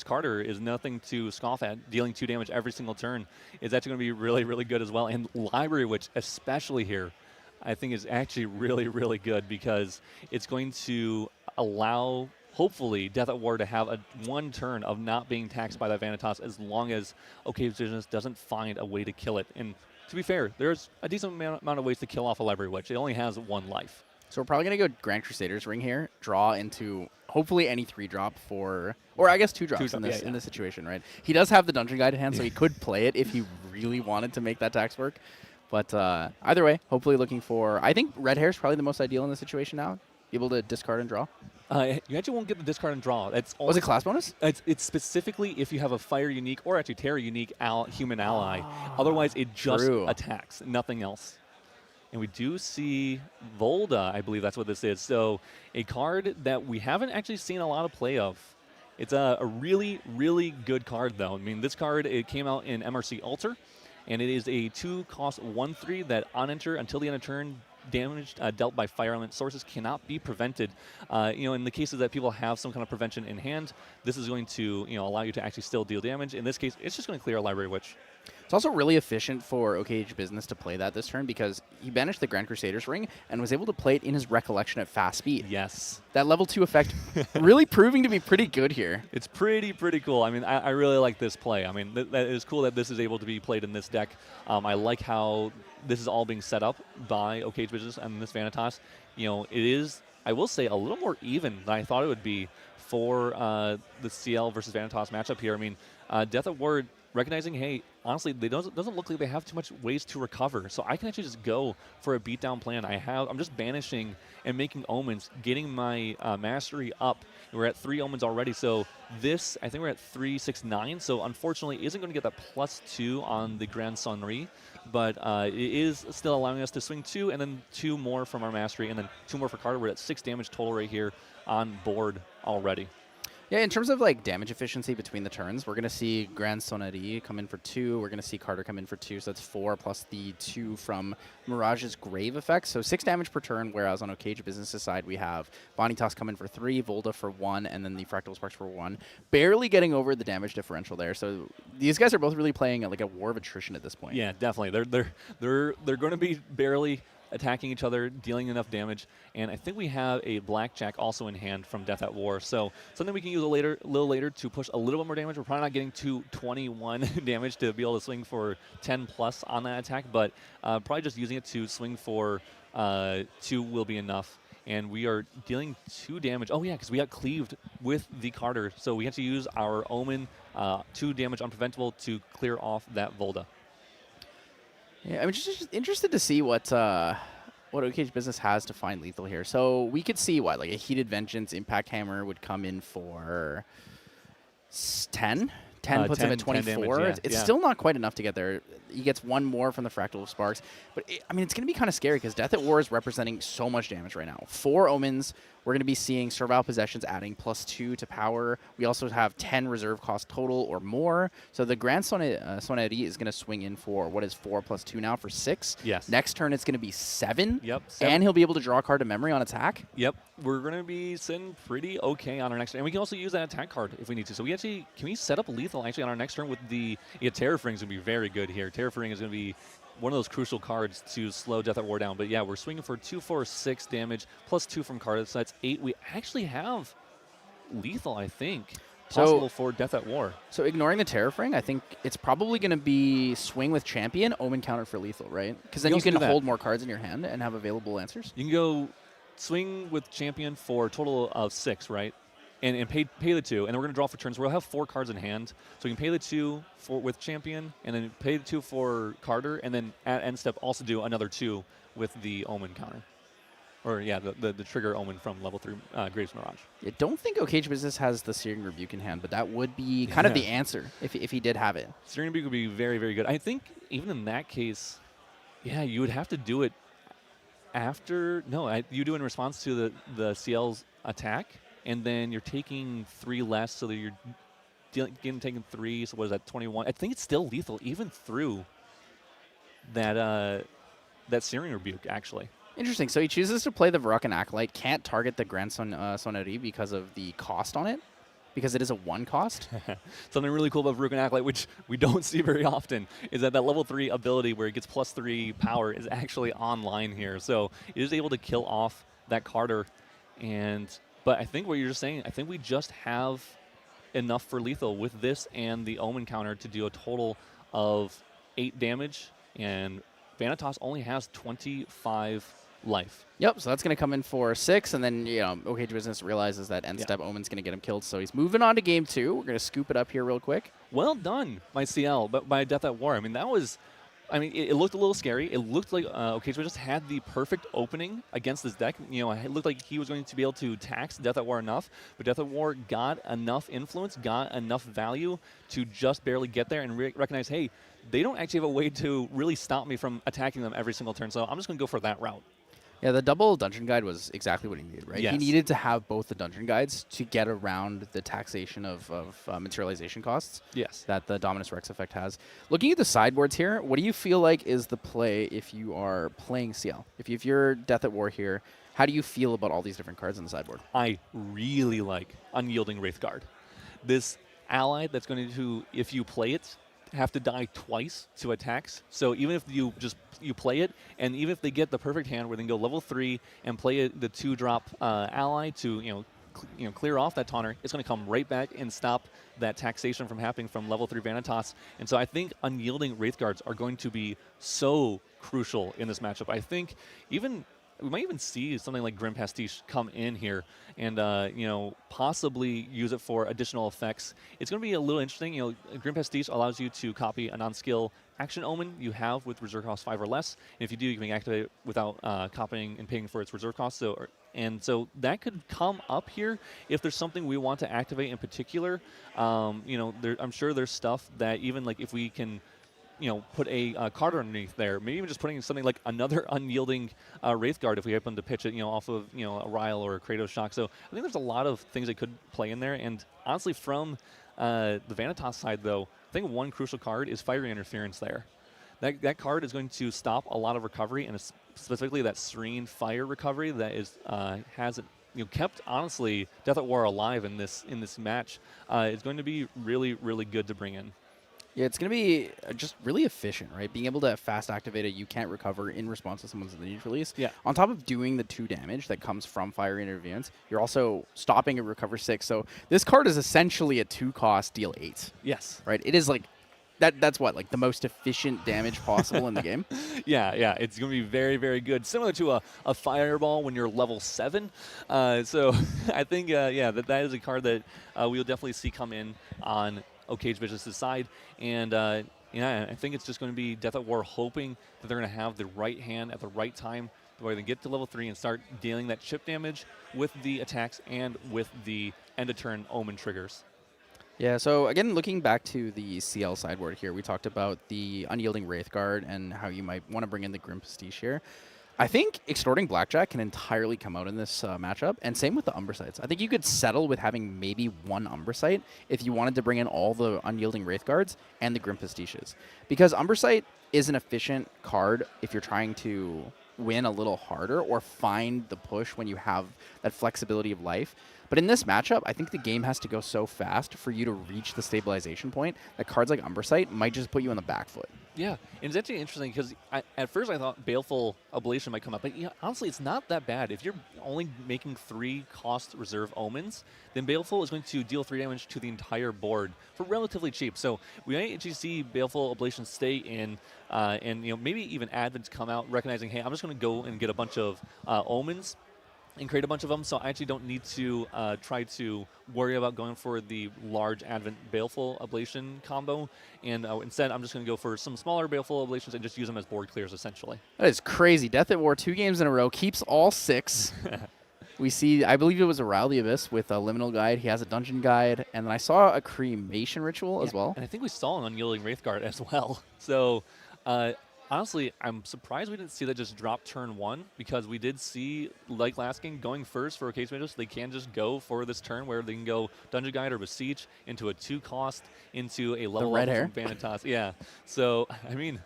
Carter is nothing to scoff at. Dealing 2 damage every single turn is actually going to be really, really good as well. And Library Witch, especially here, I think is actually really, really good because it's going to allow, hopefully, Deathatwar to have one turn of not being taxed by that Vanitas as long as OkaygeBusiness doesn't find a way to kill it. And to be fair, there's a decent amount of ways to kill off a Library Witch. It only has 1 life. So we're probably going to go Grand Crusader's Ring here, draw into hopefully any 3-drop or I guess 2-drops in this situation, right? He does have the Dungeon Guide in hand, so he could play it if he really wanted to make that tax work. But either way, hopefully looking for, I think Red Hair is probably the most ideal in this situation now. Be able to discard and draw. You actually won't get the discard and draw. Was it class bonus? It's specifically if you have a Fire Unique or actually Terra Unique human ally. Otherwise, it just attacks, nothing else. And we do see Volda, I believe that's what this is. So a card that we haven't actually seen a lot of play of. It's a really, really good card, though. This card, it came out in MRC Alter, and it is a 2-cost 1/3 that on enter until the end of turn, damage dealt by fire element sources cannot be prevented. In the cases that people have some kind of prevention in hand, this is going to allow you to actually still deal damage. In this case, it's just going to clear a Library Witch. It's also really efficient for OkaygeBusiness to play that this turn because he banished the Grand Crusader's Ring and was able to play it in his Recollection at fast speed. Yes. That level 2 effect really proving to be pretty good here. It's pretty cool. I really like this play. That is cool that this is able to be played in this deck. I like how this is all being set up by OkaygeBusiness and this Vanitas. It is, I will say, a little more even than I thought it would be for the CL versus Vanitas matchup here. Deathatwar recognizing, hey, honestly, they doesn't look like they have too much ways to recover. So I can actually just go for a beatdown plan. I'm just banishing and making omens, getting my mastery up. We're at 3 omens already. So this, I think we're at 3, 6, 9. So unfortunately, isn't going to get that +2 on the Grand Sonnerie. But it is still allowing us to swing 2 and then 2 more from our mastery and then 2 more for Carter. We're at 6 damage total right here on board already. Yeah, in terms of damage efficiency between the turns, we're going to see Grand Sonnerie come in for 2. We're going to see Carter come in for 2, so that's 4 plus the 2 from Mirage's Grave effect. So 6 damage per turn, whereas on OkaygeBusiness' side, we have Vanitas come in for 3, Volda for 1, and then the Fractal Sparks for 1. Barely getting over the damage differential there. So these guys are both really playing a war of attrition at this point. Yeah, definitely. They're going to be barely attacking each other, dealing enough damage, and I think we have a Blackjack also in hand from Deathatwar, so something we can use a little later to push a little bit more damage. We're probably not getting to 21 damage to be able to swing for 10 plus on that attack, but probably just using it to swing for 2 will be enough. And we are dealing 2 damage. Oh yeah, because we got cleaved with the Carter, so we have to use our Omen 2 damage unpreventable to clear off that Volda. Yeah, I'm just interested to see what OkaygeBusiness has to find lethal here. So we could see what, a Heated Vengeance, Impact Hammer would come in for 10. 10 puts him at 24. Damage, it's still not quite enough to get there. He gets 1 more from the Fractal Sparks. But, it's going to be kind of scary because Deathatwar is representing so much damage right now. 4 Omens, we're going to be seeing Servile Possessions adding +2 to power. We also have 10 reserve cost total or more. So the Grand Sonnerie is going to swing in for what is 4 + 2 now for 6. Yes. Next turn it's going to be 7. Yep. 7. And he'll be able to draw a card to memory on attack. Yep. We're going to be sitting pretty okay on our next turn. And we can also use that attack card if we need to. So can we set up lethal actually on our next turn with the Terrafring is going to be very good here. Terrafring is going to be one of those crucial cards to slow Deathatwar down. But yeah, we're swinging for 2, 4, 6 damage, +2 from card. So that's 8. We actually have lethal, I think, possible for Deathatwar. So ignoring the Terrafring, I think it's probably going to be swing with champion, omen counter for lethal, right? Because then you can hold more cards in your hand and have available answers. You can go swing with champion for a total of 6, right? And pay the 2, and then we're going to draw for turns. We'll have 4 cards in hand, so we can pay the 2 with champion, and then pay the 2 for Carter, and then at end step also do another 2 with the omen counter. Or yeah, the trigger omen from level 3 Graves Mirage. I don't think OkaygeBusiness has the Searing Rebuke in hand, but that would be kind of the answer if he did have it. Searing Rebuke would be very, very good. I think even in that case, yeah, you would have to do it after. No, you do it in response to the Ciel's attack. And then you're taking 3 less, so that you're taking 3. So what is that, 21? I think it's still lethal, even through that Searing Rebuke, actually. Interesting. So he chooses to play the Varakan Acolyte, can't target the Grand Sonnerie because of the cost on it, because it is a 1 cost. Something really cool about Varakan Acolyte, which we don't see very often, is that level 3 ability where it gets +3 power is actually online here. So it is able to kill off that Carter. But I think what you're just saying, I think we just have enough for lethal with this and the Omen counter to do a total of 8 damage, and Vanitas only has 25 life. Yep, so that's going to come in for 6, and then OkaygeBusiness realizes that end step Omen's going to get him killed, so he's moving on to game 2. We're going to scoop it up here real quick. Well done by Ciel, but by Deathatwar. I mean, that was... it looked a little scary. It looked like OkaygeBusiness had the perfect opening against this deck. It looked like he was going to be able to tax Deathatwar enough, but Deathatwar got enough influence, got enough value to just barely get there and recognize, hey, they don't actually have a way to really stop me from attacking them every single turn, so I'm just going to go for that route. Yeah, the double dungeon guide was exactly what he needed, right? Yes. He needed to have both the dungeon guides to get around the taxation of materialization costs that the Dominus Rex effect has. Looking at the sideboards here, what do you feel like is the play if you are playing Ciel? If you're Deathatwar here, how do you feel about all these different cards on the sideboard? I really like Unyielding Wraithguard. This ally that's going to, if you play it, have to die twice to attacks. So even if you play it, and even if they get the perfect hand where they can go level 3 and play the 2-drop ally to clear off that taunter, it's going to come right back and stop that taxation from happening from level 3 Vanitas. And so I think Unyielding Wraithguards are going to be so crucial in this matchup. I think we might even see something like Grim Pastiche come in here and, possibly use it for additional effects. It's going to be a little interesting. Grim Pastiche allows you to copy a non-skill action omen you have with reserve cost 5 or less. And if you do, you can activate it without copying and paying for its reserve cost. So that could come up here if there's something we want to activate in particular. I'm sure there's stuff that even like if we can put a card underneath there. Maybe even just putting something like another Unyielding Wraithguard if we happen to pitch it, off of, a Ryle or a Kratos Shock. So I think there's a lot of things that could play in there. And honestly, from the Vanitas side, though, I think one crucial card is Fiery Interference there. That card is going to stop a lot of recovery, and specifically that Serene Fire recovery that is has kept, honestly, Deathatwar alive in this match. It's going to be really, really good to bring in. Yeah, it's going to be just really efficient, right? Being able to fast activate a you can't recover in response to someone's lineage release. Yeah. On top of doing the 2 damage that comes from Fire Interference, you're also stopping a recover 6. So this card is essentially a 2-cost deal 8. Yes. Right? It is like that's what, like the most efficient damage possible in the game? Yeah, it's going to be very, very good. Similar to a Fireball when you're level 7. So I think, that is a card that we'll definitely see come in on OkaygeBusiness' side. And I think it's just going to be Deathatwar hoping that they're going to have the right hand at the right time where they get to level 3 and start dealing that chip damage with the attacks and with the end-of-turn omen triggers. Yeah, so again, looking back to the Ciel sideboard here, we talked about the Unyielding Wraithguard and how you might want to bring in the Grim Pastiche here. I think Extorting Blackjack can entirely come out in this matchup, and same with the Umbra sites. I think you could settle with having maybe one Umbra site if you wanted to bring in all the Unyielding Wraith Guards and the Grim Pastiches. Because Umbra site is an efficient card if you're trying to win a little harder or find the push when you have that flexibility of life. But in this matchup, I think the game has to go so fast for you to reach the stabilization point that cards like Umbra Sight might just put you on the back foot. Yeah, and it's actually interesting because at first I thought Baleful Oblation might come up, but honestly, it's not that bad. If you're only making 3 cost reserve omens, then Baleful is going to deal 3 damage to the entire board for relatively cheap. So we might actually see Baleful Oblation stay in, and maybe even Advent come out recognizing, hey, I'm just going to go and get a bunch of omens and create a bunch of them, so I actually don't need to try to worry about going for the large Advent Baleful Oblation combo, and instead I'm just going to go for some smaller Baleful Oblations and just use them as board clears, essentially. That is crazy. Deathatwar 2 games in a row, keeps all 6. We see, I believe it was a Rile the Abyss with a Liminal Guide. He has a Dungeon Guide, and then I saw a Cremation Ritual as well. And I think we saw an Unyielding Wraithguard as well. So, honestly, I'm surprised we didn't see that just drop turn 1, because we did see, like last game, going first for OkaygeBusiness, they can just go for this turn where they can go Dungeon Guide or Beseech into a 2-cost, into a level up from Vanitas. Yeah. So, I mean,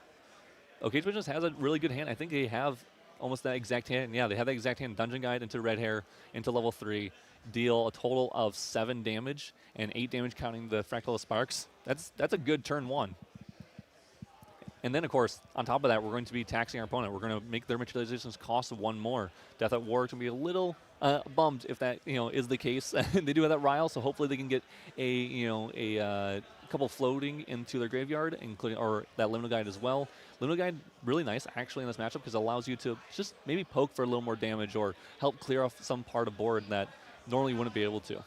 OkaygeBusiness has a really good hand. I think they have almost that exact hand. Yeah, they have that exact hand. Dungeon Guide into Red Hair, into level 3, deal a total of 7 damage, and 8 damage counting the Fractal of Sparks. That's a good turn 1. And then, of course, on top of that, we're going to be taxing our opponent. We're going to make their materializations cost 1 more. Deathatwar going to be a little bummed if that is the case. They do have that Rile, so hopefully they can get a couple floating into their graveyard, including that Liminal Guide as well. Liminal Guide really nice actually in this matchup because it allows you to just maybe poke for a little more damage or help clear off some part of board that normally you wouldn't be able to.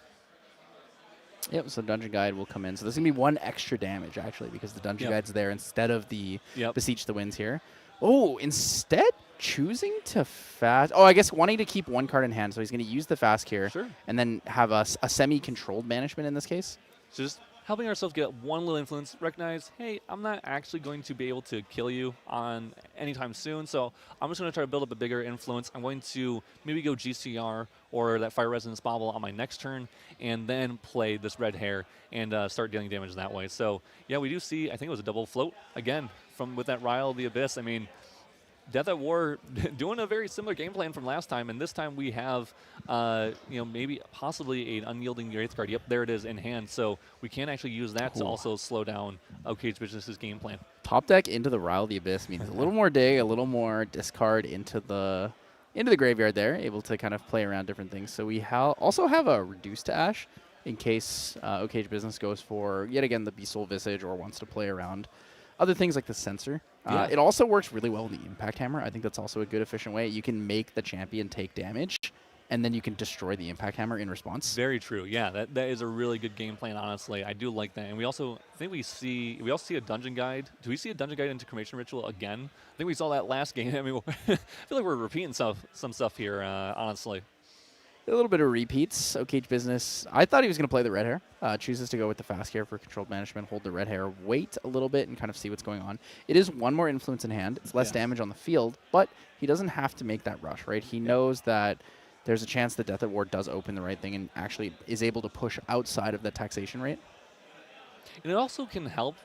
Yep, so Dungeon Guide will come in. So there's going to be 1 extra damage, actually, because the Dungeon Guide's there instead of the Beseech the Winds here. Oh, instead choosing to fast. Oh, I guess wanting to keep 1 card in hand, so he's going to use the fast here. Sure. And then have a semi-controlled management in this case. So just helping ourselves get 1 little influence, recognize, hey, I'm not actually going to be able to kill you on anytime soon, so I'm just going to try to build up a bigger influence. I'm going to maybe go GCR or that Fire Resonance Bobble on my next turn, and then play this Red Hair and start dealing damage that way. So, yeah, we do see, I think it was a double float, again, with that Rile the Abyss. I mean, Deathatwar doing a very similar game plan from last time, and this time we have, maybe possibly an Unyielding Wraith card. Yep, there it is in hand. So we can actually use that to also slow down OkaygeBusiness's game plan. Top deck into the Rile the Abyss means a little more dig, a little more discard into the graveyard there, able to kind of play around different things. So we also have a Reduce to Ash in case OkaygeBusiness goes for, yet again, the Besoul Visage or wants to play around other things like the Sensor. It also works really well in the Impact Hammer. I think that's also a good, efficient way. You can make the champion take damage, and then you can destroy the Impact Hammer in response. Very true. Yeah, that is a really good game plan, honestly. I do like that. And we also think we also see a Dungeon Guide. Do we see a Dungeon Guide into Cremation Ritual again? I think we saw that last game. I mean, I feel like we're repeating some stuff here, honestly. A little bit of repeats. OkaygeBusiness, I thought he was going to play the Red Hair. Chooses to go with the Fast Hair for controlled management, hold the Red Hair, wait a little bit, and kind of see what's going on. It is 1 more influence in hand. It's less damage on the field, but he doesn't have to make that rush, right? He knows that there's a chance that Deathatwar does open the right thing and actually is able to push outside of the taxation rate. And it also can help,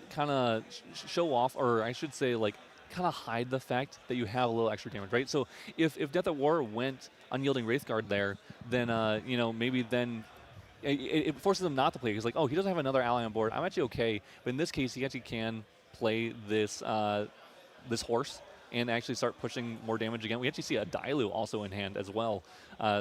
kind of show off, or I should say, kind of hide the fact that you have a little extra damage, right? So if Deathatwar went Unyielding Wraithguard there, then, maybe then it forces him not to play. He's like, oh, he doesn't have another ally on board. I'm actually okay. But in this case, he actually can play this this horse and actually start pushing more damage again. We actually see a Diao also in hand as well.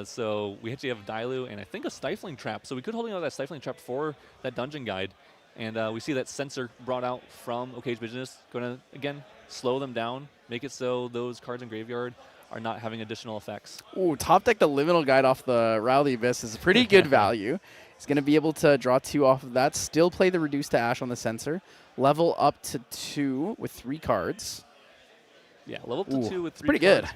So we actually have Diao and I think a Stifling Trap. So we could hold out that Stifling Trap for that Dungeon Guide. And we see that Sensor brought out from OkaygeBusiness. Going to, again, slow them down, make it so those cards in graveyard are not having additional effects. Ooh, top deck the Liminal Guide off the Rile the Abyss is a pretty good value. He's going to be able to draw 2 off of that, still play the Reduce to Ash on the Sensor, level up to 2 with 3 cards. Yeah, level up to 2 with 3 pretty cards. Good.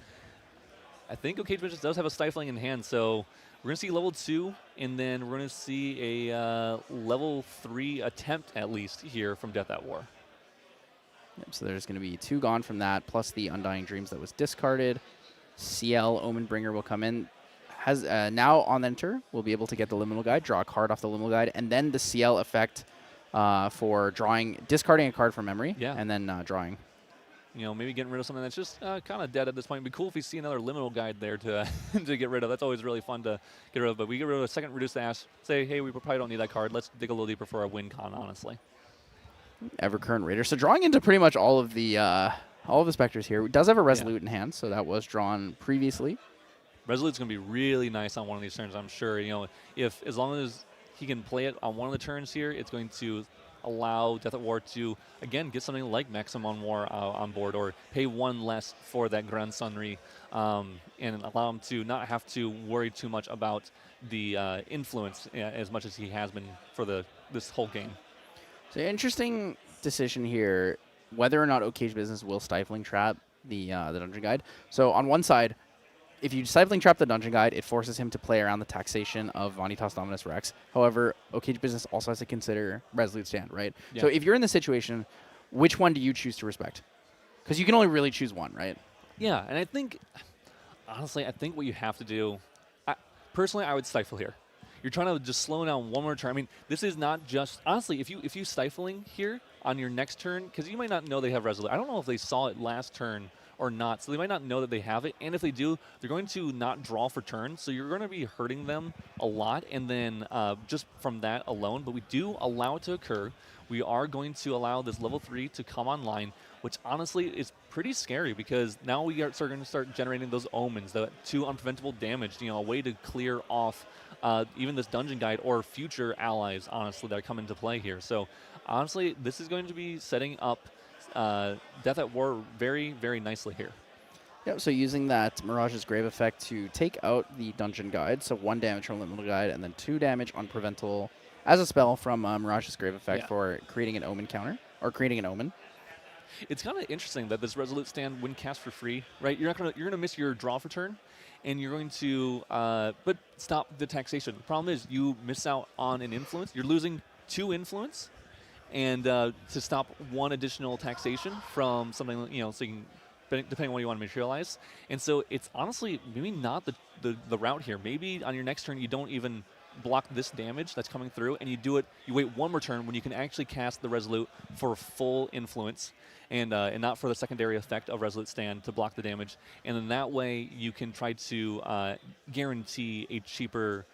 I think OkaygeBusiness does have a Stifling in hand, so we're going to see level 2, and then we're going to see a level 3 attempt, at least, here from Deathatwar. Yep, so there's going to be 2 gone from that, plus the Undying Dreams that was discarded. Ciel, Omenbringer will come in. Has now on enter, we'll be able to get the Liminal Guide, draw a card off the Liminal Guide, and then the Ciel effect for discarding a card from memory, and then drawing. You know, maybe getting rid of something that's just kind of dead at this point. It'd be cool if we see another Liminal Guide there to to get rid of. That's always really fun to get rid of. But we get rid of a second Reduce to Ash. Say, hey, we probably don't need that card. Let's dig a little deeper for a win con, honestly. Evercurrent Raider. So drawing into pretty much all of the Specters here. It does have a Resolute in hand, so that was drawn previously. Resolute's going to be really nice on one of these turns, I'm sure. You know, as long as he can play it on one of the turns here, it's going to allow Deathatwar to, again, get something like Maximum War on board, or pay 1 less for that Grand Sunry, and allow him to not have to worry too much about the influence as much as he has been for this whole game. So interesting decision here, whether or not OkaygeBusiness will Stifling Trap the Dungeon Guide. So on one side, if you Stifling Trap the Dungeon Guide, it forces him to play around the taxation of Vanitas Dominus Rex. However, OkaygeBusiness also has to consider Resolute Stand, right? Yeah. So if you're in this situation, which one do you choose to respect? Because you can only really choose one, right? Yeah, and I think, honestly, what you have to do, personally, I would Stifle here. You're trying to just slow down one more turn. I mean, this is not just, honestly, if you Stifling here on your next turn, because you might not know they have Resolute. I don't know if they saw it last turn or not, so they might not know that they have it, and if they do, they're going to not draw for turn, so you're going to be hurting them a lot, and then just from that alone, but we do allow it to occur. We are going to allow this level 3 to come online, which honestly is pretty scary, because now we are going to start generating those omens, the 2 unpreventable damage, you know, a way to clear off even this Dungeon Guide or future allies, honestly, that come into play here. So honestly, this is going to be setting up Deathatwar very, very nicely here. Yep, so using that Mirage's Grave effect to take out the Dungeon Guide, so 1 damage from Liminal Guide, and then 2 damage on Preventable as a spell from Mirage's Grave effect for creating an Omen counter, or creating an Omen. It's kind of interesting that this Resolute Stand, when cast for free, right? You're gonna miss your draw for turn, and you're going to but stop the taxation. The problem is you miss out on an influence. You're losing 2 influence, and to stop 1 additional taxation from something, you know, so you can, depending on what you want to materialize. And so it's honestly maybe not the route here. Maybe on your next turn you don't even block this damage that's coming through, and you wait 1 more turn when you can actually cast the Resolute for full influence, and not for the secondary effect of Resolute Stand to block the damage. And then that way you can try to guarantee a cheaper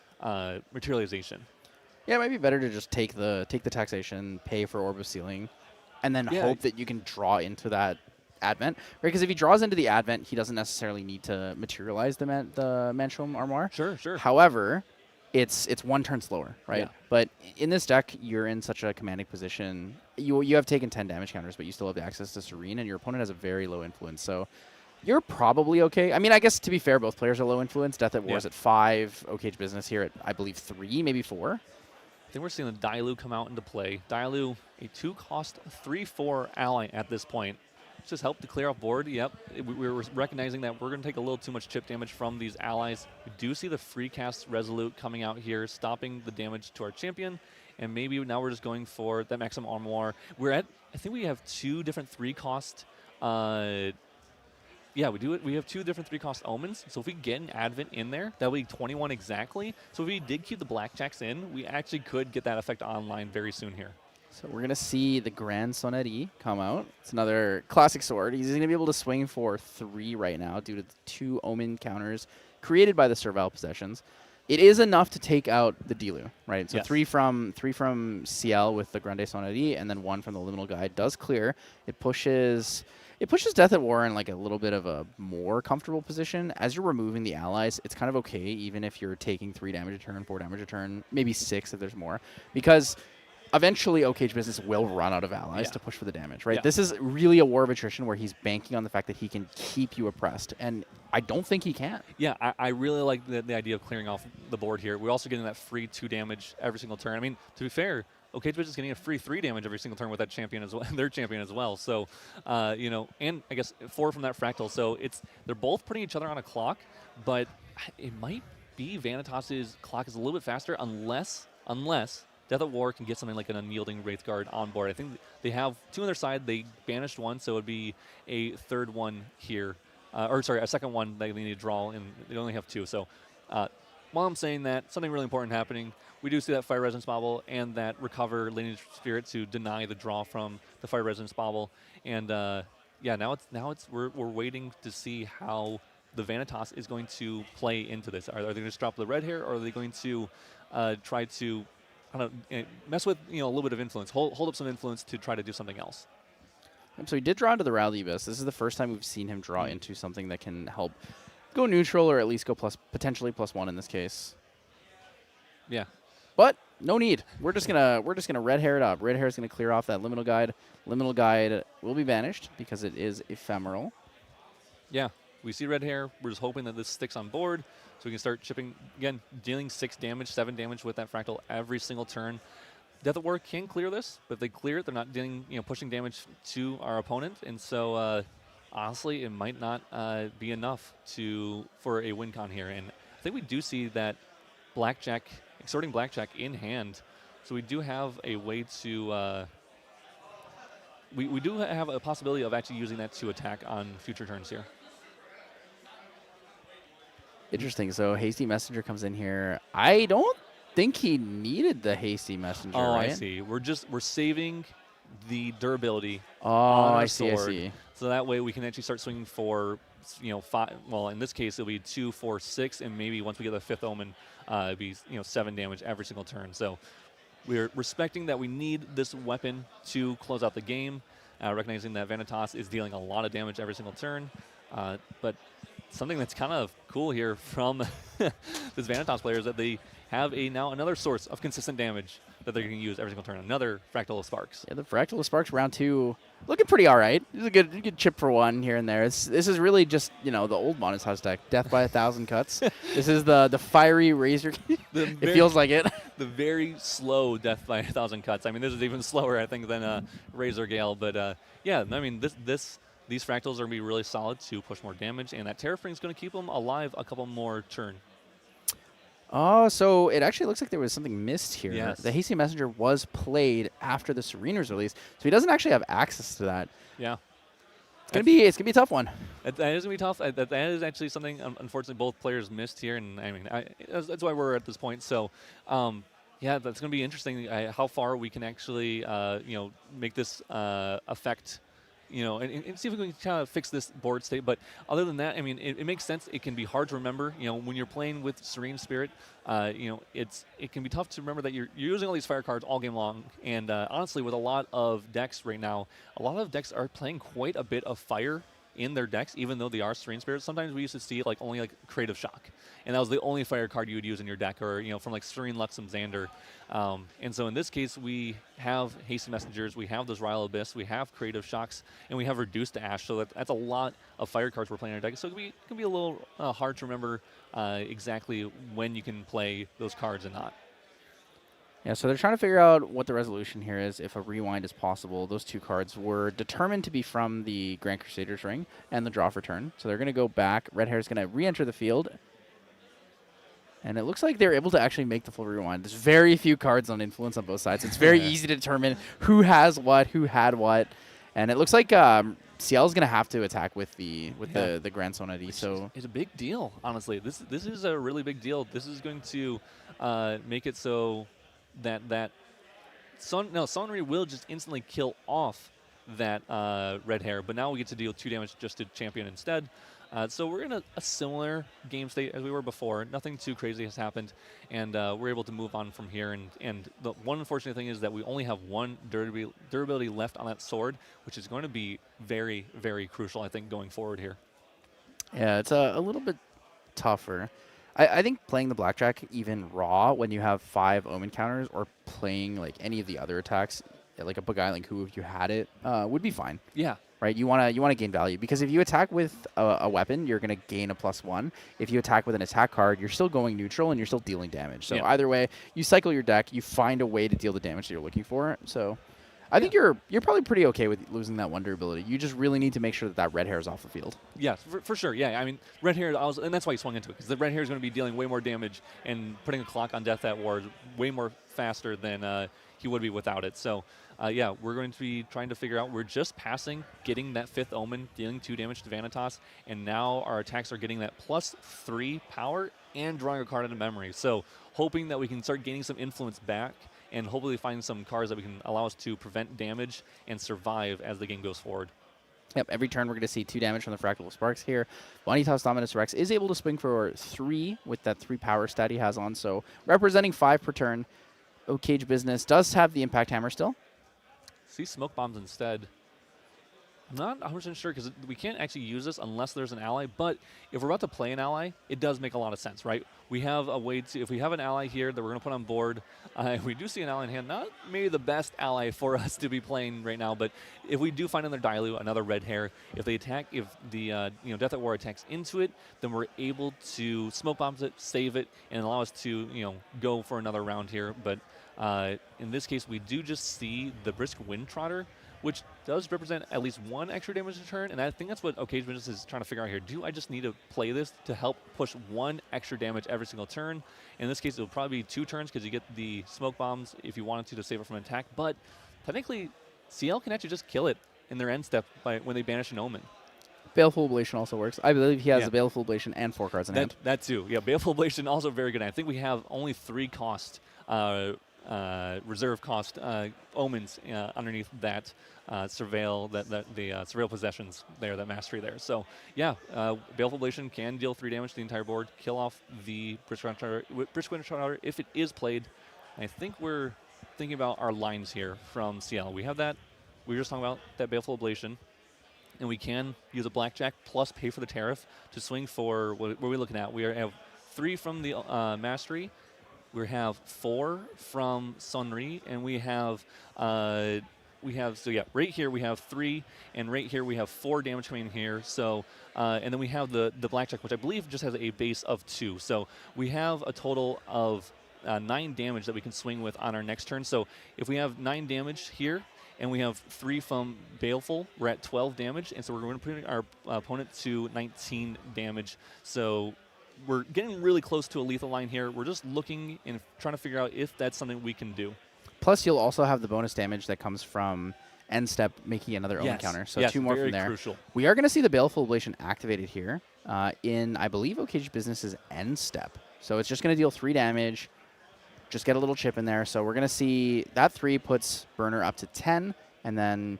materialization. Yeah, it might be better to just take the taxation, pay for Orb of Sealing, and then hope that you can draw into that Advent. Right? Because if he draws into the Advent, he doesn't necessarily need to materialize the Manchom Armoire. Sure. However, it's 1 turn slower, right? Yeah. But in this deck, you're in such a commanding position. You have taken 10 damage counters, but you still have access to Serene, and your opponent has a very low influence. So you're probably okay. I mean, I guess to be fair, both players are low influence. Deathatwar is at 5, OkaygeBusiness here at, I believe, 3, maybe 4. I think we're seeing the Diao come out into play. Diao, a 2-cost 3/4 ally at this point. Just help to clear off board. Yep, we're recognizing that we're going to take a little too much chip damage from these allies. We do see the free cast Resolute coming out here, stopping the damage to our champion. And maybe now we're just going for that Maximum Armoire. I think we have 2 different 3-cost. Yeah, we do. We have 2 different 3-cost omens. So if we get an Advent in there, that would be 21 exactly. So if we did keep the Blackjacks in, we actually could get that effect online very soon here. So we're going to see the Grand Sonnerie come out. It's another classic sword. He's going to be able to swing for 3 right now due to the 2 Omen counters created by the Servile Possessions. It is enough to take out the Dilu, right? So 3 from Ciel with the Grande Sonnerie, and then 1 from the Liminal Guide does clear. It pushes Deathatwar in like a little bit of a more comfortable position. As you're removing the allies, it's kind of okay, even if you're taking 3 damage a turn, 4 damage a turn, maybe 6 if there's more, because eventually OkaygeBusiness will run out of allies to push for the damage, right? This is really a war of attrition where he's banking on the fact that he can keep you oppressed, and I don't think he can. Yeah, I really like the idea of clearing off the board here. We're also getting that free 2 damage every single turn. I mean, to be fair, OkaygeBusiness is getting a free 3 damage every single turn with that champion as well, their champion as well. So, you know, and I guess 4 from that Fractal. So they're both putting each other on a clock, but it might be Vanitas's clock is a little bit faster unless Deathatwar can get something like an Unyielding Wraithguard on board. I think they have 2 on their side. They banished 1, so it would be a 3rd one here. Or sorry, a 2nd one that they need to draw, and they only have 2. So while I'm saying that, something really important happening. We do see that Fire Resonance Bauble and that Recover Lineage Spirit to deny the draw from the Fire Resonance Bauble. And yeah, now we're waiting to see how the Vanitas is going to play into this. Are they going to just drop the red hair, or are they going to try to mess with a little bit of influence, hold up some influence to try to do something else? So he did draw into the Rally Abyss. This is the first time we've seen him draw into something that can help go neutral, or at least go potentially +1 in this case. Yeah. But no need. We're just gonna red hair it up. Red hair is gonna clear off that liminal guide. Liminal guide will be banished because it is ephemeral. Yeah, we see red hair. We're just hoping that this sticks on board so we can start chipping again, dealing 6 damage, 7 damage with that Fractal every single turn. Deathatwar can clear this, but if they clear it, they're not dealing pushing damage to our opponent, and so honestly, it might not be enough for a win con here. And I think we do see that Blackjack. Extorting Blackjack in hand, so we do have a way to we do have a possibility of actually using that to attack on future turns here. Interesting. So Hasty Messenger comes in here. I don't think he needed the Hasty Messenger. Oh, right? I see. We're saving the durability. Oh, on our I see. sword, I see. So that way we can actually start swinging for 5. Well, in this case, it'll be 2, 4, 6, and maybe once we get the 5th Omen, it'd be 7 damage every single turn. So we're respecting that we need this weapon to close out the game, recognizing that Vanitas is dealing a lot of damage every single turn. But something that's kind of cool here from this Vanitas player is that they have now another source of consistent damage that they're going to use every single turn. Another Fractal of Sparks. Yeah, the Fractal of Sparks round 2 looking pretty all right. This is a good chip for 1 here and there. This is really just the old Modest deck, Death by 1,000 Cuts. This is the fiery Razor. It feels like it. The very slow Death by 1,000 Cuts. I mean, this is even slower, I think, than Razor Gale. But yeah, I mean, these Fractals are going to be really solid to push more damage, and that Terrafring is going to keep them alive a couple more turns. Oh, so it actually looks like there was something missed here. Yes. The Hasty Messenger was played after the Serene was released, so he doesn't actually have access to that. Yeah. It's gonna be a tough one. That is gonna be tough. That is actually something unfortunately both players missed here, and I mean that's why we're at this point. So, yeah, that's gonna be interesting how far we can actually make this affect. And see if we can kind of fix this board state. But other than that, I mean, it makes sense. It can be hard to remember. When you're playing with Serene Spirit, it can be tough to remember that you're using all these fire cards all game long. And honestly, with a lot of decks right now, a lot of decks are playing quite a bit of fire in their decks, even though they are Serene Spirits. Sometimes we used to see only Creative Shock, and that was the only fire card you would use in your deck, or from Serene Luxem Xander. And so in this case, we have Hasty Messengers, we have those Ryle Abyss, we have Creative Shocks, and we have Reduced Ash. So that's a lot of fire cards we're playing in our deck. So it can be a little hard to remember exactly when you can play those cards and not. Yeah, so they're trying to figure out what the resolution here is, if a rewind is possible. Those 2 cards were determined to be from the Grand Crusader's Ring and the Draw for Turn. So they're going to go back. Red Hair is going to re-enter the field. And it looks like they're able to actually make the full rewind. There's very few cards on Influence on both sides. It's very easy to determine who has what, who had what. And it looks like Ciel is going to have to attack with the Grand Sonati. So it's a big deal, honestly. This is a really big deal. This is going to make it so that Seiryuu will just instantly kill off that red hair, but now we get to deal 2 damage just to champion instead. So we're in a similar game state as we were before. Nothing too crazy has happened, and we're able to move on from here. And the one unfortunate thing is that we only have 1 durability left on that sword, which is going to be very, very crucial, I think, going forward here. Yeah, it's a little bit tougher. I think playing the Blackjack even raw when you have 5 Omen counters, or playing any of the other attacks, like a Beguiling Who if you had it, would be fine. Yeah. Right? You wanna gain value, because if you attack with a weapon, you're gonna gain a +1. If you attack with an attack card, you're still going neutral and you're still dealing damage. So either way, you cycle your deck, you find a way to deal the damage that you're looking for. So I think you're probably pretty okay with losing that 1 durability. You just really need to make sure that red hair is off the field. Yeah, for sure. Yeah, I mean, red hair, and that's why he swung into it, because the red hair is going to be dealing way more damage, and putting a clock on Deathatwar is way more faster than he would be without it. So, yeah, we're going to be trying to figure out. We're just passing, getting that 5th Omen, dealing 2 damage to Vanitas, and now our attacks are getting that +3 power and drawing a card out of memory. So, hoping that we can start gaining some influence back and hopefully find some cards that we can allow us to prevent damage and survive as the game goes forward. Yep, every turn we're going to see 2 damage from the Fractal Sparks here. Vanitas Dominus Rex is able to swing for 3 with that 3 power stat he has on, so representing 5 per turn. OkaygeBusiness does have the Impact Hammer still. See Smoke Bombs instead. I'm not 100% sure because we can't actually use this unless there's an ally, but if we're about to play an ally, it does make a lot of sense, right? We have a way to, if we have an ally here that we're going to put on board, we do see an ally in hand, not maybe the best ally for us to be playing right now, but if we do find another Dialoo, another red hair, if they attack, if the Deathatwar attacks into it, then we're able to Smoke Bombs it, save it, and allow us to go for another round here. But in this case, we do just see the Brisk Wind Trotter, which does represent at least 1 extra damage return, and I think that's what OkaygeBusiness is trying to figure out here. Do I just need to play this to help push 1 extra damage every single turn? In this case, it'll probably be 2 turns because you get the Smoke Bombs if you wanted to save it from an attack, but technically, Ciel can actually just kill it in their end step when they banish an Omen. Baleful Oblation also works. I believe he has a Baleful Oblation and 4 cards in hand. That too. Yeah, Baleful Oblation also very good. I think we have only 3 cost reserve cost omens underneath that surveil, the surveil possessions there, that mastery there. So yeah, Baleful Oblation can deal 3 damage to the entire board, kill off the Brisk Wind Trotter if it is played. I think we're thinking about our lines here from Ciel. We have that. We were just talking about that Baleful Oblation, and we can use a blackjack plus pay for the tariff to swing for what are we looking at? We have 3 from the mastery. We have 4 from Sunri, and we have so yeah, right here we have 3, and right here we have 4 damage coming in here. So and then we have the blackjack, which I believe just has a base of 2. So we have a total of 9 damage that we can swing with on our next turn. So if we have 9 damage here, and we have 3 from Baleful, we're at 12 damage, and so we're going to put our opponent to 19 damage. So we're getting really close to a lethal line here. We're just looking and trying to figure out if that's something we can do. Plus, you'll also have the bonus damage that comes from end step making another Omen counter. So 2 more from there. Crucial. We are going to see the Baleful Oblation activated here in, I believe, OkaygeBusiness's end step. So it's just going to deal 3 damage. Just get a little chip in there. So we're going to see that 3 puts Burner up to 10. And then,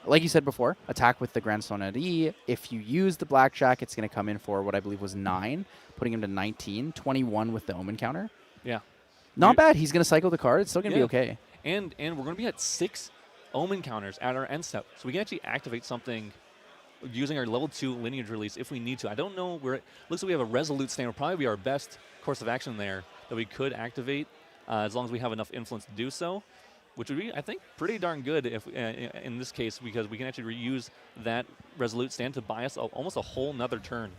like you said before, attack with the Grand Sonnerie. If you use the Blackjack, it's going to come in for what I believe was 9, putting him to 19, 21 with the Omen counter. Yeah. Not bad. He's going to cycle the card. It's still going to be okay. And we're going to be at 6 Omen counters at our end step. So we can actually activate something using our level 2 lineage release if we need to. I don't know. Looks like we have a Resolute Stand. Will probably be our best course of action there that we could activate as long as we have enough influence to do so, which would be, I think, pretty darn good if in this case, because we can actually reuse that Resolute Stand to buy us almost a whole nother turn.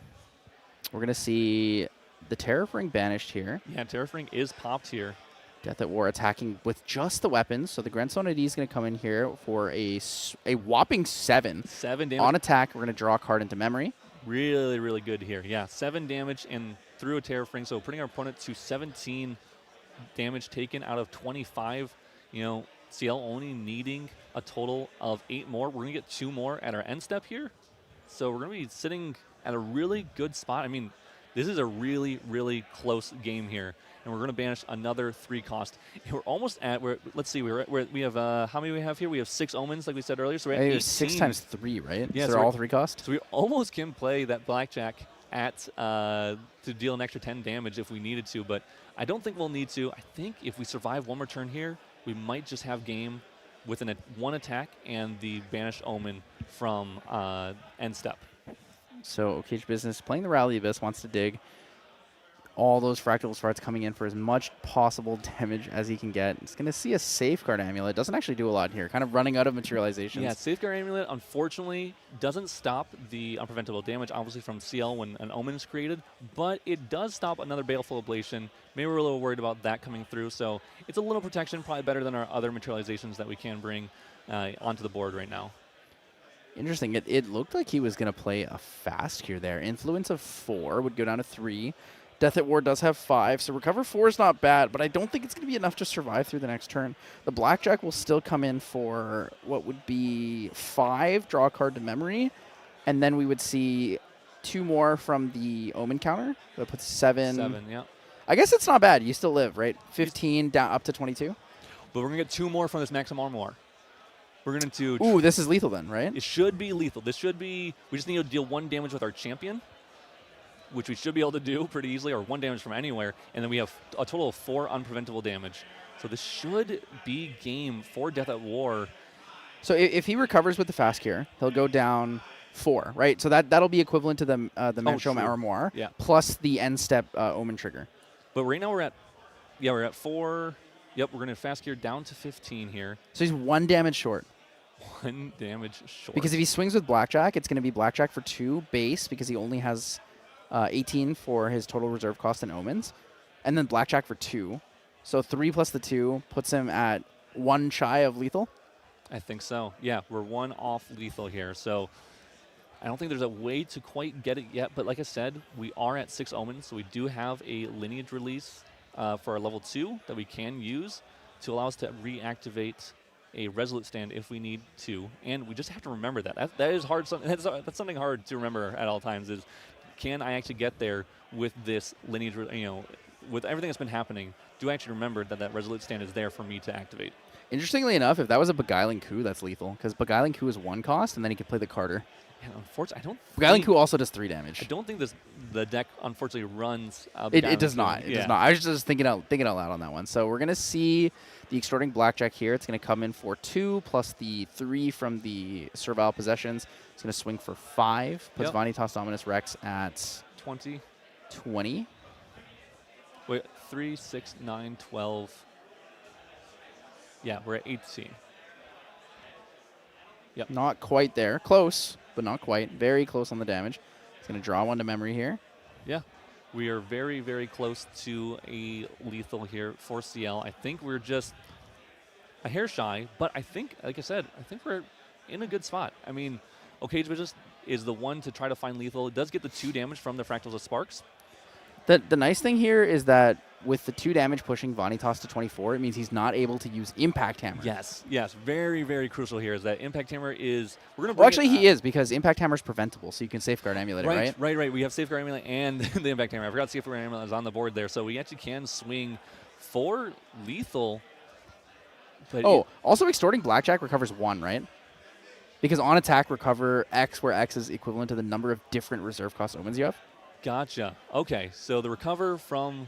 We're going to see the Tariff Ring banished here. Yeah, Tariff Ring is popped here. Deathatwar attacking with just the weapons. So the Grand Sonnerie is going to come in here for a whopping 7. 7 damage. On attack, we're going to draw a card into memory. Really, really good here. Yeah, 7 damage and through a Tariff Ring. So putting our opponent to 17 damage taken out of 25. Ciel only needing a total of 8 more. We're going to get 2 more at our end step here. So we're going to be sitting at a really good spot. I mean, this is a really, really close game here. And we're going to banish another 3 cost. And we're almost at, let's see, we have, how many we have here? We have 6 Omens, like we said earlier. So we're at 18. 6 times 3, right? Yeah, so they're all 3 cost? So we almost can play that Blackjack at to deal an extra 10 damage if we needed to. But I don't think we'll need to. I think if we survive 1 more turn here, we might just have game with 1 attack and the banished Omen from end step. So OkaygeBusiness playing the Rally Abyss, wants to dig all those Fractal Sparks coming in for as much possible damage as he can get. It's going to see a Safeguard Amulet. Doesn't actually do a lot here. Kind of running out of materializations. Yeah, Safeguard Amulet, unfortunately, doesn't stop the unpreventable damage, obviously, from Ciel when an Omen is created, but it does stop another Baleful Oblation. Maybe we're a little worried about that coming through, so it's a little protection, probably better than our other materializations that we can bring onto the board right now. Interesting. It looked like he was going to play a fast here there. Influence of 4 would go down to 3. Deathatwar does have 5, so recover 4 is not bad, but I don't think it's going to be enough to survive through the next turn. The Blackjack will still come in for what would be 5, draw a card to memory, and then we would see 2 more from the Omen counter. That puts 7. 7, yeah. I guess it's not bad. You still live, right? 15 down up to 22. But we're going to get 2 more from this Maximum Armoire. We're going to... Ooh, this is lethal then, right? It should be lethal. This should be... We just need to deal 1 damage with our champion, which we should be able to do pretty easily, or 1 damage from anywhere. And then we have a total of 4 unpreventable damage. So this should be game for Deathatwar. So if he recovers with the fast cure, he'll go down 4, right? So that'll be equivalent to the Maximum Armoire plus the end step Omen trigger. But right now we're at 4. Yep, we're going to fast cure down to 15 here. So he's 1 damage short. 1 damage short. Because if he swings with Blackjack, it's going to be Blackjack for 2 base because he only has 18 for his total reserve cost and Omens. And then Blackjack for 2. So 3 plus the 2 puts him at 1 shy of lethal. I think so. Yeah, we're 1 off lethal here. So I don't think there's a way to quite get it yet. But like I said, we are at 6 Omens. So we do have a lineage release for our level 2 that we can use to allow us to reactivate a Resolute stand if we need to. And we just have to remember that. That is hard. That's something hard to remember at all times is, can I actually get there with this lineage, with everything that's been happening? Do I actually remember that Resolute stand is there for me to activate? Interestingly enough, if that was a Beguiling Coup, that's lethal. Because Beguiling Coup is 1 cost, and then he can play the Carter. And unfortunately, I don't. Beguiling Coup also does 3 damage. I don't think the deck unfortunately runs. It does not. It does not. I was just thinking out loud on that one. So we're gonna see the Extorting Blackjack here. It's gonna come in for 2 plus the 3 from the Servile Possessions. It's gonna swing for 5. Puts Vanitas Dominus Rex at 20. 20. Wait, 3, 6, 9, 12. Yeah, we're at 18. Yep. Not quite there. Close, but not quite. Very close on the damage. It's going to draw 1 to memory here. Yeah. We are very, very close to a lethal here for Ciel. I think we're just a hair shy, but I think, like I said, I think we're in a good spot. I mean, OkaygeBusiness is the one to try to find lethal. It does get the 2 damage from the Fractals of Sparks. The nice thing here is that with the 2 damage pushing Vanitas to 24, it means he's not able to use Impact Hammer. Yes, yes. Very, very crucial here is that Impact Hammer is... We're gonna well, actually, he is, because Impact Hammer is preventable, so you can Safeguard Amulet it, right? Right. We have Safeguard Amulet and the Impact Hammer. I forgot Safeguard Amulet is on the board there, so we actually can swing for lethal. But also Extorting Blackjack recovers 1, right? Because on attack, recover X, where X is equivalent to the number of different reserve cost Omens you have. Gotcha. Okay, so the recover from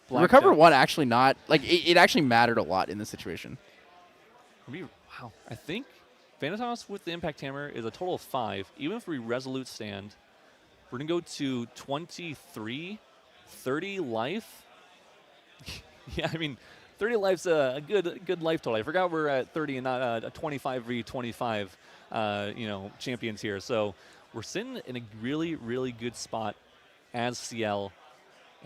Blackjack. Recover 1 actually not, like, it actually mattered a lot in this situation. Wow. I think Vanitas with the Impact Hammer is a total of 5. Even if we Resolute stand, we're going to go to 23, 30 life. Yeah, I mean, 30 life's a good life total. I forgot we're at 30 and not a 25 v 25 champions here. So we're sitting in a really, really good spot as Ciel.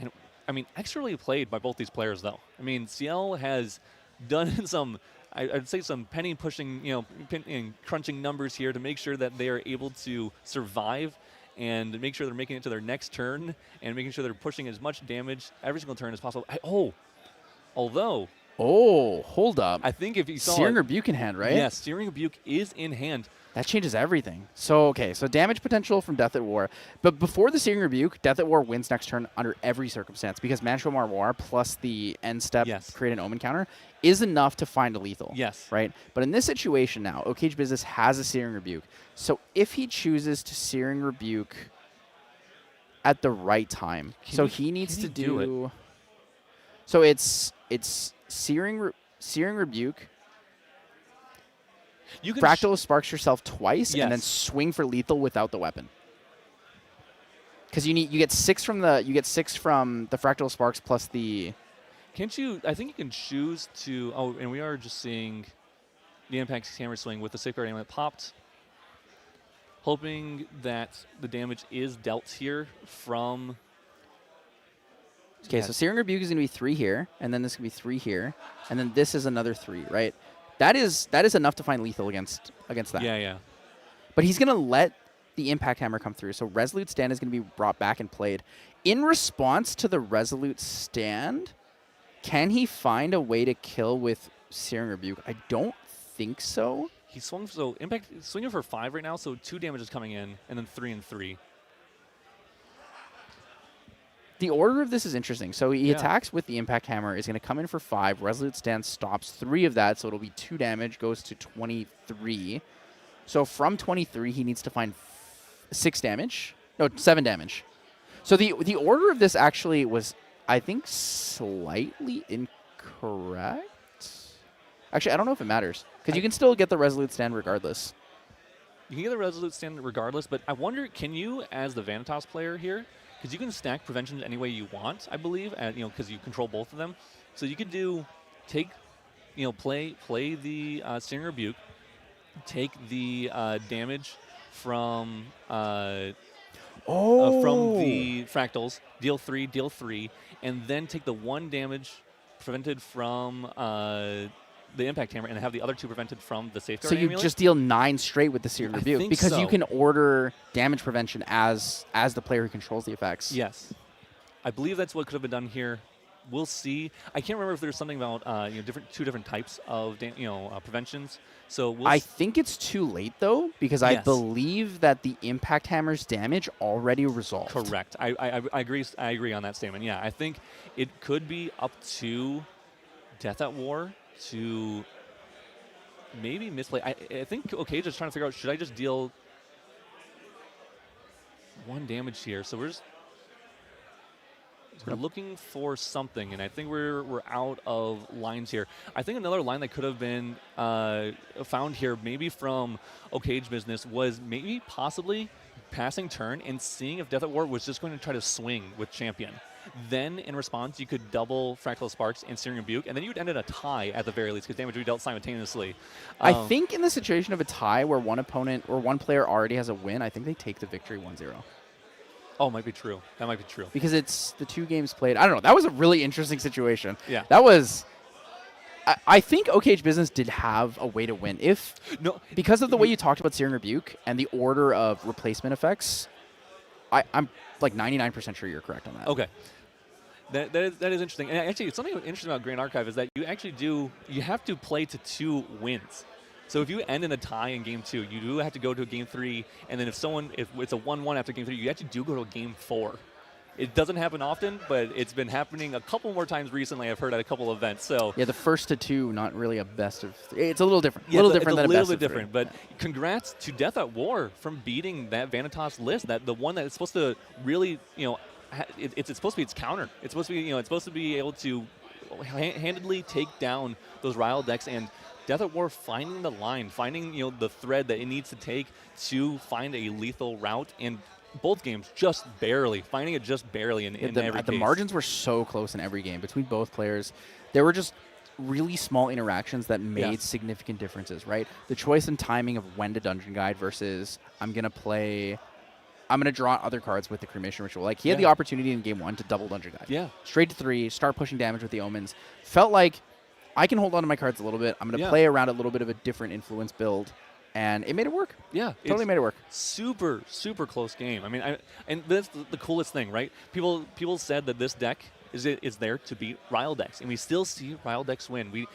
And I mean, extremely played by both these players, though. I mean, Ciel has done some, I'd say some penny pushing, crunching numbers here to make sure that they are able to survive and make sure they're making it to their next turn and making sure they're pushing as much damage every single turn as possible. Although. Oh, hold up. I think if you saw Searing Rebuke in hand, right? Yes, Searing Rebuke is in hand. That changes everything. So damage potential from Deathatwar. But before the Searing Rebuke, Deathatwar wins next turn under every circumstance because Mantra Marwar plus the end step create an Omen counter is enough to find a lethal. Yes. Right? But in this situation now, OkaygeBusiness has a Searing Rebuke. So if he chooses to Searing Rebuke at the right time, he needs to do it. So it's Searing Rebuke. You can Fractal sparks yourself twice and then swing for lethal without the weapon. Because you get 6 from the Fractal sparks plus the. Can't you? I think you can choose to. Oh, and we are just seeing the Impact Hammer swing with the Safeguard Amulet popped, hoping that the damage is dealt here from. Okay, so Searing Rebuke is going to be 3 here, and then this can be 3 here, and then this is another 3, right? That is enough to find lethal against that. Yeah. But he's going to let the Impact Hammer come through. So Resolute Stand is going to be brought back and played. In response to the Resolute Stand, can he find a way to kill with Searing Rebuke? I don't think so. He swung, so Impact swinging for 5 right now, so 2 damage is coming in, and then 3 and 3. The order of this is interesting. So he attacks with the Impact Hammer, is going to come in for 5. Resolute Stand stops 3 of that, so it'll be 2 damage, goes to 23. So from 23, he needs to find 6 damage. No, 7 damage. So the order of this actually was, I think, slightly incorrect. Actually, I don't know if it matters, because you can still get the Resolute Stand regardless. You can get the Resolute Stand regardless, but I wonder, can you, as the Vanitas player here, because you can stack preventions any way you want, I believe, because you control both of them. So you could play the Searing Rebuke, take the damage from the Fractals, deal 3, and then take the 1 damage prevented from the Impact Hammer and have the other 2 prevented from the Safeguard So you Amulet? just deal 9 straight with the Searing Rebuke, because you can order damage prevention as the player who controls the effects. Yes. I believe that's what could have been done here. We'll see. I can't remember if there's something about 2 different types of preventions. So I think it's too late though, because I believe that the Impact Hammer's damage already resolved. Correct. I agree. I agree on that statement. Yeah, I think it could be up to Deathatwar to maybe misplay. I think Okage is trying to figure out, should I just deal 1 damage here? So we're looking for something, and I think we're out of lines here. I think another line that could have been found here, maybe from OkaygeBusiness, was maybe possibly passing turn and seeing if Deathatwar was just going to try to swing with Champion. Then, in response, you could double Fractal Sparks and Searing Rebuke, and then you would end in a tie at the very least, because damage would be dealt simultaneously. I think in the situation of a tie where one opponent or one player already has a win, I think they take the victory 1-0. Oh, might be true. That might be true. Because it's the 2 games played. I don't know. That was a really interesting situation. Yeah. That was... I think OkaygeBusiness did have a way to win. Because of the way you talked about Searing Rebuke and the order of replacement effects, I'm like 99% sure you're correct on that. Okay. That is interesting. And actually, something interesting about Grand Archive is that you actually you have to play to 2 wins. So if you end in a tie in game 2, you do have to go to a game 3, and then if it's a 1-1 after game 3, you actually do go to a game 4. It doesn't happen often, but it's been happening a couple more times recently, I've heard, at a couple of events. So yeah, the first to 2, not really a best of 3. It's a little different. Yeah, a little different than a best little of bit 3. different, but congrats to Deathatwar from beating that Vanitas list, that the one that is supposed to really, it's supposed to be its counter. It's supposed to be, it's supposed to be able to handedly take down those Ryle decks, and Deathatwar finding the line, finding the thread that it needs to take to find a lethal route, and both games just barely, finding it just barely in every case. The margins were so close in every game between both players. There were just really small interactions that made significant differences, right? The choice and timing of when to Dungeon Guide versus I'm going to draw other cards with the Cremation Ritual. Like, he had the opportunity in game 1 to double Dungeon Guide. Yeah. Straight to 3, start pushing damage with the Omens. Felt like I can hold on to my cards a little bit. I'm going to play around a little bit of a different influence build, and it made it work. Yeah. Totally made it work. Super, super close game. I mean, and that's the coolest thing, right? People said that this deck is there to beat Ryle decks, and we still see Ryle decks win.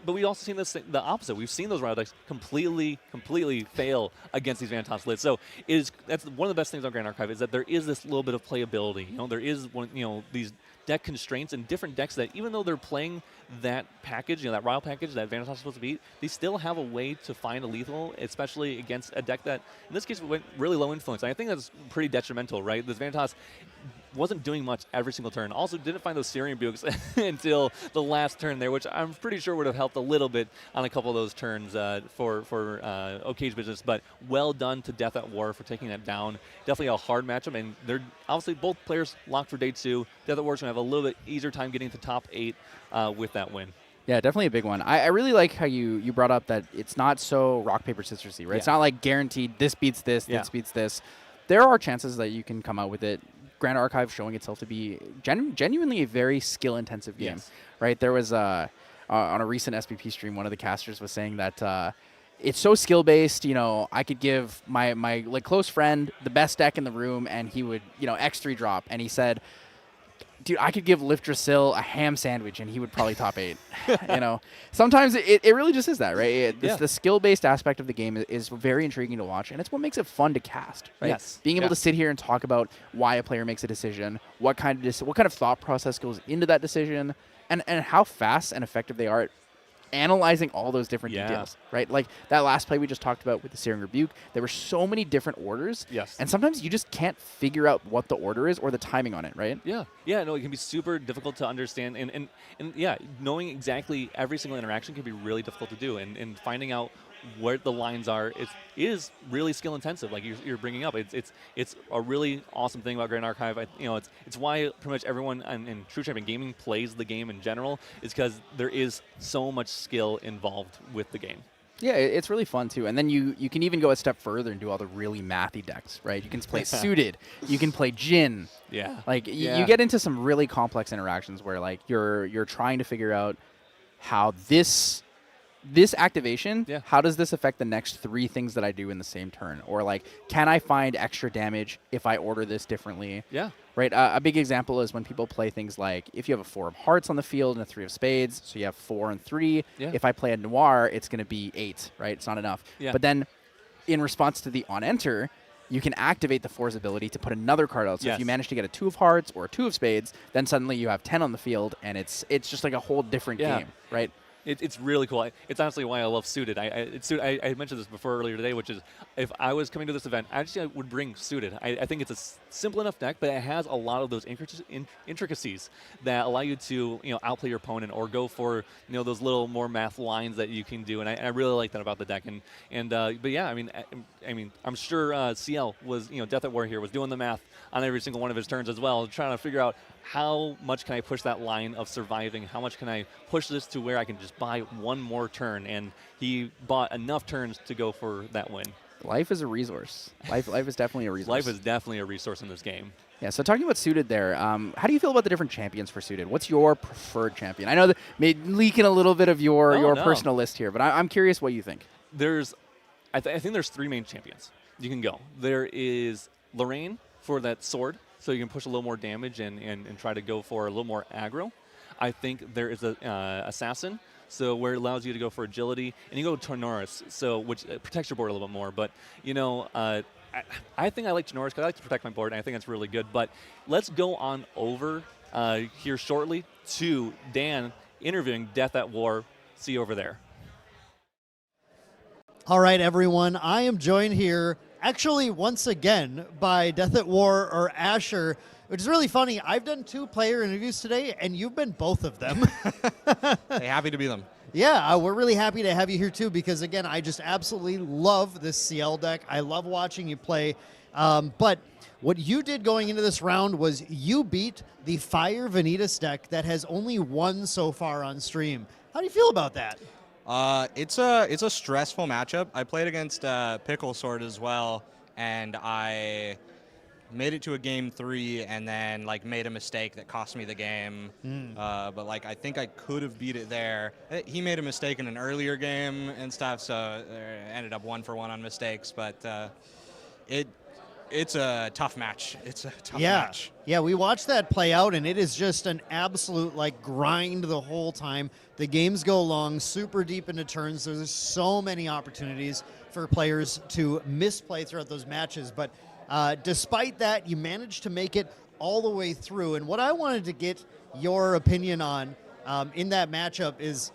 But we also seen the opposite. We've seen those Ryle decks completely fail against these Vanitas lists. So that's one of the best things on Grand Archive, is that there is this little bit of playability. There is these deck constraints and different decks that, even though they're playing that package, that Ryle package that Vanitas is supposed to beat, they still have a way to find a lethal, especially against a deck that, in this case, went really low influence. And I think that's pretty detrimental, right? This Vanitas wasn't doing much every single turn. Also didn't find those Serene Rebukes until the last turn there, which I'm pretty sure would have helped a little bit on a couple of those turns for OkaygeBusiness. But well done to Deathatwar for taking that down. Definitely a hard matchup, and they're obviously both players locked for day 2. Deathatwar's going to have a little bit easier time getting to top 8 with that win. Yeah, definitely a big one. I really like how you brought up that it's not so rock, paper, scissors-y, right? Yeah. It's not like guaranteed this beats this, this beats this. There are chances that you can come out with it. Grand Archive showing itself to be genuinely a very skill-intensive game, right? There was, on a recent SPP stream, one of the casters was saying that it's so skill based. I could give my like close friend the best deck in the room, and he would X3 drop, and he said, dude, I could give Lifdrasil a ham sandwich and he would probably top 8. Sometimes it really just is that, right? The skill-based aspect of the game is very intriguing to watch, and it's what makes it fun to cast, right? Yes. Being able to sit here and talk about why a player makes a decision, what kind of thought process goes into that decision, and how fast and effective they are at analyzing all those different details, right? Like that last play we just talked about with the Searing Rebuke, there were so many different orders. Yes. And sometimes you just can't figure out what the order is or the timing on it, right? Yeah. Yeah, no, it can be super difficult to understand. And yeah, knowing exactly every single interaction can be really difficult to do. And finding out where the lines are is really skill intensive, like you're bringing up. It's a really awesome thing about Grand Archive. It's why pretty much everyone in True Champion Gaming plays the game in general, is because there is so much skill involved with the game. Yeah, it's really fun too. And then you can even go a step further and do all the really mathy decks, right? You can play Suited, you can play Jin. Yeah. Like you get into some really complex interactions where like you're trying to figure out how this activation, how does this affect the next 3 things that I do in the same turn? Or like, can I find extra damage if I order this differently? Yeah. Right. A big example is when people play things like, if you have a 4 of hearts on the field and a 3 of spades, so you have 4 and 3. Yeah. If I play a noir, it's going to be 8, right? It's not enough. Yeah. But then in response to the on enter, you can activate the 4's ability to put another card out. So if you manage to get a 2 of hearts or a 2 of spades, then suddenly you have 10 on the field, and it's just like a whole different game, right? It's really cool. It's honestly why I love Suited. I mentioned this before earlier today, which is if I was coming to this event, I would bring Suited. I think it's a simple enough deck, but it has a lot of those intricacies that allow you to outplay your opponent or go for those little more math lines that you can do. And I really like that about the deck. But yeah, I mean I'm sure Ciel was Deathatwar here was doing the math on every single one of his turns as well, trying to figure out how much can I push that line of surviving? How much can I push this to where I can just buy one more turn? And he bought enough turns to go for that win. Life is a resource. Life is definitely a resource. Life is definitely a resource in this game. Yeah, so talking about Suited there, how do you feel about the different champions for Suited? What's your preferred champion? I know that may leak in a little bit of your personal list here, but I'm curious what you think. I think there's 3 main champions you can go. There is Lorraine for that sword, so you can push a little more damage and try to go for a little more aggro. I think there is a Assassin, so where it allows you to go for agility, and you go Tornoris, so which protects your board a little bit more. But I think I like Tornoris because I like to protect my board, and I think that's really good. But let's go on over here shortly to Dan interviewing Deathatwar. See you over there. All right, everyone. I am joined here, actually, once again, by Deathatwar or Asher, which is really funny. I've done 2 player interviews today, and you've been both of them. Hey, happy to be them. Yeah, we're really happy to have you here, too, because, again, I just absolutely love this Ciel deck. I love watching you play. But what you did going into this round was you beat the Fire Vanitas deck that has only won so far on stream. How do you feel about that? It's a stressful matchup. I played against Pickle Sword as well, and I made it to a game 3 and then made a mistake that cost me the game. But I think I could have beat it there. He made a mistake in an earlier game and stuff, so ended up 1-for-1 on mistakes. But it's a tough match. It's a tough match. Yeah, we watched that play out, and it is just an absolute grind the whole time. The games go long, super deep into turns. There's so many opportunities for players to misplay throughout those matches. But despite that, you managed to make it all the way through. And what I wanted to get your opinion on in that matchup is,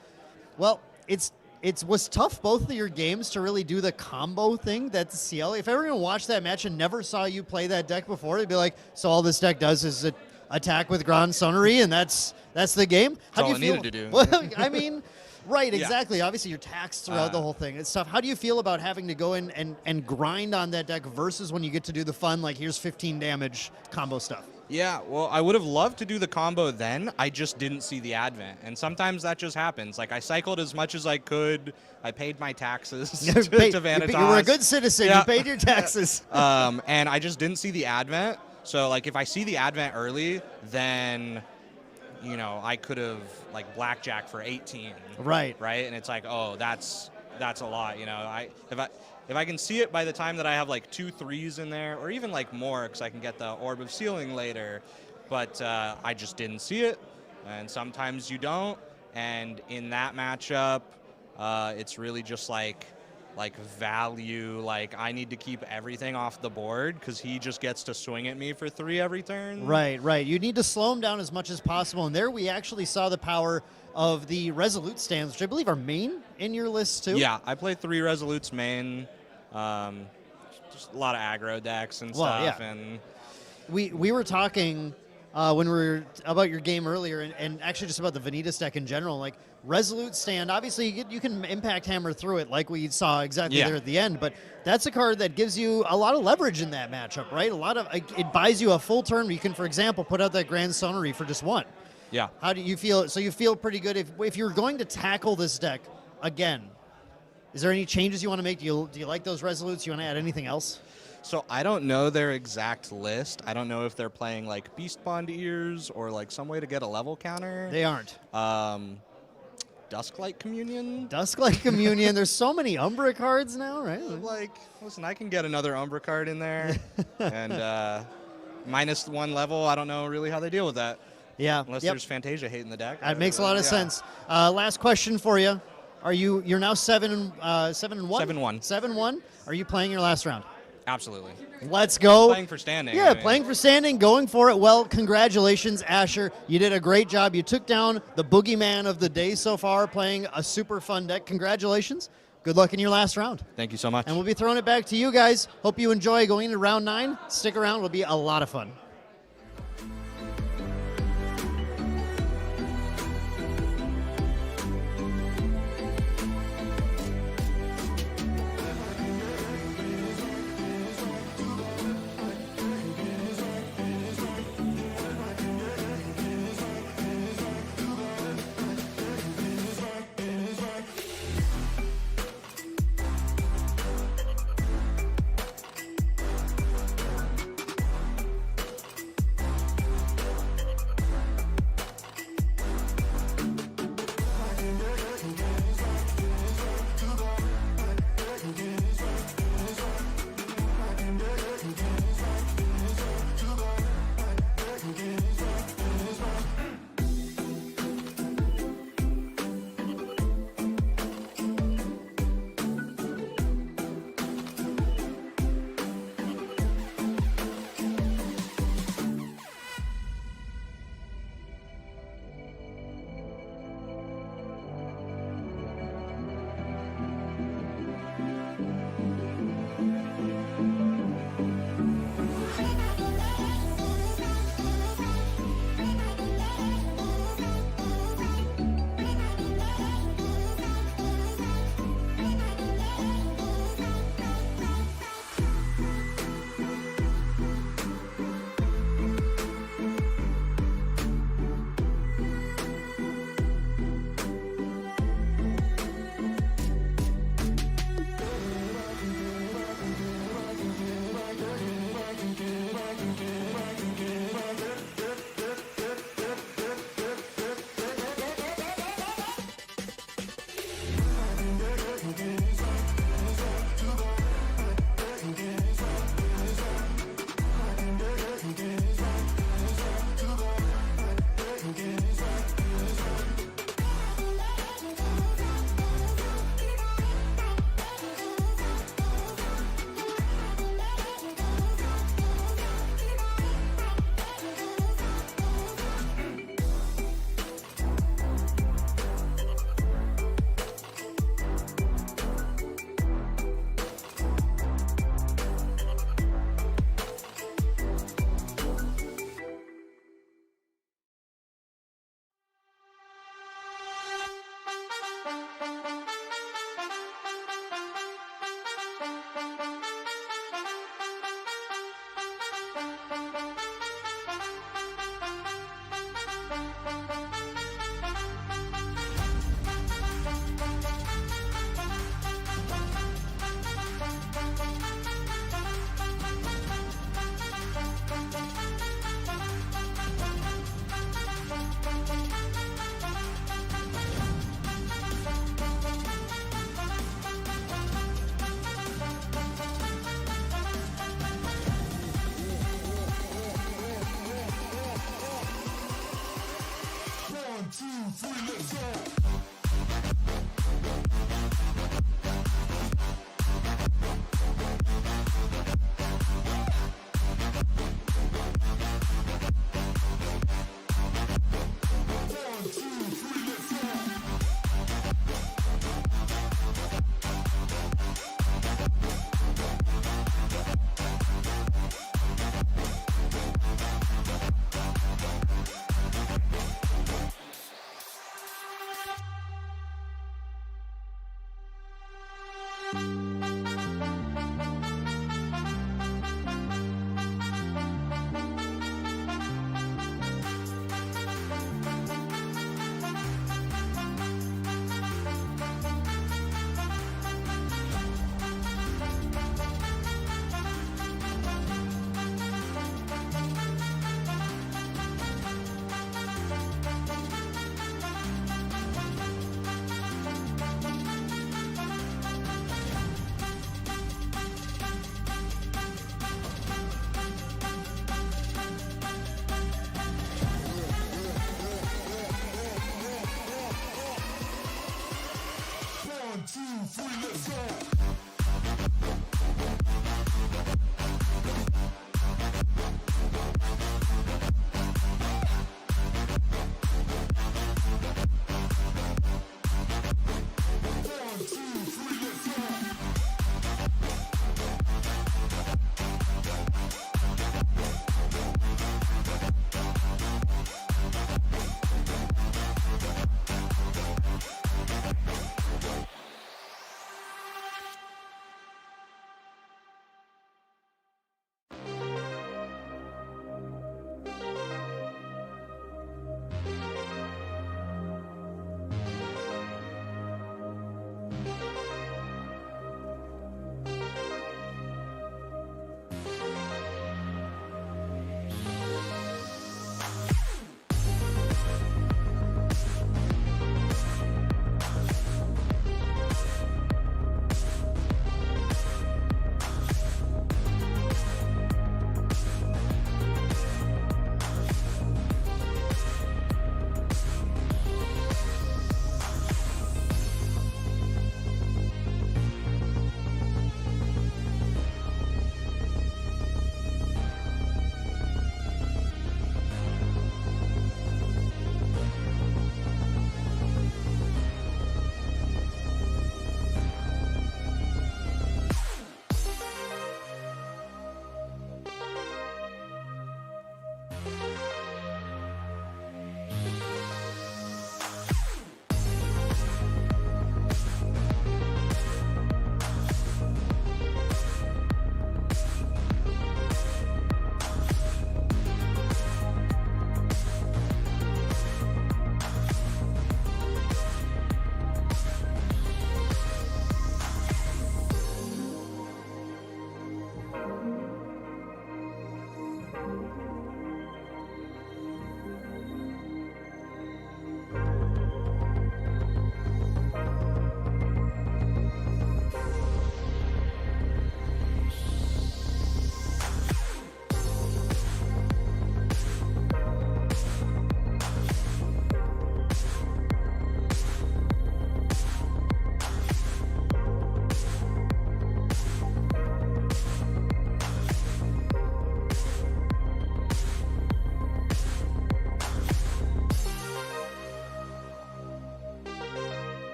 well, it was tough, both of your games, to really do the combo thing that's Ciel. If everyone watched that match and never saw you play that deck before, they'd be like, so all this deck does is attack with Grand Sonnery, and that's the game? How do you feel? Needed to do. Well, I mean, right, exactly. Yeah. Obviously, you're taxed throughout the whole thing. It's tough. How do you feel about having to go in and grind on that deck versus when you get to do the fun, here's 15 damage combo stuff? Yeah, well, I would have loved to do the combo then. I just didn't see the advent. And sometimes that just happens. I cycled as much as I could. I paid my taxes to Vanitas. You were a good citizen. Yeah. You paid your taxes. And I just didn't see the advent. So, if I see the advent early, then, I could have, blackjack for 18. Right. Right? And it's oh, that's that's a lot. You know, if I can see it by the time that I have like 2 3s in there, or even like more, because I can get the Orb of Sealing later, but I just didn't see it, and sometimes you don't. And in that matchup, it's really just like value. Like, I need to keep everything off the board because he just gets to swing at me for 3 every turn. Right, right. You need to slow him down as much as possible. And there we actually saw the power of the Resolute stands, which I believe are main in your list too. Yeah, I play 3 Resolutes main. Just a lot of aggro decks and stuff. Yeah. And we were talking when we were about your game earlier, and actually just about the Vanitas deck in general. Like, Resolute stand, obviously you can impact hammer through it like we saw exactly there at the end, but that's a card that gives you a lot of leverage in that matchup, right? It buys you a full turn. You can, for example, put out that Grand Sonnery for just 1. Yeah. How do you feel? So you feel pretty good if you're going to tackle this deck again. Is there any changes you want to make? Do you like those Resolutes? You want to add anything else? So I don't know their exact list. I don't know if they're playing like Beast Bond Ears or like some way to get a level counter. They aren't. Dusklight Communion. Dusklight Communion. There's so many Umbra cards now, right? Like, listen, I can get another Umbra card in there, and -1 level. I don't know really how they deal with that. Yeah. Unless there's Fantasia hate in the deck. That makes a lot of sense. Last question for you. You're now 7-1? 7-1. 7-1. Are you playing your last round? Absolutely. Let's go. Playing for standing. Yeah, playing for standing, going for it. Well, congratulations, Asher. You did a great job. You took down the boogeyman of the day so far, playing a super fun deck. Congratulations. Good luck in your last round. Thank you so much. And we'll be throwing it back to you guys. Hope you enjoy going into round 9. Stick around. It'll be a lot of fun.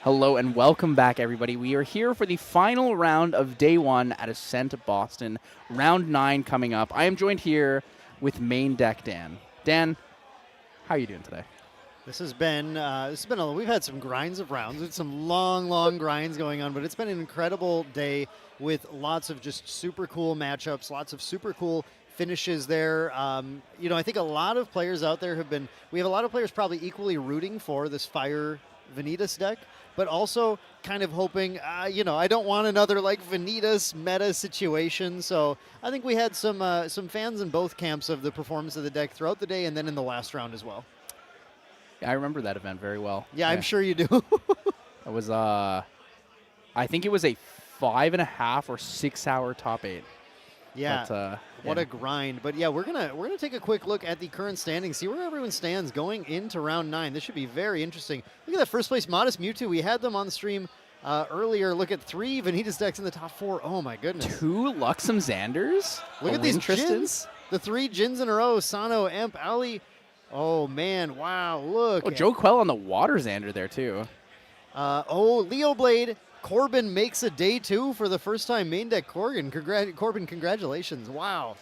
Hello and welcome back, everybody. We are here for the final round of day 1 at Ascent Boston. Round 9 coming up. I am joined here with main deck Dan. Dan, how are you doing today? We've had some grinds of rounds. It's some long grinds going on, but it's been an incredible day with lots of just super cool matchups, lots of super cool finishes there. I think a lot of players out there we have a lot of players probably equally rooting for this Fire Vanitas deck, but also kind of hoping, I don't want another like Vanitas meta situation. So I think we had some fans in both camps of the performance of the deck throughout the day and then in the last round as well. Yeah, I remember that event very well. Yeah, I'm sure you do. It was, I think it was a 5.5 or 6 hour top 8. Yeah. But, what a grind. But yeah, we're gonna take a quick look at the current standings, see where everyone stands going into round 9. This should be very interesting. Look at that first place Modestmewtwo. We had them on the stream earlier. Look at 3 Vanitas decks in the top 4. Oh my goodness. 2 Luxem Xanders? Look at these Tristans? Jins. The 3 Jins in a row. Sano, Emp, Ali. Oh man, wow, look. Oh, Joe Quell on the water Xander there too. Leo Blade. Corbin makes a day 2 for the first time main deck. Corbin, congratulations. Wow.